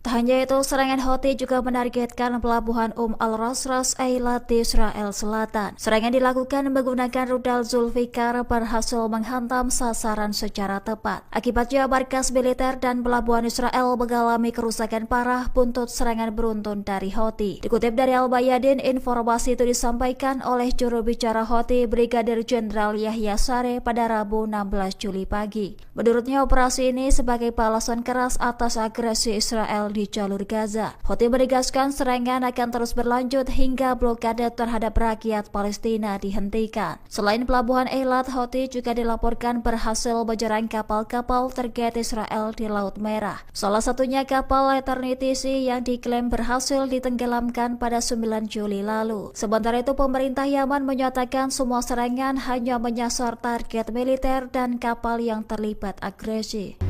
Tak hanya itu, serangan Houthi juga menargetkan pelabuhan Al-Rasras Eilat di Israel Selatan. Serangan dilakukan menggunakan rudal Zulfikar berhasil menghantam sasaran secara tepat. Akibatnya markas militer dan pelabuhan Israel mengalami kerusakan parah buntut serangan beruntun dari Houthi. Dikutip dari Al-Bayadin, informasi itu disampaikan oleh juru bicara Houthi Brigadir Jenderal Yahya Sareh pada Rabu 16 Juli pagi. Menurutnya, operasi ini sebagai balasan keras atas agresi Israel di jalur Gaza. Houthi menegaskan serangan akan terus berlanjut hingga blokade terhadap rakyat Palestina dihentikan. Selain pelabuhan Eilat, Houthi juga dilaporkan berhasil menyerang kapal-kapal terkait Israel di Laut Merah. Salah satunya kapal Eternity Sea yang diklaim berhasil ditenggelamkan pada 9 Juli lalu. Sementara itu, pemerintah Yaman menyatakan semua serangan hanya menyasar target militer dan kapal yang terlibat agresi.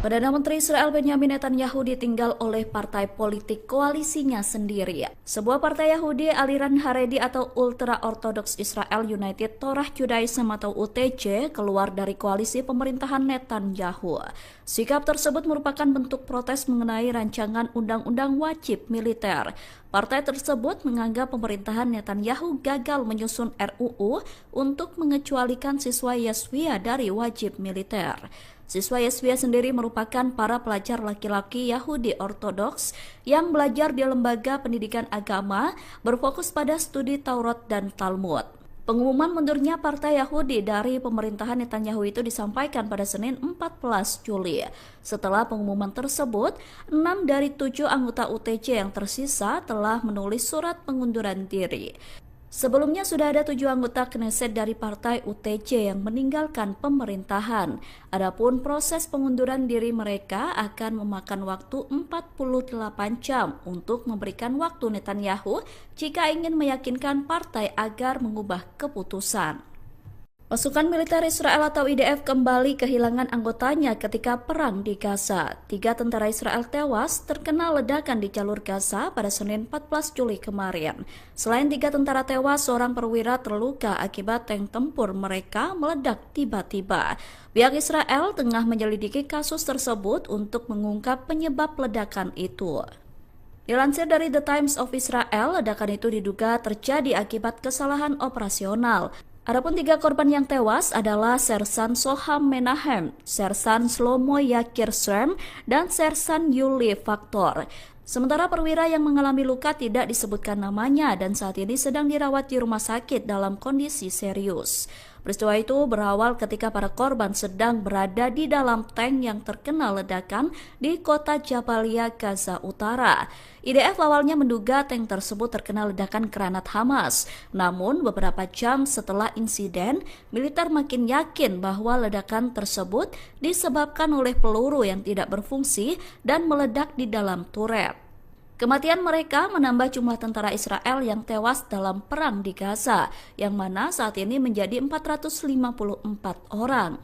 Perdana Menteri Israel Benyamin Netanyahu ditinggal oleh partai politik koalisinya sendiri. Sebuah partai Yahudi aliran Haredi atau Ultra Orthodox Israel United Torah Judaism atau UTJ keluar dari koalisi pemerintahan Netanyahu. Sikap tersebut merupakan bentuk protes mengenai rancangan undang-undang wajib militer. Partai tersebut menganggap pemerintahan Netanyahu gagal menyusun RUU untuk mengecualikan siswa Yeshiva dari wajib militer. Siswa Yeshiva sendiri merupakan para pelajar laki-laki Yahudi Ortodoks yang belajar di lembaga pendidikan agama berfokus pada studi Taurat dan Talmud. Pengumuman mundurnya Partai Yahudi dari pemerintahan Netanyahu itu disampaikan pada Senin 14 Juli. Setelah pengumuman tersebut, 6 dari 7 anggota UTJ yang tersisa telah menulis surat pengunduran diri. Sebelumnya sudah ada 7 anggota Knesset dari partai UTJ yang meninggalkan pemerintahan. Adapun proses pengunduran diri mereka akan memakan waktu 48 jam untuk memberikan waktu Netanyahu jika ingin meyakinkan partai agar mengubah keputusan. Pasukan militer Israel atau IDF kembali kehilangan anggotanya ketika perang di Gaza. 3 tentara Israel tewas terkena ledakan di jalur Gaza pada Senin 14 Juli kemarin. Selain 3 tentara tewas, seorang perwira terluka akibat tank tempur mereka meledak tiba-tiba. Pihak Israel tengah menyelidiki kasus tersebut untuk mengungkap penyebab ledakan itu. Dilansir dari The Times of Israel, ledakan itu diduga terjadi akibat kesalahan operasional. Adapun 3 korban yang tewas adalah Sersan Soham Menahem, Sersan Shlomo Yakir Sherm, dan Sersan Yuli Faktor. Sementara perwira yang mengalami luka tidak disebutkan namanya dan saat ini sedang dirawat di rumah sakit dalam kondisi serius. Peristiwa itu berawal ketika para korban sedang berada di dalam tank yang terkena ledakan di kota Jabalia, Gaza Utara. IDF awalnya menduga tank tersebut terkena ledakan granat Hamas. Namun beberapa jam setelah insiden, militer makin yakin bahwa ledakan tersebut disebabkan oleh peluru yang tidak berfungsi dan meledak di dalam turret. Kematian mereka menambah jumlah tentara Israel yang tewas dalam perang di Gaza, yang mana saat ini menjadi 454 orang.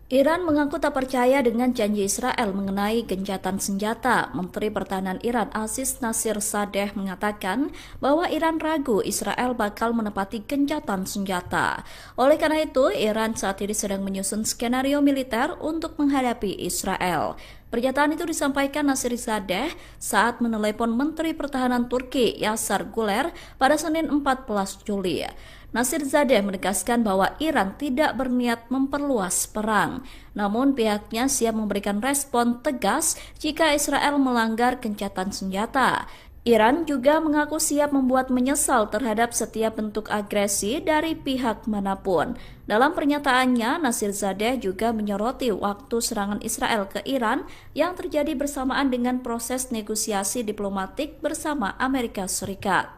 Iran mengaku tak percaya dengan janji Israel mengenai gencatan senjata. Menteri Pertahanan Iran Aziz Nasirzadeh mengatakan bahwa Iran ragu Israel bakal menepati gencatan senjata. Oleh karena itu, Iran saat ini sedang menyusun skenario militer untuk menghadapi Israel. Pernyataan itu disampaikan Nasirzadeh saat menelepon Menteri Pertahanan Turki Yasar Guler pada Senin 14 Juli. Nasirzadeh menegaskan bahwa Iran tidak berniat memperluas perang, namun pihaknya siap memberikan respon tegas jika Israel melanggar gencatan senjata. Iran juga mengaku siap membuat menyesal terhadap setiap bentuk agresi dari pihak manapun. Dalam pernyataannya, Nasirzadeh juga menyoroti waktu serangan Israel ke Iran yang terjadi bersamaan dengan proses negosiasi diplomatik bersama Amerika Serikat.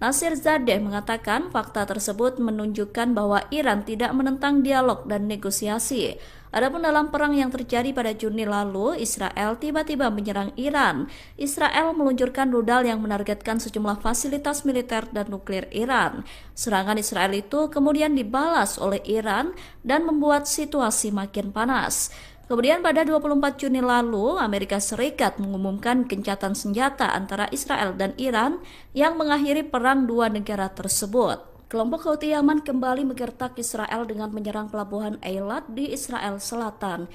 Nasirzadeh mengatakan fakta tersebut menunjukkan bahwa Iran tidak menentang dialog dan negosiasi. Adapun dalam perang yang terjadi pada Juni lalu, Israel tiba-tiba menyerang Iran. Israel meluncurkan rudal yang menargetkan sejumlah fasilitas militer dan nuklir Iran. Serangan Israel itu kemudian dibalas oleh Iran dan membuat situasi makin panas. Kemudian pada 24 Juni lalu, Amerika Serikat mengumumkan gencatan senjata antara Israel dan Iran yang mengakhiri perang dua negara tersebut. Kelompok Houthi Yaman kembali menggertak Israel dengan menyerang pelabuhan Eilat di Israel Selatan.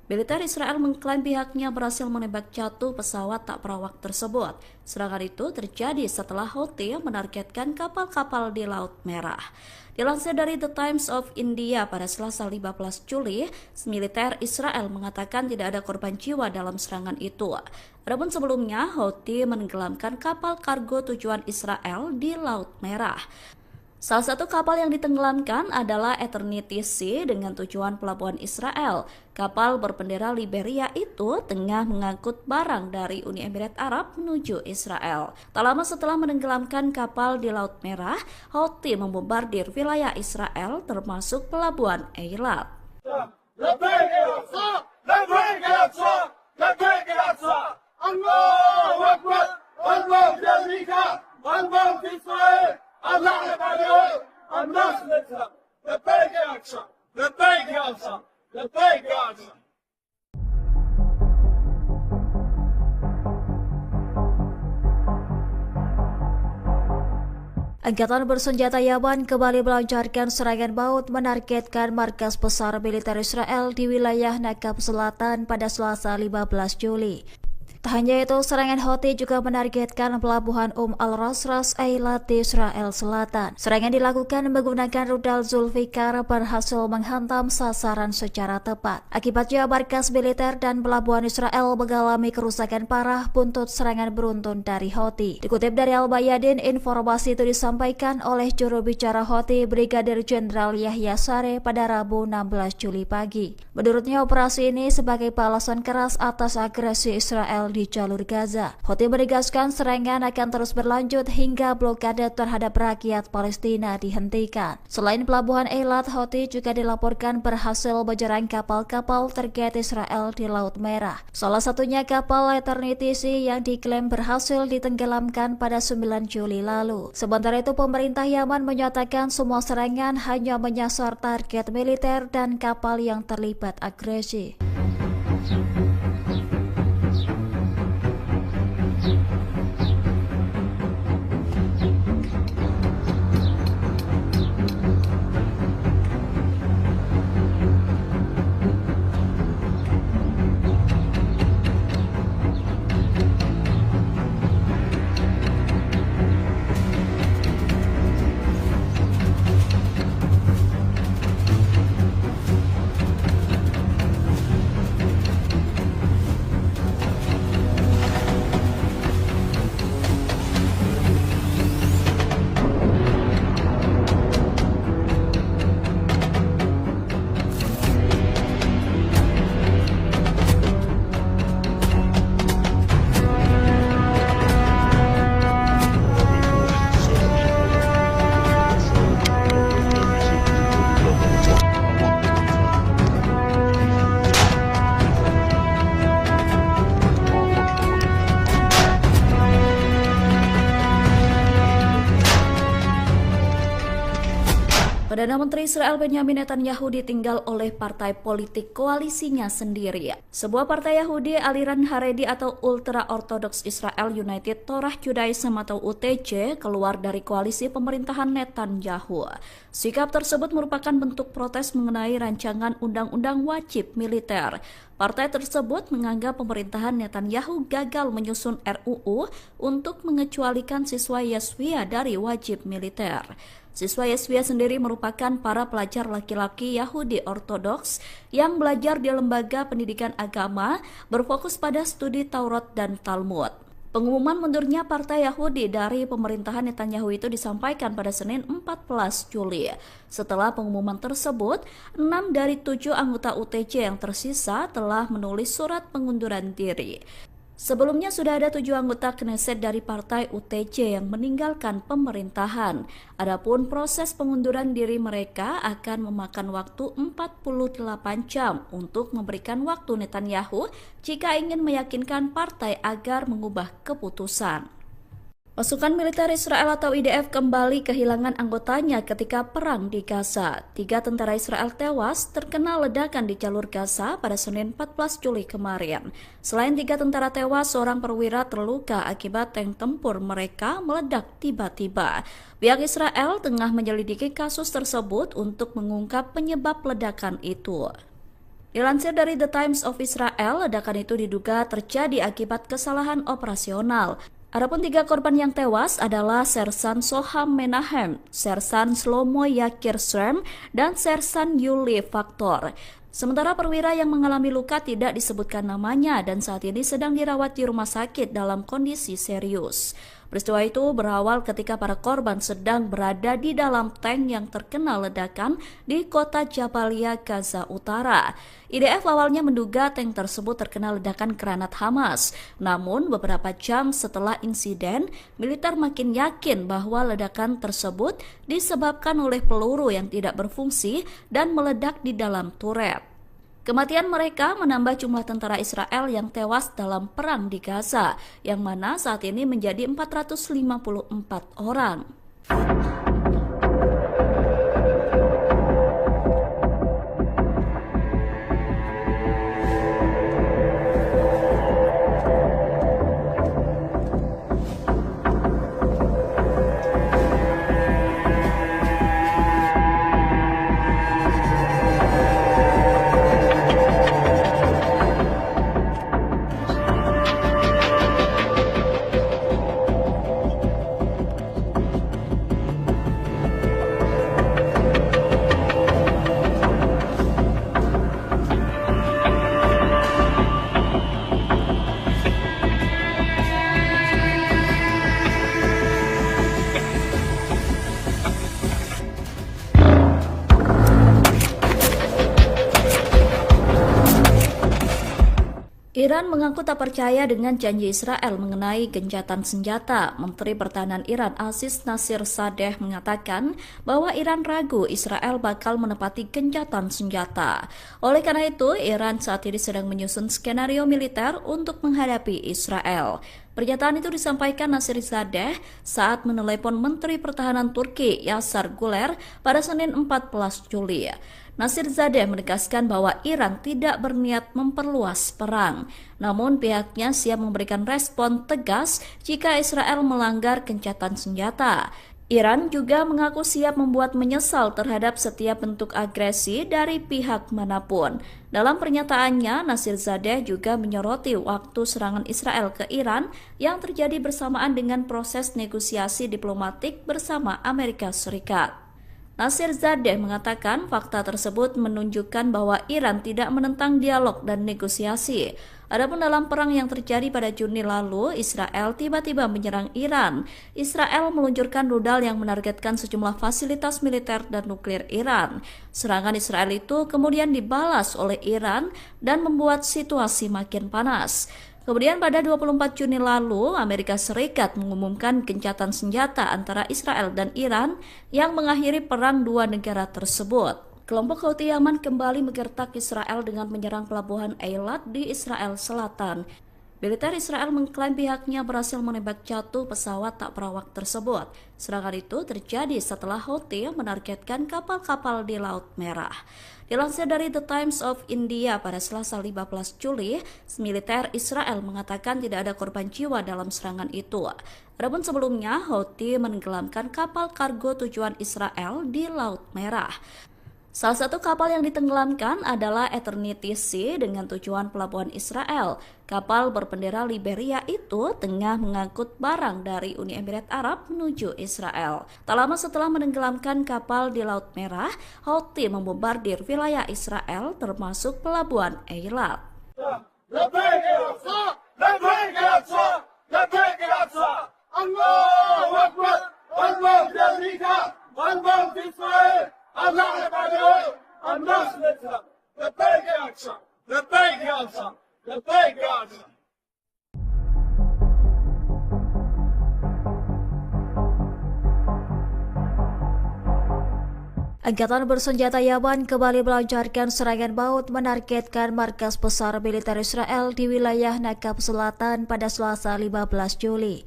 Militer Israel mengklaim pihaknya berhasil menembak jatuh pesawat tak berawak tersebut. Serangan itu terjadi setelah Houthi menargetkan kapal-kapal di Laut Merah. Dilansir dari The Times of India pada Selasa 15 Juli, militer Israel mengatakan tidak ada korban jiwa dalam serangan itu. Adapun sebelumnya, Houthi menenggelamkan kapal kargo tujuan Israel di Laut Merah. Salah satu kapal yang ditenggelamkan adalah Eternity Sea dengan tujuan pelabuhan Israel. Kapal berbendera Liberia itu tengah mengangkut barang dari Uni Emirat Arab menuju Israel. Tak lama setelah menenggelamkan kapal di Laut Merah, Houthi membombardir wilayah Israel termasuk pelabuhan Eilat. Angkatan bersenjata Yaman kembali melancarkan serangan maut menargetkan markas besar militer Israel di wilayah Nakab Selatan pada Selasa 15 Juli. Tak hanya itu, serangan Houthi juga menargetkan pelabuhan Al-Rasras Eilat di Israel Selatan. Serangan dilakukan menggunakan rudal Zulfikar berhasil menghantam sasaran secara tepat. Akibatnya markas militer dan pelabuhan Israel mengalami kerusakan parah buntut serangan beruntun dari Houthi. Dikutip dari Al-Bayadin, informasi itu disampaikan oleh juru bicara Houthi Brigadir Jenderal Yahya Sareh pada Rabu 16 Juli pagi. Menurutnya, operasi ini sebagai balasan keras atas agresi Israel di jalur Gaza. Houthi menegaskan serangan akan terus berlanjut hingga blokade terhadap rakyat Palestina dihentikan. Selain pelabuhan Eilat, Houthi juga dilaporkan berhasil menyerang kapal-kapal terkait Israel di Laut Merah. Salah satunya kapal Eternity Sea yang diklaim berhasil ditenggelamkan pada 9 Juli lalu. Sementara itu, pemerintah Yaman menyatakan semua serangan hanya menyasar target militer dan kapal yang terlibat agresi. Perdana Menteri Israel Benyamin Netanyahu ditinggal oleh partai politik koalisinya sendiri. Sebuah partai Yahudi aliran Haredi atau Ultra Orthodox Israel United Torah Judaism atau UTJ keluar dari koalisi pemerintahan Netanyahu. Sikap tersebut merupakan bentuk protes mengenai rancangan undang-undang wajib militer. Partai tersebut menganggap pemerintahan Netanyahu gagal menyusun RUU untuk mengecualikan siswa Yeshiva dari wajib militer. Siswa Yeshiva sendiri merupakan para pelajar laki-laki Yahudi Ortodoks yang belajar di lembaga pendidikan agama berfokus pada studi Taurat dan Talmud. Pengumuman mundurnya Partai Yahudi dari pemerintahan Netanyahu itu disampaikan pada Senin 14 Juli. Setelah pengumuman tersebut, 6 dari 7 anggota UTJ yang tersisa telah menulis surat pengunduran diri. Sebelumnya sudah ada 7 anggota Knesset dari partai UTJ yang meninggalkan pemerintahan. Adapun proses pengunduran diri mereka akan memakan waktu 48 jam untuk memberikan waktu Netanyahu jika ingin meyakinkan partai agar mengubah keputusan. Pasukan militer Israel atau IDF kembali kehilangan anggotanya ketika perang di Gaza. 3 tentara Israel tewas terkena ledakan di jalur Gaza pada Senin 14 Juli kemarin. Selain 3 tentara tewas, seorang perwira terluka akibat tank tempur mereka meledak tiba-tiba. Pihak Israel tengah menyelidiki kasus tersebut untuk mengungkap penyebab ledakan itu. Dilansir dari The Times of Israel, ledakan itu diduga terjadi akibat kesalahan operasional. Adapun 3 korban yang tewas adalah Sersan Soham Menahem, Sersan Shlomo Yakir Shrem, dan Sersan Yuli Faktor. Sementara perwira yang mengalami luka tidak disebutkan namanya dan saat ini sedang dirawat di rumah sakit dalam kondisi serius. Peristiwa itu berawal ketika para korban sedang berada di dalam tank yang terkena ledakan di kota Jabalia, Gaza Utara. IDF awalnya menduga tank tersebut terkena ledakan granat Hamas. Namun beberapa jam setelah insiden, militer makin yakin bahwa ledakan tersebut disebabkan oleh peluru yang tidak berfungsi dan meledak di dalam turret. Kematian mereka menambah jumlah tentara Israel yang tewas dalam perang di Gaza, yang mana saat ini menjadi 454 orang. Iran mengaku tak percaya dengan janji Israel mengenai gencatan senjata. Menteri Pertahanan Iran Aziz Nasirzadeh mengatakan bahwa Iran ragu Israel bakal menepati gencatan senjata. Oleh karena itu, Iran saat ini sedang menyusun skenario militer untuk menghadapi Israel. Pernyataan itu disampaikan Nasirzadeh saat menelepon Menteri Pertahanan Turki Yasar Guler pada Senin 14 Juli. Nasirzadeh menegaskan bahwa Iran tidak berniat memperluas perang, namun pihaknya siap memberikan respon tegas jika Israel melanggar gencatan senjata. Iran juga mengaku siap membuat menyesal terhadap setiap bentuk agresi dari pihak manapun. Dalam pernyataannya, Nasirzadeh juga menyoroti waktu serangan Israel ke Iran yang terjadi bersamaan dengan proses negosiasi diplomatik bersama Amerika Serikat. Nasirzadeh mengatakan fakta tersebut menunjukkan bahwa Iran tidak menentang dialog dan negosiasi. Adapun dalam perang yang terjadi pada Juni lalu, Israel tiba-tiba menyerang Iran. Israel meluncurkan rudal yang menargetkan sejumlah fasilitas militer dan nuklir Iran. Serangan Israel itu kemudian dibalas oleh Iran dan membuat situasi makin panas. Kemudian pada 24 Juni lalu, Amerika Serikat mengumumkan gencatan senjata antara Israel dan Iran yang mengakhiri perang dua negara tersebut. Kelompok Houthi Yaman kembali menggertak Israel dengan menyerang pelabuhan Eilat di Israel Selatan. Militer Israel mengklaim pihaknya berhasil menembak jatuh pesawat tak berawak tersebut. Serangan itu terjadi setelah Houthi menargetkan kapal-kapal di Laut Merah. Dilansir dari The Times of India pada Selasa 15 Juli, militer Israel mengatakan tidak ada korban jiwa dalam serangan itu. Adapun sebelumnya, Houthi menenggelamkan kapal kargo tujuan Israel di Laut Merah. Salah satu kapal yang ditenggelamkan adalah Eternity Sea dengan tujuan pelabuhan Israel. Kapal berbendera Liberia itu tengah mengangkut barang dari Uni Emirat Arab menuju Israel. Tak lama setelah menenggelamkan kapal di Laut Merah, Houthi membombardir wilayah Israel termasuk pelabuhan Eilat. Angkatan bersenjata Yaman kembali melancarkan serangan maut menargetkan markas besar militer Israel di wilayah Nakab Selatan pada Selasa 15 Juli.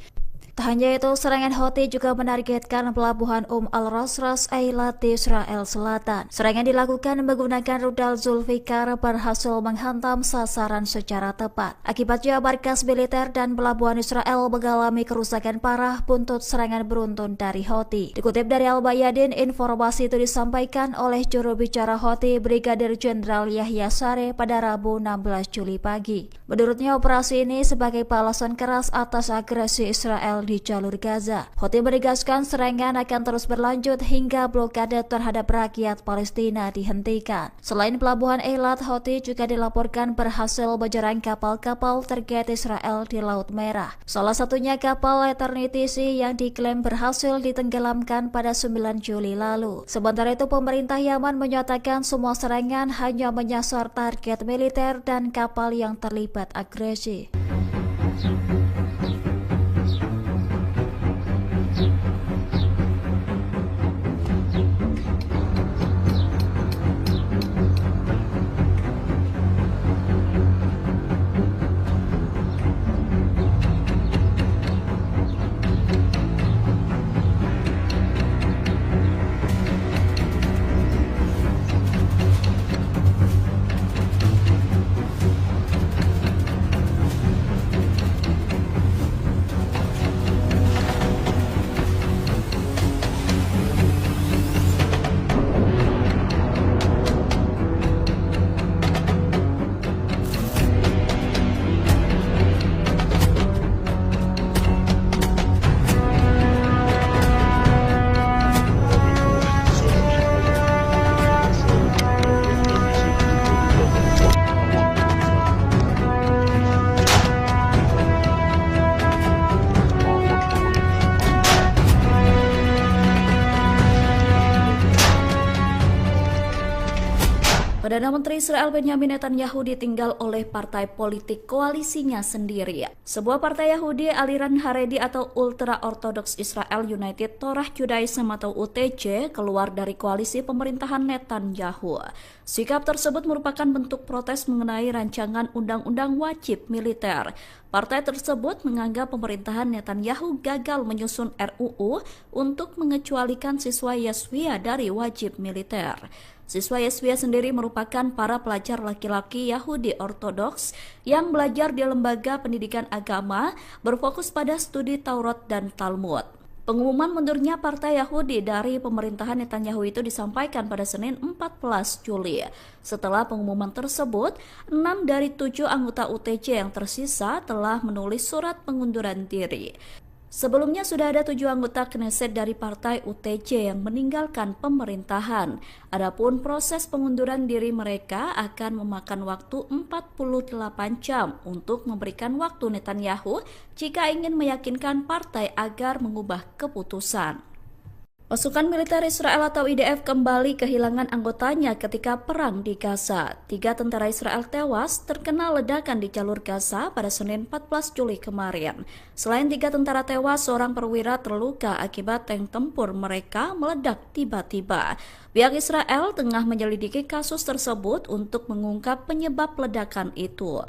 Tak hanya itu, serangan Houthi juga menargetkan pelabuhan Al-Ras Eilat di Israel Selatan. Serangan dilakukan menggunakan rudal Zulfikar berhasil menghantam sasaran secara tepat. Akibatnya markas militer dan pelabuhan Israel mengalami kerusakan parah buntut serangan beruntun dari Houthi. Dikutip dari Al-Bayadin, informasi itu disampaikan oleh juru bicara Houthi Brigadir Jenderal Yahya Sareh pada Rabu 16 Juli pagi. Menurutnya, operasi ini sebagai balasan keras atas agresi Israel di jalur Gaza. Houthi menegaskan serangan akan terus berlanjut hingga blokade terhadap rakyat Palestina dihentikan. Selain pelabuhan Eilat, Houthi juga dilaporkan berhasil menyerang kapal-kapal target Israel di Laut Merah. Salah satunya kapal Eternity Sea yang diklaim berhasil ditenggelamkan pada 9 Juli lalu. Sementara itu, pemerintah Yaman menyatakan semua serangan hanya menyasar target militer dan kapal yang terlibat agresi. Perdana Menteri Israel Benjamin Netanyahu ditinggal oleh partai politik koalisinya sendiri. Sebuah partai Yahudi aliran Haredi atau Ultra Orthodox Israel United Torah Judaism atau UTJ keluar dari koalisi pemerintahan Netanyahu. Sikap tersebut merupakan bentuk protes mengenai rancangan undang-undang wajib militer. Partai tersebut menganggap pemerintahan Netanyahu gagal menyusun RUU untuk mengecualikan siswa Yeshiva dari wajib militer. Siswa Yeshiva sendiri merupakan para pelajar laki-laki Yahudi Ortodoks yang belajar di lembaga pendidikan agama berfokus pada studi Taurat dan Talmud. Pengumuman mundurnya Partai Yahudi dari pemerintahan Netanyahu itu disampaikan pada Senin 14 Juli. Setelah pengumuman tersebut, 6 dari 7 anggota UTJ yang tersisa telah menulis surat pengunduran diri. Sebelumnya sudah ada 7 anggota Knesset dari partai UTJ yang meninggalkan pemerintahan. Adapun proses pengunduran diri mereka akan memakan waktu 48 jam untuk memberikan waktu Netanyahu jika ingin meyakinkan partai agar mengubah keputusan. Pasukan militer Israel atau IDF kembali kehilangan anggotanya ketika perang di Gaza. 3 tentara Israel tewas terkena ledakan di jalur Gaza pada Senin 14 Juli kemarin. Selain 3 tentara tewas, seorang perwira terluka akibat tank tempur mereka meledak tiba-tiba. Pihak Israel tengah menyelidiki kasus tersebut untuk mengungkap penyebab ledakan itu.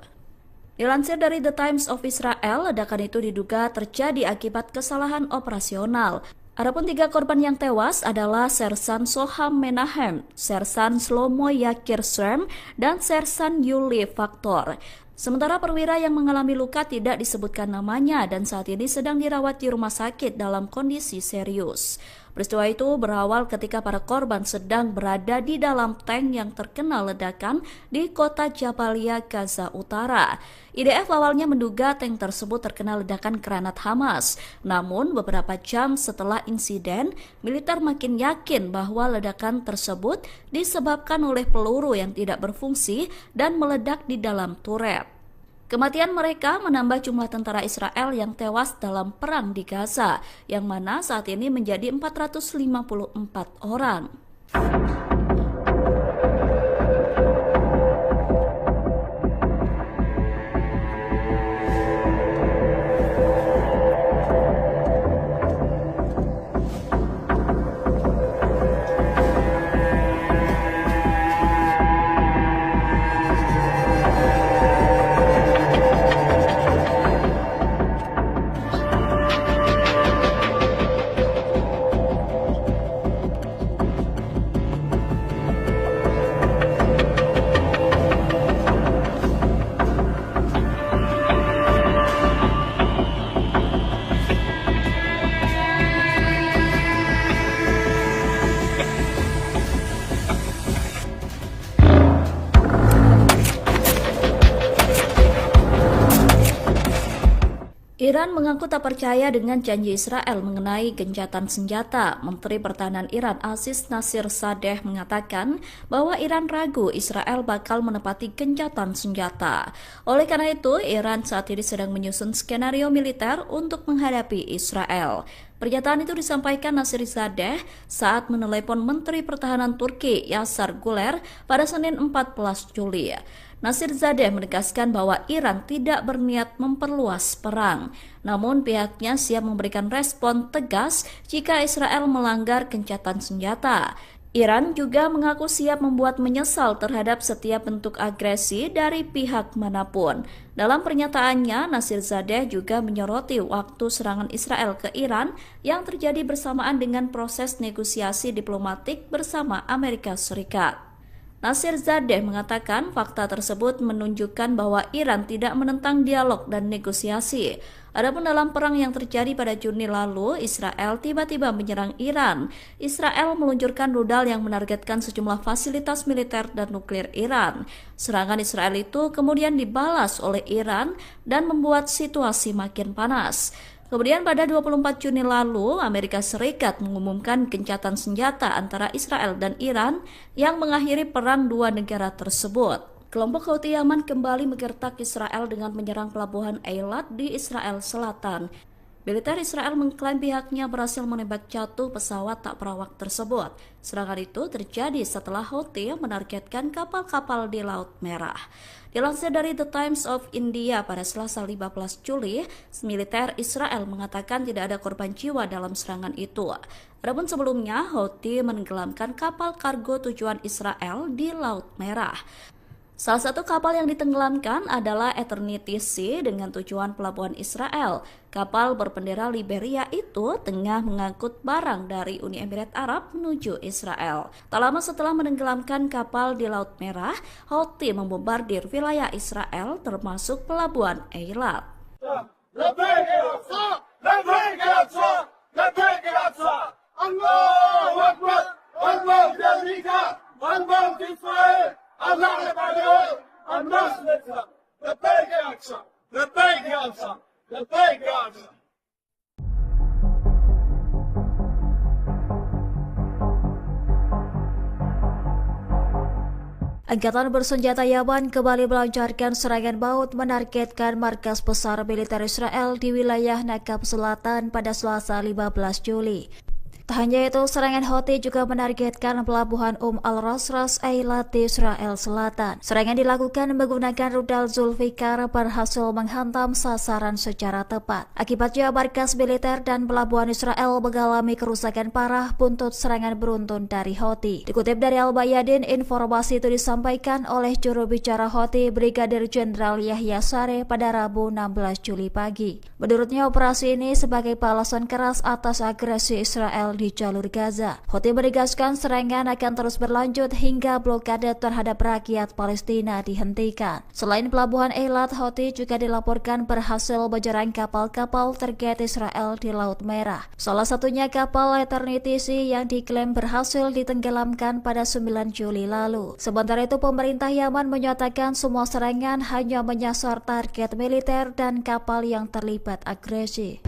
Dilansir dari The Times of Israel, ledakan itu diduga terjadi akibat kesalahan operasional. Adapun 3 korban yang tewas adalah Sersan Soham Menahem, Sersan Shlomo Yakir Srem, dan Sersan Yuli Faktor. Sementara perwira yang mengalami luka tidak disebutkan namanya dan saat ini sedang dirawat di rumah sakit dalam kondisi serius. Peristiwa itu berawal ketika para korban sedang berada di dalam tank yang terkena ledakan di kota Jabalia, Gaza Utara. IDF awalnya menduga tank tersebut terkena ledakan granat Hamas. Namun beberapa jam setelah insiden, militer makin yakin bahwa ledakan tersebut disebabkan oleh peluru yang tidak berfungsi dan meledak di dalam turret. Kematian mereka menambah jumlah tentara Israel yang tewas dalam perang di Gaza, yang mana saat ini menjadi 454 orang. Iran mengaku tak percaya dengan janji Israel mengenai gencatan senjata. Menteri Pertahanan Iran Aziz Nasirzadeh mengatakan bahwa Iran ragu Israel bakal menepati gencatan senjata. Oleh karena itu, Iran saat ini sedang menyusun skenario militer untuk menghadapi Israel. Pernyataan itu disampaikan Nasirzadeh saat menelepon Menteri Pertahanan Turki Yasar Guler pada Senin 14 Juli. Nasirzadeh menegaskan bahwa Iran tidak berniat memperluas perang, namun pihaknya siap memberikan respon tegas jika Israel melanggar gencatan senjata. Iran juga mengaku siap membuat menyesal terhadap setiap bentuk agresi dari pihak manapun. Dalam pernyataannya, Nasirzadeh juga menyoroti waktu serangan Israel ke Iran yang terjadi bersamaan dengan proses negosiasi diplomatik bersama Amerika Serikat. Nasirzadeh mengatakan fakta tersebut menunjukkan bahwa Iran tidak menentang dialog dan negosiasi. Adapun dalam perang yang terjadi pada Juni lalu, Israel tiba-tiba menyerang Iran. Israel meluncurkan rudal yang menargetkan sejumlah fasilitas militer dan nuklir Iran. Serangan Israel itu kemudian dibalas oleh Iran dan membuat situasi makin panas. Kemudian pada 24 Juni lalu, Amerika Serikat mengumumkan gencatan senjata antara Israel dan Iran yang mengakhiri perang dua negara tersebut. Kelompok Houthi Yaman kembali menggertak Israel dengan menyerang pelabuhan Eilat di Israel Selatan. Militer Israel mengklaim pihaknya berhasil menembak jatuh pesawat tak berawak tersebut. Serangan itu terjadi setelah Houthi menargetkan kapal-kapal di Laut Merah. Dilansir dari The Times of India pada Selasa 15 Juli, militer Israel mengatakan tidak ada korban jiwa dalam serangan itu. Adapun sebelumnya, Houthi menenggelamkan kapal kargo tujuan Israel di Laut Merah. Salah satu kapal yang ditenggelamkan adalah Eternity Sea dengan tujuan pelabuhan Israel. Kapal berbendera Liberia itu tengah mengangkut barang dari Uni Emirat Arab menuju Israel. Tak lama setelah menenggelamkan kapal di Laut Merah, Houthi membombardir wilayah Israel termasuk pelabuhan Eilat. Angkatan bersenjata Yaman kembali melancarkan serangan maut menargetkan markas besar militer Israel di wilayah Nakab Selatan pada Selasa 15 Juli. Tak hanya itu, serangan Houthi juga menargetkan pelabuhan Al-Rasras Eilat di Israel Selatan. Serangan dilakukan menggunakan rudal Zulfikar berhasil menghantam sasaran secara tepat. Akibatnya markas militer dan pelabuhan Israel mengalami kerusakan parah buntut serangan beruntun dari Houthi. Dikutip dari Al-Bayadin, informasi itu disampaikan oleh juru bicara Houthi Brigadir Jenderal Yahya Sareh pada Rabu 16 Juli pagi. Menurutnya, operasi ini sebagai balasan keras atas agresi Israel di jalur Gaza. Houthi menegaskan serangan akan terus berlanjut hingga blokade terhadap rakyat Palestina dihentikan. Selain pelabuhan Eilat, Houthi juga dilaporkan berhasil menyerang kapal-kapal target Israel di Laut Merah. Salah satunya kapal Eternity Sea yang diklaim berhasil ditenggelamkan pada 9 Juli lalu. Sementara itu, pemerintah Yaman menyatakan semua serangan hanya menyasar target militer dan kapal yang terlibat agresi.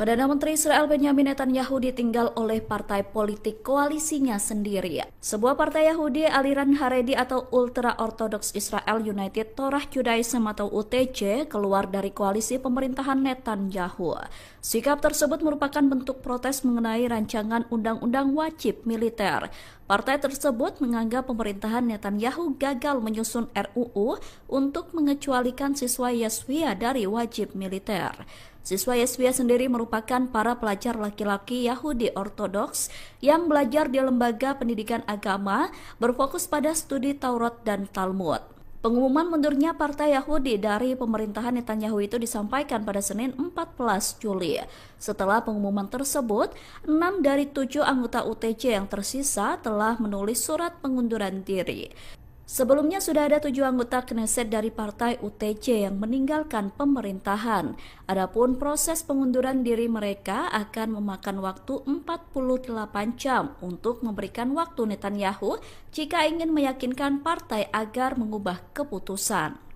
Perdana Menteri Israel Benyamin Netanyahu ditinggal oleh partai politik koalisinya sendiri. Sebuah partai Yahudi aliran Haredi atau Ultra Orthodox Israel United Torah Judaism atau UTJ keluar dari koalisi pemerintahan Netanyahu. Sikap tersebut merupakan bentuk protes mengenai rancangan undang-undang wajib militer. Partai tersebut menganggap pemerintahan Netanyahu gagal menyusun RUU untuk mengecualikan siswa Yeshiva dari wajib militer. Siswa Yeshiva sendiri merupakan para pelajar laki-laki Yahudi Ortodoks yang belajar di lembaga pendidikan agama berfokus pada studi Taurat dan Talmud. Pengumuman mundurnya Partai Yahudi dari pemerintahan Netanyahu itu disampaikan pada Senin 14 Juli. Setelah pengumuman tersebut, 6 dari 7 anggota UTJ yang tersisa telah menulis surat pengunduran diri. Sebelumnya sudah ada 7 anggota Knesset dari partai UTJ yang meninggalkan pemerintahan. Adapun proses pengunduran diri mereka akan memakan waktu 48 jam untuk memberikan waktu Netanyahu jika ingin meyakinkan partai agar mengubah keputusan.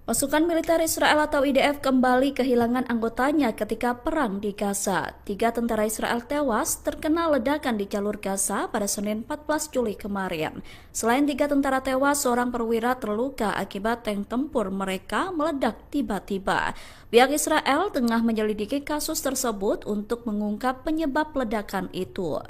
Pasukan militer Israel atau IDF kembali kehilangan anggotanya ketika perang di Gaza. 3 tentara Israel tewas terkena ledakan di jalur Gaza pada Senin 14 Juli kemarin. Selain 3 tentara tewas, seorang perwira terluka akibat tank tempur mereka meledak tiba-tiba. Pihak Israel tengah menyelidiki kasus tersebut untuk mengungkap penyebab ledakan itu.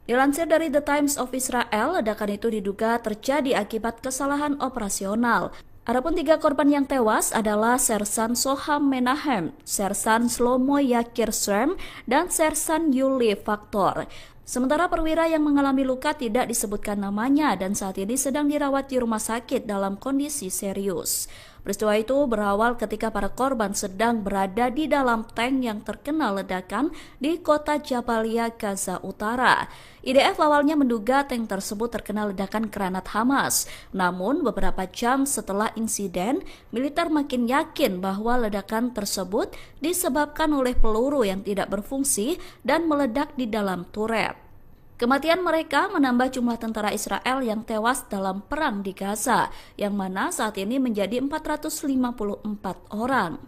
Dilansir dari The Times of Israel, ledakan itu diduga terjadi akibat kesalahan operasional. Adapun 3 korban yang tewas adalah Sersan Soham Menahem, Sersan Shlomo Yakir Shrem, dan Sersan Yuli Faktor. Sementara perwira yang mengalami luka tidak disebutkan namanya dan saat ini sedang dirawat di rumah sakit dalam kondisi serius. Peristiwa itu berawal ketika para korban sedang berada di dalam tank yang terkena ledakan di kota Jabalia, Gaza Utara. IDF awalnya menduga tank tersebut terkena ledakan granat Hamas. Namun beberapa jam setelah insiden, militer makin yakin bahwa ledakan tersebut disebabkan oleh peluru yang tidak berfungsi dan meledak di dalam turret. Kematian mereka menambah jumlah tentara Israel yang tewas dalam perang di Gaza, yang mana saat ini menjadi 454 orang.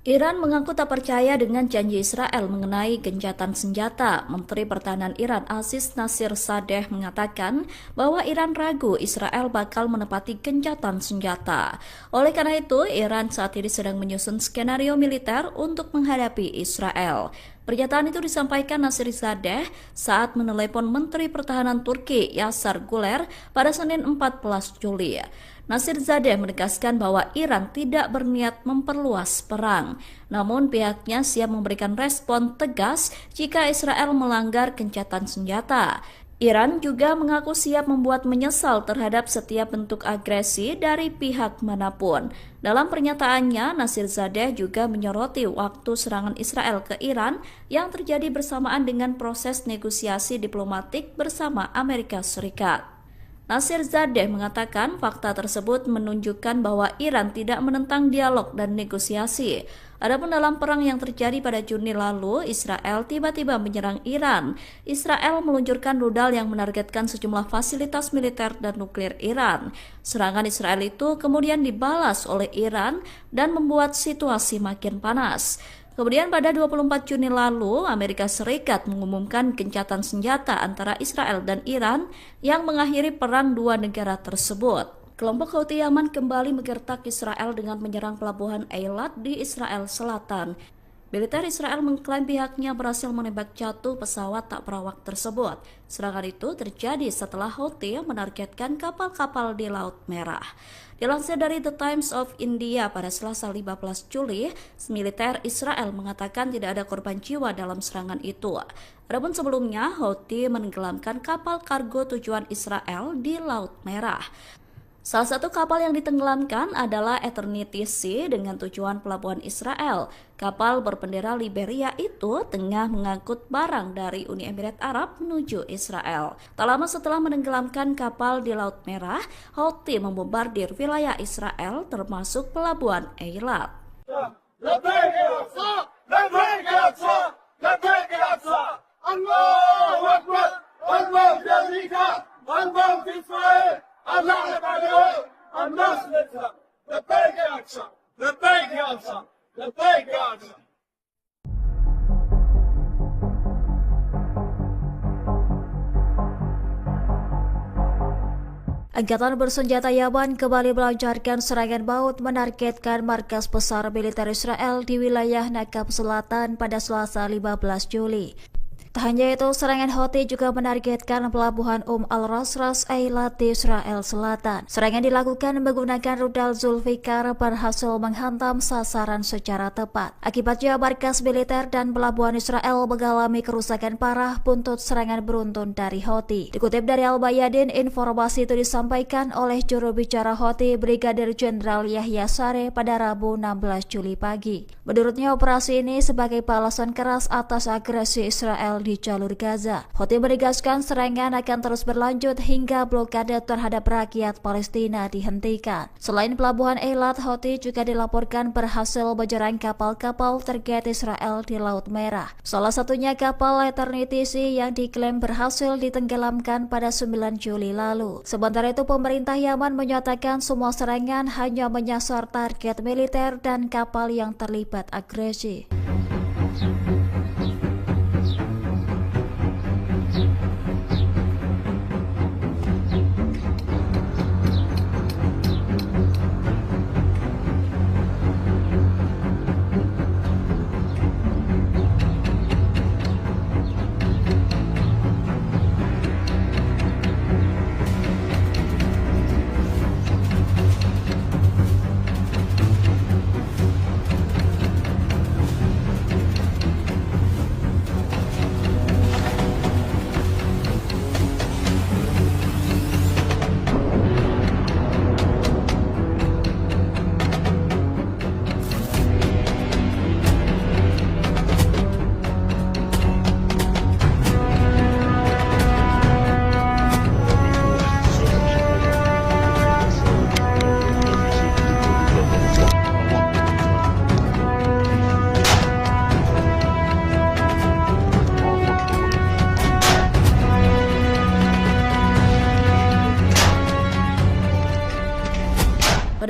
Iran mengaku tak percaya dengan janji Israel mengenai gencatan senjata. Menteri Pertahanan Iran Aziz Nasirzadeh mengatakan bahwa Iran ragu Israel bakal menepati gencatan senjata. Oleh karena itu, Iran saat ini sedang menyusun skenario militer untuk menghadapi Israel. Pernyataan itu disampaikan Nasirzadeh saat menelepon Menteri Pertahanan Turki Yasar Guler pada Senin 14 Juli. Nasirzadeh menegaskan bahwa Iran tidak berniat memperluas perang, namun pihaknya siap memberikan respon tegas jika Israel melanggar gencatan senjata. Iran juga mengaku siap membuat menyesal terhadap setiap bentuk agresi dari pihak manapun. Dalam pernyataannya, Nasirzadeh juga menyoroti waktu serangan Israel ke Iran yang terjadi bersamaan dengan proses negosiasi diplomatik bersama Amerika Serikat. Nasirzadeh mengatakan fakta tersebut menunjukkan bahwa Iran tidak menentang dialog dan negosiasi. Adapun dalam perang yang terjadi pada Juni lalu, Israel tiba-tiba menyerang Iran. Israel meluncurkan rudal yang menargetkan sejumlah fasilitas militer dan nuklir Iran. Serangan Israel itu kemudian dibalas oleh Iran dan membuat situasi makin panas. Kemudian pada 24 Juni lalu, Amerika Serikat mengumumkan gencatan senjata antara Israel dan Iran yang mengakhiri perang dua negara tersebut. Kelompok Houthi Yaman kembali menggertak Israel dengan menyerang pelabuhan Eilat di Israel Selatan. Militer Israel mengklaim pihaknya berhasil menembak jatuh pesawat tak berawak tersebut. Serangan itu terjadi setelah Houthi menargetkan kapal-kapal di Laut Merah. Dilansir dari The Times of India pada Selasa 15 Juli, militer Israel mengatakan tidak ada korban jiwa dalam serangan itu. Adapun sebelumnya, Houthi menenggelamkan kapal kargo tujuan Israel di Laut Merah. Salah satu kapal yang ditenggelamkan adalah Eternity Sea dengan tujuan pelabuhan Israel. Kapal berbendera Liberia itu tengah mengangkut barang dari Uni Emirat Arab menuju Israel. Tak lama setelah menenggelamkan kapal di Laut Merah, Houthi membombardir wilayah Israel termasuk pelabuhan Eilat. Angkatan bersenjata Yaman kembali melancarkan serangan maut menargetkan markas besar militer Israel di wilayah Nakab Selatan pada Selasa 15 Juli. Tak hanya itu, serangan Houthi juga menargetkan pelabuhan Al-Ras Eilat di Israel Selatan. Serangan dilakukan menggunakan rudal Zulfikar berhasil menghantam sasaran secara tepat. Akibatnya markas militer dan pelabuhan Israel mengalami kerusakan parah buntut serangan beruntun dari Houthi. Dikutip dari Al-Bayadin, informasi itu disampaikan oleh juru bicara Houthi Brigadir Jenderal Yahya Sareh pada Rabu 16 Juli pagi. Menurutnya, operasi ini sebagai balasan keras atas agresi Israel di jalur Gaza. Houthi menegaskan serangan akan terus berlanjut hingga blokade terhadap rakyat Palestina dihentikan. Selain pelabuhan Eilat, Houthi juga dilaporkan berhasil menyerang kapal-kapal target Israel di Laut Merah. Salah satunya kapal Eternity Sea yang diklaim berhasil ditenggelamkan pada 9 Juli lalu. Sementara itu, pemerintah Yaman menyatakan semua serangan hanya menyasar target militer dan kapal yang terlibat agresi.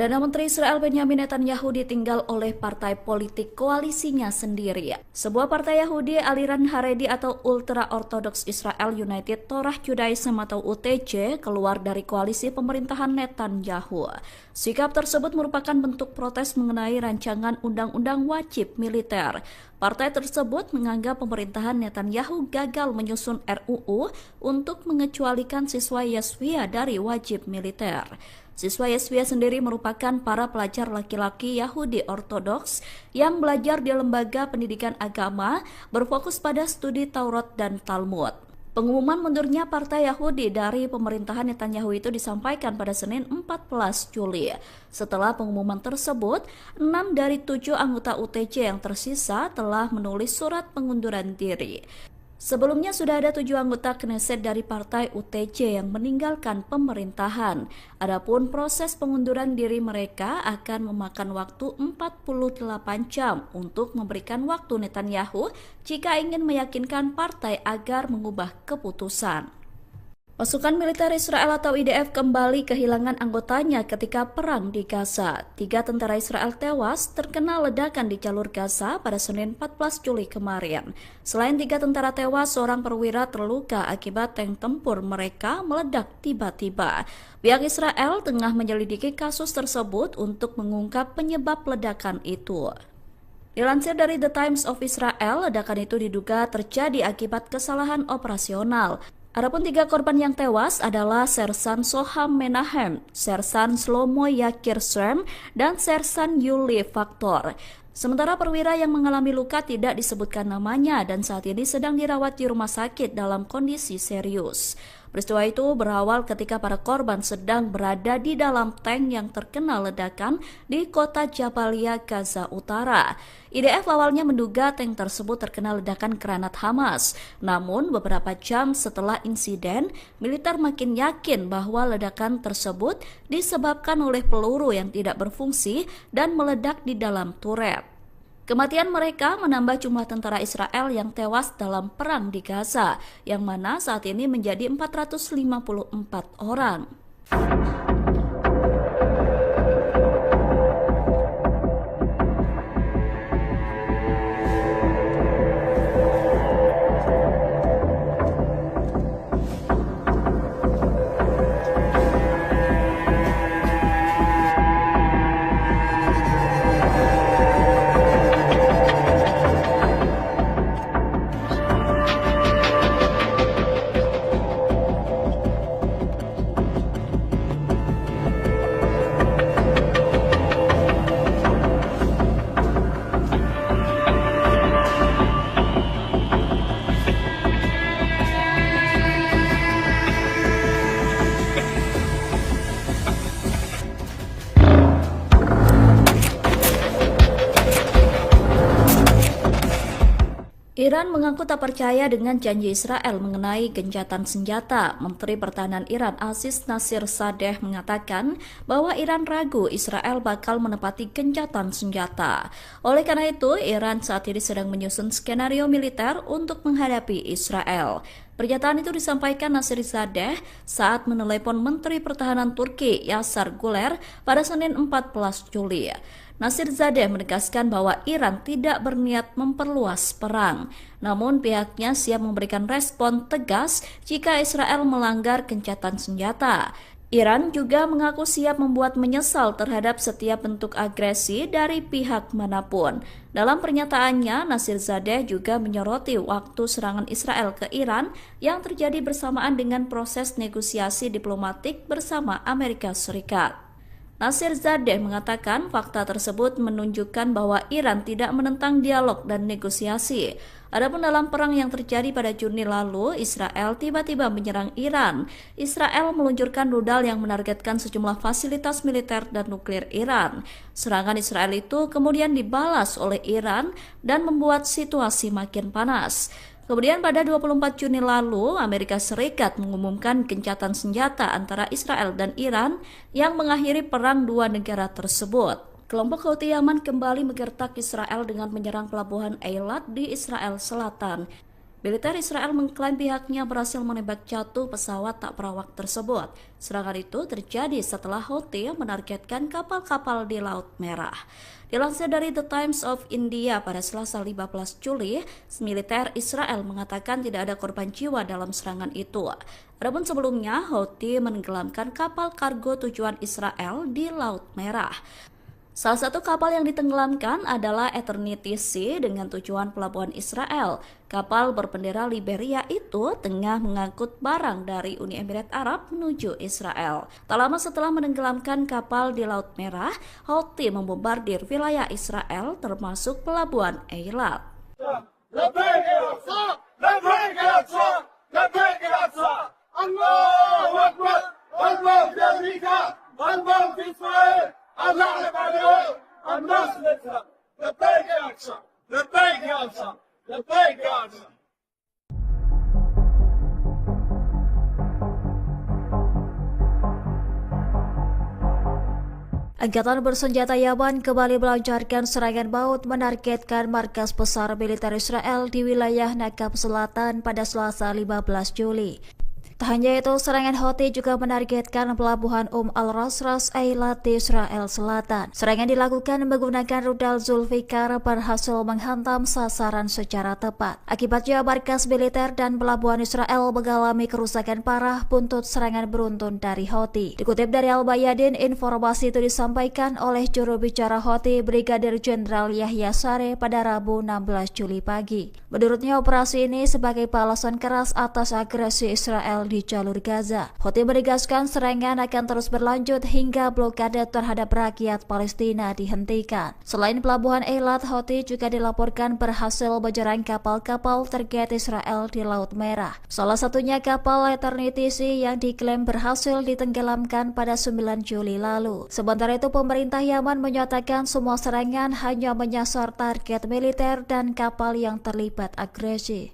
Perdana Menteri Israel Benyamin Netanyahu ditinggal oleh partai politik koalisinya sendiri. Sebuah partai Yahudi aliran Haredi atau Ultra Orthodox Israel United Torah Judaism atau UTJ keluar dari koalisi pemerintahan Netanyahu. Sikap tersebut merupakan bentuk protes mengenai rancangan undang-undang wajib militer. Partai tersebut menganggap pemerintahan Netanyahu gagal menyusun RUU untuk mengecualikan siswa Yeshiva dari wajib militer. Siswa Yeshiva sendiri merupakan para pelajar laki-laki Yahudi Ortodoks yang belajar di lembaga pendidikan agama berfokus pada studi Taurat dan Talmud. Pengumuman mundurnya Partai Yahudi dari pemerintahan Netanyahu itu disampaikan pada Senin 14 Juli. Setelah pengumuman tersebut, 6 dari 7 anggota UTJ yang tersisa telah menulis surat pengunduran diri. Sebelumnya sudah ada 7 anggota Knesset dari partai UTJ yang meninggalkan pemerintahan. Adapun proses pengunduran diri mereka akan memakan waktu 48 jam untuk memberikan waktu Netanyahu jika ingin meyakinkan partai agar mengubah keputusan. Pasukan militer Israel atau IDF kembali kehilangan anggotanya ketika perang di Gaza. 3 tentara Israel tewas terkena ledakan di jalur Gaza pada Senin 14 Juli kemarin. Selain 3 tentara tewas, seorang perwira terluka akibat tank tempur mereka meledak tiba-tiba. Pihak Israel tengah menyelidiki kasus tersebut untuk mengungkap penyebab ledakan itu. Dilansir dari The Times of Israel, ledakan itu diduga terjadi akibat kesalahan operasional. Adapun 3 korban yang tewas adalah Sersan Soham Menahem, Sersan Shlomo Yakir Srem, dan Sersan Yuli Faktor. Sementara perwira yang mengalami luka tidak disebutkan namanya dan saat ini sedang dirawat di rumah sakit dalam kondisi serius. Peristiwa itu berawal ketika para korban sedang berada di dalam tank yang terkena ledakan di kota Jabalia, Gaza Utara. IDF awalnya menduga tank tersebut terkena ledakan granat Hamas. Namun beberapa jam setelah insiden, militer makin yakin bahwa ledakan tersebut disebabkan oleh peluru yang tidak berfungsi dan meledak di dalam turret. Kematian mereka menambah jumlah tentara Israel yang tewas dalam perang di Gaza, yang mana saat ini menjadi 454 orang. Iran mengaku tak percaya dengan janji Israel mengenai gencatan senjata. Menteri Pertahanan Iran Aziz Nasirzadeh mengatakan bahwa Iran ragu Israel bakal menepati gencatan senjata. Oleh karena itu, Iran saat ini sedang menyusun skenario militer untuk menghadapi Israel. Pernyataan itu disampaikan Nasirzadeh saat menelepon Menteri Pertahanan Turki Yasar Guler pada Senin 14 Juli. Nasirzadeh menegaskan bahwa Iran tidak berniat memperluas perang, namun pihaknya siap memberikan respon tegas jika Israel melanggar gencatan senjata. Iran juga mengaku siap membuat menyesal terhadap setiap bentuk agresi dari pihak manapun. Dalam pernyataannya, Nasirzadeh juga menyoroti waktu serangan Israel ke Iran yang terjadi bersamaan dengan proses negosiasi diplomatik bersama Amerika Serikat. Nasirzadeh mengatakan fakta tersebut menunjukkan bahwa Iran tidak menentang dialog dan negosiasi. Adapun dalam perang yang terjadi pada Juni lalu, Israel tiba-tiba menyerang Iran. Israel meluncurkan rudal yang menargetkan sejumlah fasilitas militer dan nuklir Iran. Serangan Israel itu kemudian dibalas oleh Iran dan membuat situasi makin panas. Kemudian pada 24 Juni lalu, Amerika Serikat mengumumkan gencatan senjata antara Israel dan Iran yang mengakhiri perang dua negara tersebut. Kelompok Houthi Yaman kembali menggertak Israel dengan menyerang pelabuhan Eilat di Israel Selatan. Militer Israel mengklaim pihaknya berhasil menembak jatuh pesawat tak berawak tersebut. Serangan itu terjadi setelah Houthi menargetkan kapal-kapal di Laut Merah. Dilansir dari The Times of India pada Selasa 15 Juli, militer Israel mengatakan tidak ada korban jiwa dalam serangan itu. Adapun sebelumnya, Houthi menenggelamkan kapal kargo tujuan Israel di Laut Merah. Salah satu kapal yang ditenggelamkan adalah Eternity Sea dengan tujuan pelabuhan Israel. Kapal berbendera Liberia itu tengah mengangkut barang dari Uni Emirat Arab menuju Israel. Tak lama setelah menenggelamkan kapal di Laut Merah, Houthi membombardir wilayah Israel termasuk pelabuhan Eilat. Angkatan bersenjata Yaman kembali melancarkan serangan maut menargetkan markas besar militer Israel di wilayah Nakab Selatan pada Selasa 15 Juli. Tak hanya itu, serangan Houthi juga menargetkan pelabuhan Al-Ras Ras Eilat di Israel Selatan. Serangan dilakukan menggunakan rudal Zulfikar berhasil menghantam sasaran secara tepat. Akibatnya markas militer dan pelabuhan Israel mengalami kerusakan parah buntut serangan beruntun dari Houthi. Dikutip dari Al-Bayadin, informasi itu disampaikan oleh juru bicara Houthi Brigadir Jenderal Yahya Saree pada Rabu 16 Juli pagi. Menurutnya, operasi ini sebagai balasan keras atas agresi Israel di jalur Gaza. Houthi menegaskan serangan akan terus berlanjut hingga blokade terhadap rakyat Palestina dihentikan. Selain pelabuhan Eilat, Houthi juga dilaporkan berhasil menyerang kapal-kapal terkait Israel di Laut Merah. Salah satunya kapal Eternity Sea yang diklaim berhasil ditenggelamkan pada 9 Juli lalu. Sementara itu, pemerintah Yaman menyatakan semua serangan hanya menyasar target militer dan kapal yang terlibat agresi.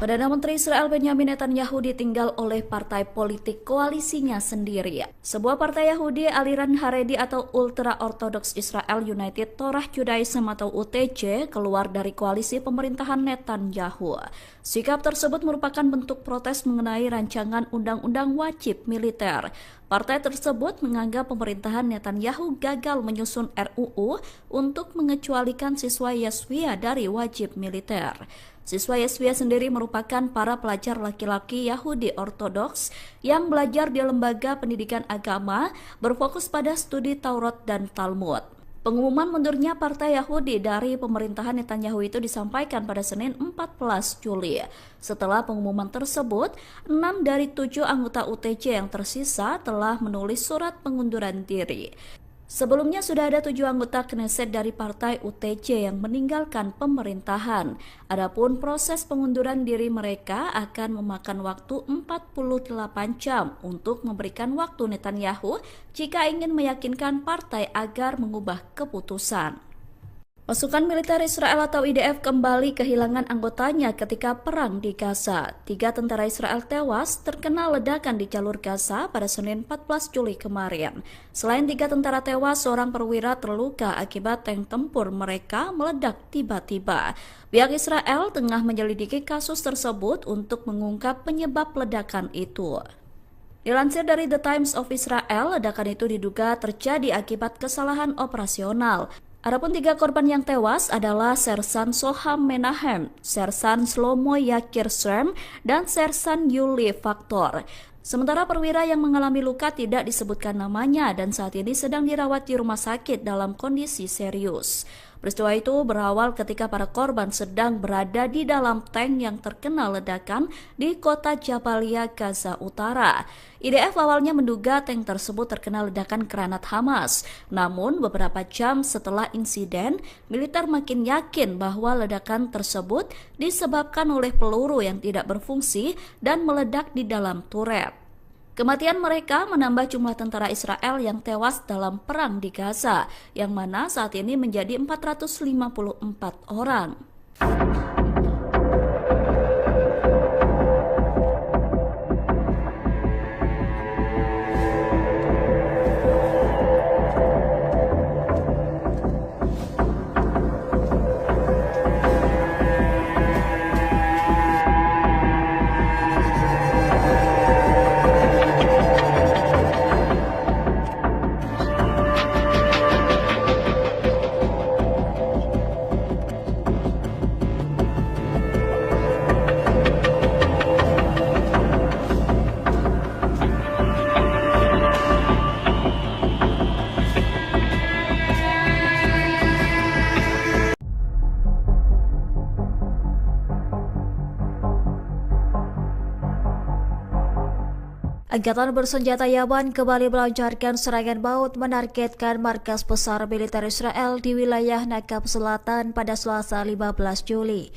Perdana Menteri Israel Benjamin Netanyahu ditinggal oleh partai politik koalisinya sendiri. Sebuah partai Yahudi aliran Haredi atau Ultra Orthodox Israel United Torah Judaism atau UTJ keluar dari koalisi pemerintahan Netanyahu. Sikap tersebut merupakan bentuk protes mengenai rancangan undang-undang wajib militer. Partai tersebut menganggap pemerintahan Netanyahu gagal menyusun RUU untuk mengecualikan siswa Yeshiva dari wajib militer. Siswa Yeshiva sendiri merupakan para pelajar laki-laki Yahudi Ortodoks yang belajar di lembaga pendidikan agama berfokus pada studi Taurat dan Talmud. Pengumuman mundurnya Partai Yahudi dari pemerintahan Netanyahu itu disampaikan pada Senin 14 Juli. Setelah pengumuman tersebut, 6 dari 7 anggota UTJ yang tersisa telah menulis surat pengunduran diri. Sebelumnya sudah ada 7 anggota Knesset dari partai UTJ yang meninggalkan pemerintahan. Adapun proses pengunduran diri mereka akan memakan waktu 48 jam untuk memberikan waktu Netanyahu jika ingin meyakinkan partai agar mengubah keputusan. Pasukan militer Israel atau IDF kembali kehilangan anggotanya ketika perang di Gaza. 3 tentara Israel tewas terkena ledakan di jalur Gaza pada Senin 14 Juli kemarin. Selain 3 tentara tewas, seorang perwira terluka akibat tank tempur mereka meledak tiba-tiba. Pihak Israel tengah menyelidiki kasus tersebut untuk mengungkap penyebab ledakan itu. Dilansir dari The Times of Israel, ledakan itu diduga terjadi akibat kesalahan operasional. Adapun 3 korban yang tewas adalah Sersan Soham Menahem, Sersan Shlomo Yakir Srem, dan Sersan Yuli Faktor. Sementara perwira yang mengalami luka tidak disebutkan namanya dan saat ini sedang dirawat di rumah sakit dalam kondisi serius. Peristiwa itu berawal ketika para korban sedang berada di dalam tank yang terkena ledakan di kota Jabalia, Gaza Utara. IDF awalnya menduga tank tersebut terkena ledakan granat Hamas. Namun beberapa jam setelah insiden, militer makin yakin bahwa ledakan tersebut disebabkan oleh peluru yang tidak berfungsi dan meledak di dalam turret. Kematian mereka menambah jumlah tentara Israel yang tewas dalam perang di Gaza, yang mana saat ini menjadi 454 orang. Angkatan bersenjata Yaman kembali melancarkan serangan maut menargetkan markas besar militer Israel di wilayah Nakab Selatan pada Selasa 15 Juli.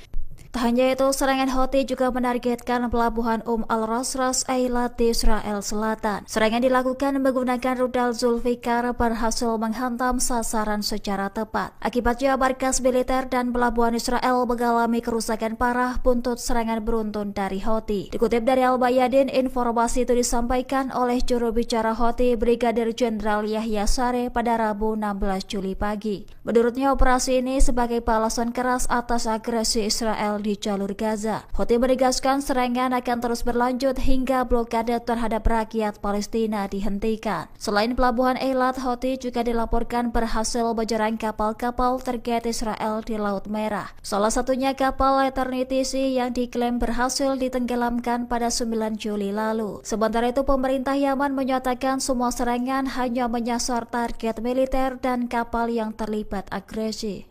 Tak hanya itu, serangan Houthi juga menargetkan pelabuhan Al-Ras Eilat di Israel Selatan. Serangan dilakukan menggunakan rudal Zulfikar berhasil menghantam sasaran secara tepat. Akibatnya, markas militer dan pelabuhan Israel mengalami kerusakan parah buntut serangan beruntun dari Houthi. Dikutip dari Al-Bayadin, informasi itu disampaikan oleh juru bicara Houthi Brigadir Jenderal Yahya Sareh pada Rabu 16 Juli pagi. Menurutnya, operasi ini sebagai balasan keras atas agresi Israel di jalur Gaza. Houthi menegaskan serangan akan terus berlanjut hingga blokade terhadap rakyat Palestina dihentikan. Selain pelabuhan Eilat, Houthi juga dilaporkan berhasil menyerang kapal-kapal terkait Israel di Laut Merah. Salah satunya kapal Eternity Sea yang diklaim berhasil ditenggelamkan pada 9 Juli lalu. Sementara itu, pemerintah Yaman menyatakan semua serangan hanya menyasar target militer dan kapal yang terlibat agresi.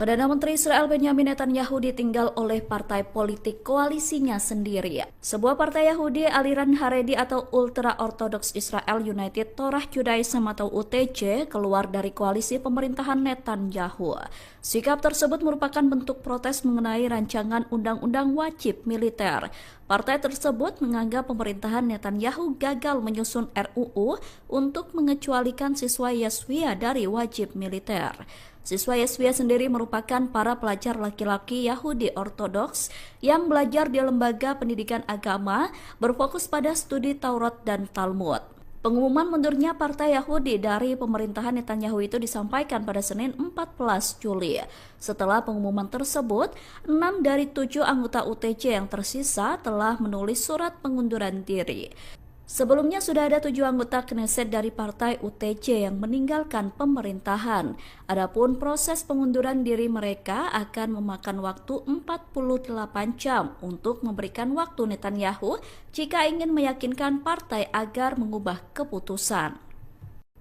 Perdana Menteri Israel Benyamin Netanyahu ditinggal oleh partai politik koalisinya sendiri. Sebuah partai Yahudi aliran Haredi atau Ultra Orthodox Israel United Torah Judaism atau UTJ keluar dari koalisi pemerintahan Netanyahu. Sikap tersebut merupakan bentuk protes mengenai rancangan undang-undang wajib militer. Partai tersebut menganggap pemerintahan Netanyahu gagal menyusun RUU untuk mengecualikan siswa Yeshiva dari wajib militer. Siswa Yeshiva sendiri merupakan para pelajar laki-laki Yahudi Ortodoks yang belajar di lembaga pendidikan agama berfokus pada studi Taurat dan Talmud. Pengumuman mundurnya Partai Yahudi dari pemerintahan Netanyahu itu disampaikan pada Senin 14 Juli. Setelah pengumuman tersebut, 6 dari 7 anggota UTJ yang tersisa telah menulis surat pengunduran diri. Sebelumnya sudah ada 7 anggota Knesset dari partai UTJ yang meninggalkan pemerintahan. Adapun proses pengunduran diri mereka akan memakan waktu 48 jam untuk memberikan waktu Netanyahu jika ingin meyakinkan partai agar mengubah keputusan.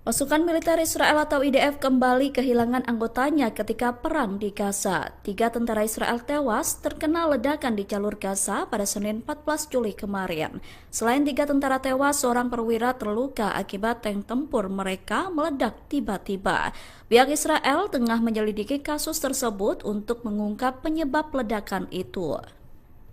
Pasukan militer Israel atau IDF kembali kehilangan anggotanya ketika perang di Gaza. 3 tentara Israel tewas terkena ledakan di jalur Gaza pada Senin 14 Juli kemarin. Selain 3 tentara tewas, seorang perwira terluka akibat tank tempur mereka meledak tiba-tiba. Pihak Israel tengah menyelidiki kasus tersebut untuk mengungkap penyebab ledakan itu.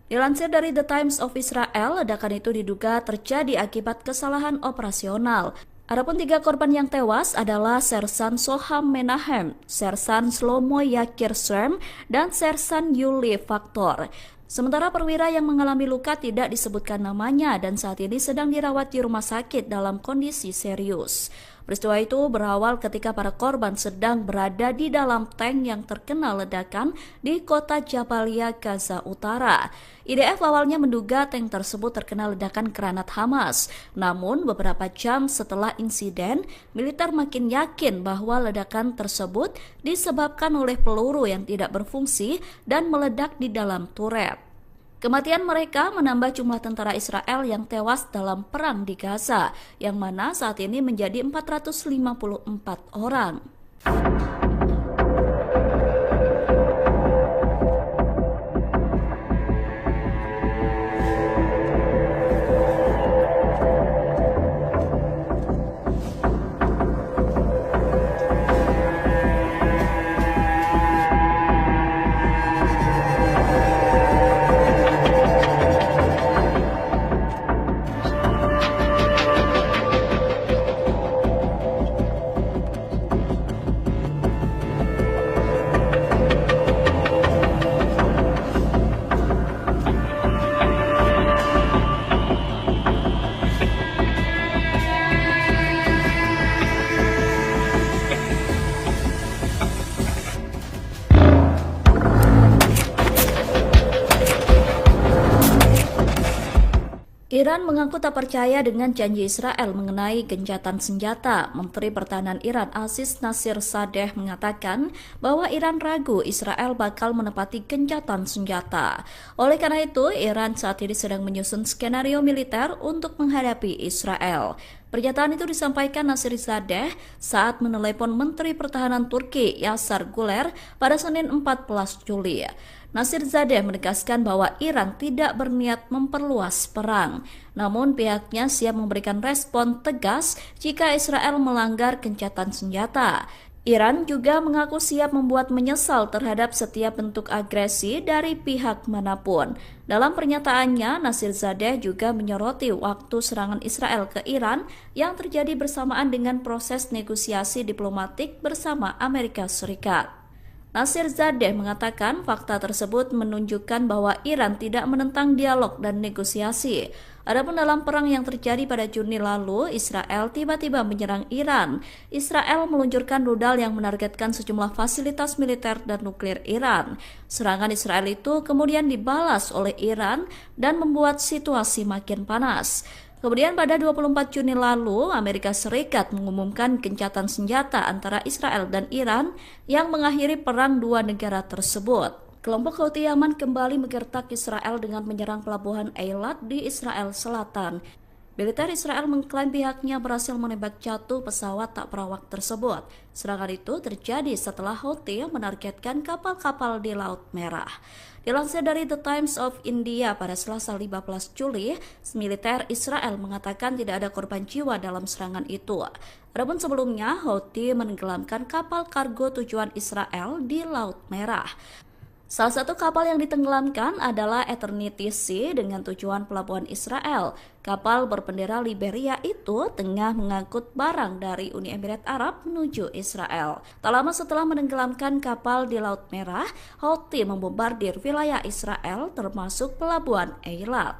Dilansir dari The Times of Israel, ledakan itu diduga terjadi akibat kesalahan operasional. Adapun 3 korban yang tewas adalah Sersan Soham Menahem, Sersan Shlomo Yakir Shem, dan Sersan Yuli Faktor. Sementara perwira yang mengalami luka tidak disebutkan namanya dan saat ini sedang dirawat di rumah sakit dalam kondisi serius. Peristiwa itu berawal ketika para korban sedang berada di dalam tank yang terkena ledakan di kota Jabalia, Gaza Utara. IDF awalnya menduga tank tersebut terkena ledakan granat Hamas. Namun beberapa jam setelah insiden, militer makin yakin bahwa ledakan tersebut disebabkan oleh peluru yang tidak berfungsi dan meledak di dalam turret. Kematian mereka menambah jumlah tentara Israel yang tewas dalam perang di Gaza, yang mana saat ini menjadi 454 orang. Iran mengaku tak percaya dengan janji Israel mengenai gencatan senjata. Menteri Pertahanan Iran Aziz Nasirzadeh mengatakan bahwa Iran ragu Israel bakal menepati gencatan senjata. Oleh karena itu, Iran saat ini sedang menyusun skenario militer untuk menghadapi Israel. Pernyataan itu disampaikan Nasirzadeh saat menelepon Menteri Pertahanan Turki Yasar Guler pada Senin 14 Juli. Nasirzadeh menegaskan bahwa Iran tidak berniat memperluas perang, namun pihaknya siap memberikan respon tegas jika Israel melanggar gencatan senjata. Iran juga mengaku siap membuat menyesal terhadap setiap bentuk agresi dari pihak manapun. Dalam pernyataannya, Nasirzadeh juga menyoroti waktu serangan Israel ke Iran yang terjadi bersamaan dengan proses negosiasi diplomatik bersama Amerika Serikat. Nasirzadeh mengatakan fakta tersebut menunjukkan bahwa Iran tidak menentang dialog dan negosiasi. Adapun dalam perang yang terjadi pada Juni lalu, Israel tiba-tiba menyerang Iran. Israel meluncurkan rudal yang menargetkan sejumlah fasilitas militer dan nuklir Iran. Serangan Israel itu kemudian dibalas oleh Iran dan membuat situasi makin panas. Kemudian pada 24 Juni lalu, Amerika Serikat mengumumkan gencatan senjata antara Israel dan Iran yang mengakhiri perang dua negara tersebut. Kelompok Houthi Yaman kembali menggertak Israel dengan menyerang pelabuhan Eilat di Israel Selatan. Militer Israel mengklaim pihaknya berhasil menembak jatuh pesawat tak berawak tersebut. Serangan itu terjadi setelah Houthi menargetkan kapal-kapal di Laut Merah. Dilansir dari The Times of India pada Selasa 15 Juli, militer Israel mengatakan tidak ada korban jiwa dalam serangan itu. Adapun sebelumnya, Houthi menenggelamkan kapal kargo tujuan Israel di Laut Merah. Salah satu kapal yang ditenggelamkan adalah Eternity Sea dengan tujuan pelabuhan Israel. Kapal berbendera Liberia itu tengah mengangkut barang dari Uni Emirat Arab menuju Israel. Tak lama setelah menenggelamkan kapal di Laut Merah, Houthi membombardir wilayah Israel termasuk pelabuhan Eilat.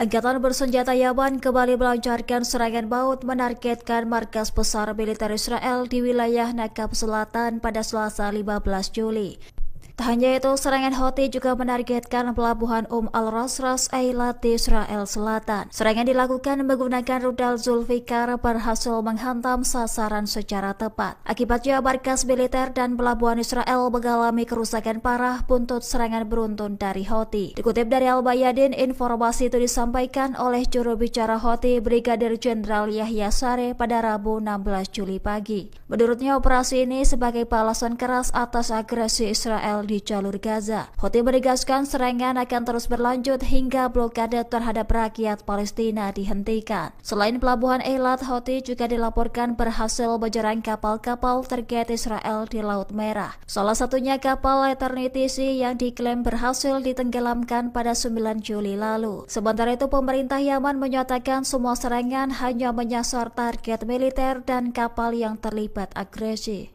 Angkatan bersenjata Yaman kembali melancarkan serangan maut menargetkan markas besar militer Israel di wilayah Nakab Selatan pada Selasa 15 Juli. Tak hanya itu, serangan Houthi juga menargetkan pelabuhan Al-Rasras Eilat di Israel Selatan. Serangan dilakukan menggunakan rudal Zulfikar berhasil menghantam sasaran secara tepat. Akibatnya markas militer dan pelabuhan Israel mengalami kerusakan parah buntut serangan beruntun dari Houthi. Dikutip dari Al-Bayadin, informasi itu disampaikan oleh juru bicara Houthi Brigadir Jenderal Yahya Sareh pada Rabu 16 Juli pagi. Menurutnya, operasi ini sebagai balasan keras atas agresi Israel di jalur Gaza. Houthi menegaskan serangan akan terus berlanjut hingga blokade terhadap rakyat Palestina dihentikan. Selain pelabuhan Eilat, Houthi juga dilaporkan berhasil menyerang kapal-kapal terkait Israel di Laut Merah. Salah satunya kapal Eternity Sea yang diklaim berhasil ditenggelamkan pada 9 Juli lalu. Sementara itu, pemerintah Yaman menyatakan semua serangan hanya menyasar target militer dan kapal yang terlibat agresi.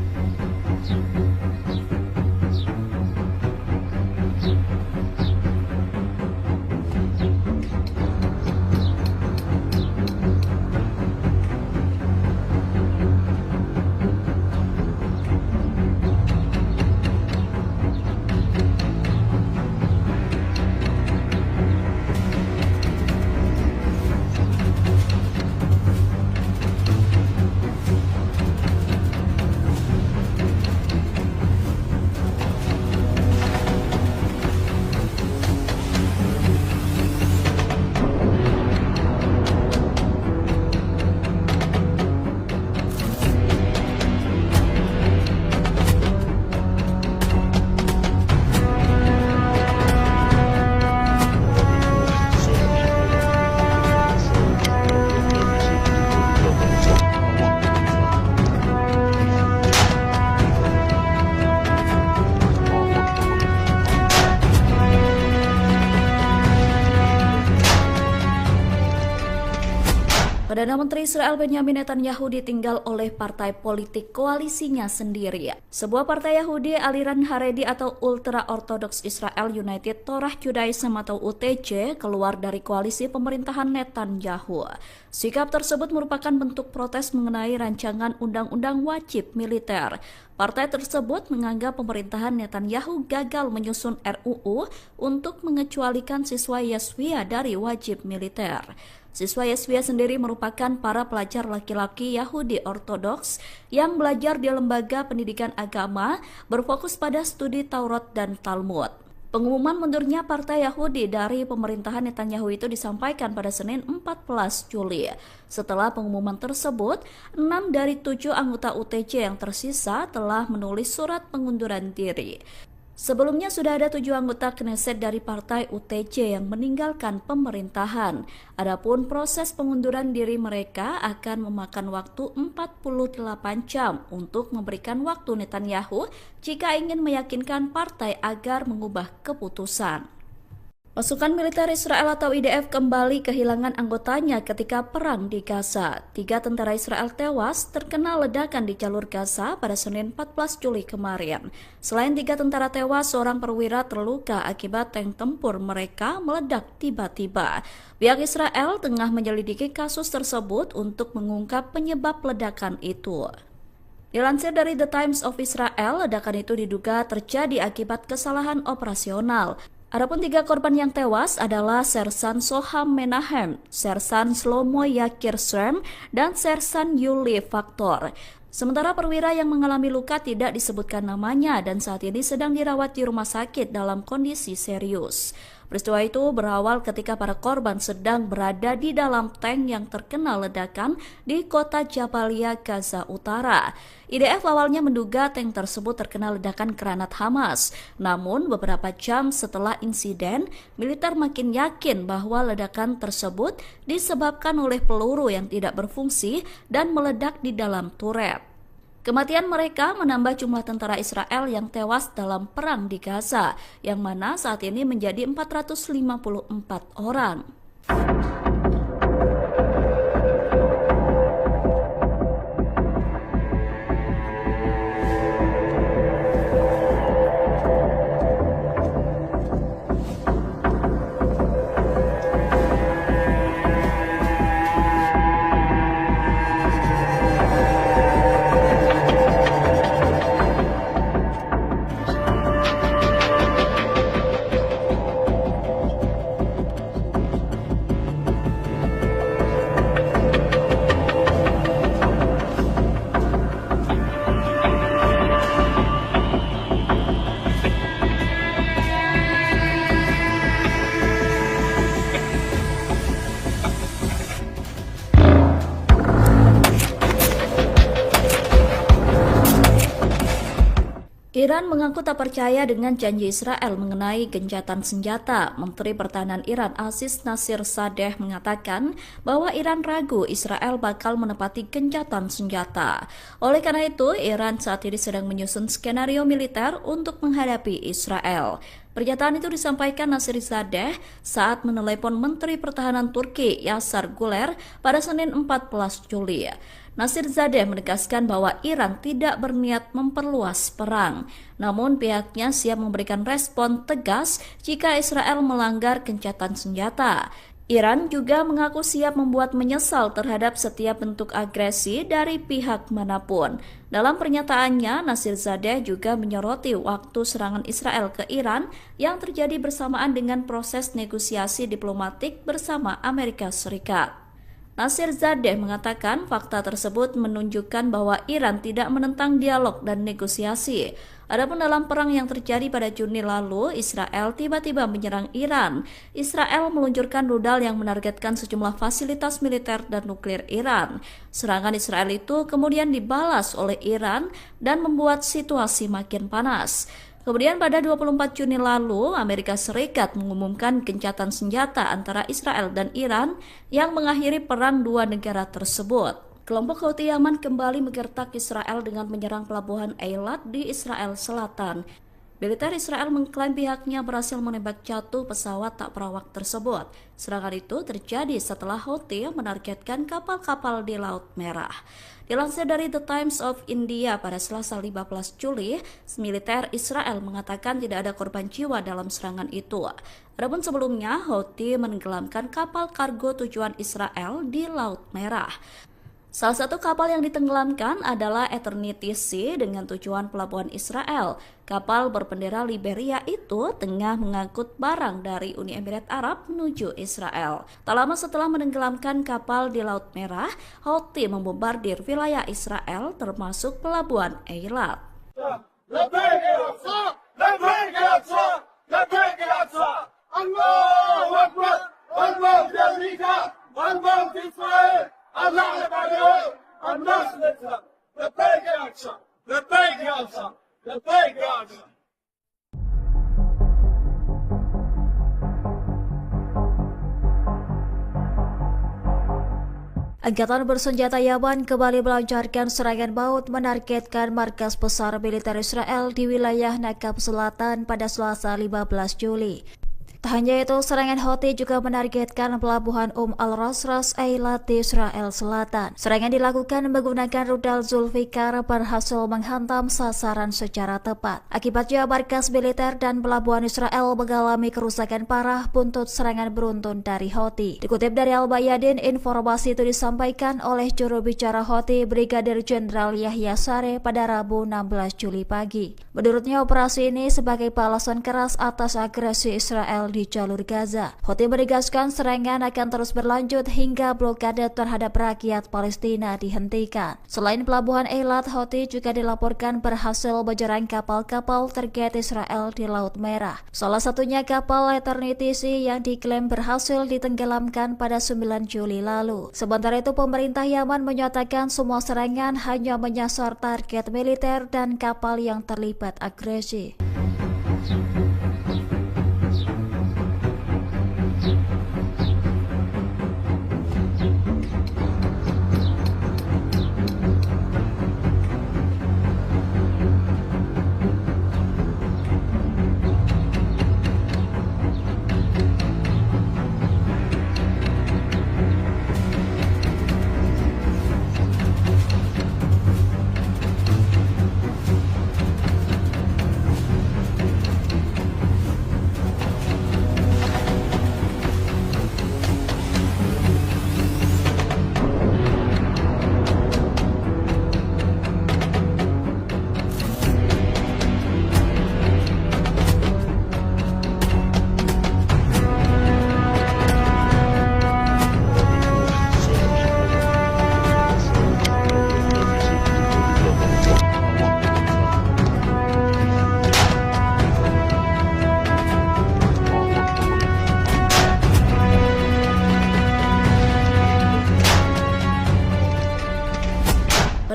Perdana Menteri Israel Benyamin Netanyahu ditinggal oleh partai politik koalisinya sendiri. Sebuah partai Yahudi aliran Haredi atau Ultra Orthodox Israel United Torah Judaism atau UTJ keluar dari koalisi pemerintahan Netanyahu. Sikap tersebut merupakan bentuk protes mengenai rancangan undang-undang wajib militer. Partai tersebut menganggap pemerintahan Netanyahu gagal menyusun RUU untuk mengecualikan siswa Yeshiva dari wajib militer. Siswa Yeshiva sendiri merupakan para pelajar laki-laki Yahudi Ortodoks yang belajar di lembaga pendidikan agama berfokus pada studi Taurat dan Talmud. Pengumuman mundurnya Partai Yahudi dari pemerintahan Netanyahu itu disampaikan pada Senin 14 Juli. Setelah pengumuman tersebut, 6 dari 7 anggota UTJ yang tersisa telah menulis surat pengunduran diri. Sebelumnya sudah ada 7 anggota Knesset dari partai UTJ yang meninggalkan pemerintahan. Adapun proses pengunduran diri mereka akan memakan waktu 48 jam untuk memberikan waktu Netanyahu jika ingin meyakinkan partai agar mengubah keputusan. Pasukan militer Israel atau IDF kembali kehilangan anggotanya ketika perang di Gaza. 3 tentara Israel tewas terkena ledakan di jalur Gaza pada Senin 14 Juli kemarin. Selain 3 tentara tewas, seorang perwira terluka akibat tank tempur mereka meledak tiba-tiba. Pihak Israel tengah menyelidiki kasus tersebut untuk mengungkap penyebab ledakan itu. Dilansir dari The Times of Israel, ledakan itu diduga terjadi akibat kesalahan operasional. Adapun 3 korban yang tewas adalah Sersan Soham Menahem, Sersan Shlomo Yakir Srem, dan Sersan Yuli Faktor. Sementara perwira yang mengalami luka tidak disebutkan namanya dan saat ini sedang dirawat di rumah sakit dalam kondisi serius. Peristiwa itu berawal ketika para korban sedang berada di dalam tank yang terkena ledakan di kota Jabalia, Gaza Utara. IDF awalnya menduga tank tersebut terkena ledakan granat Hamas. Namun beberapa jam setelah insiden, militer makin yakin bahwa ledakan tersebut disebabkan oleh peluru yang tidak berfungsi dan meledak di dalam turret. Kematian mereka menambah jumlah tentara Israel yang tewas dalam perang di Gaza, yang mana saat ini menjadi 454 orang. Iran mengaku tak percaya dengan janji Israel mengenai gencatan senjata. Menteri Pertahanan Iran Aziz Nasirzadeh mengatakan bahwa Iran ragu Israel bakal menepati gencatan senjata. Oleh karena itu, Iran saat ini sedang menyusun skenario militer untuk menghadapi Israel. Pernyataan itu disampaikan Nasirzadeh saat menelepon Menteri Pertahanan Turki Yasar Guler pada Senin 14 Juli. Nasirzadeh menegaskan bahwa Iran tidak berniat memperluas perang, namun pihaknya siap memberikan respon tegas jika Israel melanggar gencatan senjata. Iran juga mengaku siap membuat menyesal terhadap setiap bentuk agresi dari pihak manapun. Dalam pernyataannya, Nasirzadeh juga menyoroti waktu serangan Israel ke Iran yang terjadi bersamaan dengan proses negosiasi diplomatik bersama Amerika Serikat. Nasirzadeh mengatakan fakta tersebut menunjukkan bahwa Iran tidak menentang dialog dan negosiasi. Adapun dalam perang yang terjadi pada Juni lalu, Israel tiba-tiba menyerang Iran. Israel meluncurkan rudal yang menargetkan sejumlah fasilitas militer dan nuklir Iran. Serangan Israel itu kemudian dibalas oleh Iran dan membuat situasi makin panas. Kemudian pada 24 Juni lalu, Amerika Serikat mengumumkan gencatan senjata antara Israel dan Iran yang mengakhiri perang dua negara tersebut. Kelompok Houthi Yaman kembali menggertak Israel dengan menyerang pelabuhan Eilat di Israel Selatan. Militer Israel mengklaim pihaknya berhasil menembak jatuh pesawat tak berawak tersebut. Serangan itu terjadi setelah Houthi menargetkan kapal-kapal di Laut Merah. Dilansir dari The Times of India pada Selasa 15 Juli, militer Israel mengatakan tidak ada korban jiwa dalam serangan itu. Adapun sebelumnya, Houthi menenggelamkan kapal kargo tujuan Israel di Laut Merah. Salah satu kapal yang ditenggelamkan adalah Eternity Sea dengan tujuan pelabuhan Israel. Kapal berbendera Liberia itu tengah mengangkut barang dari Uni Emirat Arab menuju Israel. Tak lama setelah menenggelamkan kapal di Laut Merah, Houthi membombardir wilayah Israel termasuk pelabuhan Eilat. Angkatan bersenjata Yaman kembali melancarkan serangan maut menargetkan markas besar militer Israel di wilayah Nakab Selatan pada Selasa 15 Juli. Tak hanya itu, serangan Houthi juga menargetkan pelabuhan Al-Rasras Eilat di Israel Selatan. Serangan dilakukan menggunakan rudal Zulfikar berhasil menghantam sasaran secara tepat. Akibatnya, markas militer dan pelabuhan Israel mengalami kerusakan parah buntut serangan beruntun dari Houthi. Dikutip dari Al-Bayadin, informasi itu disampaikan oleh juru bicara Houthi Brigadir Jenderal Yahya Sareh pada Rabu 16 Juli pagi. Menurutnya, operasi ini sebagai balasan keras atas agresi Israel di jalur Gaza. Houthi menegaskan serangan akan terus berlanjut hingga blokade terhadap rakyat Palestina dihentikan. Selain pelabuhan Eilat, Houthi juga dilaporkan berhasil menyerang kapal-kapal target Israel di Laut Merah. Salah satunya kapal Eternity Sea yang diklaim berhasil ditenggelamkan pada 9 Juli lalu. Sementara itu, pemerintah Yaman menyatakan semua serangan hanya menyasar target militer dan kapal yang terlibat agresi.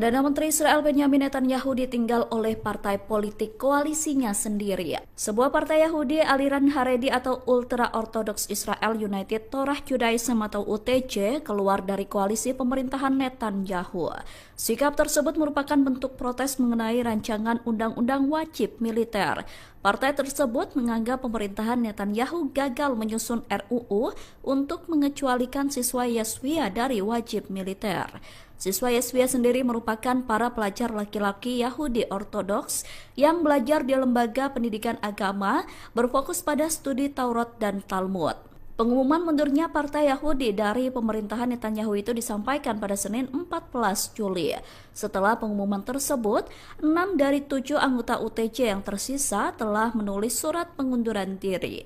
Perdana Menteri Israel Benyamin Netanyahu ditinggal oleh partai politik koalisinya sendiri. Sebuah partai Yahudi aliran Haredi atau Ultra Orthodox Israel United Torah Judaism atau UTJ keluar dari koalisi pemerintahan Netanyahu. Sikap tersebut merupakan bentuk protes mengenai rancangan undang-undang wajib militer. Partai tersebut menganggap pemerintahan Netanyahu gagal menyusun RUU untuk mengecualikan siswa Yeshiva dari wajib militer. Siswa Yeshiva sendiri merupakan para pelajar laki-laki Yahudi Ortodoks yang belajar di lembaga pendidikan agama berfokus pada studi Taurat dan Talmud. Pengumuman mundurnya Partai Yahudi dari pemerintahan Netanyahu itu disampaikan pada Senin 14 Juli. Setelah pengumuman tersebut, 6 dari 7 anggota UTJ yang tersisa telah menulis surat pengunduran diri.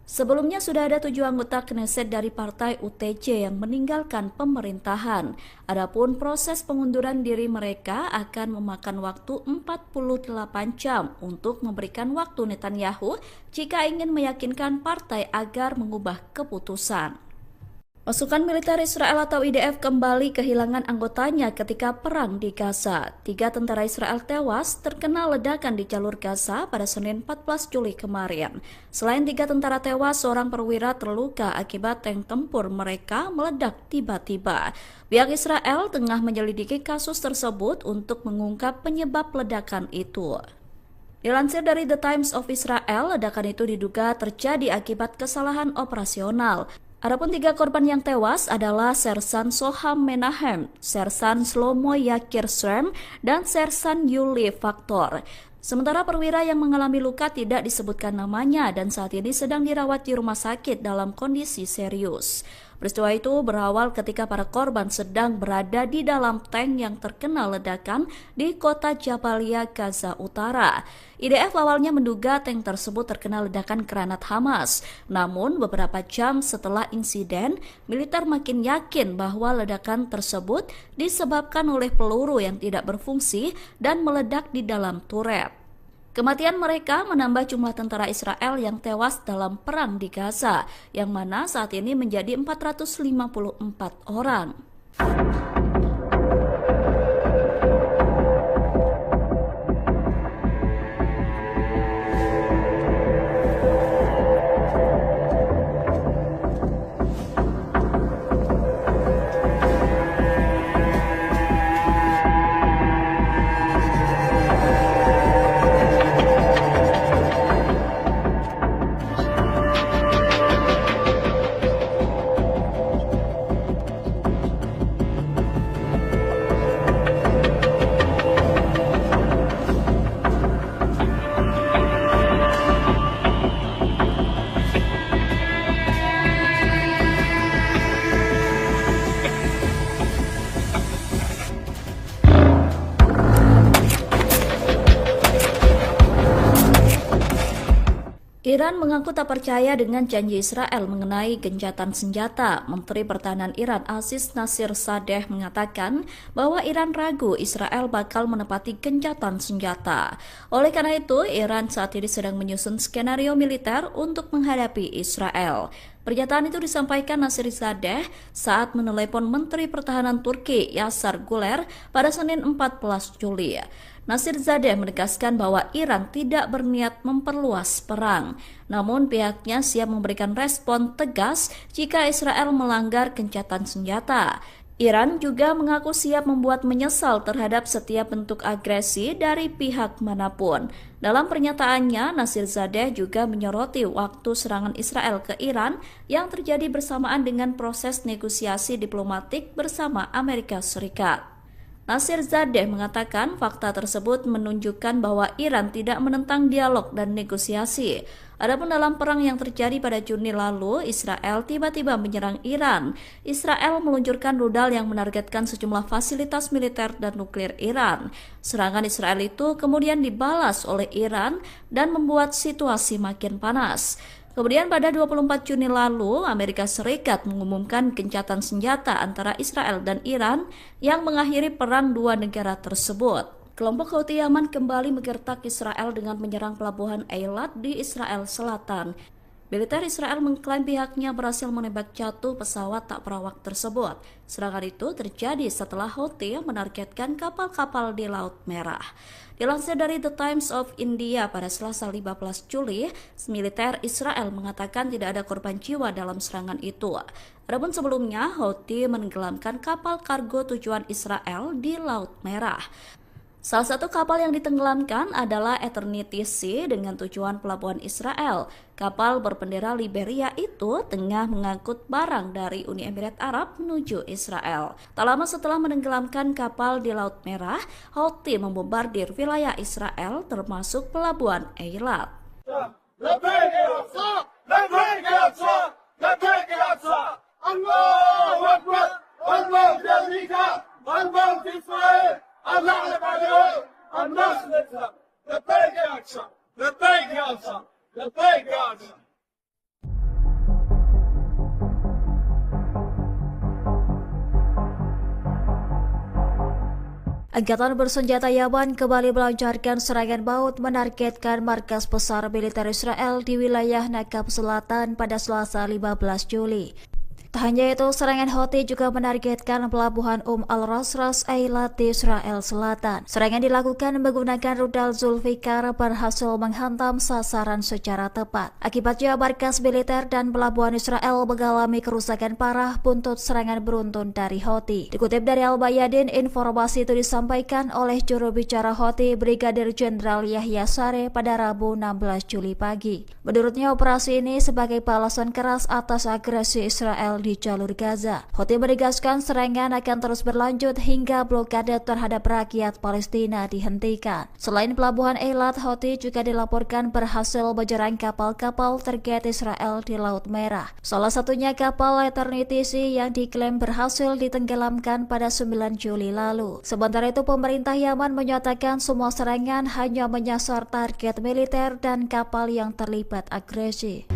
Sebelumnya sudah ada 7 anggota Knesset dari partai UTJ yang meninggalkan pemerintahan. Adapun proses pengunduran diri mereka akan memakan waktu 48 jam untuk memberikan waktu Netanyahu jika ingin meyakinkan partai agar mengubah keputusan. Pasukan militer Israel atau IDF kembali kehilangan anggotanya ketika perang di Gaza. 3 tentara Israel tewas terkena ledakan di jalur Gaza pada Senin 14 Juli kemarin. Selain 3 tentara tewas, seorang perwira terluka akibat tank tempur mereka meledak tiba-tiba. Pihak Israel tengah menyelidiki kasus tersebut untuk mengungkap penyebab ledakan itu. Dilansir dari The Times of Israel, ledakan itu diduga terjadi akibat kesalahan operasional. Adapun 3 korban yang tewas adalah Sersan Soham Menahem, Sersan Shlomo Yakir Srem, dan Sersan Yuli Faktor. Sementara perwira yang mengalami luka tidak disebutkan namanya dan saat ini sedang dirawat di rumah sakit dalam kondisi serius. Peristiwa itu berawal ketika para korban sedang berada di dalam tank yang terkena ledakan di kota Jabalia, Gaza Utara. IDF awalnya menduga tank tersebut terkena ledakan granat Hamas. Namun beberapa jam setelah insiden, militer makin yakin bahwa ledakan tersebut disebabkan oleh peluru yang tidak berfungsi dan meledak di dalam turret. Kematian mereka menambah jumlah tentara Israel yang tewas dalam perang di Gaza, yang mana saat ini menjadi 454 orang. Iran mengaku tak percaya dengan janji Israel mengenai gencatan senjata. Menteri Pertahanan Iran Aziz Nasirzadeh mengatakan bahwa Iran ragu Israel bakal menepati gencatan senjata. Oleh karena itu, Iran saat ini sedang menyusun skenario militer untuk menghadapi Israel. Pernyataan itu disampaikan Nasirzadeh saat menelepon Menteri Pertahanan Turki Yasar Guler pada Senin 14 Juli. Nasirzadeh menegaskan bahwa Iran tidak berniat memperluas perang, namun pihaknya siap memberikan respon tegas jika Israel melanggar gencatan senjata. Iran juga mengaku siap membuat menyesal terhadap setiap bentuk agresi dari pihak manapun. Dalam pernyataannya, Nasirzadeh juga menyoroti waktu serangan Israel ke Iran yang terjadi bersamaan dengan proses negosiasi diplomatik bersama Amerika Serikat. Nasirzadeh mengatakan fakta tersebut menunjukkan bahwa Iran tidak menentang dialog dan negosiasi. Adapun dalam perang yang terjadi pada Juni lalu, Israel tiba-tiba menyerang Iran. Israel meluncurkan rudal yang menargetkan sejumlah fasilitas militer dan nuklir Iran. Serangan Israel itu kemudian dibalas oleh Iran dan membuat situasi makin panas. Kemudian pada 24 Juni lalu, Amerika Serikat mengumumkan gencatan senjata antara Israel dan Iran yang mengakhiri perang dua negara tersebut. Kelompok Houthi Yaman kembali menggertak Israel dengan menyerang pelabuhan Eilat di Israel Selatan. Militer Israel mengklaim pihaknya berhasil menembak jatuh pesawat tak berawak tersebut. Serangan itu terjadi setelah Houthi menargetkan kapal-kapal di Laut Merah. Dilansir dari The Times of India pada Selasa 15 Juli, militer Israel mengatakan tidak ada korban jiwa dalam serangan itu. Adapun sebelumnya, Houthi menenggelamkan kapal kargo tujuan Israel di Laut Merah. Salah satu kapal yang ditenggelamkan adalah Eternity Sea dengan tujuan pelabuhan Israel. Kapal berbendera Liberia itu tengah mengangkut barang dari Uni Emirat Arab menuju Israel. Tak lama setelah menenggelamkan kapal di Laut Merah, Houthi membombardir wilayah Israel termasuk pelabuhan Eilat. Angkatan bersenjata Yaman kembali melancarkan serangan maut menargetkan markas besar militer Israel di wilayah Nakab Selatan pada Selasa 15 Juli. Tak hanya itu, serangan Houthi juga menargetkan pelabuhan al-Ras Eilat di Israel Selatan. Serangan dilakukan menggunakan rudal Zulfikar berhasil menghantam sasaran secara tepat. Akibatnya markas militer dan pelabuhan Israel mengalami kerusakan parah buntut serangan beruntun dari Houthi. Dikutip dari Al-Bayadin, informasi itu disampaikan oleh juru bicara Houthi Brigadir Jenderal Yahya Sareh pada Rabu 16 Juli pagi. Menurutnya, operasi ini sebagai balasan keras atas agresi Israel di jalur Gaza. Houthi menegaskan serangan akan terus berlanjut hingga blokade terhadap rakyat Palestina dihentikan. Selain pelabuhan Eilat, Houthi juga dilaporkan berhasil menyerang kapal-kapal target Israel di Laut Merah. Salah satunya kapal Eternity Sea yang diklaim berhasil ditenggelamkan pada 9 Juli lalu. Sementara itu, pemerintah Yaman menyatakan semua serangan hanya menyasar target militer dan kapal yang terlibat agresi.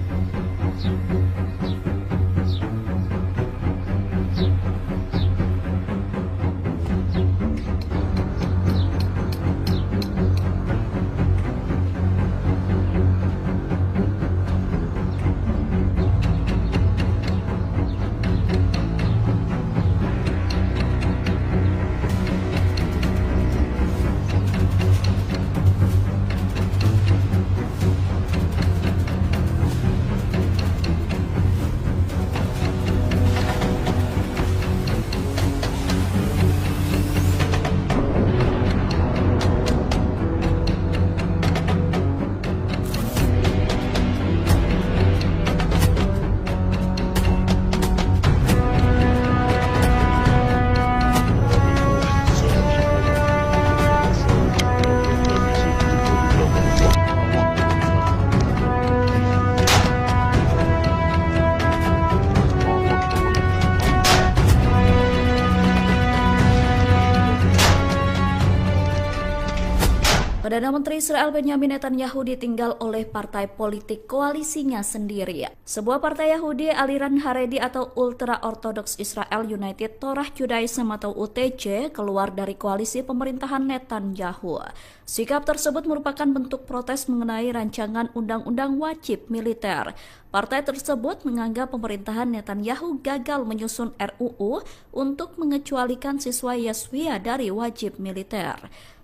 Perdana Menteri Israel Benjamin Netanyahu ditinggal oleh partai politik koalisinya sendiri. Sebuah partai Yahudi aliran Haredi atau Ultra Orthodox Israel United Torah Judaism atau UTJ keluar dari koalisi pemerintahan Netanyahu. Sikap tersebut merupakan bentuk protes mengenai rancangan undang-undang wajib militer. Partai tersebut menganggap pemerintahan Netanyahu gagal menyusun RUU untuk mengecualikan siswa Yeshiva dari wajib militer.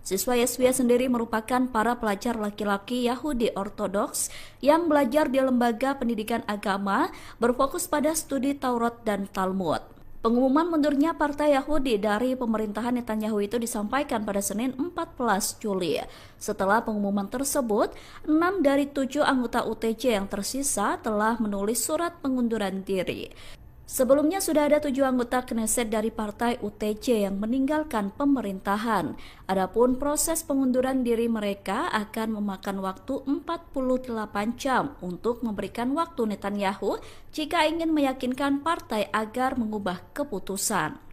Siswa Yeshiva sendiri merupakan para pelajar laki-laki Yahudi Ortodoks yang belajar di lembaga pendidikan agama berfokus pada studi Taurat dan Talmud. Pengumuman mundurnya Partai Yahudi dari pemerintahan Netanyahu itu disampaikan pada Senin 14 Juli. Setelah pengumuman tersebut, 6 dari 7 anggota UTJ yang tersisa telah menulis surat pengunduran diri. Sebelumnya sudah ada 7 anggota Knesset dari partai UTJ yang meninggalkan pemerintahan. Adapun proses pengunduran diri mereka akan memakan waktu 48 jam untuk memberikan waktu Netanyahu jika ingin meyakinkan partai agar mengubah keputusan.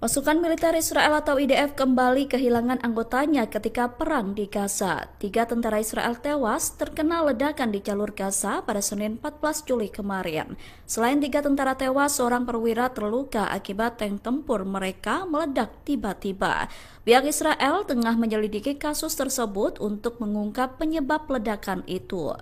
Pasukan militer Israel atau IDF kembali kehilangan anggotanya ketika perang di Gaza. 3 tentara Israel tewas terkena ledakan di jalur Gaza pada Senin 14 Juli kemarin. Selain 3 tentara tewas, seorang perwira terluka akibat tank tempur mereka meledak tiba-tiba. Pihak Israel tengah menyelidiki kasus tersebut untuk mengungkap penyebab ledakan itu.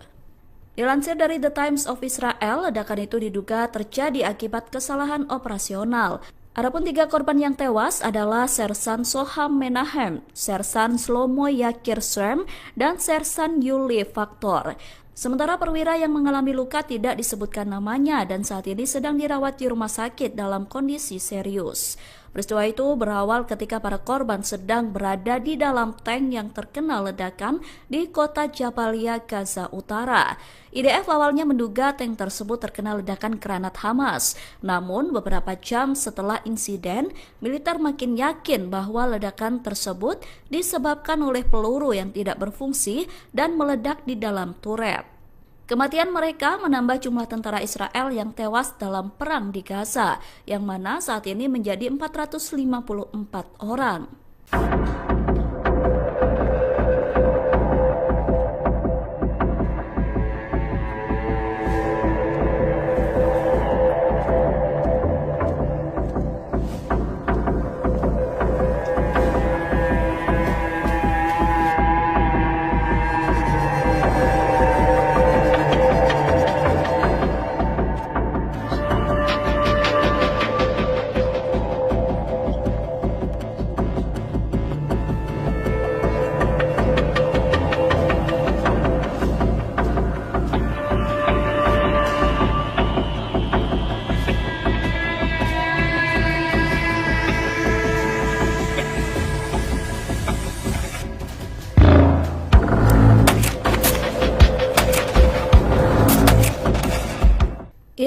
Dilansir dari The Times of Israel, ledakan itu diduga terjadi akibat kesalahan operasional. Adapun 3 korban yang tewas adalah Sersan Soham Menahem, Sersan Shlomo Yakir Shrem, dan Sersan Yuli Faktor. Sementara perwira yang mengalami luka tidak disebutkan namanya dan saat ini sedang dirawat di rumah sakit dalam kondisi serius. Peristiwa itu berawal ketika para korban sedang berada di dalam tank yang terkena ledakan di kota Jabalia, Gaza Utara. IDF awalnya menduga tank tersebut terkena ledakan granat Hamas. Namun beberapa jam setelah insiden, militer makin yakin bahwa ledakan tersebut disebabkan oleh peluru yang tidak berfungsi dan meledak di dalam turret. Kematian mereka menambah jumlah tentara Israel yang tewas dalam perang di Gaza, yang mana saat ini menjadi 454 orang.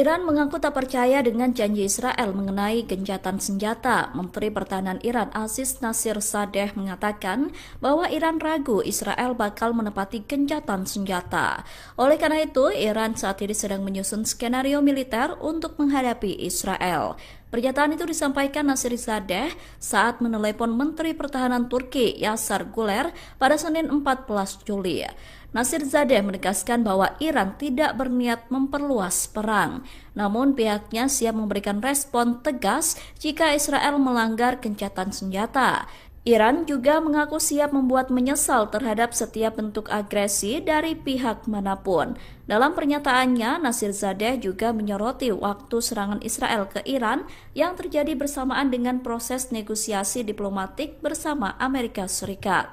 Iran mengaku tak percaya dengan janji Israel mengenai gencatan senjata. Menteri Pertahanan Iran Aziz Nasirzadeh mengatakan bahwa Iran ragu Israel bakal menepati gencatan senjata. Oleh karena itu, Iran saat ini sedang menyusun skenario militer untuk menghadapi Israel. Pernyataan itu disampaikan Nasirzadeh saat menelepon Menteri Pertahanan Turki Yasar Guler pada Senin 14 Juli. Nasirzadeh menegaskan bahwa Iran tidak berniat memperluas perang, namun pihaknya siap memberikan respon tegas jika Israel melanggar gencatan senjata. Iran juga mengaku siap membuat menyesal terhadap setiap bentuk agresi dari pihak manapun. Dalam pernyataannya, Nasirzadeh juga menyoroti waktu serangan Israel ke Iran yang terjadi bersamaan dengan proses negosiasi diplomatik bersama Amerika Serikat.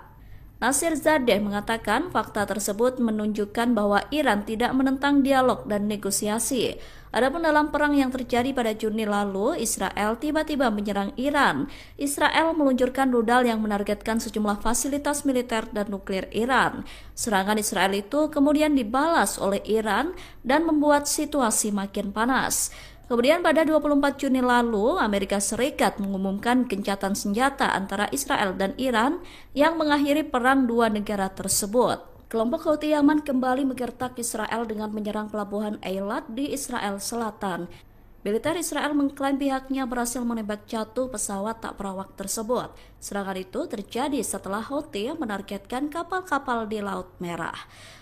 Nasirzadeh mengatakan fakta tersebut menunjukkan bahwa Iran tidak menentang dialog dan negosiasi. Adapun dalam perang yang terjadi pada Juni lalu, Israel tiba-tiba menyerang Iran. Israel meluncurkan rudal yang menargetkan sejumlah fasilitas militer dan nuklir Iran. Serangan Israel itu kemudian dibalas oleh Iran dan membuat situasi makin panas. Kemudian pada 24 Juni lalu, Amerika Serikat mengumumkan gencatan senjata antara Israel dan Iran yang mengakhiri perang dua negara tersebut. Kelompok Houthi Yaman kembali menggertak Israel dengan menyerang pelabuhan Eilat di Israel Selatan. Militer Israel mengklaim pihaknya berhasil menembak jatuh pesawat tak berawak tersebut. Serangan itu terjadi setelah Houthi menargetkan kapal-kapal di Laut Merah.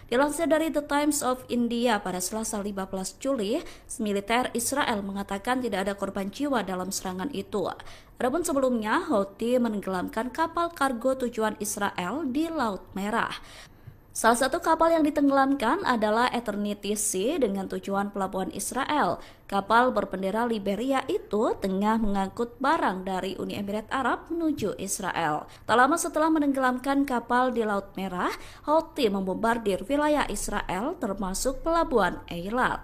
Dilansir dari The Times of India pada Selasa 15 Juli, militer Israel mengatakan tidak ada korban jiwa dalam serangan itu. Adapun sebelumnya, Houthi menenggelamkan kapal kargo tujuan Israel di Laut Merah. Salah satu kapal yang ditenggelamkan adalah Eternity Sea dengan tujuan pelabuhan Israel. Kapal berbendera Liberia itu tengah mengangkut barang dari Uni Emirat Arab menuju Israel. Tak lama setelah menenggelamkan kapal di Laut Merah, Houthi membombardir wilayah Israel termasuk pelabuhan Eilat.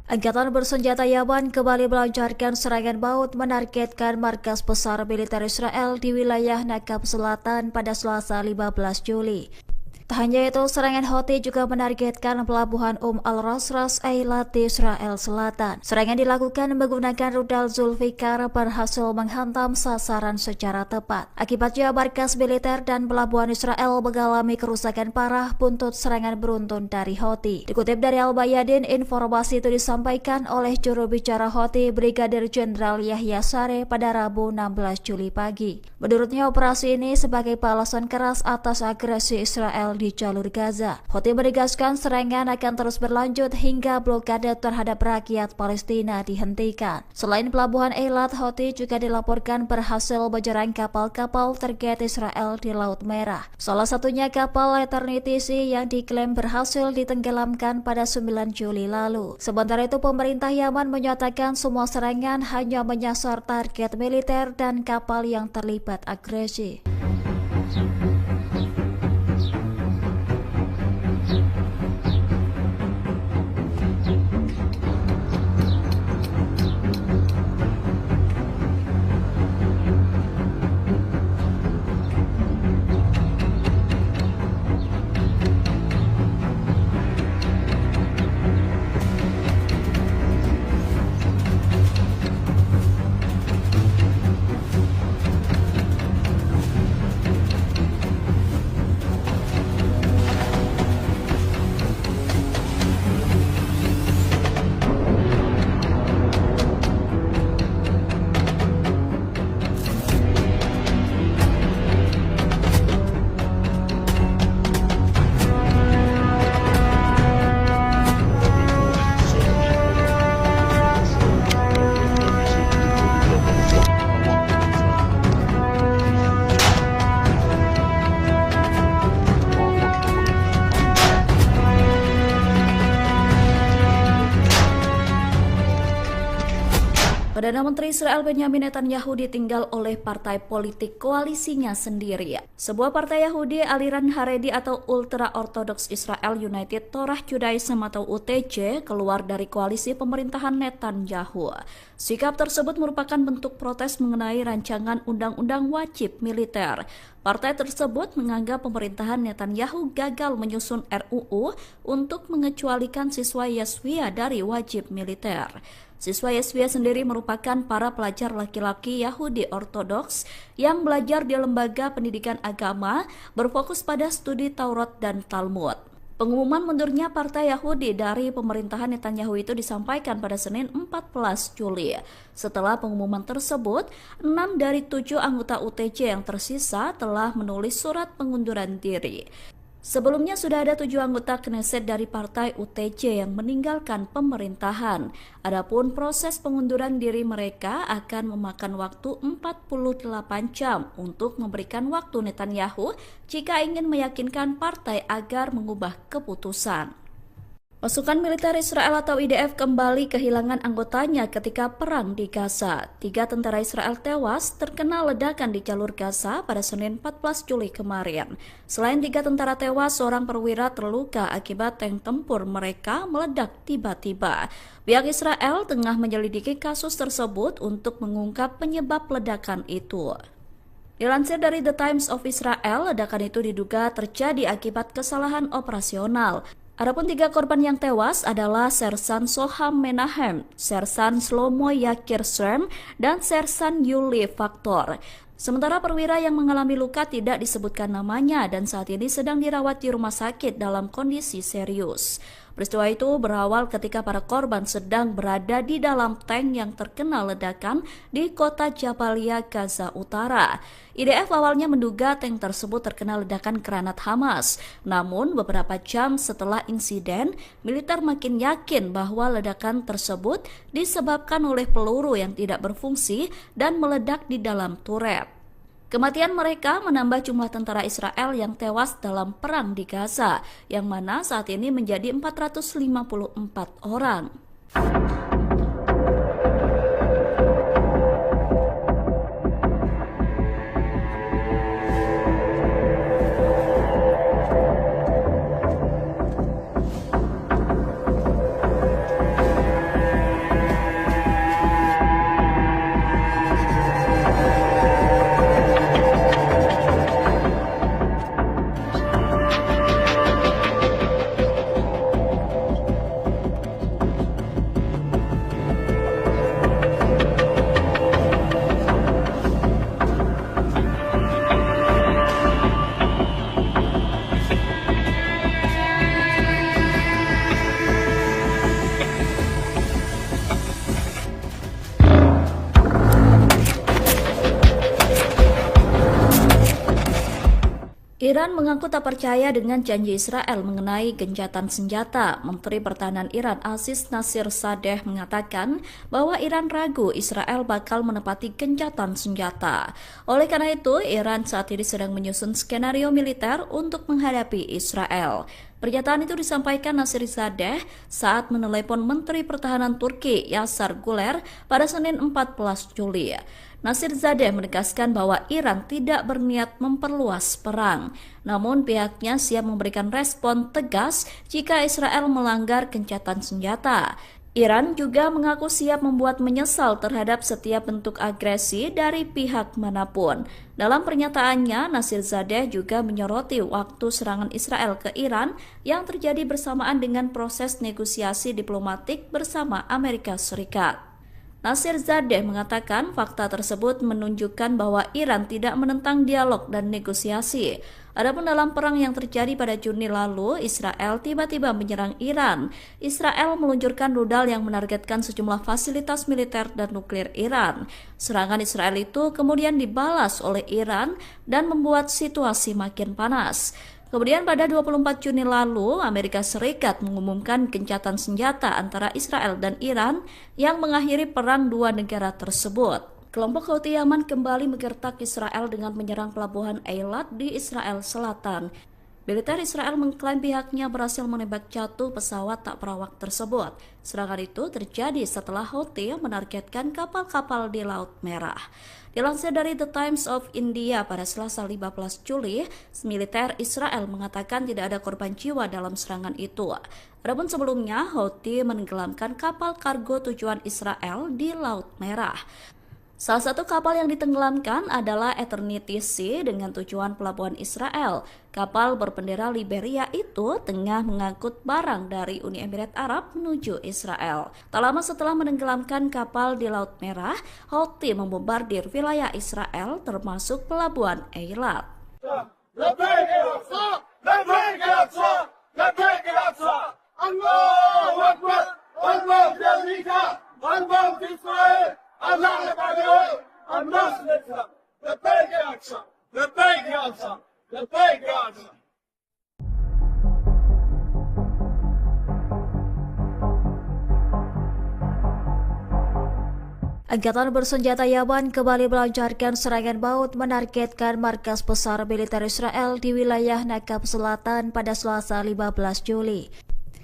Angkatan bersenjata Yaman kembali melancarkan serangan maut menargetkan markas besar militer Israel di wilayah Nakab Selatan pada Selasa 15 Juli. Tak hanya itu, serangan Houthi juga menargetkan pelabuhan Al-Rasras Eilat di Israel Selatan. Serangan dilakukan menggunakan rudal Zulfikar berhasil menghantam sasaran secara tepat. Akibatnya markas militer dan pelabuhan Israel mengalami kerusakan parah buntut serangan beruntun dari Houthi. Dikutip dari Al-Bayadin, informasi itu disampaikan oleh juru bicara Houthi Brigadir Jenderal Yahya Sareh pada Rabu 16 Juli pagi. Menurutnya, operasi ini sebagai balasan keras atas agresi Israel di jalur Gaza. Houthi menegaskan serangan akan terus berlanjut hingga blokade terhadap rakyat Palestina dihentikan. Selain pelabuhan Eilat, Houthi juga dilaporkan berhasil menyerang kapal-kapal terkait Israel di Laut Merah. Salah satunya kapal Eternity Sea yang diklaim berhasil ditenggelamkan pada 9 Juli lalu. Sementara itu, pemerintah Yaman menyatakan semua serangan hanya menyasar target militer dan kapal yang terlibat agresi. Perdana Menteri Israel Benyamin Netanyahu ditinggal oleh partai politik koalisinya sendiri. Sebuah partai Yahudi aliran Haredi atau Ultra-Ortodoks Israel United Torah Judaism atau UTJ keluar dari koalisi pemerintahan Netanyahu. Sikap tersebut merupakan bentuk protes mengenai rancangan undang-undang wajib militer. Partai tersebut menganggap pemerintahan Netanyahu gagal menyusun RUU untuk mengecualikan siswa Yeshiva dari wajib militer. Siswa Yeshiva sendiri merupakan para pelajar laki-laki Yahudi Ortodoks yang belajar di lembaga pendidikan agama berfokus pada studi Taurat dan Talmud. Pengumuman mundurnya Partai Yahudi dari pemerintahan Netanyahu itu disampaikan pada Senin 14 Juli. Setelah pengumuman tersebut, 6 dari 7 anggota UTJ yang tersisa telah menulis surat pengunduran diri. Sebelumnya sudah ada 7 anggota Knesset dari partai UTJ yang meninggalkan pemerintahan. Adapun proses pengunduran diri mereka akan memakan waktu 48 jam untuk memberikan waktu Netanyahu jika ingin meyakinkan partai agar mengubah keputusan. Pasukan militer Israel atau IDF kembali kehilangan anggotanya ketika perang di Gaza. 3 tentara Israel tewas terkena ledakan di jalur Gaza pada Senin 14 Juli kemarin. Selain 3 tentara tewas, seorang perwira terluka akibat tank tempur mereka meledak tiba-tiba. Pihak Israel tengah menyelidiki kasus tersebut untuk mengungkap penyebab ledakan itu. Dilansir dari The Times of Israel, ledakan itu diduga terjadi akibat kesalahan operasional. Adapun 3 korban yang tewas adalah Sersan Soham Menahem, Sersan Shlomo Yakir Srem, dan Sersan Yuli Faktor. Sementara perwira yang mengalami luka tidak disebutkan namanya dan saat ini sedang dirawat di rumah sakit dalam kondisi serius. Peristiwa itu berawal ketika para korban sedang berada di dalam tank yang terkena ledakan di kota Jabalia, Gaza Utara. IDF awalnya menduga tank tersebut terkena ledakan granat Hamas. Namun beberapa jam setelah insiden, militer makin yakin bahwa ledakan tersebut disebabkan oleh peluru yang tidak berfungsi dan meledak di dalam turret. Kematian mereka menambah jumlah tentara Israel yang tewas dalam perang di Gaza, yang mana saat ini menjadi 454 orang. Iran mengaku tak percaya dengan janji Israel mengenai gencatan senjata. Menteri Pertahanan Iran Aziz Nasirzadeh mengatakan bahwa Iran ragu Israel bakal menepati gencatan senjata. Oleh karena itu, Iran saat ini sedang menyusun skenario militer untuk menghadapi Israel. Pernyataan itu disampaikan Nasirzadeh saat menelepon Menteri Pertahanan Turki Yasar Guler pada Senin 14 Juli. Nasirzadeh menegaskan bahwa Iran tidak berniat memperluas perang, namun pihaknya siap memberikan respon tegas jika Israel melanggar gencatan senjata. Iran juga mengaku siap membuat menyesal terhadap setiap bentuk agresi dari pihak manapun. Dalam pernyataannya, Nasirzadeh juga menyoroti waktu serangan Israel ke Iran yang terjadi bersamaan dengan proses negosiasi diplomatik bersama Amerika Serikat. Nasirzadeh mengatakan fakta tersebut menunjukkan bahwa Iran tidak menentang dialog dan negosiasi. Adapun dalam perang yang terjadi pada Juni lalu, Israel tiba-tiba menyerang Iran. Israel meluncurkan rudal yang menargetkan sejumlah fasilitas militer dan nuklir Iran. Serangan Israel itu kemudian dibalas oleh Iran dan membuat situasi makin panas. Kemudian pada 24 Juni lalu, Amerika Serikat mengumumkan gencatan senjata antara Israel dan Iran yang mengakhiri perang dua negara tersebut. Kelompok Houthi Yaman kembali menggertak Israel dengan menyerang pelabuhan Eilat di Israel Selatan. Militer Israel mengklaim pihaknya berhasil menembak jatuh pesawat tak berawak tersebut. Serangan itu terjadi setelah Houthi menargetkan kapal-kapal di Laut Merah. Dilansir dari The Times of India pada Selasa 15 Juli, militer Israel mengatakan tidak ada korban jiwa dalam serangan itu. Adapun sebelumnya, Houthi menenggelamkan kapal kargo tujuan Israel di Laut Merah. Salah satu kapal yang ditenggelamkan adalah Eternity Sea dengan tujuan pelabuhan Israel. Kapal berbendera Liberia itu tengah mengangkut barang dari Uni Emirat Arab menuju Israel. Tak lama setelah menenggelamkan kapal di Laut Merah, Houthi membombardir wilayah Israel termasuk pelabuhan Eilat. Angkatan bersenjata Yaman kembali melancarkan serangan maut menargetkan markas besar militer Israel di wilayah Nakab Selatan pada Selasa 15 Juli.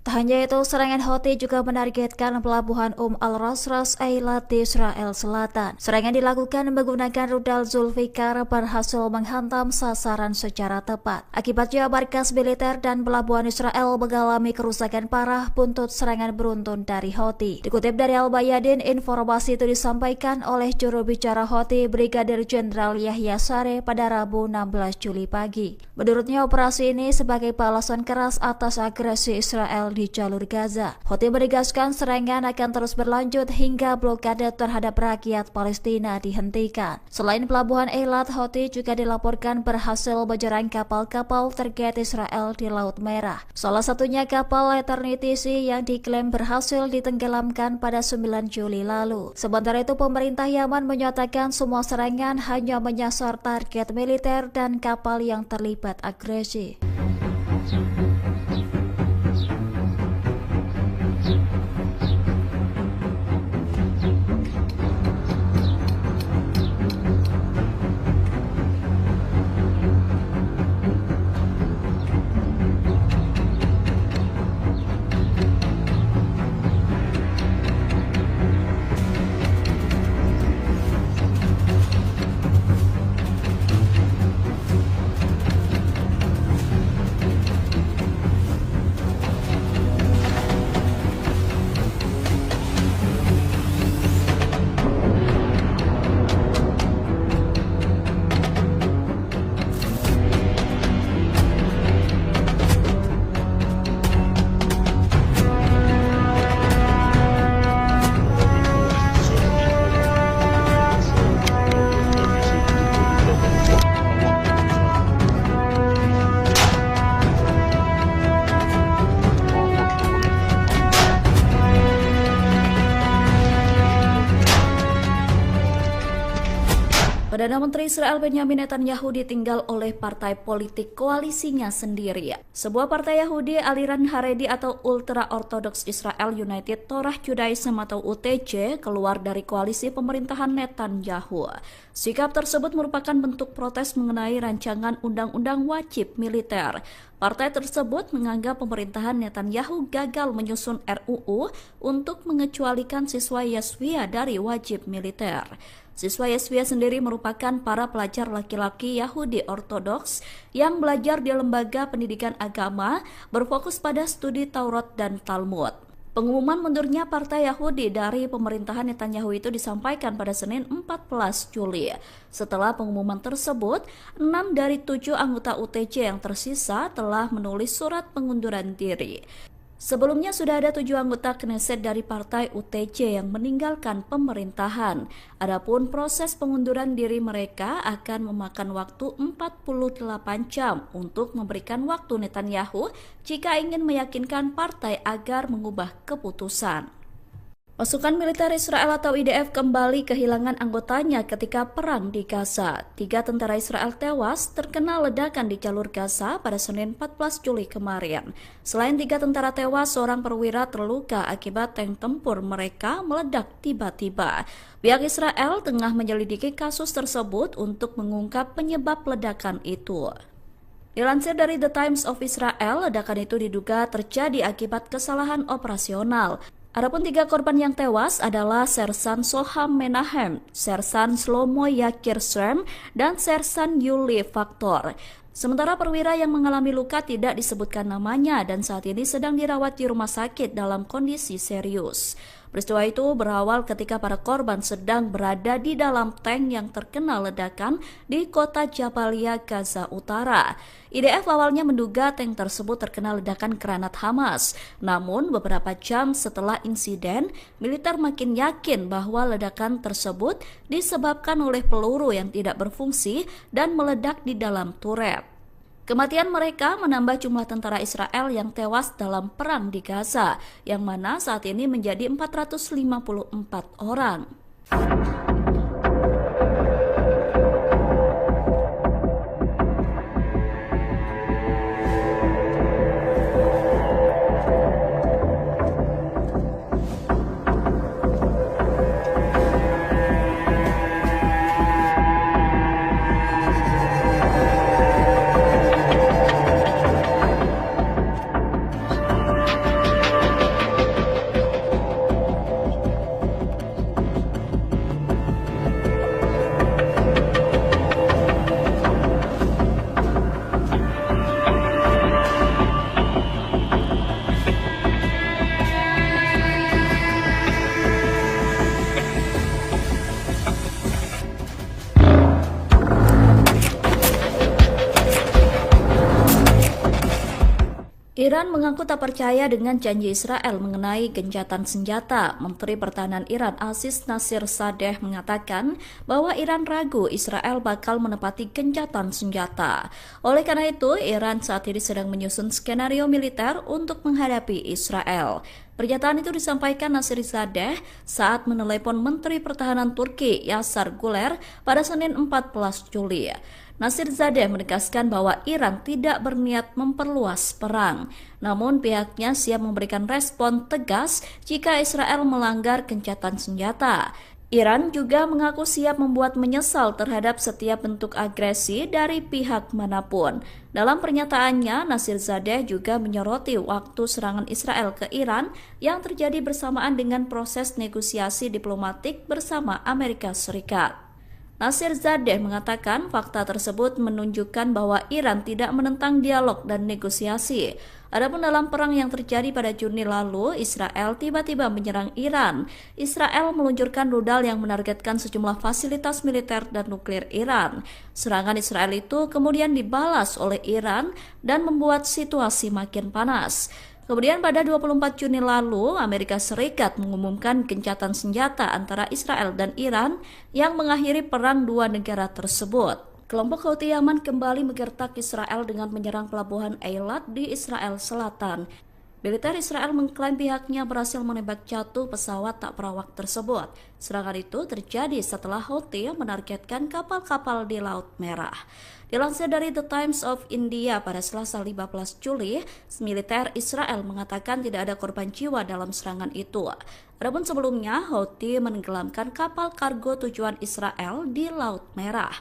Tak hanya itu, serangan Houthi juga menargetkan pelabuhan Al-Rasras Eilat di Israel Selatan. Serangan dilakukan menggunakan rudal Zulfikar berhasil menghantam sasaran secara tepat. Akibatnya markas militer dan pelabuhan Israel mengalami kerusakan parah buntut serangan beruntun dari Houthi. Dikutip dari Al-Bayadin, informasi itu disampaikan oleh juru bicara Houthi Brigadir Jenderal Yahya Sareh pada Rabu 16 Juli pagi. Menurutnya, operasi ini sebagai balasan keras atas agresi Israel di jalur Gaza. Houthi menegaskan serangan akan terus berlanjut hingga blokade terhadap rakyat Palestina dihentikan. Selain pelabuhan Eilat, Houthi juga dilaporkan berhasil menyerang kapal-kapal terkait Israel di Laut Merah. Salah satunya kapal Eternity Sea yang diklaim berhasil ditenggelamkan pada 9 Juli lalu. Sementara itu, pemerintah Yaman menyatakan semua serangan hanya menyasar target militer dan kapal yang terlibat agresi. Perdana Menteri Israel Benyamin Netanyahu ditinggal oleh partai politik koalisinya sendiri. Sebuah partai Yahudi aliran Haredi atau Ultra Orthodox Israel United Torah Judaism atau UTJ keluar dari koalisi pemerintahan Netanyahu. Sikap tersebut merupakan bentuk protes mengenai rancangan undang-undang wajib militer. Partai tersebut menganggap pemerintahan Netanyahu gagal menyusun RUU untuk mengecualikan siswa Yeshiva dari wajib militer. Siswa Yeshiva sendiri merupakan para pelajar laki-laki Yahudi Ortodoks yang belajar di lembaga pendidikan agama berfokus pada studi Taurat dan Talmud. Pengumuman mundurnya partai Yahudi dari pemerintahan Netanyahu itu disampaikan pada Senin 14 Juli. Setelah pengumuman tersebut, 6 dari 7 anggota UTJ yang tersisa telah menulis surat pengunduran diri. Sebelumnya sudah ada 7 anggota Knesset dari partai UTJ yang meninggalkan pemerintahan. Adapun proses pengunduran diri mereka akan memakan waktu 48 jam untuk memberikan waktu Netanyahu jika ingin meyakinkan partai agar mengubah keputusan. Pasukan militer Israel atau IDF kembali kehilangan anggotanya ketika perang di Gaza. 3 tentara Israel tewas terkena ledakan di jalur Gaza pada Senin 14 Juli kemarin. Selain 3 tentara tewas, seorang perwira terluka akibat tank tempur mereka meledak tiba-tiba. Pihak Israel tengah menyelidiki kasus tersebut untuk mengungkap penyebab ledakan itu. Dilansir dari The Times of Israel, ledakan itu diduga terjadi akibat kesalahan operasional. Adapun 3 korban yang tewas adalah Sersan Soham Menahem, Sersan Shlomo Yakir Srem, dan Sersan Yuli Faktor. Sementara perwira yang mengalami luka tidak disebutkan namanya dan saat ini sedang dirawat di rumah sakit dalam kondisi serius. Peristiwa itu berawal ketika para korban sedang berada di dalam tank yang terkena ledakan di kota Jabalia, Gaza Utara. IDF awalnya menduga tank tersebut terkena ledakan granat Hamas. Namun beberapa jam setelah insiden, militer makin yakin bahwa ledakan tersebut disebabkan oleh peluru yang tidak berfungsi dan meledak di dalam turret. Kematian mereka menambah jumlah tentara Israel yang tewas dalam perang di Gaza, yang mana saat ini menjadi 454 orang. Iran mengaku tak percaya dengan janji Israel mengenai gencatan senjata. Menteri Pertahanan Iran Aziz Nasirzadeh mengatakan bahwa Iran ragu Israel bakal menepati gencatan senjata. Oleh karena itu, Iran saat ini sedang menyusun skenario militer untuk menghadapi Israel. Pernyataan itu disampaikan Nasirzadeh saat menelepon Menteri Pertahanan Turki Yasar Guler pada Senin 14 Juli. Nasirzadeh menegaskan bahwa Iran tidak berniat memperluas perang, namun pihaknya siap memberikan respon tegas jika Israel melanggar gencatan senjata. Iran juga mengaku siap membuat menyesal terhadap setiap bentuk agresi dari pihak manapun. Dalam pernyataannya, Nasirzadeh juga menyoroti waktu serangan Israel ke Iran yang terjadi bersamaan dengan proses negosiasi diplomatik bersama Amerika Serikat. Nasirzadeh mengatakan fakta tersebut menunjukkan bahwa Iran tidak menentang dialog dan negosiasi. Adapun dalam perang yang terjadi pada Juni lalu, Israel tiba-tiba menyerang Iran. Israel meluncurkan rudal yang menargetkan sejumlah fasilitas militer dan nuklir Iran. Serangan Israel itu kemudian dibalas oleh Iran dan membuat situasi makin panas. Kemudian pada 24 Juni lalu, Amerika Serikat mengumumkan gencatan senjata antara Israel dan Iran yang mengakhiri perang dua negara tersebut. Kelompok Houthi Yaman kembali menggertak Israel dengan menyerang pelabuhan Eilat di Israel Selatan. Militer Israel mengklaim pihaknya berhasil menembak jatuh pesawat tak berawak tersebut. Serangan itu terjadi setelah Houthi menargetkan kapal-kapal di Laut Merah. Dilansir dari The Times of India pada Selasa 15 Juli, militer Israel mengatakan tidak ada korban jiwa dalam serangan itu. Adapun sebelumnya, Houthi menenggelamkan kapal kargo tujuan Israel di Laut Merah.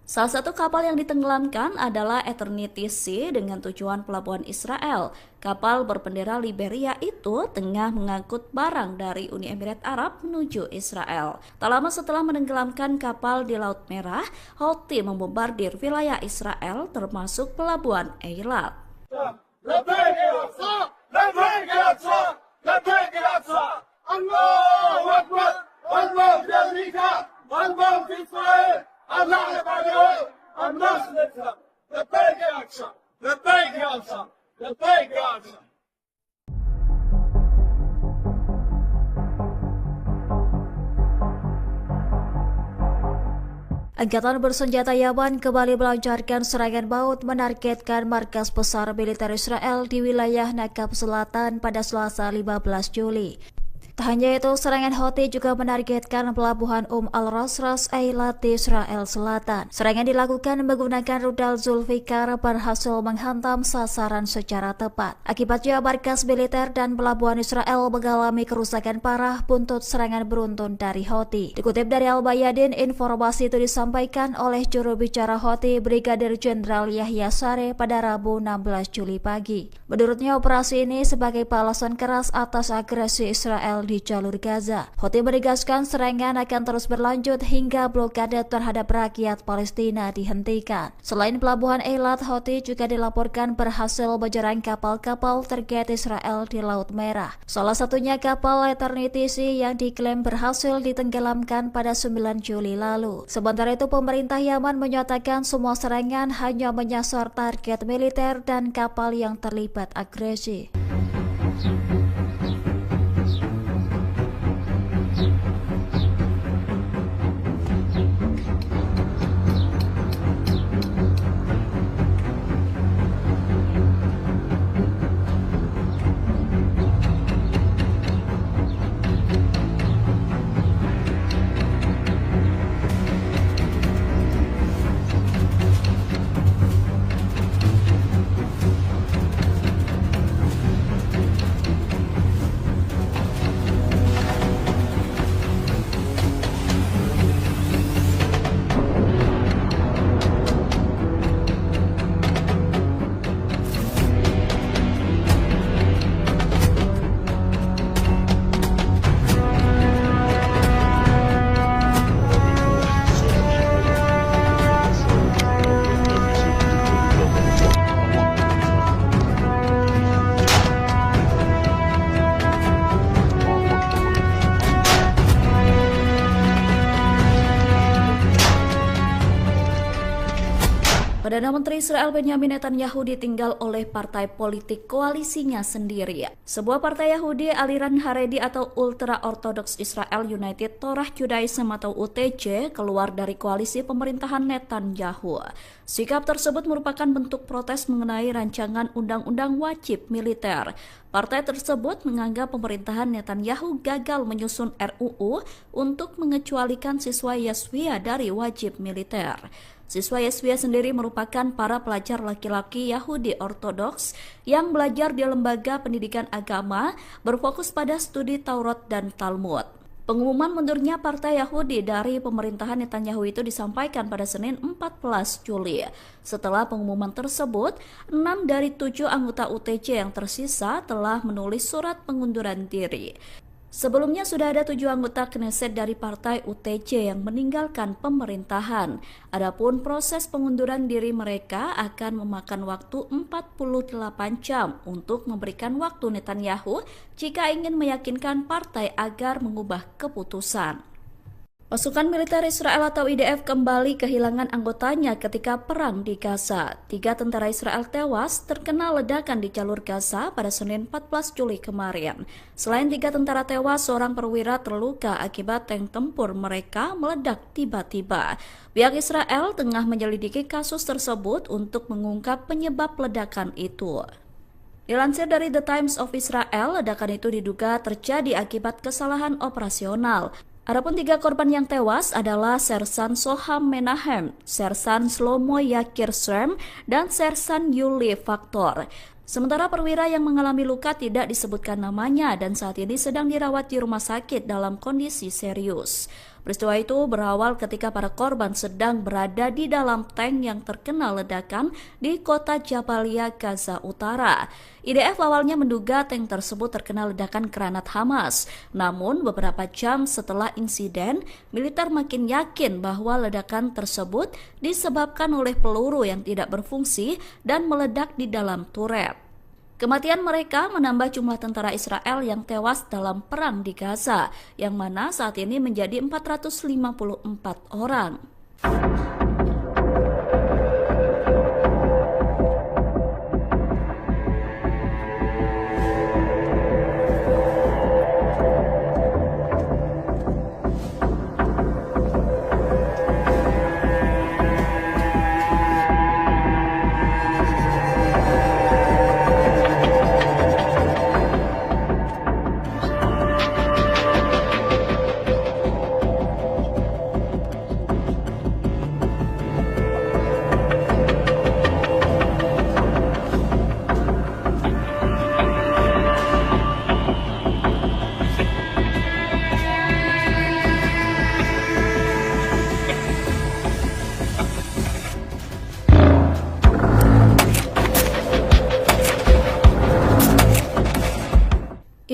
Salah satu kapal yang ditenggelamkan adalah Eternity Sea dengan tujuan pelabuhan Israel. Kapal berbendera Liberia itu tengah mengangkut barang dari Uni Emirat Arab menuju Israel. Tak lama setelah menenggelamkan kapal di Laut Merah, Houthi membombardir wilayah Israel termasuk pelabuhan Eilat. Angkatan bersenjata Yaman kembali melancarkan serangan maut menargetkan markas besar militer Israel di wilayah Nakab Selatan pada Selasa 15 Juli. Tak hanya itu, serangan Houthi juga menargetkan pelabuhan Al-Ras Ras Eilat di Israel Selatan. Serangan dilakukan menggunakan rudal Zulfikar berhasil menghantam sasaran secara tepat. Akibatnya markas militer dan pelabuhan Israel mengalami kerusakan parah buntut serangan beruntun dari Houthi. Dikutip dari Al-Bayadin, informasi itu disampaikan oleh juru bicara Houthi Brigadir Jenderal Yahya Saree pada Rabu 16 Juli pagi. Menurutnya, operasi ini sebagai balasan keras atas agresi Israel di jalur Gaza. Houthi menegaskan serangan akan terus berlanjut hingga blokade terhadap rakyat Palestina dihentikan. Selain pelabuhan Eilat, Houthi juga dilaporkan berhasil menyerang kapal-kapal terkait Israel di Laut Merah. Salah satunya kapal Eternity Sea yang diklaim berhasil ditenggelamkan pada 9 Juli lalu. Sementara itu, pemerintah Yaman menyatakan semua serangan hanya menyasar target militer dan kapal yang terlibat agresi. Perdana Menteri Israel Benyamin Netanyahu ditinggal oleh partai politik koalisinya sendiri. Sebuah partai Yahudi aliran Haredi atau Ultra Orthodox Israel United Torah Judaism atau UTJ keluar dari koalisi pemerintahan Netanyahu. Sikap tersebut merupakan bentuk protes mengenai rancangan undang-undang wajib militer. Partai tersebut menganggap pemerintahan Netanyahu gagal menyusun RUU untuk mengecualikan siswa Yeshiva dari wajib militer. Siswa Yeshiva sendiri merupakan para pelajar laki-laki Yahudi Ortodoks yang belajar di lembaga pendidikan agama berfokus pada studi Taurat dan Talmud. Pengumuman mundurnya partai Yahudi dari pemerintahan Netanyahu itu disampaikan pada Senin 14 Juli. Setelah pengumuman tersebut, 6 dari 7 anggota UTJ yang tersisa telah menulis surat pengunduran diri. Sebelumnya sudah ada 7 anggota Knesset dari partai UTJ yang meninggalkan pemerintahan. Adapun proses pengunduran diri mereka akan memakan waktu 48 jam untuk memberikan waktu Netanyahu jika ingin meyakinkan partai agar mengubah keputusan. Pasukan militer Israel atau IDF kembali kehilangan anggotanya ketika perang di Gaza. 3 tentara Israel tewas terkena ledakan di jalur Gaza pada Senin 14 Juli kemarin. Selain 3 tentara tewas, seorang perwira terluka akibat tank tempur mereka meledak tiba-tiba. Pihak Israel tengah menyelidiki kasus tersebut untuk mengungkap penyebab ledakan itu. Dilansir dari The Times of Israel, ledakan itu diduga terjadi akibat kesalahan operasional. Adapun 3 korban yang tewas adalah Sersan Soham Menahem, Sersan Shlomo Yakir Srem, dan Sersan Yuli Faktor. Sementara perwira yang mengalami luka tidak disebutkan namanya dan saat ini sedang dirawat di rumah sakit dalam kondisi serius. Peristiwa itu berawal ketika para korban sedang berada di dalam tank yang terkena ledakan di kota Jabalia, Gaza Utara. IDF awalnya menduga tank tersebut terkena ledakan granat Hamas. Namun beberapa jam setelah insiden, militer makin yakin bahwa ledakan tersebut disebabkan oleh peluru yang tidak berfungsi dan meledak di dalam turret. Kematian mereka menambah jumlah tentara Israel yang tewas dalam perang di Gaza, yang mana saat ini menjadi 454 orang.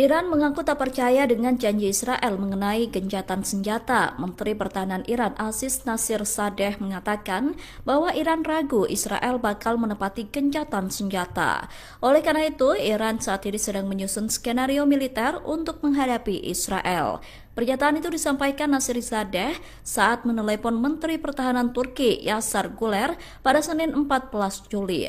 Iran mengaku tak percaya dengan janji Israel mengenai gencatan senjata. Menteri Pertahanan Iran Aziz Nasir Sadeh mengatakan bahwa Iran ragu Israel bakal menepati gencatan senjata. Oleh karena itu, Iran saat ini sedang menyusun skenario militer untuk menghadapi Israel. Pernyataan itu disampaikan Nasir Sadeh saat menelepon Menteri Pertahanan Turki Yasar Guler pada Senin 14 Juli.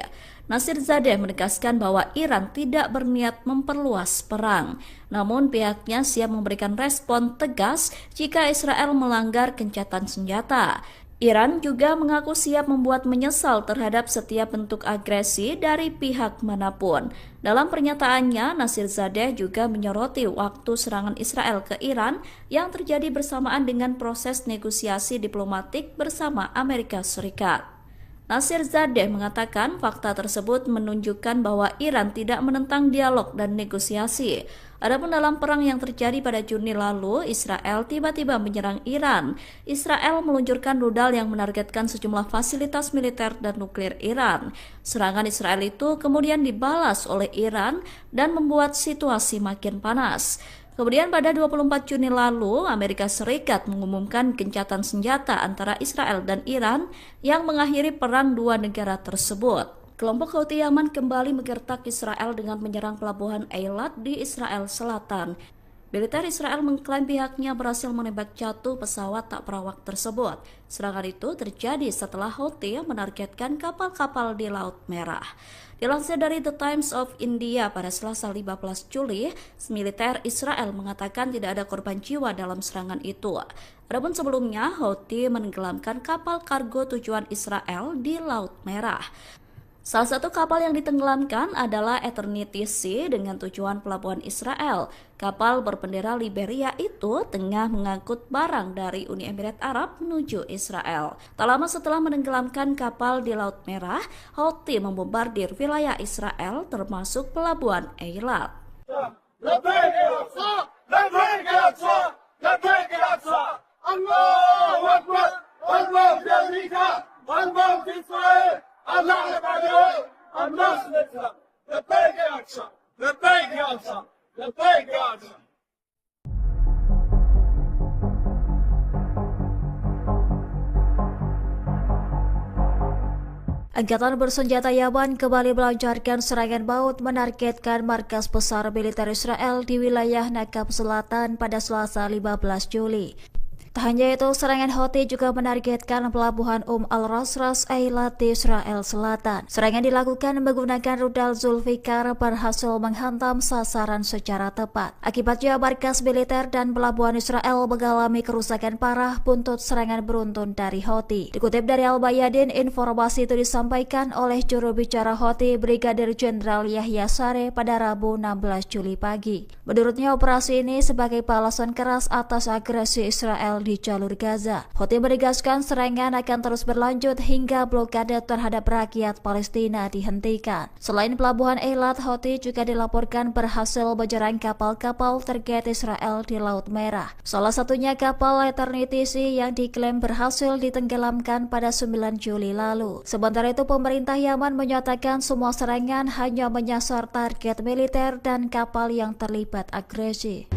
Nasir Zadeh menegaskan bahwa Iran tidak berniat memperluas perang, namun pihaknya siap memberikan respon tegas jika Israel melanggar gencatan senjata. Iran juga mengaku siap membuat menyesal terhadap setiap bentuk agresi dari pihak manapun. Dalam pernyataannya, Nasir Zadeh juga menyoroti waktu serangan Israel ke Iran yang terjadi bersamaan dengan proses negosiasi diplomatik bersama Amerika Serikat. Nasir Zadeh mengatakan fakta tersebut menunjukkan bahwa Iran tidak menentang dialog dan negosiasi. Adapun dalam perang yang terjadi pada Juni lalu, Israel tiba-tiba menyerang Iran. Israel meluncurkan rudal yang menargetkan sejumlah fasilitas militer dan nuklir Iran. Serangan Israel itu kemudian dibalas oleh Iran dan membuat situasi makin panas. Kemudian pada 24 Juni lalu, Amerika Serikat mengumumkan gencatan senjata antara Israel dan Iran yang mengakhiri perang dua negara tersebut. Kelompok Houthi Yaman kembali menggertak Israel dengan menyerang pelabuhan Eilat di Israel Selatan. Militer Israel mengklaim pihaknya berhasil menembak jatuh pesawat tak berawak tersebut. Serangan itu terjadi setelah Houthi menargetkan kapal-kapal di Laut Merah. Dilansir dari The Times of India pada Selasa 15 Juli, militer Israel mengatakan tidak ada korban jiwa dalam serangan itu. Adapun sebelumnya, Houthi menenggelamkan kapal kargo tujuan Israel di Laut Merah. Salah satu kapal yang ditenggelamkan adalah Eternity Sea dengan tujuan pelabuhan Israel. Kapal berbendera Liberia itu tengah mengangkut barang dari Uni Emirat Arab menuju Israel. Tak lama setelah menenggelamkan kapal di Laut Merah, Houthi membombardir wilayah Israel termasuk pelabuhan Eilat. Angkatan bersenjata Yaman kembali melancarkan serangan maut menargetkan markas besar militer Israel di wilayah Nakab Selatan pada Selasa 15 Juli. Tak hanya itu, serangan Houthi juga menargetkan pelabuhan Al-Rasras Eilat di Israel Selatan. Serangan dilakukan menggunakan rudal Zulfikar berhasil menghantam sasaran secara tepat. Akibatnya, markas militer dan pelabuhan Israel mengalami kerusakan parah buntut serangan beruntun dari Houthi. Dikutip dari Al-Bayadin, informasi itu disampaikan oleh juru bicara Houthi Brigadir Jenderal Yahya Sareh pada Rabu 16 Juli pagi. Menurutnya, operasi ini sebagai balasan keras atas agresi Israel di jalur Gaza. Houthi menegaskan serangan akan terus berlanjut hingga blokade terhadap rakyat Palestina dihentikan. Selain pelabuhan Eilat, Houthi juga dilaporkan berhasil menyerang kapal-kapal terkait Israel di Laut Merah. Salah satunya kapal Eternity Sea yang diklaim berhasil ditenggelamkan pada 9 Juli lalu. Sementara itu, pemerintah Yaman menyatakan semua serangan hanya menyasar target militer dan kapal yang terlibat agresi.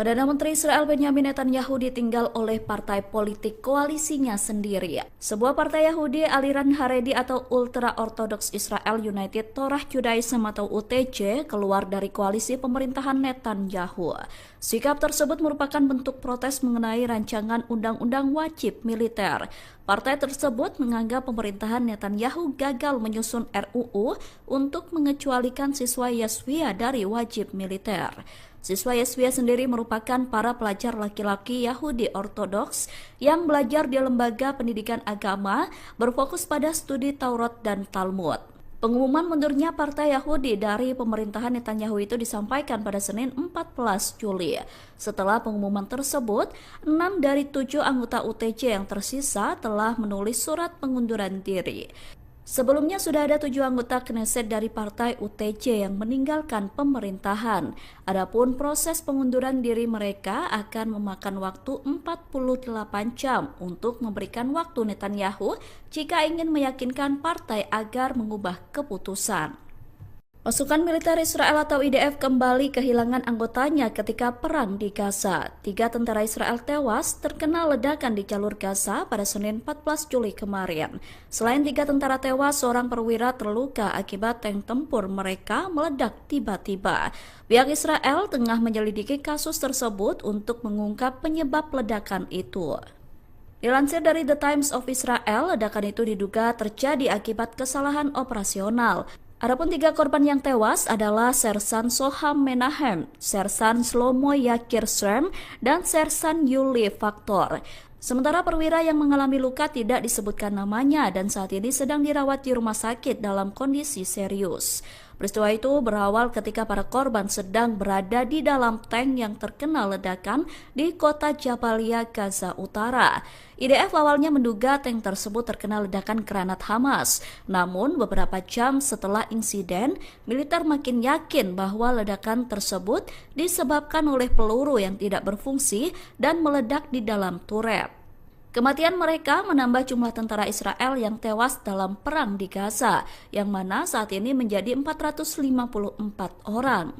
Perdana Menteri Israel Benyamin Netanyahu ditinggal oleh partai politik koalisinya sendiri. Sebuah partai Yahudi aliran Haredi atau Ultra Orthodox Israel United Torah Judaism atau UTJ keluar dari koalisi pemerintahan Netanyahu. Sikap tersebut merupakan bentuk protes mengenai rancangan undang-undang wajib militer. Partai tersebut menganggap pemerintahan Netanyahu gagal menyusun RUU untuk mengecualikan siswa Yeshiva dari wajib militer. Siswa Yeshiva sendiri merupakan para pelajar laki-laki Yahudi Ortodoks yang belajar di lembaga pendidikan agama berfokus pada studi Taurat dan Talmud. Pengumuman mundurnya Partai Yahudi dari pemerintahan Netanyahu itu disampaikan pada Senin 14 Juli. Setelah pengumuman tersebut, 6 dari 7 anggota UTJ yang tersisa telah menulis surat pengunduran diri. Sebelumnya sudah ada 7 anggota Knesset dari partai UTJ yang meninggalkan pemerintahan. Adapun proses pengunduran diri mereka akan memakan waktu 48 jam untuk memberikan waktu Netanyahu jika ingin meyakinkan partai agar mengubah keputusan. Pasukan militer Israel atau IDF kembali kehilangan anggotanya ketika perang di Gaza. 3 tentara Israel tewas terkena ledakan di jalur Gaza pada Senin 14 Juli kemarin. Selain 3 tentara tewas, seorang perwira terluka akibat tank tempur mereka meledak tiba-tiba. Pihak Israel tengah menyelidiki kasus tersebut untuk mengungkap penyebab ledakan itu. Dilansir dari The Times of Israel, ledakan itu diduga terjadi akibat kesalahan operasional. Adapun 3 korban yang tewas adalah Sersan Soham Menahem, Sersan Shlomo Yakir Shrem, dan Sersan Yuli Faktor. Sementara perwira yang mengalami luka tidak disebutkan namanya dan saat ini sedang dirawat di rumah sakit dalam kondisi serius. Peristiwa itu berawal ketika para korban sedang berada di dalam tank yang terkena ledakan di kota Jabalia, Gaza Utara. IDF awalnya menduga tank tersebut terkena ledakan granat Hamas. Namun beberapa jam setelah insiden, militer makin yakin bahwa ledakan tersebut disebabkan oleh peluru yang tidak berfungsi dan meledak di dalam turret. Kematian mereka menambah jumlah tentara Israel yang tewas dalam perang di Gaza, yang mana saat ini menjadi 454 orang.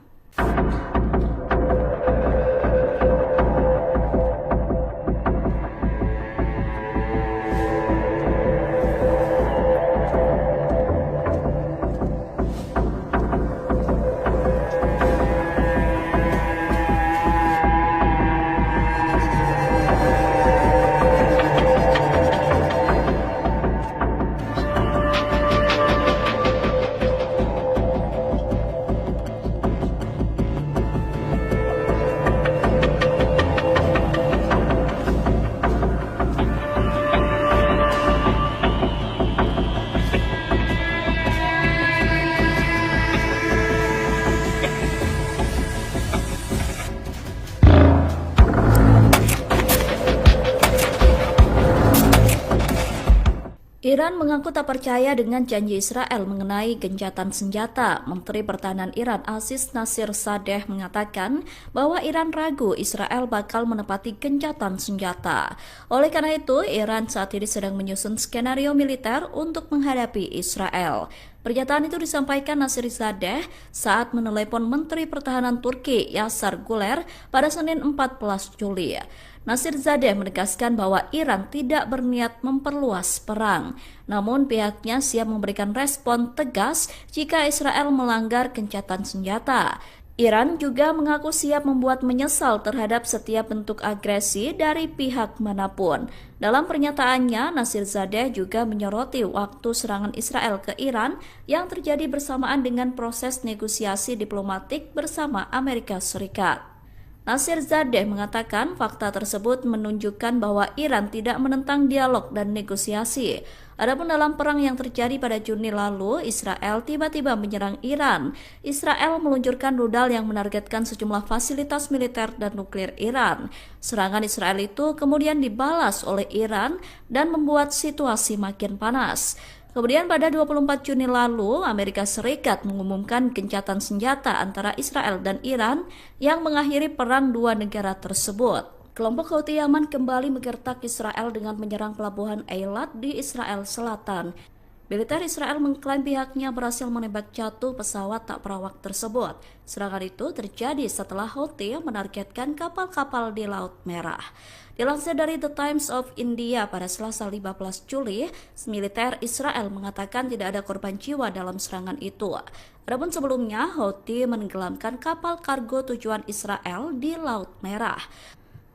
Iran mengaku tak percaya dengan janji Israel mengenai gencatan senjata. Menteri Pertahanan Iran Aziz Nasirzadeh mengatakan bahwa Iran ragu Israel bakal menepati gencatan senjata. Oleh karena itu, Iran saat ini sedang menyusun skenario militer untuk menghadapi Israel. Pernyataan itu disampaikan Nasirzadeh saat menelepon Menteri Pertahanan Turki Yasar Guler pada Senin 14 Juli. Nasirzadeh menegaskan bahwa Iran tidak berniat memperluas perang, namun pihaknya siap memberikan respon tegas jika Israel melanggar gencatan senjata. Iran juga mengaku siap membuat menyesal terhadap setiap bentuk agresi dari pihak manapun. Dalam pernyataannya, Nasirzadeh juga menyoroti waktu serangan Israel ke Iran yang terjadi bersamaan dengan proses negosiasi diplomatik bersama Amerika Serikat. Nasirzadeh mengatakan fakta tersebut menunjukkan bahwa Iran tidak menentang dialog dan negosiasi. Adapun dalam perang yang terjadi pada Juni lalu, Israel tiba-tiba menyerang Iran. Israel meluncurkan rudal yang menargetkan sejumlah fasilitas militer dan nuklir Iran. Serangan Israel itu kemudian dibalas oleh Iran dan membuat situasi makin panas. Kemudian pada 24 Juni lalu, Amerika Serikat mengumumkan gencatan senjata antara Israel dan Iran yang mengakhiri perang dua negara tersebut. Kelompok Houthi Yaman kembali menggertak Israel dengan menyerang pelabuhan Eilat di Israel Selatan. Militer Israel mengklaim pihaknya berhasil menembak jatuh pesawat tak berawak tersebut. Serangan itu terjadi setelah Houthi menargetkan kapal-kapal di Laut Merah. Dilansir dari The Times of India pada Selasa 15 Juli, militer Israel mengatakan tidak ada korban jiwa dalam serangan itu. Adapun sebelumnya, Houthi menenggelamkan kapal kargo tujuan Israel di Laut Merah.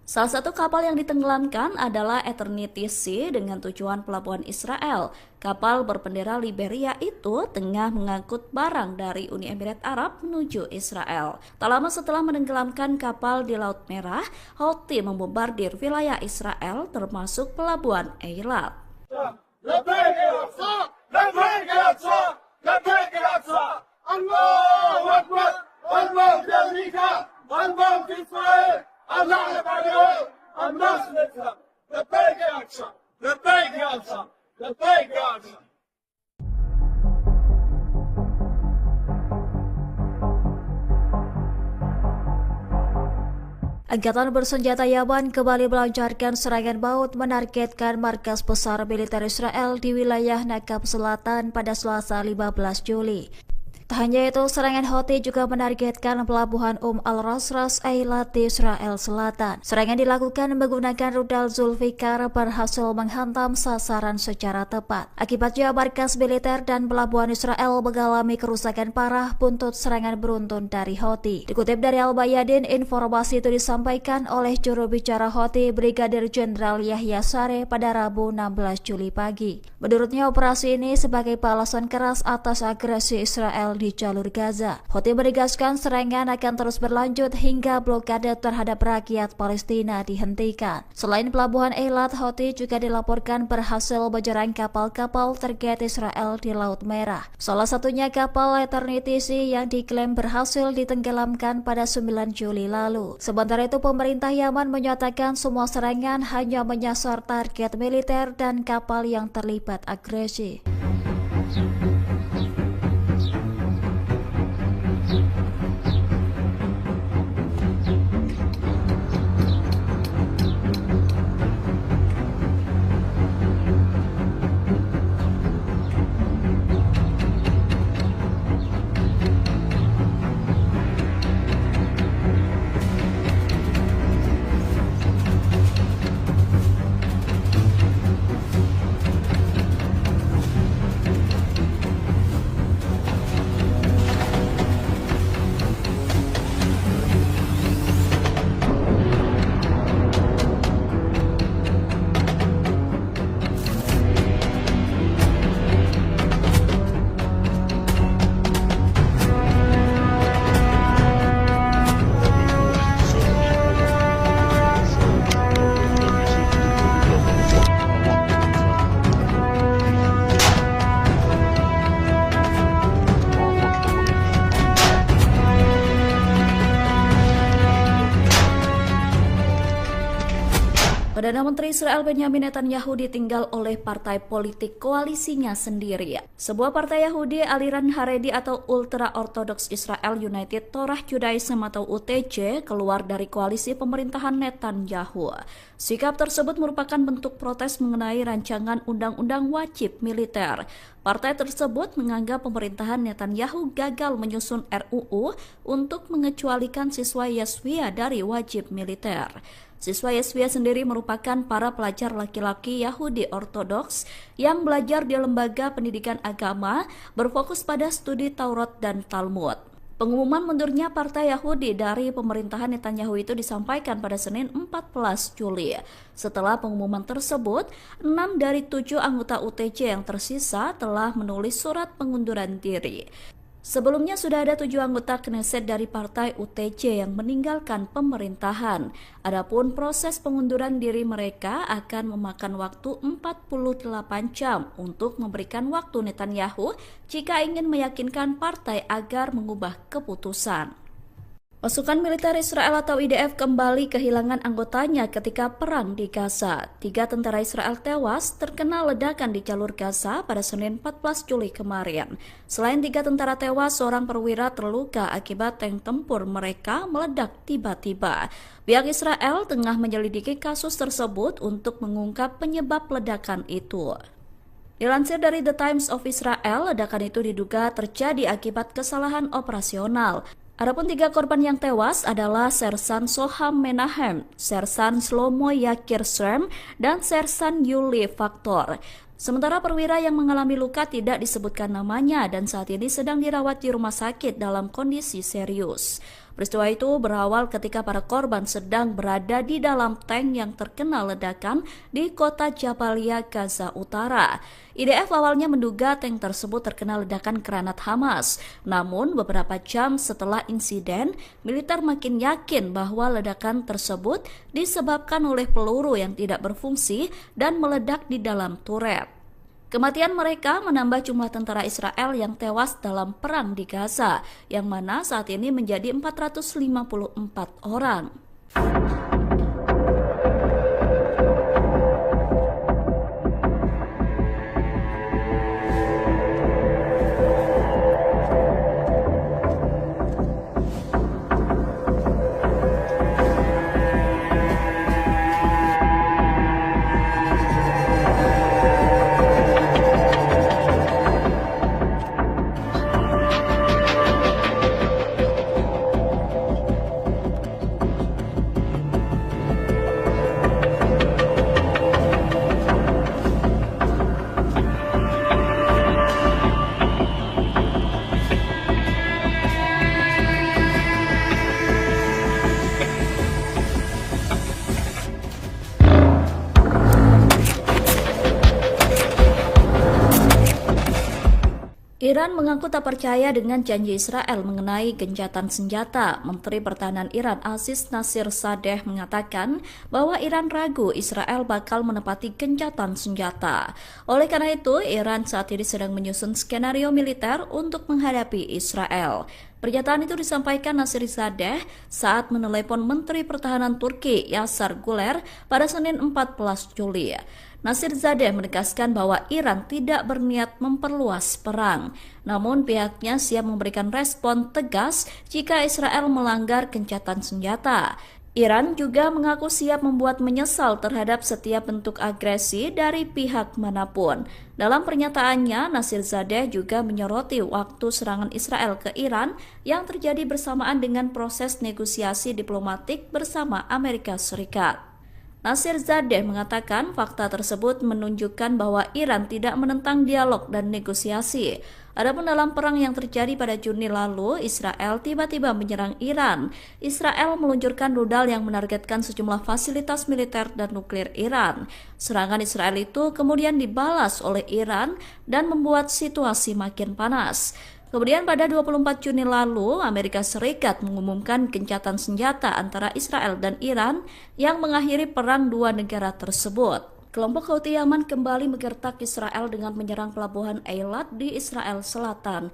Salah satu kapal yang ditenggelamkan adalah Eternity Sea dengan tujuan pelabuhan Israel. Kapal berbendera Liberia itu tengah mengangkut barang dari Uni Emirat Arab menuju Israel. Tak lama setelah menenggelamkan kapal di Laut Merah, Houthi membombardir wilayah Israel termasuk pelabuhan Eilat. Angkatan bersenjata Yaman kembali melancarkan serangan maut menargetkan markas besar militer Israel di wilayah Nakab Selatan pada Selasa 15 Juli. Tak hanya itu, serangan Houthi juga menargetkan pelabuhan Al-Rasras Eilat di Israel Selatan. Serangan dilakukan menggunakan rudal Zulfikar berhasil menghantam sasaran secara tepat. Akibatnya markas militer dan pelabuhan Israel mengalami kerusakan parah buntut serangan beruntun dari Houthi. Dikutip dari Al-Bayadin, informasi itu disampaikan oleh juru bicara Houthi Brigadir Jenderal Yahya Sareh pada Rabu 16 Juli pagi. Menurutnya, operasi ini sebagai balasan keras atas agresi Israel di jalur Gaza. Houthi menegaskan serangan akan terus berlanjut hingga blokade terhadap rakyat Palestina dihentikan. Selain pelabuhan Eilat, Houthi juga dilaporkan berhasil menyerang kapal-kapal target Israel di Laut Merah. Salah satunya kapal Eternity Sea yang diklaim berhasil ditenggelamkan pada 9 Juli lalu. Sementara itu, pemerintah Yaman menyatakan semua serangan hanya menyasar target militer dan kapal yang terlibat agresi. Perdana Menteri Israel Benyamin Netanyahu ditinggal oleh partai politik koalisinya sendiri. Sebuah partai Yahudi aliran Haredi atau Ultra Orthodox Israel United Torah Judaism atau UTJ keluar dari koalisi pemerintahan Netanyahu. Sikap tersebut merupakan bentuk protes mengenai rancangan undang-undang wajib militer. Partai tersebut menganggap pemerintahan Netanyahu gagal menyusun RUU untuk mengecualikan siswa Yeshiva dari wajib militer. Siswa Yeshiva sendiri merupakan para pelajar laki-laki Yahudi Ortodoks yang belajar di lembaga pendidikan agama berfokus pada studi Taurat dan Talmud. Pengumuman mundurnya Partai Yahudi dari pemerintahan Netanyahu itu disampaikan pada Senin 14 Juli. Setelah pengumuman tersebut, 6 dari 7 anggota UTJ yang tersisa telah menulis surat pengunduran diri. Sebelumnya sudah ada 7 anggota Knesset dari partai UTJ yang meninggalkan pemerintahan. Adapun proses pengunduran diri mereka akan memakan waktu 48 jam untuk memberikan waktu Netanyahu jika ingin meyakinkan partai agar mengubah keputusan. Pasukan militer Israel atau IDF kembali kehilangan anggotanya ketika perang di Gaza. 3 tentara Israel tewas terkena ledakan di jalur Gaza pada Senin 14 Juli kemarin. Selain 3 tentara tewas, seorang perwira terluka akibat tank tempur mereka meledak tiba-tiba. Pihak Israel tengah menyelidiki kasus tersebut untuk mengungkap penyebab ledakan itu. Dilansir dari The Times of Israel, ledakan itu diduga terjadi akibat kesalahan operasional. Adapun 3 korban yang tewas adalah Sersan Soham Menahem, Sersan Shlomo Yakir Srem, dan Sersan Yuli Faktor. Sementara perwira yang mengalami luka tidak disebutkan namanya dan saat ini sedang dirawat di rumah sakit dalam kondisi serius. Peristiwa itu berawal ketika para korban sedang berada di dalam tank yang terkena ledakan di kota Jabalia, Gaza Utara. IDF awalnya menduga tank tersebut terkena ledakan granat Hamas. Namun beberapa jam setelah insiden, militer makin yakin bahwa ledakan tersebut disebabkan oleh peluru yang tidak berfungsi dan meledak di dalam turret. Kematian mereka menambah jumlah tentara Israel yang tewas dalam perang di Gaza, yang mana saat ini menjadi 454 orang. Iran mengaku tak percaya dengan janji Israel mengenai gencatan senjata. Menteri Pertahanan Iran Aziz Nasirzadeh mengatakan bahwa Iran ragu Israel bakal menepati gencatan senjata. Oleh karena itu, Iran saat ini sedang menyusun skenario militer untuk menghadapi Israel. Pernyataan itu disampaikan Nasirzadeh saat menelepon Menteri Pertahanan Turki Yasar Guler pada Senin 14 Juli. Nasirzadeh menegaskan bahwa Iran tidak berniat memperluas perang, namun pihaknya siap memberikan respon tegas jika Israel melanggar gencatan senjata. Iran juga mengaku siap membuat menyesal terhadap setiap bentuk agresi dari pihak manapun. Dalam pernyataannya, Nasirzadeh juga menyoroti waktu serangan Israel ke Iran yang terjadi bersamaan dengan proses negosiasi diplomatik bersama Amerika Serikat. Nasirzadeh mengatakan fakta tersebut menunjukkan bahwa Iran tidak menentang dialog dan negosiasi. Adapun dalam perang yang terjadi pada Juni lalu, Israel tiba-tiba menyerang Iran. Israel meluncurkan rudal yang menargetkan sejumlah fasilitas militer dan nuklir Iran. Serangan Israel itu kemudian dibalas oleh Iran dan membuat situasi makin panas. Kemudian pada 24 Juni lalu, Amerika Serikat mengumumkan gencatan senjata antara Israel dan Iran yang mengakhiri perang dua negara tersebut. Kelompok Houthi Yaman kembali menggertak Israel dengan menyerang pelabuhan Eilat di Israel Selatan.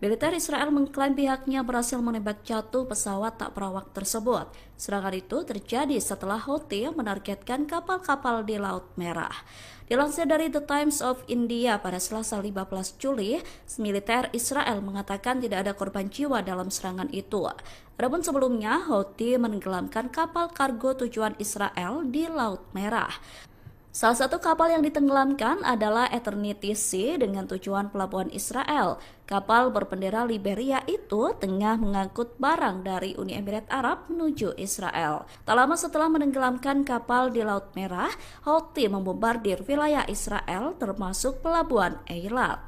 Militer Israel mengklaim pihaknya berhasil menembak jatuh pesawat tak berawak tersebut. Serangan itu terjadi setelah Houthi menargetkan kapal-kapal di Laut Merah. Dilansir dari The Times of India pada Selasa 15 Juli, militer Israel mengatakan tidak ada korban jiwa dalam serangan itu. Adapun sebelumnya, Houthi menenggelamkan kapal kargo tujuan Israel di Laut Merah. Salah satu kapal yang ditenggelamkan adalah Eternity Sea dengan tujuan pelabuhan Israel. Kapal berbendera Liberia itu tengah mengangkut barang dari Uni Emirat Arab menuju Israel. Tak lama setelah menenggelamkan kapal di Laut Merah, Houthi membombardir wilayah Israel termasuk pelabuhan Eilat.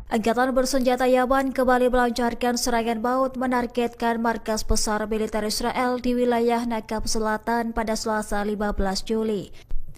Angkatan bersenjata Yaman kembali melancarkan serangan maut menargetkan markas besar militer Israel di wilayah Nakab Selatan pada Selasa 15 Juli.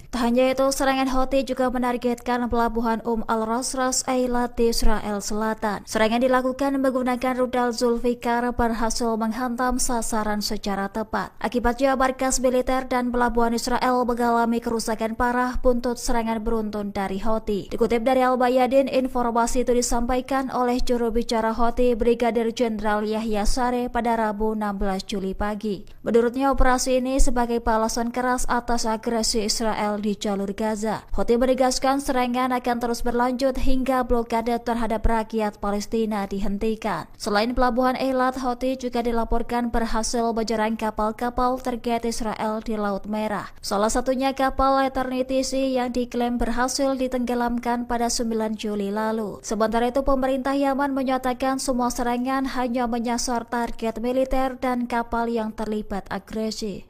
Tak hanya itu, serangan Houthi juga menargetkan pelabuhan Al-Ras Eilat di Israel Selatan. Serangan dilakukan menggunakan rudal Zulfikar berhasil menghantam sasaran secara tepat. Akibatnya markas militer dan pelabuhan Israel mengalami kerusakan parah buntut serangan beruntun dari Houthi. Dikutip dari Al-Bayadin, informasi itu disampaikan oleh juru bicara Houthi Brigadir Jenderal Yahya Sareh pada Rabu 16 Juli pagi. Menurutnya, operasi ini sebagai balasan keras atas agresi Israel di jalur Gaza. Houthi menegaskan serangan akan terus berlanjut hingga blokade terhadap rakyat Palestina dihentikan. Selain pelabuhan Eilat, Houthi juga dilaporkan berhasil menyerang kapal-kapal target Israel di Laut Merah. Salah satunya kapal Eternity Sea yang diklaim berhasil ditenggelamkan pada 9 Juli lalu. Sementara itu, pemerintah Yaman menyatakan semua serangan hanya menyasar target militer dan kapal yang terlibat agresi.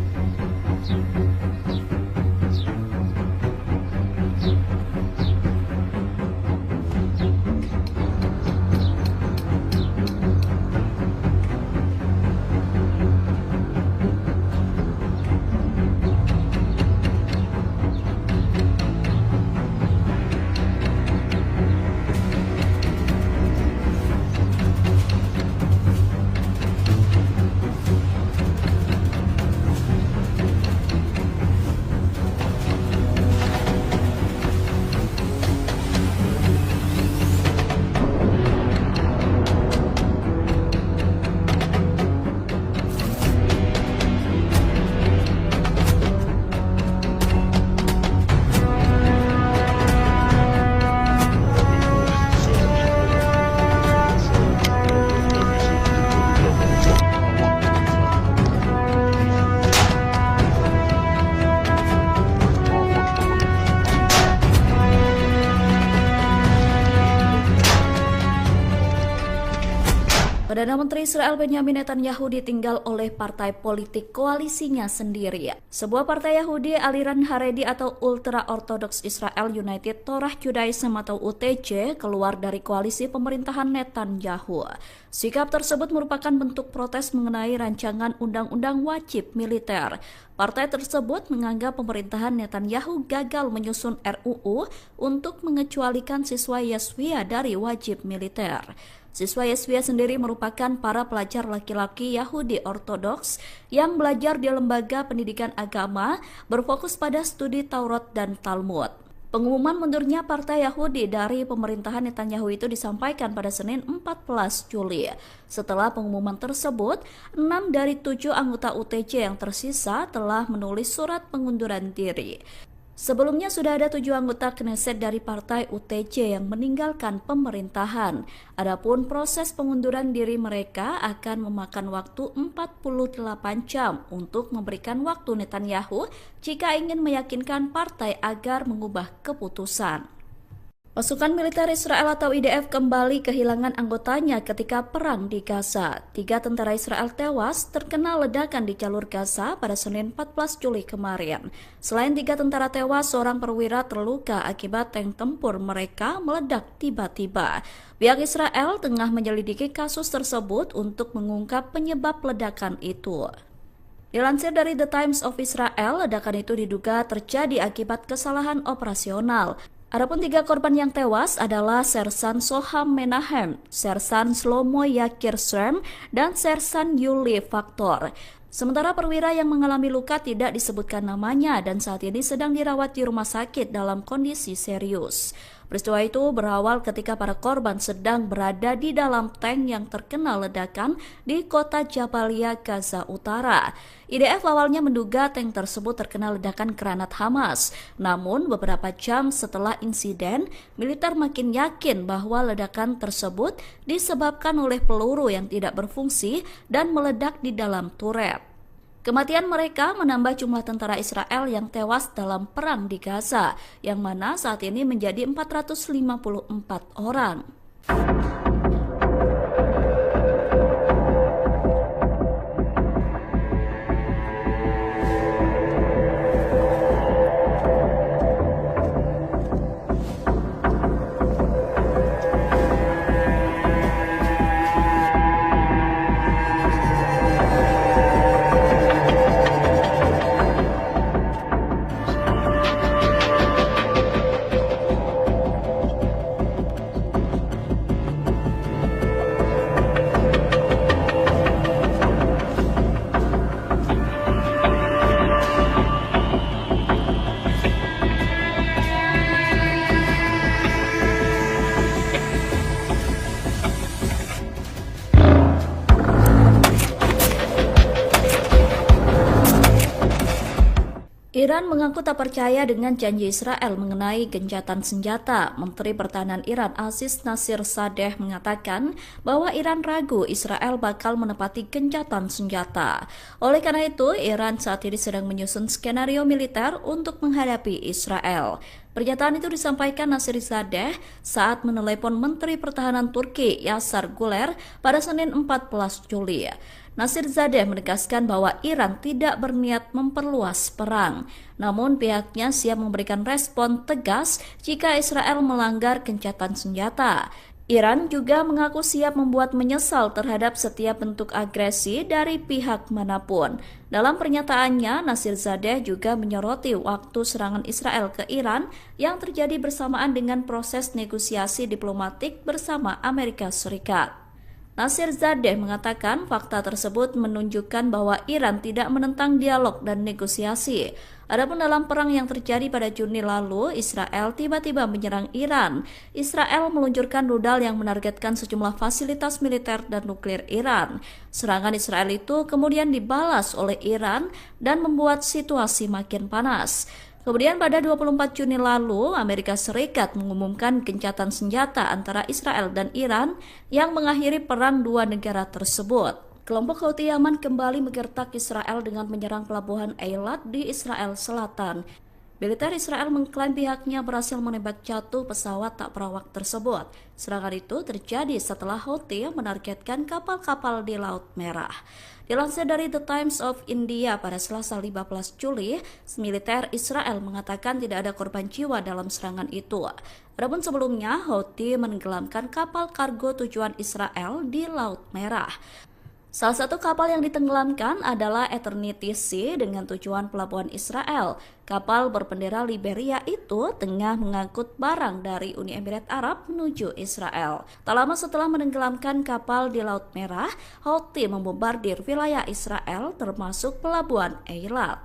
Perdana Menteri Israel Benjamin Netanyahu ditinggal oleh partai politik koalisinya sendiri. Sebuah partai Yahudi aliran Haredi atau Ultra Orthodox Israel United Torah Judaism atau UTJ keluar dari koalisi pemerintahan Netanyahu. Sikap tersebut merupakan bentuk protes mengenai rancangan undang-undang wajib militer. Partai tersebut menganggap pemerintahan Netanyahu gagal menyusun RUU untuk mengecualikan siswa Yeshiva dari wajib militer. Siswa Yeshiva sendiri merupakan para pelajar laki-laki Yahudi Ortodoks yang belajar di lembaga pendidikan agama berfokus pada studi Taurat dan Talmud. Pengumuman mundurnya Partai Yahudi dari pemerintahan Netanyahu itu disampaikan pada Senin 14 Juli. Setelah pengumuman tersebut, 6 dari 7 anggota UTJ yang tersisa telah menulis surat pengunduran diri. Sebelumnya sudah ada 7 anggota Knesset dari partai UTJ yang meninggalkan pemerintahan. Adapun proses pengunduran diri mereka akan memakan waktu 48 jam untuk memberikan waktu Netanyahu jika ingin meyakinkan partai agar mengubah keputusan. Pasukan militer Israel atau IDF kembali kehilangan anggotanya ketika perang di Gaza. 3 tentara Israel tewas terkena ledakan di jalur Gaza pada Senin 14 Juli kemarin. Selain 3 tentara tewas, seorang perwira terluka akibat tank tempur mereka meledak tiba-tiba. Pihak Israel tengah menyelidiki kasus tersebut untuk mengungkap penyebab ledakan itu. Dilansir dari The Times of Israel, ledakan itu diduga terjadi akibat kesalahan operasional. Adapun 3 korban yang tewas adalah Sersan Soham Menahem, Sersan Shlomo Yakir Srem, dan Sersan Yuli Faktor. Sementara perwira yang mengalami luka tidak disebutkan namanya dan saat ini sedang dirawat di rumah sakit dalam kondisi serius. Peristiwa itu berawal ketika para korban sedang berada di dalam tank yang terkena ledakan di kota Jabalia, Gaza Utara. IDF awalnya menduga tank tersebut terkena ledakan granat Hamas. Namun beberapa jam setelah insiden, militer makin yakin bahwa ledakan tersebut disebabkan oleh peluru yang tidak berfungsi dan meledak di dalam turret. Kematian mereka menambah jumlah tentara Israel yang tewas dalam perang di Gaza, yang mana saat ini menjadi 454 orang. Iran mengaku tak percaya dengan janji Israel mengenai gencatan senjata. Menteri Pertahanan Iran Aziz Nasirzadeh mengatakan bahwa Iran ragu Israel bakal menepati gencatan senjata. Oleh karena itu, Iran saat ini sedang menyusun skenario militer untuk menghadapi Israel. Pernyataan itu disampaikan Nasirzadeh saat menelepon Menteri Pertahanan Turki Yasar Guler pada Senin 14 Juli. Nasirzadeh menegaskan bahwa Iran tidak berniat memperluas perang, namun pihaknya siap memberikan respon tegas jika Israel melanggar gencatan senjata. Iran juga mengaku siap membuat menyesal terhadap setiap bentuk agresi dari pihak manapun. Dalam pernyataannya, Nasirzadeh juga menyoroti waktu serangan Israel ke Iran yang terjadi bersamaan dengan proses negosiasi diplomatik bersama Amerika Serikat. Nasirzadeh mengatakan fakta tersebut menunjukkan bahwa Iran tidak menentang dialog dan negosiasi. Adapun dalam perang yang terjadi pada Juni lalu, Israel tiba-tiba menyerang Iran. Israel meluncurkan rudal yang menargetkan sejumlah fasilitas militer dan nuklir Iran. Serangan Israel itu kemudian dibalas oleh Iran dan membuat situasi makin panas. Kemudian pada 24 Juni lalu, Amerika Serikat mengumumkan gencatan senjata antara Israel dan Iran yang mengakhiri perang dua negara tersebut. Kelompok Houthi Yaman kembali menggertak Israel dengan menyerang pelabuhan Eilat di Israel Selatan. Militer Israel mengklaim pihaknya berhasil menembak jatuh pesawat tak berawak tersebut. Serangan itu terjadi setelah Houthi menargetkan kapal-kapal di Laut Merah. Dilansir dari The Times of India pada Selasa 15 Juli, militer Israel mengatakan tidak ada korban jiwa dalam serangan itu. Adapun sebelumnya, Houthi menenggelamkan kapal kargo tujuan Israel di Laut Merah. Salah satu kapal yang ditenggelamkan adalah Eternity Sea dengan tujuan pelabuhan Israel. Kapal berbendera Liberia itu tengah mengangkut barang dari Uni Emirat Arab menuju Israel. Tak lama setelah menenggelamkan kapal di Laut Merah, Houthi membombardir wilayah Israel termasuk pelabuhan Eilat.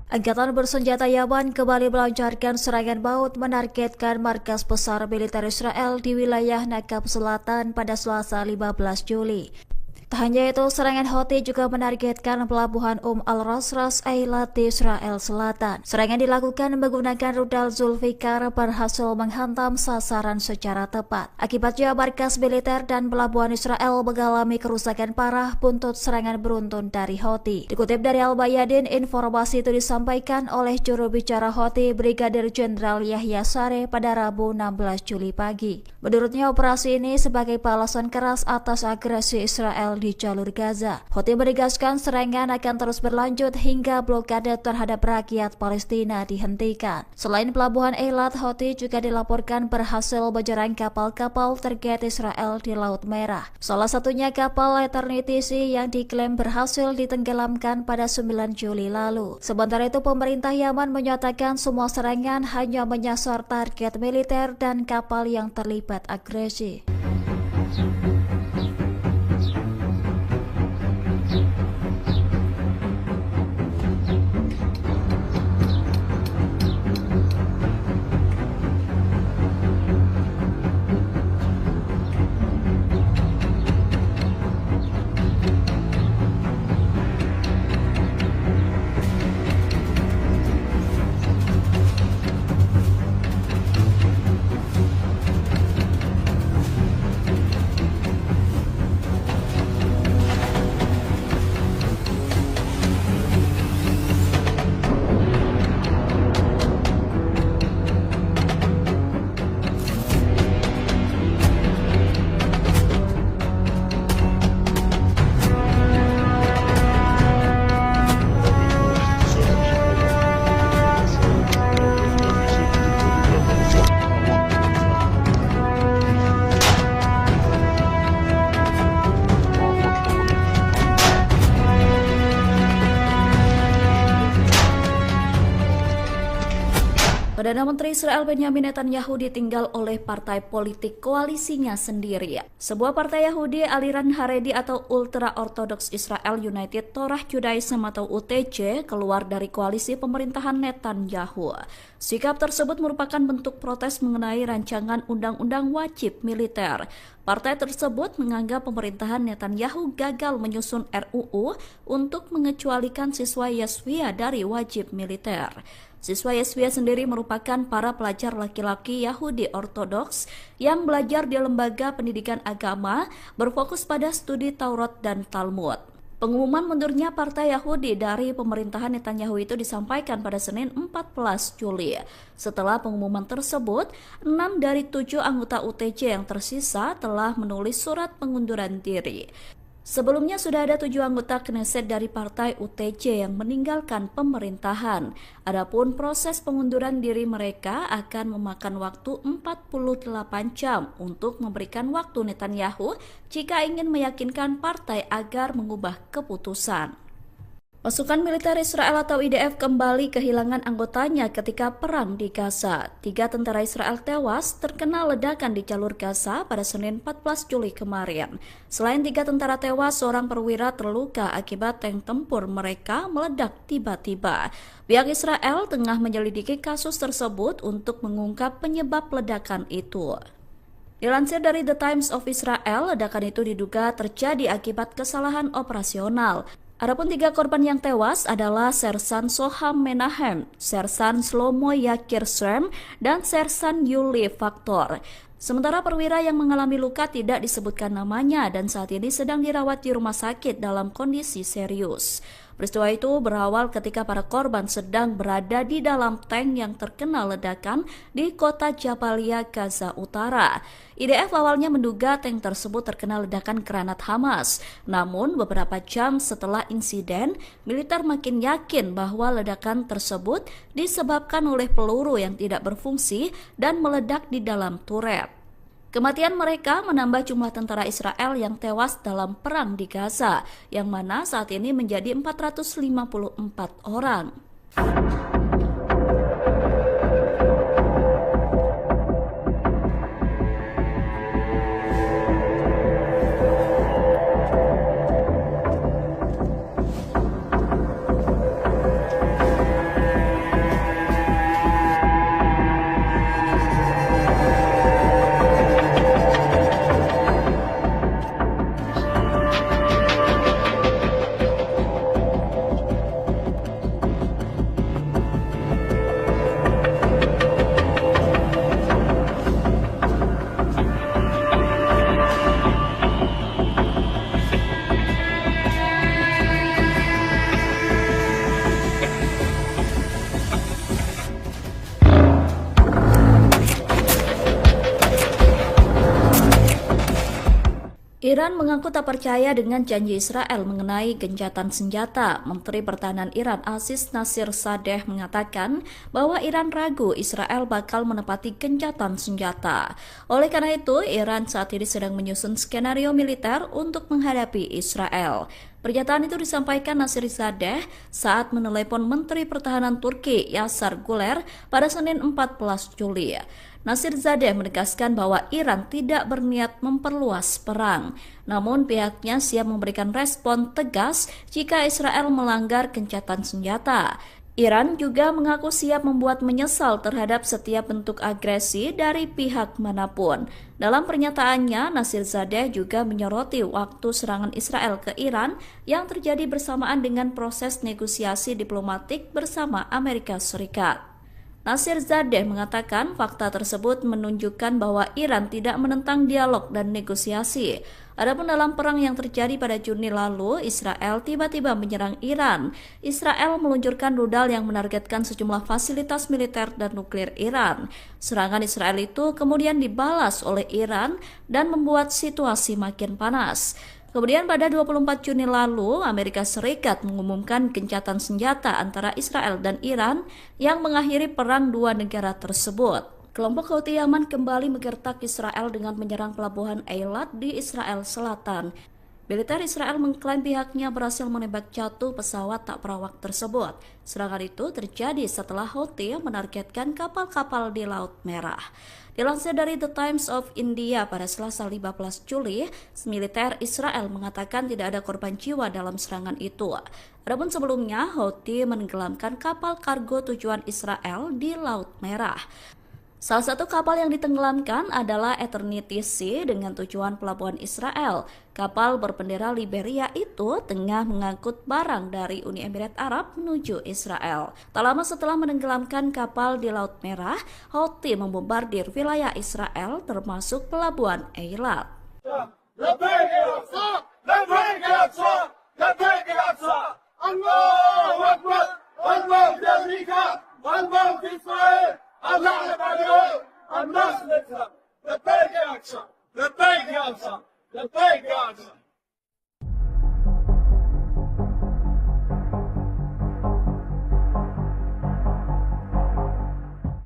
Angkatan bersenjata Yaman kembali melancarkan serangan maut menargetkan markas besar militer Israel di wilayah Nakab Selatan pada Selasa 15 Juli. Tak hanya itu, serangan Houthi juga menargetkan pelabuhan Al-Rasras Eilat di Israel Selatan. Serangan dilakukan menggunakan rudal Zulfikar berhasil menghantam sasaran secara tepat. Akibatnya markas militer dan pelabuhan Israel mengalami kerusakan parah buntut serangan beruntun dari Houthi. Dikutip dari Al-Bayadin, informasi itu disampaikan oleh juru bicara Houthi Brigadir Jenderal Yahya Sareh pada Rabu 16 Juli pagi. Menurutnya, operasi ini sebagai balasan keras atas agresi Israel di jalur Gaza. Houthi menegaskan serangan akan terus berlanjut hingga blokade terhadap rakyat Palestina dihentikan. Selain pelabuhan Eilat, Houthi juga dilaporkan berhasil menyerang kapal-kapal target Israel di Laut Merah. Salah satunya kapal Eternity Sea yang diklaim berhasil ditenggelamkan pada 9 Juli lalu. Sementara itu, pemerintah Yaman menyatakan semua serangan hanya menyasar target militer dan kapal yang terlibat agresi. Perdana Menteri Israel Benyamin Netanyahu ditinggal oleh partai politik koalisinya sendiri. Sebuah partai Yahudi aliran Haredi atau Ultra Orthodox Israel United Torah Judaism atau UTJ keluar dari koalisi pemerintahan Netanyahu. Sikap tersebut merupakan bentuk protes mengenai rancangan undang-undang wajib militer. Partai tersebut menganggap pemerintahan Netanyahu gagal menyusun RUU untuk mengecualikan siswa Yeshiva dari wajib militer. Siswa Yeshiva sendiri merupakan para pelajar laki-laki Yahudi Ortodoks yang belajar di lembaga pendidikan agama berfokus pada studi Taurat dan Talmud. Pengumuman mundurnya Partai Yahudi dari pemerintahan Netanyahu itu disampaikan pada Senin 14 Juli. Setelah pengumuman tersebut, 6 dari 7 anggota UTJ yang tersisa telah menulis surat pengunduran diri. Sebelumnya sudah ada 7 anggota Knesset dari partai UTJ yang meninggalkan pemerintahan. Adapun proses pengunduran diri mereka akan memakan waktu 48 jam untuk memberikan waktu Netanyahu jika ingin meyakinkan partai agar mengubah keputusan. Pasukan militer Israel atau IDF kembali kehilangan anggotanya ketika perang di Gaza. 3 tentara Israel tewas terkena ledakan di jalur Gaza pada Senin 14 Juli kemarin. Selain 3 tentara tewas, seorang perwira terluka akibat tank tempur mereka meledak tiba-tiba. Pihak Israel tengah menyelidiki kasus tersebut untuk mengungkap penyebab ledakan itu. Dilansir dari The Times of Israel, ledakan itu diduga terjadi akibat kesalahan operasional. Adapun 3 korban yang tewas adalah Sersan Soham Menahem, Sersan Shlomo Yakir Srem, dan Sersan Yuli Faktor. Sementara perwira yang mengalami luka tidak disebutkan namanya dan saat ini sedang dirawat di rumah sakit dalam kondisi serius. Peristiwa itu berawal ketika para korban sedang berada di dalam tank yang terkena ledakan di kota Jabalia, Gaza Utara. IDF awalnya menduga tank tersebut terkena ledakan granat Hamas. Namun beberapa jam setelah insiden, militer makin yakin bahwa ledakan tersebut disebabkan oleh peluru yang tidak berfungsi dan meledak di dalam turret. Kematian mereka menambah jumlah tentara Israel yang tewas dalam perang di Gaza, yang mana saat ini menjadi 454 orang. Iran mengaku tak percaya dengan janji Israel mengenai gencatan senjata. Menteri Pertahanan Iran Aziz Nasirzadeh mengatakan bahwa Iran ragu Israel bakal menepati gencatan senjata. Oleh karena itu, Iran saat ini sedang menyusun skenario militer untuk menghadapi Israel. Pernyataan itu disampaikan Nasirzadeh saat menelepon Menteri Pertahanan Turki Yasar Guler pada Senin 14 Juli. Nasirzadeh menegaskan bahwa Iran tidak berniat memperluas perang, namun pihaknya siap memberikan respon tegas jika Israel melanggar gencatan senjata. Iran juga mengaku siap membuat menyesal terhadap setiap bentuk agresi dari pihak manapun. Dalam pernyataannya, Nasirzadeh juga menyoroti waktu serangan Israel ke Iran yang terjadi bersamaan dengan proses negosiasi diplomatik bersama Amerika Serikat. Nasirzadeh mengatakan fakta tersebut menunjukkan bahwa Iran tidak menentang dialog dan negosiasi. Adapun dalam perang yang terjadi pada Juni lalu, Israel tiba-tiba menyerang Iran. Israel meluncurkan rudal yang menargetkan sejumlah fasilitas militer dan nuklir Iran. Serangan Israel itu kemudian dibalas oleh Iran dan membuat situasi makin panas. Kemudian pada 24 Juni lalu, Amerika Serikat mengumumkan gencatan senjata antara Israel dan Iran yang mengakhiri perang dua negara tersebut. Kelompok Houthi Yaman kembali menggertak Israel dengan menyerang pelabuhan Eilat di Israel Selatan. Militer Israel mengklaim pihaknya berhasil menembak jatuh pesawat tak berawak tersebut. Serangan itu terjadi setelah Houthi menargetkan kapal-kapal di Laut Merah. Dilansir dari The Times of India pada Selasa 15 Juli, militer Israel mengatakan tidak ada korban jiwa dalam serangan itu. Adapun sebelumnya, Houthi menenggelamkan kapal kargo tujuan Israel di Laut Merah. Salah satu kapal yang ditenggelamkan adalah Eternity Sea dengan tujuan pelabuhan Israel. Kapal berbendera Liberia itu tengah mengangkut barang dari Uni Emirat Arab menuju Israel. Tak lama setelah menenggelamkan kapal di Laut Merah, Houthi membombardir wilayah Israel termasuk pelabuhan Eilat.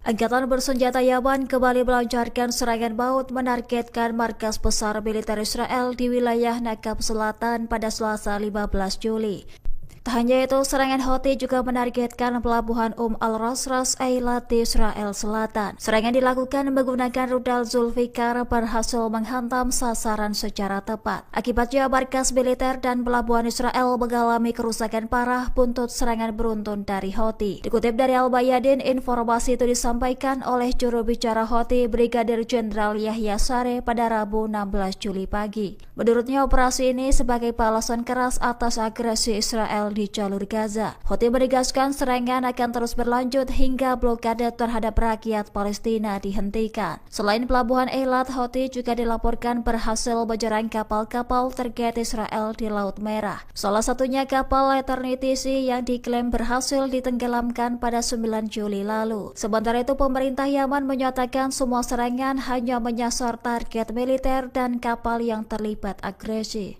Angkatan bersenjata Yaman kembali melancarkan serangan maut menargetkan markas besar militer Israel di wilayah Nakab Selatan pada Selasa 15 Juli. Tak hanya itu, serangan Houthi juga menargetkan pelabuhan Al-Ras Eilat di Israel Selatan. Serangan dilakukan menggunakan rudal Zulfikar berhasil menghantam sasaran secara tepat. Akibatnya markas militer dan pelabuhan Israel mengalami kerusakan parah buntut serangan beruntun dari Houthi. Dikutip dari Al-Bayadin, informasi itu disampaikan oleh juru bicara Houthi Brigadir Jenderal Yahya Sareh pada Rabu 16 Juli pagi. Menurutnya, operasi ini sebagai balasan keras atas agresi Israel di jalur Gaza. Houthi menegaskan serangan akan terus berlanjut hingga blokade terhadap rakyat Palestina dihentikan. Selain pelabuhan Eilat, Houthi juga dilaporkan berhasil menyerang kapal-kapal target Israel di Laut Merah. Salah satunya kapal Eternity Sea yang diklaim berhasil ditenggelamkan pada 9 Juli lalu. Sementara itu, pemerintah Yaman menyatakan semua serangan hanya menyasar target militer dan kapal yang terlibat agresi.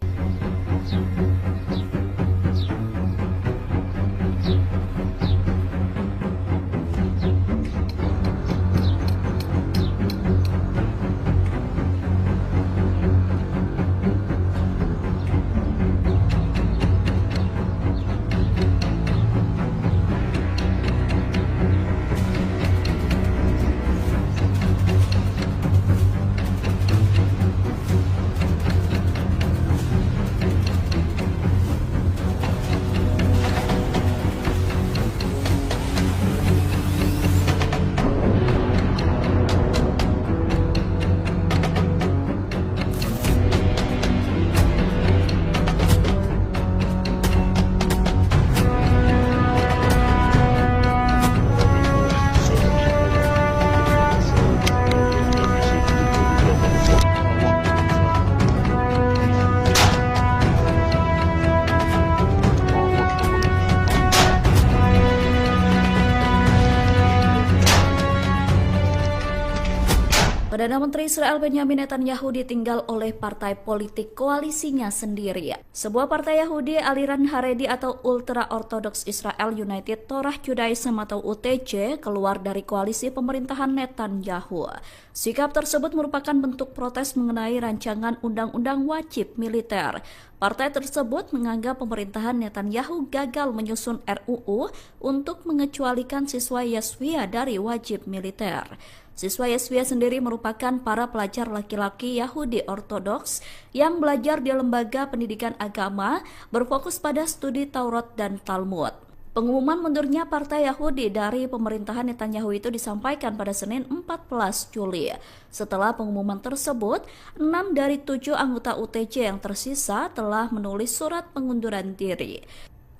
Perdana Menteri Israel Benjamin Netanyahu ditinggal oleh partai politik koalisinya sendiri. Sebuah partai Yahudi aliran Haredi atau Ultra Orthodox Israel United Torah Judaism atau UTJ keluar dari koalisi pemerintahan Netanyahu. Sikap tersebut merupakan bentuk protes mengenai rancangan undang-undang wajib militer. Partai tersebut menganggap pemerintahan Netanyahu gagal menyusun RUU untuk mengecualikan siswa Yeshiva dari wajib militer. Siswa Yeshiva sendiri merupakan para pelajar laki-laki Yahudi Ortodoks yang belajar di lembaga pendidikan agama berfokus pada studi Taurat dan Talmud. Pengumuman mundurnya Partai Yahudi dari pemerintahan Netanyahu itu disampaikan pada Senin 14 Juli. Setelah pengumuman tersebut, 6 dari 7 anggota UTJ yang tersisa telah menulis surat pengunduran diri.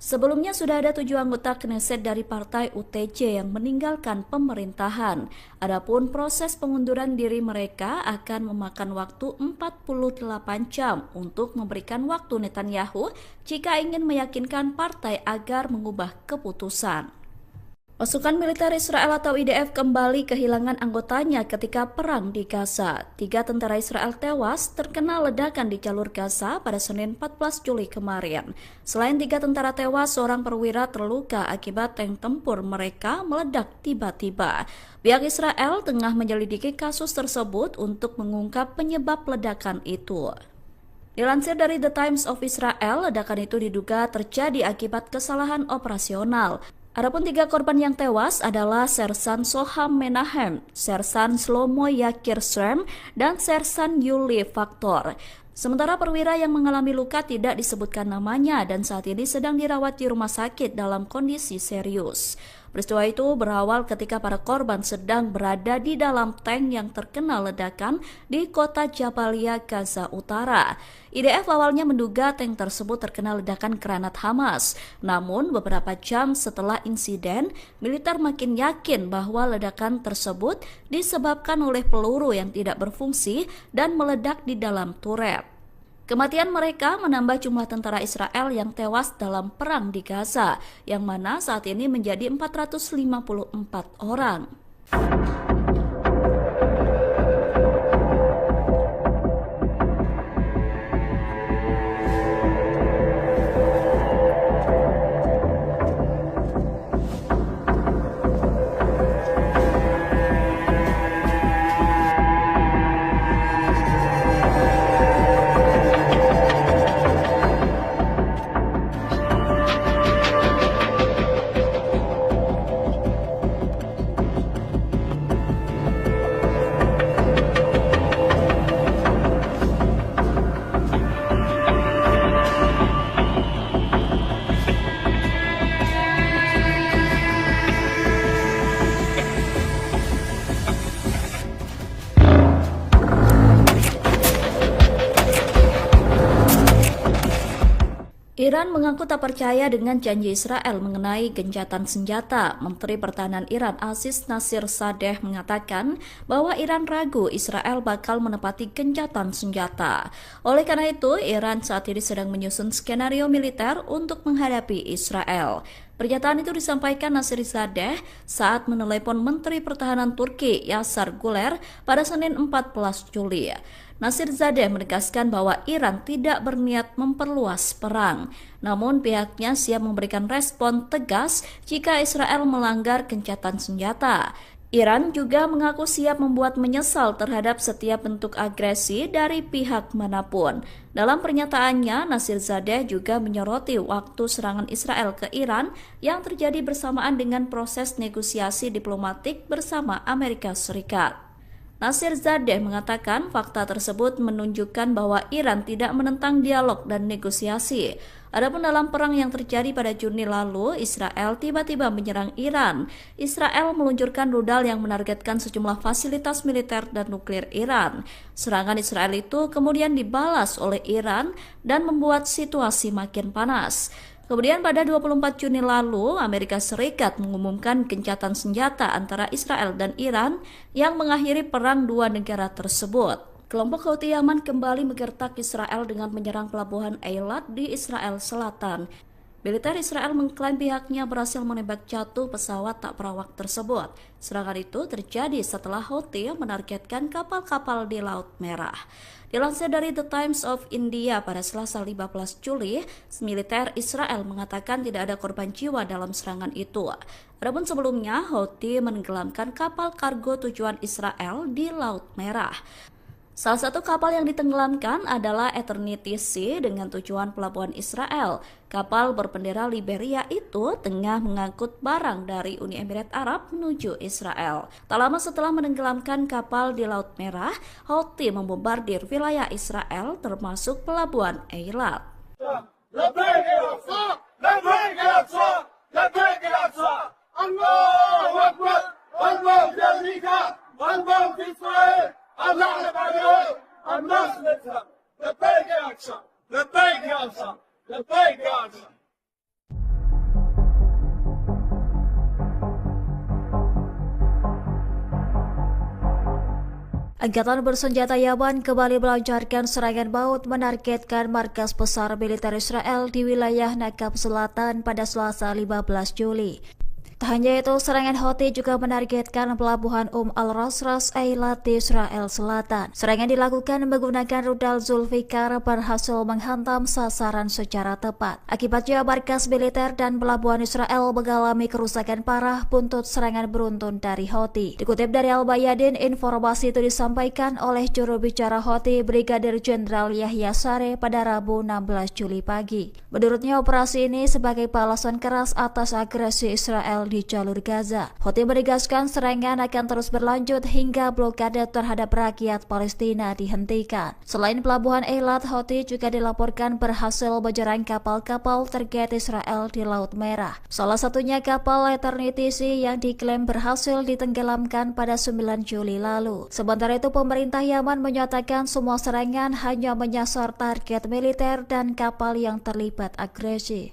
Sebelumnya sudah ada 7 anggota Knesset dari partai UTJ yang meninggalkan pemerintahan. Adapun proses pengunduran diri mereka akan memakan waktu 48 jam untuk memberikan waktu Netanyahu jika ingin meyakinkan partai agar mengubah keputusan. Pasukan militer Israel atau IDF kembali kehilangan anggotanya ketika perang di Gaza. 3 tentara Israel tewas terkena ledakan di jalur Gaza pada Senin 14 Juli kemarin. Selain 3 tentara tewas, seorang perwira terluka akibat tank tempur mereka meledak tiba-tiba. Pihak Israel tengah menyelidiki kasus tersebut untuk mengungkap penyebab ledakan itu. Dilansir dari The Times of Israel, ledakan itu diduga terjadi akibat kesalahan operasional. Adapun 3 korban yang tewas adalah Sersan Soham Menahem, Sersan Shlomo Yakir Shrem, dan Sersan Yuli Faktor. Sementara perwira yang mengalami luka tidak disebutkan namanya dan saat ini sedang dirawat di rumah sakit dalam kondisi serius. Peristiwa itu berawal ketika para korban sedang berada di dalam tank yang terkena ledakan di kota Jabalia, Gaza Utara. IDF awalnya menduga tank tersebut terkena ledakan granat Hamas. Namun beberapa jam setelah insiden, militer makin yakin bahwa ledakan tersebut disebabkan oleh peluru yang tidak berfungsi dan meledak di dalam turret. Kematian mereka menambah jumlah tentara Israel yang tewas dalam perang di Gaza, yang mana saat ini menjadi 454 orang. Iran mengaku tak percaya dengan janji Israel mengenai gencatan senjata. Menteri Pertahanan Iran Aziz Nasirzadeh mengatakan bahwa Iran ragu Israel bakal menepati gencatan senjata. Oleh karena itu, Iran saat ini sedang menyusun skenario militer untuk menghadapi Israel. Pernyataan itu disampaikan Nasirzadeh saat menelepon Menteri Pertahanan Turki Yasar Guler pada Senin 14 Juli. Nasirzadeh menegaskan bahwa Iran tidak berniat memperluas perang, namun pihaknya siap memberikan respon tegas jika Israel melanggar gencatan senjata. Iran juga mengaku siap membuat menyesal terhadap setiap bentuk agresi dari pihak manapun. Dalam pernyataannya, Nasirzadeh juga menyoroti waktu serangan Israel ke Iran yang terjadi bersamaan dengan proses negosiasi diplomatik bersama Amerika Serikat. Nasirzadeh mengatakan fakta tersebut menunjukkan bahwa Iran tidak menentang dialog dan negosiasi. Adapun dalam perang yang terjadi pada Juni lalu, Israel tiba-tiba menyerang Iran. Israel meluncurkan rudal yang menargetkan sejumlah fasilitas militer dan nuklir Iran. Serangan Israel itu kemudian dibalas oleh Iran dan membuat situasi makin panas. Kemudian pada 24 Juni lalu, Amerika Serikat mengumumkan gencatan senjata antara Israel dan Iran yang mengakhiri perang dua negara tersebut. Kelompok Houthi Yaman kembali menggertak Israel dengan menyerang pelabuhan Eilat di Israel Selatan. Militer Israel mengklaim pihaknya berhasil menembak jatuh pesawat tak berawak tersebut. Serangan itu terjadi setelah Houthi menargetkan kapal-kapal di Laut Merah. Dilansir dari The Times of India pada Selasa 15 Juli, militer Israel mengatakan tidak ada korban jiwa dalam serangan itu. Adapun sebelumnya, Houthi menenggelamkan kapal kargo tujuan Israel di Laut Merah. Salah satu kapal yang ditenggelamkan adalah Eternity Sea dengan tujuan pelabuhan Israel. Kapal berbendera Liberia itu tengah mengangkut barang dari Uni Emirat Arab menuju Israel. Tak lama setelah menenggelamkan kapal di Laut Merah, Houthi membombardir wilayah Israel termasuk pelabuhan Eilat. Angkatan bersenjata Yaman kembali melancarkan serangan maut menargetkan markas besar militer Israel di wilayah Nakab Selatan pada Selasa 15 Juli. Tak hanya itu, serangan Houthi juga menargetkan pelabuhan Al-Ras Ras Eilat di Israel Selatan. Serangan dilakukan menggunakan rudal Zulfikar berhasil menghantam sasaran secara tepat. Akibatnya markas militer dan pelabuhan Israel mengalami kerusakan parah buntut serangan beruntun dari Houthi. Dikutip dari Al-Bayadin, informasi itu disampaikan oleh juru bicara Houthi Brigadir Jenderal Yahya Saree pada Rabu 16 Juli pagi. Menurutnya, operasi ini sebagai balasan keras atas agresi Israel di jalur Gaza. Houthi menegaskan serangan akan terus berlanjut hingga blokade terhadap rakyat Palestina dihentikan. Selain pelabuhan Eilat, Houthi juga dilaporkan berhasil menyerang kapal-kapal terkait Israel di Laut Merah. Salah satunya kapal Eternity Sea yang diklaim berhasil ditenggelamkan pada 9 Juli lalu. Sementara itu, pemerintah Yaman menyatakan semua serangan hanya menyasar target militer dan kapal yang terlibat agresi.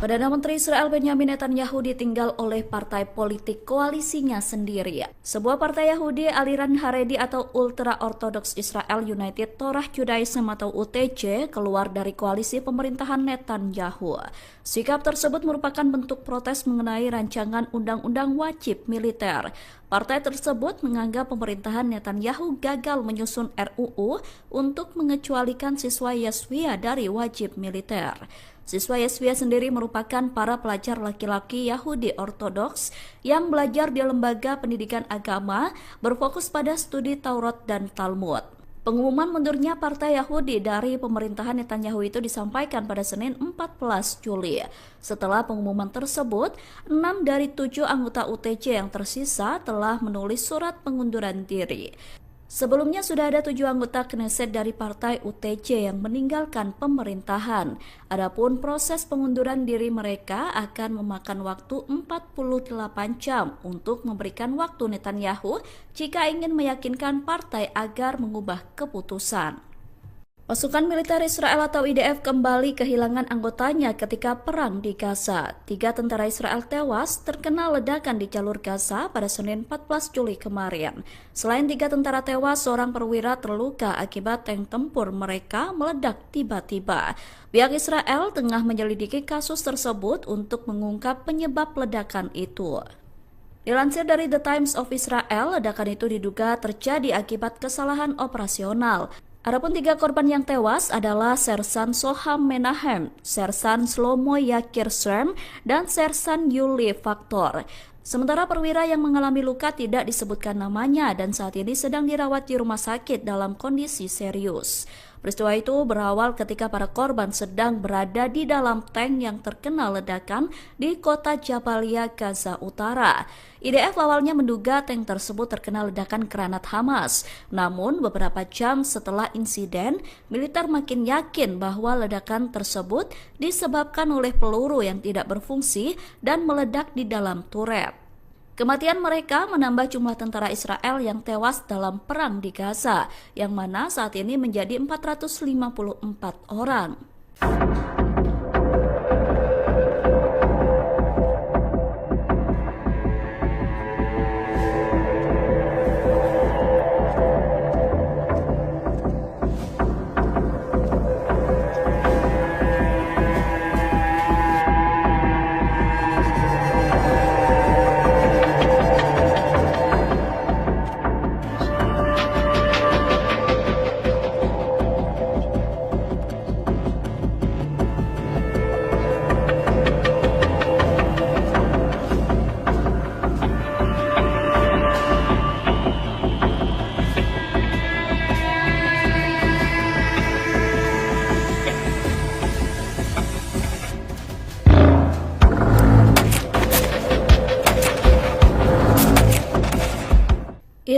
Perdana Menteri Israel Benyamin Netanyahu ditinggal oleh partai politik koalisinya sendiri. Sebuah partai Yahudi aliran Haredi atau Ultra Orthodox Israel United Torah Judaism atau UTJ keluar dari koalisi pemerintahan Netanyahu. Sikap tersebut merupakan bentuk protes mengenai rancangan undang-undang wajib militer. Partai tersebut menganggap pemerintahan Netanyahu gagal menyusun RUU untuk mengecualikan siswa Yeshiva dari wajib militer. Siswa Yeshiva sendiri merupakan para pelajar laki-laki Yahudi Ortodoks yang belajar di lembaga pendidikan agama berfokus pada studi Taurat dan Talmud. Pengumuman mundurnya Partai Yahudi dari pemerintahan Netanyahu itu disampaikan pada Senin 14 Juli. Setelah pengumuman tersebut, 6 dari 7 anggota UTJ yang tersisa telah menulis surat pengunduran diri. Sebelumnya sudah ada 7 anggota Knesset dari partai UTJ yang meninggalkan pemerintahan. Adapun proses pengunduran diri mereka akan memakan waktu 48 jam untuk memberikan waktu Netanyahu jika ingin meyakinkan partai agar mengubah keputusan. Pasukan militer Israel atau IDF kembali kehilangan anggotanya ketika perang di Gaza. 3 tentara Israel tewas terkena ledakan di jalur Gaza pada Senin 14 Juli kemarin. Selain 3 tentara tewas, seorang perwira terluka akibat tank tempur mereka meledak tiba-tiba. Pihak Israel tengah menyelidiki kasus tersebut untuk mengungkap penyebab ledakan itu. Dilansir dari The Times of Israel, ledakan itu diduga terjadi akibat kesalahan operasional. Adapun 3 korban yang tewas adalah Sersan Soham Menahem, Sersan Shlomo Yakir Sherm, dan Sersan Yuli Faktor. Sementara perwira yang mengalami luka tidak disebutkan namanya dan saat ini sedang dirawat di rumah sakit dalam kondisi serius. Peristiwa itu berawal ketika para korban sedang berada di dalam tank yang terkena ledakan di kota Jabalia, Gaza Utara. IDF awalnya menduga tank tersebut terkena ledakan granat Hamas. Namun beberapa jam setelah insiden, militer makin yakin bahwa ledakan tersebut disebabkan oleh peluru yang tidak berfungsi dan meledak di dalam turret. Kematian mereka menambah jumlah tentara Israel yang tewas dalam perang di Gaza, yang mana saat ini menjadi 454 orang.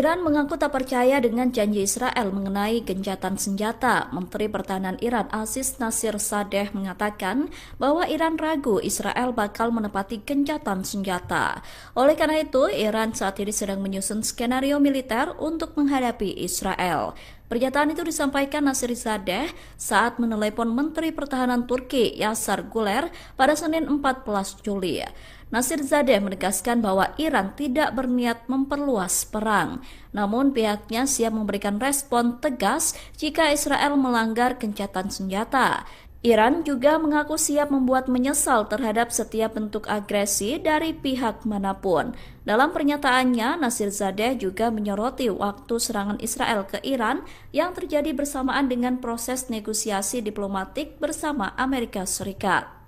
Iran mengaku tak percaya dengan janji Israel mengenai gencatan senjata. Menteri Pertahanan Iran Aziz Nasirdzadeh mengatakan bahwa Iran ragu Israel bakal menepati gencatan senjata. Oleh karena itu, Iran saat ini sedang menyusun skenario militer untuk menghadapi Israel. Pernyataan itu disampaikan Nasirdzadeh saat menelepon Menteri Pertahanan Turki Yasar Guler pada Senin 14 Juli. Nasirdzadeh menegaskan bahwa Iran tidak berniat memperluas perang, namun pihaknya siap memberikan respon tegas jika Israel melanggar gencatan senjata. Iran juga mengaku siap membuat menyesal terhadap setiap bentuk agresi dari pihak manapun. Dalam pernyataannya, Nasirdzadeh juga menyoroti waktu serangan Israel ke Iran yang terjadi bersamaan dengan proses negosiasi diplomatik bersama Amerika Serikat.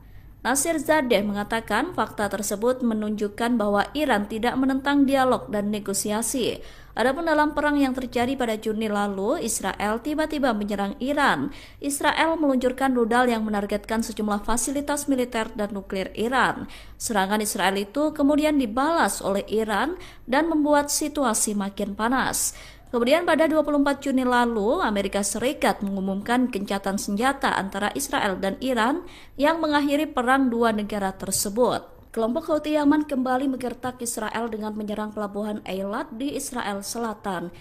Nasirdzadeh mengatakan fakta tersebut menunjukkan bahwa Iran tidak menentang dialog dan negosiasi. Adapun dalam perang yang terjadi pada Juni lalu, Israel tiba-tiba menyerang Iran. Israel meluncurkan rudal yang menargetkan sejumlah fasilitas militer dan nuklir Iran. Serangan Israel itu kemudian dibalas oleh Iran dan membuat situasi makin panas. Kemudian pada 24 Juni lalu, Amerika Serikat mengumumkan gencatan senjata antara Israel dan Iran yang mengakhiri perang dua negara tersebut. Kelompok Houthi Yaman kembali menggertak Israel dengan menyerang pelabuhan Eilat di Israel Selatan.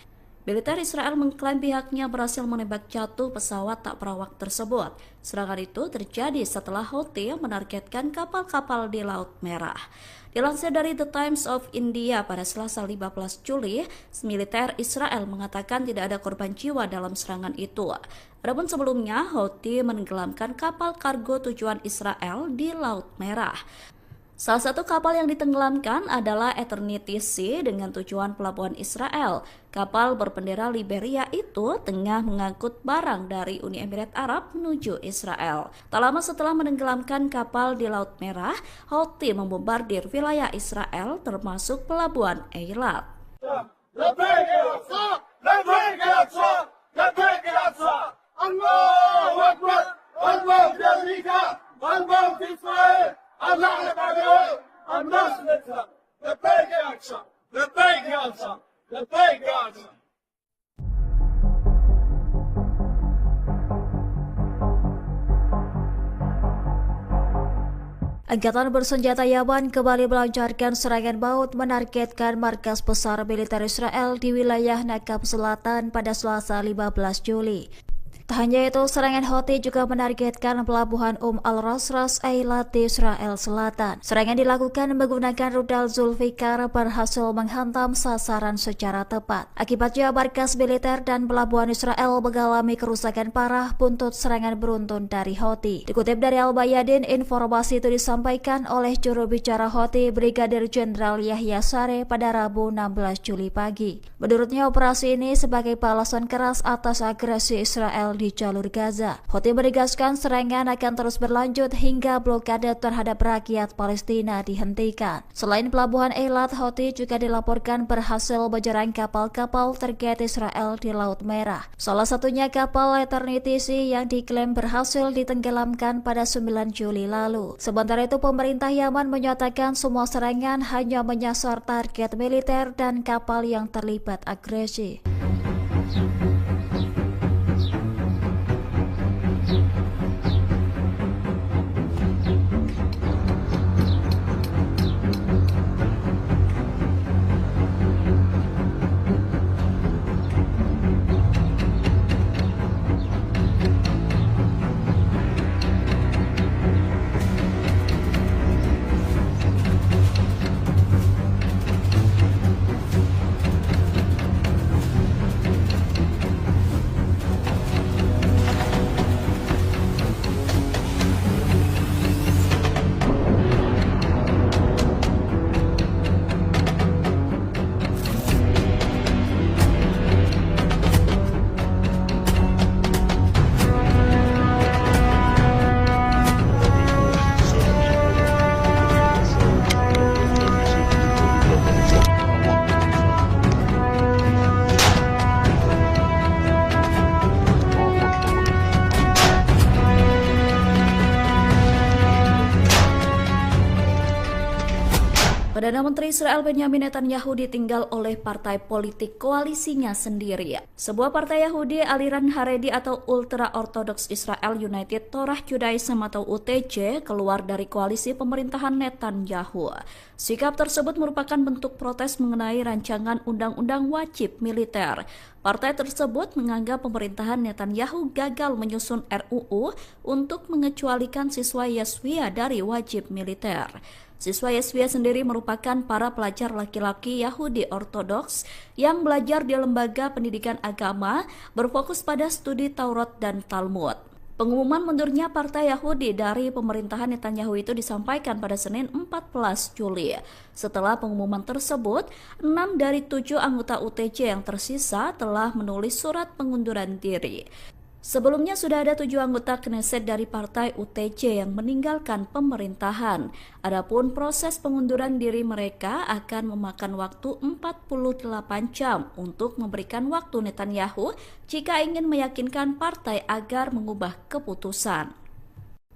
Militer Israel mengklaim pihaknya berhasil menembak jatuh pesawat tak berawak tersebut. Serangan itu terjadi setelah Houthi menargetkan kapal-kapal di Laut Merah. Dilansir dari The Times of India pada Selasa 15 Juli, militer Israel mengatakan tidak ada korban jiwa dalam serangan itu. Adapun sebelumnya, Houthi menenggelamkan kapal kargo tujuan Israel di Laut Merah. Salah satu kapal yang ditenggelamkan adalah Eternity Sea dengan tujuan pelabuhan Israel. Kapal berbendera Liberia itu tengah mengangkut barang dari Uni Emirat Arab menuju Israel. Tak lama setelah menenggelamkan kapal di Laut Merah, Houthi membombardir wilayah Israel termasuk pelabuhan Eilat. Angkatan bersenjata Yaman kembali melancarkan serangan maut menargetkan markas besar militer Israel di wilayah Nakab Selatan pada Selasa 15 Juli. Tak hanya itu, serangan Houthi juga menargetkan pelabuhan Al-Rasras Eilat di Israel Selatan. Serangan dilakukan menggunakan rudal Zulfikar berhasil menghantam sasaran secara tepat. Akibatnya markas militer dan pelabuhan Israel mengalami kerusakan parah buntut serangan beruntun dari Houthi. Dikutip dari Al-Bayadin, informasi itu disampaikan oleh juru bicara Houthi Brigadir Jenderal Yahya Sareh pada Rabu 16 Juli pagi. Menurutnya, operasi ini sebagai balasan keras atas agresi Israel di jalur Gaza. Houthi menegaskan serangan akan terus berlanjut hingga blokade terhadap rakyat Palestina dihentikan. Selain pelabuhan Eilat, Houthi juga dilaporkan berhasil menyerang kapal-kapal terkait Israel di Laut Merah. Salah satunya kapal Eternity Sea yang diklaim berhasil ditenggelamkan pada 9 Juli lalu. Sementara itu, pemerintah Yaman menyatakan semua serangan hanya menyasar target militer dan kapal yang terlibat agresi. Perdana Menteri Israel Benjamin Netanyahu ditinggal oleh partai politik koalisinya sendiri. Sebuah partai Yahudi aliran Haredi atau Ultra Orthodox Israel United Torah Judaism atau UTJ keluar dari koalisi pemerintahan Netanyahu. Sikap tersebut merupakan bentuk protes mengenai rancangan undang-undang wajib militer. Partai tersebut menganggap pemerintahan Netanyahu gagal menyusun RUU untuk mengecualikan siswa Yeshiva dari wajib militer. Siswa Yeshiva sendiri merupakan para pelajar laki-laki Yahudi Ortodoks yang belajar di lembaga pendidikan agama berfokus pada studi Taurat dan Talmud. Pengumuman mundurnya Partai Yahudi dari pemerintahan Netanyahu itu disampaikan pada Senin 14 Juli. Setelah pengumuman tersebut, 6 dari 7 anggota UTJ yang tersisa telah menulis surat pengunduran diri. Sebelumnya sudah ada 7 anggota Knesset dari partai UTJ yang meninggalkan pemerintahan. Adapun proses pengunduran diri mereka akan memakan waktu 48 jam untuk memberikan waktu Netanyahu jika ingin meyakinkan partai agar mengubah keputusan.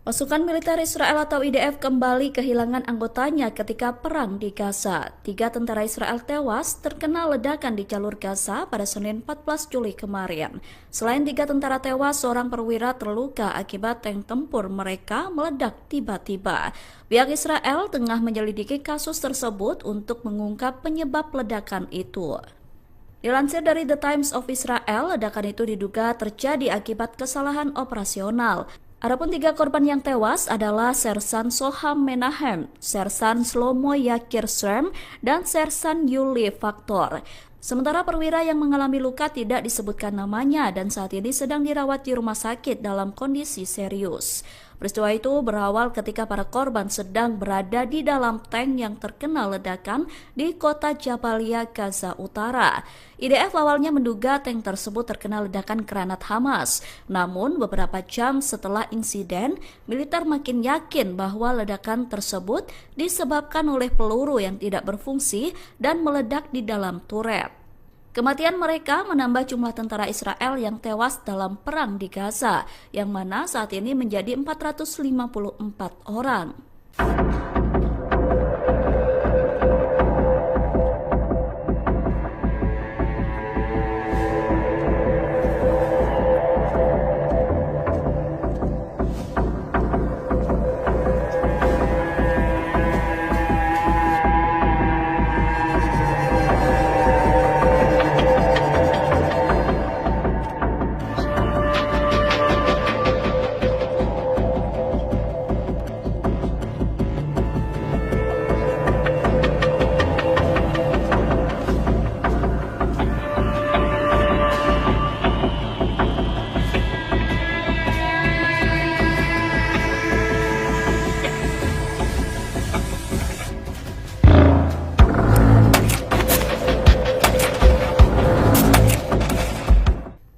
Pasukan militer Israel atau IDF kembali kehilangan anggotanya ketika perang di Gaza. 3 tentara Israel tewas terkena ledakan di jalur Gaza pada Senin 14 Juli kemarin. Selain 3 tentara tewas, seorang perwira terluka akibat tank tempur mereka meledak tiba-tiba. Pihak Israel tengah menyelidiki kasus tersebut untuk mengungkap penyebab ledakan itu. Dilansir dari The Times of Israel, ledakan itu diduga terjadi akibat kesalahan operasional. Adapun 3 korban yang tewas adalah Sersan Soham Menahem, Sersan Shlomo Yakir Shrem, dan Sersan Yuli Faktor. Sementara perwira yang mengalami luka tidak disebutkan namanya dan saat ini sedang dirawat di rumah sakit dalam kondisi serius. Peristiwa itu berawal ketika para korban sedang berada di dalam tank yang terkena ledakan di kota Jabalia, Gaza Utara. IDF awalnya menduga tank tersebut terkena ledakan granat Hamas. Namun beberapa jam setelah insiden, militer makin yakin bahwa ledakan tersebut disebabkan oleh peluru yang tidak berfungsi dan meledak di dalam turret. Kematian mereka menambah jumlah tentara Israel yang tewas dalam perang di Gaza, yang mana saat ini menjadi 454 orang.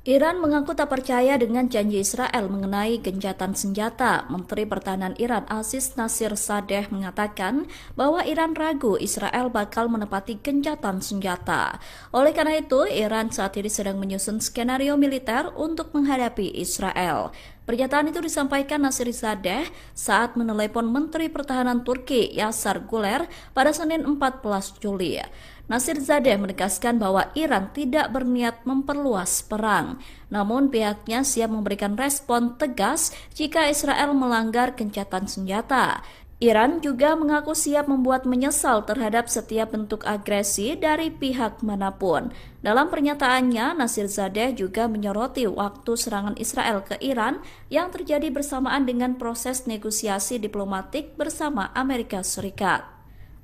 Iran mengaku tak percaya dengan janji Israel mengenai gencatan senjata. Menteri Pertahanan Iran Aziz Nasirzadeh mengatakan bahwa Iran ragu Israel bakal menepati gencatan senjata. Oleh karena itu, Iran saat ini sedang menyusun skenario militer untuk menghadapi Israel. Pernyataan itu disampaikan Nasirzadeh saat menelepon Menteri Pertahanan Turki Yasar Guler pada Senin 14 Juli. Nasirzadeh menegaskan bahwa Iran tidak berniat memperluas perang, namun pihaknya siap memberikan respon tegas jika Israel melanggar gencatan senjata. Iran juga mengaku siap membuat menyesal terhadap setiap bentuk agresi dari pihak manapun. Dalam pernyataannya, Nasirzadeh juga menyoroti waktu serangan Israel ke Iran yang terjadi bersamaan dengan proses negosiasi diplomatik bersama Amerika Serikat.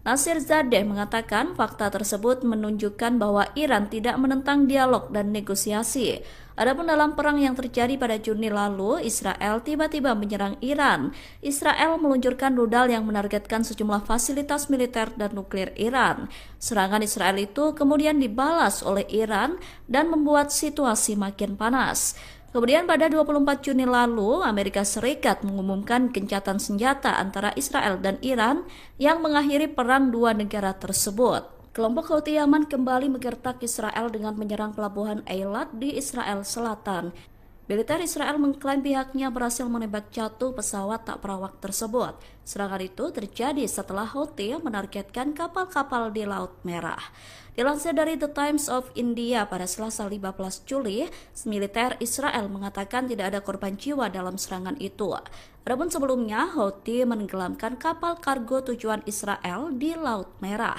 Nasirzadeh mengatakan fakta tersebut menunjukkan bahwa Iran tidak menentang dialog dan negosiasi. Adapun dalam perang yang terjadi pada Juni lalu, Israel tiba-tiba menyerang Iran. Israel meluncurkan rudal yang menargetkan sejumlah fasilitas militer dan nuklir Iran. Serangan Israel itu kemudian dibalas oleh Iran dan membuat situasi makin panas. Kemudian pada 24 Juni lalu, Amerika Serikat mengumumkan gencatan senjata antara Israel dan Iran yang mengakhiri perang dua negara tersebut. Kelompok Houthi Yaman kembali menggertak Israel dengan menyerang pelabuhan Eilat di Israel Selatan. Militer Israel mengklaim pihaknya berhasil menembak jatuh pesawat tak berawak tersebut. Serangan itu terjadi setelah Houthi menargetkan kapal-kapal di Laut Merah. Dilansir dari The Times of India pada Selasa 15 Juli, militer Israel mengatakan tidak ada korban jiwa dalam serangan itu. Adapun sebelumnya, Houthi menenggelamkan kapal kargo tujuan Israel di Laut Merah.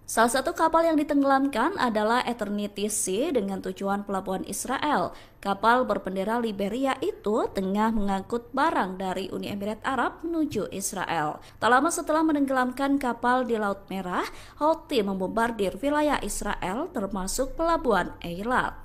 Salah satu kapal yang ditenggelamkan adalah Eternity Sea dengan tujuan pelabuhan Israel. Kapal berbendera Liberia itu tengah mengangkut barang dari Uni Emirat Arab menuju Israel. Tak lama setelah menenggelamkan kapal di Laut Merah, Houthi membombardir wilayah Israel termasuk pelabuhan Eilat.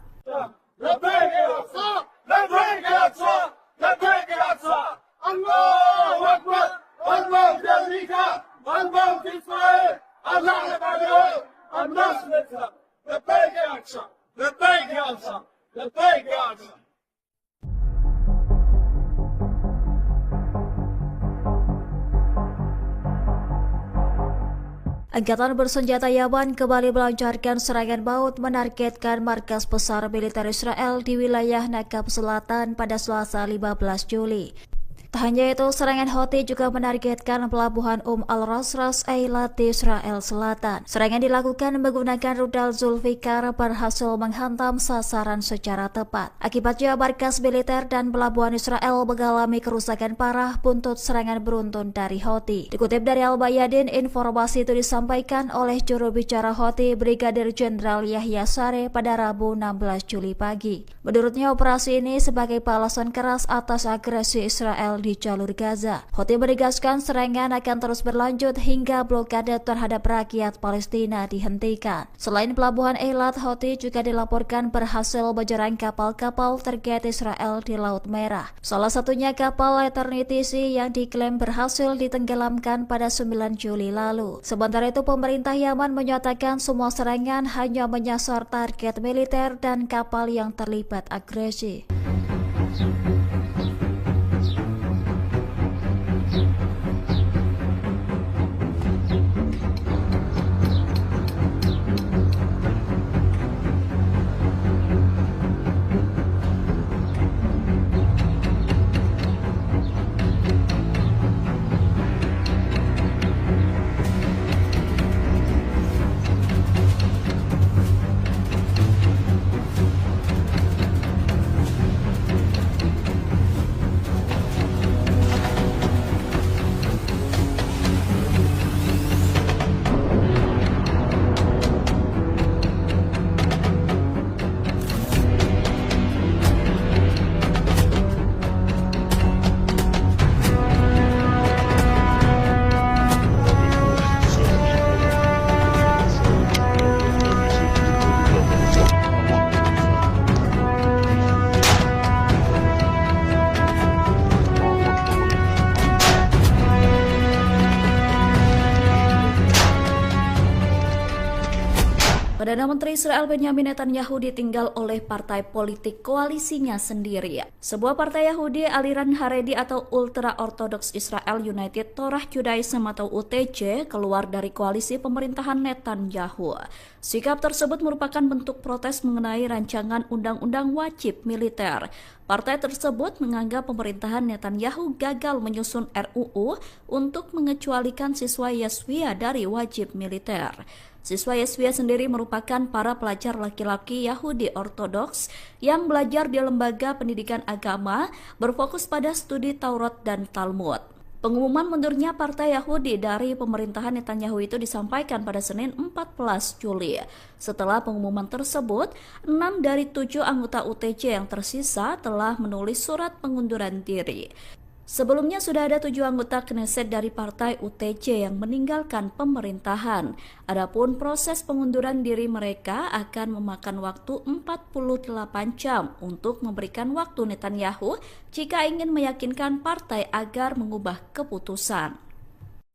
Angkatan bersenjata Yaman kembali melancarkan serangan maut menargetkan markas besar militer Israel di wilayah Nakab Selatan pada Selasa 15 Juli. Tak hanya itu, serangan Houthi juga menargetkan pelabuhan Al-Rasras Eilat di Israel Selatan. Serangan dilakukan menggunakan rudal Zulfikar berhasil menghantam sasaran secara tepat. Akibatnya markas militer dan pelabuhan Israel mengalami kerusakan parah buntut serangan beruntun dari Houthi. Dikutip dari Al-Bayadin, informasi itu disampaikan oleh juru bicara Houthi Brigadir Jenderal Yahya Sareh pada Rabu 16 Juli pagi. Menurutnya, operasi ini sebagai balasan keras atas agresi Israel di jalur Gaza. Houthi menegaskan serangan akan terus berlanjut hingga blokade terhadap rakyat Palestina dihentikan. Selain pelabuhan Eilat, Houthi juga dilaporkan berhasil menyerang kapal-kapal terkait Israel di Laut Merah. Salah satunya kapal Eternity Sea yang diklaim berhasil ditenggelamkan pada 9 Juli lalu. Sementara itu, pemerintah Yaman menyatakan semua serangan hanya menyasar target militer dan kapal yang terlibat agresi. Perdana Menteri Israel Benjamin Netanyahu ditinggal oleh partai politik koalisinya sendiri. Sebuah partai Yahudi aliran Haredi atau Ultra Orthodox Israel United Torah Judaism atau UTJ keluar dari koalisi pemerintahan Netanyahu. Sikap tersebut merupakan bentuk protes mengenai rancangan undang-undang wajib militer. Partai tersebut menganggap pemerintahan Netanyahu gagal menyusun RUU untuk mengecualikan siswa Yeshiva dari wajib militer. Siswa Yeshiva sendiri merupakan para pelajar laki-laki Yahudi Ortodoks yang belajar di lembaga pendidikan agama berfokus pada studi Taurat dan Talmud. Pengumuman mundurnya Partai Yahudi dari pemerintahan Netanyahu itu disampaikan pada Senin 14 Juli. Setelah pengumuman tersebut, 6 dari 7 anggota UTJ yang tersisa telah menulis surat pengunduran diri. Sebelumnya sudah ada 7 anggota Knesset dari partai UTJ yang meninggalkan pemerintahan. Adapun proses pengunduran diri mereka akan memakan waktu 48 jam untuk memberikan waktu Netanyahu jika ingin meyakinkan partai agar mengubah keputusan.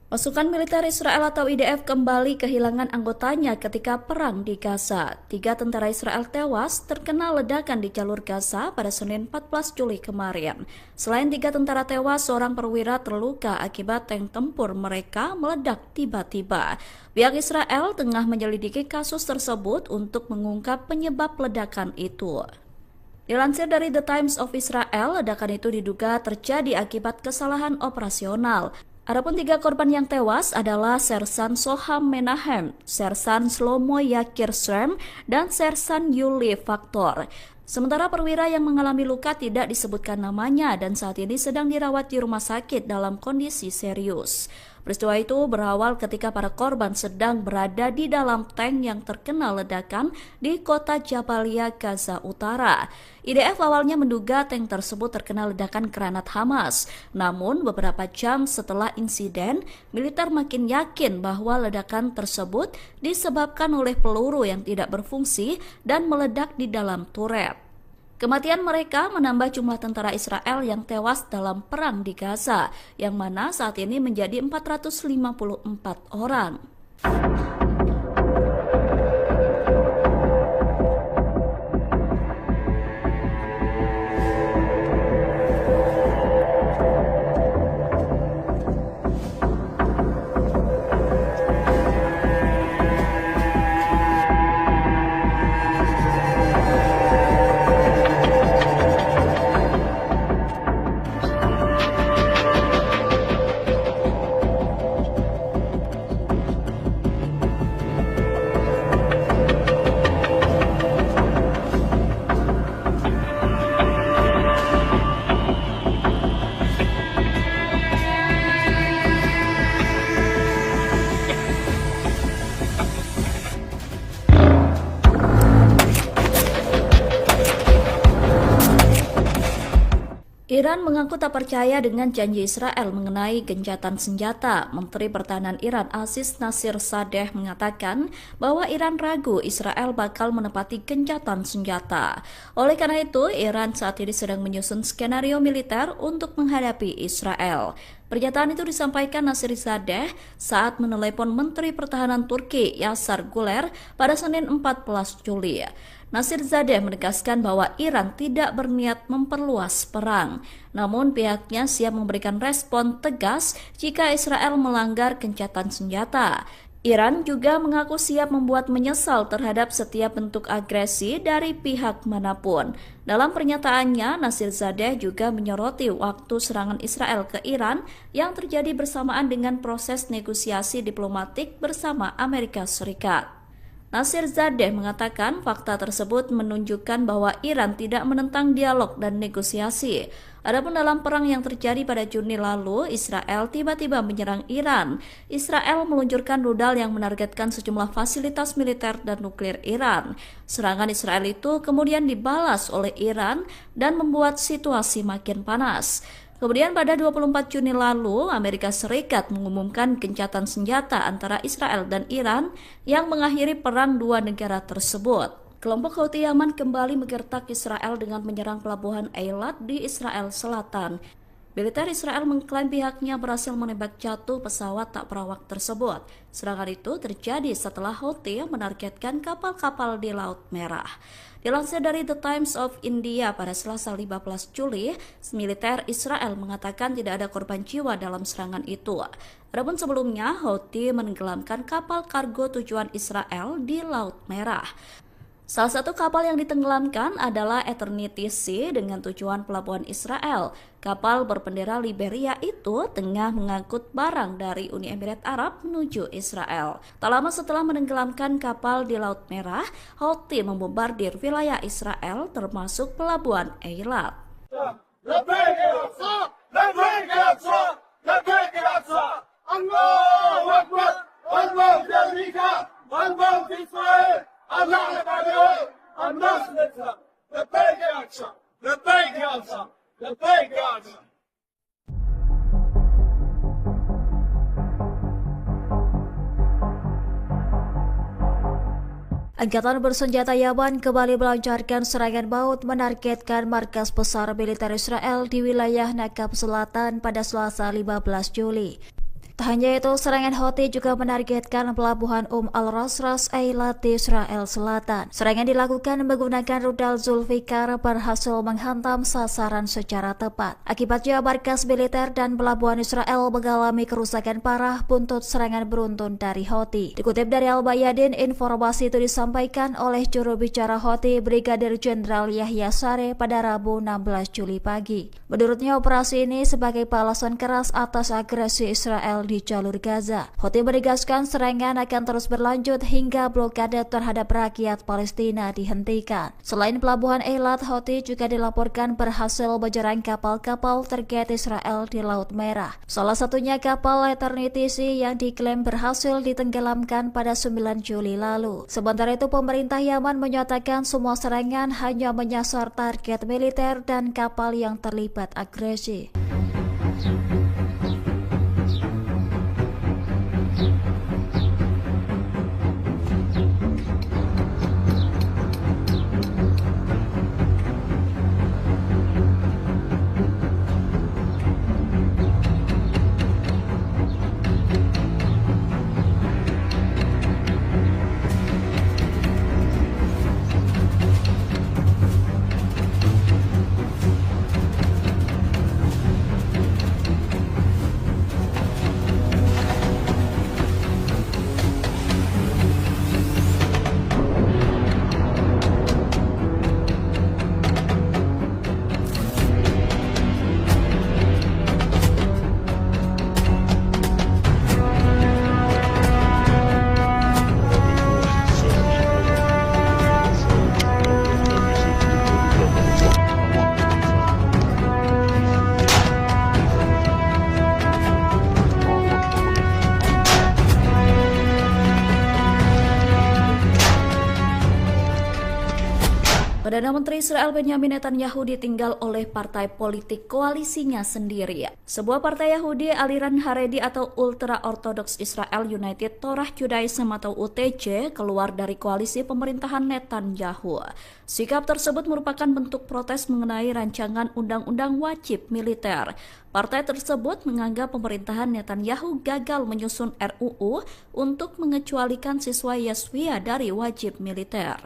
Pasukan militer Israel atau IDF kembali kehilangan anggotanya ketika perang di Gaza. 3 tentara Israel tewas terkena ledakan di jalur Gaza pada Senin 14 Juli kemarin. Selain 3 tentara tewas, seorang perwira terluka akibat tank tempur mereka meledak tiba-tiba. Pihak Israel tengah menyelidiki kasus tersebut untuk mengungkap penyebab ledakan itu. Dilansir dari The Times of Israel, ledakan itu diduga terjadi akibat kesalahan operasional. Adapun 3 korban yang tewas adalah Sersan Soham Menahem, Sersan Shlomo Yakir Shrem, dan Sersan Yuli Faktor. Sementara perwira yang mengalami luka tidak disebutkan namanya dan saat ini sedang dirawat di rumah sakit dalam kondisi serius. Peristiwa itu berawal ketika para korban sedang berada di dalam tank yang terkena ledakan di kota Jabalia, Gaza Utara. IDF awalnya menduga tank tersebut terkena ledakan granat Hamas. Namun beberapa jam setelah insiden, militer makin yakin bahwa ledakan tersebut disebabkan oleh peluru yang tidak berfungsi dan meledak di dalam turret. Kematian mereka menambah jumlah tentara Israel yang tewas dalam perang di Gaza, yang mana saat ini menjadi 454 orang. Iran mengaku tak percaya dengan janji Israel mengenai gencatan senjata. Menteri Pertahanan Iran Aziz Nasirsadeh mengatakan bahwa Iran ragu Israel bakal menepati gencatan senjata. Oleh karena itu, Iran saat ini sedang menyusun skenario militer untuk menghadapi Israel. Pernyataan itu disampaikan Nasirsadeh saat menelepon Menteri Pertahanan Turki Yasar Guler pada Senin 14 Juli. Nasirsadeh menegaskan bahwa Iran tidak berniat memperluas perang, namun pihaknya siap memberikan respon tegas jika Israel melanggar gencatan senjata. Iran juga mengaku siap membuat menyesal terhadap setiap bentuk agresi dari pihak manapun. Dalam pernyataannya, Nasirsadeh juga menyoroti waktu serangan Israel ke Iran yang terjadi bersamaan dengan proses negosiasi diplomatik bersama Amerika Serikat. Nasirsadeh mengatakan fakta tersebut menunjukkan bahwa Iran tidak menentang dialog dan negosiasi. Adapun dalam perang yang terjadi pada Juni lalu, Israel tiba-tiba menyerang Iran. Israel meluncurkan rudal yang menargetkan sejumlah fasilitas militer dan nuklir Iran. Serangan Israel itu kemudian dibalas oleh Iran dan membuat situasi makin panas. Kemudian pada 24 Juni lalu, Amerika Serikat mengumumkan gencatan senjata antara Israel dan Iran yang mengakhiri perang dua negara tersebut. Kelompok Houthi Yaman kembali menggertak Israel dengan menyerang pelabuhan Eilat di Israel Selatan. Militer Israel mengklaim pihaknya berhasil menembak jatuh pesawat tak berawak tersebut. Serangan itu terjadi setelah Houthi menargetkan kapal-kapal di Laut Merah. Dilansir dari The Times of India pada Selasa 15 Juli, militer Israel mengatakan tidak ada korban jiwa dalam serangan itu. Adapun sebelumnya, Houthi menenggelamkan kapal kargo tujuan Israel di Laut Merah. Salah satu kapal yang ditenggelamkan adalah Eternity Sea dengan tujuan pelabuhan Israel. Kapal berbendera Liberia itu tengah mengangkut barang dari Uni Emirat Arab menuju Israel. Tak lama setelah menenggelamkan kapal di Laut Merah, Houthi membombardir wilayah Israel termasuk pelabuhan Eilat. Angkatan bersenjata Yaman kembali melancarkan serangan maut menargetkan markas besar militer Israel di wilayah Nakab Selatan pada Selasa 15 Juli. Tak hanya itu, serangan Houthi juga menargetkan pelabuhan Al-Ras Ras Eilat di Israel Selatan. Serangan dilakukan menggunakan rudal Zulfikar berhasil menghantam sasaran secara tepat. Akibatnya markas militer dan pelabuhan Israel mengalami kerusakan parah buntut serangan beruntun dari Houthi. Dikutip dari Al-Bayadin, informasi itu disampaikan oleh juru bicara Houthi Brigadir Jenderal Yahya Saree pada Rabu 16 Juli pagi. Menurutnya, operasi ini sebagai balasan keras atas agresi Israel di jalur Gaza. Houthi menegaskan serangan akan terus berlanjut hingga blokade terhadap rakyat Palestina dihentikan. Selain pelabuhan Eilat, Houthi juga dilaporkan berhasil menyerang kapal-kapal terkait Israel di Laut Merah. Salah satunya kapal Eternity Sea yang diklaim berhasil ditenggelamkan pada 9 Juli lalu. Sementara itu, pemerintah Yaman menyatakan semua serangan hanya menyasar target militer dan kapal yang terlibat agresi. Perdana Menteri Israel Benjamin Netanyahu ditinggal oleh partai politik koalisinya sendiri. Sebuah partai Yahudi aliran Haredi atau Ultra Orthodox Israel United Torah Judaism atau UTJ keluar dari koalisi pemerintahan Netanyahu. Sikap tersebut merupakan bentuk protes mengenai rancangan undang-undang wajib militer. Partai tersebut menganggap pemerintahan Netanyahu gagal menyusun RUU untuk mengecualikan siswa Yeshiva dari wajib militer.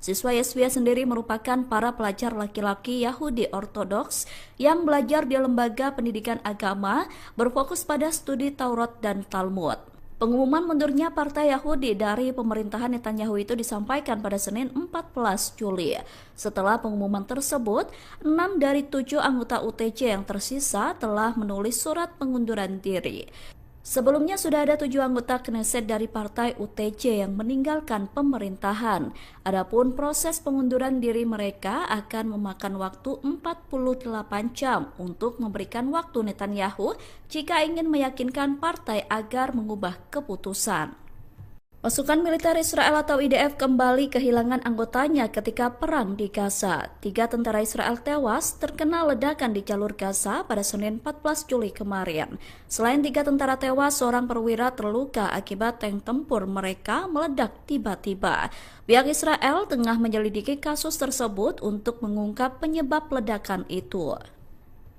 Siswa Yeshiva sendiri merupakan para pelajar laki-laki Yahudi Ortodoks yang belajar di lembaga pendidikan agama berfokus pada studi Taurat dan Talmud. Pengumuman mundurnya Partai Yahudi dari pemerintahan Netanyahu itu disampaikan pada Senin 14 Juli. Setelah pengumuman tersebut, 6 dari 7 anggota UTJ yang tersisa telah menulis surat pengunduran diri. Sebelumnya sudah ada 7 anggota Knesset dari partai UTJ yang meninggalkan pemerintahan. Adapun proses pengunduran diri mereka akan memakan waktu 48 jam untuk memberikan waktu Netanyahu jika ingin meyakinkan partai agar mengubah keputusan. Pasukan militer Israel atau IDF kembali kehilangan anggotanya ketika perang di Gaza. 3 tentara Israel tewas terkena ledakan di jalur Gaza pada Senin 14 Juli kemarin. Selain 3 tentara tewas, seorang perwira terluka akibat tank tempur mereka meledak tiba-tiba. Pihak Israel tengah menyelidiki kasus tersebut untuk mengungkap penyebab ledakan itu.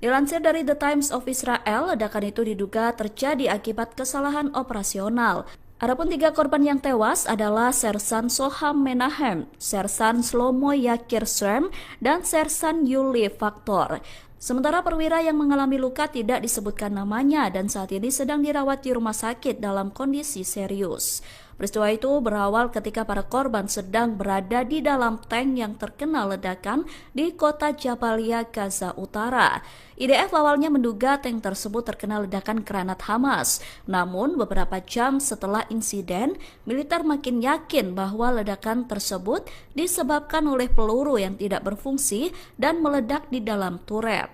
Dilansir dari The Times of Israel, ledakan itu diduga terjadi akibat kesalahan operasional. Adapun 3 korban yang tewas adalah Sersan Soham Menahem, Sersan Shlomo Yakir Shrem, dan Sersan Yuli Faktor. Sementara perwira yang mengalami luka tidak disebutkan namanya dan saat ini sedang dirawat di rumah sakit dalam kondisi serius. Peristiwa itu berawal ketika para korban sedang berada di dalam tank yang terkena ledakan di kota Jabalia, Gaza Utara. IDF awalnya menduga tank tersebut terkena ledakan granat Hamas. Namun beberapa jam setelah insiden, militer makin yakin bahwa ledakan tersebut disebabkan oleh peluru yang tidak berfungsi dan meledak di dalam turret.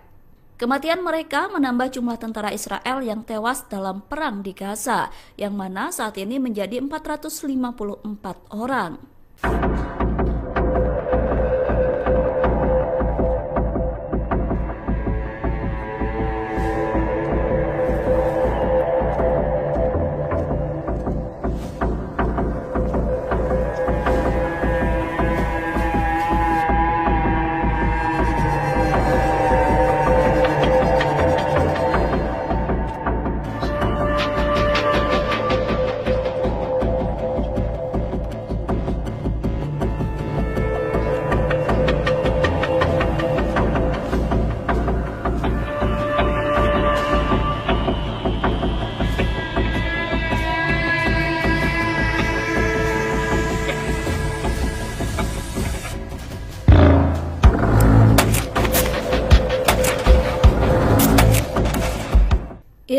Kematian mereka menambah jumlah tentara Israel yang tewas dalam perang di Gaza, yang mana saat ini menjadi 454 orang.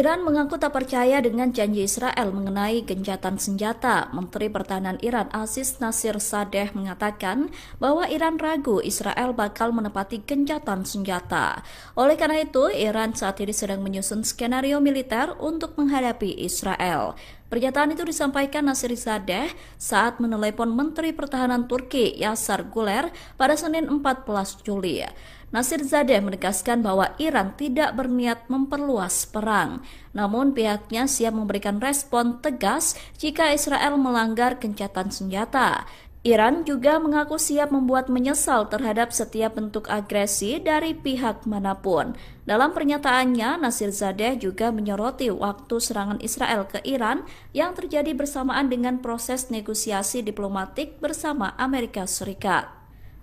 Iran mengaku tak percaya dengan janji Israel mengenai gencatan senjata. Menteri Pertahanan Iran Aziz Nasirzadeh mengatakan bahwa Iran ragu Israel bakal menepati gencatan senjata. Oleh karena itu, Iran saat ini sedang menyusun skenario militer untuk menghadapi Israel. Pernyataan itu disampaikan Nasirzadeh saat menelepon Menteri Pertahanan Turki Yasar Guler pada Senin 14 Juli. Nasirzadeh menegaskan bahwa Iran tidak berniat memperluas perang, namun pihaknya siap memberikan respon tegas jika Israel melanggar gencatan senjata. Iran juga mengaku siap membuat menyesal terhadap setiap bentuk agresi dari pihak manapun. Dalam pernyataannya, Nasirzadeh juga menyoroti waktu serangan Israel ke Iran yang terjadi bersamaan dengan proses negosiasi diplomatik bersama Amerika Serikat.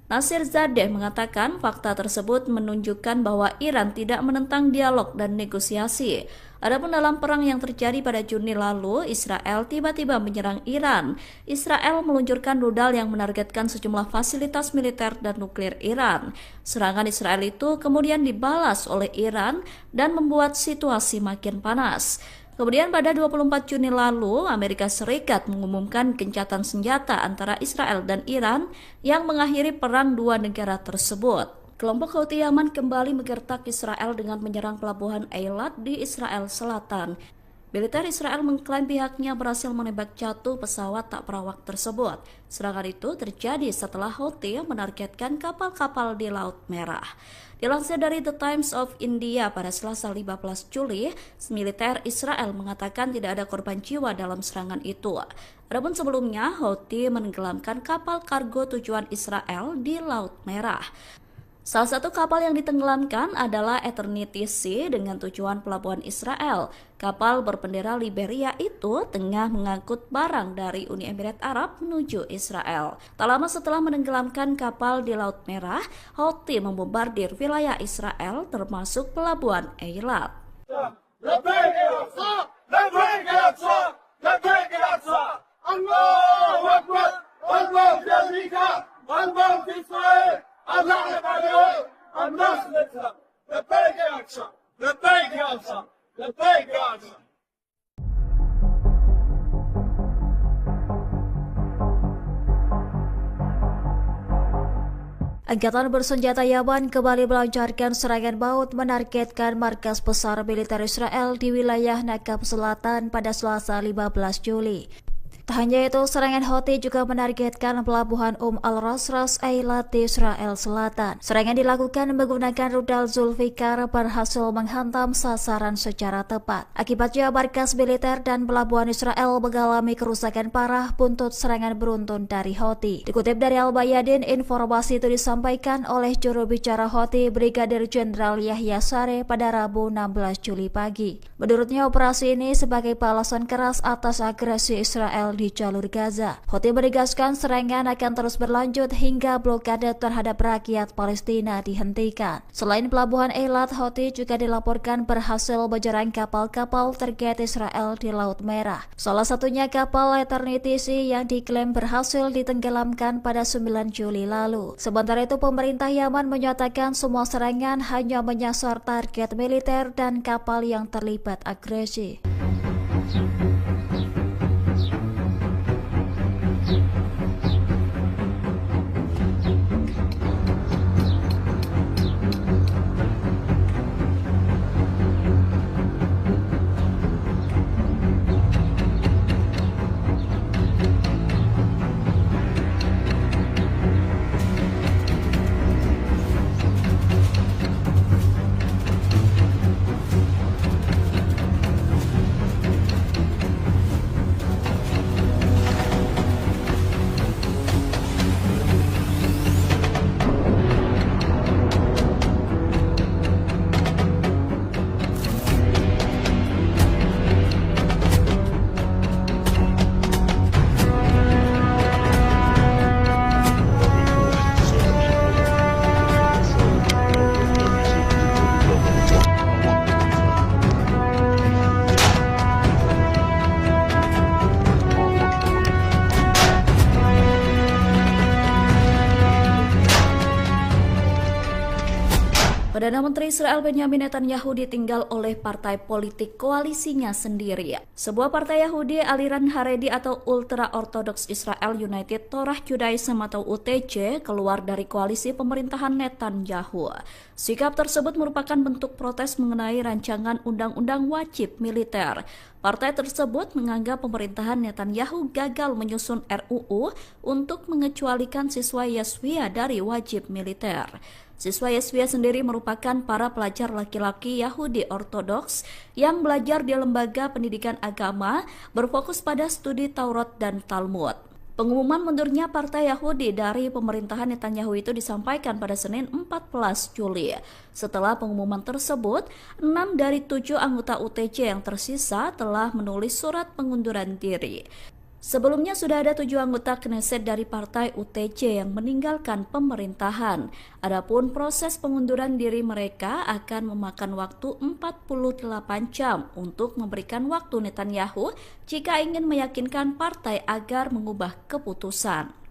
Nasirzadeh mengatakan fakta tersebut menunjukkan bahwa Iran tidak menentang dialog dan negosiasi. Adapun dalam perang yang terjadi pada Juni lalu, Israel tiba-tiba menyerang Iran. Israel meluncurkan rudal yang menargetkan sejumlah fasilitas militer dan nuklir Iran. Serangan Israel itu kemudian dibalas oleh Iran dan membuat situasi makin panas. Kemudian pada 24 Juni lalu, Amerika Serikat mengumumkan gencatan senjata antara Israel dan Iran yang mengakhiri perang dua negara tersebut. Kelompok Houthi Yaman kembali menggertak Israel dengan menyerang pelabuhan Eilat di Israel Selatan. Militer Israel mengklaim pihaknya berhasil menembak jatuh pesawat tak berawak tersebut. Serangan itu terjadi setelah Houthi menargetkan kapal-kapal di Laut Merah. Dilansir dari The Times of India pada Selasa 15 Juli, militer Israel mengatakan tidak ada korban jiwa dalam serangan itu. Adapun sebelumnya, Houthi menenggelamkan kapal kargo tujuan Israel di Laut Merah. Salah satu kapal yang ditenggelamkan adalah Eternity Sea dengan tujuan pelabuhan Israel. Kapal berbendera Liberia itu tengah mengangkut barang dari Uni Emirat Arab menuju Israel. Tak lama setelah menenggelamkan kapal di Laut Merah, Houthi membombardir wilayah Israel termasuk pelabuhan Eilat. Angkatan bersenjata Yaman kembali melancarkan serangan maut menargetkan markas besar militer Israel di wilayah Nakab Selatan pada Selasa 15 Juli. Tak hanya itu, serangan Houthi juga menargetkan pelabuhan Al-Rasras Eilat di Israel Selatan. Serangan dilakukan menggunakan rudal Zulfikar berhasil menghantam sasaran secara tepat. Akibatnya markas militer dan pelabuhan Israel mengalami kerusakan parah buntut serangan beruntun dari Houthi. Dikutip dari Al-Bayadin, informasi itu disampaikan oleh juru bicara Houthi Brigadir Jenderal Yahya Sareh pada Rabu 16 Juli pagi. Menurutnya, operasi ini sebagai balasan keras atas agresi Israel di jalur Gaza. Houthi menegaskan serangan akan terus berlanjut hingga blokade terhadap rakyat Palestina dihentikan. Selain pelabuhan Eilat, Houthi juga dilaporkan berhasil menyerang kapal-kapal terkait Israel di Laut Merah. Salah satunya kapal Eternity Sea yang diklaim berhasil ditenggelamkan pada 9 Juli lalu. Sementara itu, pemerintah Yaman menyatakan semua serangan hanya menyasar target militer dan kapal yang terlibat agresi. Perdana Menteri Israel Benjamin Netanyahu ditinggal oleh partai politik koalisinya sendiri. Sebuah partai Yahudi aliran Haredi atau Ultra-Ortodoks Israel United Torah Judaism atau UTJ keluar dari koalisi pemerintahan Netanyahu. Sikap tersebut merupakan bentuk protes mengenai rancangan undang-undang wajib militer. Partai tersebut menganggap pemerintahan Netanyahu gagal menyusun RUU untuk mengecualikan siswa Yeshiva dari wajib militer. Siswa Yeshiva sendiri merupakan para pelajar laki-laki Yahudi Ortodoks yang belajar di lembaga pendidikan agama berfokus pada studi Taurat dan Talmud. Pengumuman mundurnya Partai Yahudi dari pemerintahan Netanyahu itu disampaikan pada Senin 14 Juli. Setelah pengumuman tersebut, 6 dari 7 anggota UTJ yang tersisa telah menulis surat pengunduran diri. Sebelumnya sudah ada 7 anggota Knesset dari partai UTJ yang meninggalkan pemerintahan. Adapun proses pengunduran diri mereka akan memakan waktu 48 jam untuk memberikan waktu Netanyahu jika ingin meyakinkan partai agar mengubah keputusan.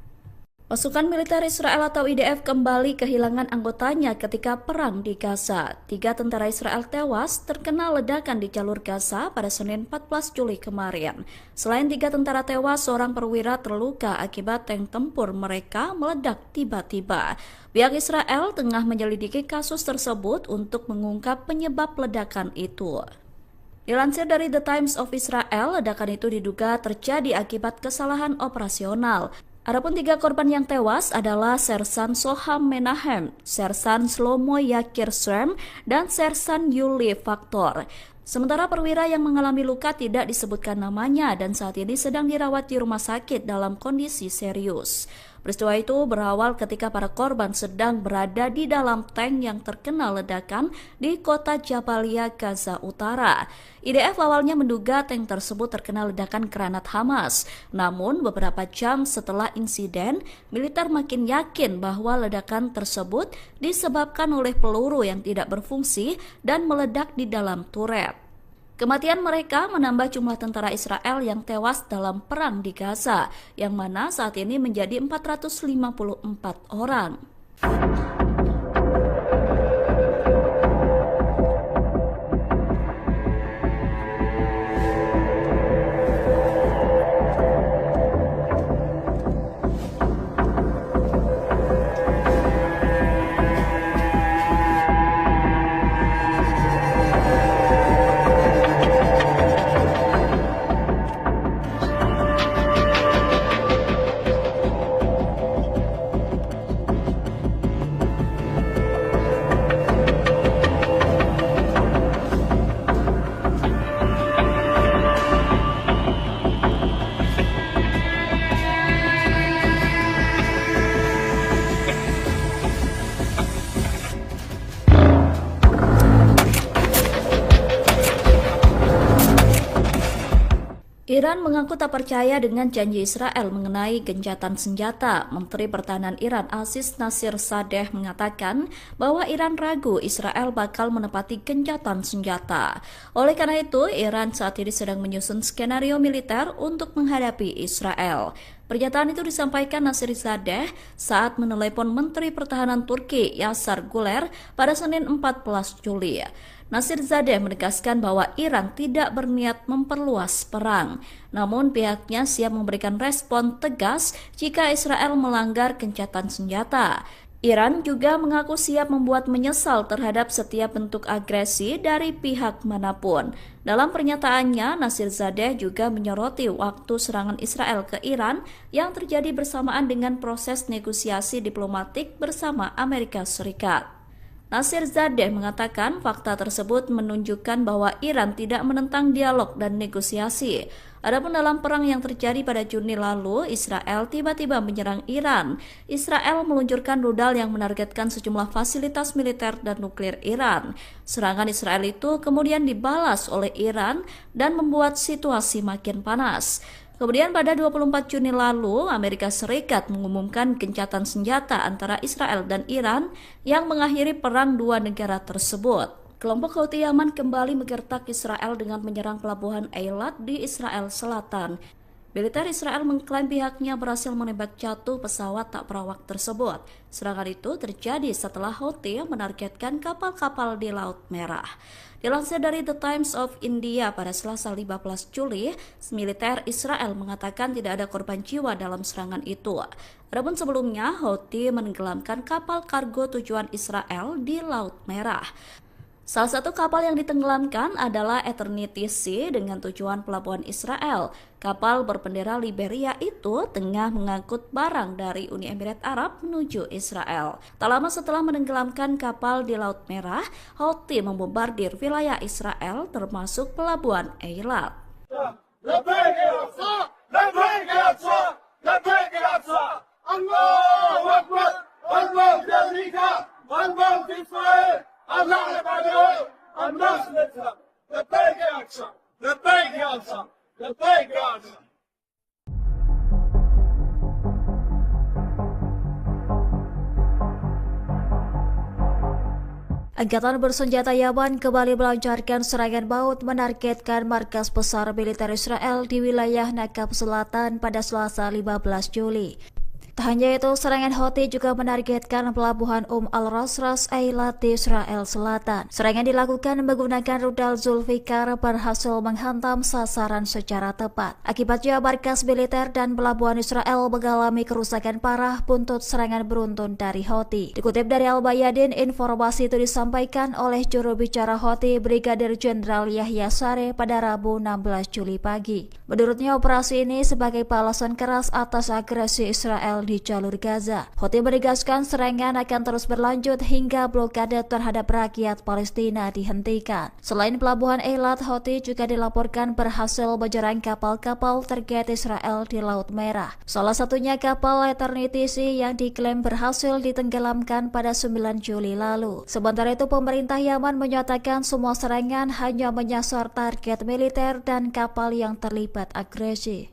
Pasukan militer Israel atau IDF kembali kehilangan anggotanya ketika perang di Gaza. 3 tentara Israel tewas terkena ledakan di jalur Gaza pada Senin 14 Juli kemarin. Selain 3 tentara tewas, seorang perwira terluka akibat tank tempur mereka meledak tiba-tiba. Pihak Israel tengah menyelidiki kasus tersebut untuk mengungkap penyebab ledakan itu. Dilansir dari The Times of Israel, ledakan itu diduga terjadi akibat kesalahan operasional. Adapun 3 korban yang tewas adalah Sersan Soham Menahem, Sersan Shlomo Yakir Srem, dan Sersan Yuli Faktor. Sementara perwira yang mengalami luka tidak disebutkan namanya dan saat ini sedang dirawat di rumah sakit dalam kondisi serius. Peristiwa itu berawal ketika para korban sedang berada di dalam tank yang terkena ledakan di kota Jabalia, Gaza Utara. IDF awalnya menduga tank tersebut terkena ledakan granat Hamas. Namun beberapa jam setelah insiden, militer makin yakin bahwa ledakan tersebut disebabkan oleh peluru yang tidak berfungsi dan meledak di dalam turret. Kematian mereka menambah jumlah tentara Israel yang tewas dalam perang di Gaza, yang mana saat ini menjadi 454 orang. Iran mengaku tak percaya dengan janji Israel mengenai gencatan senjata. Menteri Pertahanan Iran Aziz Nasirzadeh mengatakan bahwa Iran ragu Israel bakal menepati gencatan senjata. Oleh karena itu, Iran saat ini sedang menyusun skenario militer untuk menghadapi Israel. Pernyataan itu disampaikan Nasirzadeh saat menelepon Menteri Pertahanan Turki Yasar Guler pada Senin 14 Juli. Nasirzadeh menegaskan bahwa Iran tidak berniat memperluas perang, namun pihaknya siap memberikan respon tegas jika Israel melanggar gencatan senjata. Iran juga mengaku siap membuat menyesal terhadap setiap bentuk agresi dari pihak manapun. Dalam pernyataannya, Nasirzadeh juga menyoroti waktu serangan Israel ke Iran yang terjadi bersamaan dengan proses negosiasi diplomatik bersama Amerika Serikat. Nasirzadeh mengatakan fakta tersebut menunjukkan bahwa Iran tidak menentang dialog dan negosiasi. Adapun dalam perang yang terjadi pada Juni lalu, Israel tiba-tiba menyerang Iran. Israel meluncurkan rudal yang menargetkan sejumlah fasilitas militer dan nuklir Iran. Serangan Israel itu kemudian dibalas oleh Iran dan membuat situasi makin panas. Kemudian pada 24 Juni lalu, Amerika Serikat mengumumkan gencatan senjata antara Israel dan Iran yang mengakhiri perang dua negara tersebut. Kelompok Houthi Yaman kembali menggertak Israel dengan menyerang pelabuhan Eilat di Israel Selatan. Militer Israel mengklaim pihaknya berhasil menembak jatuh pesawat tak berawak tersebut. Serangan itu terjadi setelah Houthi menargetkan kapal-kapal di Laut Merah. Dilansir dari The Times of India pada Selasa 15 Juli, militer Israel mengatakan tidak ada korban jiwa dalam serangan itu. Adapun sebelumnya, Houthi menenggelamkan kapal kargo tujuan Israel di Laut Merah. Salah satu kapal yang ditenggelamkan adalah Eternity Sea dengan tujuan pelabuhan Israel. Kapal berbendera Liberia itu tengah mengangkut barang dari Uni Emirat Arab menuju Israel. Tak lama setelah menenggelamkan kapal di Laut Merah, Houthi membombardir wilayah Israel termasuk pelabuhan Eilat. Angkatan bersenjata Yaman kembali melancarkan serangan maut menargetkan markas besar militer Israel di wilayah Nakab Selatan pada Selasa 15 Juli. Tak hanya itu, serangan Houthi juga menargetkan pelabuhan Al-Rasras Eilat di Israel Selatan. Serangan dilakukan menggunakan rudal Zulfikar berhasil menghantam sasaran secara tepat. Akibatnya markas militer dan pelabuhan Israel mengalami kerusakan parah buntut serangan beruntun dari Houthi. Dikutip dari Al-Bayadin, informasi itu disampaikan oleh juru bicara Houthi Brigadir Jenderal Yahya Sareh pada Rabu 16 Juli pagi. Menurutnya, operasi ini sebagai balasan keras atas agresi Israel di jalur Gaza. Houthi menegaskan serangan akan terus berlanjut hingga blokade terhadap rakyat Palestina dihentikan. Selain pelabuhan Eilat, Houthi juga dilaporkan berhasil menyerang kapal-kapal terkait Israel di Laut Merah. Salah satunya kapal Eternity Sea yang diklaim berhasil ditenggelamkan pada 9 Juli lalu. Sementara itu, pemerintah Yaman menyatakan semua serangan hanya menyasar target militer dan kapal yang terlibat agresi.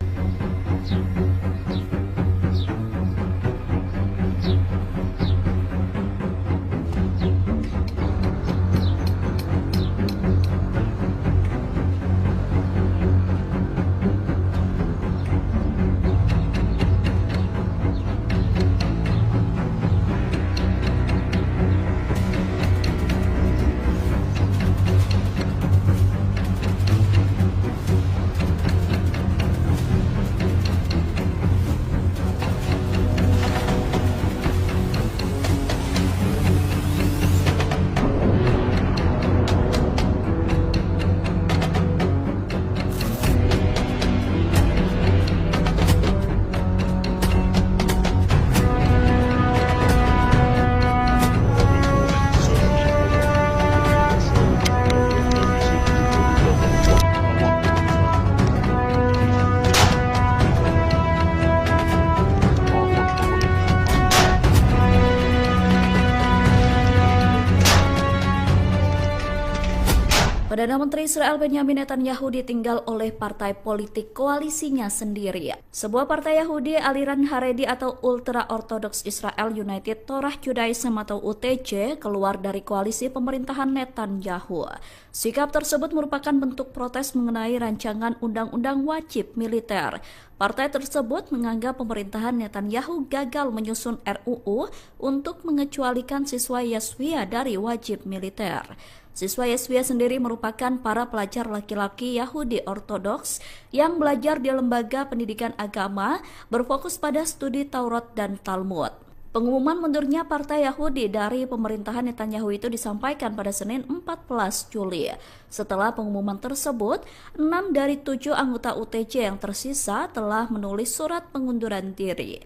Perdana Menteri Israel Benyamin Netanyahu ditinggal oleh partai politik koalisinya sendiri. Sebuah partai Yahudi aliran Haredi atau Ultra Orthodox Israel United Torah Judaism atau UTJ keluar dari koalisi pemerintahan Netanyahu. Sikap tersebut merupakan bentuk protes mengenai rancangan undang-undang wajib militer. Partai tersebut menganggap pemerintahan Netanyahu gagal menyusun RUU untuk mengecualikan siswa Yeshiva dari wajib militer. Siswa Yeshiva sendiri merupakan para pelajar laki-laki Yahudi Ortodoks yang belajar di lembaga pendidikan agama berfokus pada studi Taurat dan Talmud. Pengumuman mundurnya partai Yahudi dari pemerintahan Netanyahu itu disampaikan pada Senin 14 Juli. Setelah pengumuman tersebut, 6 dari 7 anggota UTJ yang tersisa telah menulis surat pengunduran diri.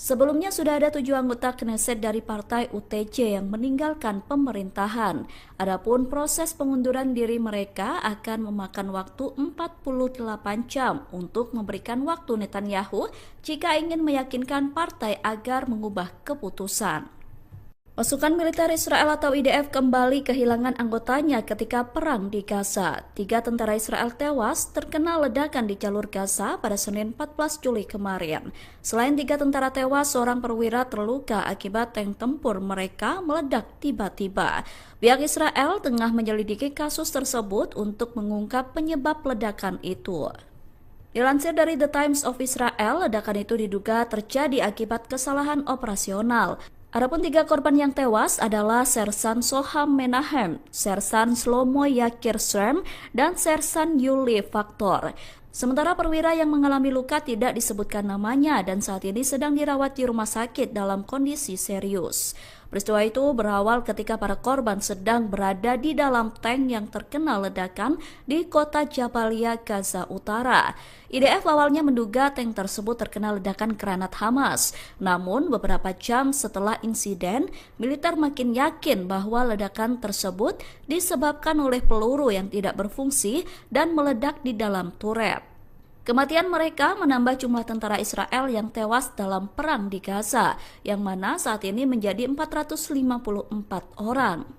Sebelumnya sudah ada 7 anggota Knesset dari partai UTJ yang meninggalkan pemerintahan. Adapun proses pengunduran diri mereka akan memakan waktu 48 jam untuk memberikan waktu Netanyahu jika ingin meyakinkan partai agar mengubah keputusan. Pasukan militer Israel atau IDF kembali kehilangan anggotanya ketika perang di Gaza. 3 tentara Israel tewas terkena ledakan di jalur Gaza pada Senin 14 Juli kemarin. Selain 3 tentara tewas, seorang perwira terluka akibat tank tempur mereka meledak tiba-tiba. Pihak Israel tengah menyelidiki kasus tersebut untuk mengungkap penyebab ledakan itu. Dilansir dari The Times of Israel, ledakan itu diduga terjadi akibat kesalahan operasional. Adapun 3 korban yang tewas adalah Sersan Soham Menahem, Sersan Shlomo Yakir Shrem, dan Sersan Yuli Faktor. Sementara perwira yang mengalami luka tidak disebutkan namanya dan saat ini sedang dirawat di rumah sakit dalam kondisi serius. Peristiwa itu berawal ketika para korban sedang berada di dalam tank yang terkena ledakan di kota Jabalia, Gaza Utara. IDF awalnya menduga tank tersebut terkena ledakan granat Hamas. Namun beberapa jam setelah insiden, militer makin yakin bahwa ledakan tersebut disebabkan oleh peluru yang tidak berfungsi dan meledak di dalam turret. Kematian mereka menambah jumlah tentara Israel yang tewas dalam perang di Gaza, yang mana saat ini menjadi 454 orang.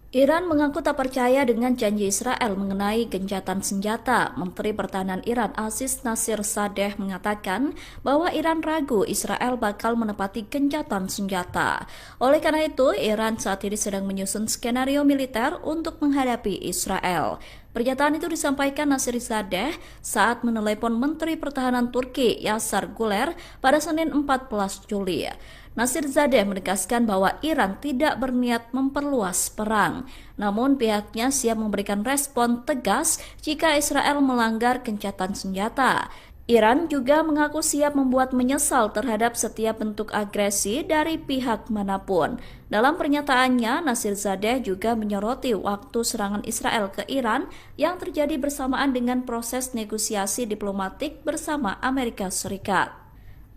Iran mengaku tak percaya dengan janji Israel mengenai gencatan senjata. Menteri Pertahanan Iran Aziz Nasirzadeh mengatakan bahwa Iran ragu Israel bakal menepati gencatan senjata. Oleh karena itu, Iran saat ini sedang menyusun skenario militer untuk menghadapi Israel. Pernyataan itu disampaikan Nasirzadeh saat menelepon Menteri Pertahanan Turki Yasar Guler pada Senin 14 Juli. Nasirzadeh menegaskan bahwa Iran tidak berniat memperluas perang, namun pihaknya siap memberikan respon tegas jika Israel melanggar gencatan senjata. Iran juga mengaku siap membuat menyesal terhadap setiap bentuk agresi dari pihak manapun. Dalam pernyataannya, Nasirzadeh juga menyoroti waktu serangan Israel ke Iran yang terjadi bersamaan dengan proses negosiasi diplomatik bersama Amerika Serikat.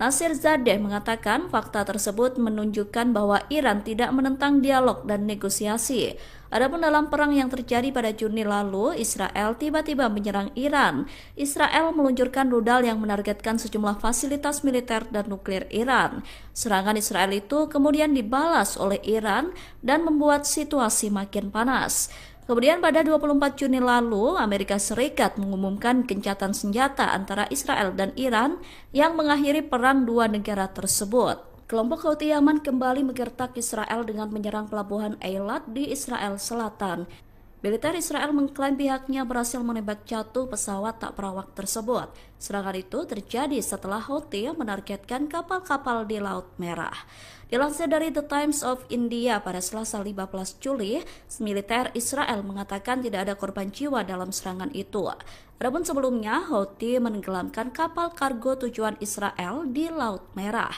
Nasirzadeh mengatakan fakta tersebut menunjukkan bahwa Iran tidak menentang dialog dan negosiasi. Adapun dalam perang yang terjadi pada Juni lalu, Israel tiba-tiba menyerang Iran. Israel meluncurkan rudal yang menargetkan sejumlah fasilitas militer dan nuklir Iran. Serangan Israel itu kemudian dibalas oleh Iran dan membuat situasi makin panas. Kemudian pada 24 Juni lalu, Amerika Serikat mengumumkan gencatan senjata antara Israel dan Iran yang mengakhiri perang dua negara tersebut. Kelompok Houthi Yaman kembali menggertak Israel dengan menyerang pelabuhan Eilat di Israel Selatan. Militer Israel mengklaim pihaknya berhasil menembak jatuh pesawat tak berawak tersebut. Serangan itu terjadi setelah Houthi menargetkan kapal-kapal di Laut Merah. Dilansir dari The Times of India pada Selasa 15 Juli, militer Israel mengatakan tidak ada korban jiwa dalam serangan itu. Adapun sebelumnya, Houthi menenggelamkan kapal kargo tujuan Israel di Laut Merah.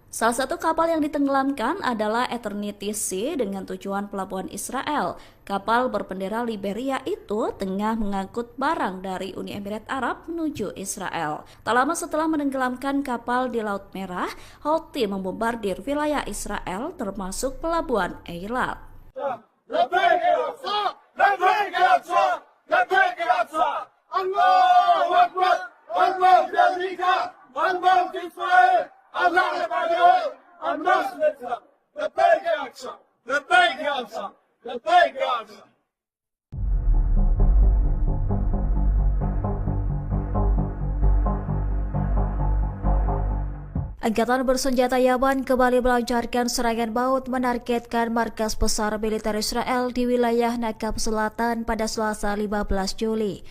Salah satu kapal yang ditenggelamkan adalah Eternity Sea dengan tujuan pelabuhan Israel. Kapal berbendera Liberia itu tengah mengangkut barang dari Uni Emirat Arab menuju Israel. Tak lama setelah menenggelamkan kapal di Laut Merah, Houthi membombardir wilayah Israel termasuk pelabuhan Eilat. Angkatan bersenjata Yaman kembali melancarkan serangan maut menargetkan markas besar militer Israel di wilayah Nakab Selatan pada Selasa 15 Juli.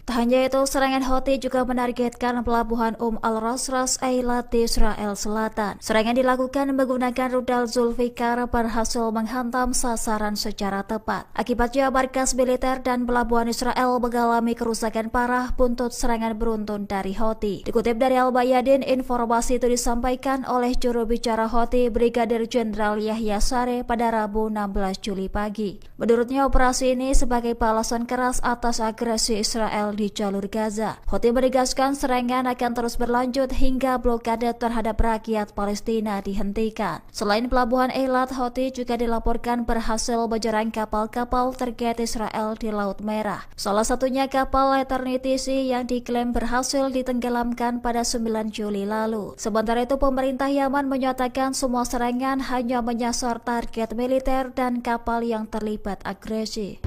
Tak hanya itu, serangan Houthi juga menargetkan pelabuhan Al-Ras Eilat di Israel Selatan. Serangan dilakukan menggunakan rudal Zulfikar berhasil menghantam sasaran secara tepat. Akibatnya markas militer dan pelabuhan Israel mengalami kerusakan parah buntut serangan beruntun dari Houthi. Dikutip dari Al-Bayadin, informasi itu disampaikan oleh juru bicara Houthi Brigadir Jenderal Yahya Saree pada Rabu 16 Juli pagi. Menurutnya, operasi ini sebagai balasan keras atas agresi Israel di jalur Gaza. Houthi menegaskan serangan akan terus berlanjut hingga blokade terhadap rakyat Palestina dihentikan. Selain pelabuhan Eilat, Houthi juga dilaporkan berhasil menyerang kapal-kapal terkait Israel di Laut Merah. Salah satunya kapal Eternity Sea yang diklaim berhasil ditenggelamkan pada 9 Juli lalu. Sementara itu, pemerintah Yaman menyatakan semua serangan hanya menyasar target militer dan kapal yang terlibat agresi.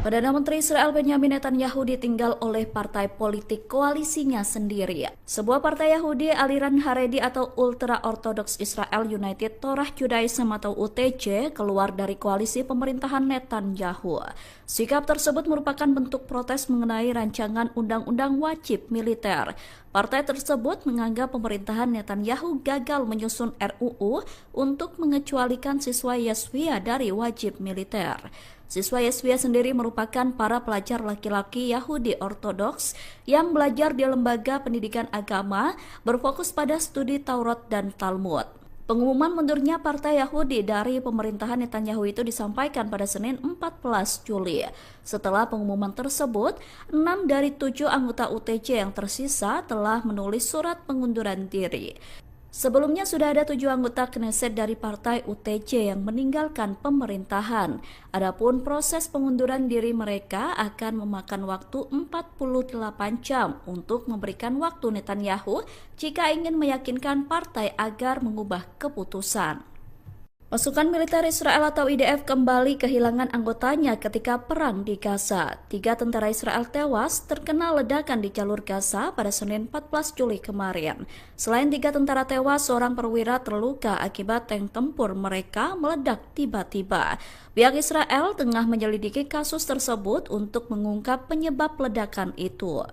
Perdana Menteri Israel Benyamin Netanyahu ditinggal oleh partai politik koalisinya sendiri. Sebuah partai Yahudi aliran Haredi atau Ultra Orthodox Israel United Torah Judaism atau UTJ keluar dari koalisi pemerintahan Netanyahu. Sikap tersebut merupakan bentuk protes mengenai rancangan undang-undang wajib militer. Partai tersebut menganggap pemerintahan Netanyahu gagal menyusun RUU untuk mengecualikan siswa Yeshiva dari wajib militer. Siswa Yeshiva sendiri merupakan para pelajar laki-laki Yahudi Ortodoks yang belajar di lembaga pendidikan agama berfokus pada studi Taurat dan Talmud. Pengumuman mundurnya Partai Yahudi dari pemerintahan Netanyahu itu disampaikan pada Senin 14 Juli. Setelah pengumuman tersebut, 6 dari 7 anggota UTJ yang tersisa telah menulis surat pengunduran diri. Sebelumnya sudah ada 7 anggota Knesset dari partai UTJ yang meninggalkan pemerintahan. Adapun proses pengunduran diri mereka akan memakan waktu 48 jam untuk memberikan waktu Netanyahu jika ingin meyakinkan partai agar mengubah keputusan. Pasukan militer Israel atau IDF kembali kehilangan anggotanya ketika perang di Gaza. 3 tentara Israel tewas terkena ledakan di jalur Gaza pada Senin 14 Juli kemarin. Selain 3 tentara tewas, seorang perwira terluka akibat tank tempur mereka meledak tiba-tiba. Pihak Israel tengah menyelidiki kasus tersebut untuk mengungkap penyebab ledakan itu.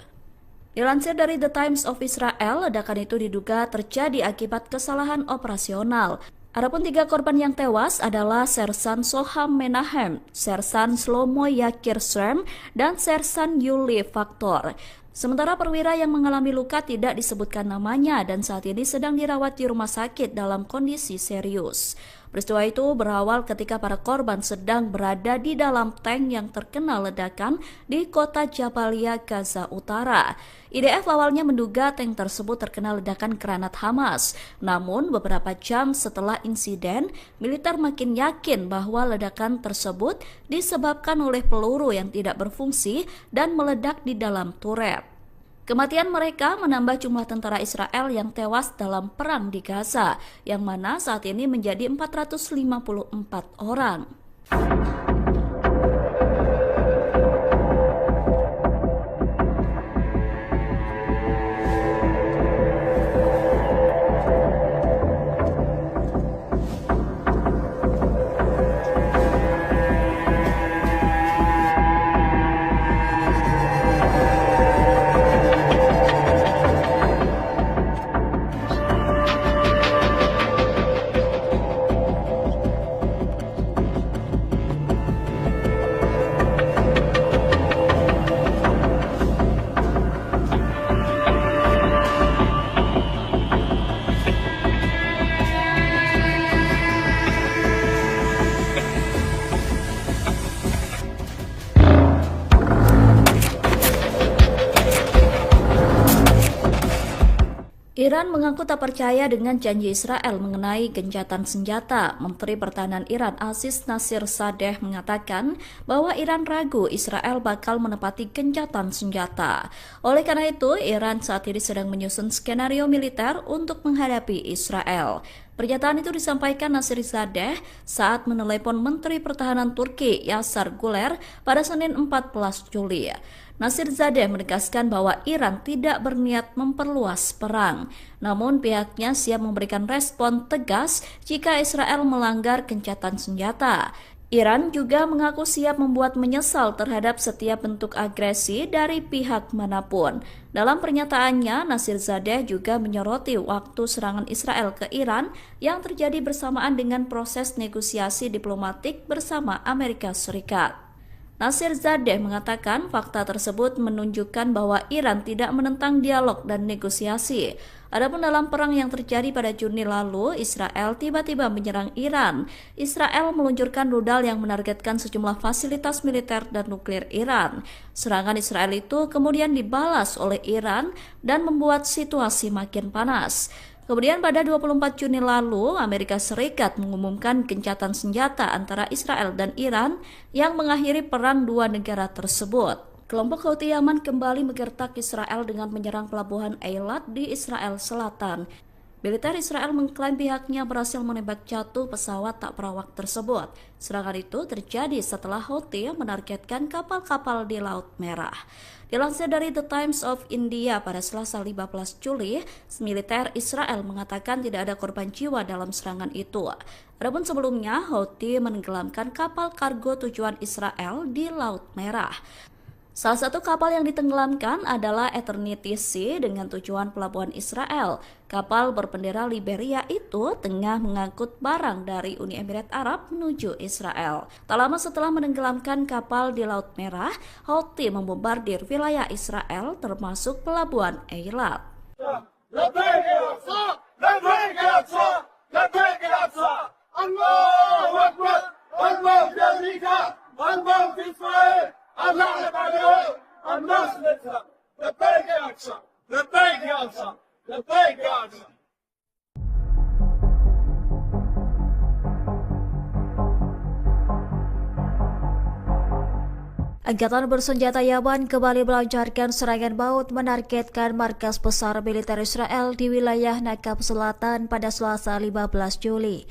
Dilansir dari The Times of Israel, ledakan itu diduga terjadi akibat kesalahan operasional. Adapun 3 korban yang tewas adalah Sersan Soham Menahem, Sersan Shlomo Yakir Srem, dan Sersan Yuli Faktor. Sementara perwira yang mengalami luka tidak disebutkan namanya dan saat ini sedang dirawat di rumah sakit dalam kondisi serius. Peristiwa itu berawal ketika para korban sedang berada di dalam tank yang terkena ledakan di kota Jabalia, Gaza Utara. IDF awalnya menduga tank tersebut terkena ledakan granat Hamas. Namun beberapa jam setelah insiden, militer makin yakin bahwa ledakan tersebut disebabkan oleh peluru yang tidak berfungsi dan meledak di dalam turret. Kematian mereka menambah jumlah tentara Israel yang tewas dalam perang di Gaza, yang mana saat ini menjadi 454 orang. Iran mengaku tak percaya dengan janji Israel mengenai gencatan senjata. Menteri Pertahanan Iran Aziz Nasirzadeh mengatakan bahwa Iran ragu Israel bakal menepati gencatan senjata. Oleh karena itu, Iran saat ini sedang menyusun skenario militer untuk menghadapi Israel. Pernyataan itu disampaikan Nasirzadeh saat menelepon Menteri Pertahanan Turki Yasar Guler pada Senin 14 Juli. Nasirzadeh menegaskan bahwa Iran tidak berniat memperluas perang, namun pihaknya siap memberikan respon tegas jika Israel melanggar gencatan senjata. Iran juga mengaku siap membuat menyesal terhadap setiap bentuk agresi dari pihak manapun. Dalam pernyataannya, Nasirzadeh juga menyoroti waktu serangan Israel ke Iran yang terjadi bersamaan dengan proses negosiasi diplomatik bersama Amerika Serikat. Nasirzadeh mengatakan fakta tersebut menunjukkan bahwa Iran tidak menentang dialog dan negosiasi. Adapun dalam perang yang terjadi pada Juni lalu, Israel tiba-tiba menyerang Iran. Israel meluncurkan rudal yang menargetkan sejumlah fasilitas militer dan nuklir Iran. Serangan Israel itu kemudian dibalas oleh Iran dan membuat situasi makin panas. Kemudian pada 24 Juni lalu, Amerika Serikat mengumumkan gencatan senjata antara Israel dan Iran yang mengakhiri perang dua negara tersebut. Kelompok Houthi Yaman kembali menggertak Israel dengan menyerang pelabuhan Eilat di Israel Selatan. Militer Israel mengklaim pihaknya berhasil menembak jatuh pesawat tak berawak tersebut. Serangan itu terjadi setelah Houthi menargetkan kapal-kapal di Laut Merah. Dilansir dari The Times of India pada Selasa 15 Juli, militer Israel mengatakan tidak ada korban jiwa dalam serangan itu. Adapun sebelumnya, Houthi menenggelamkan kapal kargo tujuan Israel di Laut Merah. Salah satu kapal yang ditenggelamkan adalah Eternity Sea dengan tujuan pelabuhan Israel. Kapal berbendera Liberia itu tengah mengangkut barang dari Uni Emirat Arab menuju Israel. Tak lama setelah menenggelamkan kapal di Laut Merah, Houthi membombardir wilayah Israel termasuk pelabuhan Eilat. Angkatan bersenjata Yaman kembali melancarkan serangan maut menargetkan markas besar militer Israel di wilayah Nakab Selatan pada Selasa 15 Juli.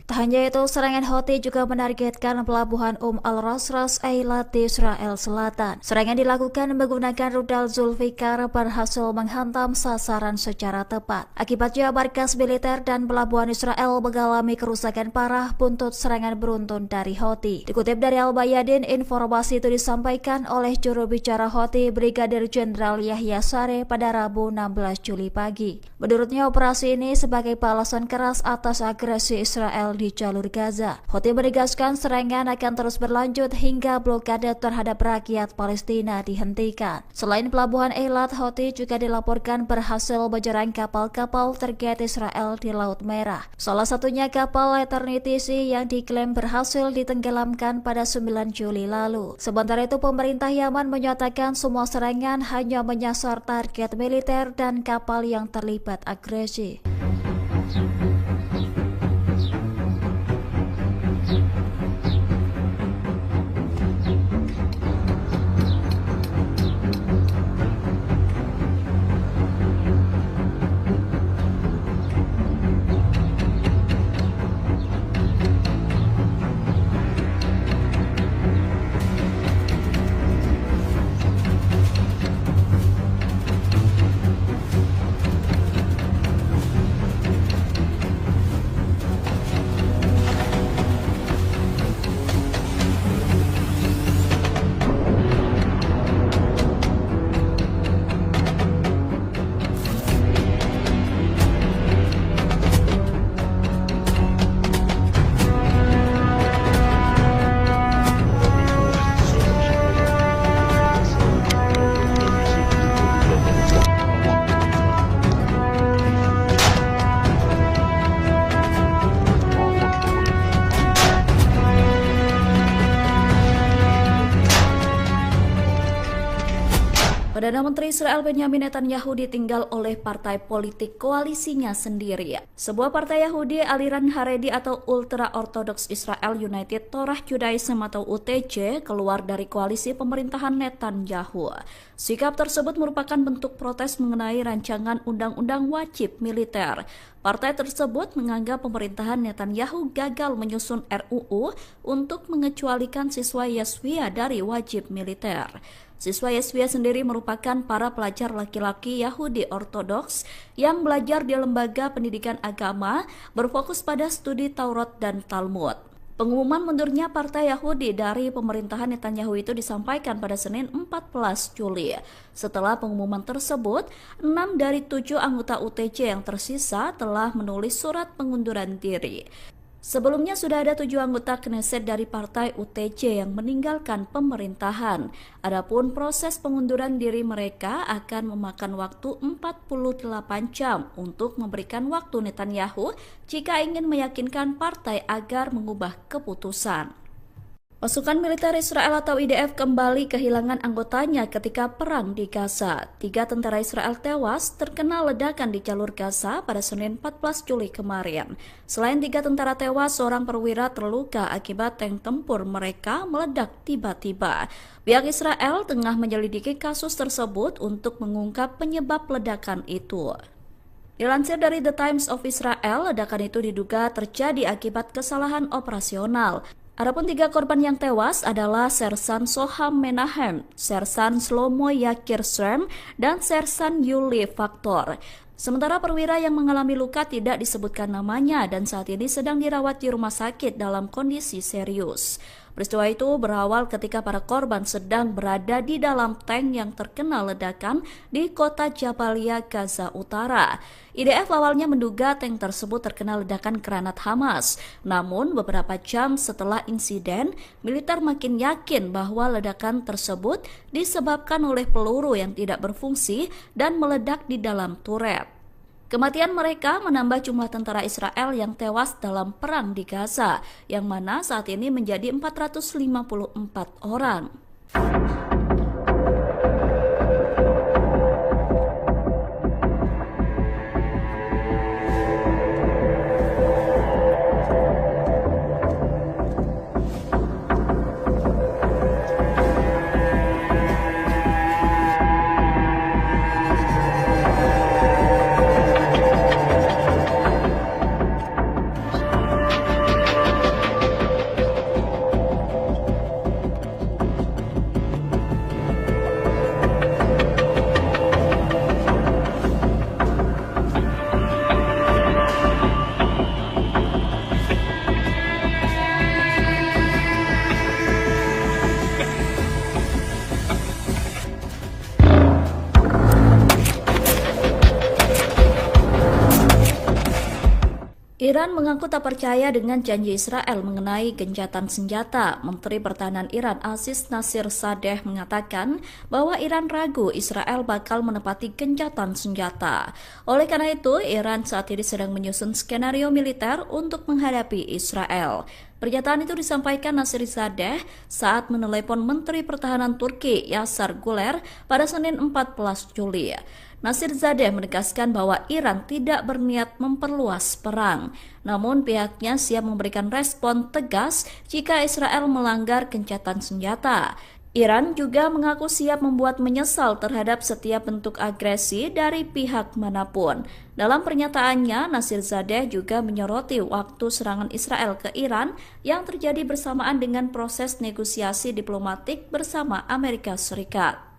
Tak hanya itu, serangan Houthi juga menargetkan pelabuhan Al-Rasras Eilat di Israel Selatan. Serangan dilakukan menggunakan rudal Zulfikar berhasil menghantam sasaran secara tepat. Akibatnya markas militer dan pelabuhan Israel mengalami kerusakan parah buntut serangan beruntun dari Houthi. Dikutip dari Al-Bayadin, informasi itu disampaikan oleh juru bicara Houthi Brigadir Jenderal Yahya Sareh pada Rabu 16 Juli pagi. Menurutnya, operasi ini sebagai balasan keras atas agresi Israel di jalur Gaza. Houthi menegaskan serangan akan terus berlanjut hingga blokade terhadap rakyat Palestina dihentikan. Selain pelabuhan Eilat, Houthi juga dilaporkan berhasil menyerang kapal-kapal terkait Israel di Laut Merah. Salah satunya kapal Eternity Sea yang diklaim berhasil ditenggelamkan pada 9 Juli lalu. Sementara itu, pemerintah Yaman menyatakan semua serangan hanya menyasar target militer dan kapal yang terlibat agresi. Perdana Menteri Israel Benyamin Netanyahu ditinggal oleh partai politik koalisinya sendiri. Sebuah partai Yahudi aliran Haredi atau Ultra-Ortodoks Israel United Torah Judaism atau UTJ keluar dari koalisi pemerintahan Netanyahu. Sikap tersebut merupakan bentuk protes mengenai rancangan undang-undang wajib militer. Partai tersebut menganggap pemerintahan Netanyahu gagal menyusun RUU untuk mengecualikan siswa Yeshiva dari wajib militer. Siswa Yeshiva sendiri merupakan para pelajar laki-laki Yahudi Ortodoks yang belajar di lembaga pendidikan agama berfokus pada studi Taurat dan Talmud. Pengumuman mundurnya Partai Yahudi dari pemerintahan Netanyahu itu disampaikan pada Senin 14 Juli. Setelah pengumuman tersebut, 6 dari 7 anggota UTJ yang tersisa telah menulis surat pengunduran diri. Sebelumnya sudah ada 7 anggota Knesset dari partai UTJ yang meninggalkan pemerintahan. Adapun proses pengunduran diri mereka akan memakan waktu 48 jam untuk memberikan waktu Netanyahu jika ingin meyakinkan partai agar mengubah keputusan. Pasukan militer Israel atau IDF kembali kehilangan anggotanya ketika perang di Gaza. 3 tentara Israel tewas terkena ledakan di jalur Gaza pada Senin 14 Juli kemarin. Selain 3 tentara tewas, seorang perwira terluka akibat tank tempur mereka meledak tiba-tiba. Pihak Israel tengah menyelidiki kasus tersebut untuk mengungkap penyebab ledakan itu. Dilansir dari The Times of Israel, ledakan itu diduga terjadi akibat kesalahan operasional. Adapun 3 korban yang tewas adalah Sersan Soham Menahem, Sersan Shlomo Yakir Srem, dan Sersan Yuli Faktor. Sementara perwira yang mengalami luka tidak disebutkan namanya dan saat ini sedang dirawat di rumah sakit dalam kondisi serius. Peristiwa itu berawal ketika para korban sedang berada di dalam tank yang terkena ledakan di kota Jabalia, Gaza Utara. IDF awalnya menduga tank tersebut terkena ledakan granat Hamas. Namun beberapa jam setelah insiden, militer makin yakin bahwa ledakan tersebut disebabkan oleh peluru yang tidak berfungsi dan meledak di dalam turret. Kematian mereka menambah jumlah tentara Israel yang tewas dalam perang di Gaza, yang mana saat ini menjadi 454 orang. Iran mengaku tak percaya dengan janji Israel mengenai gencatan senjata. Menteri Pertahanan Iran Aziz Nasirzadeh mengatakan bahwa Iran ragu Israel bakal menepati gencatan senjata. Oleh karena itu, Iran saat ini sedang menyusun skenario militer untuk menghadapi Israel. Pernyataan itu disampaikan Nasirzadeh saat menelepon Menteri Pertahanan Turki Yasar Guler pada Senin 14 Juli. Nasirzadeh menegaskan bahwa Iran tidak berniat memperluas perang, namun pihaknya siap memberikan respon tegas jika Israel melanggar gencatan senjata. Iran juga mengaku siap membuat menyesal terhadap setiap bentuk agresi dari pihak manapun. Dalam pernyataannya, Nasirzadeh juga menyoroti waktu serangan Israel ke Iran yang terjadi bersamaan dengan proses negosiasi diplomatik bersama Amerika Serikat.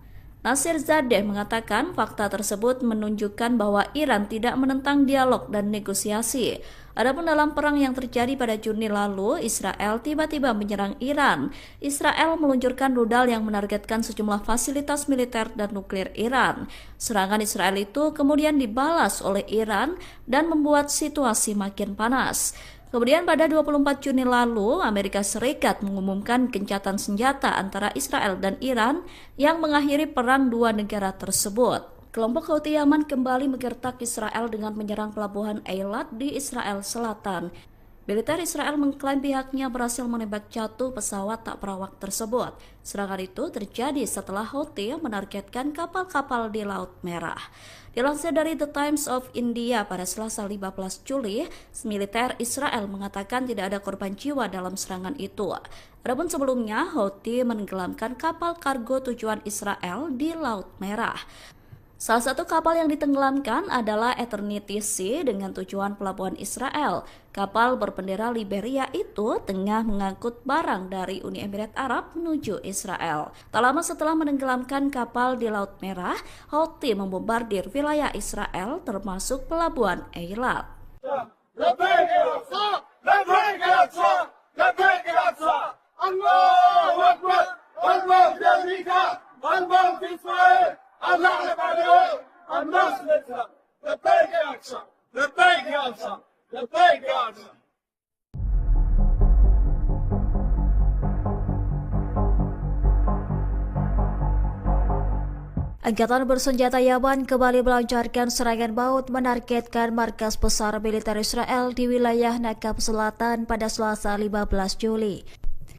Nasirzadeh mengatakan fakta tersebut menunjukkan bahwa Iran tidak menentang dialog dan negosiasi. Adapun dalam perang yang terjadi pada Juni lalu, Israel tiba-tiba menyerang Iran. Israel meluncurkan rudal yang menargetkan sejumlah fasilitas militer dan nuklir Iran. Serangan Israel itu kemudian dibalas oleh Iran dan membuat situasi makin panas. Kemudian pada 24 Juni lalu, Amerika Serikat mengumumkan gencatan senjata antara Israel dan Iran yang mengakhiri perang dua negara tersebut. Kelompok Houthi Yaman kembali menggertak Israel dengan menyerang pelabuhan Eilat di Israel Selatan. Militer Israel mengklaim pihaknya berhasil menembak jatuh pesawat tak berawak tersebut. Serangan itu terjadi setelah Houthi menargetkan kapal-kapal di Laut Merah. Dilansir dari The Times of India pada Selasa 15 Juli, militer Israel mengatakan tidak ada korban jiwa dalam serangan itu. Adapun sebelumnya, Houthi menenggelamkan kapal kargo tujuan Israel di Laut Merah. Salah satu kapal yang ditenggelamkan adalah Eternity Sea dengan tujuan pelabuhan Israel. Kapal berbendera Liberia itu tengah mengangkut barang dari Uni Emirat Arab menuju Israel. Tak lama setelah menenggelamkan kapal di Laut Merah, Houthi membombardir wilayah Israel termasuk pelabuhan Eilat. Angkatan bersenjata Yaman kembali melancarkan serangan maut menargetkan markas besar militer Israel di wilayah Nakab Selatan pada Selasa 15 Juli.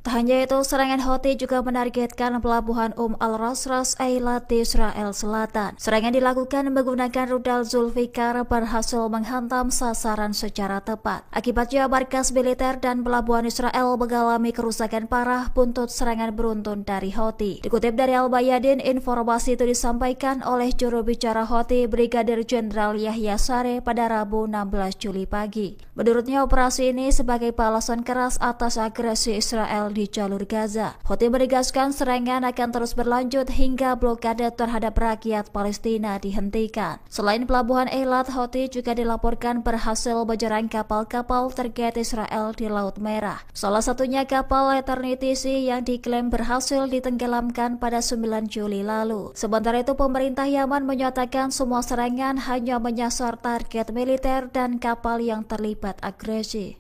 Tak hanya itu, serangan Houthi juga menargetkan pelabuhan Al-Rasras Eilat di Israel Selatan. Serangan dilakukan menggunakan rudal Zulfikar berhasil menghantam sasaran secara tepat. Akibatnya, markas militer dan pelabuhan Israel mengalami kerusakan parah buntut serangan beruntun dari Houthi. Dikutip dari Al-Bayadin, informasi itu disampaikan oleh juru bicara Houthi Brigadir Jenderal Yahya Sareh pada Rabu 16 Juli pagi. Menurutnya, operasi ini sebagai balasan keras atas agresi Israel di jalur Gaza. Houthi menegaskan serangan akan terus berlanjut hingga blokade terhadap rakyat Palestina dihentikan. Selain pelabuhan Eilat, Houthi juga dilaporkan berhasil menyerang kapal-kapal terkait Israel di Laut Merah. Salah satunya kapal Eternity Sea yang diklaim berhasil ditenggelamkan pada 9 Juli lalu. Sementara itu, pemerintah Yaman menyatakan semua serangan hanya menyasar target militer dan kapal yang terlibat agresi.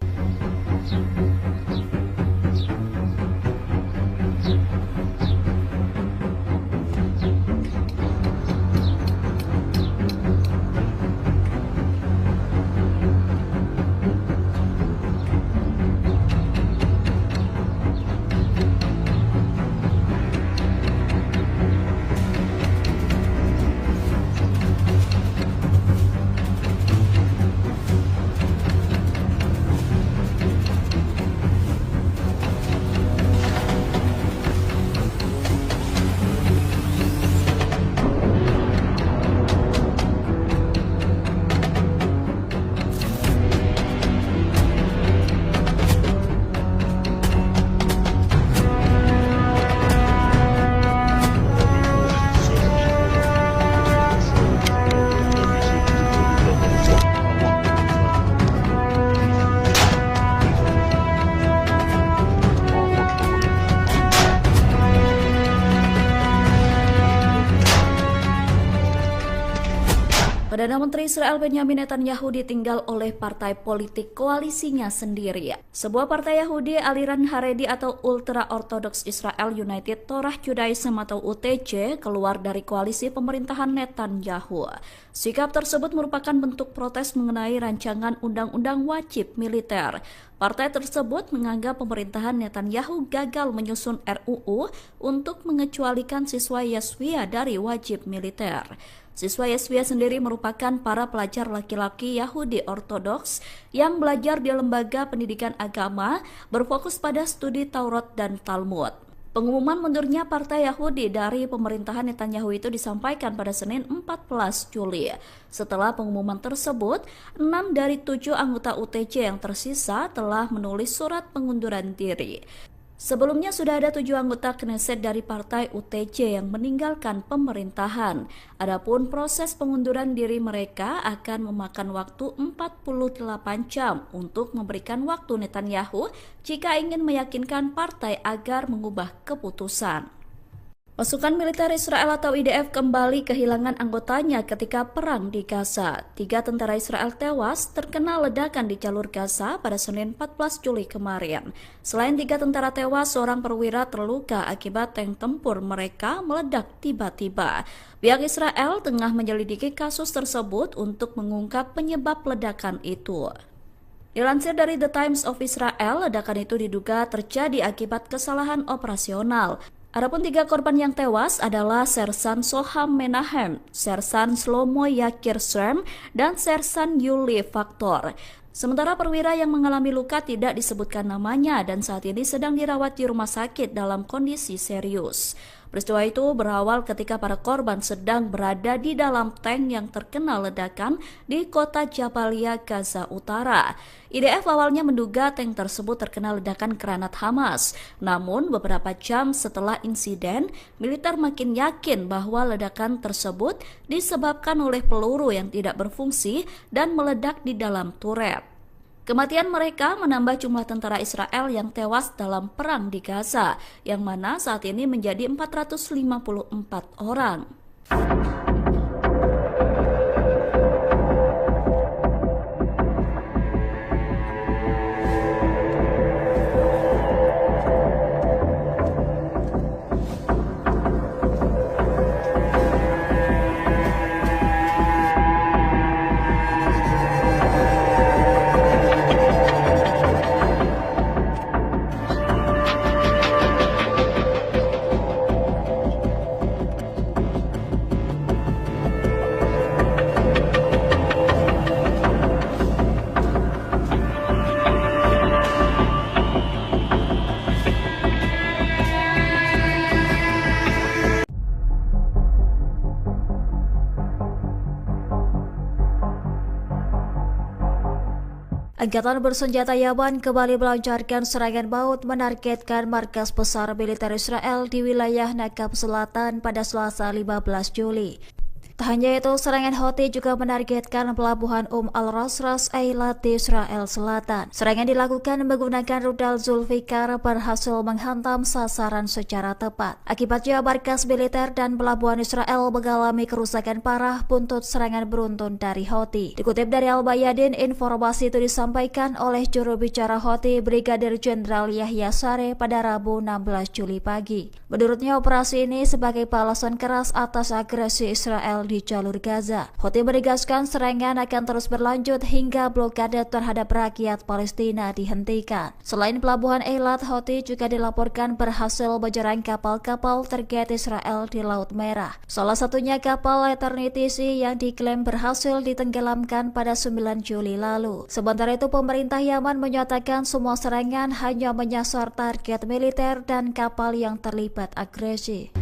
Perdana Menteri Israel Benjamin Netanyahu ditinggal oleh partai politik koalisinya sendiri. Sebuah partai Yahudi aliran Haredi atau Ultra Orthodox Israel United Torah Judaism atau UTJ keluar dari koalisi pemerintahan Netanyahu. Sikap tersebut merupakan bentuk protes mengenai rancangan undang-undang wajib militer. Partai tersebut menganggap pemerintahan Netanyahu gagal menyusun RUU untuk mengecualikan siswa Yeshiva dari wajib militer. Siswa Yeshiva sendiri merupakan para pelajar laki-laki Yahudi Ortodoks yang belajar di lembaga pendidikan agama berfokus pada studi Taurat dan Talmud. Pengumuman mundurnya Partai Yahudi dari pemerintahan Netanyahu itu disampaikan pada Senin 14 Juli. Setelah pengumuman tersebut, 6 dari 7 anggota UTJ yang tersisa telah menulis surat pengunduran diri. Sebelumnya sudah ada 7 anggota Knesset dari partai UTJ yang meninggalkan pemerintahan. Adapun proses pengunduran diri mereka akan memakan waktu 48 jam untuk memberikan waktu Netanyahu jika ingin meyakinkan partai agar mengubah keputusan. Pasukan militer Israel atau IDF kembali kehilangan anggotanya ketika perang di Gaza. 3 tentara Israel tewas terkena ledakan di jalur Gaza pada Senin 14 Juli kemarin. Selain 3 tentara tewas, seorang perwira terluka akibat tank tempur mereka meledak tiba-tiba. Pihak Israel tengah menyelidiki kasus tersebut untuk mengungkap penyebab ledakan itu. Dilansir dari The Times of Israel, ledakan itu diduga terjadi akibat kesalahan operasional. Adapun 3 korban yang tewas adalah Sersan Soham Menahem, Sersan Shlomo Yakir Srem, dan Sersan Yuli Faktor. Sementara perwira yang mengalami luka tidak disebutkan namanya dan saat ini sedang dirawat di rumah sakit dalam kondisi serius. Peristiwa itu berawal ketika para korban sedang berada di dalam tank yang terkena ledakan di kota Jabalia, Gaza Utara. IDF awalnya menduga tank tersebut terkena ledakan granat Hamas. Namun beberapa jam setelah insiden, militer makin yakin bahwa ledakan tersebut disebabkan oleh peluru yang tidak berfungsi dan meledak di dalam turret. Kematian mereka menambah jumlah tentara Israel yang tewas dalam perang di Gaza, yang mana saat ini menjadi 454 orang. Angkatan bersenjata Yaman kembali melancarkan serangan maut menargetkan markas besar militer Israel di wilayah Nakab Selatan pada Selasa 15 Juli. Tak hanya itu, serangan Houthi juga menargetkan pelabuhan Al-Rasras Eilat di Israel Selatan. Serangan dilakukan menggunakan rudal Zulfikar berhasil menghantam sasaran secara tepat. Akibatnya markas militer dan pelabuhan Israel mengalami kerusakan parah buntut serangan beruntun dari Houthi. Dikutip dari Al-Bayadin, informasi itu disampaikan oleh juru bicara Houthi Brigadir Jenderal Yahya Sareh pada Rabu 16 Juli pagi. Menurutnya, operasi ini sebagai balasan keras atas agresi Israel di jalur Gaza. Houthi menegaskan serangan akan terus berlanjut hingga blokade terhadap rakyat Palestina dihentikan. Selain pelabuhan Eilat, Houthi juga dilaporkan berhasil menyerang kapal-kapal terkait Israel di Laut Merah. Salah satunya kapal Eternity Sea yang diklaim berhasil ditenggelamkan pada 9 Juli lalu. Sementara itu, pemerintah Yaman menyatakan semua serangan hanya menyasar target militer dan kapal yang terlibat agresi.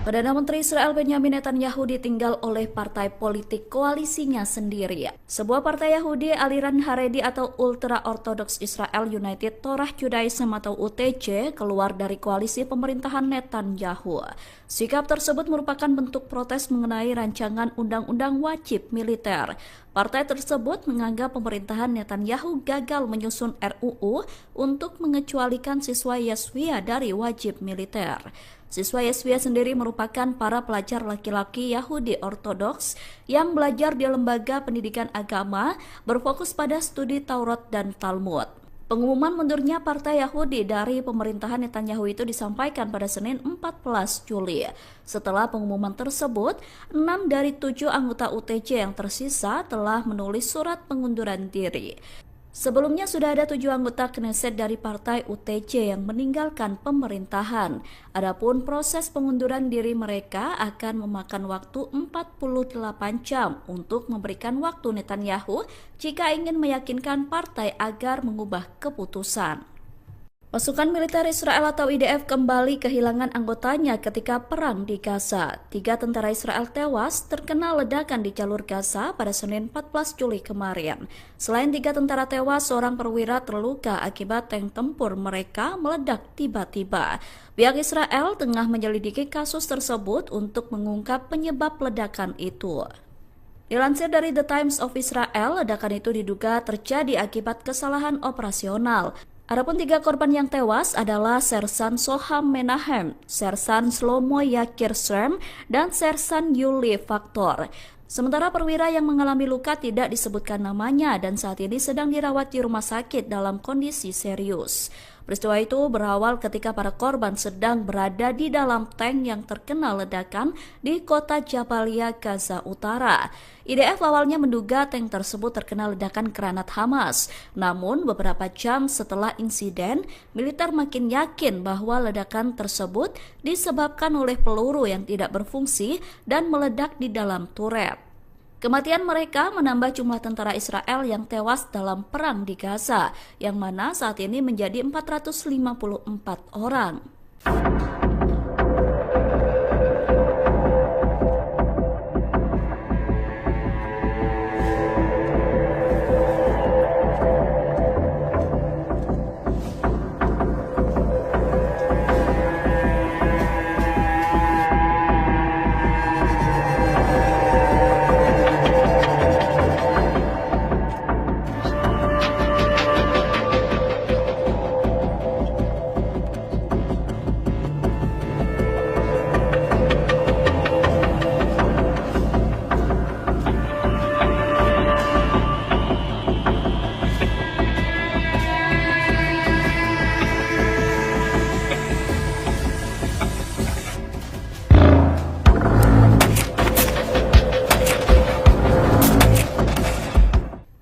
Perdana Menteri Israel Benyamin Netanyahu ditinggal oleh partai politik koalisinya sendiri. Sebuah partai Yahudi aliran Haredi atau Ultra Orthodox Israel United Torah Judaism atau UTJ keluar dari koalisi pemerintahan Netanyahu. Sikap tersebut merupakan bentuk protes mengenai rancangan undang-undang wajib militer. Partai tersebut menganggap pemerintahan Netanyahu gagal menyusun RUU untuk mengecualikan siswa Yeshiva dari wajib militer. Siswa Yeshiva sendiri merupakan para pelajar laki-laki Yahudi Ortodoks yang belajar di lembaga pendidikan agama berfokus pada studi Taurat dan Talmud. Pengumuman mundurnya partai Yahudi dari pemerintahan Netanyahu itu disampaikan pada Senin 14 Juli. Setelah pengumuman tersebut, 6 dari 7 anggota UTJ yang tersisa telah menulis surat pengunduran diri. Sebelumnya sudah ada 7 anggota Knesset dari partai UTC yang meninggalkan pemerintahan. Adapun proses pengunduran diri mereka akan memakan waktu 48 jam untuk memberikan waktu Netanyahu jika ingin meyakinkan partai agar mengubah keputusan. Pasukan militer Israel atau IDF kembali kehilangan anggotanya ketika perang di Gaza. 3 tentara Israel tewas terkena ledakan di jalur Gaza pada Senin 14 Juli kemarin. Selain 3 tentara tewas, seorang perwira terluka akibat tank tempur mereka meledak tiba-tiba. Pihak Israel tengah menyelidiki kasus tersebut untuk mengungkap penyebab ledakan itu. Dilansir dari The Times of Israel, ledakan itu diduga terjadi akibat kesalahan operasional. Adapun 3 korban yang tewas adalah Sersan Soham Menahem, Sersan Shlomo Yakir Srem, dan Sersan Yuli Faktor. Sementara perwira yang mengalami luka tidak disebutkan namanya dan saat ini sedang dirawat di rumah sakit dalam kondisi serius. Peristiwa itu berawal ketika para korban sedang berada di dalam tank yang terkena ledakan di kota Jabalia, Gaza Utara. IDF awalnya menduga tank tersebut terkena ledakan granat Hamas. Namun beberapa jam setelah insiden, militer makin yakin bahwa ledakan tersebut disebabkan oleh peluru yang tidak berfungsi dan meledak di dalam turret. Kematian mereka menambah jumlah tentara Israel yang tewas dalam perang di Gaza, yang mana saat ini menjadi 454 orang.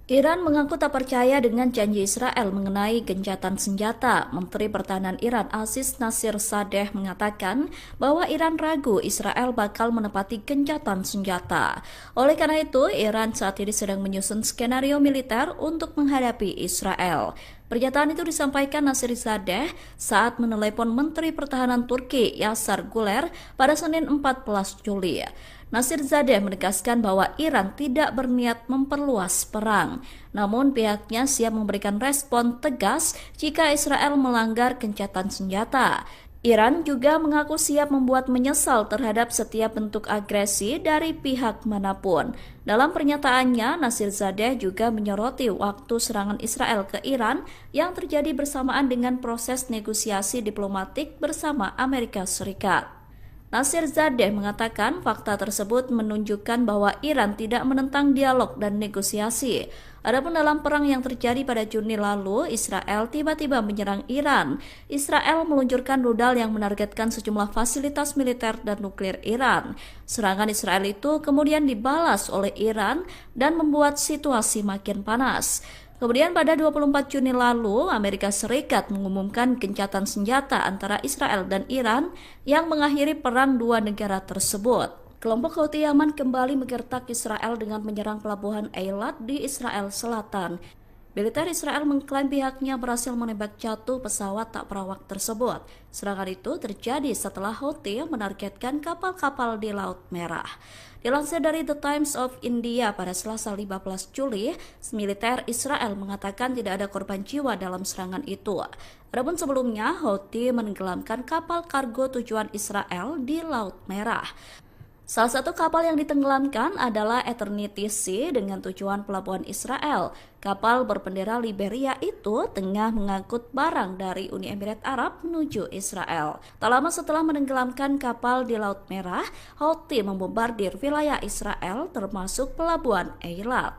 Iran mengaku tak percaya dengan janji Israel mengenai gencatan senjata. Menteri Pertahanan Iran Aziz Nasirzadeh mengatakan bahwa Iran ragu Israel bakal menepati gencatan senjata. Oleh karena itu, Iran saat ini sedang menyusun skenario militer untuk menghadapi Israel. Pernyataan itu disampaikan Nasirzadeh saat menelepon Menteri Pertahanan Turki Yasar Guler pada Senin 14 Juli. Nasirzadeh menegaskan bahwa Iran tidak berniat memperluas perang, namun pihaknya siap memberikan respon tegas jika Israel melanggar gencatan senjata. Iran juga mengaku siap membuat menyesal terhadap setiap bentuk agresi dari pihak manapun. Dalam pernyataannya, Nasirzadeh juga menyoroti waktu serangan Israel ke Iran yang terjadi bersamaan dengan proses negosiasi diplomatik bersama Amerika Serikat. Nasirzadeh mengatakan fakta tersebut menunjukkan bahwa Iran tidak menentang dialog dan negosiasi. Adapun dalam perang yang terjadi pada Juni lalu, Israel tiba-tiba menyerang Iran. Israel meluncurkan rudal yang menargetkan sejumlah fasilitas militer dan nuklir Iran. Serangan Israel itu kemudian dibalas oleh Iran dan membuat situasi makin panas. Kemudian pada 24 Juni lalu, Amerika Serikat mengumumkan gencatan senjata antara Israel dan Iran yang mengakhiri perang dua negara tersebut. Kelompok Houthi Yaman kembali menggertak Israel dengan menyerang pelabuhan Eilat di Israel Selatan. Militer Israel mengklaim pihaknya berhasil menembak jatuh pesawat tak berawak tersebut. Serangan itu terjadi setelah Houthi menargetkan kapal-kapal di Laut Merah. Dilansir dari The Times of India pada Selasa 15 Juli, militer Israel mengatakan tidak ada korban jiwa dalam serangan itu. Adapun sebelumnya, Houthi menenggelamkan kapal kargo tujuan Israel di Laut Merah. Salah satu kapal yang ditenggelamkan adalah Eternity Sea dengan tujuan pelabuhan Israel. Kapal berbendera Liberia itu tengah mengangkut barang dari Uni Emirat Arab menuju Israel. Tak lama setelah menenggelamkan kapal di Laut Merah, Houthi membombardir wilayah Israel termasuk pelabuhan Eilat.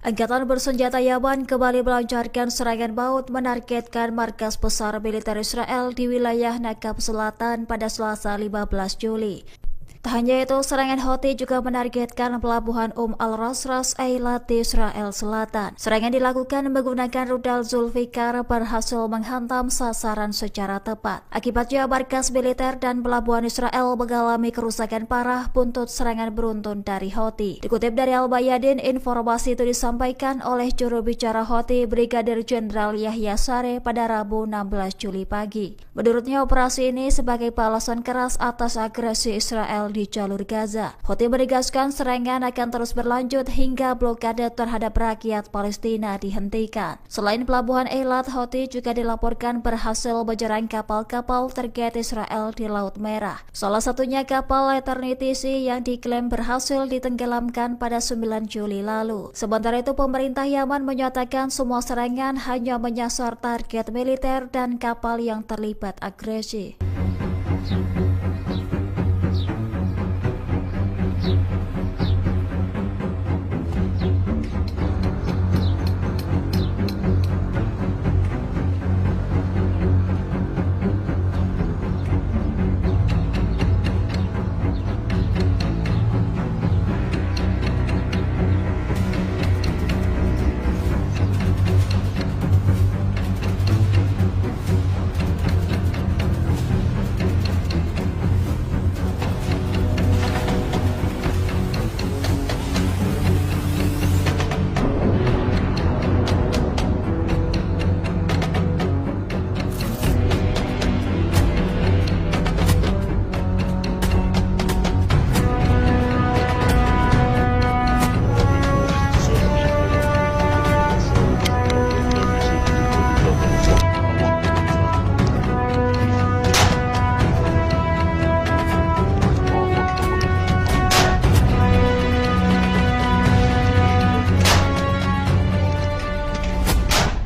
Angkatan bersenjata Yaman kembali melancarkan serangan maut menargetkan markas besar militer Israel di wilayah Nakab Selatan pada Selasa 15 Juli. Tak hanya itu, serangan Houthi juga menargetkan pelabuhan Al-Ras Ras Eilat di Israel Selatan. Serangan dilakukan menggunakan rudal Zulfikar berhasil menghantam sasaran secara tepat. Akibatnya, markas militer dan pelabuhan Israel mengalami kerusakan parah buntut serangan beruntun dari Houthi. Dikutip dari Al-Bayadin, informasi itu disampaikan oleh juru bicara Houthi Brigadir Jenderal Yahya Sareh pada Rabu 16 Juli pagi. Menurutnya, operasi ini sebagai balasan keras atas agresi Israel di jalur Gaza. Houthi menegaskan serangan akan terus berlanjut hingga blokade terhadap rakyat Palestina dihentikan. Selain pelabuhan Eilat, Houthi juga dilaporkan berhasil menyerang kapal-kapal terkait Israel di Laut Merah. Salah satunya kapal Eternity Sea yang diklaim berhasil ditenggelamkan pada 9 Juli lalu. Sementara itu, pemerintah Yaman menyatakan semua serangan hanya menyasar target militer dan kapal yang terlibat agresi.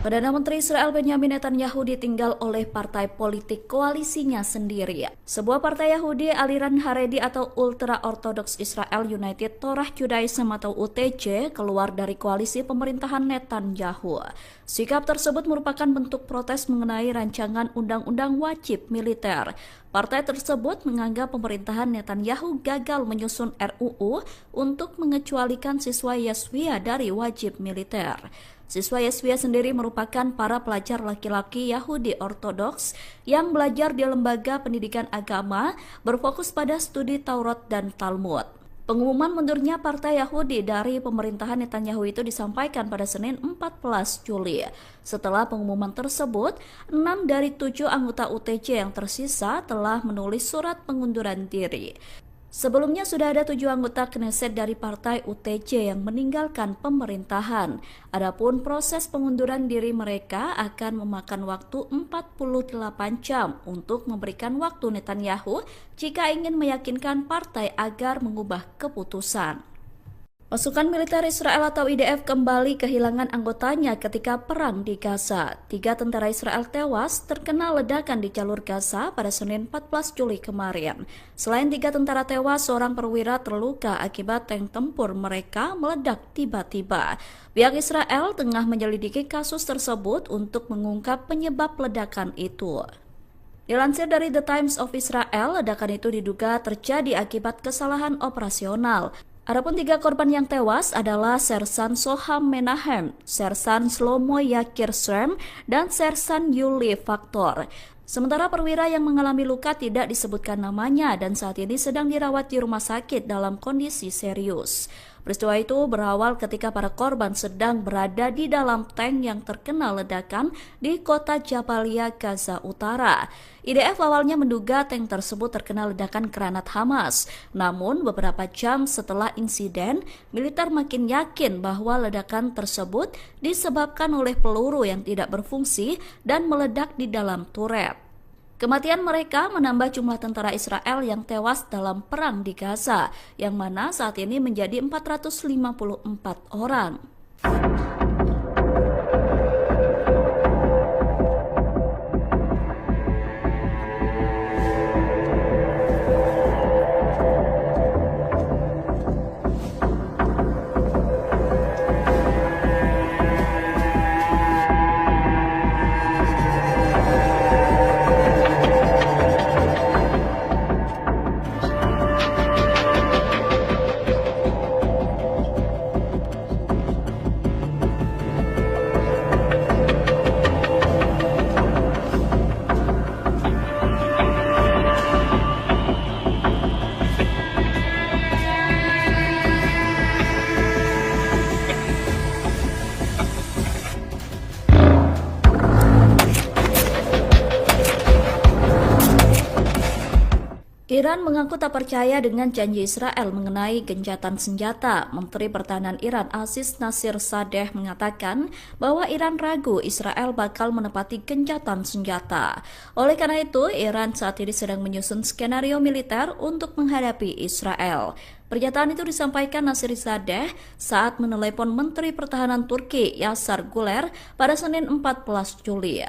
Perdana Menteri Israel Benyamin Netanyahu ditinggal oleh partai politik koalisinya sendiri. Sebuah partai Yahudi aliran Haredi atau Ultra Orthodox Israel United Torah Judaism atau UTJ keluar dari koalisi pemerintahan Netanyahu. Sikap tersebut merupakan bentuk protes mengenai rancangan undang-undang wajib militer. Partai tersebut menganggap pemerintahan Netanyahu gagal menyusun RUU untuk mengecualikan siswa Yeshiva dari wajib militer. Siswa Yeshiva sendiri merupakan para pelajar laki-laki Yahudi Ortodoks yang belajar di lembaga pendidikan agama berfokus pada studi Taurat dan Talmud. Pengumuman mundurnya partai Yahudi dari pemerintahan Netanyahu itu disampaikan pada Senin 14 Juli. Setelah pengumuman tersebut, 6 dari 7 anggota UTJ yang tersisa telah menulis surat pengunduran diri. Sebelumnya sudah ada 7 anggota Knesset dari partai UTJ yang meninggalkan pemerintahan. Adapun proses pengunduran diri mereka akan memakan waktu 48 jam untuk memberikan waktu Netanyahu jika ingin meyakinkan partai agar mengubah keputusan. Pasukan militer Israel atau IDF kembali kehilangan anggotanya ketika perang di Gaza. 3 tentara Israel tewas terkena ledakan di jalur Gaza pada Senin 14 Juli kemarin. Selain 3 tentara tewas, seorang perwira terluka akibat tank tempur mereka meledak tiba-tiba. Pihak Israel tengah menyelidiki kasus tersebut untuk mengungkap penyebab ledakan itu. Dilansir dari The Times of Israel, ledakan itu diduga terjadi akibat kesalahan operasional. Adapun 3 korban yang tewas adalah Sersan Soham Menahem, Sersan Shlomo Yakir Srem, dan Sersan Yuli Faktor. Sementara perwira yang mengalami luka tidak disebutkan namanya dan saat ini sedang dirawat di rumah sakit dalam kondisi serius. Peristiwa itu berawal ketika para korban sedang berada di dalam tank yang terkena ledakan di kota Jabalia, Gaza Utara. IDF awalnya menduga tank tersebut terkena ledakan granat Hamas. Namun beberapa jam setelah insiden, militer makin yakin bahwa ledakan tersebut disebabkan oleh peluru yang tidak berfungsi dan meledak di dalam turret. Kematian mereka menambah jumlah tentara Israel yang tewas dalam perang di Gaza, yang mana saat ini menjadi 454 orang. Iran mengaku tak percaya dengan janji Israel mengenai gencatan senjata. Menteri Pertahanan Iran Aziz Nasirzadeh mengatakan bahwa Iran ragu Israel bakal menepati gencatan senjata. Oleh karena itu, Iran saat ini sedang menyusun skenario militer untuk menghadapi Israel. Pernyataan itu disampaikan Nasirzadeh saat menelepon Menteri Pertahanan Turki Yasar Guler pada Senin 14 Juli.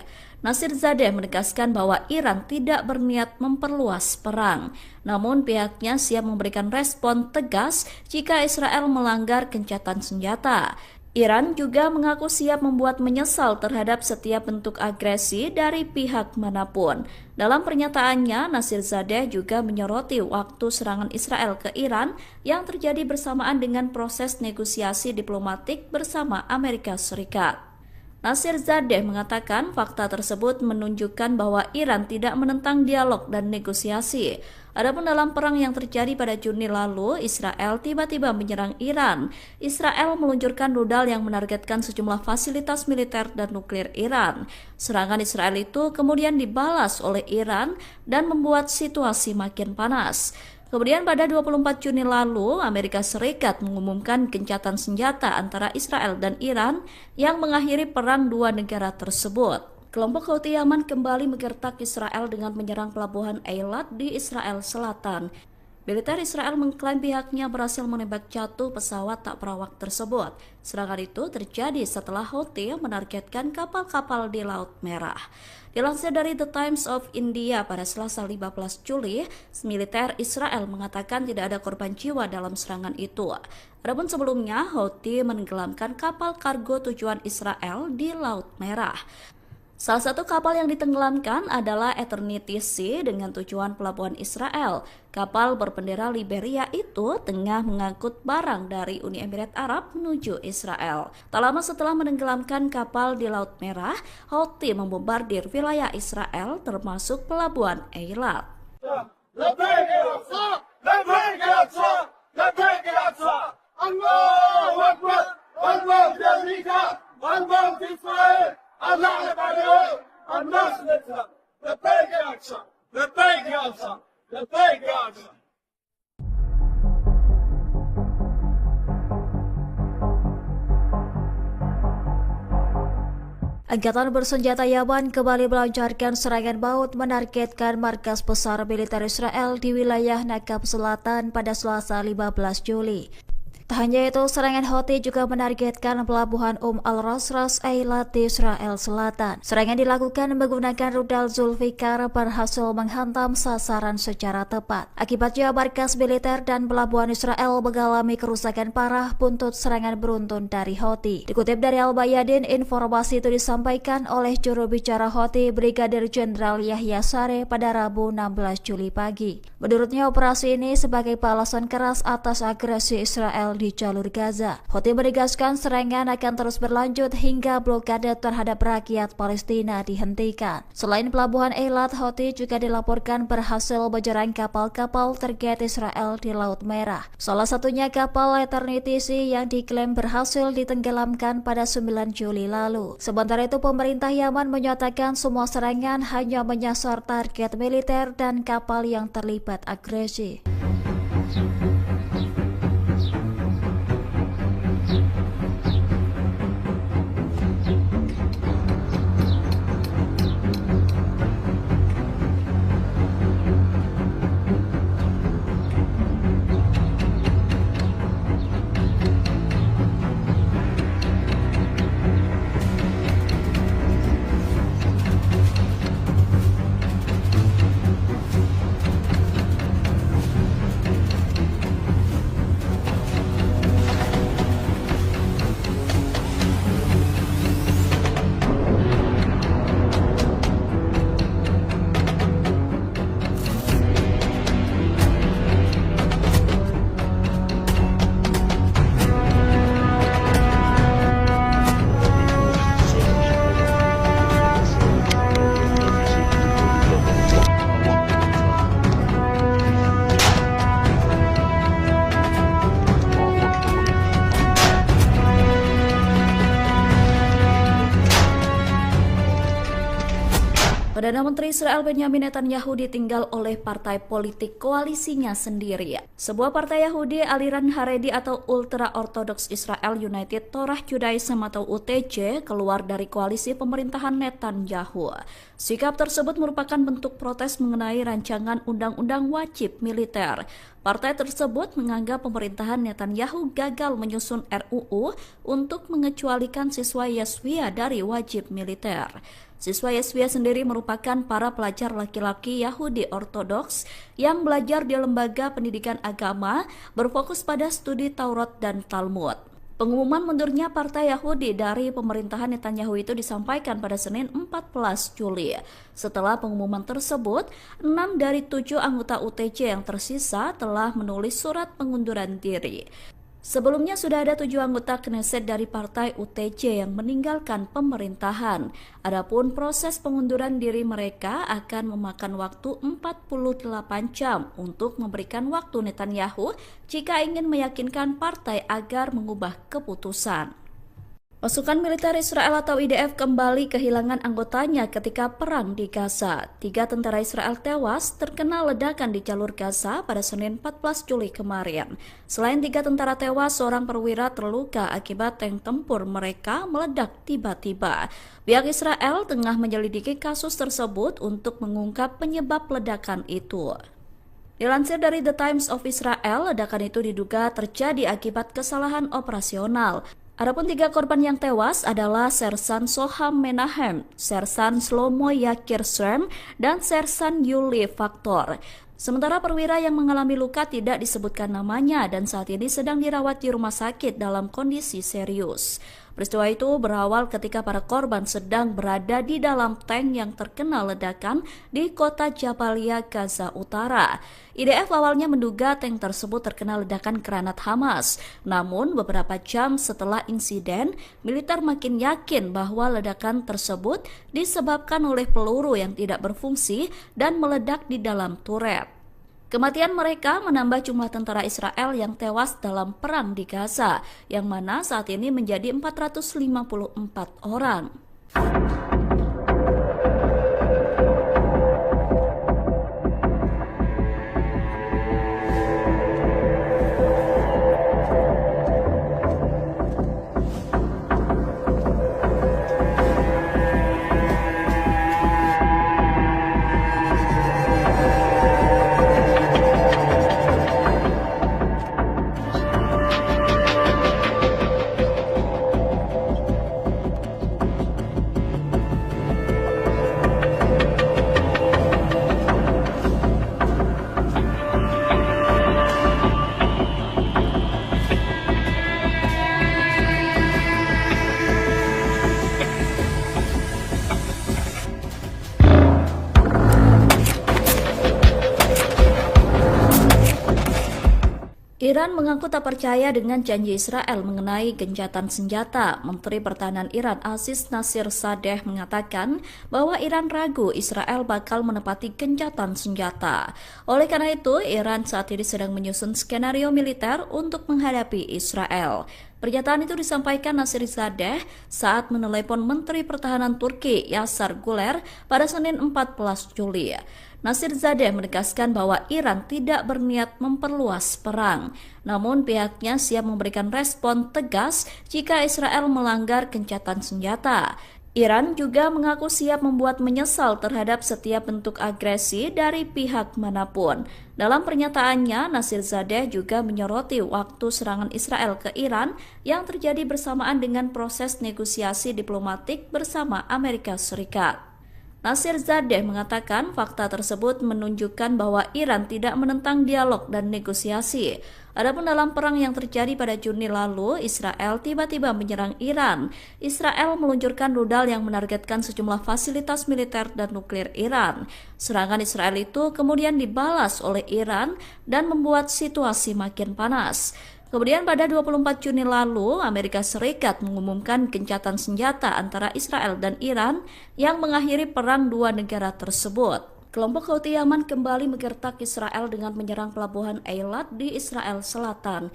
Nasirzadeh menegaskan bahwa Iran tidak berniat memperluas perang, namun pihaknya siap memberikan respon tegas jika Israel melanggar gencatan senjata. Iran juga mengaku siap membuat menyesal terhadap setiap bentuk agresi dari pihak manapun. Dalam pernyataannya, Nasirzadeh juga menyoroti waktu serangan Israel ke Iran yang terjadi bersamaan dengan proses negosiasi diplomatik bersama Amerika Serikat. Nasirzadeh mengatakan fakta tersebut menunjukkan bahwa Iran tidak menentang dialog dan negosiasi. Adapun dalam perang yang terjadi pada Juni lalu, Israel tiba-tiba menyerang Iran. Israel meluncurkan rudal yang menargetkan sejumlah fasilitas militer dan nuklir Iran. Serangan Israel itu kemudian dibalas oleh Iran dan membuat situasi makin panas. Kemudian pada 24 Juni lalu, Amerika Serikat mengumumkan gencatan senjata antara Israel dan Iran yang mengakhiri perang dua negara tersebut. Kelompok Houthi Yaman kembali menggertak Israel dengan menyerang pelabuhan Eilat di Israel Selatan. Militer Israel mengklaim pihaknya berhasil menembak jatuh pesawat tak berawak tersebut. Serangan itu terjadi setelah Houthi menargetkan kapal-kapal di Laut Merah. Dilansir dari The Times of India pada Selasa 15 Juli, militer Israel mengatakan tidak ada korban jiwa dalam serangan itu. Adapun sebelumnya, Houthi menenggelamkan kapal kargo tujuan Israel di Laut Merah. Salah satu kapal yang ditenggelamkan adalah Eternity Sea dengan tujuan pelabuhan Israel. Kapal berbendera Liberia itu tengah mengangkut barang dari Uni Emirat Arab menuju Israel. Tak lama setelah menenggelamkan kapal di Laut Merah, Houthi membombardir wilayah Israel termasuk pelabuhan Eilat. Angkatan bersenjata Yaman kembali melancarkan serangan maut menargetkan markas besar militer Israel di wilayah Nakab Selatan pada Selasa 15 Juli. Tak hanya itu, serangan Houthi juga menargetkan pelabuhan Al-Rasras Eilat di Israel Selatan. Serangan dilakukan menggunakan rudal Zulfikar berhasil menghantam sasaran secara tepat. Akibatnya markas militer dan pelabuhan Israel mengalami kerusakan parah buntut serangan beruntun dari Houthi. Dikutip dari Al-Bayadin, informasi itu disampaikan oleh juru bicara Houthi Brigadir Jenderal Yahya Sareh pada Rabu 16 Juli pagi. Menurutnya, operasi ini sebagai balasan keras atas agresi Israel di jalur Gaza. Houthi menegaskan serangan akan terus berlanjut hingga blokade terhadap rakyat Palestina dihentikan. Selain pelabuhan Eilat, Houthi juga dilaporkan berhasil menyerang kapal-kapal terkait Israel di Laut Merah. Salah satunya kapal Eternity Sea yang diklaim berhasil ditenggelamkan pada 9 Juli lalu. Sementara itu, pemerintah Yaman menyatakan semua serangan hanya menyasar target militer dan kapal yang terlibat agresi. Perdana Menteri Israel Benyamin Netanyahu ditinggal oleh partai politik koalisinya sendiri. Sebuah partai Yahudi aliran Haredi atau Ultra-Ortodoks Israel United Torah Judaism atau UTJ keluar dari koalisi pemerintahan Netanyahu. Sikap tersebut merupakan bentuk protes mengenai rancangan undang-undang wajib militer. Partai tersebut menganggap pemerintahan Netanyahu gagal menyusun RUU untuk mengecualikan siswa Yeshiva dari wajib militer. Siswa Yeshiva sendiri merupakan para pelajar laki-laki Yahudi Ortodoks yang belajar di lembaga pendidikan agama berfokus pada studi Taurat dan Talmud. Pengumuman mundurnya Partai Yahudi dari pemerintahan Netanyahu itu disampaikan pada Senin 14 Juli. Setelah pengumuman tersebut, 6 dari 7 anggota UTJ yang tersisa telah menulis surat pengunduran diri. Sebelumnya sudah ada 7 anggota Knesset dari partai UTJ yang meninggalkan pemerintahan. Adapun proses pengunduran diri mereka akan memakan waktu 48 jam untuk memberikan waktu Netanyahu jika ingin meyakinkan partai agar mengubah keputusan. Pasukan militer Israel atau IDF kembali kehilangan anggotanya ketika perang di Gaza. 3 tentara Israel tewas terkena ledakan di jalur Gaza pada Senin 14 Juli kemarin. Selain 3 tentara tewas, seorang perwira terluka akibat tank tempur mereka meledak tiba-tiba. Pihak Israel tengah menyelidiki kasus tersebut untuk mengungkap penyebab ledakan itu. Dilansir dari The Times of Israel, ledakan itu diduga terjadi akibat kesalahan operasional. Adapun 3 korban yang tewas adalah Sersan Soham Menahem, Sersan Shlomo Yakir Shrem, dan Sersan Yuli Faktor. Sementara perwira yang mengalami luka tidak disebutkan namanya dan saat ini sedang dirawat di rumah sakit dalam kondisi serius. Peristiwa itu berawal ketika para korban sedang berada di dalam tank yang terkena ledakan di kota Jabalia, Gaza Utara. IDF awalnya menduga tank tersebut terkena ledakan granat Hamas. Namun beberapa jam setelah insiden, militer makin yakin bahwa ledakan tersebut disebabkan oleh peluru yang tidak berfungsi dan meledak di dalam turret. Kematian mereka menambah jumlah tentara Israel yang tewas dalam perang di Gaza, yang mana saat ini menjadi 454 orang. Iran mengaku tak percaya dengan janji Israel mengenai gencatan senjata. Menteri Pertahanan Iran Aziz Nasirzadeh mengatakan bahwa Iran ragu Israel bakal menepati gencatan senjata. Oleh karena itu, Iran saat ini sedang menyusun skenario militer untuk menghadapi Israel. Pernyataan itu disampaikan Nasirzadeh saat menelepon Menteri Pertahanan Turki Yasar Guler pada Senin 14 Juli. Nasirzadeh menegaskan bahwa Iran tidak berniat memperluas perang, namun pihaknya siap memberikan respon tegas jika Israel melanggar gencatan senjata. Iran juga mengaku siap membuat menyesal terhadap setiap bentuk agresi dari pihak manapun. Dalam pernyataannya, Nasirzadeh juga menyoroti waktu serangan Israel ke Iran yang terjadi bersamaan dengan proses negosiasi diplomatik bersama Amerika Serikat. Nasirzadeh mengatakan fakta tersebut menunjukkan bahwa Iran tidak menentang dialog dan negosiasi. Adapun dalam perang yang terjadi pada Juni lalu, Israel tiba-tiba menyerang Iran. Israel meluncurkan rudal yang menargetkan sejumlah fasilitas militer dan nuklir Iran. Serangan Israel itu kemudian dibalas oleh Iran dan membuat situasi makin panas. Kemudian pada 24 Juni lalu, Amerika Serikat mengumumkan gencatan senjata antara Israel dan Iran yang mengakhiri perang dua negara tersebut. Kelompok Houthi Yaman kembali menggertak Israel dengan menyerang pelabuhan Eilat di Israel Selatan.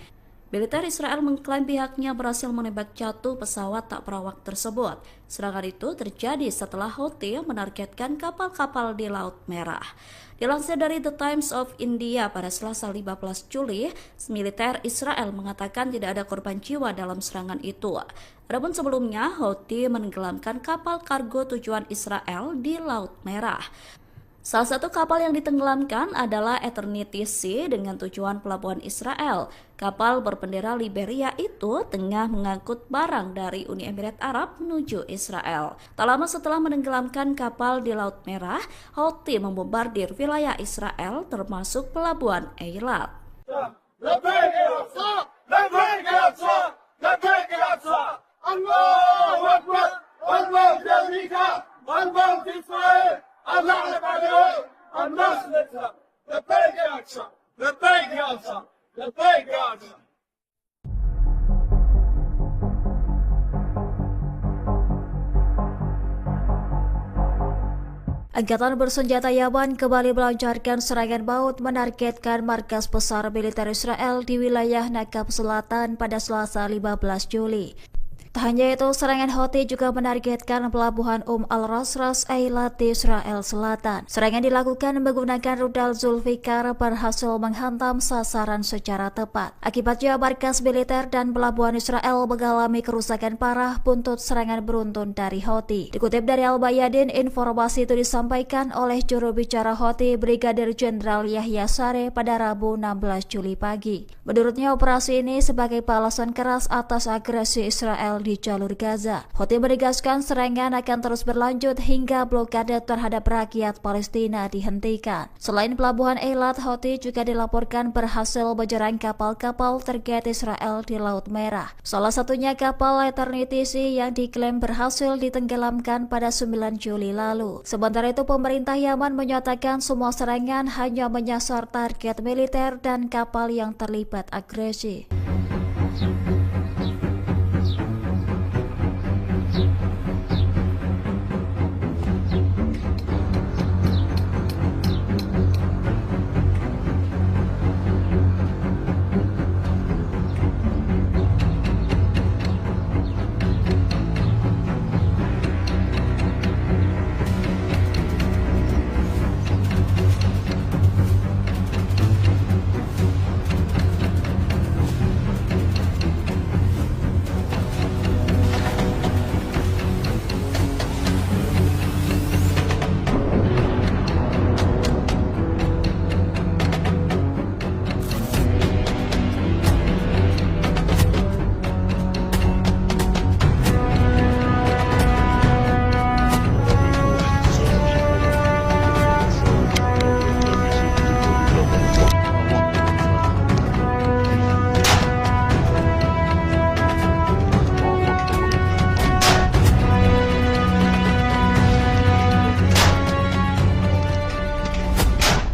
Militer Israel mengklaim pihaknya berhasil menembak jatuh pesawat tak berawak tersebut. Serangan itu terjadi setelah Houthi menargetkan kapal-kapal di Laut Merah. Dilansir dari The Times of India pada Selasa 15 Juli, militer Israel mengatakan tidak ada korban jiwa dalam serangan itu. Adapun sebelumnya, Houthi menenggelamkan kapal kargo tujuan Israel di Laut Merah. Salah satu kapal yang ditenggelamkan adalah Eternity Sea dengan tujuan pelabuhan Israel. Kapal berbendera Liberia itu tengah mengangkut barang dari Uni Emirat Arab menuju Israel. Tak lama setelah menenggelamkan kapal di Laut Merah, Houthi membombardir wilayah Israel termasuk pelabuhan Eilat. Angkatan bersenjata Yaman kembali melancarkan serangan maut menargetkan markas besar militer Israel di wilayah Nakab Selatan pada Selasa 15 Juli. Tak hanya itu, serangan Houthi juga menargetkan pelabuhan Al-Rasras Eilat di Israel Selatan. Serangan dilakukan menggunakan rudal Zulfikar berhasil menghantam sasaran secara tepat. Akibatnya markas militer dan pelabuhan Israel mengalami kerusakan parah buntut serangan beruntun dari Houthi. Dikutip dari Al-Bayadin, informasi itu disampaikan oleh juru bicara Houthi Brigadir Jenderal Yahya Sareh pada Rabu 16 Juli pagi. Menurutnya, operasi ini sebagai balasan keras atas agresi Israel di jalur Gaza. Houthi menegaskan serangan akan terus berlanjut hingga blokade terhadap rakyat Palestina dihentikan. Selain pelabuhan Eilat, Houthi juga dilaporkan berhasil menyerang kapal-kapal terkait Israel di Laut Merah. Salah satunya kapal Eternity Sea yang diklaim berhasil ditenggelamkan pada 9 Juli lalu. Sementara itu, pemerintah Yaman menyatakan semua serangan hanya menyasar target militer dan kapal yang terlibat agresi.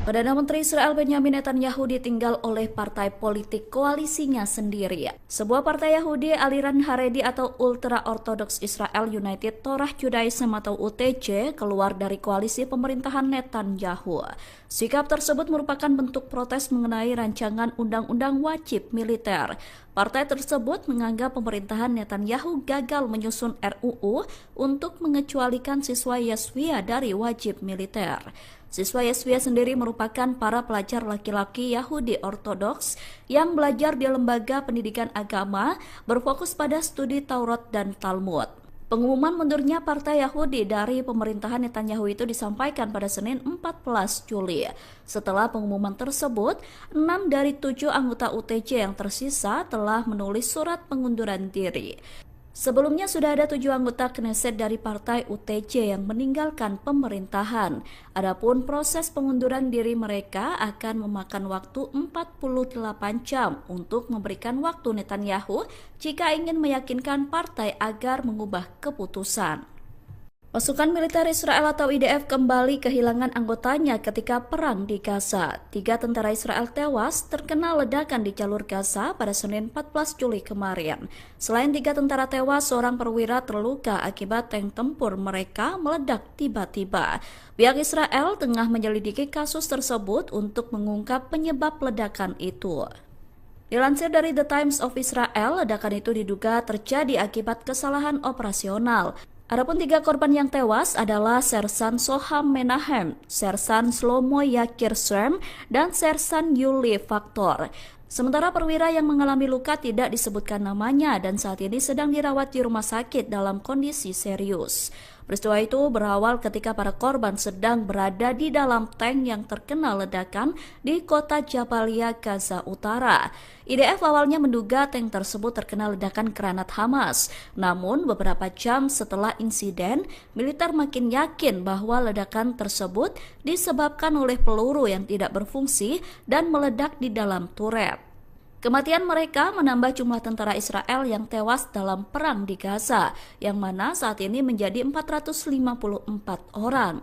Perdana Menteri Israel Benjamin Netanyahu ditinggal oleh partai politik koalisinya sendiri. Sebuah partai Yahudi aliran Haredi atau Ultra Orthodox Israel United Torah Judaism atau UTJ keluar dari koalisi pemerintahan Netanyahu. Sikap tersebut merupakan bentuk protes mengenai rancangan undang-undang wajib militer. Partai tersebut menganggap pemerintahan Netanyahu gagal menyusun RUU untuk mengecualikan siswa Yeshiva dari wajib militer. Siswa Yeshiva sendiri merupakan para pelajar laki-laki Yahudi Ortodoks yang belajar di lembaga pendidikan agama berfokus pada studi Taurat dan Talmud. Pengumuman mundurnya partai Yahudi dari pemerintahan Netanyahu itu disampaikan pada Senin 14 Juli. Setelah pengumuman tersebut, 6 dari 7 anggota UTJ yang tersisa telah menulis surat pengunduran diri. Sebelumnya sudah ada 7 anggota Knesset dari partai UTJ yang meninggalkan pemerintahan. Adapun proses pengunduran diri mereka akan memakan waktu 48 jam untuk memberikan waktu Netanyahu jika ingin meyakinkan partai agar mengubah keputusan. Pasukan militer Israel atau IDF kembali kehilangan anggotanya ketika perang di Gaza. 3 tentara Israel tewas terkena ledakan di jalur Gaza pada Senin 14 Juli kemarin. Selain 3 tentara tewas, seorang perwira terluka akibat tank tempur mereka meledak tiba-tiba. Pihak Israel tengah menyelidiki kasus tersebut untuk mengungkap penyebab ledakan itu. Dilansir dari The Times of Israel, ledakan itu diduga terjadi akibat kesalahan operasional. Adapun 3 korban yang tewas adalah Sersan Soham Menahem, Sersan Shlomo Yakir Shrem, dan Sersan Yuli Faktor. Sementara perwira yang mengalami luka tidak disebutkan namanya dan saat ini sedang dirawat di rumah sakit dalam kondisi serius. Peristiwa itu berawal ketika para korban sedang berada di dalam tank yang terkena ledakan di kota Jabalia, Gaza Utara. IDF awalnya menduga tank tersebut terkena ledakan granat Hamas. Namun beberapa jam setelah insiden, militer makin yakin bahwa ledakan tersebut disebabkan oleh peluru yang tidak berfungsi dan meledak di dalam turret. Kematian mereka menambah jumlah tentara Israel yang tewas dalam perang di Gaza, yang mana saat ini menjadi 454 orang.